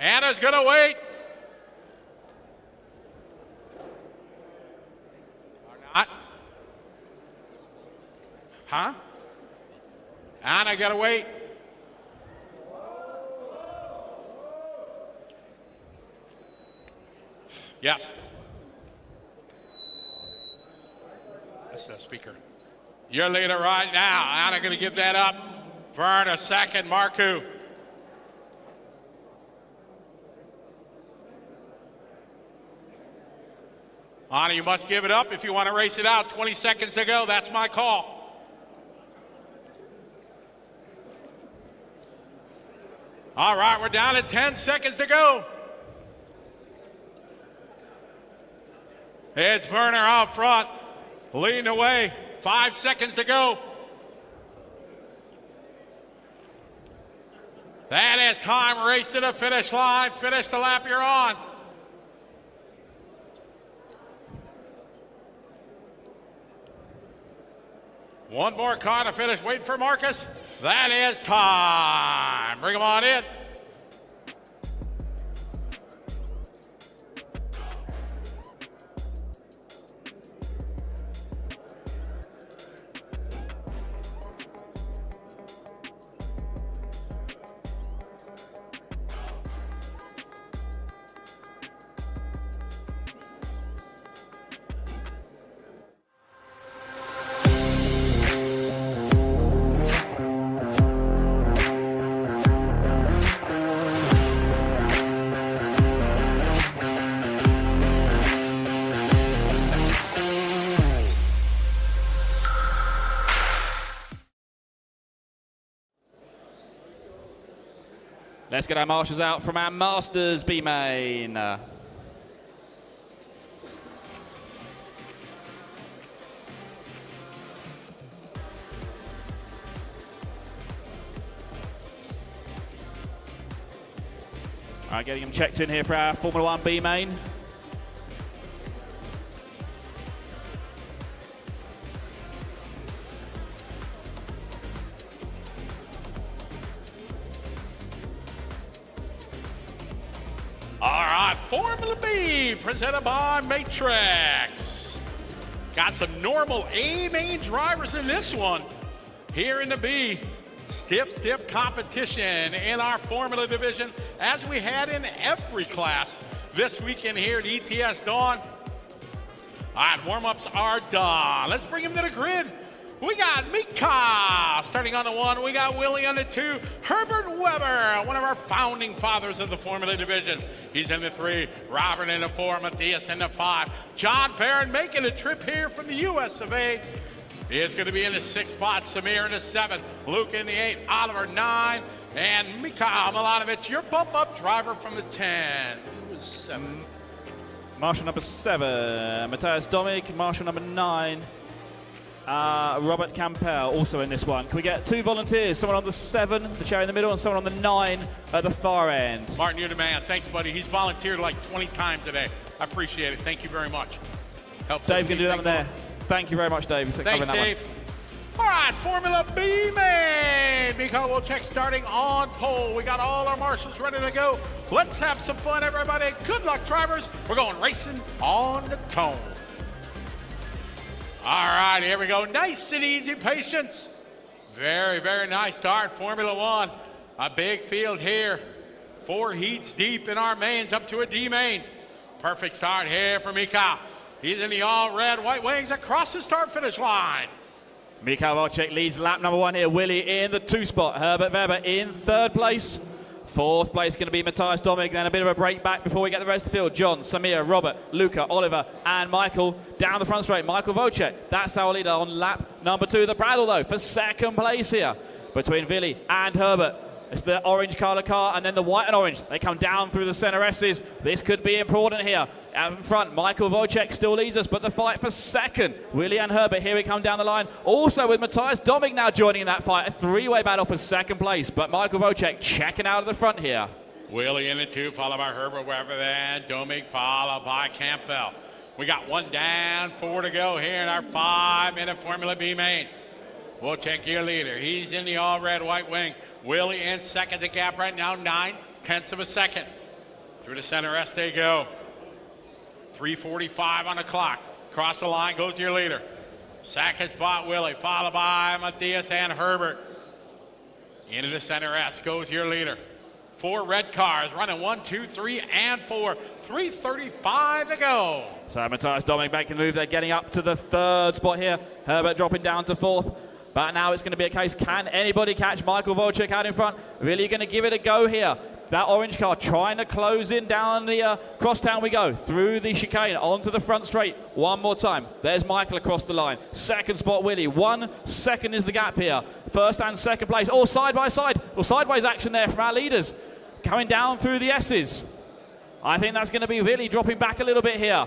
Anna's going to wait. Or not. Huh? Anna got to wait. Yes. That's the speaker. Your leader right now. Anna going to give that up. Werner second. Marku. Anna, you must give it up if you want to race it out. 20 seconds to go. That's my call. All right, we're down to 10 seconds to go. It's Werner out front. Leading the way, 5 seconds to go. That is time. Race to the finish line. Finish the lap you're on. One more car to finish. Waiting for Marcus. That is time. Bring them on in. Let's get our marshals out from our Masters B main. All right, getting them checked in here for our Formula 1 B main. All right, Formula B, presented by Matrix. Got some normal A main drivers in this one. Here in the B, stiff competition in our Formula division, as we had in every class this weekend here at ETS Daun. All right, warm-ups are done. Let's bring him to the grid. We got Mika starting on the 1. We got Willie on the 2. Herbert Weber, one of our founding fathers of the Formula division. He's in the 3. Robert in the 4. Matthias in the 5. John Barron making a trip here from the US of A. He is going to be in the 6th spot. Samir in the 7th. Luke in the 8th. Oliver 9. And Mika Milanovic, your bump-up driver from the 10. Who was 7? Marshal number 7. Matthias Domig. Marshal number 9. Robert Campbell also in this one. Can we get 2 volunteers? Someone on the 7, the chair in the middle, and someone on the 9 at the far end. Martin, you're the man. Thanks, buddy. He's volunteered like 20 times today. I appreciate it. Thank you very much. Helps Dave can do that one there. Thank you very much, Dave. Thanks, Dave. All right, Formula B main. Mika Wilczek starting on pole. We got all our marshals ready to go. Let's have some fun, everybody. Good luck, drivers. We're going racing on the tone. All right, here we go. Nice and easy patience. Very, very nice start. Formula 1, a big field here. 4 heats deep in our mains up to a D main. Perfect start here for Mika. He's in the all red, white wings across the start-finish line. Mika Wilczek leads lap number 1 here. Willie in the 2 spot. Herbert Weber in 3rd place. 4th place going to be Matthias Domig. Then a bit of a break back before we get the rest of the field. John, Samir, Robert, Luca, Oliver, and Michael down the front straight. Michael Wilczek, that's our leader on lap number 2. The battle, though, for 2nd place here between Willie and Herbert. It's the orange colour car and then the white and orange. They come down through the centre S's. This could be important here. Out in front, Michael Wilczek still leads us, but the fight for 2nd. Willie and Herbert, here we come down the line. Also with Matthias Domig now joining in that fight. A 3-way battle for 2nd place, but Michael Wilczek checking out of the front here. Willie in the 2, followed by Herbert Weber, then Domig, followed by Campbell. We got 1 down, 4 to go here in our 5-minute Formula B main. Wilczek, your leader. He's in the all red, white wing. Willie in 2nd, the gap right now, 9/10 of a second. Through the center S they go. 3:45 on the clock. Cross the line, goes to your leader. 2nd spot, Willie, followed by Matthias and Herbert. Into the center S goes your leader. 4 red cars running 1, 2, 3, and 4. 3:35 to go. So Matthias Domig making the move. They're getting up to the 3rd spot here. Herbert dropping down to 4th. But now it's going to be a case, can anybody catch Michael Wilczek out in front? Really going to give it a go here. That orange car trying to close in down the crosstown we go. Through the chicane, onto the front straight. One more time. There's Michael across the line. 2nd spot, Willie. 1 second is the gap here. 1st and 2nd place. All side by side. Well, sideways action there from our leaders. Coming down through the S's. I think that's going to be Willie dropping back a little bit here.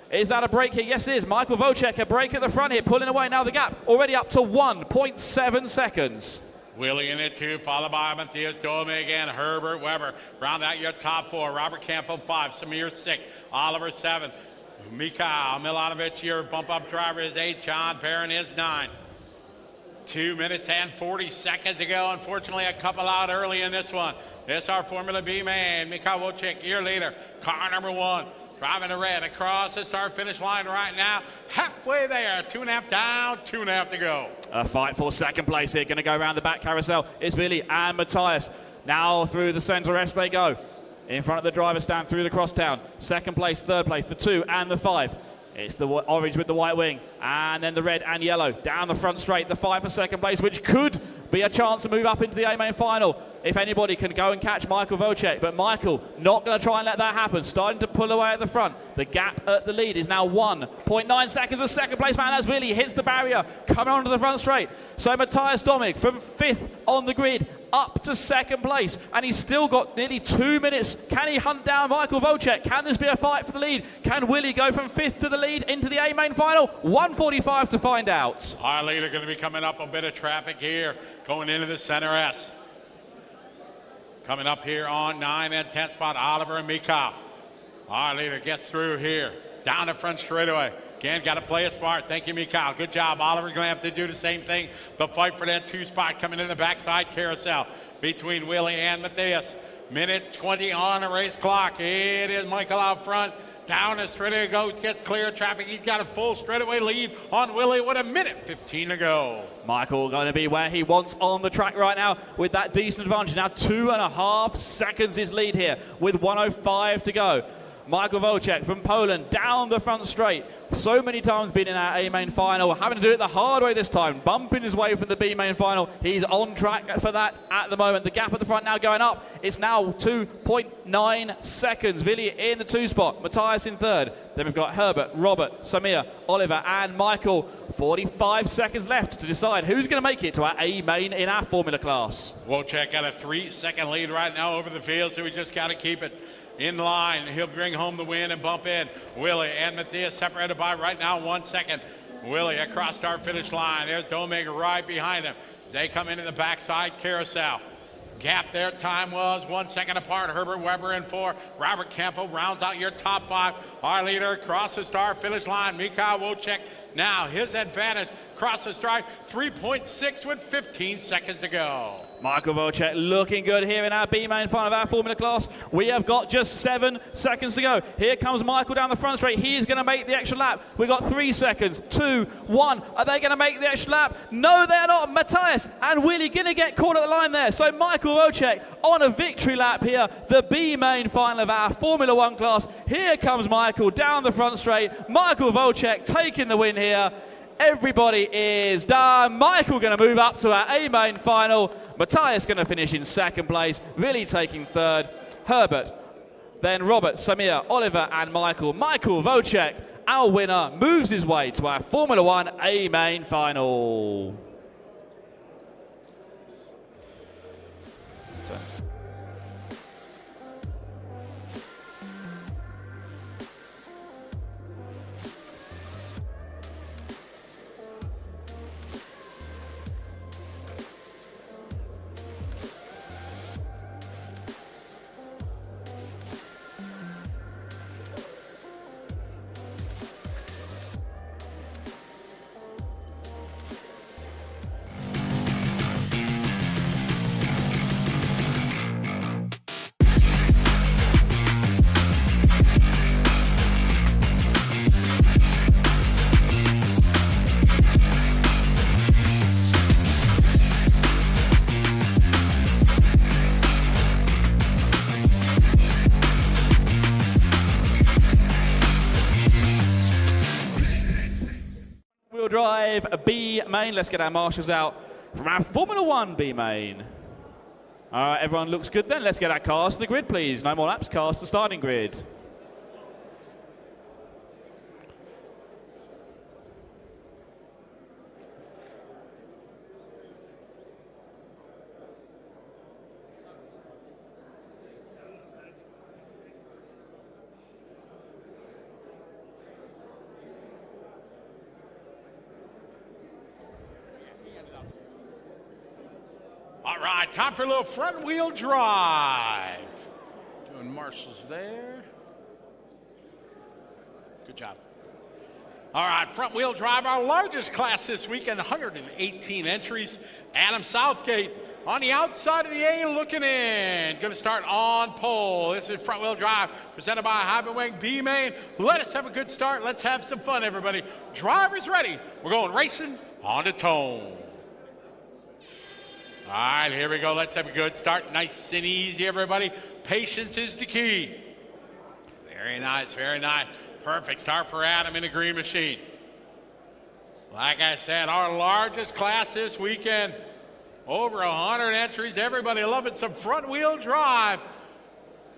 Is that a break here? Yes, it is. Michael Wilczek, a break at the front here, pulling away now the gap. Already up to 1.7 seconds. Willie in it 2, followed by Matthias Domig and Herbert Weber. Round out your top 4. Robert Campbell 5, Samir 6, Oliver 7. Mika Milanovic, your bump-up driver, is 8. John Barron is 9. 2 minutes and 40 seconds to go. Unfortunately, a couple out early in this one. This our Formula B man, Mika Wilczek, your leader. Car number 1. Driving the red across the start-finish line right now. Halfway there. 2.5 down, 2.5 to go. A fight for 2nd place here. Going to go around the back carousel. It's Willie and Matthias. Now through the centre S they go. In front of the driver's stand through the crosstown. 2nd place, 3rd place, the 2 and the 5. It's the orange with the white wing. And then the red and yellow. Down the front straight. The 5 for 2nd place, which could be a chance to move up into the A-main final. if anybody can go and catch Michael Vocek. But Michael not going to try and let that happen. Starting to pull away at the front. The gap at the lead is now 1.9 seconds. The second place man as Willie hits the barrier, coming onto the front straight. So Matthias Domig from 5th on the grid up to 2nd place, and he's still got nearly 2 minutes. Can he hunt down Michael Vocek? Can this be a fight for the lead? Can Willie go from 5th to the lead into the A main final? 1:45 to find out. Our leader going to be coming up a bit of traffic here, going into the center S. Coming up here on 9 and 10 spot, Oliver and Mikal. Our leader gets through here, down the front straightaway. Again, got to play it smart. Thank you, Mikal. Good job. Oliver's going to have to do the same thing. The fight for that 2 spot coming in the backside carousel between Willie and Matthias. Minute 20 on the race clock. It is Michael out front. Down the straightaway goes, gets clear of traffic. He's got a full straightaway lead on Willie with a minute 15 to go. Michael going to be where he wants on the track right now with that decent advantage. Now 2.5 seconds his lead here with 1:05 to go. Michael Vocek from Poland down the front straight. So many times been in our A main final, having to do it the hard way this time, bumping his way from the B main final. He's on track for that at the moment. The gap at the front now going up. It's now 2.9 seconds. Willie in the 2 spot, Matthias in 3rd. Then we've got Herbert, Robert, Samir, Oliver and Michael. 45 seconds left to decide who's going to make it to our A main in our Formula class. Vocek got a 3-second lead right now over the field, so we just got to keep it in line. He'll bring home the win and bump in. Willie and Matthias separated by right now 1 second. Willie across start finish line. There's Domig right behind him. They come into the backside carousel. Gap there, time was 1 second apart. Herbert Weber in 4. Robert Campbell rounds out your top 5. Our leader across the start finish line. Mikal Vocek now his advantage. Across the strike, 3.6 with 15 seconds to go. Michael Vocek looking good here in our B main final of our Formula class. We have got just 7 seconds to go. Here comes Michael down the front straight. He's going to make the extra lap. We've got 3 seconds, 2, 1. Are they going to make the extra lap? No, they're not. Matthias and Willie going to get caught at the line there. So Michael Vocek on a victory lap here, the B main final of our Formula 1 class. Here comes Michael down the front straight. Michael Vocek taking the win here. Everybody is done. Michael going to move up to our A main final. Matthias going to finish in 2nd place. Willie taking 3rd. Herbert, then Robert, Samir, Oliver and Michael. Michael Vocek, our winner, moves his way to our Formula 1 A main final. Drive B main. Let's get our marshals out from our Formula 1 B main. All right, everyone looks good then. Let's get our cars to the grid, please. No more laps, cars to the starting grid. All right, time for a little front wheel drive. Doing marshals there. Good job. All right, front wheel drive, our largest class this weekend, 118 entries. Adam Southgate on the outside of the A looking in. Going to start on pole. This is front wheel drive presented by Hyperwing B main. Let us have a good start. Let's have some fun, everybody. Drivers ready. We're going racing on the tone. All right, here we go. Let's have a good start. Nice and easy, everybody. Patience is the key. Very nice, very nice. Perfect start for Adam in the green machine. Like I said, our largest class this weekend. Over 100 entries. Everybody loving some front-wheel drive.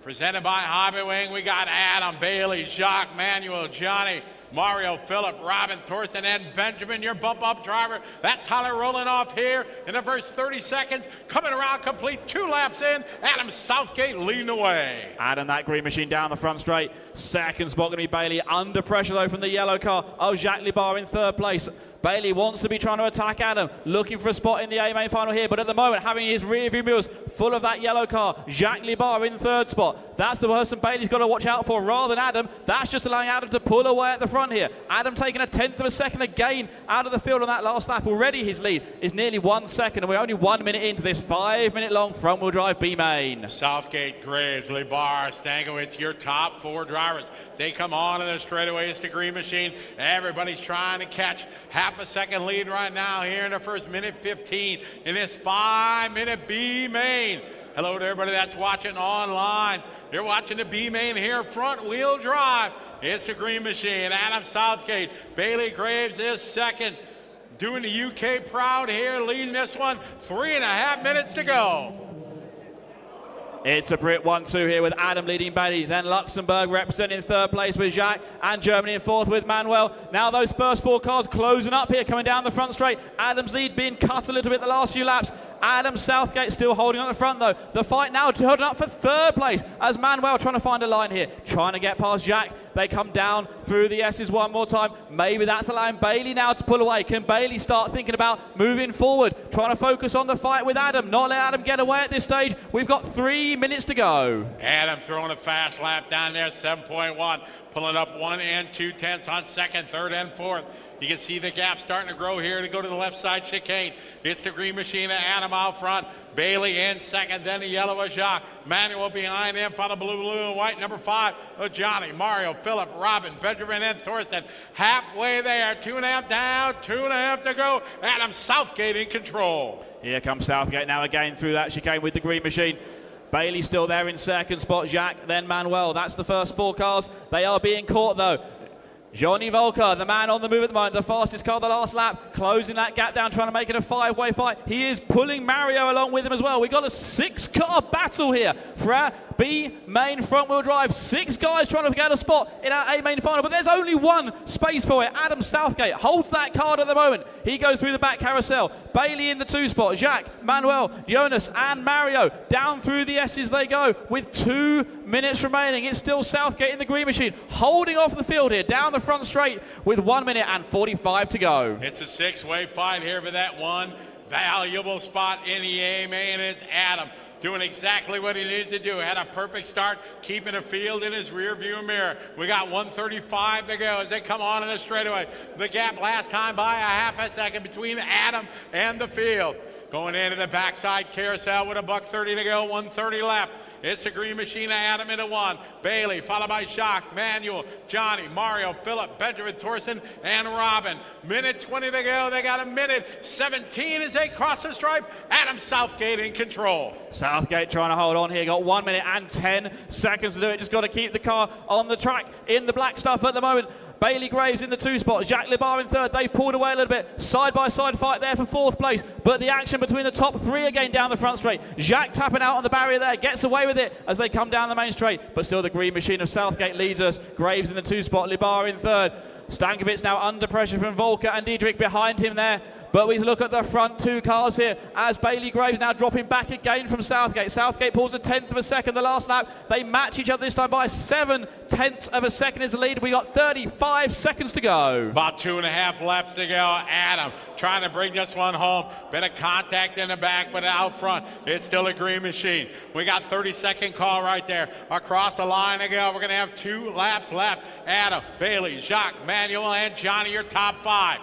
Presented by Hobby Wing, we got Adam, Bailey, Jacques, Manuel, Johnny, Mario, Phillip, Robin, Thorsten, and Benjamin, your bump-up driver. That's Tyler rolling off here in the first 30 seconds. Coming around complete, 2 laps in. Adam Southgate leading the way. Adam, that green machine down the front straight. Second spot going to be Bailey. Under pressure, though, from the yellow car. Oh, Jacques Libar in third place. Bailey wants to be trying to attack Adam, looking for a spot in the A-main final here, but at the moment, having his rear view mirrors full of that yellow car. Jacques Libar in third spot. That's the person Bailey's got to watch out for rather than Adam. That's just allowing Adam to pull away at the front here. Adam taking a 1/10 of a second again out of the field on that last lap. Already his lead is nearly 1 second, and we're only 1 minute into this 5-minute-long front-wheel drive B-main. Southgate, Graves, Libar, Stankiewicz, your top 4 drivers. They come on in the straightaway. It's the green machine. Everybody's trying to catch half a second lead right now here in the first minute 15 in this 5-minute B-main. Hello to everybody that's watching online. You're watching the B-main here, front wheel drive. It's the green machine. Adam Southgate, Bailey Graves is second. Doing the UK proud here, leading this one. 3.5 minutes to go. It's a Brit 1-2 here with Adam leading Bailey, then Luxembourg representing third place with Jacques, and Germany in fourth with Manuel. Now those first 4 cars closing up here, coming down the front straight. Adam's lead being cut a little bit the last few laps. Adam Southgate still holding on the front though. The fight now holding up for third place as Manuel trying to find a line here, trying to get past Jacques. They come down through the S's one more time. Maybe that's allowing Bailey now to pull away. Can Bailey start thinking about moving forward, trying to focus on the fight with Adam, not let Adam get away at this stage? We've got 3 minutes to go. Adam throwing a fast lap down there, 7.1. Pulling up 1 2/10 on second, third, and fourth. You can see the gap starting to grow here to go to the left side chicane. It's the green machine of Adam out front. Bailey in second, then the yellow of Jacques. Manuel behind him, followed blue and white. Number 5, Johnny, Mario, Phillip, Robin, Benjamin, and Thorsten. Halfway there, 2.5 down, 2.5 to go. Adam Southgate in control. Here comes Southgate now again through that chicane with the green machine. Bailey still there in second spot, Jacques, then Manuel. That's the first 4 cars. They are being caught though. Johnny Volker, the man on the move at the moment, the fastest car the last lap, closing that gap down, trying to make it a 5-way fight. He is pulling Mario along with him as well. We've got a 6-car battle here for our B main front wheel drive. 6 guys trying to get a spot in our A main final, but there's only 1 space for it. Adam Southgate holds that card at the moment. He goes through the back carousel. Bailey in the 2 spot. Jacques, Manuel, Jonas, and Mario down through the S's they go with 2 minutes remaining. It's still Southgate in the green machine, holding off the field here, down the front straight with 1 minute and 45 to go. It's a 6-way fight here for that one valuable spot in the A main. It's Adam doing exactly what he needed to do. Had a perfect start, keeping the field in his rear view mirror. We got 1:35 to go as they come on in the straightaway. The gap last time by a half a second between Adam and the field. Going into the backside carousel with a $1:30 to go, 1:30 left. It's the green machine of Adam into 1. Bailey, followed by Jacques, Manuel, Johnny, Mario, Phillip, Benjamin, Thorsten, and Robin. Minute 20 to go. They got a minute 17 as they cross the stripe. Adam Southgate in control. Southgate trying to hold on here. Got 1 minute and 10 seconds to do it. Just got to keep the car on the track in the black stuff at the moment. Bailey Graves in the 2 spot, Jacques Libar in third. They've pulled away a little bit. Side-by-side fight there for 4th place. But the action between the top 3 again down the front straight. Jacques tapping out on the barrier there. Gets away with it as they come down the main straight. But still the green machine of Southgate leads us. Graves in the 2 spot, Libar in third. Stankiewicz now under pressure from Volker and Diedrich behind him there. But we look at the front 2 cars here as Bailey Graves now dropping back again from Southgate. Southgate pulls a 1/10 of a second the last lap. They match each other this time by 7/10 of a second is the lead. We got 35 seconds to go. About 2.5 laps to go. Adam trying to bring this one home. Bit of contact in the back, but out front, it's still a green machine. We got 30-second call right there. Across the line to go. We're going to have 2 laps left. Adam, Bailey, Jacques, Manuel, and Johnny, your top 5.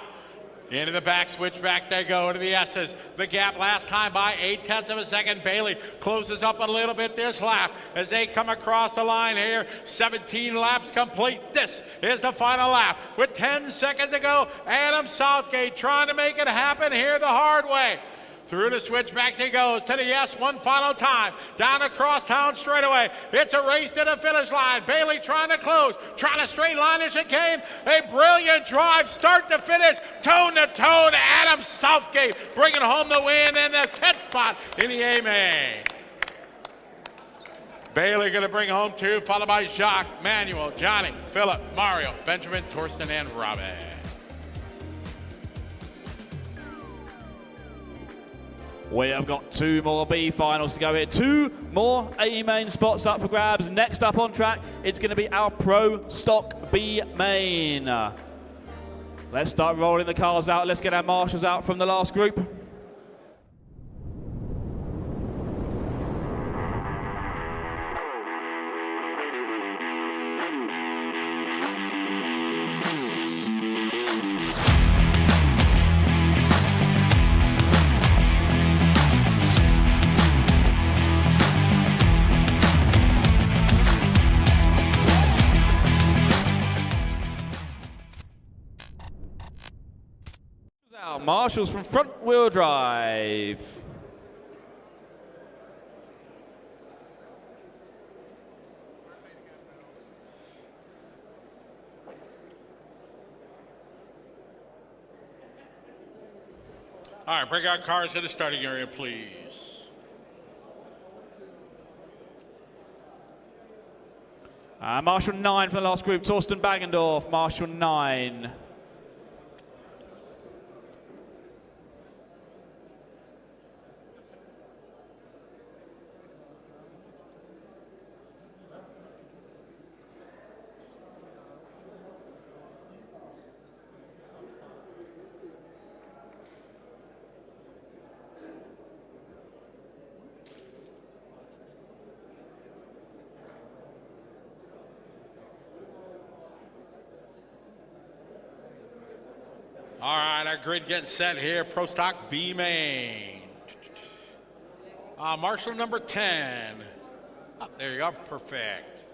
Into the back switchbacks they go to the S's. The gap last time by 0.8 of a second. Bailey closes up a little bit this lap as they come across the line here. 17 laps complete. This is the final lap with 10 seconds to go. Adam Southgate trying to make it happen here the hard way. Through the switchbacks he goes to the yes one final time. Down across town straightaway. It's a race to the finish line. Bailey trying to close. Trying to straight line as it came. A brilliant drive start to finish. Tone to tone. Adam Southgate bringing home the win and the 10th spot in the A-main. Bailey going to bring home 2, followed by Jacques, Manuel, Johnny, Philip, Mario, Benjamin, Torsten, and Robin. We have got 2 more B finals to go here. 2 more A main spots up for grabs. Next up on track, it's going to be our Pro Stock B main. Let's start rolling the cars out. Let's get our marshals out from the last group. Marshals from front wheel drive. All right, bring our cars to the starting area, please. Marshal 9 for the last group, Torsten Baggendorf, Marshal 9. All right, our grid getting set here. Pro Stock B main. Marshal number 10. Oh, there you go, perfect.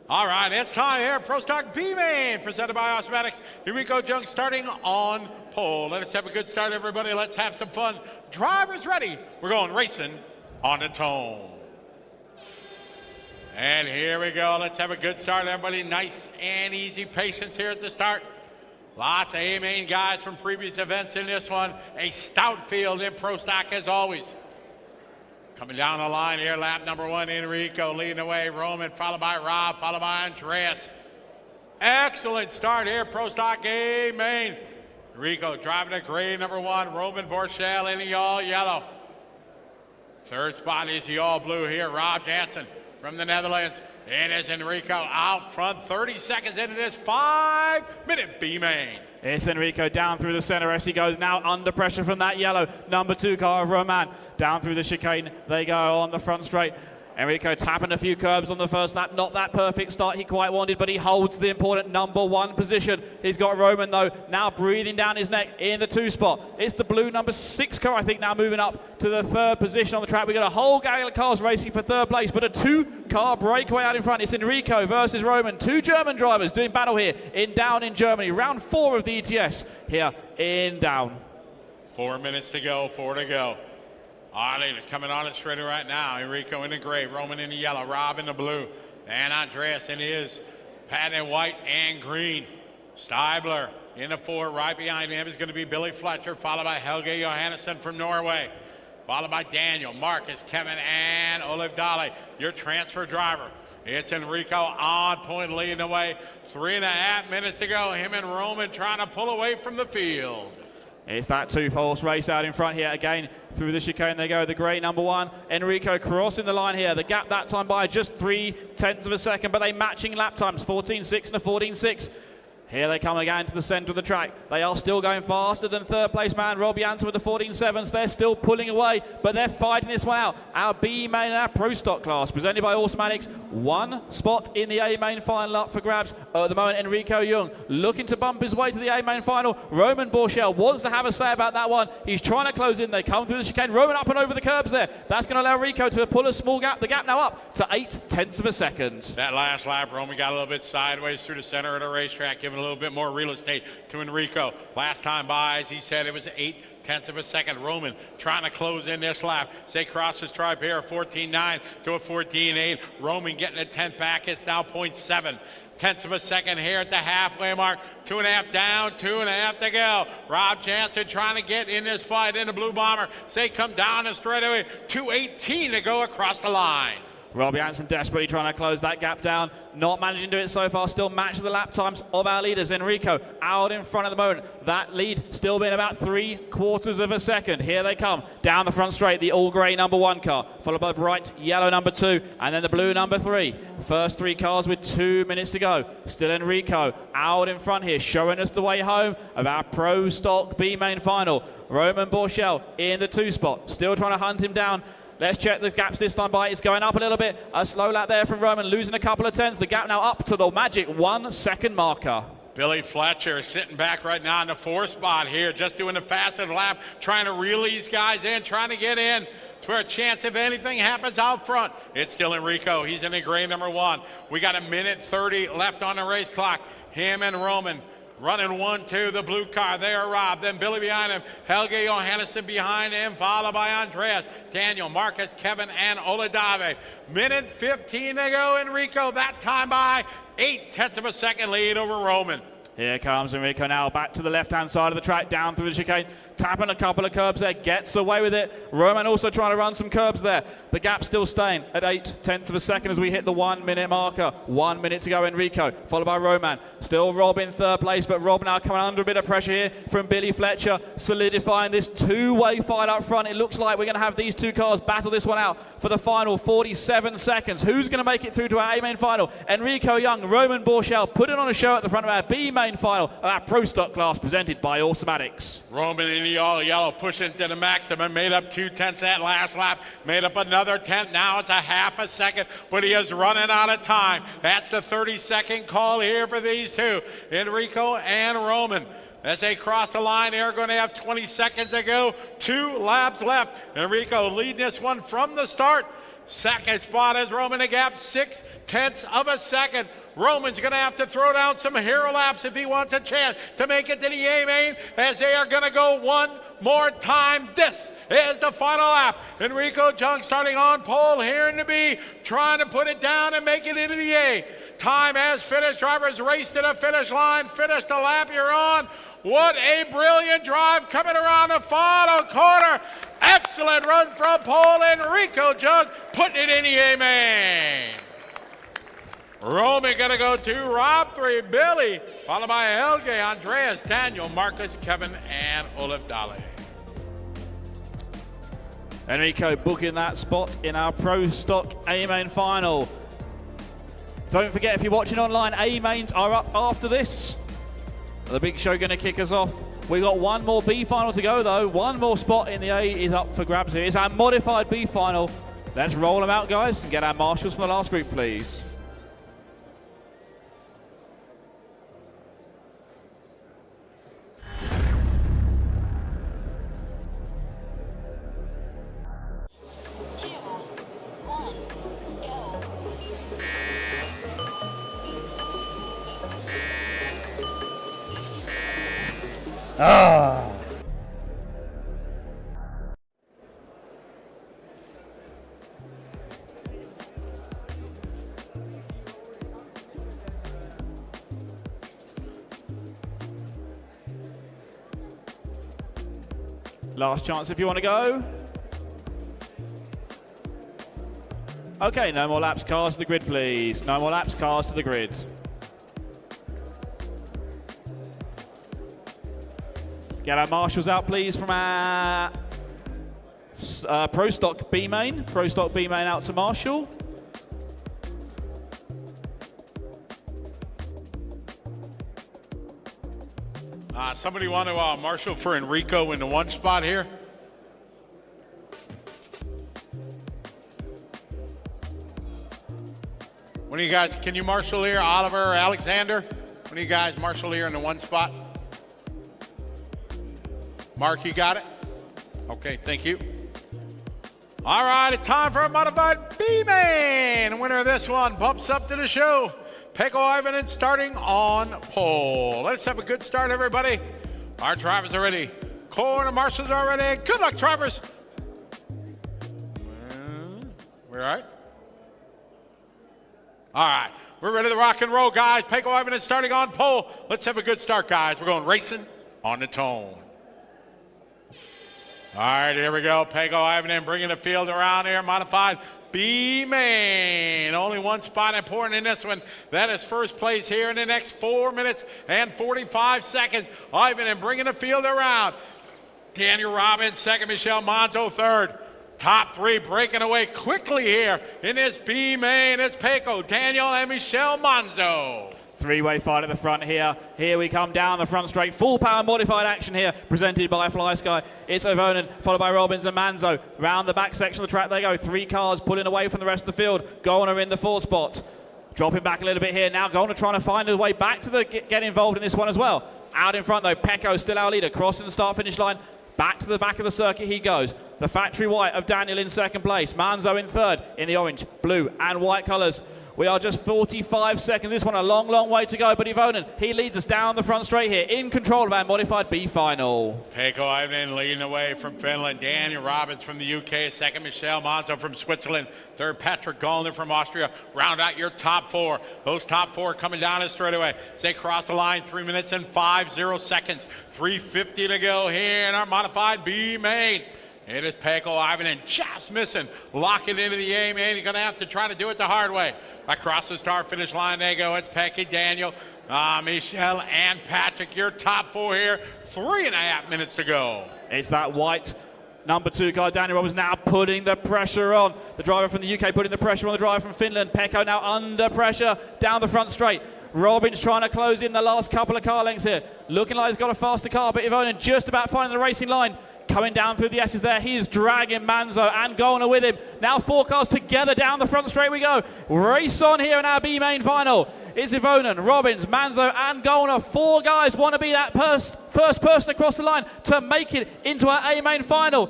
All right, it's time here. Pro Stock B main, presented by Osmatics. Here we go, Junk, starting on pole. Let's have a good start, everybody. Let's have some fun. Drivers ready. We're going racing on the tone. And here we go. Let's have a good start, everybody. Nice and easy patience here at the start. Lots of A-main guys from previous events in this one. A stout field in Pro Stock as always. Coming down the line here, lap number 1, Enrico leading the way. Roman, followed by Rob, followed by Andreas. Excellent start here, Pro Stock A-main. Enrico driving the gray number 1. Roman Borchell in the all yellow. Third spot is the all blue here, Rob Jansen from the Netherlands. It is Enrico out front, 30 seconds into this 5-minute B-main. It's Enrico down through the center as he goes now under pressure from that yellow number 2 car of Roman. Down through the chicane they go on the front straight. Enrico tapping a few curbs on the first lap. Not that perfect start he quite wanted, but he holds the important number 1 position. He's got Roman, though, now breathing down his neck in the 2 spot. It's the blue number 6 car, I think, now moving up to the 3rd position on the track. We've got a whole gang of cars racing for 3rd place, but a 2-car breakaway out in front. It's Enrico versus Roman. 2 German drivers doing battle here in Daun in Germany. Round 4 of the ETS here in Daun. 4 minutes to go, 4 to go. All right, coming on it straight right now. Enrico in the gray, Roman in the yellow, Rob in the blue, and Andreas in his patent white and green. Stabler in the 4, right behind him is going to be Billy Fletcher, followed by Helge Johannesson from Norway, followed by Daniel, Marcus, Kevin, and Olive Dali, your transfer driver. It's Enrico on point leading the way. 3.5 minutes to go. Him and Roman trying to pull away from the field. It's that 2-horse race out in front here again. Through the chicane they go, the grey number 1. Enrico crossing the line here. The gap that time by just 0.3 of a second, but they matching lap times, 14.6 and a 14.6. Here they come again to the centre of the track. They are still going faster than 3rd place man, Rob Janssen with the 14.7s. They're still pulling away, but they're fighting this one out. Our B main and our Pro Stock class, presented by Automatics. 1 spot in the A main final up for grabs. At the moment, Enrico Jung looking to bump his way to the A main final. Roman Borchell wants to have a say about that one. He's trying to close in. They come through the chicane. Roman up and over the curbs there. That's going to allow Enrico to pull a small gap. The gap now up to 0.8 of a second. That last lap, Roman got a little bit sideways through the center of the racetrack, giving giving a little bit more real estate to Enrico. Last time by, as he said, it was 0.8 of a second. Roman trying to close in this lap. Say crosses stripe here, 14.9 to a 14.8. Roman getting a 10th back. It's now 0.7 of a second here at the halfway mark. 2.5 down, 2.5 to go. Rob Jansen trying to get in this fight in the blue bomber. Say come down the straightaway. 2:18 to go across the line. Rob Jansen desperately trying to close that gap down. Not managing to do it so far. Still matches the lap times of our leaders. Enrico out in front at the moment. That lead still being about 3/4 of a second. Here they come. Down the front straight, the all-grey number 1 car, followed by the bright yellow number 2, and then the blue number 3. First 3 cars with 2 minutes to go. Still Enrico out in front here, showing us the way home of our Pro Stock B main final. Roman Borchell in the 2 spot. Still trying to hunt him down. Let's check the gaps this time by. It's going up a little bit. A slow lap there from Roman, losing a couple of tenths. The gap now up to the magic 1 second marker. Billy Fletcher sitting back right now in the 4th spot here, just doing the fastest lap, trying to reel these guys in, trying to get in. For a chance if anything happens out front. It's still Enrico. He's in the gray number 1. We got 1:30 left on the race clock. Him and Roman running 1-2, the blue car. They are Rob. Then Billy behind him. Helge Johannesson behind him, followed by Andreas, Daniel, Marcus, Kevin, and Oladave. 1:15 to go. Enrico, that time by 0.8 of a second lead over Roman. Here comes Enrico now back to the left-hand side of the track, down through the chicane, tapping a couple of curbs there, gets away with it. Roman also trying to run some curbs there. The gap still staying at 0.8 of a second as we hit the 1 minute marker. 1 minute to go, Enrico, followed by Roman. Still Rob in 3rd place, but Rob now coming under a bit of pressure here from Billy Fletcher, solidifying this 2-way fight up front. It looks like we're going to have these 2 cars battle this one out for the final 47 seconds. Who's going to make it through to our A-main final? Enrico Young, Roman Borchell, putting on a show at the front of our B-main final of our Pro Stock class presented by Automatics. Roman in the all yellow pushing to the maximum, made up 0.2 that last lap, made up another 10. Now it's a half a second, but he is running out of time. That's the 30-second call here for these 2, Enrico and Roman. As they cross the line, they're going to have 20 seconds to go. 2 laps left. Enrico leading this one from the start. 2nd spot is Roman, a gap 0.6 of a second. Roman's going to have to throw down some hero laps if he wants a chance to make it to the A-main, as they are going to go one more time. This is the final lap. Enrico Jung starting on pole here in the B, trying to put it down and make it into the A. Time has finished. Drivers race to the finish line. Finish the lap you're on. What a brilliant drive coming around the final corner. Excellent run from pole. Enrico Jung putting it in the A-main. Roman gonna go 2, Rob 3, Billy, followed by Helge, Andreas, Daniel, Marcus, Kevin, and Olaf Dale. Enrico booking that spot in our Pro Stock A-main final. Don't forget, if you're watching online, A-mains are up after this. The big show gonna kick us off. We got 1 more B final to go though. 1 more spot in the A is up for grabs here. It's our modified B final. Let's roll them out, guys, and get our marshals from the last group, please. Ah! Last chance if you want to go. Okay, no more laps, cars to the grid, please. No more laps, cars to the grid. Get our marshals out, please, from our Pro Stock B main. Pro Stock B main out to marshal. Somebody want to marshal for Enrico in the 1 spot here? One of you guys, can you marshal here? Oliver or Alexander? One of you guys marshal here in the 1 spot? Mark, you got it? Okay, thank you. All right, it's time for a modified B-main. Winner of this one bumps up to the show. Pekko Ivanen starting on pole. Let's have a good start, everybody. Our drivers are ready. Corner marshals are ready. Good luck, drivers. We're all right? All right. We're ready to rock and roll, guys. Pekko Ivanen starting on pole. Let's have a good start, guys. We're going racing on the tone. All right, here we go. Pekko Ivanen bringing the field around here. Modified B main. Only one spot important in this one. That is first place here in the next 4 minutes and 45 seconds. Ivanen bringing the field around. Daniel Robbins second. Michelle Monzo third. Top three breaking away quickly here in this B main. It's Pekko, Daniel, and Michelle Monzo. Three-way fight at the front here. Here we come down the front straight. Full power modified action here, presented by Fly Sky. It's Ivonen, followed by Robbins and Manzo. Round the back section of the track they go. 3 cars pulling away from the rest of the field. Goner in the 4 spot. Dropping back a little bit here. Now Goner trying to find a way back to the get involved in this one as well. Out in front though, Pekko still our leader. Crossing the start-finish line. Back to the back of the circuit he goes. The factory white of Daniel in second place. Manzo in third in the orange, blue and white colours. We are just 45 seconds. This one a long, long way to go. But Ivonen, he leads us down the front straight here. In control of our modified B final. Pekko Ivanen leading the way from Finland. Daniel Robbins from the UK. Second, Michelle Monzo from Switzerland. Third, Patrick Gollner from Austria. Round out your top 4. Those top 4 coming down the straightaway. As they cross the line, 3 minutes and 50 seconds. 3:50 to go here in our modified B main. It is Pekko Ivanen just missing. Locking into the A main. He's going to have to try to do it the hard way. Across the start finish line they go. It's Pekko, Daniel, Michelle, and Patrick. Your top 4 here. 3.5 minutes to go. It's that white number 2 car. Daniel Robbins now putting the pressure on. The driver from the UK putting the pressure on the driver from Finland. Pekko now under pressure down the front straight. Robbins trying to close in the last couple of car lengths here. Looking like he's got a faster car, but Ivonen just about finding the racing line. Coming down through the S's there. He's dragging Manzo and Goner with him. Now 4 cars together down the front straight we go. Race on here in our B main final. It's Ivonen, Robbins, Manzo and Goner. 4 guys want to be that first person across the line to make it into our A main final.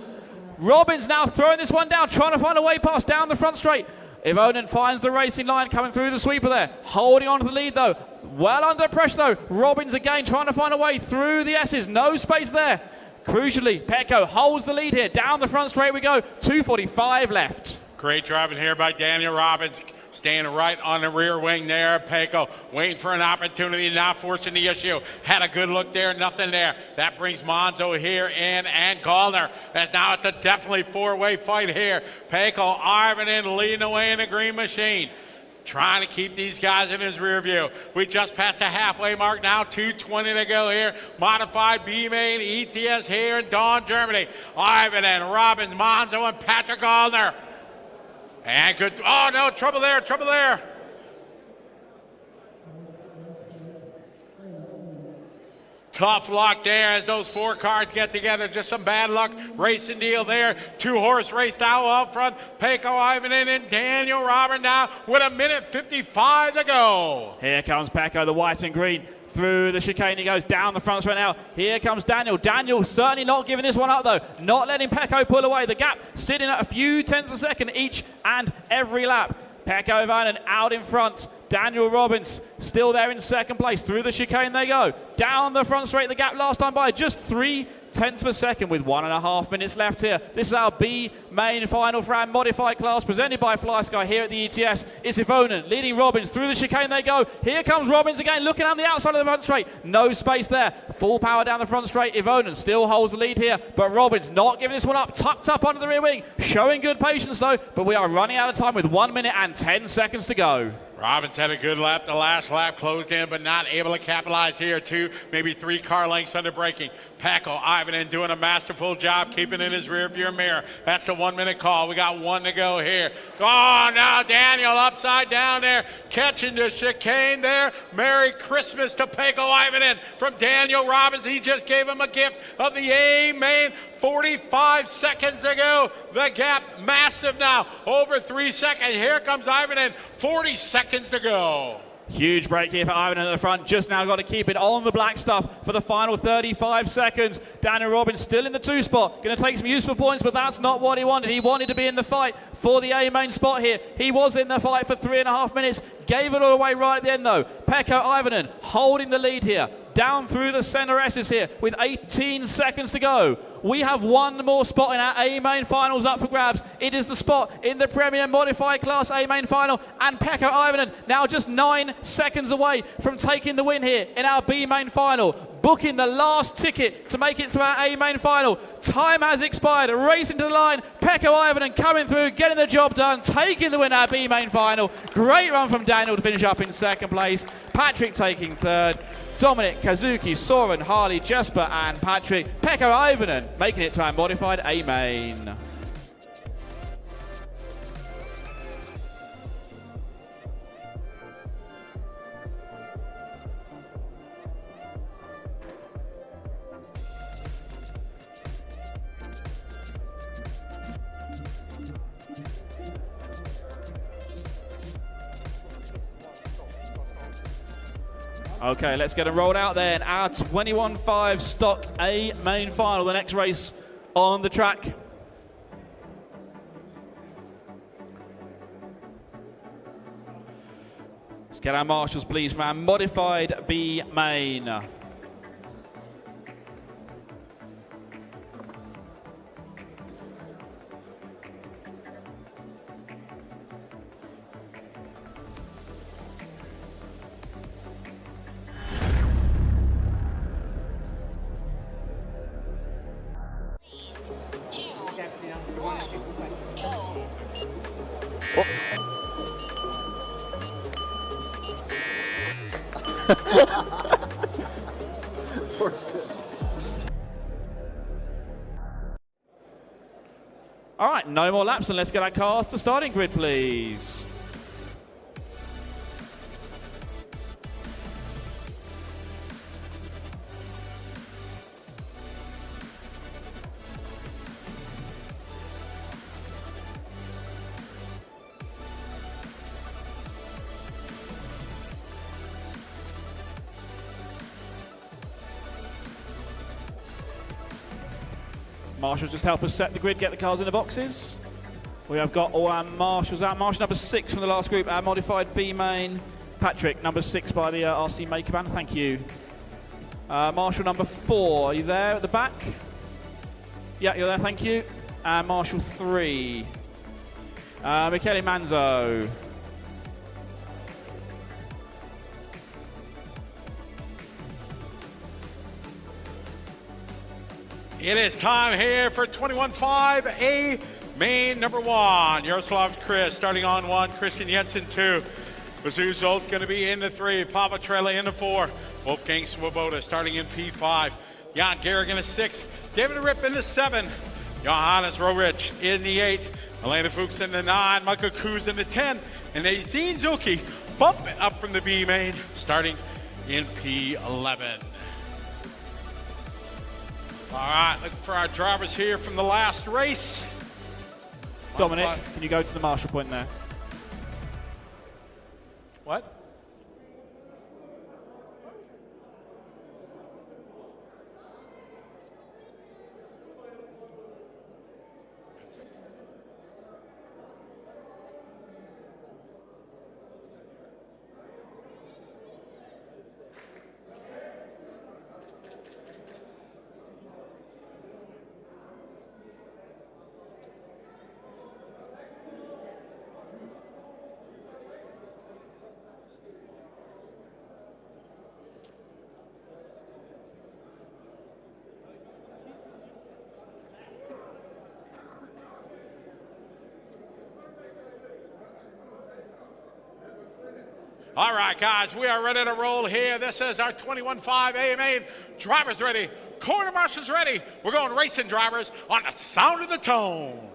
Robbins now throwing this one down, trying to find a way past down the front straight. Ivonen finds the racing line coming through the sweeper there. Holding on to the lead though. Well under pressure though. Robbins again trying to find a way through the S's. No space there. Crucially, Pekko holds the lead here. Down the front straight we go. 2:45 left. Great driving here by Daniel Robbins. Staying right on the rear wing there. Pekko waiting for an opportunity, now forcing the issue. Had a good look there, nothing there. That brings Monzo here in and Gollner. As now it's a definitely 4-way fight here. Pekko, Ivanen leading away in the green machine. Trying to keep these guys in his rear view. We just passed the halfway mark now, 2:20 to go here. Modified B main ETS here in Daun, Germany. Ivanen, Robbins, Monzo, and Patrick Gollner. And good, oh no, trouble there, trouble there. Tough luck there as those 4 cars get together. Just some bad luck. Racing deal there. 2-horse race now up front. Pekko Ivanen and Daniel Robbins now with 1:55 to go. Here comes Pekko, the white and green. Through the chicane he goes down the front right now. Here comes Daniel. Daniel certainly not giving this one up though. Not letting Pekko pull away. The gap sitting at a few tenths of a second each and every lap. Pekko Ivanen out in front. Daniel Robbins still there in second place. Through the chicane they go. Down the front straight. The gap last time by just 0.3 of a second with 1.5 minutes left here. This is our B main final for our modified class presented by Fly Sky here at the ETS. It's Ivonen leading Robbins. Through the chicane they go. Here comes Robbins again looking on the outside of the front straight. No space there. Full power down the front straight. Ivonen still holds the lead here, but Robbins not giving this one up. Tucked up under the rear wing. Showing good patience though, but we are running out of time with 1 minute and 10 seconds to go. Robbins had a good lap. The last lap closed in, but not able to capitalize here. 2, maybe 3 car lengths under braking. Pekko Ivanen doing a masterful job keeping in his rear view mirror. That's the 1 minute call. We got 1 to go here. Oh, now Daniel upside down there, catching the chicane there. Merry Christmas to Pekko Ivanen from Daniel Robbins. He just gave him a gift of the A main. 45 seconds to go. The gap massive now. Over 3 seconds. Here comes Ivanen. 40 seconds to go. Huge break here for Ivan at the front. Just now got to keep it on the black stuff for the final 35 seconds. Daniel Robbins still in the 2 spot. Going to take some useful points, but that's not what he wanted. He wanted to be in the fight for the A main spot here. He was in the fight for 3.5 minutes. Gave it all away right at the end though. Pekka Ivanen holding the lead here. Down through the center S's here with 18 seconds to go. We have one more spot in our A main finals up for grabs. It is the spot in the Premier Modified Class A main final, and Pekka Ivanen now just 9 seconds away from taking the win here in our B main final, booking the last ticket to make it through our A main final. Time has expired, racing to the line. Pekka Ivanen coming through, getting the job done, taking the win our B main final. Great run from Daniel to finish up in 2nd place. Patrick taking 3rd. Dominic, Kazuki, Soren, Harley, Jesper and Patrick. Pekka Ivanen making it to our modified A main. Okay, let's get them rolled out then. Our 21.5 stock A main final, the next race on the track. Let's get our marshals, please, from our modified B main. All right, no more laps, and let's get our cars to starting grid, please. Marshals just help us set the grid, get the cars in the boxes. We have got all our marshals out. Marshal number 6 from the last group, our modified B main. Patrick, number 6 by the RC Maker Band, thank you. Marshal number 4, are you there at the back? Yeah, you're there, thank you. And Marshal 3. Michele Manzo. It is time here for 21.5 A main number 1. Yaroslav Chris starting on 1. Christian Jensen 2. Vazu Zolt going to be in the 3. Papa Trella in the 4. Wolfgang Swoboda starting in P5. Jan Garrigan in the 6. David Ripp in the 7. Johannes Rohrich in the 8. Elena Fuchs in the 9. Michael Kuz in the 10. And Azine Zuki bump up from the B main starting in P11. All right, looking for our drivers here from the last race. Dominic, can you go to the marshal point there? What? All right, guys, we are ready to roll here. This is our 21.5 A main. Drivers ready. Corner marshals ready. We're going racing, drivers, on the sound of the tone.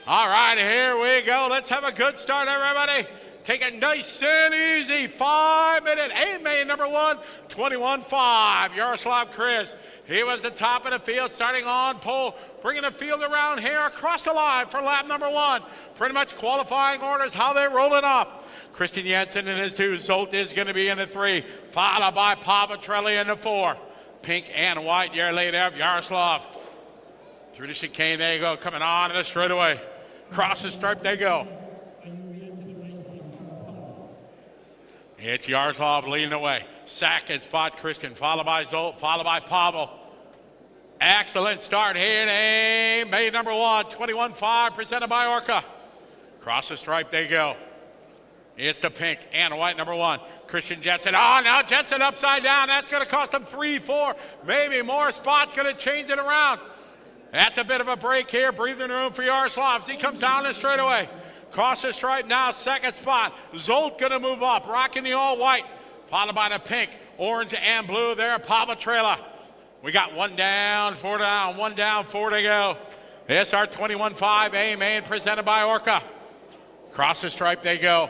All right, here we go. Let's have a good start, everybody. Take it nice and easy. 5 minute. A-main number 1, 21.5. Yaroslav Kriz. He was the top of the field starting on pole, bringing the field around here across the line for lap number 1. Pretty much qualifying orders, how they roll it up. Christian Jensen in his 2. Zolt is going to be in the 3, followed by Papatrelli in the 4. Pink and white, your lead of Yaroslav. Through the chicane, they go, coming on to the straightaway. Cross the stripe, they go. It's Yaroslav leading the way. Second spot, Christian, followed by Zolt, followed by Pavel. Excellent start here in main number 1, 21.5, presented by Orca. Cross the stripe, they go. It's the pink and white number 1. Christian Jensen. Oh, now Jensen upside down. That's going to cost him 3, 4, maybe more spots. Going to change it around. That's a bit of a break here. Breathing room for Yaroslav. He comes down the straightaway. Cross the stripe now, second spot. Zolt going to move up, rocking the all white. Followed by the pink, orange, and blue there. Papatrela. We got 1 down, 4 down, 1 down, 4 to go. It's our 21.5 A-main presented by Orca. Cross the stripe they go.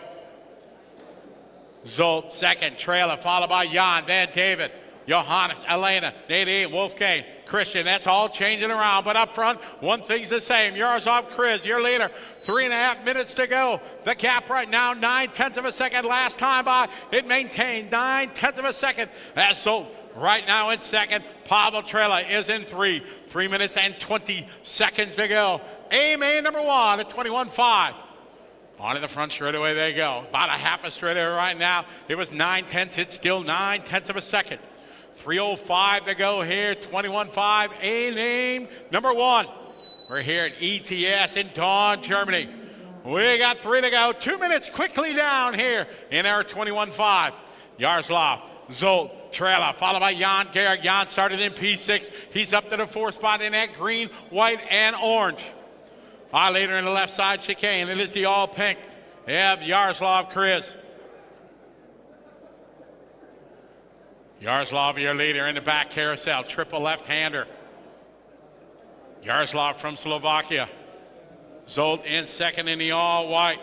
Zolt, second, trailer, followed by Jan, then David, Johannes, Elena, Nadine, Wolfgang, Christian. That's all changing around, but up front, one thing's the same. Yaroslav Kriz, your leader, 3.5 minutes to go. The gap right now, 9/10 of a second. Last time by, it maintained 9/10 of a second. That's Zolt right now in second. Pavel Trela is in 3 minutes and 20 seconds to go. A-main number 1 at 21.5. On to the front straightaway they go. About a half a straightaway right now. It was 9/10. It's still 9/10 of a second. 3:05 to go here. 21.5 A-name number 1. We're here at ETS in Daun, Germany. We got 3 to go. 2 minutes quickly down here in our 21.5. Yaroslav, Zolt, Trela, followed by Jan Garrick. Jan started in P6. He's up to the 4th spot in that green, white, and orange. Our leader in the left side chicane, it is the all pink. We have Yaroslav Kriz. Yaroslav, your leader in the back carousel, triple left-hander. Yaroslav from Slovakia. Zolt in second in the all white.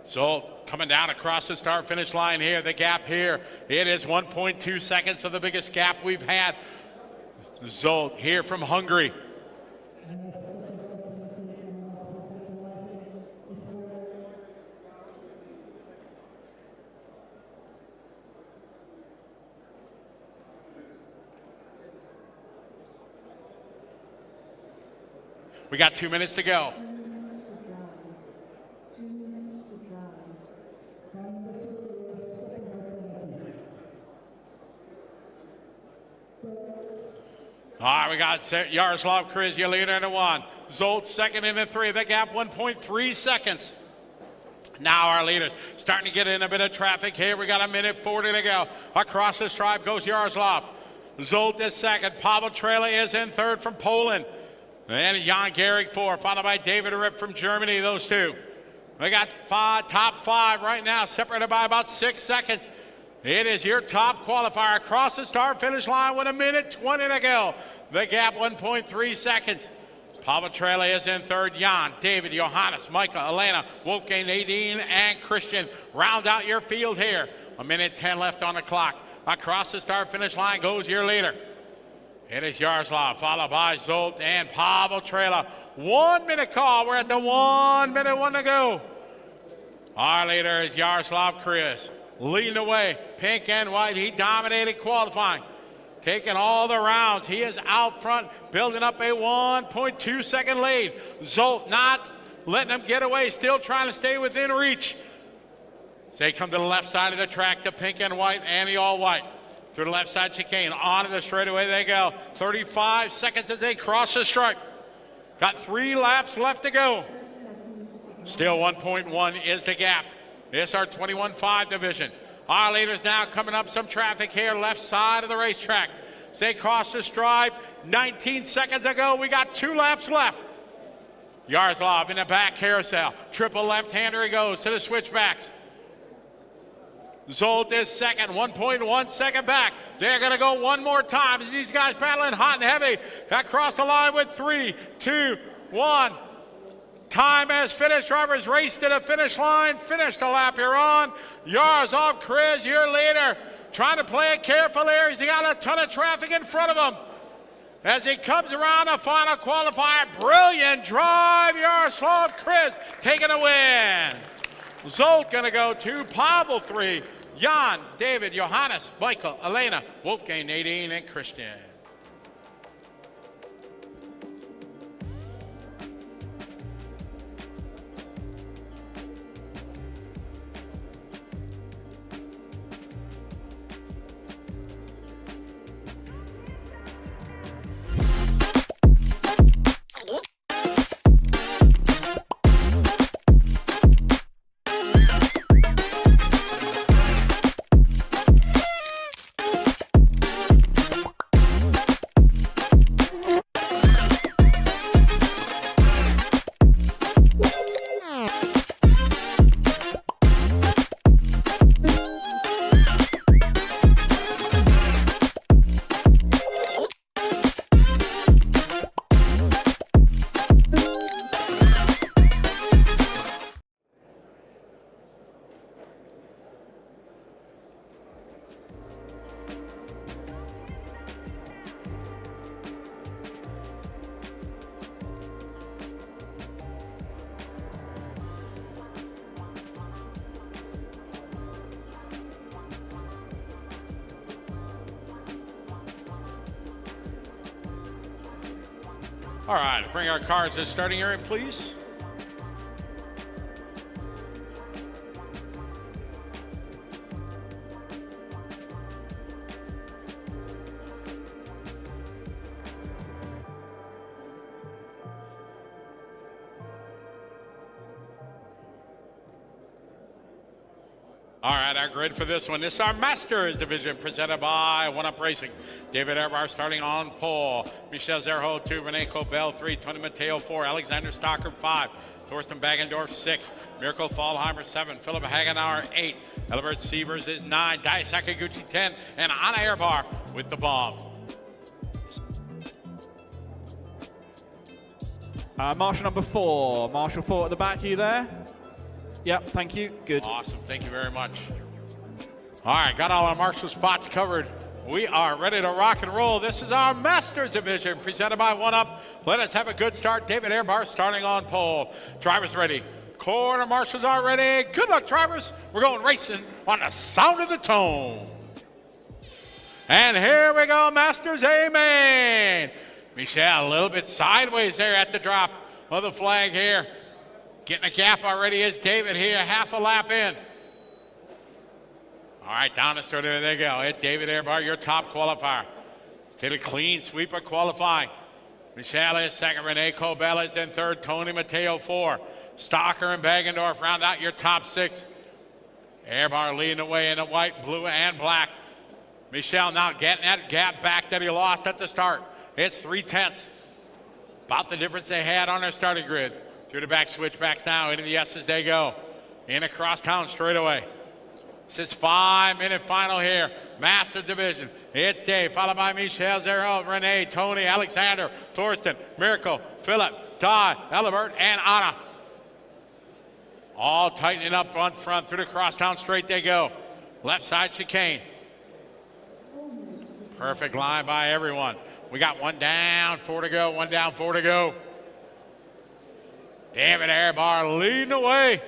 Zolt coming down across the start-finish line here. The gap here, it is 1.2 seconds, so the biggest gap we've had. Zolt here from Hungary. We got 2 minutes to go. All right, we got Yaroslav Kriz, your leader in the 1. Zolt second in the 3. The gap 1.3 seconds. Now our leaders starting to get in a bit of traffic here. We got 1:40 to go. Across the stripe goes Yaroslav. Zolt is second. Pavel Trela is in third from Poland. And Jan Garrick 4, followed by David Rip from Germany, those 2. We got top 5 right now, separated by about 6 seconds. It is your top qualifier across the start-finish line with 1:20 to go. The gap 1.3 seconds. Pavel Trela is in third. Jan, David, Johannes, Michael, Elena, Wolfgang, Nadine, and Christian. Round out your field here. 1:10 left on the clock. Across the start-finish line goes your leader. It is Yaroslav, followed by Zolt and Pavel Trela. 1 minute call. We're at the 1 minute, 1 to go. Our leader is Yaroslav Kriz. Leading the way, pink and white. He dominated qualifying. Taking all the rounds. He is out front, building up a 1.2 second lead. Zolt not letting him get away, still trying to stay within reach. So they come to the left side of the track, the pink and white and the all white. Through the left side chicane, onto the straightaway they go. 35 seconds as they cross the stripe. Got 3 laps left to go. Still 1.1 is the gap. It's our 21.5 division. Our leaders now coming up some traffic here, left side of the racetrack. As they cross the stripe, 19 seconds ago, we got 2 laps left. Yaroslav in the back carousel. Triple left-hander he goes to the switchbacks. Zolt is second, 1.1 second back. They're going to go one more time as these guys battling hot and heavy. Across the line with 3, 2, 1. Time has finished. Drivers race to the finish line. Finished the lap you're on. Yours off, Chris, your leader. Trying to play it careful here. He's got a ton of traffic in front of him. As he comes around the final qualifier, brilliant drive. Yours slow, Chris, taking a win. Zolt gonna go 2, Pavel 3, Jan, David, Johannes, Michael, Elena, Wolfgang, Nadine, and Christian. All right, bring our cars to the starting area, please. All right, our grid for this one. This is our Masters division presented by One Up Racing. David Ehrbar starting on pole. Michel Zerho 2, Rene Cobell 3, Tony Mateo 4, Alexander Stocker 5, Thorsten Bagendorf 6, Mirko Thalheimer 7, Philip Hagenauer 8, Elbert Sievers is 9, Dai Sakaguchi 10, and Anna Ehrbar with the bomb. Marshal number 4. Marshal 4 at the back, you there? Yep, thank you. Good. Awesome, thank you very much. All right, got all our marshal spots covered. We are ready to rock and roll. This is our Masters division presented by One Up. Let us have a good start. David Ehrbar starting on pole. Drivers ready. Corner marshals are ready. Good luck, drivers. We're going racing on the sound of the tone. And here we go, Masters, amen. Michel a little bit sideways there at the drop of the flag here. Getting a gap already is David here, half a lap in. All right, down the start, there they go. It's David Ehrbar, your top qualifier. Take a clean sweep of qualifying. Michel is second, Rene Cobell is in third, Tony Mateo 4. Stocker and Bagendorf round out your top 6. Ehrbar leading the way in the white, blue, and black. Michel now getting that gap back that he lost at the start. It's 3/10. About the difference they had on their starting grid. Through the back switchbacks now, into the S's they go. In across town straightaway. This is 5-minute final here. Master division. It's Dave, followed by Michel Zerho, Rene, Tony, Alexander, Thorsten, Mirko, Philip, Todd, Elibert, and Anna. All tightening up front. Through the crosstown straight they go. Left side chicane. Perfect line by everyone. We got 1 down, 4 to go. 1 down, 4 to go. David Ehrbar leading the way.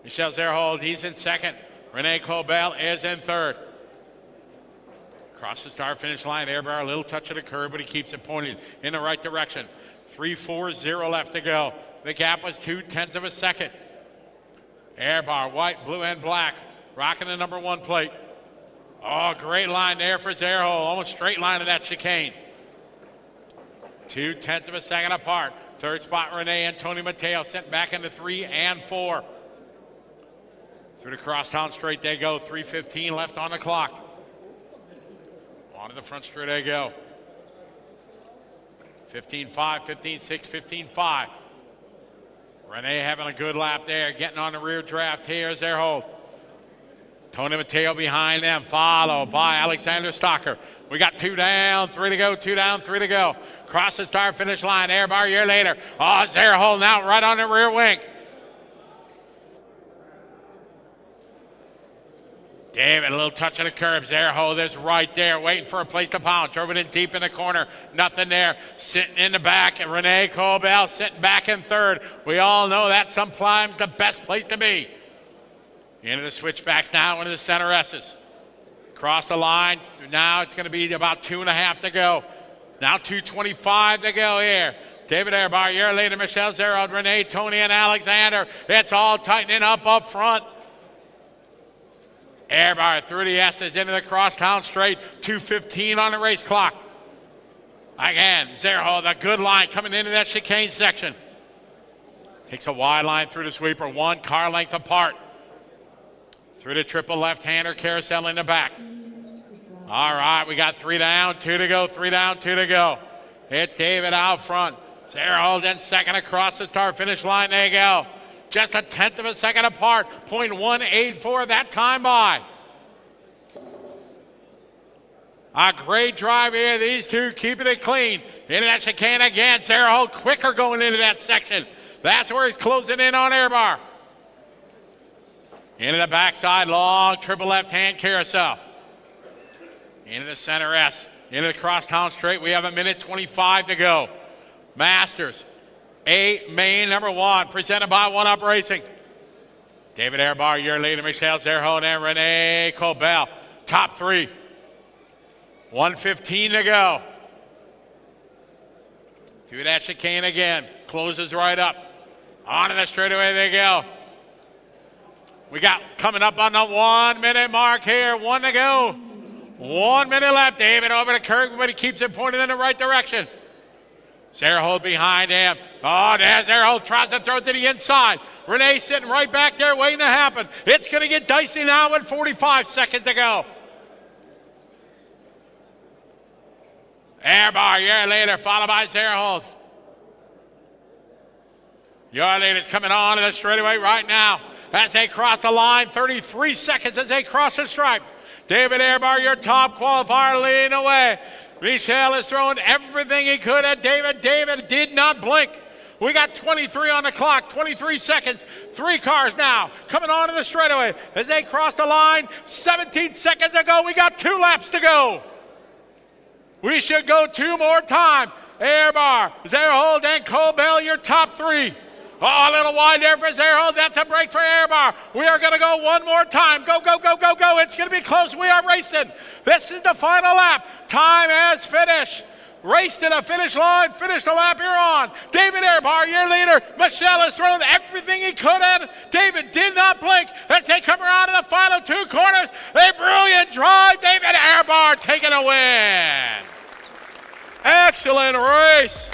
Michel Zerhold, he's in second. Rene Cobell is in third. Across the start finish line, Ehrbar a little touch of the curb, but he keeps it pointed in the right direction. 3:40 left to go. The gap was 0.2 of a second. Ehrbar, white, blue, and black, rocking the number 1 plate. Oh, great line there for Zerhold, almost straight line of that chicane. 0.2 of a second apart. Third spot, Rene and Tony Mateo sent back into 3 and 4. Through the crosstown straight they go. 3:15 left on the clock. On to the front straight they go. 15-5, 15-6, 15-5. Rene having a good lap there, getting on the rear draft. Here's their hold. Tony Matteo behind them, followed by Alexander Stocker. We got 2 down, 3 to go, 2 down, 3 to go. Cross the start finish line, air bar a year later. Oh, Zare holding out right on the rear wing. David, a little touch of the curb. Zerhold is right there, waiting for a place to pound. Drove it in deep in the corner. Nothing there. Sitting in the back, and Renee Colbell sitting back in third. We all know that's sometimes the best place to be. Into the switchbacks now, into the center S's. Cross the line. Now it's going to be about 2.5 to go. Now 2:25 to go here. David Airbar, a year later, Michelle Zerhold, Renee, Tony, and Alexander. It's all tightening up front. Airbar through the S's into the crosstown straight. 2:15 on the race clock. Again, Zerhold, a good line coming into that chicane section. Takes a wide line through the sweeper, 1 car length apart. Through the triple left-hander carousel in the back. All right, we got 3 down, 2 to go, 3 down, 2 to go. It's David out front. Zerhold in second across the start finish line. There you go. Just 1/10 of a second apart. 0.184 that time by. A great drive here. These two keeping it clean. Into that chicane again. Zerhold quicker going into that section. That's where he's closing in on Airbar. Into the backside, long triple left-hand carousel. Into the center S. Into the crosstown straight. We have 1:25 to go. Masters. Main number 1, presented by One Up Racing. David Airbar, your leader, Michelle Zerhold and Renee Colbell. Top 3. 1:15 to go. Through that chicane again. Closes right up. Onto the straightaway they go. We got coming up on the 1 minute mark here. 1 to go. 1 minute left. David over the curve, but he keeps it pointed in the right direction. Zerhold behind him. Oh, there's Zerhold, tries to throw it to the inside. Renee sitting right back there waiting to happen. It's going to get dicey now with 45 seconds to go. Airbar, year later, followed by Zerhold. Your leader's coming on to the straightaway right now. As they cross the line, 33 seconds as they cross the stripe. David Airbar, your top qualifier, leading away. Michel is throwing everything he could at David. David did not blink. We got 23 on the clock, 23 seconds. 3 cars now coming onto the straightaway as they cross the line. 17 seconds ago, we got 2 laps to go. We should go 2 more time. Airbar, Zerhold, and Colbell, your top 3. Oh, a little wide there for Zerhold. That's a break for Airbar. We are going to go 1 more time. Go, go, go, go, go. It's going to be close. We are racing. This is the final lap. Time has finished. Race to the finish line. Finish the lap you're on. David Airbar, your leader. Michel has thrown everything he could at. David did not blink as they come around to the final 2 corners. A brilliant drive. David Airbar taking a win. Excellent race.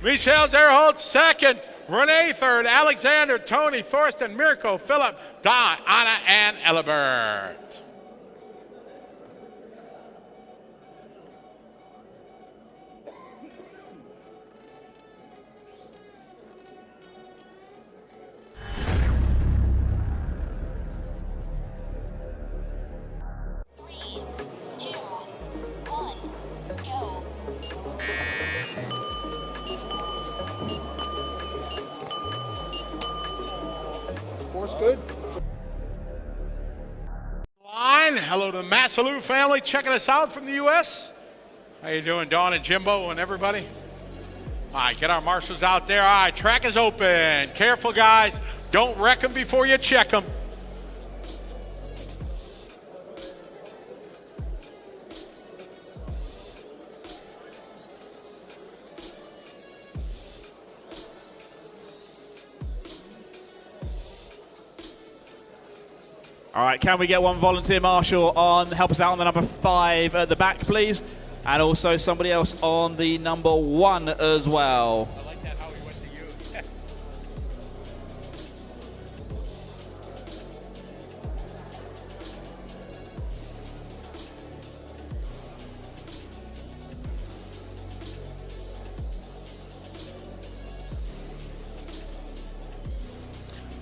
Michel Zerhold second, Renee third, Alexander, Tony, Thorsten, Mirko, Philip, Daun, Anna, and Elibert. Good. Line. Hello to the Massalou family checking us out from the U.S. How you doing, Dawn and Jimbo and everybody? All right, get our marshals out there. All right, track is open. Careful, guys. Don't wreck them before you check them. All right, can we get one volunteer marshal on, help us out on the number 5 at the back, please? And also somebody else on the number 1 as well. I like that how he went to you.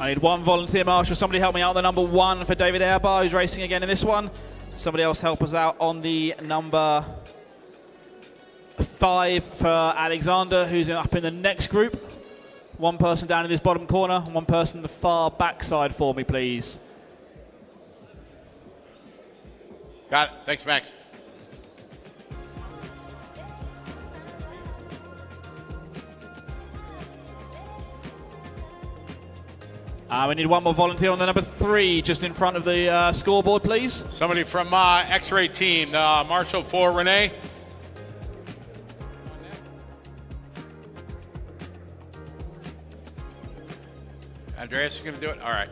I need one volunteer marshal. Somebody help me out on the number 1 for David Airbar, who's racing again in this one. Somebody else help us out on the number 5 for Alexander, who's up in the next group. One person down in this bottom corner, and one person the far backside for me, please. Got it. Thanks, Max. We need one more volunteer on the number 3, just in front of the scoreboard, please. Somebody from X-Ray team, Marshal for Renee. Andreas is going to do it? All right.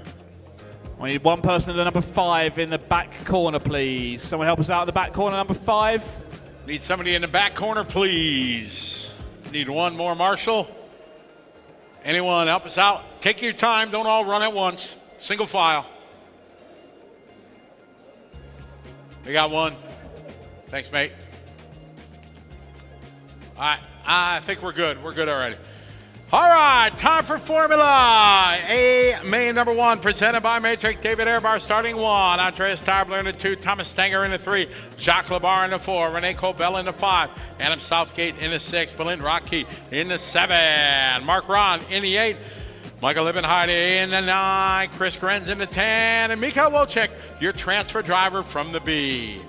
We need one person at the number 5 in the back corner, please. Someone help us out in the back corner, number 5. Need somebody in the back corner, please. Need one more marshal. Anyone help us out? Take your time. Don't all run at once. Single file. We got one. Thanks, mate. All right. I think we're good. We're good already. All right. Time for Formula A main number 1, presented by Matrix. David Airbar starting 1. Andreas Stabler in the 2. Thomas Stenger in the 3. Jacques Labar in the 4. Rene Colbell in the 5. Adam Southgate in the 6. Belinda Rocky in the 7. Mark Ron in the 8. Michael Liebenheide in the 9. Chris Grenz in the 10. And Mika Wolchek, your transfer driver from the B.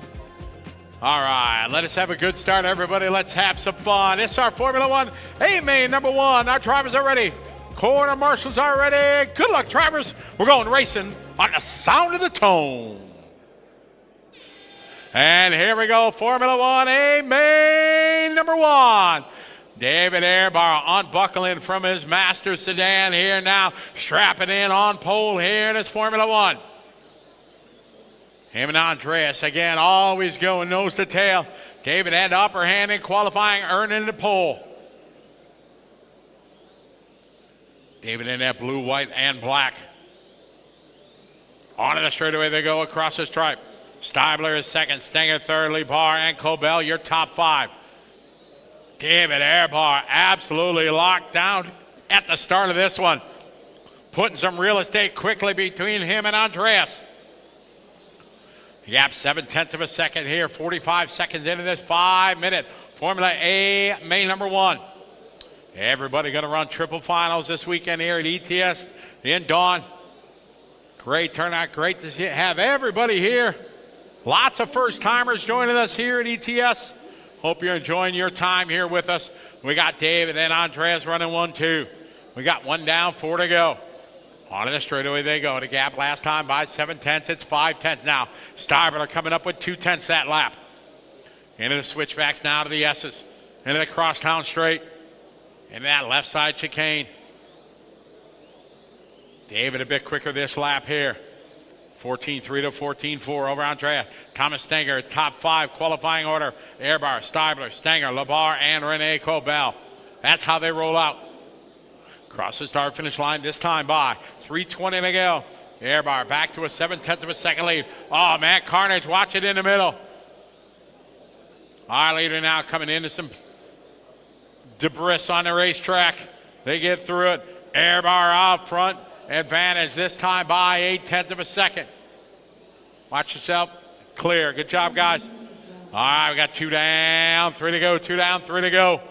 All right, let us have a good start, everybody. Let's have some fun. It's our Formula 1 A main number 1. Our drivers are ready. Corner marshals are ready. Good luck, drivers. We're going racing on the sound of the tone. And here we go, Formula 1 A main number 1. David Airbar unbuckling from his master sedan here now, strapping in on pole here in his Formula 1. Him and Andreas, again, always going nose to tail. David had the upper hand in qualifying, earning the pole. David in that blue, white, and black. Onto the straightaway they go across the stripe. Stabler is second, Stenger third, Lebar and Colbell, your top 5. David Airbar absolutely locked down at the start of this one. Putting some real estate quickly between him and Andreas. Gap 7/10 of a second here, 45 seconds into this 5-minute Formula A main number 1. Everybody going to run triple finals this weekend here at ETS in Daun. Great turnout, great to have everybody here. Lots of first-timers joining us here at ETS. Hope you're enjoying your time here with us. We got David and Andreas running 1-2. We got 1 down, 4 to go. On the straightaway they go. The gap last time by 7/10. It's 5/10 now. Stabler coming up with 2/10 that lap. Into the switchbacks now to the S's. Into the crosstown straight. Into that left side chicane. David a bit quicker this lap here. 14-3 to 14-4 over Andrea. Thomas Stenger, top 5 qualifying order. Airbar, Stabler, Stenger, Labar, and Rene Colbell. That's how they roll out. Cross the start finish line this time by 3:20 to go. Airbar back to a 7/10 of a second lead. Oh, man, carnage. Watch it in the middle. Our leader now coming into some debris on the racetrack. They get through it. Airbar out front. Advantage this time by 0.8 of a second. Watch yourself. Clear. Good job, guys. All right, we got 2 down, 3 to go. 2 down, 3 to go.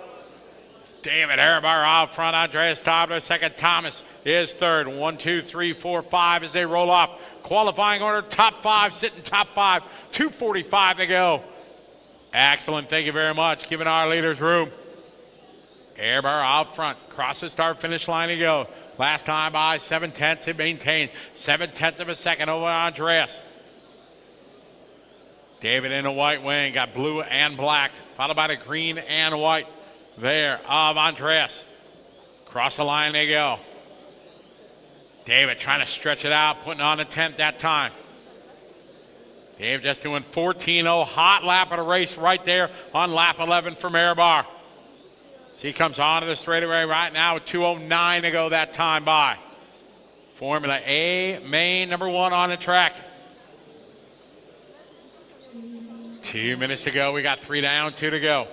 David Airbar out front. Andreas Stabler second. Thomas is third. 1, 2, 3, 4, 5 as they roll off. Qualifying order, top 5, sitting top 5. 2:45 to go. Excellent. Thank you very much. Giving our leaders room. Airbar out front. Cross the start finish line to go. Last time by 7/10. It maintained 7/10 of a second over Andreas. David in a white wing. Got blue and black. Followed by the green and white. There of Andreas. Cross the line they go. David trying to stretch it out, putting on a 10th that time. Dave just doing 14.0, hot lap of the race right there on lap 11 from Airbar. So he comes onto the straightaway right now with 2:09 to go that time by. Formula A main number 1 on the track. 2 minutes to go. We got 3 down, 2 to go.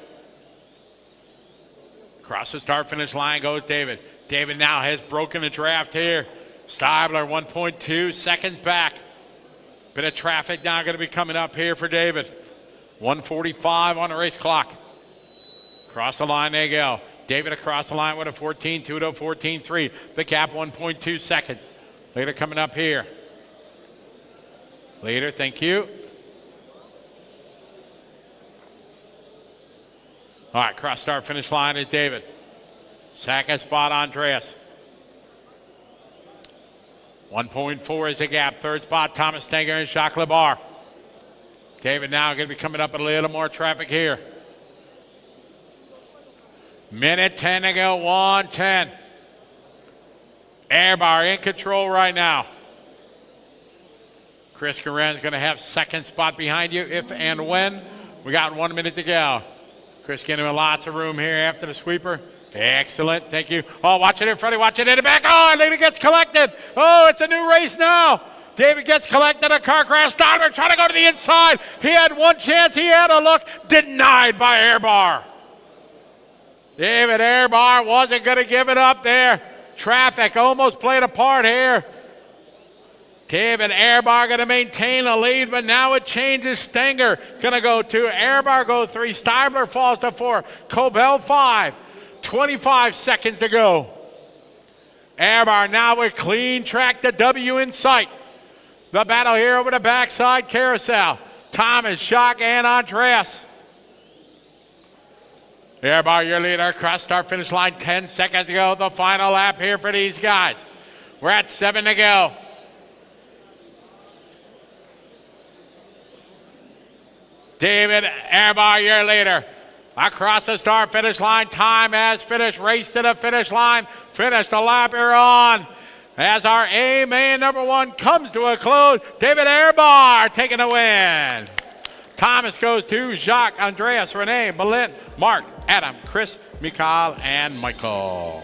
Across the start finish line goes David. David now has broken the draft here. Stabler 1.2 seconds back. Bit of traffic now going to be coming up here for David. 1:45 on the race clock. Across the line they go. David across the line with a 14.2 to 14.3. The gap 1.2 seconds. Later coming up here. Later, thank you. All right, cross start finish line is David. Second spot, Andreas. 1.4 is the gap. Third spot, Thomas Stenger and Jacques Lebar. David now going to be coming up a little more traffic here. Minute 10 to go, 1:10. Airbar in control right now. Chris Guerin's going to have second spot behind you if and when. We got 1 minute to go. Chris getting him lots of room here after the sweeper. Excellent, thank you. Oh, watch it in front, watch it in the back. Oh, and David gets collected. Oh, it's a new race now. David gets collected, a car crash. Donovan trying to go to the inside. He had one chance, he had a look. Denied by Airbar. David Airbar wasn't going to give it up there. Traffic almost played a part here. David Airbar going to maintain a lead, but now it changes. Stenger going to go 2. Airbar go 3. Stabler falls to 4. Cobell 5. 25 seconds to go. Airbar now with clean track to W in sight. The battle here over the backside carousel. Thomas, Jacques, and Andreas. Airbar, your leader. Cross start finish line. 10 seconds to go. The final lap here for these guys. We're at 7 to go. David Airbar, your leader. Across the start finish line. Time has finished. Race to the finish line. Finished the lap you're on. As our A main number 1 comes to a close. David Airbar taking the win. Thomas goes to Jacques, Andreas, Renee, Belin, Mark, Adam, Chris, Mikhail, and Michael.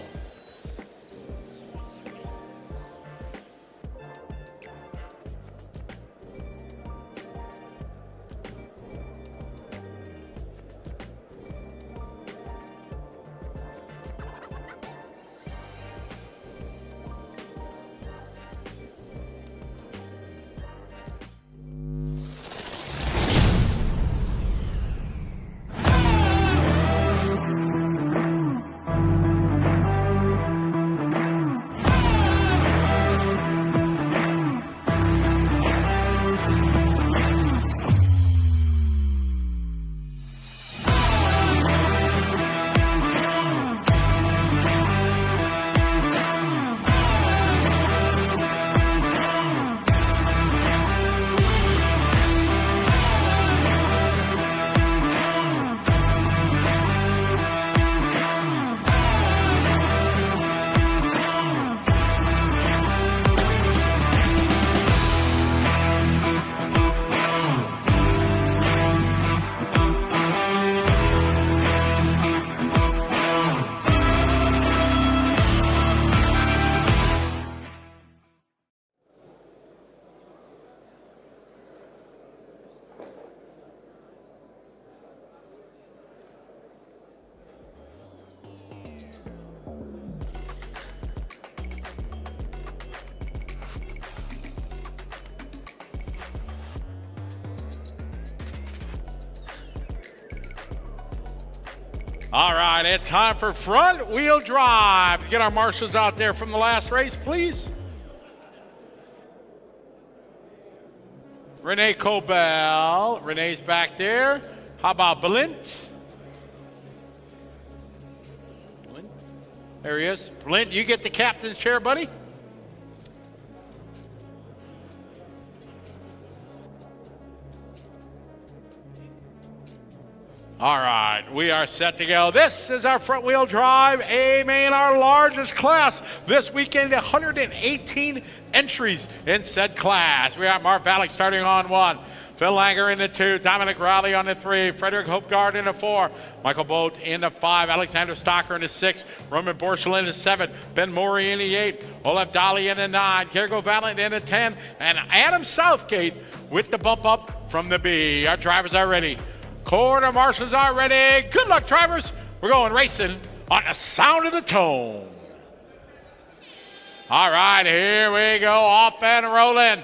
All right, it's time for front wheel drive. Get our marshals out there from the last race, please. Renee Cobell. Renee's back there. How about Blint? Blint? There he is. Blint, you get the captain's chair, buddy. All right, we are set to go. This is our front wheel drive A main, our largest class. This weekend, 118 entries in said class. We have Mark Valek starting on 1. Phil Langer in the 2. Dominic Rowley on the 3. Frederick Hopegard in the 4. Michael Bolt in the 5. Alexander Stocker in the 6. Roman Borschel in the 7. Ben Morey in the 8. Olaf Daly in the 9. Kergo Valent in the 10. And Adam Southgate with the bump up from the B. Our drivers are ready. Quarter marshals are ready. Good luck, drivers. We're going racing on the sound of the tone. All right, here we go, off and rolling.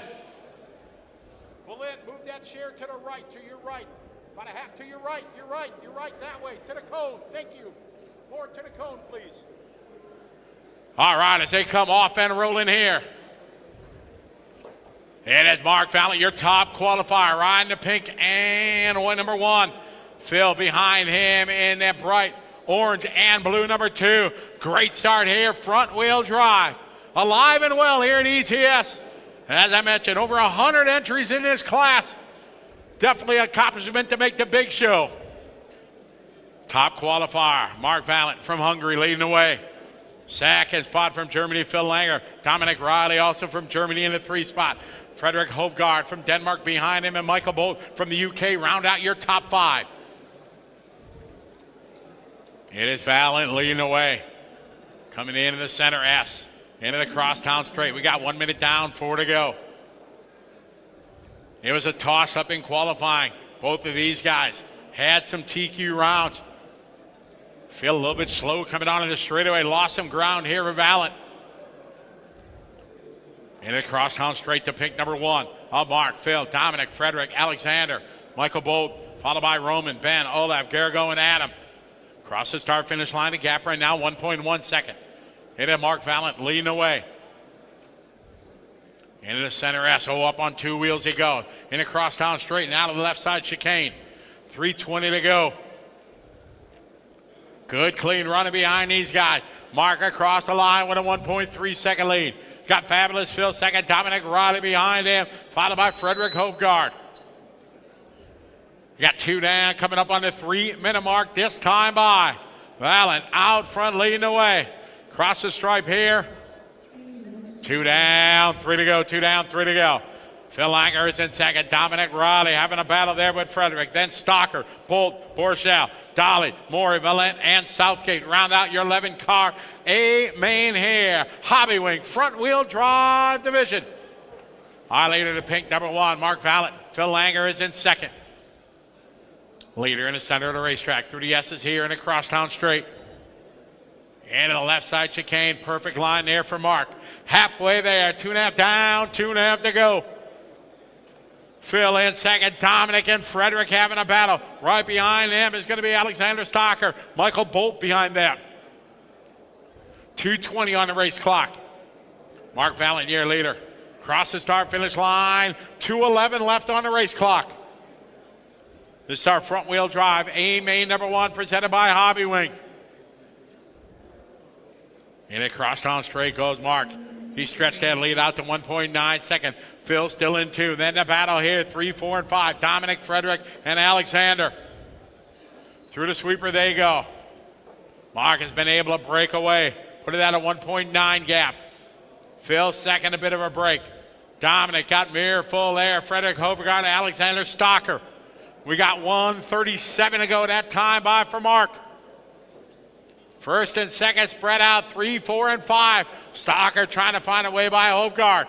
Move that chair to the right, to your right. About a half to your right, you're right, that way, to the cone, thank you. More to the cone, please. All right, as they come off and rolling here. It is Mark Valley, your top qualifier, riding the pink and number 1. Phil behind him in that bright orange and blue number 2. Great start here, front wheel drive. Alive and well here in ETS. As I mentioned, over 100 entries in this class. Definitely an accomplishment to make the big show. Top qualifier, Mark Valent from Hungary leading the way. Second spot from Germany, Phil Langer. Dominic Riley also from Germany in the 3 spot. Frederick Hovgaard from Denmark behind him, and Michael Bolt from the UK round out your top 5. It is Valent leading the way. Coming into the center S. Into the crosstown straight. We got 1 minute down, 4 to go. It was a toss-up in qualifying. Both of these guys had some TQ rounds. Feel a little bit slow coming onto the straightaway. Lost some ground here with Valent. Into the crosstown straight to pink number 1. Mark, Phil, Dominic, Frederick, Alexander, Michael Bolt, followed by Roman, Ben, Olaf, Gergo, and Adam. Cross the start-finish line. The gap right now, 1.1 second. Into Mark Valent leading the way. Into the center S. Up on 2 wheels he goes. In a crosstown straight and out of the left side chicane. 3:20 to go. Good clean running behind these guys. Mark across the line with a 1.3 second lead. Got Fabulous Phil second. Dominic Riley behind him. Followed by Frederick Hovgaard. You got 2 down coming up on the 3-minute mark this time by. Valent out front leading the way. Cross the stripe here. 2 down, 3 to go, 2 down, 3 to go. Phil Langer is in second. Dominic Riley having a battle there with Frederick. Then Stalker, Bolt, Borchell, Dolly, Maury, Valent, and Southgate. Round out your 11 car. A main here. Hobbywing, front wheel drive division. Our leader to pink, number 1, Mark Valent. Phil Langer is in second. Leader in the center of the racetrack. Through the S's here in a crosstown straight. Into the left side chicane. Perfect line there for Mark. Halfway there. 2.5 down, 2.5 to go. Phil in second. Dominic and Frederick having a battle. Right behind them is going to be Alexander Stocker. Michael Bolt behind them. 2:20 on the race clock. Mark Valent, your leader. Cross the start finish line. 2:11 left on the race clock. This is our front wheel drive. A main number 1 presented by Hobbywing. In a crosstown straight goes Mark. He stretched that lead out to 1.9 second. Phil still in 2. Then the battle here, 3, 4, and 5. Dominic, Frederick, and Alexander. Through the sweeper they go. Mark has been able to break away. Put it at a 1.9 gap. Phil second, a bit of a break. Dominic got mirror full there. Frederick Hovgaard, Alexander Stocker. We got 1:37 to go that time by for Mark. First and second spread out, 3, 4, and 5. Stocker trying to find a way by Hovgaard.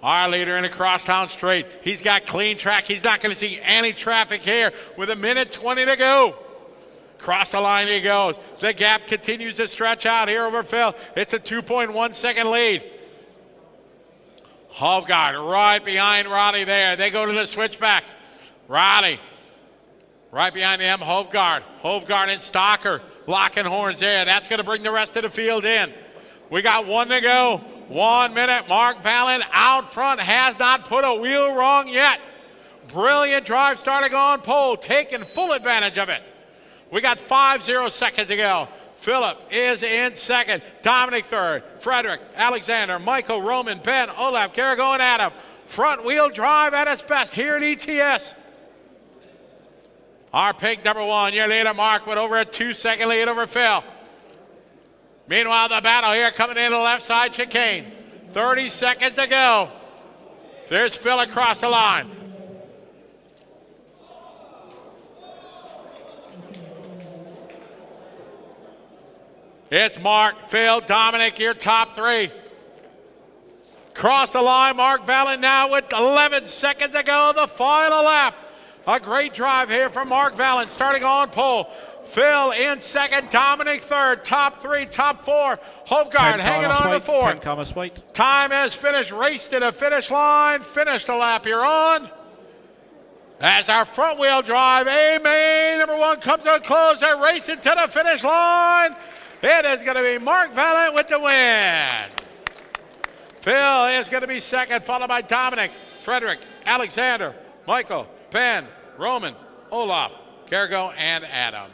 Our leader in a crosstown straight. He's got clean track. He's not going to see any traffic here with 1:20 to go. Cross the line he goes. The gap continues to stretch out here over Phil. It's a 2.1 second lead. Hovgaard right behind Riley there. They go to the switchbacks. Riley right behind them, Hovgaard. Hovgaard and Stocker locking horns there. That's going to bring the rest of the field in. We got 1 to go. 1 minute. Mark Valent out front has not put a wheel wrong yet. Brilliant drive starting on pole, taking full advantage of it. We got 5 seconds to go. Philip is in second. Dominic third. Frederick, Alexander, Michael, Roman, Ben, Olaf, Gergo, and Adam. Front wheel drive at its best here at ETS. Our pink number 1, your leader Mark with over a 2-second lead over Phil. Meanwhile, the battle here coming in the left side chicane. 30 seconds to go. There's Phil across the line. It's Mark, Phil, Dominic, your top 3. Cross the line, Mark Valent now with 11 seconds to go, the final lap. A great drive here from Mark Valent, starting on pole. Phil in second, Dominic third, top three, top four. Hofgaard hanging on to fourth. 10 car wait. Time has finished, race to the finish line, finished the lap you're on. As our front wheel drive, A-Main number one comes to a close. They're racing to the finish line. It is going to be Mark Valent with the win. Phil is going to be second, followed by Dominic, Frederick, Alexander, Michael, Ben, Roman, Olaf, Kergo, and Adam.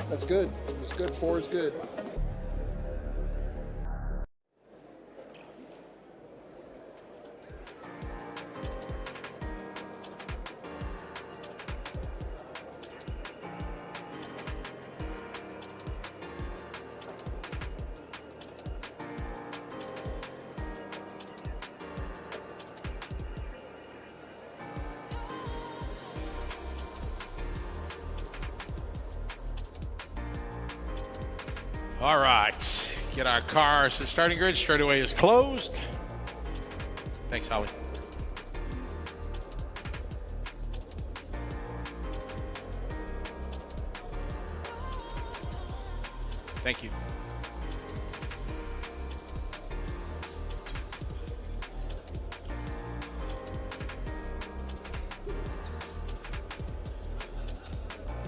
That's good. It's good. 4 is good. All right, get our cars. The starting grid straightaway is closed. Thanks, Holly. Thank you.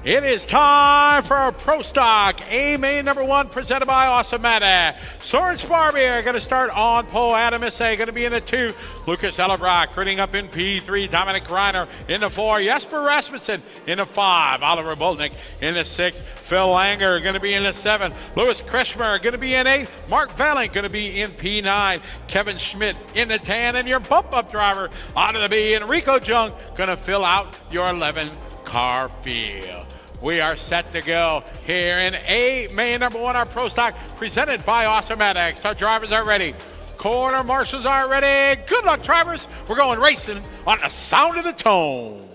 It is time for a Pro Stock A-Main number one presented by Awesometa. Soren Sparbier going to start on pole. Adam Issei going to be in the 2. Lucas Ellebrock running up in P3. Dominic Reiner in the 4. Jesper Rasmussen in the 5. Oliver Boltnick in the 6. Phil Langer going to be in the 7. Louis Kretschmer going to be in 8. Mark Valent going to be in P9. Kevin Schmidt in the 10. And your bump-up driver out of the B, Enrico Jung, going to fill out your 11-car field. We are set to go here in A-Main number one, our Pro Stock, presented by Awesometics. Our drivers are ready. Corner marshals are ready. Good luck, drivers. We're going racing on the sound of the tone.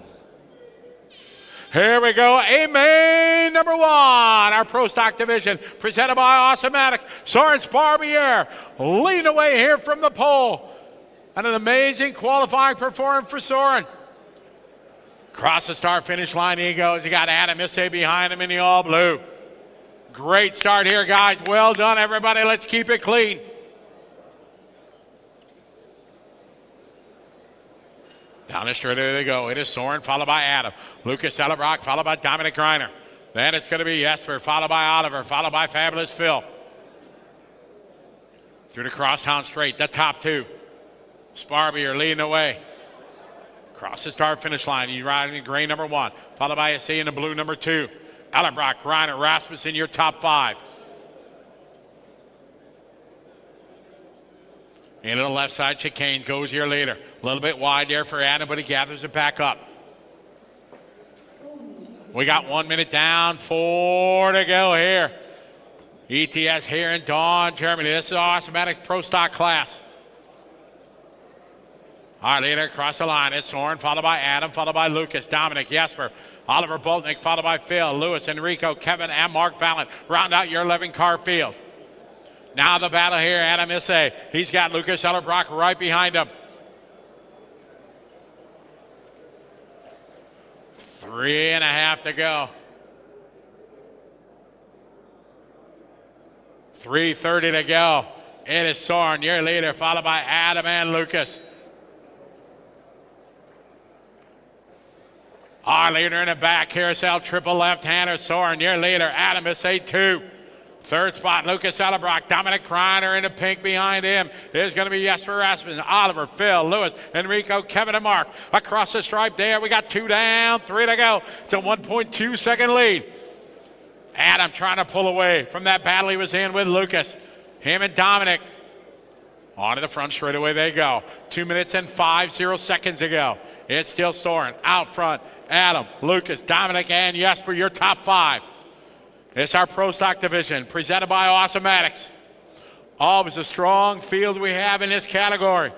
Here we go. A-Main number one, our Pro Stock division, presented by Awesometics. Soren Sparbier leading away here from the pole. And an amazing qualifying performance for Soren. Across the start finish line he goes. You got Adam Issei behind him in the all blue. Great start here, guys. Well done, everybody. Let's keep it clean. Down the straight they go. It is Soren, followed by Adam. Lucas Ellebrock, followed by Dominic Reiner. Then it's going to be Jesper, followed by Oliver, followed by Fabulous Phil. Through the crosstown straight, the top 2. Sparbier leading the way. Across the start finish line, he's riding in gray number 1, followed by Issei in the blue number 2. Ellebrock, Reiner, Rasmussen, your top 5. Into the left side chicane goes your leader. A little bit wide there for Adam, but he gathers it back up. We got 1 minute down, 4 to go here. ETS here in Daun, Germany. This is Awesometics Pro Stock class. Our leader across the line. It's Soren, followed by Adam, followed by Lucas, Dominic, Jesper, Oliver Boltnick, followed by Phil, Lewis, Enrico, Kevin, and Mark Valent. Round out your 11-car field. Now the battle here, Adam Issei. He's got Lucas Ellebrock right behind him. 3.5 to go. 3:30 to go. It is Soren, your leader, followed by Adam and Lucas. Our leader in the back, carousel triple left-hander, Soren, your leader, Adam Issei 2. Third spot, Lucas Ellerbrock. Dominic Kreiner in the pink behind him. There's going to be Jesper Rasmussen, Oliver, Phil, Lewis, Enrico, Kevin, and Mark. Across the stripe there, we got 2 down, 3 to go. It's a 1.2 second lead. Adam trying to pull away from that battle he was in with Lucas. Him and Dominic. On to the front straight away they go. 2 minutes and 50 seconds to go. It's still Soren. Out front, Adam, Lucas, Dominic, and Jesper, your top 5. It's our Pro Stock division, presented by Awesomatics. Always a strong field we have in this category.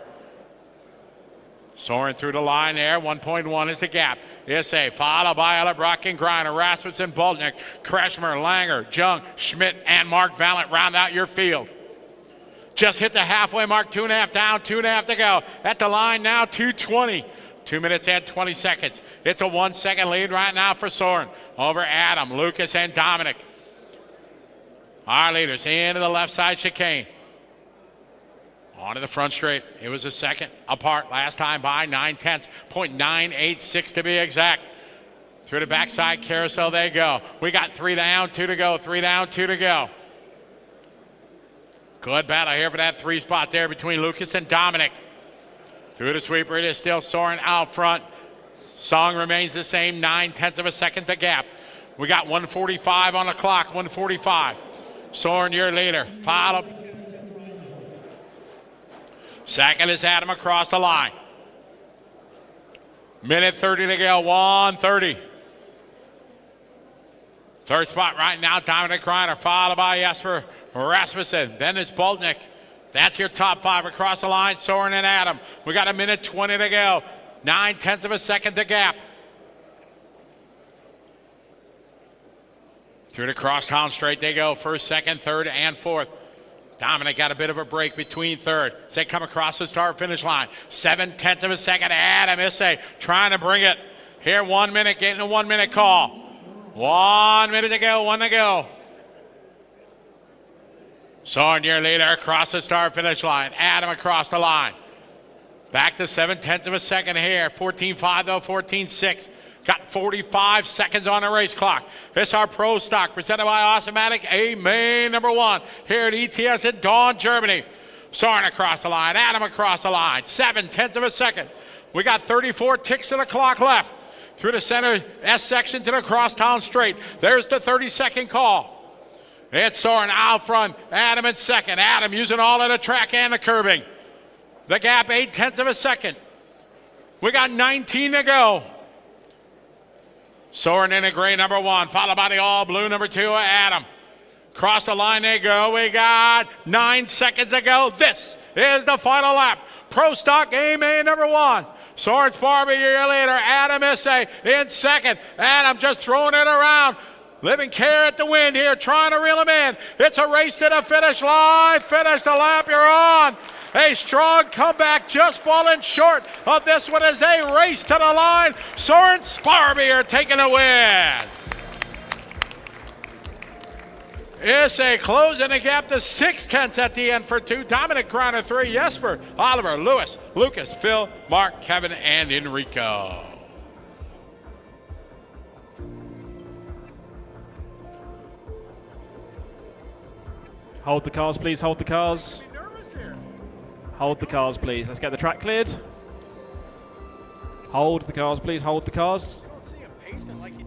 Soren through the line there, 1.1 is the gap. Issei, followed by Ellerbrock and Greiner, Rasmussen, Boltnick, Kretschmer, Langer, Jung, Schmidt, and Mark Valent round out your field. Just hit the halfway mark, 2.5 down, 2.5 to go. At the line now, 2:20. 2 minutes and 20 seconds. It's a 1 second lead right now for Soren over Adam, Lucas, and Dominic. Our leaders into the left side chicane. Onto the front straight. It was a second apart last time by 9/10, 0.986 to be exact. Through the backside carousel they go. We got 3 down, 2 to go, 3 down, 2 to go. Good battle here for that 3 spot there between Lucas and Dominic. Through the sweeper, it is still Soren out front. Song remains the same, 9/10 of a second to gap. We got 1:45 on the clock, 1:45. Soren, your leader. Followed. Second is Adam across the line. Minute 30 to go, 1:30. Third spot right now, Dominic Kreiner, followed by Jesper Rasmussen. Then it's Boltnick. That's your top 5 across the line, Soren and Adam. We got a minute 20 to go. 9/10 of a second to gap. Through the crosstown straight they go. First, second, third, and fourth. Dominic got a bit of a break between third. They come across the start finish line. 7/10 of a second. Adam Issei trying to bring it. Here, 1 minute, getting a 1 minute call. 1 minute to go, 1 to go. Soren, your leader, across the start finish line. Adam across the line. Back to 7/10 of a second here. 14.5 though, 14.6. Got 45 seconds on the race clock. It's our Pro Stock presented by Awesomatics, a main number 1 here at ETS in Daun, Germany. Soren across the line, Adam across the line. 7/10 of a second. We got 34 ticks of the clock left. Through the center S section to the crosstown straight. There's the 30-second call. It's Soren out front, Adam in second. Adam using all of the track and the curbing. The gap, 8/10 of a second. We got 19 to go. Soren in a gray number 1, followed by the all blue number 2, Adam. Cross the line they go. We got 9 seconds to go. This is the final lap. Pro Stock A-main number 1. Soren Sparby, your leader. Adam Issei in second. Adam just throwing it around. Living care at the wind here, trying to reel him in. It's a race to the finish line. Finish the lap you're on. A strong comeback, just falling short of this one as a race to the line. Soren Sparby are taking a win. Issei closing the gap to 6/10 at the end for 2. Dominic Kreiner 3. Jesper, Oliver, Lewis, Lucas, Phil, Mark, Kevin, and Enrico. Hold the cars, please. Hold the cars. Hold the cars, please. Let's get the track cleared. Hold the cars, please. Hold the cars. I don't see him pacing like he...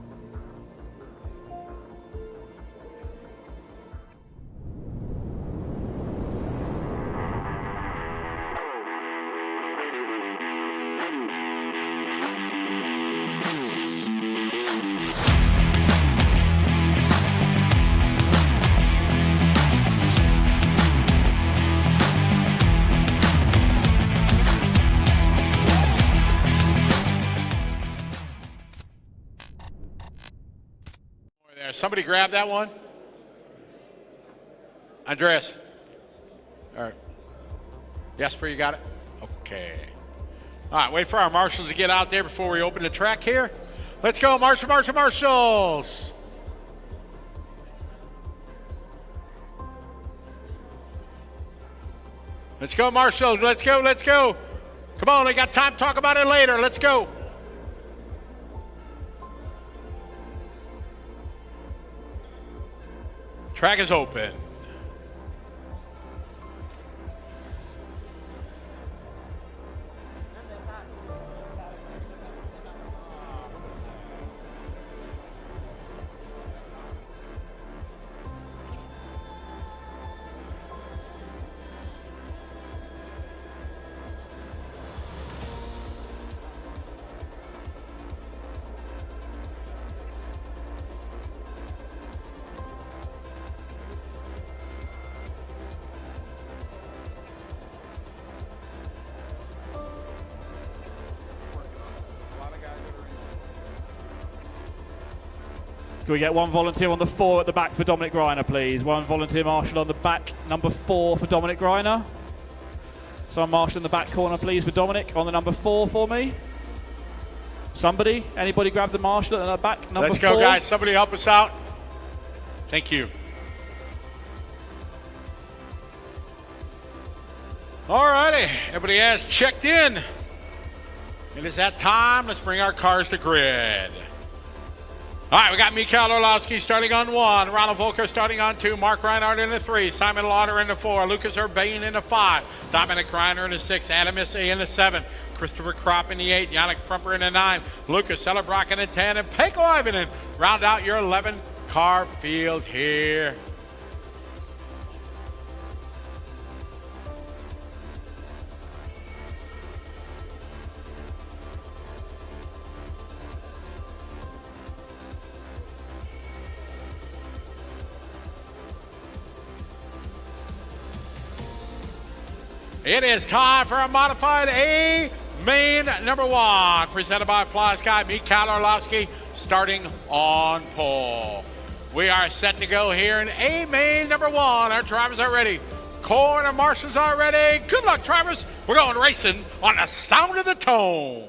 Somebody grab that one. Andreas. All right. Jesper, you got it? Okay. All right, wait for our marshals to get out there before we open the track here. Let's go, marshals. Let's go, marshals. Let's go. Come on, I got time to talk about it later. Let's go. Track is open. Can we get one volunteer on the 4 at the back for Dominic Greiner, please? One volunteer marshal on the back, number 4 for Dominic Greiner. Someone marshal in the back corner, please, for Dominic on the number 4 for me. Somebody? Anybody grab the marshal at the back, number 4? Let's go, guys. Somebody help us out. Thank you. All righty. Everybody has checked in. It is that time. Let's bring our cars to grid. All right, we got Mikael Orlowski starting on 1, Ronald Volker starting on 2, Mark Reinhardt in the 3, Simon Lauder in the 4, Lucas Urbane in the 5, Dominic Greiner in the 6, Adam Issy in the 7, Christopher Kropp in the 8, Yannick Prumper in the 9, Lucas Sellerbrock in the 10, and Pekko Ivanen round out your 11-car field here. It is time for a modified A main number 1, presented by Fly Sky. Mikael Orlowski starting on pole. We are set to go here in A main number 1. Our drivers are ready. Corner marshals are ready. Good luck, drivers. We're going racing on the sound of the tone.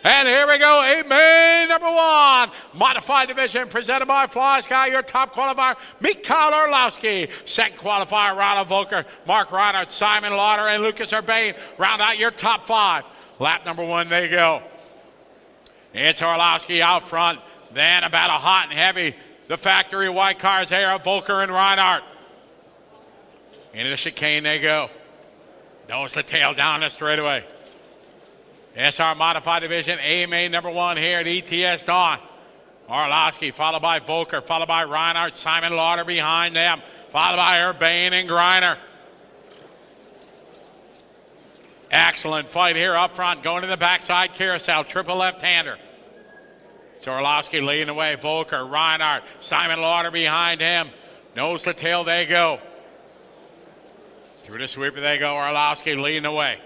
And here we go, A main number 1, modified division presented by Fly Sky. Your top qualifier, Mikael Orlowski. Second qualifier, Ronald Volker, Mark Reinhardt, Simon Lauder, and Lucas Urbane. Round out your top 5. Lap number 1, there you go. It's Orlowski out front. Then about a hot and heavy, the factory white cars here, Volker and Reinhardt. Into the chicane they go. Nose the tail down the straightaway. SR Modified Division, A main number 1 here at ETS Daun. Orlowski followed by Volker, followed by Reinhardt, Simon Lauder behind them, followed by Urbane and Greiner. Excellent fight here up front, going to the backside carousel, triple left-hander. So Orlowski leading the way, Volker, Reinhardt, Simon Lauder behind him. Nose to tail they go. Through the sweeper they go, Orlowski leading the way.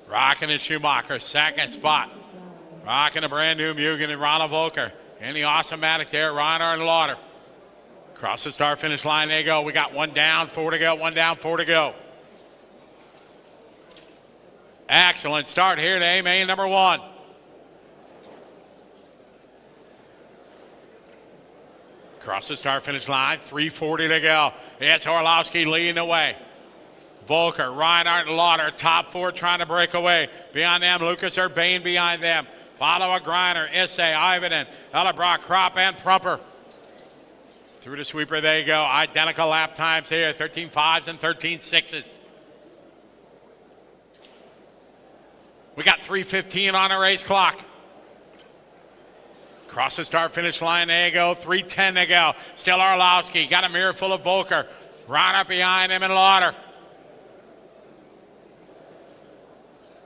Rocking and Schumacher, second spot. Rocking a brand new Mugen and Ronald Volker. In the Awesome-Matics there, Reinhardt and Lauder. Across the start finish line they go. We got 1 down, 4 to go, 1 down, 4 to go. Excellent start here to A main number 1. Across the start finish line, 3:40 to go. It's Orlowski leading the way. Volker, Reinhardt, and Lauder, top 4 trying to break away. Behind them, Lucas Urbane behind them. Follow a Greiner, Isse, Ivanen, Ellerbrock, Kropp, and Prumper. Through the sweeper they go. Identical lap times here, 13.5s and 13.6s. We got 3:15 on the race clock. Across the start finish line they go, 3:10 to go. Still Orlowski, got a mirror full of Volker. Reinhardt behind him and Lauder.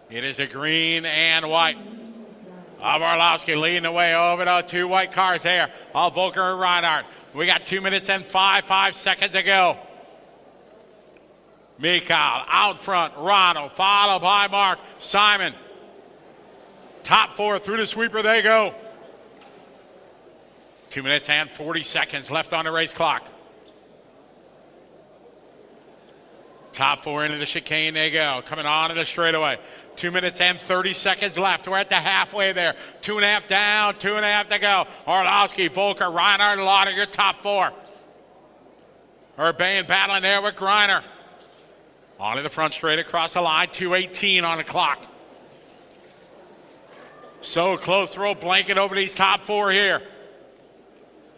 It is the green and white of Orlowski leading the way over the 2 white cars there. All Volker and Reinhardt. We got 2 minutes and 5 seconds to go. Mikael out front, Ronald followed by Mark, Simon. Top 4 through the sweeper they go. 2 minutes and 40 seconds left on the race clock. Top 4 into the chicane they go. Coming on to the straightaway. 2 minutes and 30 seconds left. We're at the halfway there. 2.5 down, 2.5 to go. Orlowski, Volker, Reinhardt, and Lauder, your top 4. Urbane battling there with Greiner. On to the front straight across the line. 2:18 on the clock. So close, throw a blanket over these top 4 here.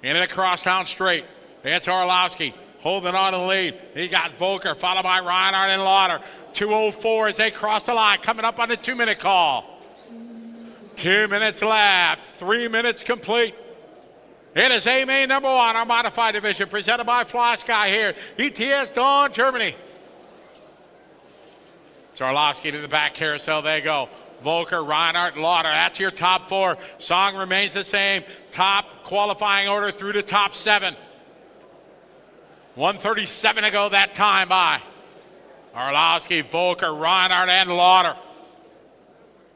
Into the crosstown straight. It's Orlowski holding on to the lead. He got Volker, followed by Reinhardt and Lauder. 2:04 as they cross the line, coming up on the 2-minute call. 2 minutes left, 3 minutes complete. It is A-Main number 1, our modified division, presented by Flash Guy here. ETS Daun, Germany. Orlowski to the back carousel, they go. Volker, Reinhardt, Lauder, that's your top 4. Song remains the same. Top qualifying order through the top 7. 1:37 to go that time by. Orlowski, Volker, Reinhardt, and Lauder.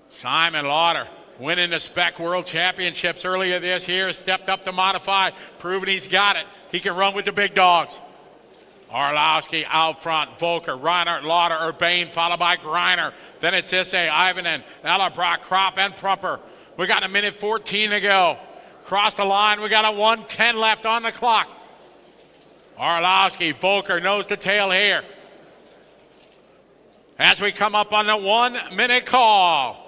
Simon Lauder winning the Spec World Championships earlier this year, stepped up to modify, proven he's got it. He can run with the big dogs. Orlowski out front, Volker, Reinhardt, Lauder, Urbane, followed by Greiner. Then it's Isse, Ivanen, Ellerbrock, Kropp, and Prumper. We got 1:14 to go. Cross the line, we got a 1:10 left on the clock. Orlowski, Volker, nose to tail here. As we come up on the 1-minute call.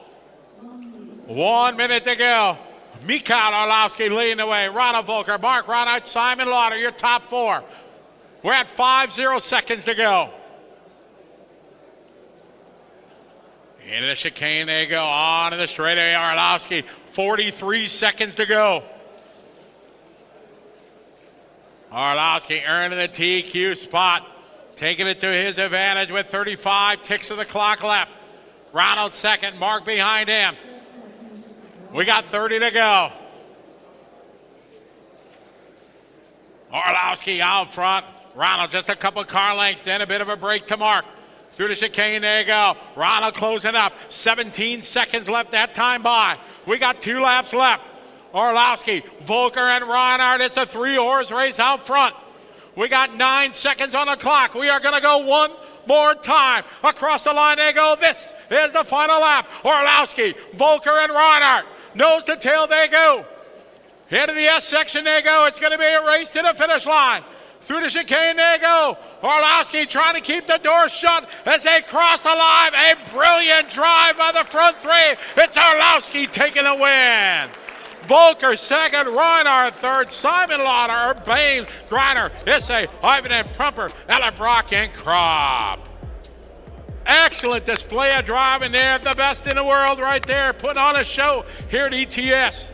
1 minute to go. Mikael Orlowski leading the way. Ronald Volker, Mark Reinhardt, Simon Lauder, your top 4. We're at 5:0 seconds to go. Into the chicane they go. On to the straightaway, Orlowski. 43 seconds to go. Orlowski earning the TQ spot. Taking it to his advantage with 35 ticks of the clock left. Ronald second, Mark behind him. We got 30 to go. Orlowski out front. Ronald just a couple car lengths, then a bit of a break to Mark. Through the chicane, there you go. Ronald closing up. 17 seconds left that time by. We got 2 laps left. Orlowski, Volker, and Reinhardt. It's a 3-horse race out front. We got 9 seconds on the clock. We are going to go one more time. Across the line they go. This is the final lap. Orlowski, Volker, and Reinhardt. Nose to tail they go. Into the S section they go. It's going to be a race to the finish line. Through the chicane they go. Orlowski trying to keep the door shut as they cross the line. A brilliant drive by the front 3. It's Orlowski taking the win. Volker second, Reinhardt third, Simon Lauder, Urbane, Greiner, Isse, Ivanen, Prumper, Ellerbrock, and Kropp. Excellent display of driving there. The best in the world right there, putting on a show here at ETS.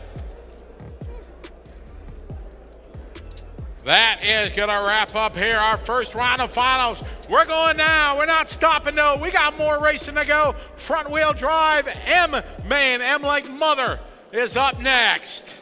That is going to wrap up here our first round of finals. We're going now. We're not stopping, though. We got more racing to go. Front wheel drive, M-Main, M like mother, is up next.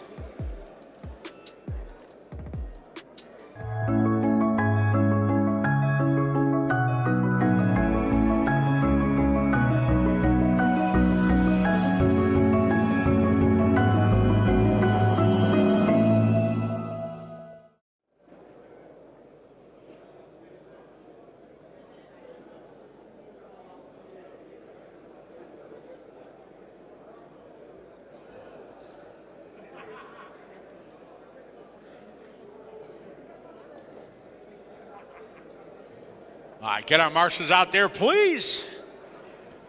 All right, get our marshals out there, please.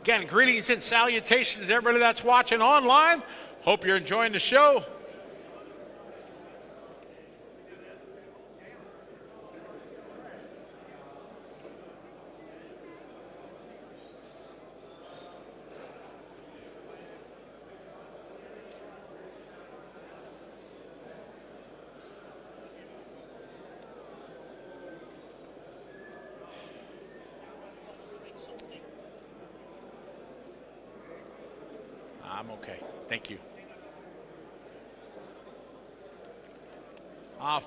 Again, greetings and salutations, everybody that's watching online. Hope you're enjoying the show. I'm okay. Thank you.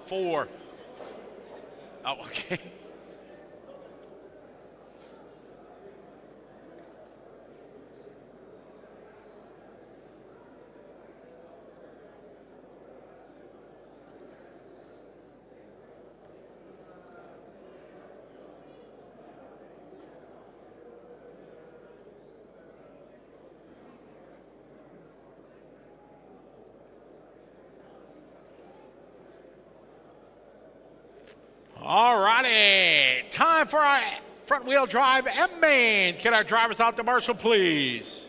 4. Oh, okay. All righty, time for our front wheel drive M-Main. Get our drivers out to marshal, please.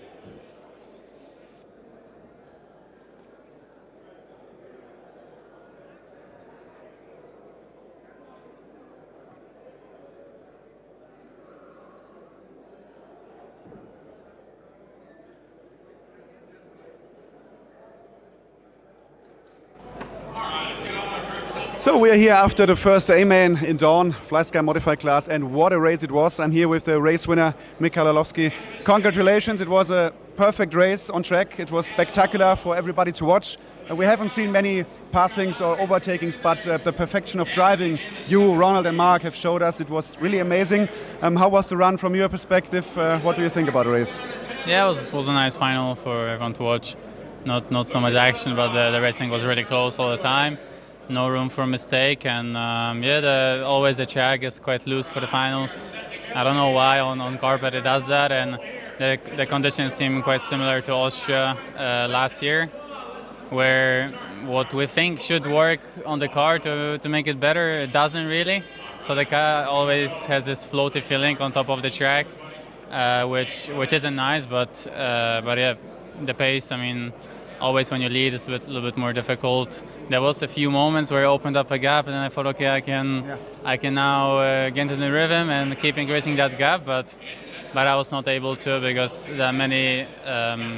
So we are here after the first A-main in Daun, Fly Sky Modified class, and what a race it was. I'm here with the race winner, Michal Orlowski. Congratulations, it was a perfect race on track. It was spectacular for everybody to watch. We haven't seen many passings or overtakings, but the perfection of driving you, Ronald and Mark have showed us. It was really amazing. How was the run from your perspective? What do you think about the race? Yeah, it was a nice final for everyone to watch. Not so much action, but the racing was really close all the time. No room for mistake, and always the track is quite loose for the finals. I don't know why on carpet it does that, and the conditions seem quite similar to Austria last year, where what we think should work on the car to make it better, it doesn't really. So the car always has this floaty feeling on top of the track, which isn't nice, but yeah, the pace, I mean, always when you lead it's a little bit more difficult. There was a few moments where I opened up a gap and then I thought, okay, I can now get into the rhythm and keep increasing that gap, but I was not able to, because there are many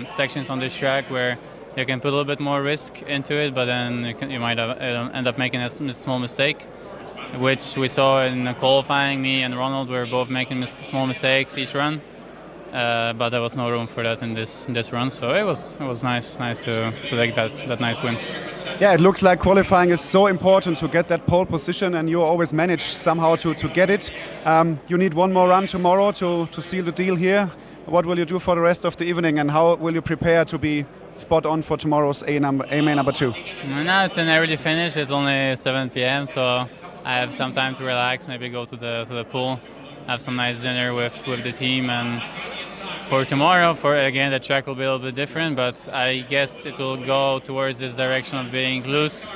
sections on this track where you can put a little bit more risk into it, but then you might end up making a small mistake, which we saw in qualifying. Me and Ronald were both making small mistakes each run. But there was no room for that in this run, so it was nice to take that nice win. Yeah, it looks like qualifying is so important to get that pole position, and you always manage somehow to get it. You need one more run tomorrow to seal the deal here. What will you do for the rest of the evening, and how will you prepare to be spot on for tomorrow's A-main number 2? Now it's an early finish. It's only 7 p.m., so I have some time to relax. Maybe go to the pool, have some nice dinner with the team, and for tomorrow, again, the track will be a little bit different, but I guess it will go towards this direction of being loose.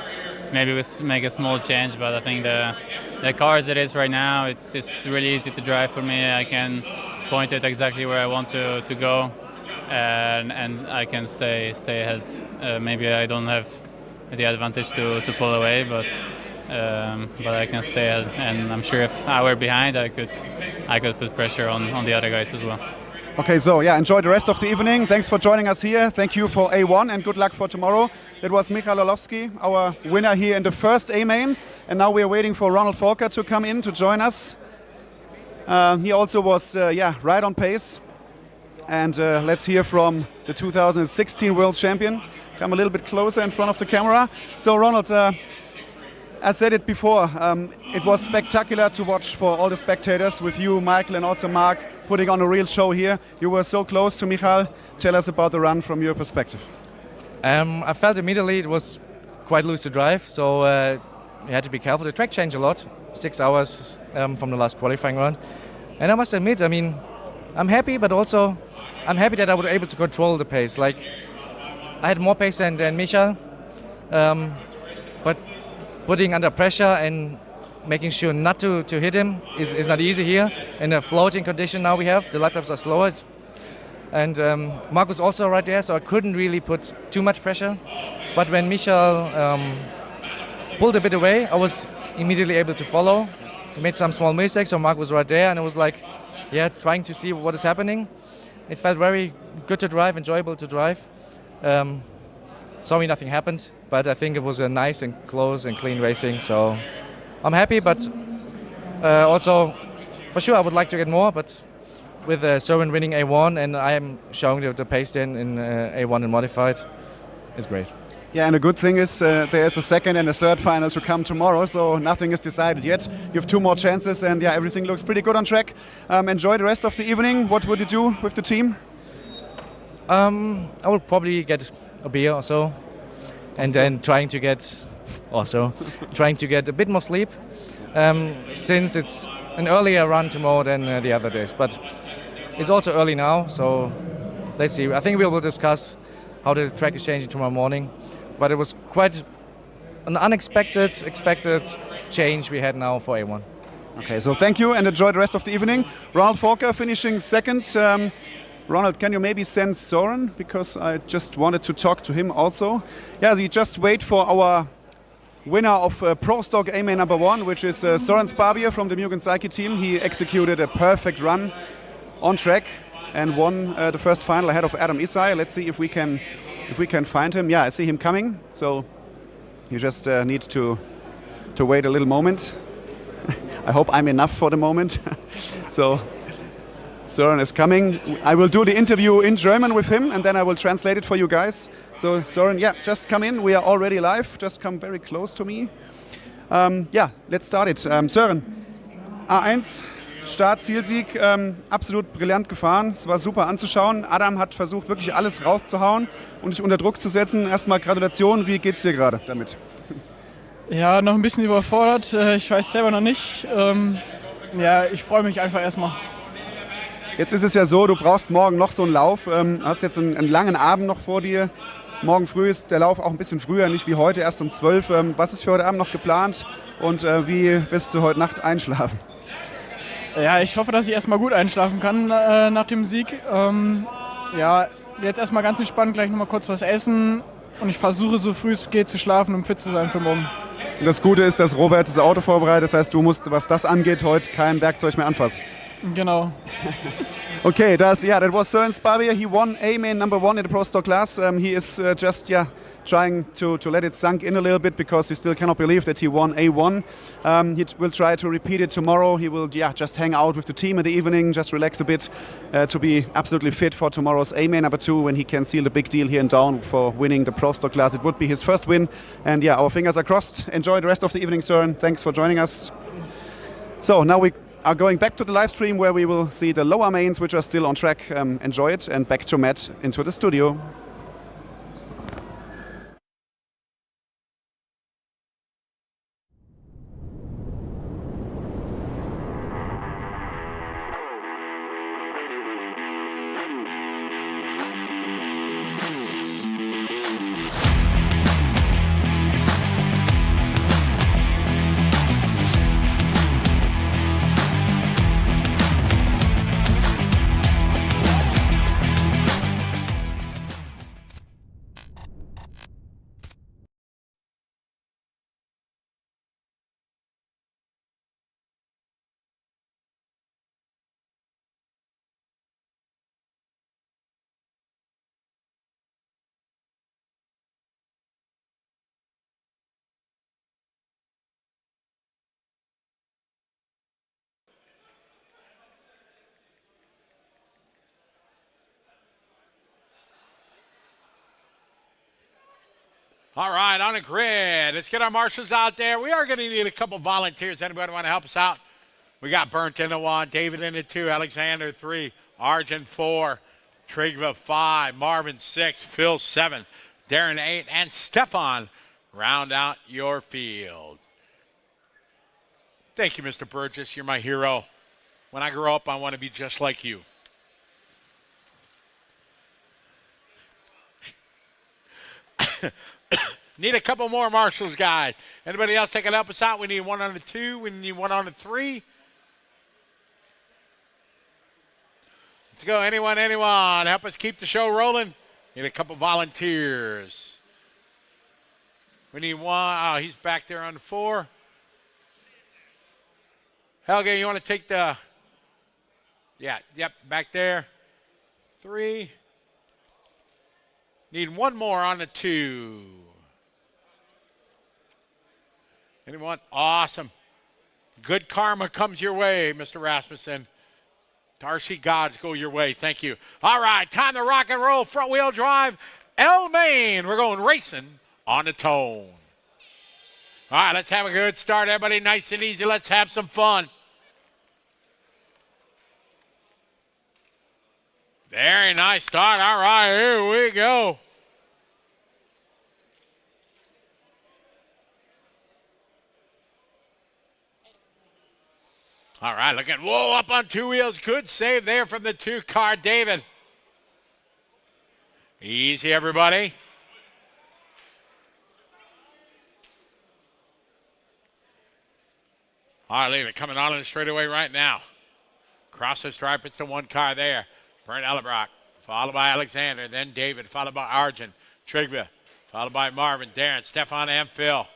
Maybe we make a small change, but I think the car as it is right now, it's really easy to drive for me. I can point it exactly where I want to go, and I can stay ahead. Maybe I don't have the advantage to pull away, but I can stay ahead, and I'm sure if I were behind, I could put pressure on the other guys as well. Okay, so yeah, enjoy the rest of the evening. Thanks for joining us here. Thank you for A1 and good luck for tomorrow. That was Michal Orlowski, our winner here in the first A-main. And now we are waiting for Ronald Volker to come in to join us. He also was right on pace. And let's hear from the 2016 world champion. Come a little bit closer in front of the camera. So Ronald, I said it before, it was spectacular to watch for all the spectators, with you, Michael, and also Mark, putting on a real show here. You were so close to Michal. Tell us about the run from your perspective. I felt immediately it was quite loose to drive, so you had to be careful. The track changed a lot, 6 hours from the last qualifying round. And I must admit, I mean, I'm happy, but also I'm happy that I was able to control the pace. Like, I had more pace than Michal, but putting under pressure and making sure not to hit him is not easy here. In a floating condition now we have, the lap times are slower. And Mark was also right there, so I couldn't really put too much pressure. But when Michal pulled a bit away, I was immediately able to follow. He made some small mistakes, so Mark was right there, and it was like, yeah, trying to see what is happening. It felt very good to drive, enjoyable to drive. Sorry nothing happened, but I think it was a nice and close and clean racing, so I'm happy, but also for sure I would like to get more, but with Søren winning A1 and I am showing the pace then in A1 and modified, it's great. Yeah, and the good thing is there's a second and a third final to come tomorrow, so nothing is decided yet. You have 2 more chances, and yeah, everything looks pretty good on track. Enjoy the rest of the evening. What would you do with the team? I will probably get a beer or so, and then trying to get a bit more sleep, since it's an earlier run tomorrow than the other days. But it's also early now, so let's see. I think we will discuss how the track is changing tomorrow morning. But it was quite an expected change we had now for A1. Okay, so thank you and enjoy the rest of the evening. Ronald Volker finishing second. Ronald, can you maybe send Søren? Because I just wanted to talk to him also. Yeah, we just wait for our winner of Pro Stock A-main number 1, which is Søren Sparbier from the Mugen Psyche team. He executed a perfect run on track and won the first final ahead of Adam Isai. Let's see if we can find him. Yeah, I see him coming. So you just need to to wait a little moment. I hope I'm enough for the moment. So Søren is coming. I will do the interview in German with him, and then I will translate it for you guys. So Søren, yeah, just come in. We are already live. Just come very close to me. Yeah, let's start it. Søren, A1, Start, Zielsieg, absolut brillant gefahren. Es war super anzuschauen. Adam hat versucht, wirklich alles rauszuhauen und dich unter Druck zu setzen. Erstmal Gratulation. Wie geht's dir gerade damit? Ja, noch ein bisschen überfordert. Ich weiß selber noch nicht. Ja, ich freue mich einfach erstmal. Jetzt ist es ja so, du brauchst morgen noch so einen Lauf. Hast jetzt einen langen Abend noch vor dir. Morgen früh ist der Lauf auch ein bisschen früher, nicht wie heute, erst um 12. Was ist für heute Abend noch geplant und wie wirst du heute Nacht einschlafen? Ja, ich hoffe, dass ich erstmal gut einschlafen kann nach dem Sieg. Ja, jetzt erstmal ganz entspannt, gleich nochmal kurz was essen und ich versuche so früh es geht zu schlafen, um fit zu sein für morgen. Und das Gute ist, dass Robert das Auto vorbereitet, das heißt, du musst, was das angeht, heute kein Werkzeug mehr anfassen. Genau. Okay, that was Søren Sparbier. He won A-main number 1 in the Pro Stock class. He is just trying to let it sink in a little bit because we still cannot believe that he won A1. He will try to repeat it tomorrow. He will just hang out with the team in the evening, just relax a bit to be absolutely fit for tomorrow's A-main number 2 when he can seal the big deal here in Daun for winning the Pro Stock class. It would be his first win, and our fingers are crossed. Enjoy the rest of the evening, Søren. Thanks for joining us. So now we are going back to the live stream where we will see the lower mains which are still on track. Enjoy it, and back to Matt into the studio. All right, on the grid. Let's get our marshals out there. We are going to need a couple volunteers. Anybody want to help us out? We got Bernd in the 1, David in the 2, Alexander 3, Arjun 4, Trigva 5, Marvin 6, Phil 7, Darren 8, and Stefan round out your field. Thank you, Mr. Burgess. You're my hero. When I grow up, I want to be just like you. Need a couple more marshals, guys. Anybody else that can help us out? We need one on the 2. We need one on the 3. Let's go. Anyone? Help us keep the show rolling. Need a couple volunteers. We need one. Oh, he's back there on the 4. Helge, you want to take the... Yep, back there. 3. Need one more on the 2. Anyone? Awesome. Good karma comes your way, Mr. Rasmussen. Darcy gods go your way. Thank you. All right, time to rock and roll. Front wheel drive. El Main. We're going racing on the Tone. All right, let's have a good start. Everybody nice and easy. Let's have some fun. Very nice start. All right, here we go. All right, looking, whoa, up on 2 wheels. Good save there from the 2 car, David. Easy, everybody. All right, leave it coming on in the straightaway right now. Cross the stripe, it's the 1 car there. Bernd Ellebrock, followed by Alexander, then David, followed by Arjun, Trigva, followed by Marvin, Darren, Stefan, and Phil.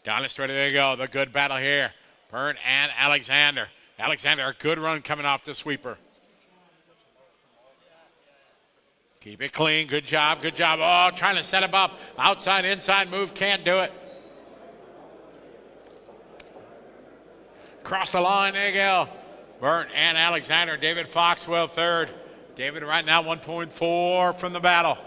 Down the straight, there you go. The good battle here. Bernd and Alexander. Alexander, a good run coming off the sweeper. Keep it clean. Good job. Good job. Oh, trying to set him up. Outside, inside move. Can't do it. Cross the line. There you go. Burnt and Alexander. David Foxwell third. David right now 1.4 from the battle.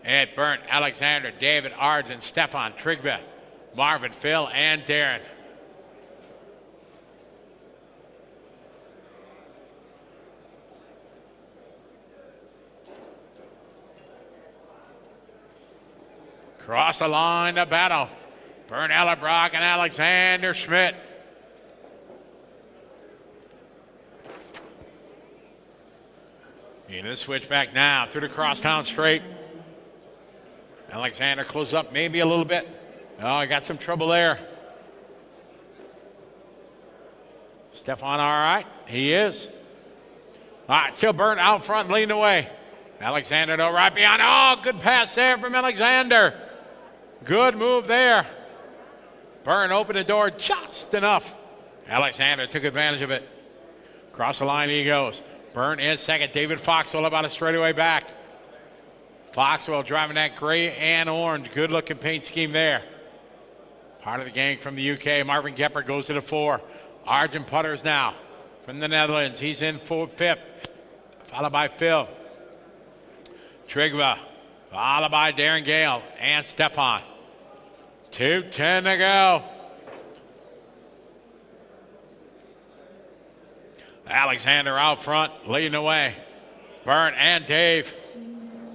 Ed, Burnt, Alexander, David, Arden, Stefan, Trygve, Marvin, Phil, and Darren. Cross the line to battle. Burnt, Ellerbrock, and Alexander Schmidt. Into the switchback now through the crosstown straight. Alexander close up maybe a little bit. Oh, I got some trouble there. Stefan all right? He is. All right, still Burnt out front, leading away. Alexander though right behind. Oh, good pass there from Alexander. Good move there. Burnt opened the door just enough. Alexander took advantage of it. Across the line he goes. Burnt in second. David Foxwell about a straightaway back. Foxwell driving that gray and orange. Good looking paint scheme there. Part of the gang from the UK. Marvin Gepper goes to the 4. Arjun Putters now from the Netherlands. He's in fifth. Followed by Phil. Trygve. Followed by Darren Gale and Stefan. 2:10 to go. Alexander out front, leading the way. Burnt and Dave.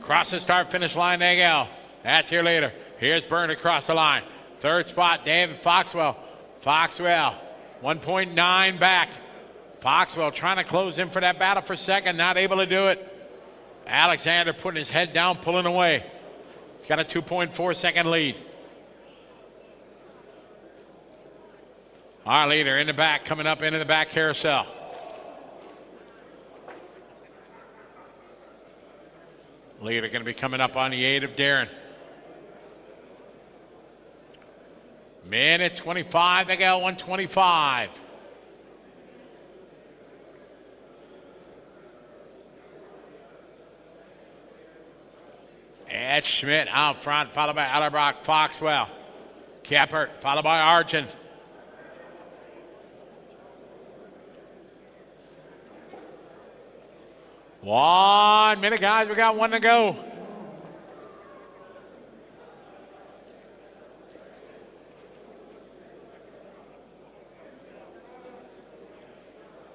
Cross the start finish line, they go. That's your leader. Here's Burnt across the line. Third spot, David Foxwell. Foxwell, 1.9 back. Foxwell trying to close in for that battle for second, not able to do it. Alexander putting his head down, pulling away. He's got a 2.4 second lead. Our leader in the back, coming up into the back carousel. Leader going to be coming up on the 8 of Darren. Minute 25, they got 125. Ed Schmidt out front, followed by Ellerbrock, Foxwell. Keppert, followed by Arjun. One minute, guys. We got one to go.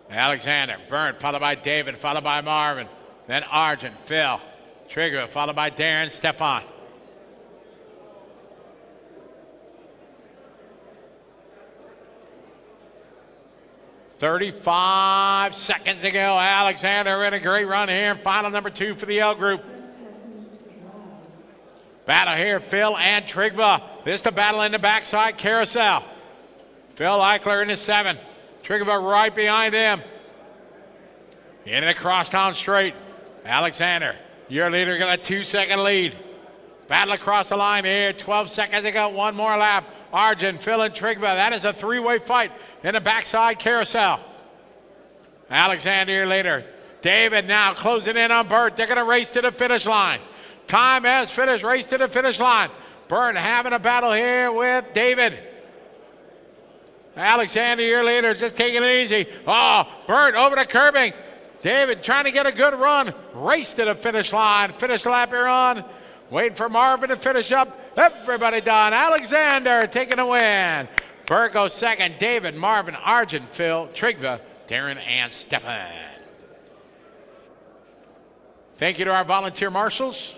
Alexander, Burnt, followed by David, followed by Marvin. Then Arjun, Phil, Trygve, followed by Darren, Stefan. "35 seconds to go. Alexander in a great run here. Final number 2 for the L group. Battle here, Phil and Trygve. This is the battle in the backside carousel. Phil Eichler in the 7. Trygve right behind him. In the crosstown straight. Alexander, your leader got a 2-second lead. Battle across the line here. 12 seconds to go. One more lap. Arjun, Phil, and Trygve. That is a 3-way fight in the backside carousel. Alexander your leader. David now closing in on Burnt. They're going to race to the finish line. Time has finished. Race to the finish line. Burnt having a battle here with David. Alexander your leader, just taking it easy. Oh, Burnt over the curbing. David trying to get a good run. Race to the finish line. Finish lap here on. Waiting for Marvin to finish up. Everybody done. Alexander taking a win. Burnt goes second. David, Marvin, Arjun, Phil, Trygve, Darren, and Stefan. Thank you to our volunteer marshals.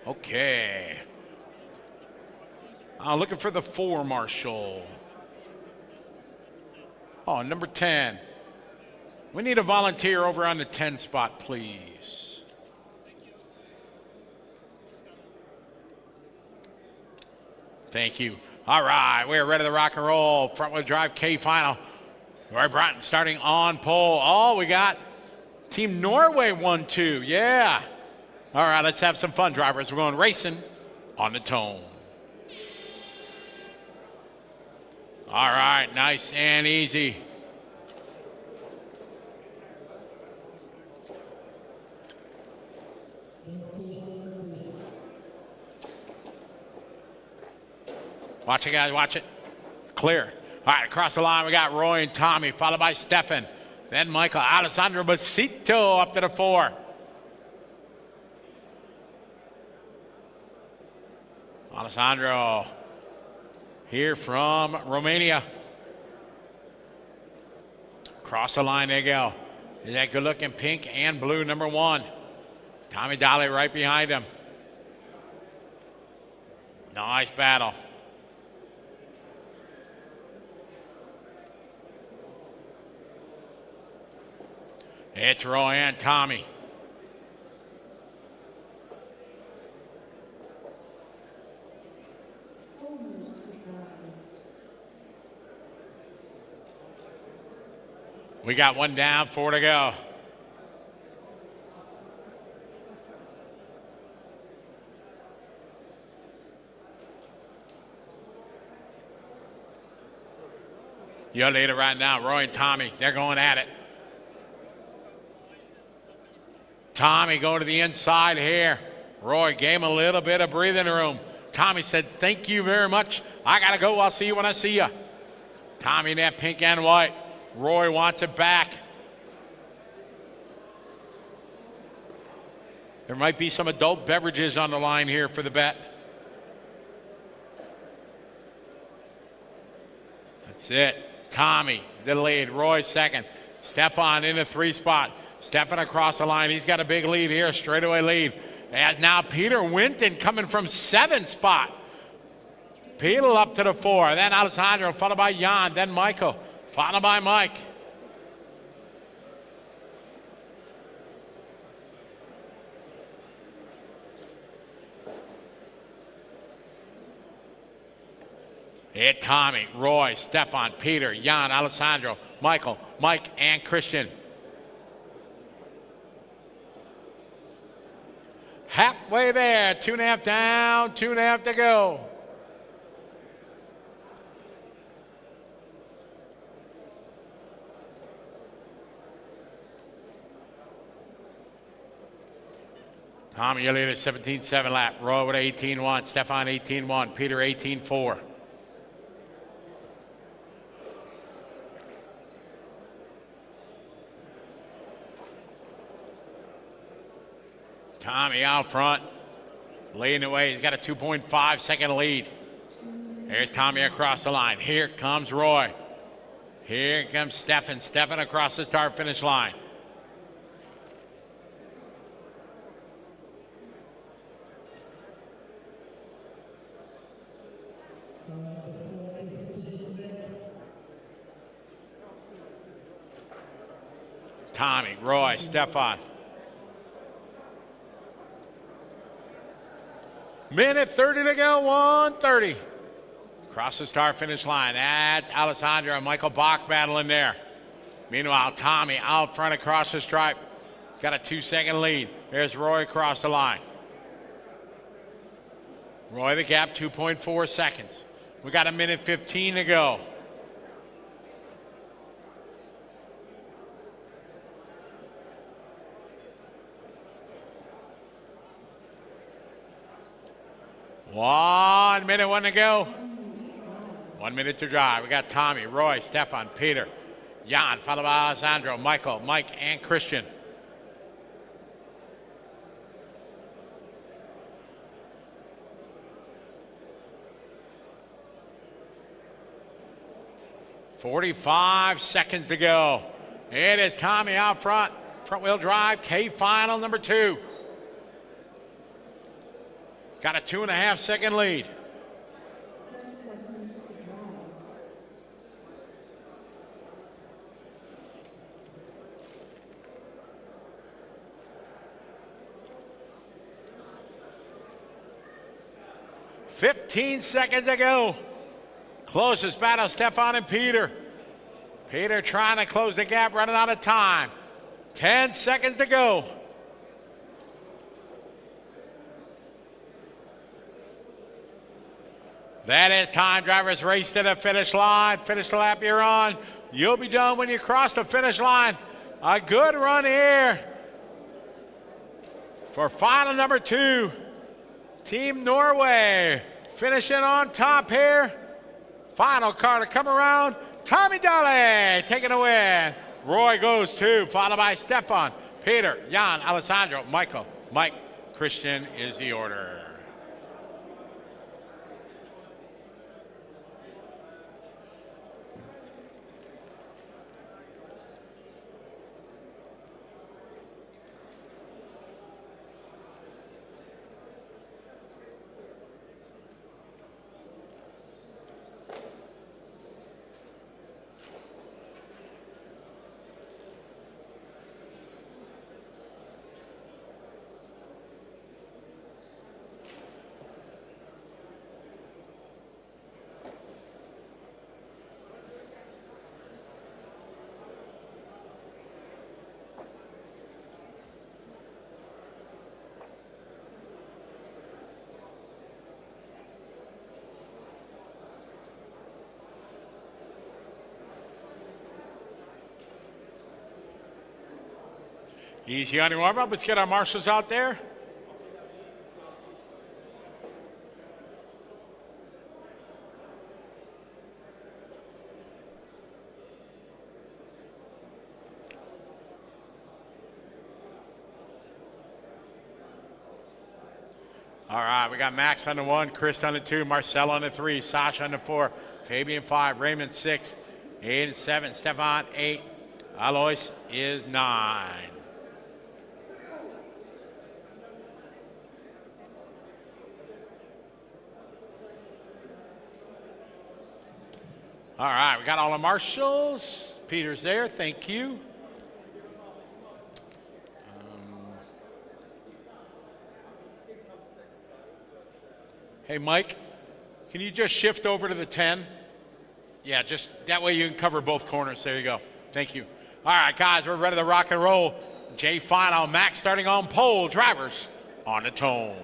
Okay. Looking for the 4 marshal. Oh, number 10. We need a volunteer over on the 10 spot, please. Thank you. All right, we're ready to rock and roll. Front wheel drive K final. Roy Broughton starting on pole. Oh, we got Team Norway 1-2. Yeah. All right, let's have some fun, drivers. We're going racing on the tone. All right, nice and easy. Watch it, guys, watch it. Clear. All right, across the line, we got Roy and Tommy, followed by Stefan. Then Michael Alessandro Basito up to the 4. Alessandro here from Romania. Cross the line, they go. Is that good looking pink and blue number 1. Tommy Dolly right behind him. Nice battle. It's Roy and Tommy. We got one down, 4 to go. Your leader right now, Roy and Tommy, they're going at it. Tommy going to the inside here. Roy gave him a little bit of breathing room. Tommy said, thank you very much. I got to go. I'll see you when I see you. Tommy in that pink and white. Roy wants it back. There might be some adult beverages on the line here for the bet. That's it. Tommy, the lead. Roy second. Stefan in the 3 spot. Stefan across the line. He's got a big lead here, straightaway lead. And now Peter Winton coming from 7 spot. Peter up to the 4. Then Alessandro, followed by Jan. Then Michael, followed by Mike. Hit Tommy, Roy, Stefan, Peter, Jan, Alessandro, Michael, Mike, and Christian. Halfway there, 2.5 down, 2.5 to go. Tommy, your leader, 17.7 lap. Roy with 18.1, Stefan 18.1, Peter 18.4. Tommy out front, leading the way. He's got a 2.5 second lead. Here's Tommy across the line. Here comes Roy. Here comes Stefan. Stefan across the start finish line. Tommy, Roy, Stefan. Minute 30 to go, 1:30. Across the start finish line. That's Alessandro and Michael Bach battling there. Meanwhile, Tommy out front across the stripe. Got a 2-second lead. There's Roy across the line. Roy the gap, 2.4 seconds. We got a minute 15 to go. One minute to go. 1 minute to drive. We got Tommy, Roy, Stefan, Peter. Jan, followed by Alessandro, Michael, Mike, and Christian. $45 to go. It is Tommy out front. Front wheel drive, K final number 2. Got a 2.5 second lead. $15 to go. Closest battle, Stefan and Peter. Peter trying to close the gap, running out of time. 10 seconds to go. That is time. Drivers race to the finish line. Finish the lap you're on. You'll be done when you cross the finish line. A good run here for final number 2. Team Norway finishing on top here. Final car to come around. Tommy Dahle taking a win. Roy goes 2, followed by Stefan, Peter, Jan, Alessandro, Michael, Mike, Christian is the order. Easy on your warm-up. Let's get our marshals out there. All right, we got Max on the 1, Chris on the 2, Marcel on the 3, Sasha on the 4, Fabian 5, Raymond 6, 8 and 7, Stefan 8, Alois is 9. All right, we got all the marshals. Peter's there, thank you. Hey, Mike, can you just shift over to the 10? Yeah, just that way you can cover both corners. There you go. Thank you. All right, guys, we're ready to rock and roll. J final, Max starting on pole, drivers on the tone.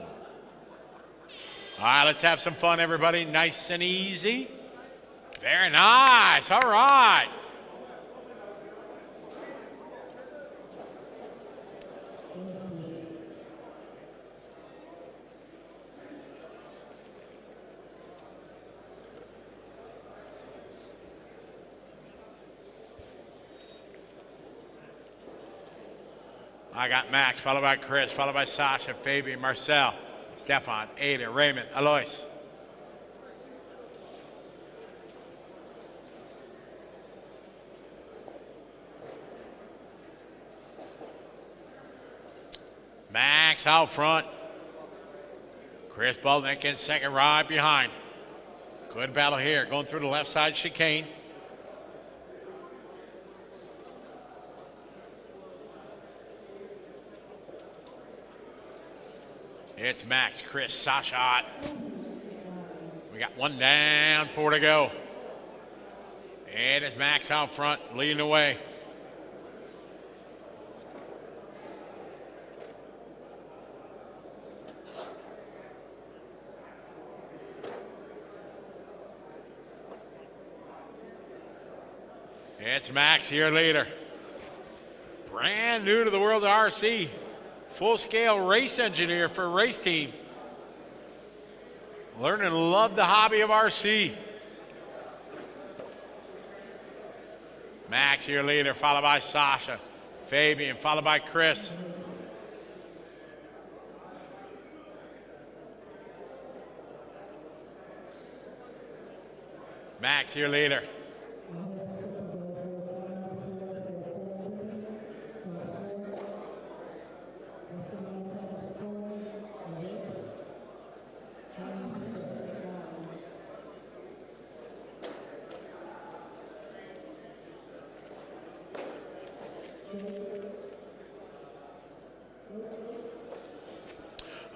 All right, let's have some fun, everybody. Nice and easy. Very nice. All right. I got Max, followed by Chris, followed by Sasha, Fabian, Marcel, Stefan, Ada, Raymond, Alois. Max out front. Chris Balnick in second, right behind. Good battle here, going through the left side chicane. It's Max, Chris, Sasha. We got 1 down, 4 to go. And it's Max out front, leading the way. It's Max, your leader. Brand new to the world of RC. Full-scale race engineer for a race team. Learn and love the hobby of RC. Max, your leader, followed by Sasha. Fabian, followed by Chris. Max, your leader.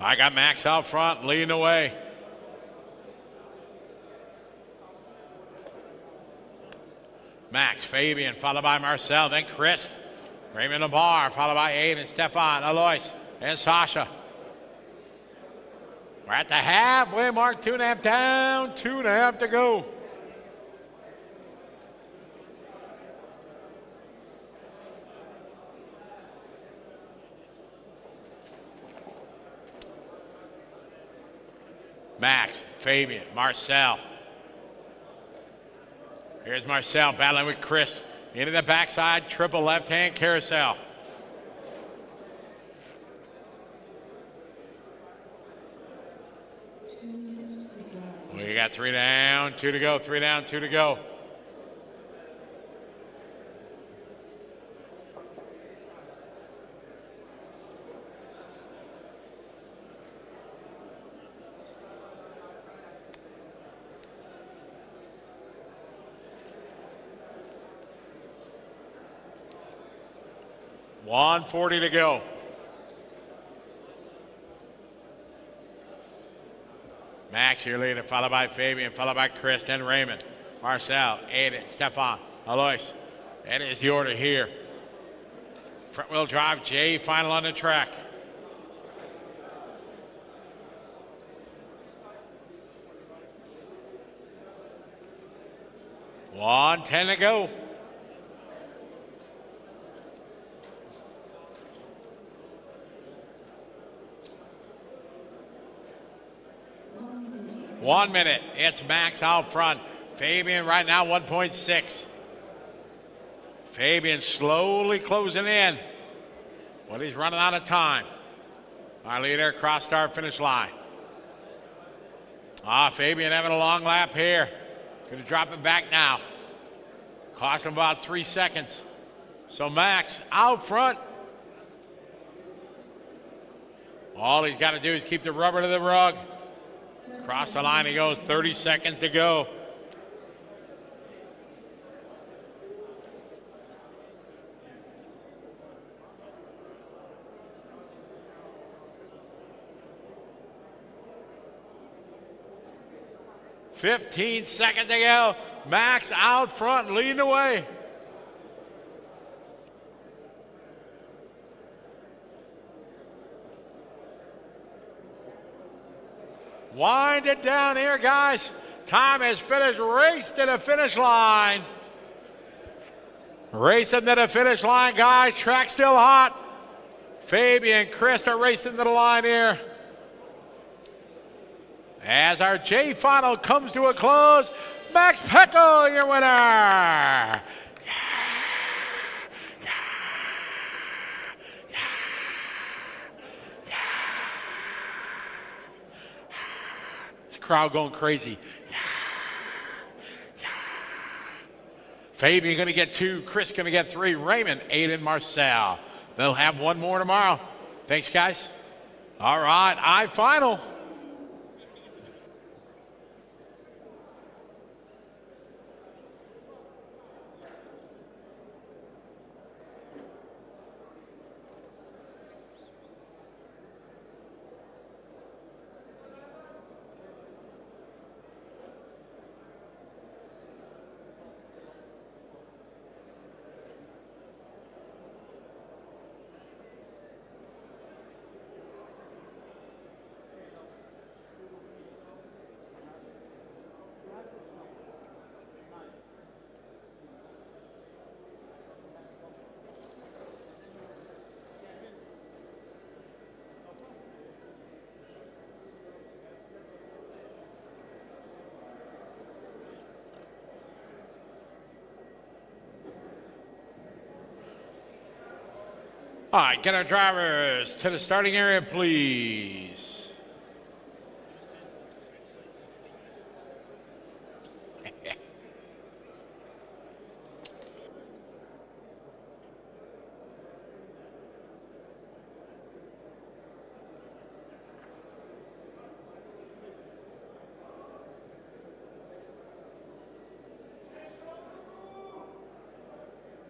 I got Max out front, leading the way. Max, Fabian, followed by Marcel, then Chris. Raymond Lamar, followed by Aiden, Stefan, Alois, and Sasha. We're at the halfway mark, 2.5 down, 2.5 to go. Max, Fabian, Marcel. Here's Marcel battling with Chris. Into the backside, triple left-hand carousel. We got 3 down, 2 to go, 3 down, 2 to go. $140 to go. Max, your leader, followed by Fabian, followed by Chris, then Raymond, Marcel, Aiden, Stefan, Alois. That is the order here. Front wheel drive, Jay, final on the track. $110 to go. One minute, it's Max out front. Fabian right now 1.6. Fabian slowly closing in, but he's running out of time. Our leader across start finish line. Fabian having a long lap here. Gonna drop it back now. Cost him about 3 seconds. So Max out front. All he's got to do is keep the rubber to the rug. Across the line he goes, 30 seconds to go. $15 seconds to go. Max out front, leading the way. Wind it down here, guys. Time is finished. Race to the finish line. Racing to the finish line, guys. Track still hot. Fabian and Chris are racing to the line here. As our J final comes to a close, Max Pecco, your winner. Crowd going crazy. Fabian going to get 2, Chris going to get 3, Raymond, Aiden, Marcel. They'll have one more tomorrow. Thanks, guys. All right, I-final. All right, get our drivers to the starting area, please.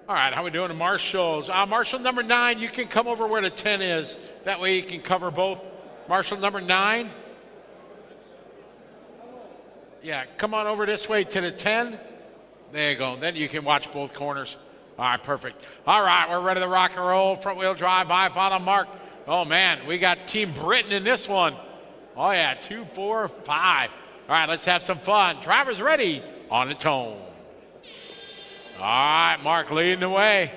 All right, how we doing to marshals? Marshal number 9, you can come over where the 10 is. That way you can cover both. Marshal number 9. Yeah, come on over this way to the 10. There you go. Then you can watch both corners. All right, perfect. All right, we're ready to rock and roll. Front wheel drive by final Mark. Oh, man, we got Team Britain in this one. Oh, yeah, 2, 4, 5. All right, let's have some fun. Drivers ready on the tone. All right, Mark leading the way.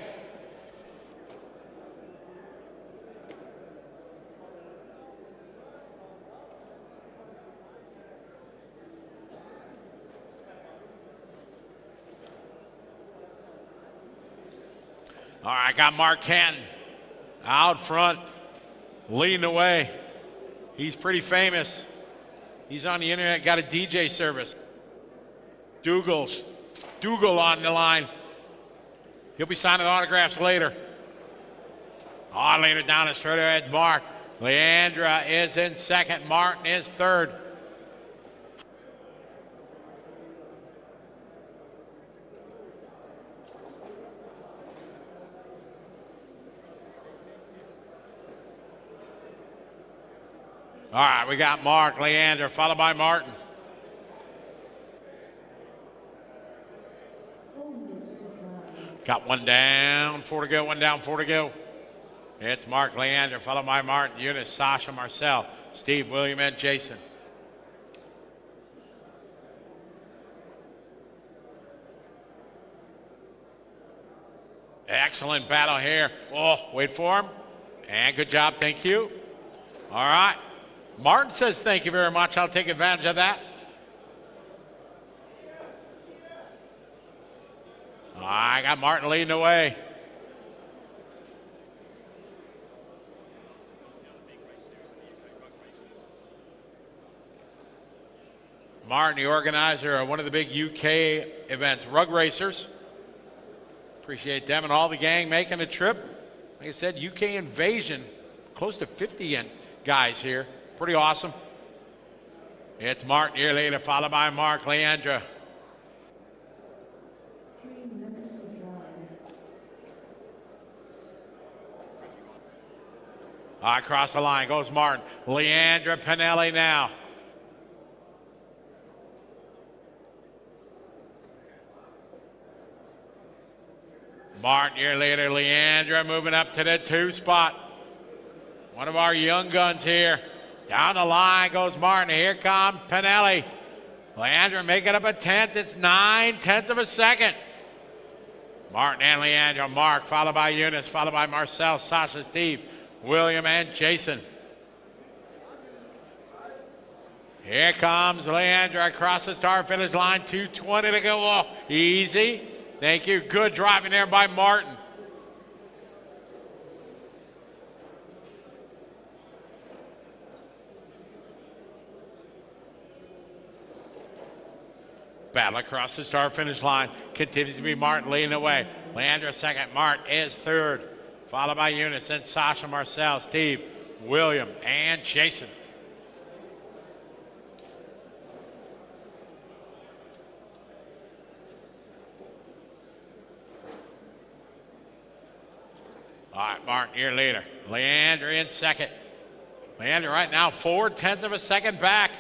All right, got Mark Canton out front, leading the way. He's pretty famous. He's on the internet, got a DJ service. Dougal on the line. He'll be signing autographs later. Oh, later down the straight ahead, Mark. Leandra is in second. Martin is third. All right, we got Mark, Leandra, followed by Martin. Got one down, 4 to go, one down, 4 to go. It's Mark Leander, followed by Martin, Eunice, Sasha, Marcel, Steve, William, and Jason. Excellent battle here. Oh, wait for him. And good job, thank you. All right. Martin says thank you very much. I'll take advantage of that. I got Martin leading the way. Martin, the organizer of one of the big UK events, Rug Racers. Appreciate them and all the gang making the trip. Like I said, UK Invasion, close to 50 guys here. Pretty awesome. It's Martin here later, followed by Mark Leandra. Across the line goes Martin. Leandra Pinelli now. Martin here later. Leandra moving up to the 2 spot. One of our young guns here. Down the line goes Martin. Here comes Pinelli. Leandra making up a 10th. It's 9/10 of a second. Martin and Leandra. Mark followed by Eunice, followed by Marcel, Sasha, Steve, William, and Jason. Here comes Leandra across the start finish line. 2:20 to go. Oh, easy. Thank you. Good driving there by Martin. Battle across the start finish line. Continues to be Martin leading the way. Leandra second. Martin is third. Followed by Eunice, then Sasha, Marcel, Steve, William, and Jason. All right, Martin here later. Leandra in second. Leandra right now 4/10 of a second back.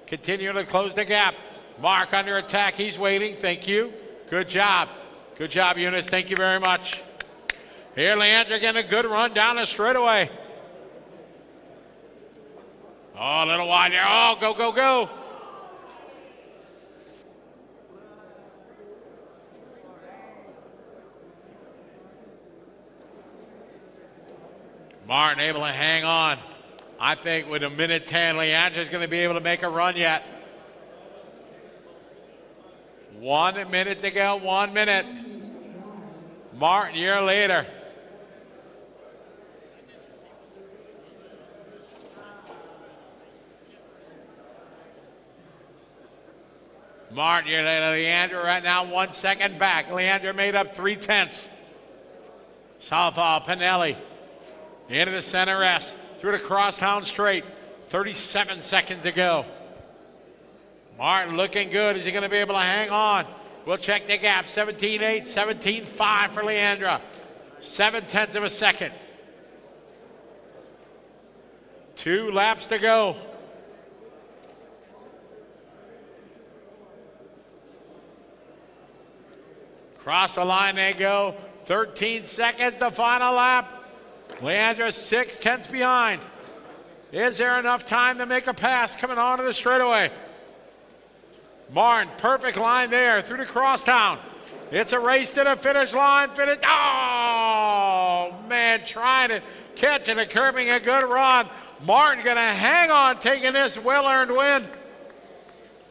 Continuing to close the gap. Mark under attack. He's waiting. Thank you. Good job. Good job, Eunice. Thank you very much. Here, Leandra getting a good run down the straightaway. Oh, a little wide there. Oh, go, go, go. Martin able to hang on. I think with a minute 10, Leandra's going to be able to make a run yet. 1 minute to go, 1 minute. Martin, year later. Martin, you're Leandro right now 1 second back. Leandro made up 3/10. Southall, Pinelli, into the center S, through the crosstown straight. 37 seconds to go. Martin looking good. Is he going to be able to hang on? We'll check the gap. 17.8, 17.5 for Leandra. 0.7 of a second. 2 laps to go. Cross the line they go. 13 seconds, the final lap. Leandra 0.6 behind. Is there enough time to make a pass coming onto the straightaway? Martin, perfect line there through the crosstown. It's a race to the finish line. Oh, man, trying to catch it and curbing a good run. Martin going to hang on, taking this well-earned win.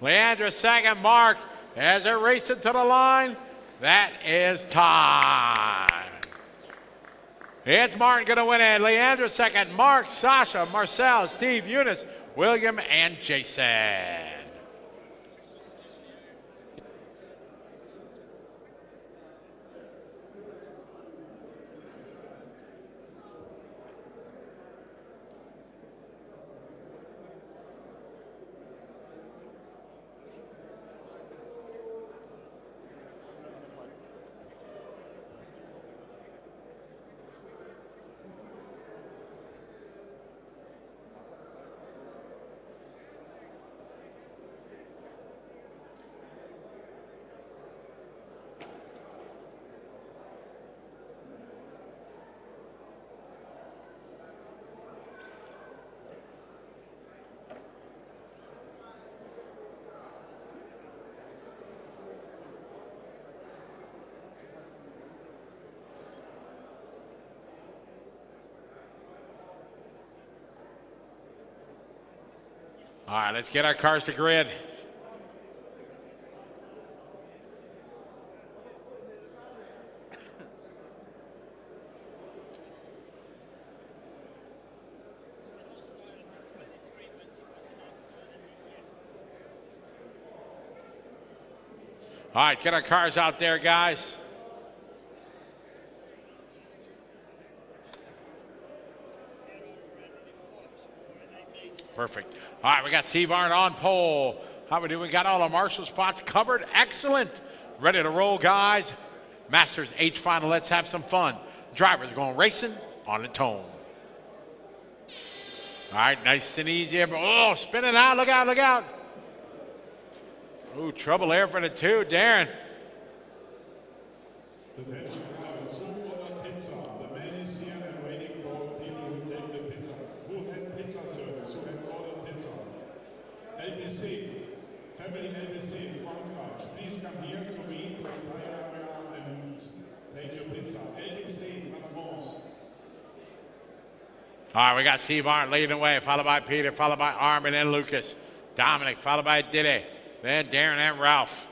Leandra second, Mark, as they're racing to the line. That is time. It's Martin going to win it. Leandra second, Mark, Sasha, Marcel, Steve, Eunice, William, and Jason. All right, let's get our cars to grid. All right, get our cars out there, guys. Perfect. All right, we got Steve Arndt on pole. How we doing? We got all the marshal spots covered. Excellent. Ready to roll, guys. Masters H final. Let's have some fun. Drivers going racing on the tone. All right, nice and easy. Oh, spinning out. Look out, look out. Ooh, trouble there for the 2. Darren. ABC, family ABC, Frankreich, please come here to meet the entire area and take your pizza. ABC, France. All right, we got Steve Arndt leading the way, followed by Peter, followed by Armin and Lucas. Dominic, followed by Diddy. Then Darren and Ralph.